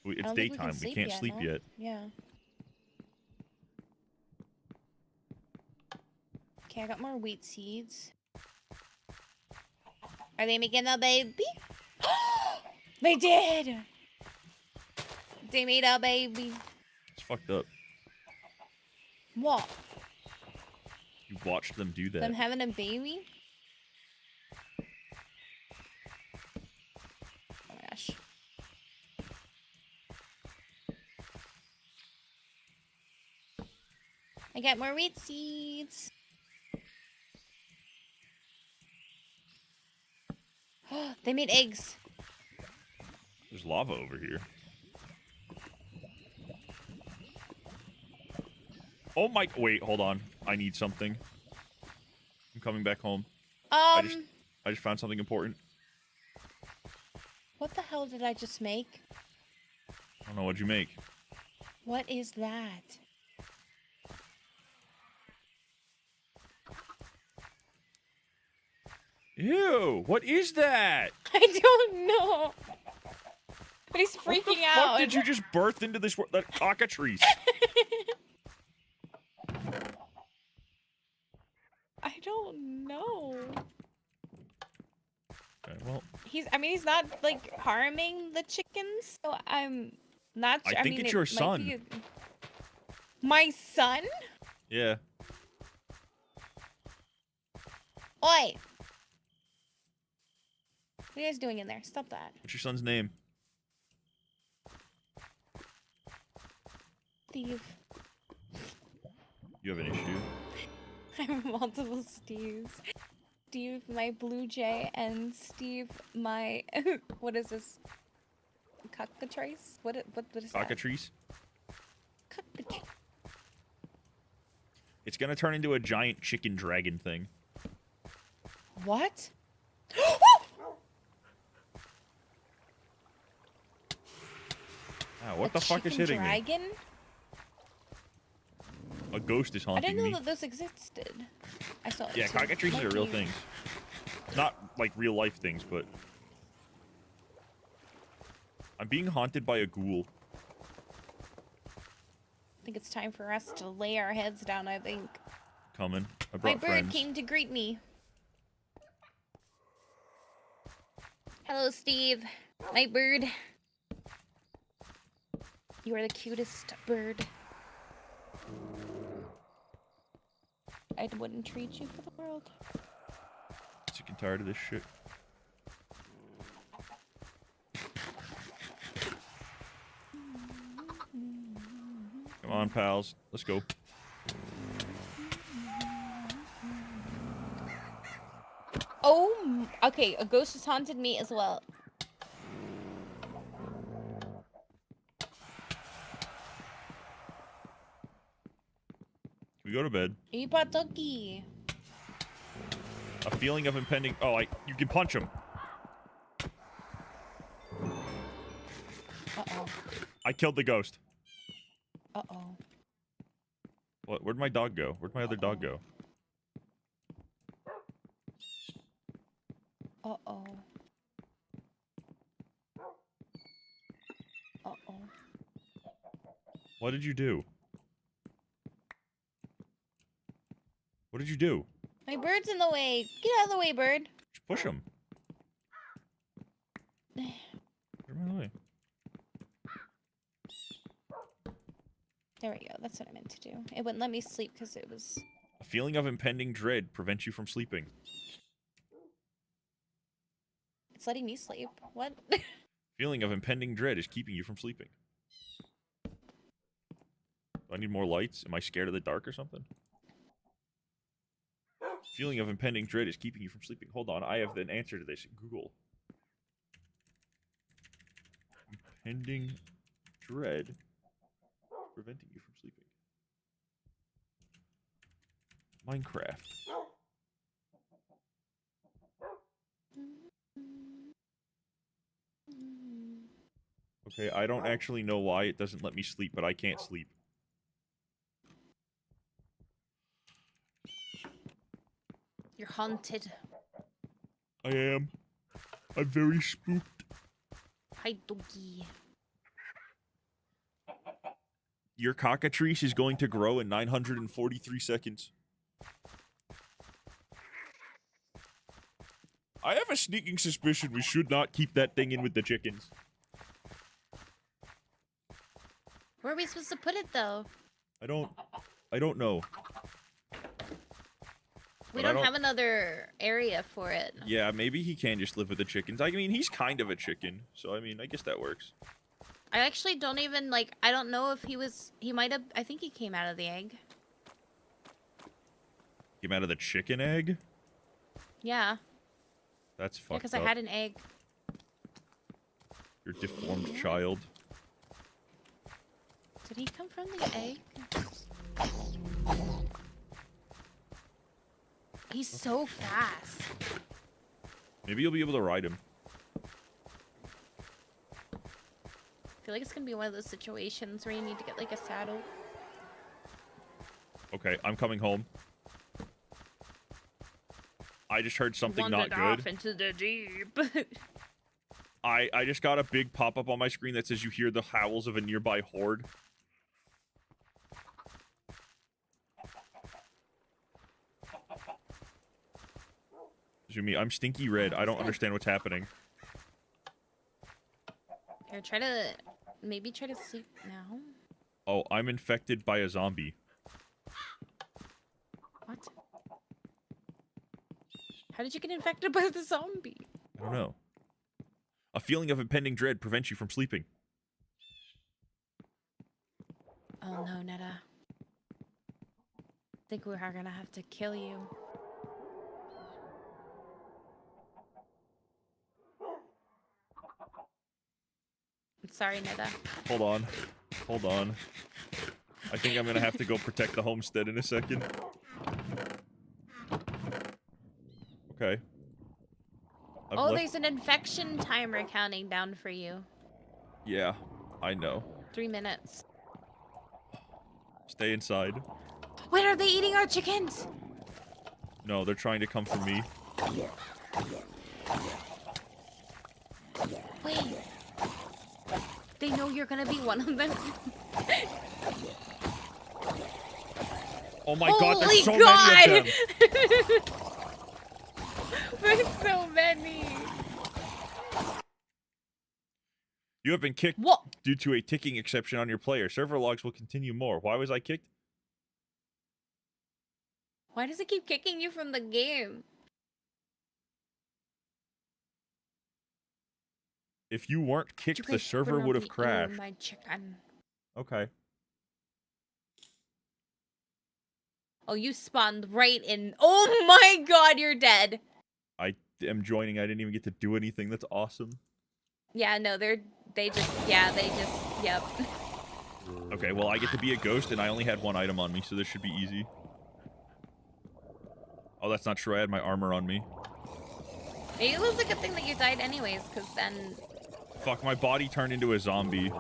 It's daytime. We can't sleep yet. Yeah. Okay, I got more wheat seeds. Are they making a baby? They did! They made a baby. It's fucked up. What? You watched them do that. Them having a baby? Oh my gosh. I got more wheat seeds. They made eggs. There's lava over here. Oh my... Wait, hold on. I need something. I'm coming back home. I just found something important. What the hell did I just make? I don't know. What'd you make? What is that? Ew, what is that? I don't know. But he's freaking What the out. fuck did you just birth into this world? That cockatrice. I don't know. Okay, well, He's not like harming the chickens, so I'm not sure. I think it's your might son. be my son? Yeah. Oi! What are you guys doing in there? Stop that. What's your son's name? Steve. You have an issue. I have multiple Steves. Steve, my blue jay, and Steve, my what is this? Cockatrice? What is that? Cockatrice? Cockatrice. It's gonna turn into a giant chicken dragon thing. What? Wow, what the fuck is hitting dragon? me? A ghost is I haunting didn't know me. that those existed. I saw it. Yeah, too. cockatrices are real things. Not like real life things, but I'm being haunted by a ghoul. I think it's time for us to lay our heads down, I think. Coming. I My brought bird friends. came to greet me. Hello, Steve. My bird. You are the cutest bird. I wouldn't treat you for the world. Sick and tired of this shit. Come on, pals. Let's go. Oh, okay. A ghost has haunted me as well. We go to bed. Ipatoki. A feeling of impending. Oh, you can punch him. Uh-oh. I killed the ghost. Uh-oh. What? Where'd my dog go? Where'd my other dog go? Uh-oh. Uh-oh. What did you do? What did you do? My bird's in the way. Get out of the way, bird. Just push him. Get him out of the way. There we go. That's what I meant to do. It wouldn't let me sleep because it was... A feeling of impending dread prevents you from sleeping. It's letting me sleep. What? Feeling of impending dread is keeping you from sleeping. Do I need more lights? Am I scared of the dark or something? Feeling of impending dread is keeping you from sleeping. Hold on, I have an answer to this. Google. Impending dread preventing you from sleeping. Minecraft. Okay, I don't actually know why it doesn't let me sleep, but I can't sleep. You're haunted. I am. I'm very spooked. Hi, doggy. Your cockatrice is going to grow in 943 seconds. I have a sneaking suspicion we should not keep that thing in with the chickens. Where are we supposed to put it, though? I don't know. We But I don't have another area for it. Yeah, maybe he can just live with the chickens. I mean, he's kind of a chicken, so I mean, I guess that works. I actually don't even, like, I don't know if he might have, I think he came out of the egg. Came out of the chicken egg? Yeah. That's Yeah, fucked because up. I had an egg. Your deformed child. Did he come from the egg? He's so fast. Maybe you'll be able to ride him. I feel like it's gonna be one of those situations where you need to get like a saddle. Okay, I'm coming home. I just heard something not Wandered good. off into the deep. I just got a big pop-up on my screen that says you hear the howls of a nearby horde. Zumi, I'm stinky red. I don't understand what's happening. Here, maybe try to sleep now. Oh, I'm infected by a zombie. What? How did you get infected by the zombie? I don't know. A feeling of impending dread prevents you from sleeping. Oh no, Netta. I think we are gonna have to kill you. I'm sorry, Netta. Hold on. Hold on. I think I'm gonna have to go protect the homestead in a second. Okay. Oh, there's an infection timer counting down for you. Yeah, I know. 3 minutes. Stay inside. Wait, are they eating our chickens? No, they're trying to come for me. Wait. They know you're gonna be one of them. Oh my god, there's so God! many of them! There's so many. You have been kicked due to a ticking exception on your player. Server logs will continue more. Why was I kicked? Why does it keep kicking you from the game? If you weren't kicked, the server would have crashed. My chicken. Okay. Oh, you spawned right in. Oh my god, you're dead. I am joining. I didn't even get to do anything. That's awesome. Yeah, no, yep. Okay, well, I get to be a ghost, and I only had one item on me, so this should be easy. Oh, that's not true. I had my armor on me. Maybe it was a good thing that you died anyways, because then... Fuck, my body turned into a zombie.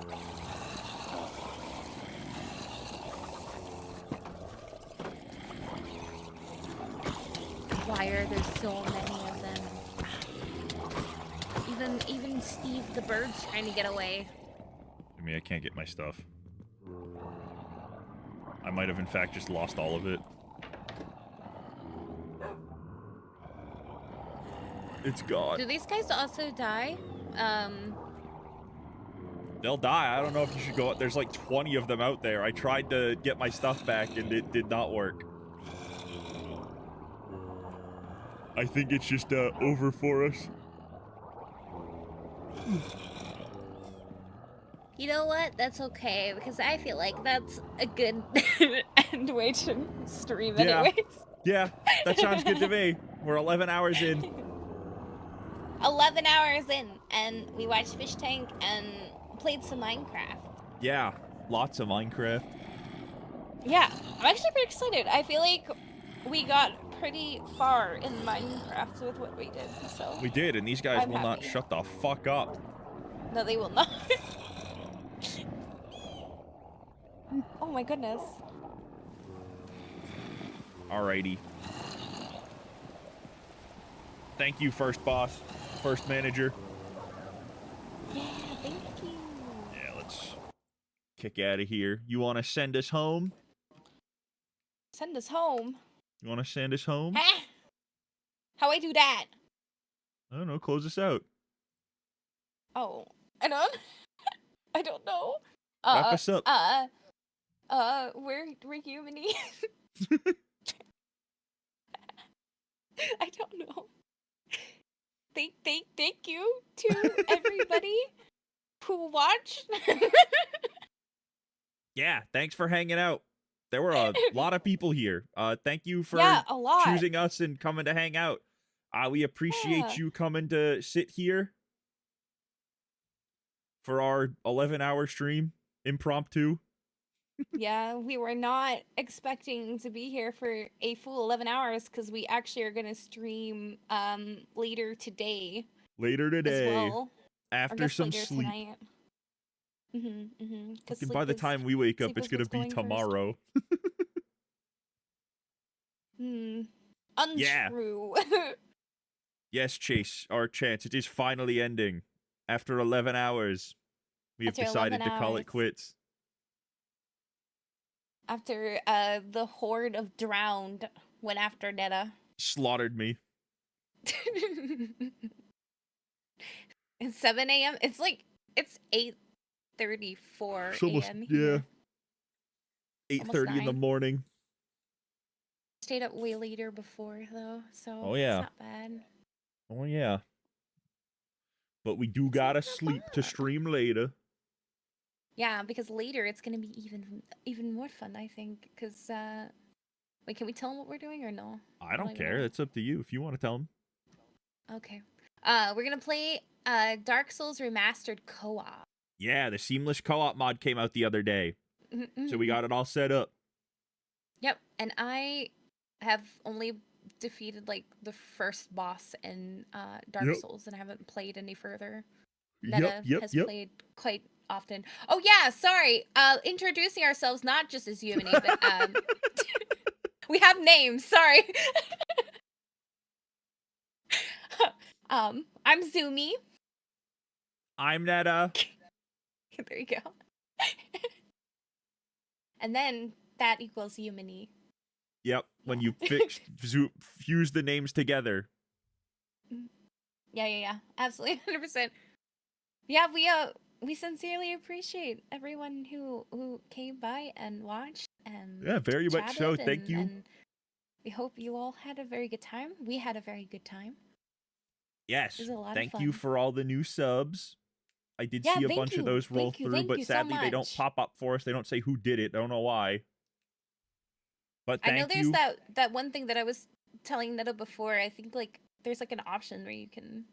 Why are there so many of them? Even Steve the bird's trying to get away. I mean, I can't get my stuff. I might have, in fact, just lost all of it. It's gone. Do these guys also die? They'll die. I don't know if you should go... There's like 20 of them out there. I tried to get my stuff back, and it did not work. I think it's just over for us. You know what? That's okay, because I feel like that's a good end way to stream anyways. Yeah, that sounds good to me. We're 11 hours in. 11 hours in, and we watched Fish Tank and played some Minecraft. Yeah, lots of Minecraft. Yeah, I'm actually pretty excited. I feel like we got pretty far in Minecraft with what we did, so... We did, and these guys will not shut the fuck up. No, they will not. Oh my goodness. Alrighty. Thank you, first boss. First manager. Yeah, thank you. Yeah, let's kick out of here. You want to send us home? Send us home? You want to send us home? Huh? How I do that? I don't know. Close us out. Oh, I don't. I don't know. Wrap us up. We're Yumeni. I don't know. Thank you to everybody who watched. Yeah, thanks for hanging out. There were a lot of people here. Thank you for a lot. choosing us and coming to hang out. We appreciate you coming to sit here for our 11-hour stream, impromptu. Yeah, we were not expecting to be here for a full 11 hours because we actually are going to stream later today. Later today. As well. After some sleep. By the time we wake up, it's going to be tomorrow. Untrue. Yes, Chase, our chance. It is finally ending. After 11 hours, we have After decided 11 to call it hours. quits. After the horde of drowned went after Netta. Slaughtered me. It's 7 a.m. It's like it's 8:34 It's almost, a.m. yeah. here. 8:30 in the 9. morning. Stayed up way later before though, so Oh, yeah. it's not bad. Oh, yeah. But we do gotta sleep to stream later. Yeah, because later it's gonna be even more fun, I think. Cause wait, can we tell them what we're doing or no? I don't care. It's up to you if you want to tell them. Okay. We're gonna play Dark Souls Remastered co-op. Yeah, the seamless co-op mod came out the other day. So we got it all set up. Yep, and I have only defeated like the first boss in Dark Souls, and I haven't played any further. Netta has played quite often. Oh yeah, sorry. Introducing ourselves not just as Yumeni, but we have names. Sorry. I'm Zumi. I'm Netta. There you go. And then that equals Yumeni. Yep, when you fuse the names together. Yeah. Absolutely, 100%. Yeah, we sincerely appreciate everyone who came by and watched and Yeah, very much so. chatted Thank you. And we hope you all had a very good time. We had a very good time. Yes. It was a lot of Thank fun. you for all the new subs. I did see a bunch of those roll through, but sadly they don't pop up for us. They don't say who did it. I don't know why. But thank you. I know there's that one thing that I was telling Netta before. I think like there's like an option where you can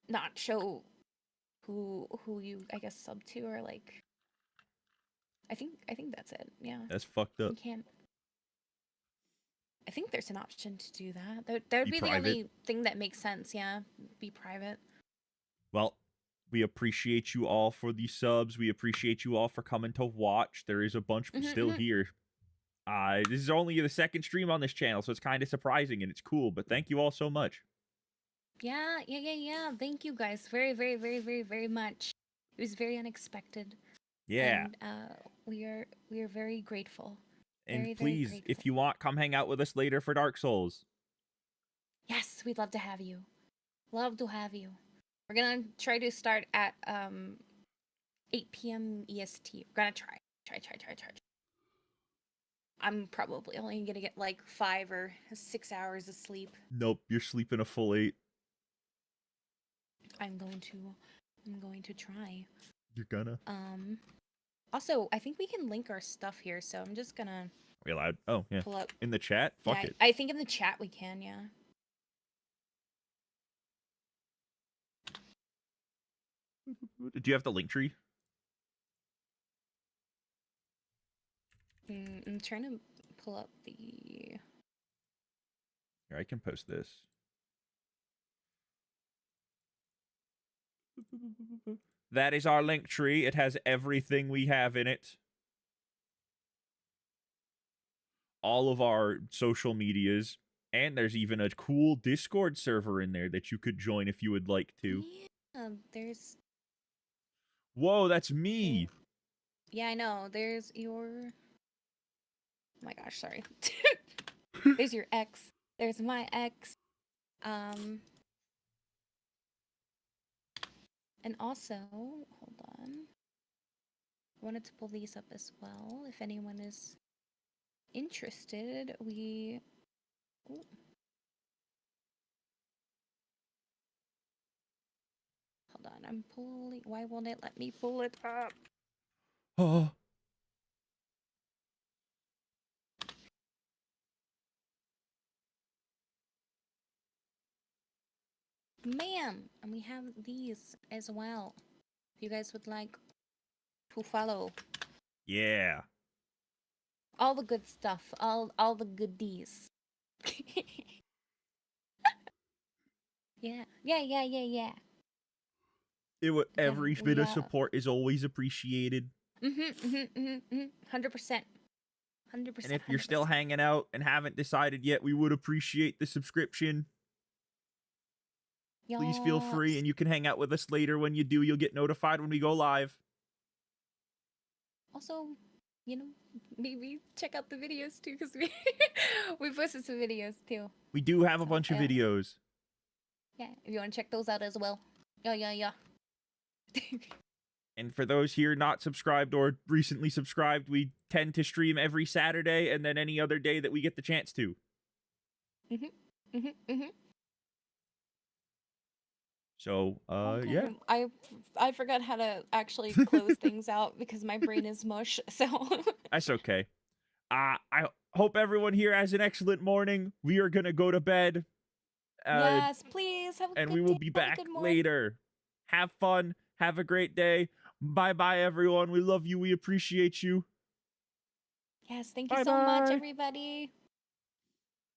not show who you I guess sub to, or like I think that's it. Yeah. That's fucked up. You can't. I think there's an option to do that. That would be the only thing that makes sense. Yeah, be private. Well, we appreciate you all for the subs. We appreciate you all for coming to watch. There is a bunch still here. This is only the second stream on this channel, so it's kind of surprising and it's cool. But thank you all so much. Yeah. Thank you guys very much. It was very unexpected. Yeah. And we are very grateful. And very, please, very grateful. if you want, come hang out with us later for Dark Souls. Yes, we'd love to have you. Love to have you. We're gonna try to start at 8 p.m. EST. We're gonna try. I'm probably only gonna get like 5 or 6 hours of sleep. Nope, you're sleeping a full 8. I'm going to try. You're gonna. Also, I think we can link our stuff here, so I'm just gonna. Are we allowed? Oh yeah. Pull up. In the chat? Fuck it. I think in the chat we can. Yeah. Do you have the link tree? I'm trying to pull up the. Here, I can post this. That is our link tree. It has everything we have in it. All of our social medias. And there's even a cool Discord server in there that you could join if you would like to. Yeah, there's. Whoa, that's me. Yeah, I know. There's your. Oh my gosh, sorry. There's your ex. There's my ex. And also, hold on. I wanted to pull these up as well. If anyone is interested, we. Ooh. Hold on, I'm pulling. Why won't it let me pull it up? Oh. Ma'am, and we have these as well. If you guys would like to follow. Yeah. All the good stuff, all the goodies. Yeah. Every bit of support is always appreciated. 100%. 100%. And if you're still hanging out and haven't decided yet, we would appreciate the subscription. please feel free, and you can hang out with us later. When you do, you'll get notified when we go live. Also, you know, maybe check out the videos too, because we posted some videos too. We do have a bunch of videos. Yeah, if you want to check those out as well. Yeah. And for those here not subscribed or recently subscribed, we tend to stream every Saturday and then any other day that we get the chance to. So, yeah. I forgot how to actually close things out because my brain is mush, so... That's okay. I hope everyone here has an excellent morning. We are gonna go to bed. Yes, please. Have a and good we will day. be Have a back good morning. later. Have fun. Have a great day. Bye-bye, everyone. We love you. We appreciate you. Yes, thank you so much, Bye-bye. everybody.